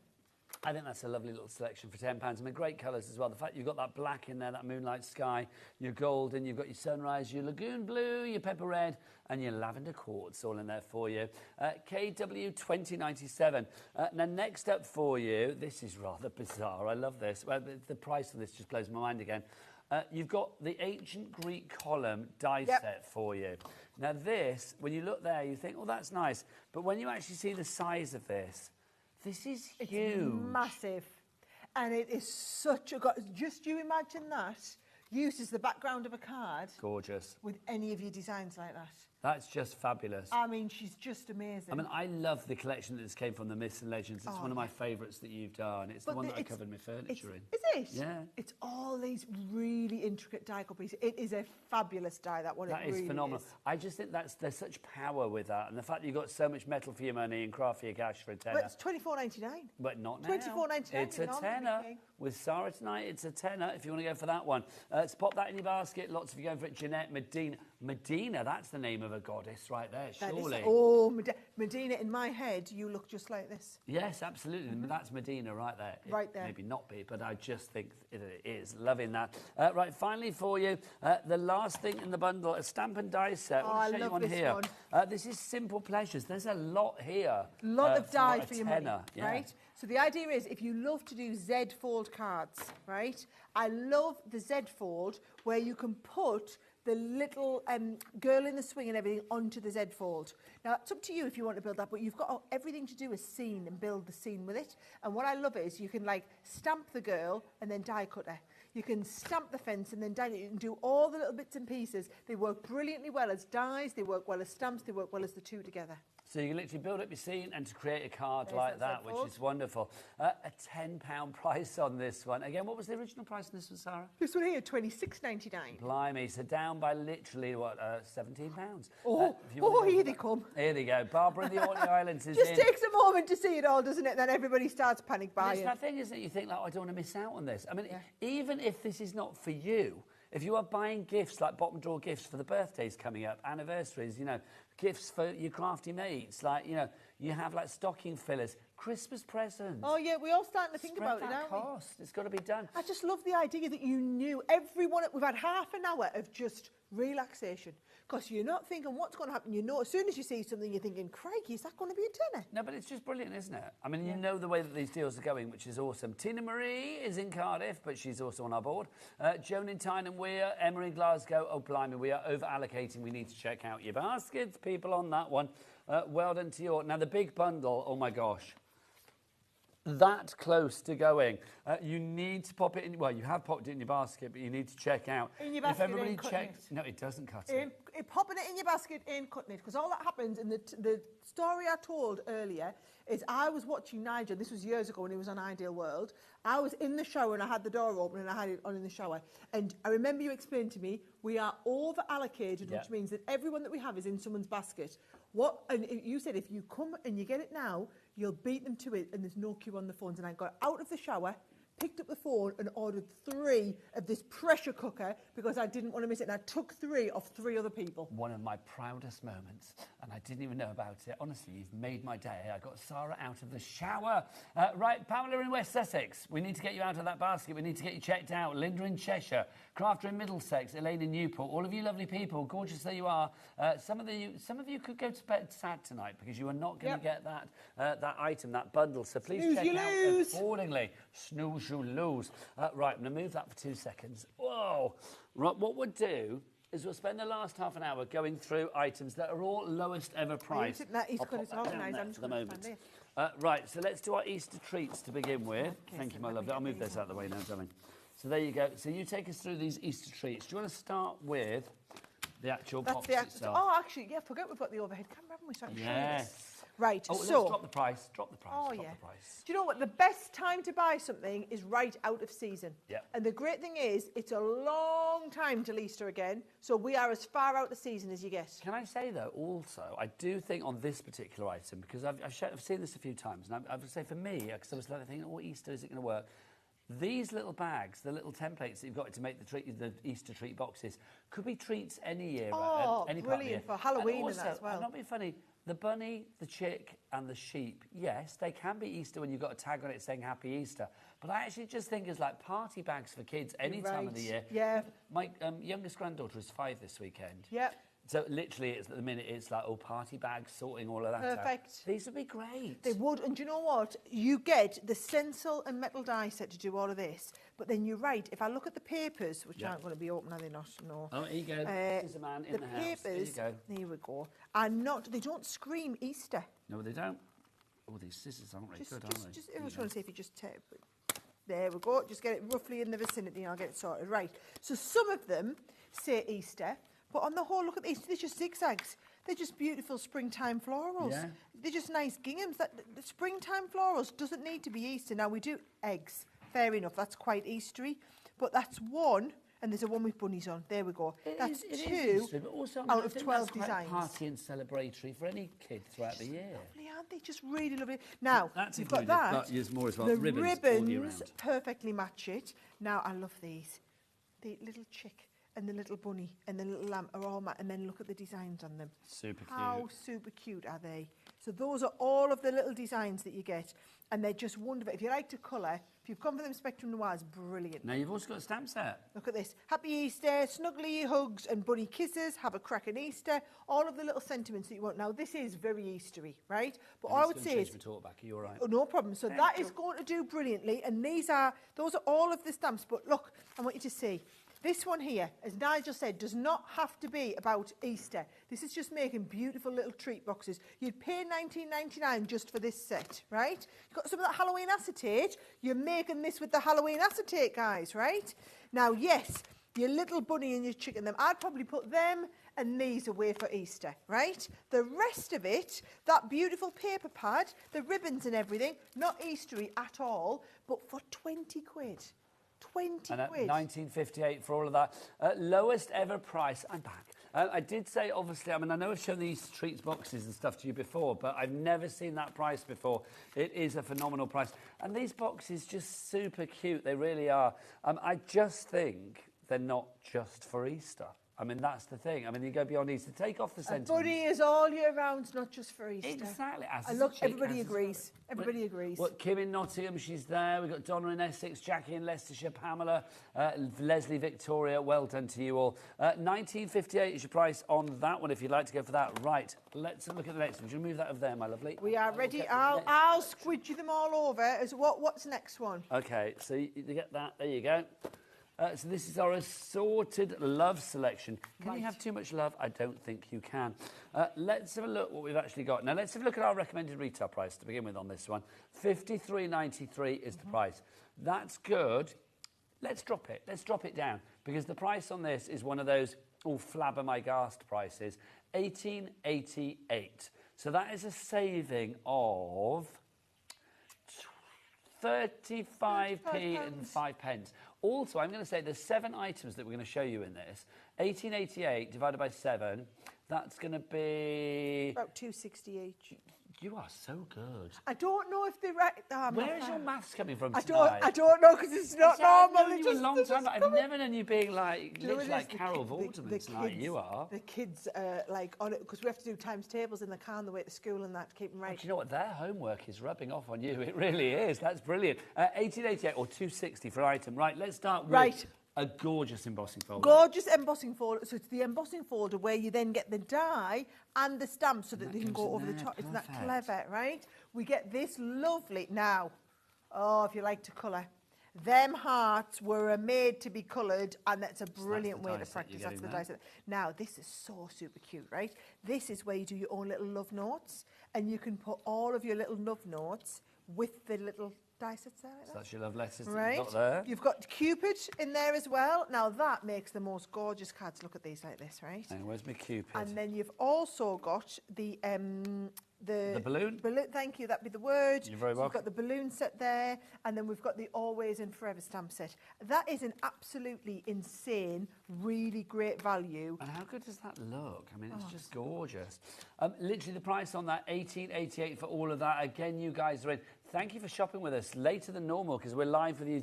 I think that's a lovely little selection for £10. I mean, great colours as well. The fact you've got that black in there, that moonlight sky, your golden, you've got your sunrise, your lagoon blue, your pepper red, and your lavender quartz all in there for you. KW 2097. Now, next up for you, this is rather bizarre. I love this. Well, the price of this just blows my mind again. You've got the ancient Greek column die set for you. Now, this, when you look there, you think, oh, that's nice. But when you actually see the size of this, this is huge. It's massive. And it is such a... Just you imagine that used as the background of a card. Gorgeous. With any of your designs like that. That's just fabulous. I mean, she's just amazing. I mean, I love the collection that this came from, the Myths and Legends. It's one of my favourites that you've done. It's the one that I covered my furniture in. Is it? Yeah. It's all these really intricate die cut pieces. It is a fabulous die, that one. That is really phenomenal. I just think there's such power with that. And the fact that you've got so much metal for your money and craft for your cash for a tenner. But it's $24.99. But not now. $24.99. It's a tenner. With Sarah tonight, it's a tenner if you want to go for that one. So pop that in your basket. Lots of you going for it. Jeanette, Medina, that's the name of a goddess right there, surely. Medina, in my head, you look just like this. Yes, absolutely. That's Medina right there. Right there. Maybe not be, but I just think it is. Loving that. Right, finally for you, the last thing in the bundle, a stamp and die set. I love this here. one. This is Simple Pleasures. There's a lot here. A lot of die for your money, yeah. right? So the idea is, if you love to do Z-fold cards, right? I love the Z-fold where you can put the little girl in the swing and everything onto the Z-fold. Now, it's up to you if you want to build that, but you've got everything to do a scene and build the scene with it. And what I love is you can, like, stamp the girl and then die cut her. You can stamp the fence and then die it. You can do all the little bits and pieces. They work brilliantly well as dies, they work well as stamps, they work well as the two together. So you can literally build up your scene and to create a card like that, which is wonderful. A £10 price on this one. Again, what was the original price on this one, Sarah? This one here, $26.99. Blimey, so down by literally, what, £17? Here they come. Here they go. Barbara in the Orkney Islands is Just takes a moment to see it all, doesn't it? Then everybody starts panic buying. It's that thing, isn't it? You think, like, I don't want to miss out on this. I mean, even if this is not for you, if you are buying gifts, like bottom drawer gifts for the birthdays coming up, anniversaries, you know, gifts for your crafty mates, like, you know, you have like stocking fillers, Christmas presents. Oh, yeah, we're all starting to think about it, aren't we? Cost. It's got to be done. I just love the idea that you knew everyone. We've had half an hour of just relaxation because you're not thinking what's going to happen. You know, as soon as you see something, you're thinking, crikey, is that going to be a tenner? No, but it's just brilliant, isn't it? I mean, you know the way that these deals are going, which is awesome. Tina Marie is in Cardiff, but she's also on our board. Joan in Tyne and Weir, Emma in Glasgow. Oh, blimey, we are over-allocating. We need to check out your baskets, people, on that one. Well done to you. Now, the big bundle, oh, my gosh. That close to going. You need to pop it in. Well, you have popped it in your basket, but you need to check out. In your basket, if everybody ain't cutting checks, no, it doesn't cut it. Popping it in your basket ain't cutting it, because all that happens, and the story I told earlier is I was watching Nigel. This was years ago when he was on Ideal World. I was in the shower and I had the door open and I had it on in the shower. And I remember you explained to me we are over allocated, which means that everyone that we have is in someone's basket. And you said if you come and you get it now, you'll beat them to it, and there's no queue on the phones. And I got out of the shower, picked up the phone and ordered 3 of this pressure cooker because I didn't want to miss it. And I took 3 off 3 other people. One of my proudest moments, and I didn't even know about it. Honestly, you've made my day. I got Sarah out of the shower. Right, Pamela in West Sussex. We need to get you out of that basket. We need to get you checked out. Linda in Cheshire. Crafter in Middlesex. Elaine in Newport. All of you lovely people, gorgeous though you are. Some of you could go to bed sad tonight because you are not going to get that item, that bundle. So please check out accordingly. Snooze, you lose. Right, I'm going to move that for 2 seconds. Whoa. Right, what we'll do is we'll spend the last half an hour going through items that are all lowest ever price. He's got it organised. I'm just going to stand there. Right, so let's do our Easter treats to begin with. Thank you, my lovely. I'll move this out of the way now, darling. So there you go. So you take us through these Easter treats. Do you want to start with the actual box itself? Oh, actually, yeah, forget we've got the overhead camera, haven't we? So I can show this. Right, so... let's drop the price. Drop the price. Oh, drop yeah. the price. Do you know what? The best time to buy something is right out of season. Yeah. And the great thing is, it's a long time till Easter again, so we are as far out of season as you get. Can I say, though, also, I do think on this particular item, because I've seen this a few times, and I would say for me, because I was like thinking, oh, Easter, is it going to work? These little bags, the little templates that you've got to make the Easter treat boxes, could be treats any year. Oh, any brilliant for Halloween and that as well. I'm not being funny. The bunny, the chick, and the sheep, yes, they can be Easter when you've got a tag on it saying Happy Easter. But I actually just think it's like party bags for kids any time of the year. Yeah. My youngest granddaughter is 5 this weekend. Yep. So literally, at the minute, it's like, party bags, sorting all of that out. Perfect. These would be great. They would, and do you know what? You get the stencil and metal die set to do all of this, but then you're right. If I look at the papers, which aren't going to be open, are they not? No. Oh, here you go. This is a man in the house. There you go. There we go. Are not. They don't scream Easter. No, they don't. Oh, these scissors aren't very good, are they? I was trying to see if you just tape it. There we go. Just get it roughly in the vicinity, and I'll get it sorted. Right. So some of them say Easter. But on the whole, look at these. They're just zigzags. They're just beautiful springtime florals. Yeah. They're just nice ginghams. The springtime florals doesn't need to be Easter. Now, we do eggs. Fair enough, that's quite Eastery. But that's one, and there's a one with bunnies on. There we go. That's It is two Easter, but also, out of I think 12 that's quite designs. party and celebratory for any kid throughout the year. Lovely, aren't they? Just really lovely. Now, That's you've got included, that. but there's more as well. The Ribbons all year ribbons round. perfectly match it. Now, I love these. The little chick and the little bunny and the little lamb are all and then look at the designs on them. Super cute. How super cute are they? So those are all of the little designs that you get, and they're just wonderful. If you like to colour, if you've gone for them Spectrum Noirs, brilliant. Now, you've also got a stamp set. Look at this. Happy Easter, snuggly hugs and bunny kisses, have a cracking Easter, all of the little sentiments that you want. Now, this is very Eastery, right? But all I would say is... Talk back. Are you all right? Oh, no problem. So that is going to do brilliantly, and those are all of the stamps. But look, I want you to see. This one here, as Nigel said, does not have to be about Easter. This is just making beautiful little treat boxes. You'd pay $19.99 just for this set, right? You've got some of that Halloween acetate. You're making this with the Halloween acetate, guys, right? Now, yes, your little bunny and your chicken, them, I'd probably put them and these away for Easter, right? The rest of it, that beautiful paper pad, the ribbons and everything, not Eastery at all, but for 20 quid. 20 And at quid. 19.58 for all of that. Lowest ever price. I'm back. I did say, obviously, I mean, I know I've shown these treats boxes and stuff to you before, but I've never seen that price before. It is a phenomenal price. And these boxes just super cute. They really are. I just think they're not just for Easter. I mean, that's the thing. I mean, you go beyond Easter. Take off the sentiment. Bunny is all year round, not just for Easter. Exactly. And look, everybody agrees. Everybody agrees. Well, Kim in Nottingham, she's there. We've got Donna in Essex, Jackie in Leicestershire, Pamela, Leslie, Victoria. Well done to you all. 19.58 is your price on that one if you'd like to go for that. Right, let's look at the next one. Would you move that over there, my lovely? We are ready. I'll squidge them all over. What's the next one? Okay, so you get that. There you go. So this is our assorted love selection. Can you have too much love? I don't think you can. Let's have a look what we've actually got. Now, let's have a look at our recommended retail price to begin with on this one. $53.93 is the price. That's good. Let's drop it. Let's drop it down because the price on this is one of those flabbermast prices. $18.88. So that is a saving of 35p and 5 pence. Also, I'm going to say there's 7 items that we're going to show you in this. 1888 divided by 7, that's going to be... about 260 each. You are so good. I don't know if they're right. Where is your maths coming from I tonight? don't know because it's not normal. I've known you a long time. I've never known you being like, literally like Carol Vorderman tonight. Kids, you are. The kids like on it because we have to do times tables in the car on the way to school and that to keep them right. But you know what? Their homework is rubbing off on you. It really is. That's brilliant. 1888 or 260 for an item. Right, let's start with a gorgeous embossing folder. Gorgeous embossing folder. So it's the embossing folder where you then get the die and the stamp so that they can go over the top. Isn't that clever, right? We get this lovely... Now, if you like to colour, them hearts were made to be coloured and that's a brilliant way to practice. That's the dice. Now, this is so super cute, right? This is where you do your own little love notes and you can put all of your little love notes with the little... die sets there like that. So that's your love letters that right. you've got there. You've got Cupid in there as well. Now that makes the most gorgeous cards. Look at these like this, right? And where's my Cupid? And then you've also got the balloon? Thank you, that'd be the word. You're very welcome. We've got the balloon set there, and then we've got the Always and Forever stamp set. That is an absolutely insane, really great value. And how good does that look? I mean, it's just gorgeous. Literally the price on that, $18.88 for all of that. Again, you guys are in. Thank you for shopping with us later than normal because we're live with you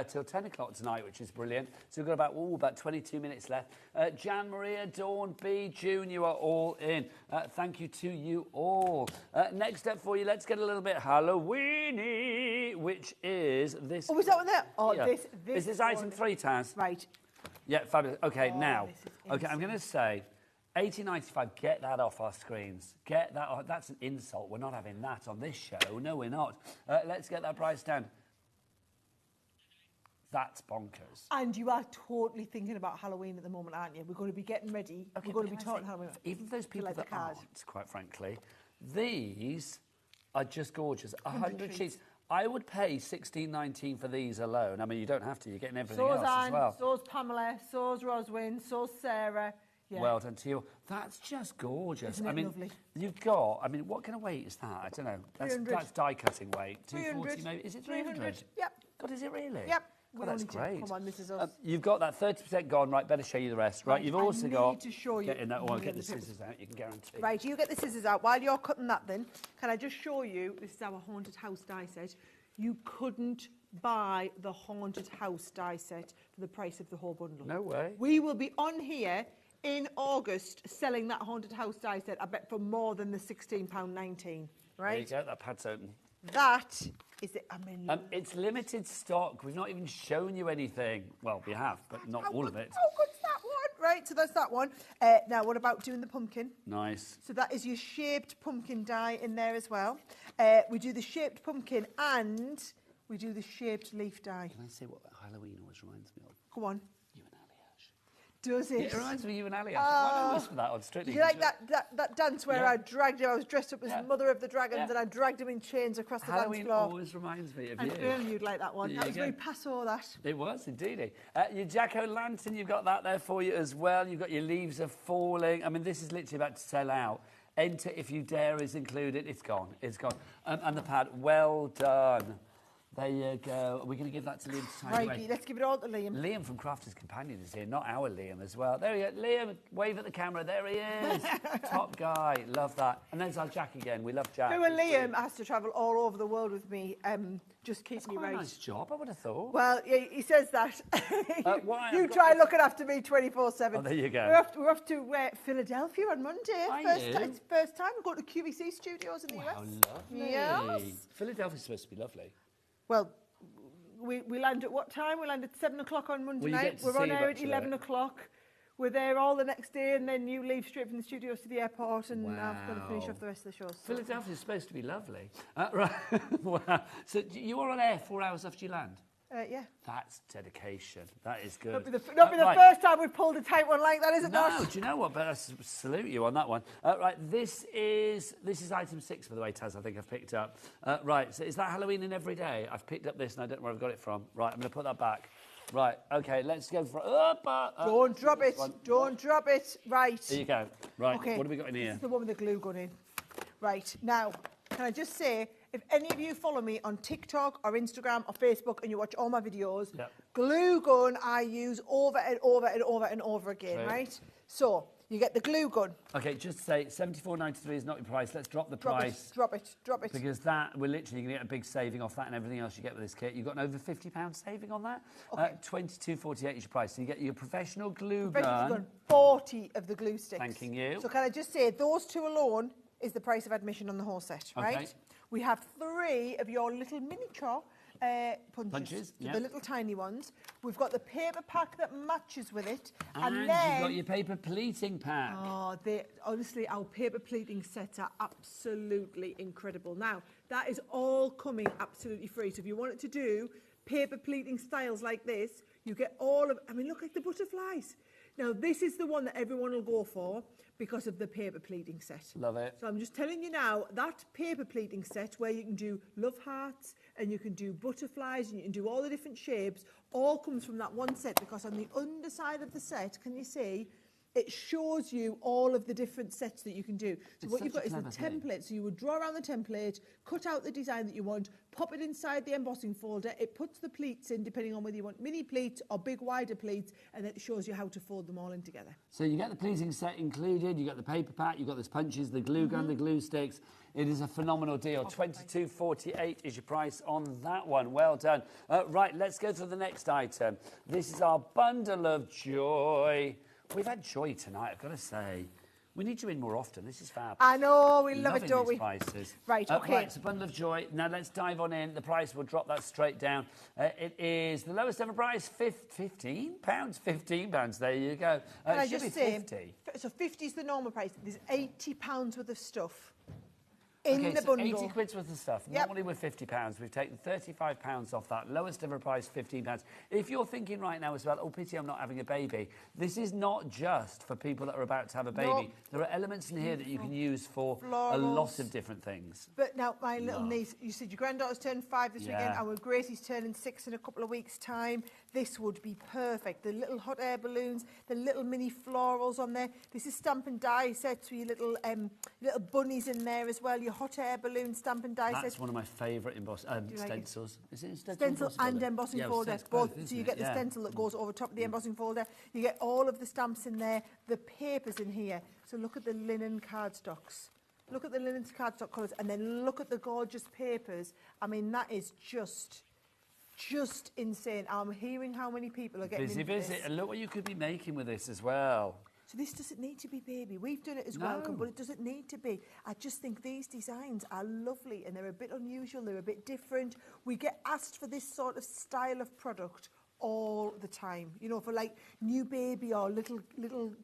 till 10 o'clock tonight, which is brilliant. So we've got about 22 minutes left. Jan, Maria, Dawn, B, June, you are all in. Thank you to you all. Next up for you, let's get a little bit Halloweeny, which is this. Oh, is that one there? Oh, yeah. this is this item 3, Taz? Right. Yeah, fabulous. Okay, now. Okay, I'm going to say... $18.95, get that off our screens. Get that off. That's an insult. We're not having that on this show. No, we're not. Let's get that price down. That's bonkers. And you are totally thinking about Halloween at the moment, aren't you? We're going to be getting ready. Okay, we're going to be talking Halloween. Even those people that aren't, quite frankly, these are just gorgeous. 100 sheets. I would pay $16.19 for these alone. I mean, you don't have to. You're getting everything else as well. So's Pamela. So's Roswyn. So's Sarah. Yeah. Well done to you. That's just gorgeous. Isn't it I mean, lovely? you've got, I mean, what kind of weight is that? I don't know. That's 300. die cutting weight. 240 300. maybe. Is it 300? Yep. God, is it really? Yep. God, that's great. Come on, this is us. You've got that 30% gone. Right, better show you the rest. Right, you've also got... I need to show you. Get in that one. Yeah, Get the the papers. scissors out. You can guarantee. Right, you get the scissors out. While you're cutting that then, can I just show you, this is our haunted house die set. You couldn't buy the haunted house die set for the price of the whole bundle. No way. We will be on here August selling that haunted house die set, I bet, for more than the £16.19, right? There you go, that pad's open. That is it. I mean, it's limited stock. We've not even shown you anything. Well, we have, but not all of it. How good's that one? Right, so that's that one. Now, what about doing the pumpkin? Nice. So that is your shaped pumpkin die in there as well. We do the shaped pumpkin and we do the shaped leaf die. Can I say what Halloween always reminds me of? Go on. Does it? It reminds me of you and Ali. I know for that on Strictly. You like that dance where I dragged him, I was dressed up as Mother of the Dragons and I dragged him in chains across the Halloween dance floor. always reminds me of And you. you'd like that one. There That you was go. very passo, that. It was, indeed. Your jack-o'-lantern, you've got that there for you as well. You've got your leaves are falling. I mean, this is literally about to sell out. Enter if you dare is included. It's gone. It's gone. And the pad, well done. There you go. We're going to give that to Liam to sign Right, away. let's give it all to Liam. Liam from Crafters Companion is here, not our Liam as well. There we go. Liam, wave at the camera. There he is. Top guy. Love that. And there's our Jack again. We love Jack. Who and Liam has to travel all over the world with me. Just keep me Quite right. a nice job, I would have thought. Well, he says that. Why? You try looking after me 24/7. Oh, there you go. We're off to Philadelphia on Monday. Are First you? time. It's first time. We're going to QVC studios in the US. How lovely. Yes. Philadelphia's supposed to be lovely. Well, we land at what time? We land at 7 o'clock on Monday Well, you night. get to We're on see air at much of 11 it. o'clock. We're there all the next day, and then you leave straight from the studios to the airport, and I've got to finish off the rest of the show. So. Philadelphia's supposed to be lovely. Right. Wow. So you are on air 4 hours after you land? Yeah. That's dedication. That is good. Not be the Right. first time we've pulled a tight one like that, is it No, not? do you know what? But I salute you on that one. Right, this is item 6, by the way, Taz, I think I've picked up. Right, so is that Halloween in every day? I've picked up this and I don't know where I've got it from. Right, I'm going to put that back. Right, OK, let's go for... Don't drop it. Don't drop it. Right. There you go. Right, Okay. what have we got in here? This is the one with the glue gun in. Right, now, can I just say, if any of you follow me on TikTok or Instagram or Facebook and you watch all my videos, glue gun I use over and over and over and over again, Right. right? So, you get the glue gun. OK, just to say, $74.93 is not your price. Let's drop the price. Drop it. Because that, we're literally going to get a big saving off that and everything else you get with this kit. You've got an over £50 saving on that. $22.48 is your price. So you get your professional glue gun. 40 of the glue sticks. Thanking you. So can I just say, those two alone is the price of admission on the whole set, right? Okay. We have 3 of your little miniature punches, so yeah. the little tiny ones. We've got the paper pack that matches with it. And then you've got your paper pleating pack. Oh, honestly, our paper pleating sets are absolutely incredible. Now, that is all coming absolutely free. So if you wanted to do paper pleating styles like this, you get all of, I mean, look like the butterflies. Now, this is the one that everyone will go for because of the paper pleating set. Love it. So I'm just telling you now, that paper pleating set where you can do love hearts and you can do butterflies and you can do all the different shapes, all comes from that one set, because on the underside of the set, can you see, it shows you all of the different sets that you can do. So It's what you've such got a is the clever thing. template. So you would draw around the template, cut out the design that you want, pop it inside the embossing folder. It puts the pleats in, depending on whether you want mini pleats or big, wider pleats, and then it shows you how to fold them all in together. So you get the pleating set included, you got the paper pack, you've got those punches, the glue gun, the glue sticks. It is a phenomenal deal. $22.48 is your price on that one. Well done. Right, let's go to the next item. This is our bundle of joy. We've had joy tonight, I've got to say. We need you in more often. This is fab. I know, we love it, Loving don't these we? prices. Right, okay. Right, it's a bundle of joy. Now let's dive on in. The price, we'll drop that straight down. It is the lowest ever price, £15. £15. There you go. Can I it should just be say, 50. so 50 is the normal price. There's £80 worth of stuff in Okay, the so bundle. 80 quid's worth of stuff. Yep. Normally we're £50. We've taken £35 off that. Lowest ever price, £15. If you're thinking right now as well, oh, pity I'm not having a baby, this is not just for people that are about to have a baby. No. There are elements in here that you can use for a Florals. lot of different things. But now, my little niece, you said your granddaughter's turned 5 this Yeah. weekend. Our Gracie's turning 6 in a couple of weeks' time. this would be perfect. The little hot air balloons, the little mini florals on there. This is stamp and die sets with your little bunnies in there as well. Your hot air balloon stamp and die sets. That's one of my favourite stencils. Is it stencil and embossing folder? Both. So you get the stencil that goes over top of the embossing folder. You get all of the stamps in there. The papers in here. So look at the linen cardstocks. Look at the linen cardstock colours, and then look at the gorgeous papers. I mean, that is just insane. I'm hearing how many people are getting into this. And look what you could be making with this as well. So this doesn't need to be baby. We've done it as welcome, but it doesn't need to be. I just think these designs are lovely, and they're a bit unusual. They're a bit different. We get asked for this sort of style of product all the time, you know, for like new baby or little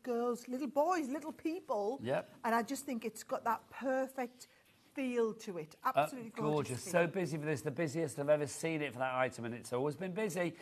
girls, little boys, little people. Yep. And I just think it's got that perfect feel to it. Absolutely gorgeous. So busy for this, the busiest I've ever seen it for that item, and it's always been busy.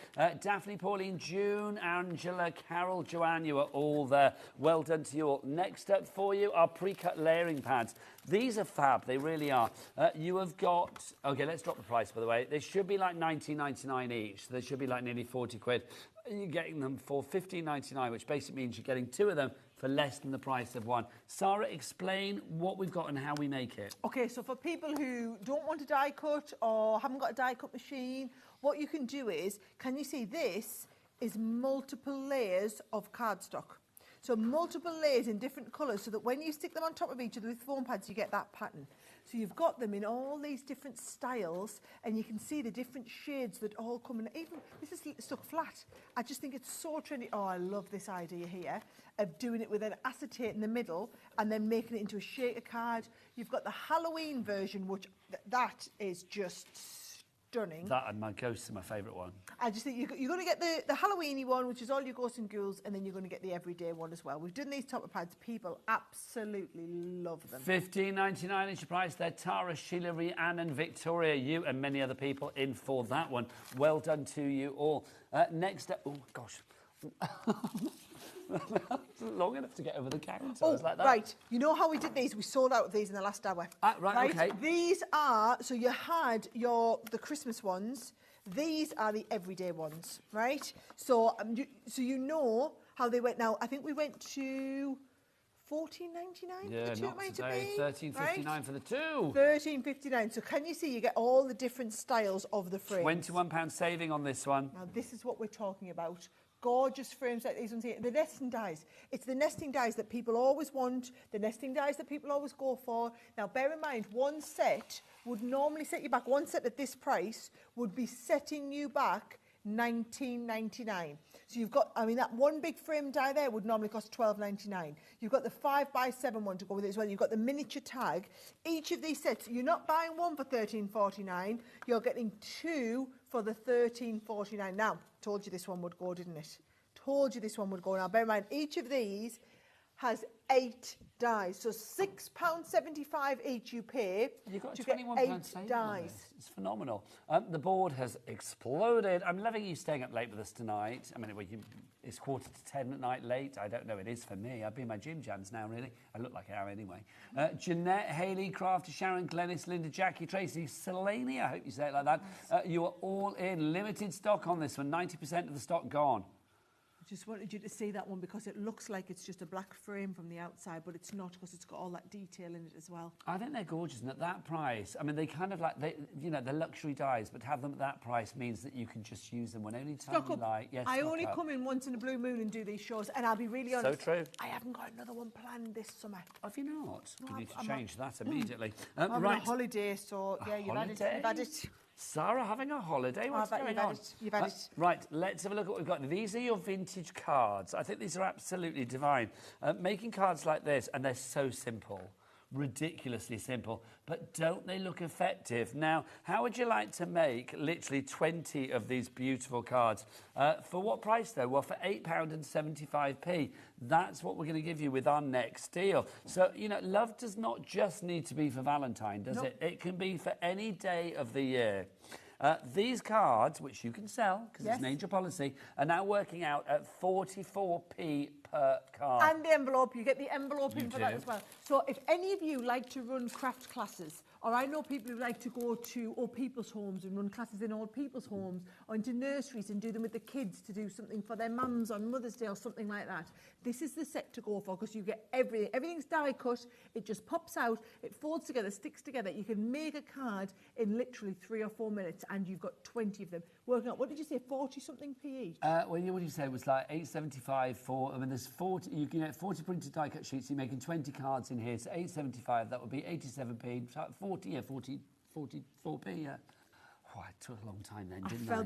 Daphne, Pauline, June, Angela, Carol, Joanne, you are all there. Well done to you all. Next up for you are pre-cut layering pads. These are fab, they really are. You have got, okay, let's drop the price, by the way. They should be like $19.99 each, so they should be like nearly 40 quid. You're getting them for $15.99, which basically means you're getting two of them for less than the price of one. Sarah, explain what we've got and how we make it. Okay, so for people who don't want a die cut or haven't got a die cut machine, what you can do is, can you see this is multiple layers of cardstock? So multiple layers in different colours, so that when you stick them on top of each other with foam pads, you get that pattern. So you've got them in all these different styles, and you can see the different shades that all come in. Even this is stuck flat. I just think it's so trendy. Oh, I love this idea here of doing it with an acetate in the middle and then making it into a shaker card. You've got the Halloween version, which that is just stunning. That and my ghosts are my favourite one. I just think you're going to get the Halloweeny one, which is all your ghosts and ghouls, and then you're going to get the everyday one as well. We've done these topper pads. People absolutely love them. $15.99 is your price there. Tara, Sheila, Rhiannon, and Victoria, you and many other people in for that one. Well done to you all. Next up, oh gosh. Long enough to get over the counter. Oh, like that. Right. You know how we did these? We sold out of these in the last hour. Right, okay. These are, so you had the Christmas ones. These are the everyday ones, right? So, you know how they went. Now, I think we went to $14.99 yeah, for the two. not today. $13.59 for the two. $13.59. So can you see you get all the different styles of the frames? £21 saving on this one. Now, this is what we're talking about. Gorgeous frames like these ones here. The nesting dies. It's the nesting dies that people always want, the nesting dies that people always go for. Now, bear in mind, one set would normally set you back, one set at this price would be setting you back $19.99. So you've got, I mean, that one big frame die there would normally cost $12.99. You've got the 5x7 one to go with it as well. You've got the miniature tag. Each of these sets, you're not buying one for $13.49. You're getting two for the $13.49. Now, told you this one would go, didn't it? Told you this one would go. Now, bear in mind, each of these has 8 dies. So £6.75 each you pay. You've got to £21 get 8 saving dies. on this. It's phenomenal. The board has exploded. I'm loving you staying up late with us tonight. I mean, it's 9:45 at night late. I don't know, it is for me. I've been my Jim Jams now, really. I look like I am anyway. Jeanette, Hayley, Crafter, Sharon, Glennis, Linda, Jackie, Tracy, Selene, I hope you say it like that. You are all in. Limited stock on this one. 90% of the stock gone. Just wanted you to see that one because it looks like it's just a black frame from the outside, but it's not because it's got all that detail in it as well. I think they're gorgeous, and at that price, I mean, they kind of like, they're luxury dies, but to have them at that price means that you can just use them whenever time you like. Yes, I only come in once in a blue moon and do these shows, and I'll be really honest. So true. I haven't got another one planned this summer. Have you not? No, you need to change that immediately. I'm on right. a holiday, so yeah, you've had it. Sarah having a holiday? What's going on? You've had it. Right, let's have a look at what we've got. These are your vintage cards. I think these are absolutely divine. Making cards like this, and they're so simple. Ridiculously simple, but don't they look effective? Now, how would you like to make literally 20 of these beautiful cards? For what price, though? Well, for £8.75p. That's what we're going to give you with our next deal. So, you know, love does not just need to be for Valentine, does it? It can be for any day of the year. These cards, which you can sell, because it's an angel policy, are now working out at 44p per card. And the envelope, you get the envelope in for that as well. So if any of you like to run craft classes Or I know people who like to go to old people's homes and run classes in old people's homes, or into nurseries and do them with the kids to do something for their mums on Mother's Day or something like that. This is the set to go for because you get everything. Everything's die cut. It just pops out. It folds together, sticks together. You can make a card in literally 3 or 4 minutes, and you've got 20 of them. Working out, what did you say, 40 something p each? Well, what did you say? It was like $8.75 for. I mean, there's 40. You can get 40 printed die cut sheets. You're making 20 cards in here. So $8.75. That would be 87p. 40, yeah, 44p. Yeah. Oh, it took a long time then, didn't I? I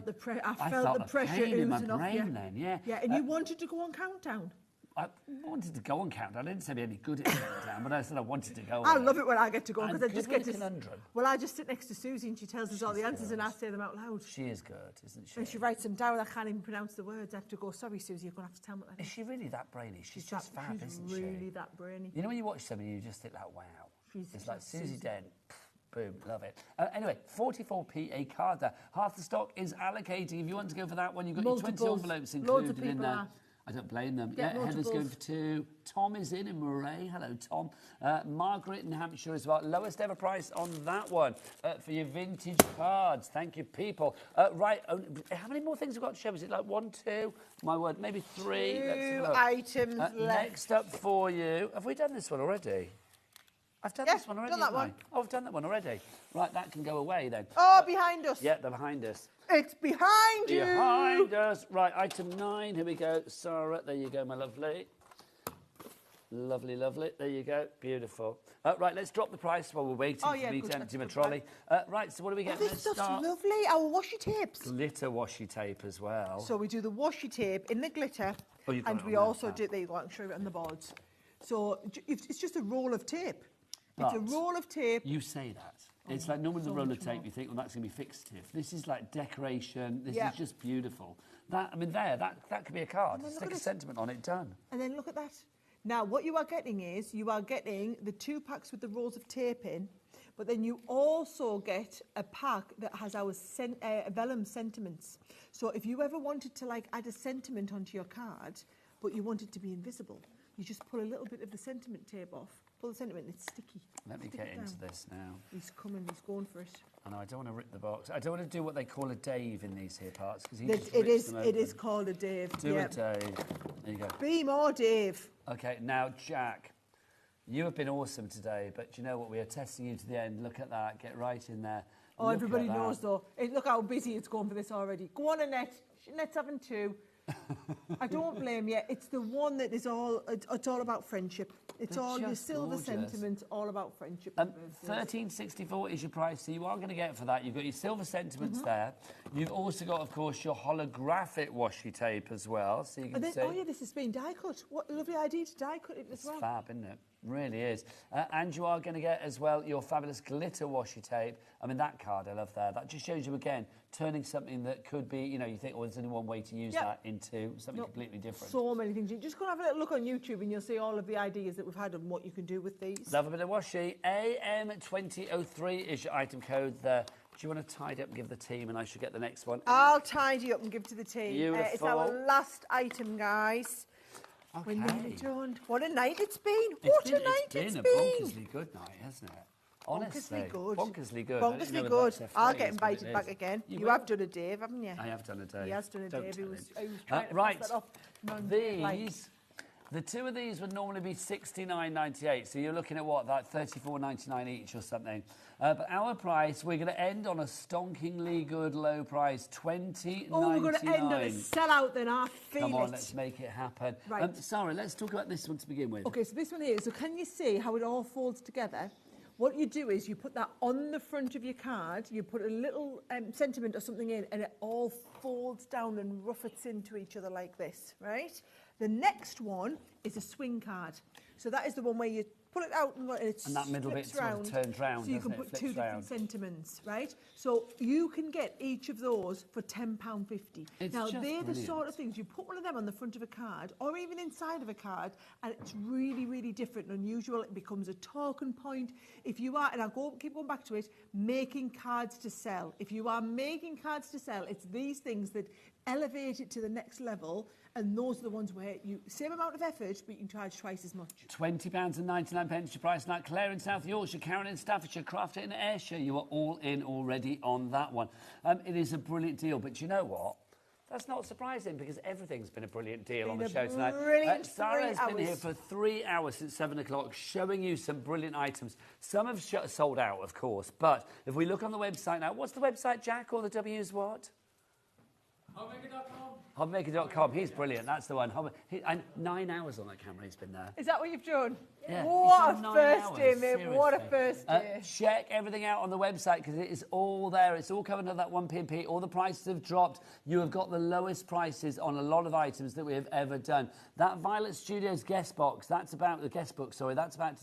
felt the pressure pain in my oozing off brain you. then, yeah. Yeah, and you wanted to go on countdown. I wanted to go on countdown. I didn't say I'd be any good at countdown, but I said I wanted to go. I love it when I get to go I'm because I just good get with to. a conundrum. Well, I just sit next to Susie and she tells us all the answers and I say them out loud. She is good, isn't she? And she writes them down. I can't even pronounce the words. I have to go. Sorry, Susie, you're going to have to tell me what that Is she really that brainy? She's just fab, she's isn't she? really that brainy. You know when you watch somebody, you just think like, wow. It's like Susie Dent. Boom, love it. Anyway, 44p a card there. Half the stock is allocating. If you want to go for that one, you've got your 20 envelopes included in there. I don't blame them. Get Heather's going for 2. Tom is in Moray. Hello, Tom. Margaret in Hampshire as well. Lowest ever price on that one for your vintage cards. Thank you, people. Right, how many more things have we got to show? Is it like 1, 2? My word, maybe 3. 2 items left. Next up for you. Have we done this one already? I've done this one already. Done that one. Oh, I've done that one already. Right, that can go away then. Oh, behind us. Yeah, they're behind us. It's behind you. Behind us. Right, item 9. Here we go. Sarah, there you go, my lovely. Lovely, lovely. There you go. Beautiful. Right, let's drop the price while we're waiting for me to empty my trolley. Right, so what do we get? This stuff's lovely. Our washi tapes. Glitter washi tape as well. So we do the washi tape in the glitter, and we also do. There you go. I can show you it on the boards. So it's just a roll of tape. It's a roll of tape. You say that. It's like normally the roll of tape, you think, well, that's going to be fixative. This is like decoration. This is just beautiful. That, I mean, that could be a card. Stick a sentiment on it, done. And then look at that. Now, what you are getting is, you are getting the 2 packs with the rolls of tape in, but then you also get a pack that has our vellum sentiments. So if you ever wanted to like add a sentiment onto your card, but you want it to be invisible, you just pull a little bit of the sentiment tape off. Pull the sentiment, it's sticky. Let me get into this now. He's coming, he's going for it. I know, I don't want to rip the box. I don't want to do what they call a Dave in these here parts. Because it is called a Dave. Do a Dave. There you go. Be more Dave. Okay, now, Jack, you have been awesome today, but you know what? We are testing you to the end. Look at that. Get right in there. Oh, Look everybody knows, though. Look how busy it's going for this already. Go on, Annette. Annette's having 2. I don't blame you. It's the one that is all. It's all about friendship. It's all your silver sentiments, all about friendship. $13.64 is your price, so you are going to get for that. You've got your silver sentiments there. You've also got, of course, your holographic washi tape as well, so you can see. Oh yeah, this has been die cut. What a lovely idea to die cut it as well. It's fab, isn't it? Really is. And you are going to get as well your fabulous glitter washi tape. I mean, that card, I love that. That just shows you, again, turning something that could be, you know, you think, oh, there's only one way to use that into something completely different. So many things. You just go and have a little look on YouTube and you'll see all of the ideas that we've had and what you can do with these. Love a bit of washi. AM2003 is your item code there. Do you want to tidy up and give the team, and I should get the next one? I'll tidy up and give to the team. Beautiful. It's our last item, guys. Okay. We're nearly done. What a night it's been. What a night it's been. It's been a bonkersly good night, hasn't it? Honestly. Bonkersly good. Bonkersly good. Bonkersly good. I'll get invited back again. You have done a Dave, haven't you? I have done a Dave. He has done a Dave. He was trying to pass that off. The 2 of these would normally be $69.98, so you're looking at what, like $34.99 each or something. But our price, we're going to end on a stonkingly good low price, $20.99. Oh, we're going to end on a sellout then, I feel Come on, let's make it happen. Right. Sarah, let's talk about this one to begin with. Okay, so this one here, so can you see how it all folds together? What you do is you put that on the front of your card, you put a little sentiment or something in, and it all folds down and roughets into each other like this, right? The next one is a swing card. So that is the one where you pull it out and that middle bit sort of turns round, so you can put 2 different sentiments, right? So you can get each of those for £10.50. Now, they're the sort of things, you put one of them on the front of a card or even inside of a card, and it's really, really different and unusual. It becomes a talking point. If you are, and I'll keep going back to it, making cards to sell. If you are making cards to sell, it's these things that elevate it to the next level And those are the ones where you, same amount of effort, but you can charge twice as much. £20.99 to price night. Claire in South Yorkshire, Karen in Staffordshire, Crafter in Ayrshire. You are all in already on that one. It is a brilliant deal, but you know what? That's not surprising because everything's been a brilliant deal on the show tonight. Sarah has been here for 3 hours since 7 o'clock showing you some brilliant items. Some have sold out, of course, but if we look on the website now, what's the website, Jack? All the W's what? HobbyMaker.com. He's brilliant. That's the one. And 9 hours on that camera he's been there. Is that what you've done? Yeah, what a first day, mate. What a first day. Check everything out on the website because it is all there. It's all covered under that 1p. All the prices have dropped. You have got the lowest prices on a lot of items that we have ever done. That Violet Studios guest box, that's about to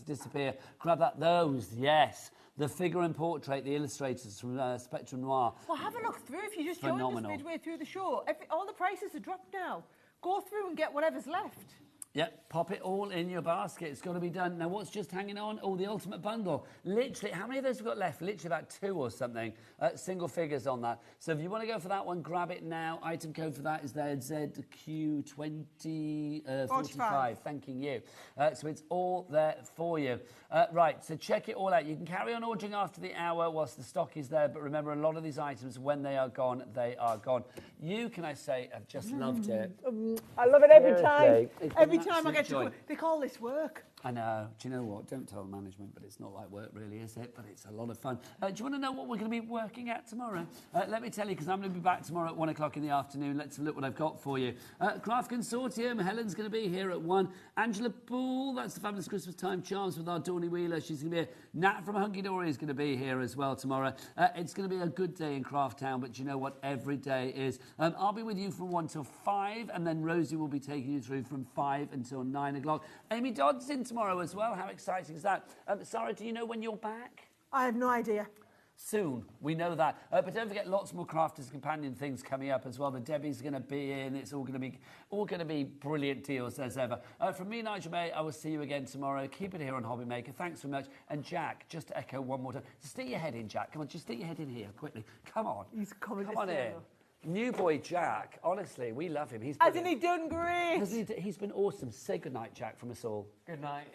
disappear. Grab that. Those, yes. The figure and portrait, the illustrators from Spectrum Noir. Well, have a look through if you just joined us midway through the show. All the prices are dropped now. Go through and get whatever's left. Yep, pop it all in your basket. It's got to be done. Now, what's just hanging on? Oh, the Ultimate Bundle. Literally, how many of those have we got left? Literally about 2 or something. Single figures on that. So if you want to go for that one, grab it now. Item code for that is there, ZQ2045. Thanking you. So it's all there for you. Right, so check it all out. You can carry on ordering after the hour whilst the stock is there. But remember, a lot of these items, when they are gone, they are gone. You, can I say, have just loved it. I love it every time. Seriously. Every time I get to they call this work. I know. Do you know what? Don't tell management, but it's not like work really, is it? But it's a lot of fun. Do you want to know what we're going to be working at tomorrow? Let me tell you, because I'm going to be back tomorrow at 1 o'clock in the afternoon. Let's look what I've got for you. Craft Consortium. Helen's going to be here at 1. Angela Poole, that's the Fabulous Christmas Time Charms with our Dawny Wheeler. She's going to be here. Nat from Hunky Dory is going to be here as well tomorrow. It's going to be a good day in Craft Town, but you know what? Every day is. I'll be with you from 1 till 5, and then Rosie will be taking you through from 5 until 9 o'clock. Amy Dodd's in tomorrow as well. How exciting is that? Sarah, do you know when you're back? I have no idea. Soon, we know that. But don't forget, lots more Crafters Companion things coming up as well. The Debbie's going to be in. It's all going to be brilliant deals as ever. From me, Nigel May, I will see you again tomorrow. Keep it here on HobbyMaker. Thanks very much. And Jack, just to echo one more time, stick your head in, Jack. Come on, just stick your head in here quickly. Come on. He's coming. Come on in. New boy Jack, honestly, we love him. Hasn't he done great? He's been awesome. Say goodnight, Jack, from us all. Good night.